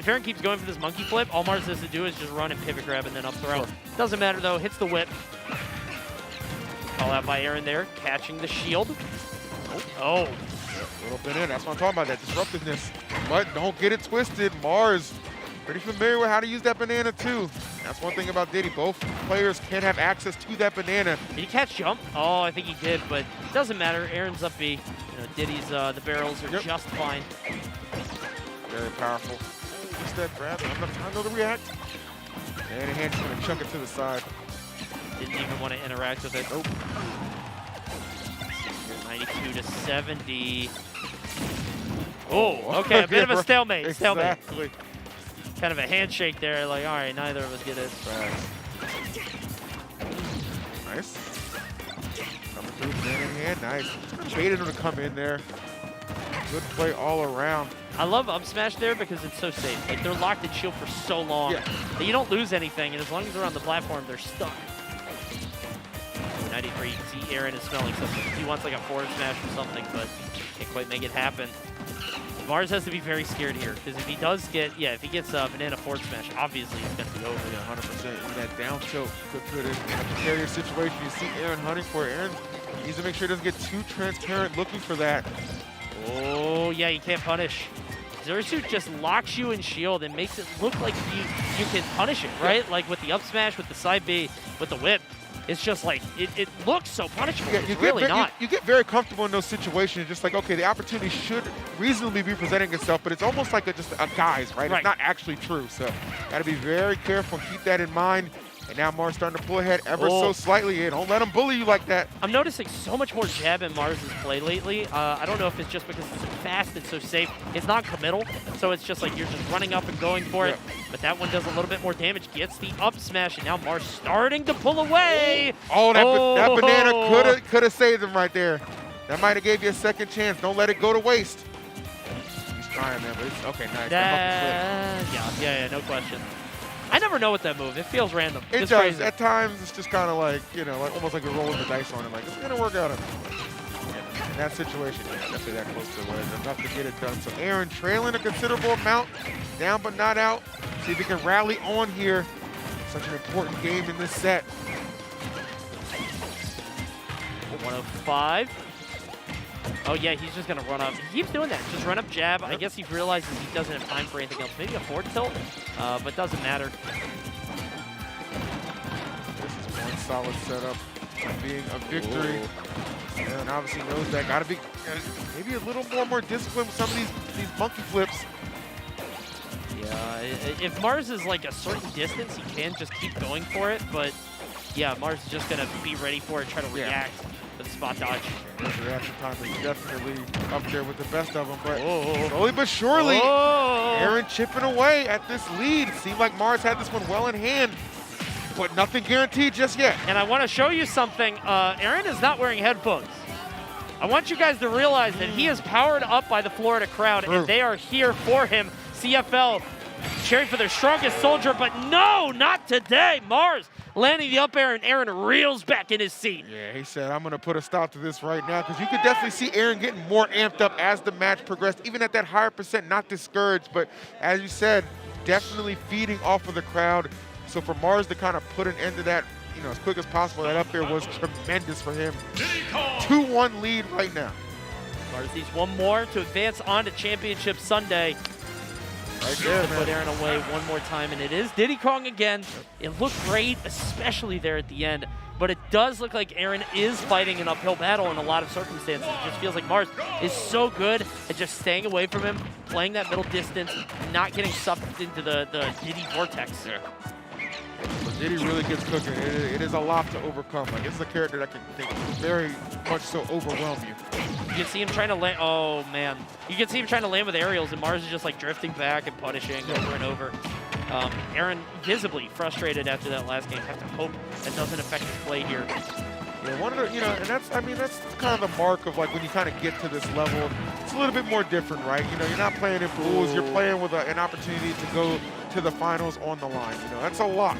Speaker 4: Aaron keeps going for this monkey flip, all Mars has to do is just run and pivot grab and then up throw. Doesn't matter though, hits the whip. Call out by Aaron there, catching the shield. Oh.
Speaker 7: A little bit in, that's what I'm talking about, that disruptiveness. But don't get it twisted, Mars. Pretty familiar with how to use that banana too. That's one thing about Diddy. Both players can have access to that banana.
Speaker 4: Did he catch jump? Oh, I think he did, but it doesn't matter. Aaron's up B. You know, Diddy's, the barrels are just fine.
Speaker 7: Very powerful. Just that grab, not enough time to react. And hand just gonna chuck it to the side.
Speaker 4: Didn't even want to interact with it. Oh. 92 to 70. Oh, okay, a bit of a stalemate.
Speaker 7: Exactly.
Speaker 4: Kind of a handshake there, like, all right, neither of us get it.
Speaker 7: Nice. Coming through, banana in hand, nice. Baited him to come in there. Good play all around.
Speaker 4: I love up smash there because it's so safe. Like, they're locked in shield for so long that you don't lose anything, and as long as they're on the platform, they're stuck. 93, you can see Aaron is smelling something. He wants like a forward smash or something, but can't quite make it happen. Mars has to be very scared here, because if he does get, if he gets a banana forward smash, obviously it's going to be over.
Speaker 7: 100%. That down tilt could put it in a precarious situation. You see Aaron hunting for it. Aaron needs to make sure he doesn't get too transparent looking for that.
Speaker 4: Oh, yeah, you can't punish. Zersu just locks you in shield and makes it look like you can punish it, right? Like with the up smash, with the side B, with the whip. It's just like, it looks so punishable. Yeah, it's really not.
Speaker 7: You get very comfortable in those situations. Just like, okay, the opportunity should reasonably be presenting itself, but it's almost like just a guise, right? It's not actually true. So got to be very careful and keep that in mind. And now Mars starting to pull ahead ever so slightly. Don't let him bully you like that.
Speaker 4: I'm noticing so much more jab in Mars' play lately. I don't know if it's just because it's so fast and so safe. It's not committal, so it's just like you're just running up and going for it. But that one does a little bit more damage. Gets the up smash, and now Mars starting to pull away.
Speaker 7: Oh, that banana could have saved him right there. That might have gave you a second chance. Don't let it go to waste. He's trying, man, but it's okay. Nice.
Speaker 4: Yeah, no question. I never know with that move. It feels random.
Speaker 7: It
Speaker 4: does.
Speaker 7: Crazy. At times, it's just kind of like, like almost like you're rolling the dice on it. Like, it's going to work out. In that situation, definitely that close to the wedge. Enough to get it done. So Aaron trailing a considerable amount. Down but not out. See if he can rally on here. Such an important game in this set.
Speaker 4: 105. Oh, yeah, he's just going to run up. He keeps doing that. Just run up jab. I guess he realizes he doesn't have time for anything else. Maybe a forward tilt, but doesn't matter.
Speaker 7: This is one solid setup being a victory. And obviously knows that. Got to be maybe a little more disciplined with some of these monkey flips.
Speaker 4: Yeah, if Mars is like a certain distance, he can just keep going for it. But, yeah, Mars is just going to be ready for it, try to react. The spot dodge.
Speaker 7: His reaction time is definitely up there with the best of them, but slowly but surely, Aaron chipping away at this lead. Seemed like Mars had this one well in hand, but nothing guaranteed just yet.
Speaker 4: And I want to show you something. Aaron is not wearing headphones. I want you guys to realize that he is powered up by the Florida crowd, and they are here for him. CFL cheering for their strongest soldier, but no, not today. Mars landing the up air, and Aaron reels back in his seat.
Speaker 7: Yeah, he said, I'm going to put a stop to this right now, because you could definitely see Aaron getting more amped up as the match progressed, even at that higher percent, not discouraged, but as you said, definitely feeding off of the crowd. So for Mars to kind of put an end to that, as quick as possible, that up air was tremendous for him. 2-1 lead right now.
Speaker 4: Mars needs one more to advance on to Championship Sunday.
Speaker 7: Right there,
Speaker 4: to put Aaron away one more time, and it is Diddy Kong again. It looked great, especially there at the end, but it does look like Aaron is fighting an uphill battle in a lot of circumstances. It just feels like Mars is so good at just staying away from him, playing that middle distance, not getting sucked into the Diddy vortex.
Speaker 7: Yeah. But Diddy really gets cooking. It is a lot to overcome. Like, this is a character that can very much so overwhelm you.
Speaker 4: You can see him trying to land. Oh, man. You can see him trying to land with aerials, and Mars is just, like, drifting back and punishing over and over. Aaron visibly frustrated after that last game. Have to hope that doesn't affect his play here.
Speaker 7: Yeah, one of the, and that's kind of the mark of, like, when you kind of get to this level, it's a little bit more different, right? You're not playing in pools. You're playing with an opportunity to go to the finals on the line. That's a lot.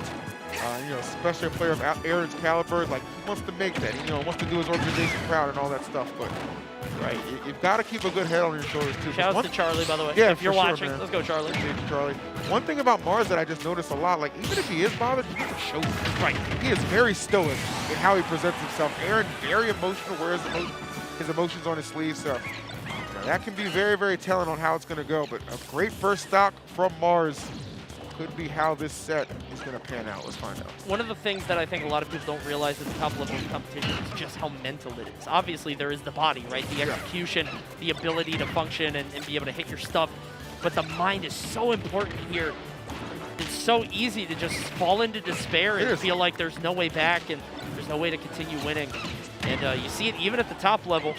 Speaker 7: Especially a player of Aaron's caliber, like, he wants to make that. He wants to do his organization proud and all that stuff. But right, you've got to keep a good head on your shoulders too.
Speaker 4: Shout out to Charlie, by the way.
Speaker 7: Yeah,
Speaker 4: if you're watching, let's go, Charlie.
Speaker 7: Charlie. One thing about Mars that I just noticed a lot, like, even if he is bothered, he never shows it.
Speaker 4: Right.
Speaker 7: He is very stoic in how he presents himself. Aaron, very emotional, wears his emotions on his sleeve. So that can be very, very telling on how it's going to go. But a great first stock from Mars. Could be how this set is going to pan out. Let's find out.
Speaker 4: One of the things that I think a lot of people don't realize at the top level of competition is just how mental it is. Obviously, there is the body, right? The execution, the ability to function and be able to hit your stuff. But the mind is so important here. It's so easy to just fall into despair and feel like there's no way back and there's no way to continue winning. And you see it even at the top level.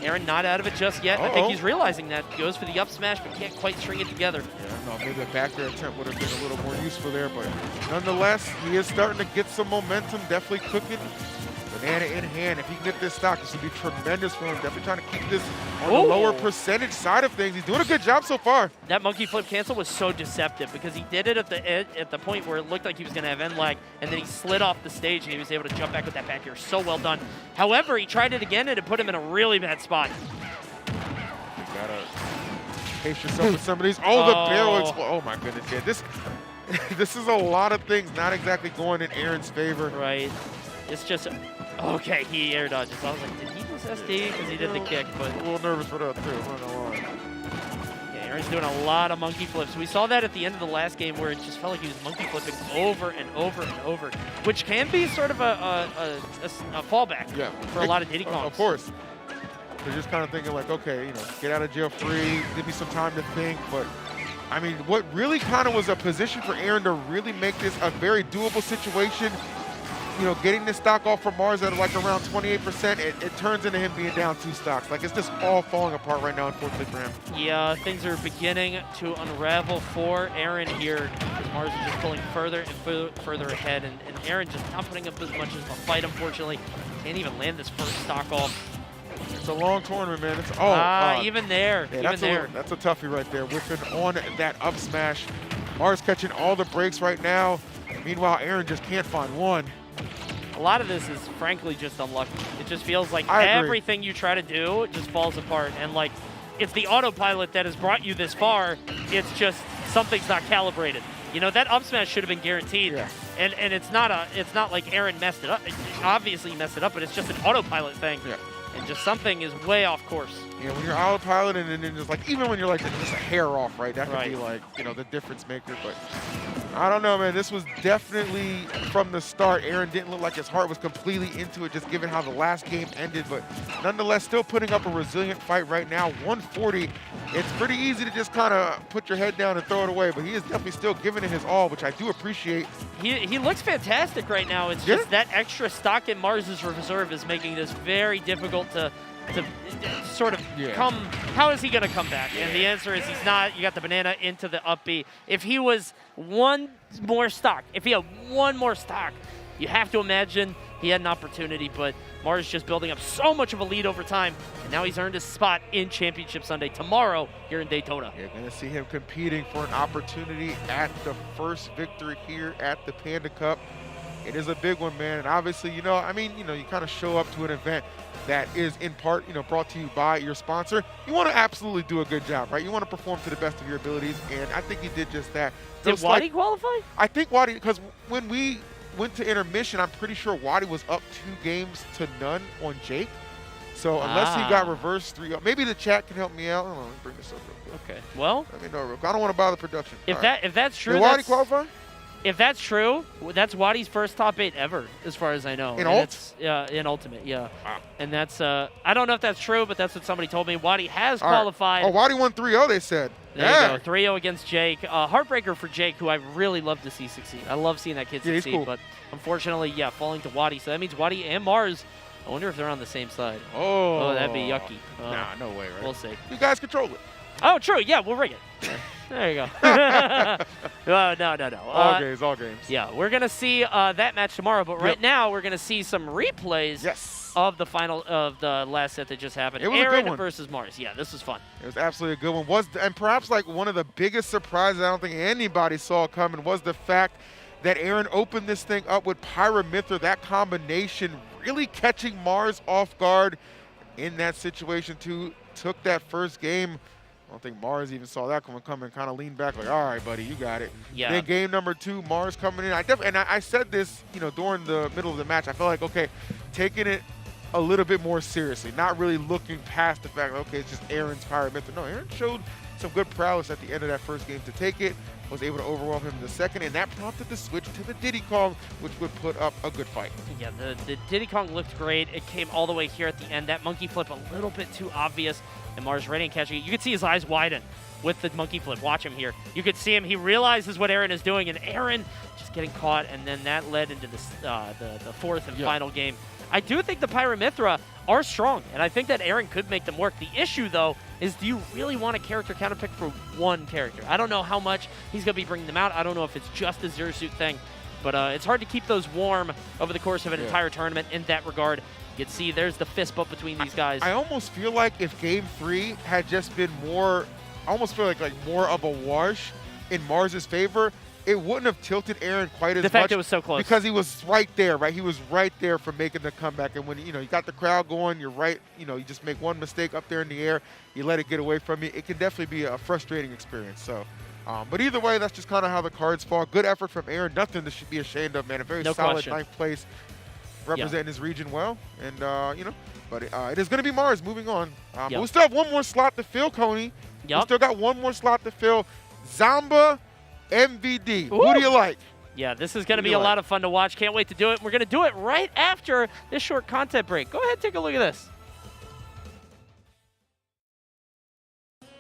Speaker 4: Aaron not out of it just yet. I think he's realizing that. Goes for the up smash, but can't quite string it together.
Speaker 7: Yeah, no, maybe a back air attempt would have been a little more useful there, but nonetheless, he is starting to get some momentum, definitely cooking. Banana in hand. If he can get this stock, this would be tremendous for him. Definitely trying to keep this on the lower percentage side of things. He's doing a good job so far.
Speaker 4: That monkey flip cancel was so deceptive because he did it at the point where it looked like he was going to have end lag, and then he slid off the stage and he was able to jump back with that back air. So well done. However, he tried it again and it put him in a really bad spot.
Speaker 7: You gotta pace yourself with some of these. Oh, the barrel explode. Oh my goodness, yeah. This is a lot of things not exactly going in Aaron's favor.
Speaker 4: Right. It's just, okay, he air dodges. I was like, did he just SD? Because he did the kick, but.
Speaker 7: A little nervous for that too, I'm not gonna lie.
Speaker 4: Yeah, Aaron's doing a lot of monkey flips. We saw that at the end of the last game where it just felt like he was monkey flipping over and over and over, which can be sort of a fallback for a lot of Diddy Kongs.
Speaker 7: Of course. They're just kind of thinking like, okay, get out of jail free, give me some time to think, but I mean, what really kind of was a position for Aaron to really make this a very doable situation, getting this stock off from Mars at like around 28%, it turns into him being down 2 stocks. Like, it's just all falling apart right now, unfortunately for him.
Speaker 4: Yeah, things are beginning to unravel for Aaron here. Mars is just pulling further and further ahead, and Aaron just not putting up as much as a fight, unfortunately. Can't even land this first stock off.
Speaker 7: It's a long tournament, man. It's
Speaker 4: even there.
Speaker 7: Yeah,
Speaker 4: even
Speaker 7: that's a toughie right there. Whipping on that up smash. Mars catching all the breaks right now. Meanwhile, Aaron just can't find one.
Speaker 4: A lot of this is frankly just unlucky. It just feels like everything you try to do just falls apart. And like, it's the autopilot that has brought you this far. It's just something's not calibrated. That up smash should have been guaranteed.
Speaker 7: Yeah.
Speaker 4: And it's not like Aaron messed it up. Obviously he messed it up, but it's just an autopilot thing.
Speaker 7: Yeah.
Speaker 4: And just something is way off course.
Speaker 7: Yeah, when you're autopilot and then just like, even when you're like just a hair off, right? That could be like, the difference maker. But I don't know, man. This was definitely from the start. Aaron didn't look like his heart was completely into it, just given how the last game ended. But nonetheless, still putting up a resilient fight right now. 140. It's pretty easy to just kind of put your head down and throw it away, but he is definitely still giving it his all, which I do appreciate.
Speaker 4: He looks fantastic right now. It's just that extra stock in Mars's reserve is making this very difficult to sort of come. How is he going to come back? And the answer is he's not. You got the banana into the up B. If he was one more stock, if he had one more stock, You have to imagine he had an opportunity, but Mars just building up so much of a lead over time, and now he's earned his spot in Championship Sunday tomorrow here in Daytona.
Speaker 7: You're going to see him competing for an opportunity at the first victory here at the Panda Cup. It is a big one, man, and obviously, you kind of show up to an event that is in part, brought to you by your sponsor. You want to absolutely do a good job, right? You want to perform to the best of your abilities, and I think he did just that.
Speaker 4: Did Wadi qualify?
Speaker 7: I think Wadi, because when we went to intermission, I'm pretty sure Wadi was up 2-0 on Jake. So unless he got reversed 3-0, maybe the chat can help me out. Hold on, let me bring this up real quick.
Speaker 4: Okay. Well,
Speaker 7: let me know real quick. I don't want to bother production.
Speaker 4: If that's true,
Speaker 7: did Wadi qualify?
Speaker 4: If that's true, that's Wadi's first top 8 ever, as far as I know.
Speaker 7: In ult?
Speaker 4: In Ultimate, yeah.
Speaker 7: Wow.
Speaker 4: And that's, I don't know if that's true, but that's what somebody told me. Wadi has qualified.
Speaker 7: Oh, Wadi won 3-0, they said.
Speaker 4: There you go, 3-0 against Jake. Heartbreaker for Jake, who I really love to see succeed. I love seeing that kid succeed,
Speaker 7: cool.
Speaker 4: But unfortunately, falling to Wadi. So that means Wadi and Mars, I wonder if they're on the same side.
Speaker 7: Oh,
Speaker 4: that'd be yucky.
Speaker 7: Nah, no way, right?
Speaker 4: We'll see.
Speaker 7: You guys control it.
Speaker 4: Oh, true. Yeah, we'll ring it. There you go. No.
Speaker 7: All games.
Speaker 4: Yeah, we're going to see that match tomorrow, but right now we're going to see some replays of the final of the last set that just happened.
Speaker 7: It was a
Speaker 4: Aaron
Speaker 7: good one.
Speaker 4: versus Mars. Yeah, this was fun.
Speaker 7: It was absolutely a good one. And perhaps like one of the biggest surprises I don't think anybody saw coming was the fact that Aaron opened this thing up with Pyramithra, that combination really catching Mars off guard in that situation too. Took that first game. I don't think Mars even saw that coming, kind of leaned back like, all right, buddy, you got it.
Speaker 4: Yeah.
Speaker 7: Then game number 2, Mars coming in. I said this, during the middle of the match. I felt like, okay, taking it a little bit more seriously, not really looking past the fact that, okay, it's just Aaron's Pyramithra. No, Aaron showed some good prowess at the end of that first game to take it, was able to overwhelm him in the second, and that prompted the switch to the Diddy Kong, which would put up a good fight.
Speaker 4: Yeah, the Diddy Kong looked great. It came all the way here at the end. That monkey flip a little bit too obvious, and Mars ready and catching it. You could see his eyes widen with the monkey flip. Watch him here. You could see him. He realizes what Aaron is doing, and Aaron just getting caught, and then that led into this, the fourth and final game. I do think the Pyramithra are strong, and I think that Aaron could make them work. The issue, though, is do you really want a character counter pick for one character? I don't know how much he's going to be bringing them out. I don't know if it's just a Zero Suit thing, but it's hard to keep those warm over the course of an entire tournament in that regard. You can see there's the fist bump between these guys.
Speaker 7: I almost feel like if Game 3 had just been more, I almost feel like more of a wash in Mars's favor, it wouldn't have tilted Aaron quite as much.
Speaker 4: The fact it was so close.
Speaker 7: Because he was right there, right? He was right there for making the comeback. And when, you got the crowd going, you're right, you just make one mistake up there in the air, you let it get away from you. It can definitely be a frustrating experience. So, but either way, that's just kind of how the cards fall. Good effort from Aaron. Nothing to be ashamed of, man. A very solid ninth place, representing his region well. And, but it is going to be Mars moving on. But we still have one more slot to fill, Coney. We still got one more slot to fill. Zamba MVD.
Speaker 4: Ooh.
Speaker 7: Who do you like?
Speaker 4: Yeah, this is going to be a lot of fun to watch. Can't wait to do it. We're going to do it right after this short content break. Go ahead, take a look at this.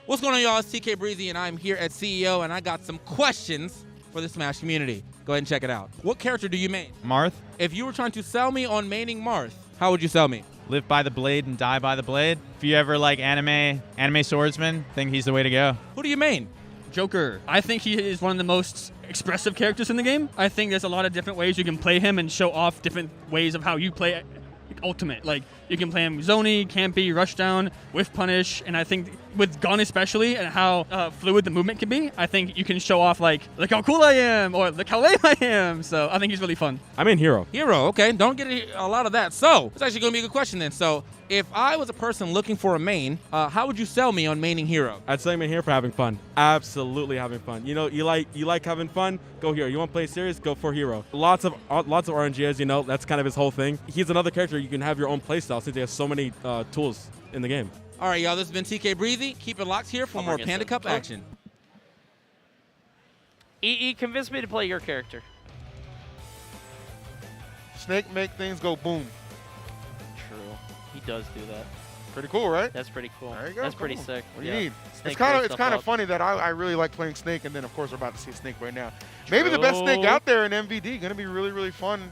Speaker 10: What's going on, y'all? It's TK Breezy, and I'm here at CEO, and I got some questions for the Smash community. Go ahead and check it out. What character do you main?
Speaker 13: Marth.
Speaker 10: If you were trying to sell me on maining Marth, how would you sell me?
Speaker 13: Live by the blade and die by the blade. If you ever like anime swordsman, think he's the way to go.
Speaker 10: Who do you main?
Speaker 14: Joker. I think he is one of the most expressive characters in the game. I think there's a lot of different ways you can play him and show off different ways of how you play Ultimate. Like, you can play him Zoni, Campy, Rushdown, Whiff Punish, and I think with Gun especially and how fluid the movement can be, I think you can show off like, look how cool I am, or look how lame I am. So I think he's really fun.
Speaker 12: I'm in Hero.
Speaker 10: Hero, okay. Don't get a lot of that. So it's actually going to be a good question then. So if I was a person looking for a main, how would you sell me on maining Hero?
Speaker 12: I'd sell him in here for having fun. Absolutely having fun. You like having fun? Go Hero. You want to play serious? Go for Hero. Lots of RNGs. That's kind of his whole thing. He's another character you can have your own playstyle since he has so many tools in the game.
Speaker 10: All right, y'all. This has been TK Breezy. Keep it locked here for more Panda Cup action.
Speaker 4: EE, convince me to play your character.
Speaker 7: Snake make things go boom.
Speaker 4: True. He does do that.
Speaker 7: Pretty cool, right?
Speaker 4: That's pretty cool.
Speaker 7: There you go.
Speaker 4: That's pretty sick.
Speaker 7: What do you need?
Speaker 4: Snake
Speaker 7: it's kind of funny that I really like playing Snake, and then of course we're about to see Snake right now. Maybe the best Snake out there in MVD. Going to be really, really fun.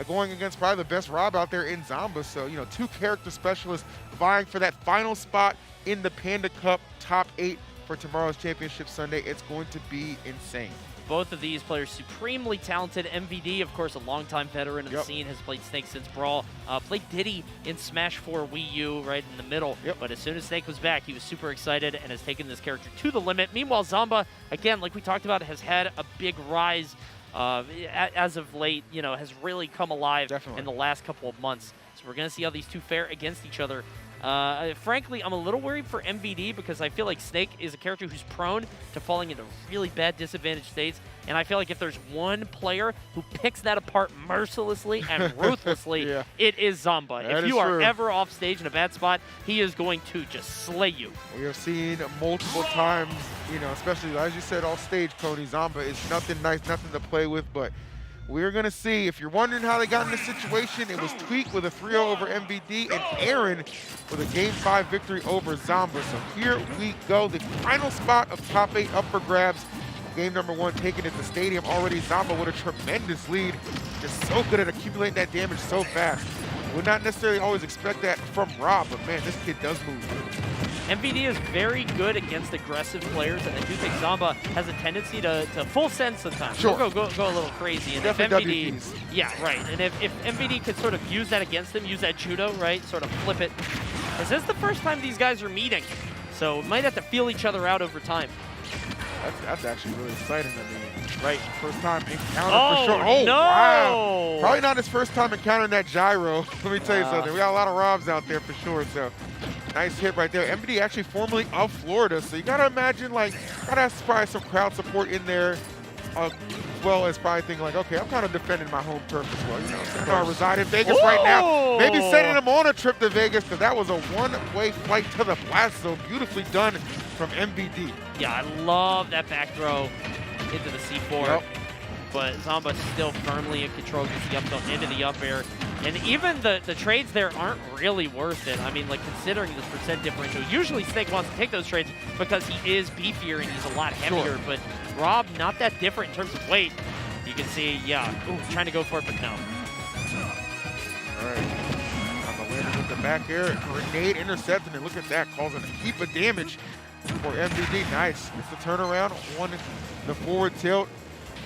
Speaker 7: Going against probably the best Rob out there in Zamba. So, 2 character specialists vying for that final spot in the Panda Cup top 8 for tomorrow's Championship Sunday. It's going to be insane.
Speaker 4: Both of these players supremely talented. MVD, of course, a longtime veteran of the scene, has played Snake since Brawl. Played Diddy in Smash 4 Wii U right in the middle. But as soon as Snake was back, he was super excited and has taken this character to the limit. Meanwhile, Zamba, again, like we talked about, has had a big rise as of late. You know, has really come alive in the last couple of months. So we're going to see how these two fare against each other. Frankly, I'm a little worried for MVD because I feel like Snake is a character who's prone to falling into really bad disadvantaged states, and I feel like if there's one player who picks that apart mercilessly and ruthlessly, it is Zamba. If you are ever off stage in a bad spot, he is going to just slay you.
Speaker 7: We have seen multiple times, you know, especially as you said, off stage, Cody, Zamba is nothing nice, nothing to play with, but we're going to see. If you're wondering how they got in this situation, it was Tweak with a 3-0 over MVD and Aaron with a Game 5 victory over Zamba. So here we go. The final spot of top 8 up for grabs. Game number 1 taken at the stadium already. Zamba with a tremendous lead. Just so good at accumulating that damage so fast. Would not necessarily always expect that from Rob, but man, this kid does move.
Speaker 4: MVD is very good against aggressive players, and I do think Zamba has a tendency to full send sometimes.
Speaker 7: Sure.
Speaker 4: He'll go a little crazy. And
Speaker 7: Definitely
Speaker 4: if MVD, yeah, right. And if MVD could sort of use that against him, use that judo, right, sort of flip it. Is this the first time these guys are meeting? So might have to feel each other out over time.
Speaker 7: That's actually really exciting. I mean, right, first time encounter
Speaker 4: for
Speaker 7: sure. Oh,
Speaker 4: no!
Speaker 7: Wow. Probably not his first time encountering that gyro. Let me tell you something. We got a lot of Robs out there for sure, so nice hit right there. MVD actually formerly of Florida, so you got to imagine, like, gotta have probably some crowd support in there, as well as probably thinking like, okay, I'm kind of defending my home turf as well. You know, I reside in Vegas right now. Maybe sending him on a trip to Vegas, because that was a one-way flight to the blast zone. Beautifully done from MVD.
Speaker 4: Yeah, I love that back throw into the C4. But Zamba still firmly in control, gets the up tilt into the up air. And even the trades there aren't really worth it. I mean, like, considering this percent differential, usually Snake wants to take those trades because he is beefier and he's a lot heavier. But Rob, not that different in terms of weight. You can see, trying to go for it, but no.
Speaker 7: All right. Zamba landed with the back air, grenade intercepted, and look at that, causing a heap of damage for MVD. Nice. It's the turnaround, one the forward tilt.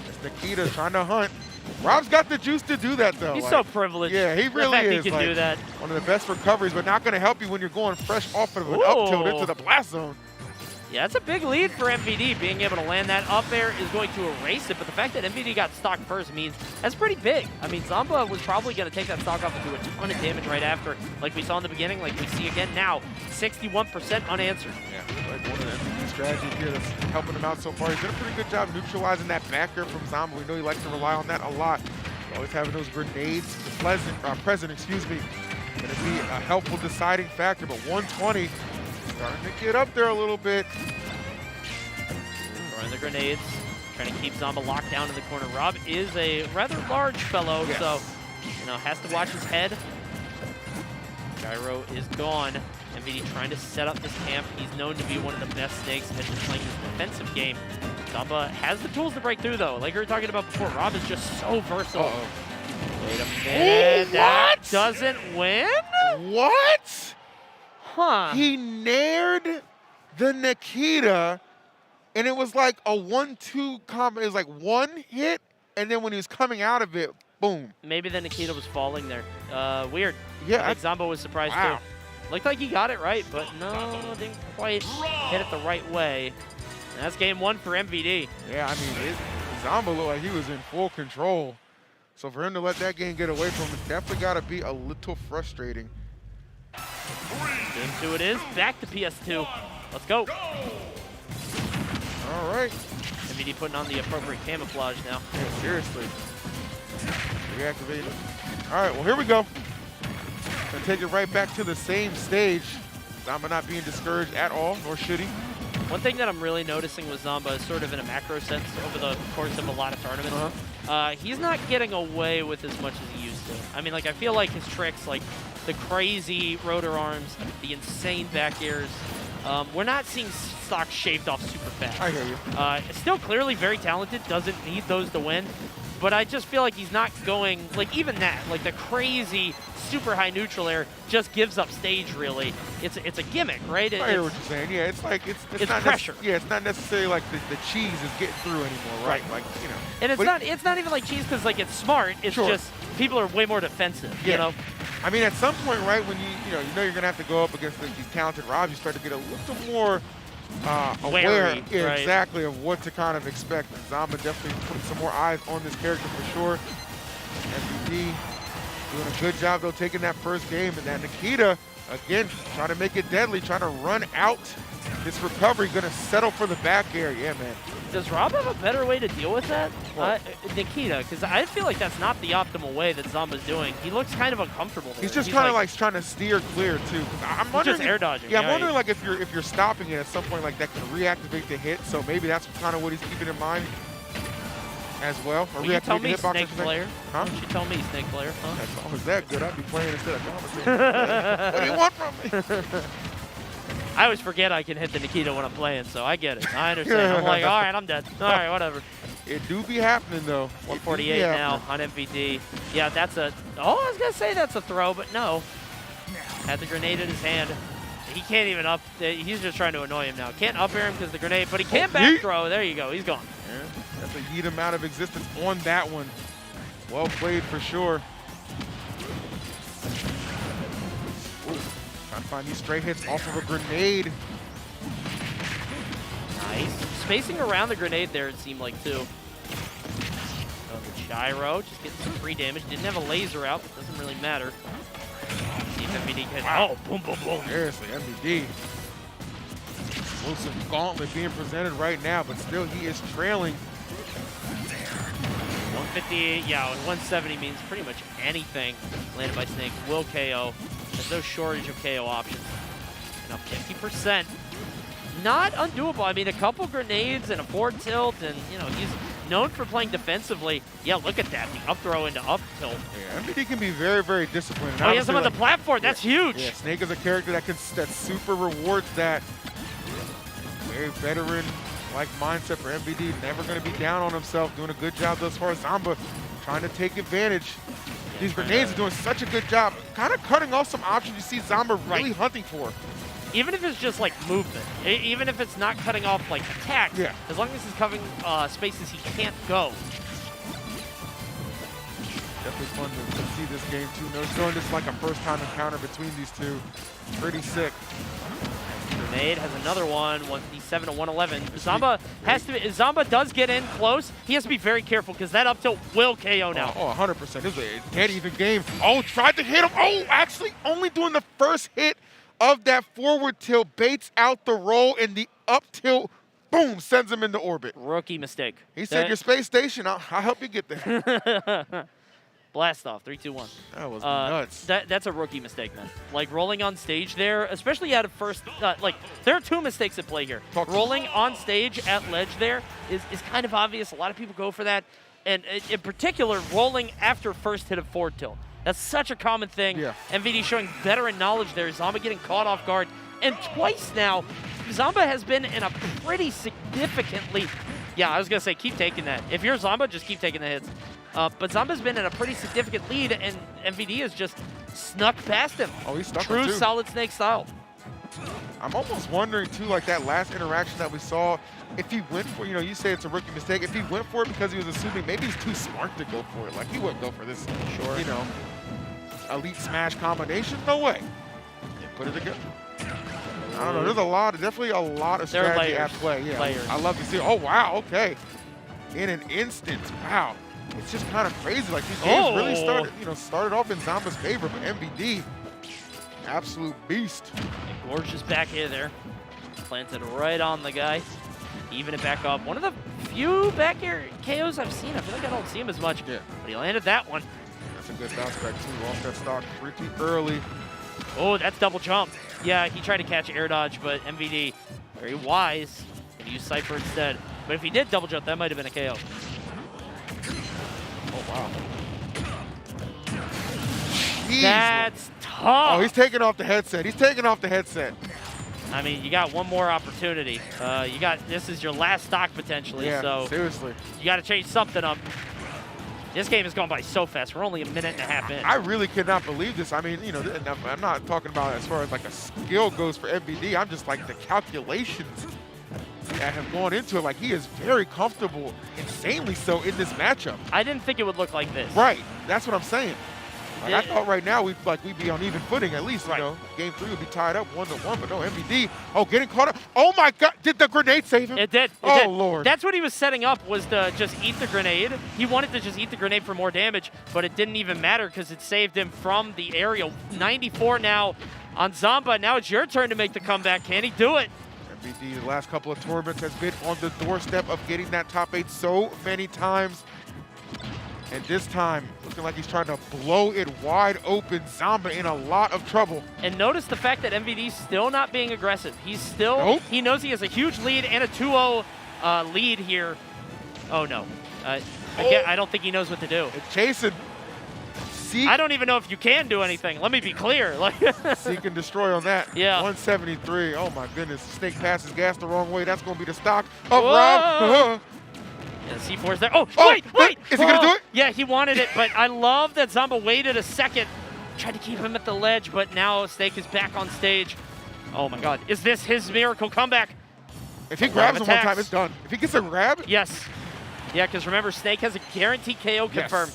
Speaker 7: It's Nikita trying to hunt. Rob's got the juice to do that, though.
Speaker 4: He's so privileged.
Speaker 7: Yeah, he really is.
Speaker 4: He can do that.
Speaker 7: One of the best recoveries, but not going to help you when you're going fresh off of an up tilt into the blast zone.
Speaker 4: Yeah, that's a big lead for MVD. Being able to land that up air is going to erase it, but the fact that MVD got stock first means that's pretty big. I mean, Zamba was probably going to take that stock off and do a ton of damage right after, like we saw in the beginning, like we see again now, 61% unanswered.
Speaker 7: Yeah, like one of the MVD strategies here that's helping him out so far. He's done a pretty good job neutralizing that back air from Zamba. We know he likes to rely on that a lot. Always having those grenades present, excuse me, going to be a helpful deciding factor, but 120 starting to get up there a little bit.
Speaker 4: Throwing the grenades, trying to keep Zamba locked down in the corner. Rob is a rather large fellow, so, you know, has to watch his head. Gyro is gone. MVD trying to set up this camp. He's known to be one of the best Snakes at playing this defensive game. Zamba has the tools to break through, though. Like we were talking about before, Rob is just so versatile. Wait a minute. That doesn't win?
Speaker 7: What?
Speaker 4: Huh.
Speaker 7: He nared the Nikita, and it was like a 1-2 combo. It was like one hit, and then when he was coming out of it, boom.
Speaker 4: Maybe the Nikita was falling there. Weird.
Speaker 7: Yeah.
Speaker 4: I think Zamba was surprised, too. Looked like he got it right, but no, didn't quite hit it the right way. And that's game 1 for MVD.
Speaker 7: Yeah, I mean, Zamba looked like he was in full control. So for him to let that game get away from him, definitely got to be a little frustrating.
Speaker 4: Game 2 it is. Back to PS2. Let's go.
Speaker 7: All right.
Speaker 4: MVD putting on the appropriate camouflage now.
Speaker 7: Yeah, seriously. Reactivated. All right, well, here we go. Gonna take it right back to the same stage. Zamba not being discouraged at all, nor should he.
Speaker 4: One thing that I'm really noticing with Zamba is sort of in a macro sense over the course of a lot of tournaments. He's not getting away with as much as he used to. I mean, like, I feel like his tricks, like the crazy rotor arms, the insane back airs, we're not seeing stock shaved off super fast.
Speaker 7: I hear you.
Speaker 4: Still clearly very talented, doesn't need those to win. but I just feel like he's not going, like even that, like the crazy super high neutral air just gives up stage really. It's a gimmick, right?
Speaker 7: I hear what you're saying. Yeah, it's like it's not
Speaker 4: pressure.
Speaker 7: Yeah, it's not necessarily like the cheese is getting through anymore, right? Like, you know.
Speaker 4: And it's not even like cheese because like it's smart. It's just people are way more defensive, you know?
Speaker 7: I mean, at some point, right, when you know you're gonna have to go up against these talented Robs, you start to get a little more aware, exactly, of what to kind of expect. And Zamba definitely putting some more eyes on this character for sure. MVP doing a good job though, taking that first game, and that Nikita again trying to make it deadly, trying to run out this recovery, gonna settle for the back air. Yeah, man.
Speaker 4: Does Rob have a better way to deal with that? Nikita, because I feel like that's not the optimal way that Zamba's doing. He looks kind of uncomfortable there.
Speaker 7: He's just kind of like trying to steer clear too. I'm wondering,
Speaker 4: just air dodging.
Speaker 7: Yeah, I'm wondering like if you're stopping it at some point, like that can reactivate the hit. So maybe that's kind of what he's keeping in mind as well. Or
Speaker 4: Will you tell me
Speaker 7: hitbox
Speaker 4: Snake player?
Speaker 7: Huh?
Speaker 4: Why don't you tell me Snake player? Huh?
Speaker 7: That's always that good. I'd be playing instead of commentating. What do you want from me?
Speaker 4: I always forget I can hit the Nikita when I'm playing, so I get it. I understand. I'm like, all right, I'm dead. All right, whatever.
Speaker 7: It do be happening, though.
Speaker 4: 148 now on MVD. Yeah, that's a... Oh, I was going to say that's a throw, but no. Had the grenade in his hand. He can't even up... He's just trying to annoy him now. Can't up air him because of the grenade, but he can back throw. There you go. He's gone.
Speaker 7: Yeah, that's a yeet amount of existence on that one. Well played for sure. Ooh. Trying to find these straight hits off of a grenade.
Speaker 4: Nice. Spacing around the grenade there, it seemed like, too. Oh, the gyro, just getting some free damage. Didn't have a laser out, but doesn't really matter. See if MVD can... Oh, boom, boom, boom.
Speaker 7: Seriously, MVD. Explosive gauntlet being presented right now, but still he is trailing.
Speaker 4: 158, yeah, 170 means pretty much anything landed by Snake will KO. There's no shortage of KO options. And up 50%. Not undoable. I mean, a couple grenades and a forward tilt, and, you know, he's known for playing defensively. Yeah, look at that. The up throw into up tilt.
Speaker 7: Yeah, MVD can be very, very disciplined.
Speaker 4: Oh, he has him on the platform. That's huge.
Speaker 7: Yeah, Snake is a character that super rewards that. Very veteran-like mindset for MVD. Never going to be down on himself. Doing a good job thus far. Zamba trying to take advantage. These grenades are doing such a good job. Kind of cutting off some options you see Zamba really hunting for.
Speaker 4: Even if it's just like movement, even if it's not cutting off like attack, as long as he's covering spaces he can't go.
Speaker 7: Definitely fun to see this game too. No, showing this like a first-time encounter between these two. Pretty sick.
Speaker 4: Grenade has another one, 157 to 111. Zamba does get in close. He has to be very careful because that up tilt will KO now.
Speaker 7: Oh, 100%. This is a dead-even game. Oh, tried to hit him. Oh, actually only doing the first hit of that forward tilt, baits out the roll, and the up tilt, boom, sends him into orbit.
Speaker 4: Rookie mistake.
Speaker 7: He said, your space station, I'll help you get there.
Speaker 4: Blast off, 3, 2, 1.
Speaker 7: That was nuts.
Speaker 4: That's a rookie mistake, man. Like, rolling on stage there, especially out of first, like, there are two mistakes at play here. Rolling on stage at ledge there is kind of obvious. A lot of people go for that. And in particular, rolling after first hit of forward tilt. That's such a common thing.
Speaker 7: Yeah.
Speaker 4: MVD showing veteran knowledge there. Zamba getting caught off guard. And twice now, Zamba has been in a pretty significantly... Yeah, I was going to say, keep taking that. If you're Zamba, just keep taking the hits. But Zamba's been in a pretty significant lead, and MVD has just snuck past him.
Speaker 7: Oh, he's stuck
Speaker 4: True
Speaker 7: him too.
Speaker 4: Solid Snake style.
Speaker 7: I'm almost wondering, too, like that last interaction that we saw, if he went for, you know, you say it's a rookie mistake, if he went for it because he was assuming maybe he's too smart to go for it. Like, he wouldn't go for this, you know, elite smash combination. No way. They put it together. I don't know. There's definitely a lot of strategy at play. Yeah, I love to see. Oh, wow. Okay. In an instant. Wow. It's just kind of crazy. Like, these games really started off in Zamba's favor, but MVD, absolute beast.
Speaker 4: A gorgeous back air there. Planted right on the guy. Even it back up. One of the few back air KOs I've seen. I feel like I don't see him as much. Yeah. But he landed that one.
Speaker 7: That's a good bounce back, too. Lost that stock pretty early.
Speaker 4: Oh, that's double jump. Yeah, he tried to catch air dodge, but MVD, very wise, and used Cypher instead. But if he did double jump, that might have been a KO.
Speaker 7: Oh, wow.
Speaker 4: That's tough.
Speaker 7: Oh, he's taking off the headset. He's taking off the headset.
Speaker 4: I mean, you got one more opportunity. This is your last stock potentially.
Speaker 7: Yeah,
Speaker 4: so
Speaker 7: seriously.
Speaker 4: You got to change something up. This game has gone by so fast. We're only a minute and a half in.
Speaker 7: I really cannot believe this. I mean, you know, and I'm not talking about as far as like a skill goes for MVD. I'm just like the calculations that have gone into it. Like, he is very comfortable, insanely so, in this matchup.
Speaker 4: I didn't think it would look like this.
Speaker 7: Right. That's what I'm saying. Like, I thought right now we'd be on even footing at least. You know, game 3 would be tied up 1-1, but no, MVD. Oh, getting caught up. Oh my God! Did the grenade save him?
Speaker 4: It did.
Speaker 7: Oh Lord.
Speaker 4: That's what he was setting up, was to just eat the grenade. He wanted to just eat the grenade for more damage, but it didn't even matter because it saved him from the aerial. 94 now on Zamba. Now it's your turn to make the comeback. Can he do it?
Speaker 7: MVD, the last couple of tournaments, has been on the doorstep of getting that top 8 so many times. And this time, looking like he's trying to blow it wide open. Zamba in a lot of trouble.
Speaker 4: And notice the fact that MVD's still not being aggressive. He's still, he knows he has a huge lead and a 2-0 lead here. Oh no. Again, I don't think he knows what to do.
Speaker 7: Chasing.
Speaker 4: I don't even know if you can do anything. Let me be clear.
Speaker 7: Seek and destroy on that.
Speaker 4: Yeah.
Speaker 7: 173. Oh my goodness. Snake passes gas the wrong way. That's going to be the stock of Rob.
Speaker 4: Yeah, C4's there. Oh, wait!
Speaker 7: Is he going to do it?
Speaker 4: Yeah, he wanted it, but I love that Zamba waited a second. Tried to keep him at the ledge, but now Snake is back on stage. Oh my God. Is this his miracle comeback?
Speaker 7: If he grabs him one time, it's done. If he gets a grab?
Speaker 4: Yes. Yeah, because remember, Snake has a guaranteed KO confirmed.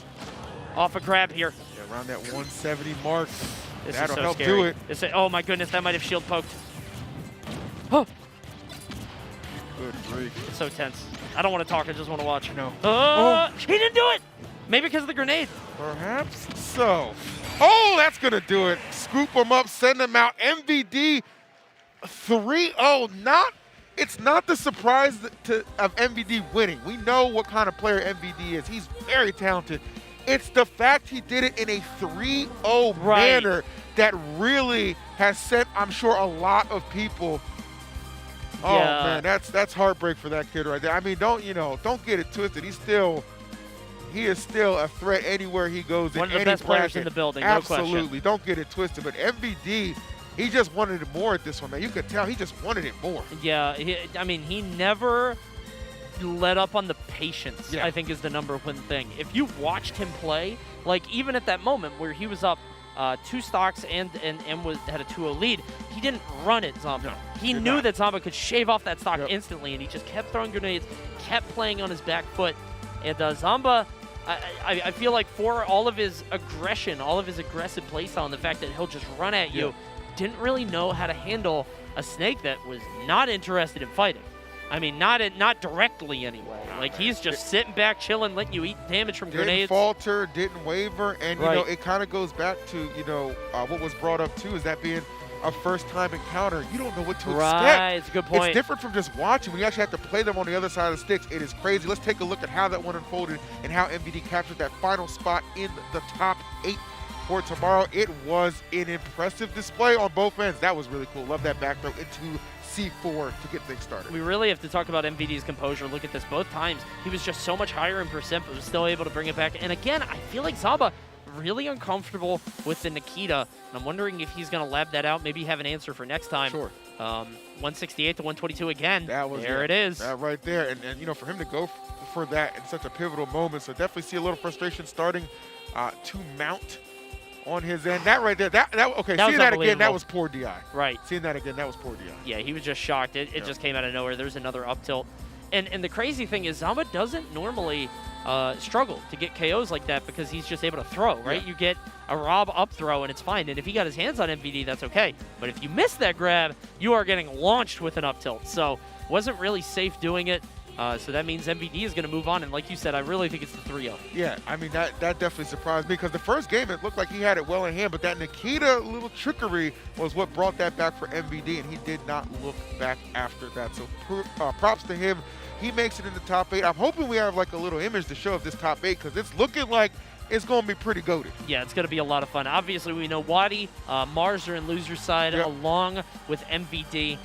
Speaker 4: Off a grab here.
Speaker 7: Yeah, around that 170 mark.
Speaker 4: That'll
Speaker 7: so help
Speaker 4: scary.
Speaker 7: do it.
Speaker 4: Oh my goodness, that might have shield poked. Oh.
Speaker 7: Good grief.
Speaker 4: It's so tense. I don't want to talk, I just want to watch.
Speaker 7: No.
Speaker 4: He didn't do it! Maybe because of the grenade.
Speaker 7: Perhaps so. Oh, that's going to do it. Scoop him up, send him out. MVD 3-0. It's not the surprise of MVD winning. We know what kind of player MVD is. He's very talented. It's the fact he did it in a 3-0 manner that really has sent, I'm sure, a lot of people. Oh man, that's heartbreak for that kid right there. I mean, don't get it twisted. He is still a threat anywhere he goes.
Speaker 4: One of the best players in the building, no question.
Speaker 7: Absolutely, don't get it twisted. But MVD, he just wanted it more at this one, man. You could tell he just wanted it more.
Speaker 4: Yeah, he never let up on the patience. I think is the number one thing. If you watched him play, like even at that moment where he was up 2 stocks and had a 2-0 lead, he didn't run at Zamba.
Speaker 7: No,
Speaker 4: he knew that Zamba could shave off that stock instantly, and he just kept throwing grenades, kept playing on his back foot. And Zamba, I feel like for all of his aggression, all of his aggressive playstyle, and the fact that he'll just run at you, didn't really know how to handle a Snake that was not interested in fighting. I mean, not directly anyway. Like, he's just sitting back, chilling, letting you eat damage from grenades.
Speaker 7: Didn't falter, didn't waver, and you know, it kind of goes back to what was brought up too, is that being a first-time encounter, you don't know what to expect.
Speaker 4: Right, it's a good point.
Speaker 7: It's different from just watching. When you actually have to play them on the other side of the sticks, it is crazy. Let's take a look at how that one unfolded and how MVD captured that final spot in the top 8 for tomorrow. It was an impressive display on both ends. That was really cool. Love that back throw into C4 to get things started.
Speaker 4: We really have to talk about MVD's composure. Look at this. Both times, he was just so much higher in percent, but was still able to bring it back. And again, I feel like Zamba really uncomfortable with the Nikita. And I'm wondering if he's going to lab that out, maybe have an answer for next time.
Speaker 7: Sure.
Speaker 4: 168 to 122 again.
Speaker 7: That was
Speaker 4: there. It is.
Speaker 7: That right there. And you know, for him to go for that in such a pivotal moment, so definitely see a little frustration starting to mount on his end. That right there, seeing that again, that was poor DI.
Speaker 4: Right.
Speaker 7: Seeing that again, that was poor DI.
Speaker 4: Yeah, he was just shocked. It just came out of nowhere. There's another up tilt. And the crazy thing is Zamba doesn't normally struggle to get KOs like that because he's just able to throw, right?
Speaker 7: Yeah.
Speaker 4: You get a Rob up throw and it's fine. And if he got his hands on MVD, that's okay. But if you miss that grab, you are getting launched with an up tilt. So wasn't really safe doing it. So that means MVD is going to move on. And like you said, I really think it's the 3-0.
Speaker 7: Yeah, I mean, that definitely surprised me because the first game, it looked like he had it well in hand, but that Nikita little trickery was what brought that back for MVD, and he did not look back after that. So props to him. He makes it in the top 8. I'm hoping we have like a little image to show of this top 8 because it's looking like it's going to be pretty goated.
Speaker 4: Yeah, it's going to be a lot of fun. Obviously, we know Wadi, Mars are in loser side along with MVD.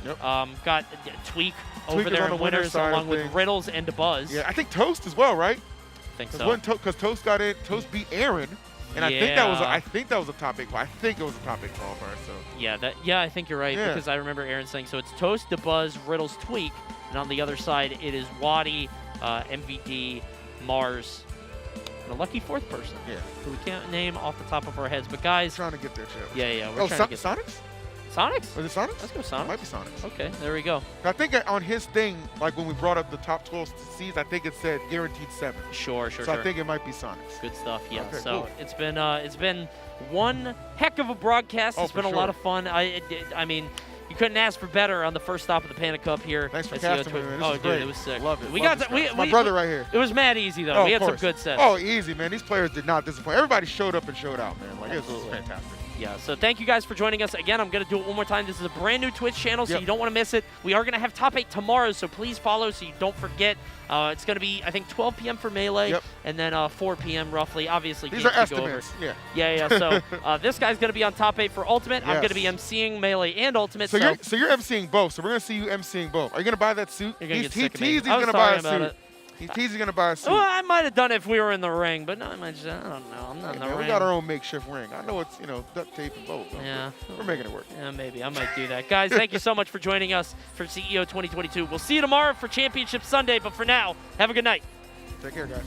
Speaker 4: Got Tweak over there in winners along with Riddles and Buzz.
Speaker 7: Yeah, I think Toast as well, right?
Speaker 4: I think so.
Speaker 7: Because Toast got in, Toast beat Aaron, and I think that was a top 8 qualifier. I think it was a top 8 qualifier. So
Speaker 4: yeah, I think you're right because I remember Aaron saying so. It's Toast, Buzz, Riddles, Tweak, and on the other side it is Wadi, MVD, Mars. a lucky fourth person.
Speaker 7: Yeah.
Speaker 4: Who we can't name off the top of our heads. But guys,
Speaker 7: trying to get there, Chip.
Speaker 4: Yeah, we're trying to get
Speaker 7: Sonics?
Speaker 4: Sonics?
Speaker 7: Was it Sonics?
Speaker 4: Let's go Sonics.
Speaker 7: It might be Sonics.
Speaker 4: Okay, there we go.
Speaker 7: I think on his thing, like when we brought up the top 12 seeds, I think it said guaranteed 7.
Speaker 4: Sure.
Speaker 7: So I think it might be Sonics.
Speaker 4: Good stuff. Yeah.
Speaker 7: Okay,
Speaker 4: so
Speaker 7: cool.
Speaker 4: it's been one heck of a broadcast.
Speaker 7: Oh,
Speaker 4: It's been
Speaker 7: for
Speaker 4: a lot
Speaker 7: sure.
Speaker 4: of fun. I mean, you couldn't ask for better on the first stop of the Panda Cup here.
Speaker 7: Thanks for
Speaker 4: at
Speaker 7: casting
Speaker 4: CO
Speaker 7: me, man. This
Speaker 4: Oh,
Speaker 7: is
Speaker 4: dude,
Speaker 7: great.
Speaker 4: it was sick.
Speaker 7: Love it.
Speaker 4: We
Speaker 7: Love
Speaker 4: got
Speaker 7: this
Speaker 4: that.
Speaker 7: guy. My brother right here.
Speaker 4: It was mad easy though.
Speaker 7: Oh,
Speaker 4: We had
Speaker 7: of
Speaker 4: some
Speaker 7: course.
Speaker 4: good sets.
Speaker 7: Oh, easy, man. These players did not disappoint. Everybody showed up and showed out, man. Like, it was fantastic.
Speaker 4: Yeah, so thank you guys for joining us. Again, I'm going to do it one more time. This is a brand new Twitch channel, so
Speaker 7: Yep.
Speaker 4: you don't want to miss it. We are going to have Top 8 tomorrow, so please follow so you don't forget. It's going to be, I think, 12 p.m. for Melee,
Speaker 7: Yep.
Speaker 4: and then 4 p.m. roughly. Obviously,
Speaker 7: These
Speaker 4: games
Speaker 7: are
Speaker 4: could go over.
Speaker 7: estimates. Yeah.
Speaker 4: Yeah. So this guy's going to be on Top 8 for Ultimate. I'm going to be
Speaker 7: Yes.
Speaker 4: emceeing Melee and Ultimate.
Speaker 7: So you're emceeing both. So we're gonna see you emceeing both. Are you gonna buy that suit?
Speaker 4: You're gonna
Speaker 7: He
Speaker 4: get sick of me.
Speaker 7: teased he's
Speaker 4: I was
Speaker 7: gonna buy a
Speaker 4: talking about
Speaker 7: suit.
Speaker 4: it.
Speaker 7: He teased he's gonna buy a suit.
Speaker 4: Well, I might have done it if we were in the ring, but no, I might just, I don't know. I'm not
Speaker 7: Hey,
Speaker 4: in the
Speaker 7: man,
Speaker 4: ring.
Speaker 7: we got our own makeshift ring. I know it's duct tape and both.
Speaker 4: Yeah.
Speaker 7: We're making it work.
Speaker 4: Yeah, maybe. I might do that. Guys, thank you so much for joining us for CEO 2022. We'll see you tomorrow for Championship Sunday, but for now, have a good night.
Speaker 7: Take care, guys.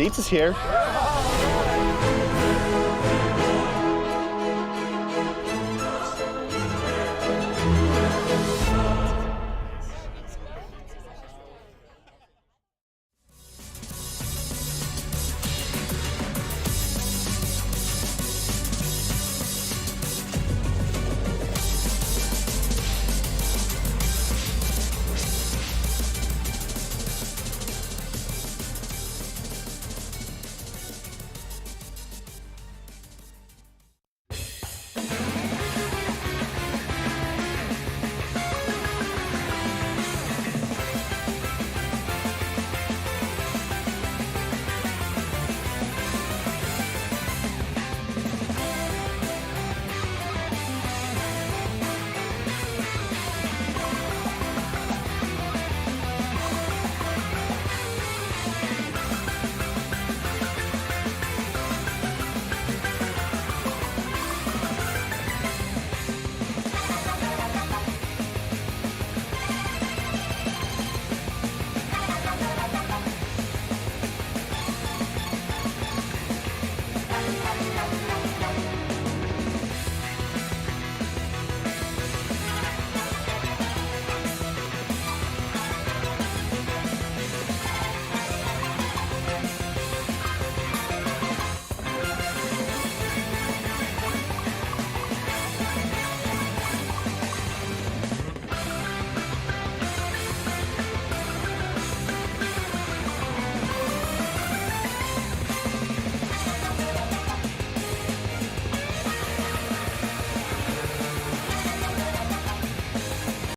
Speaker 6: Beats is here.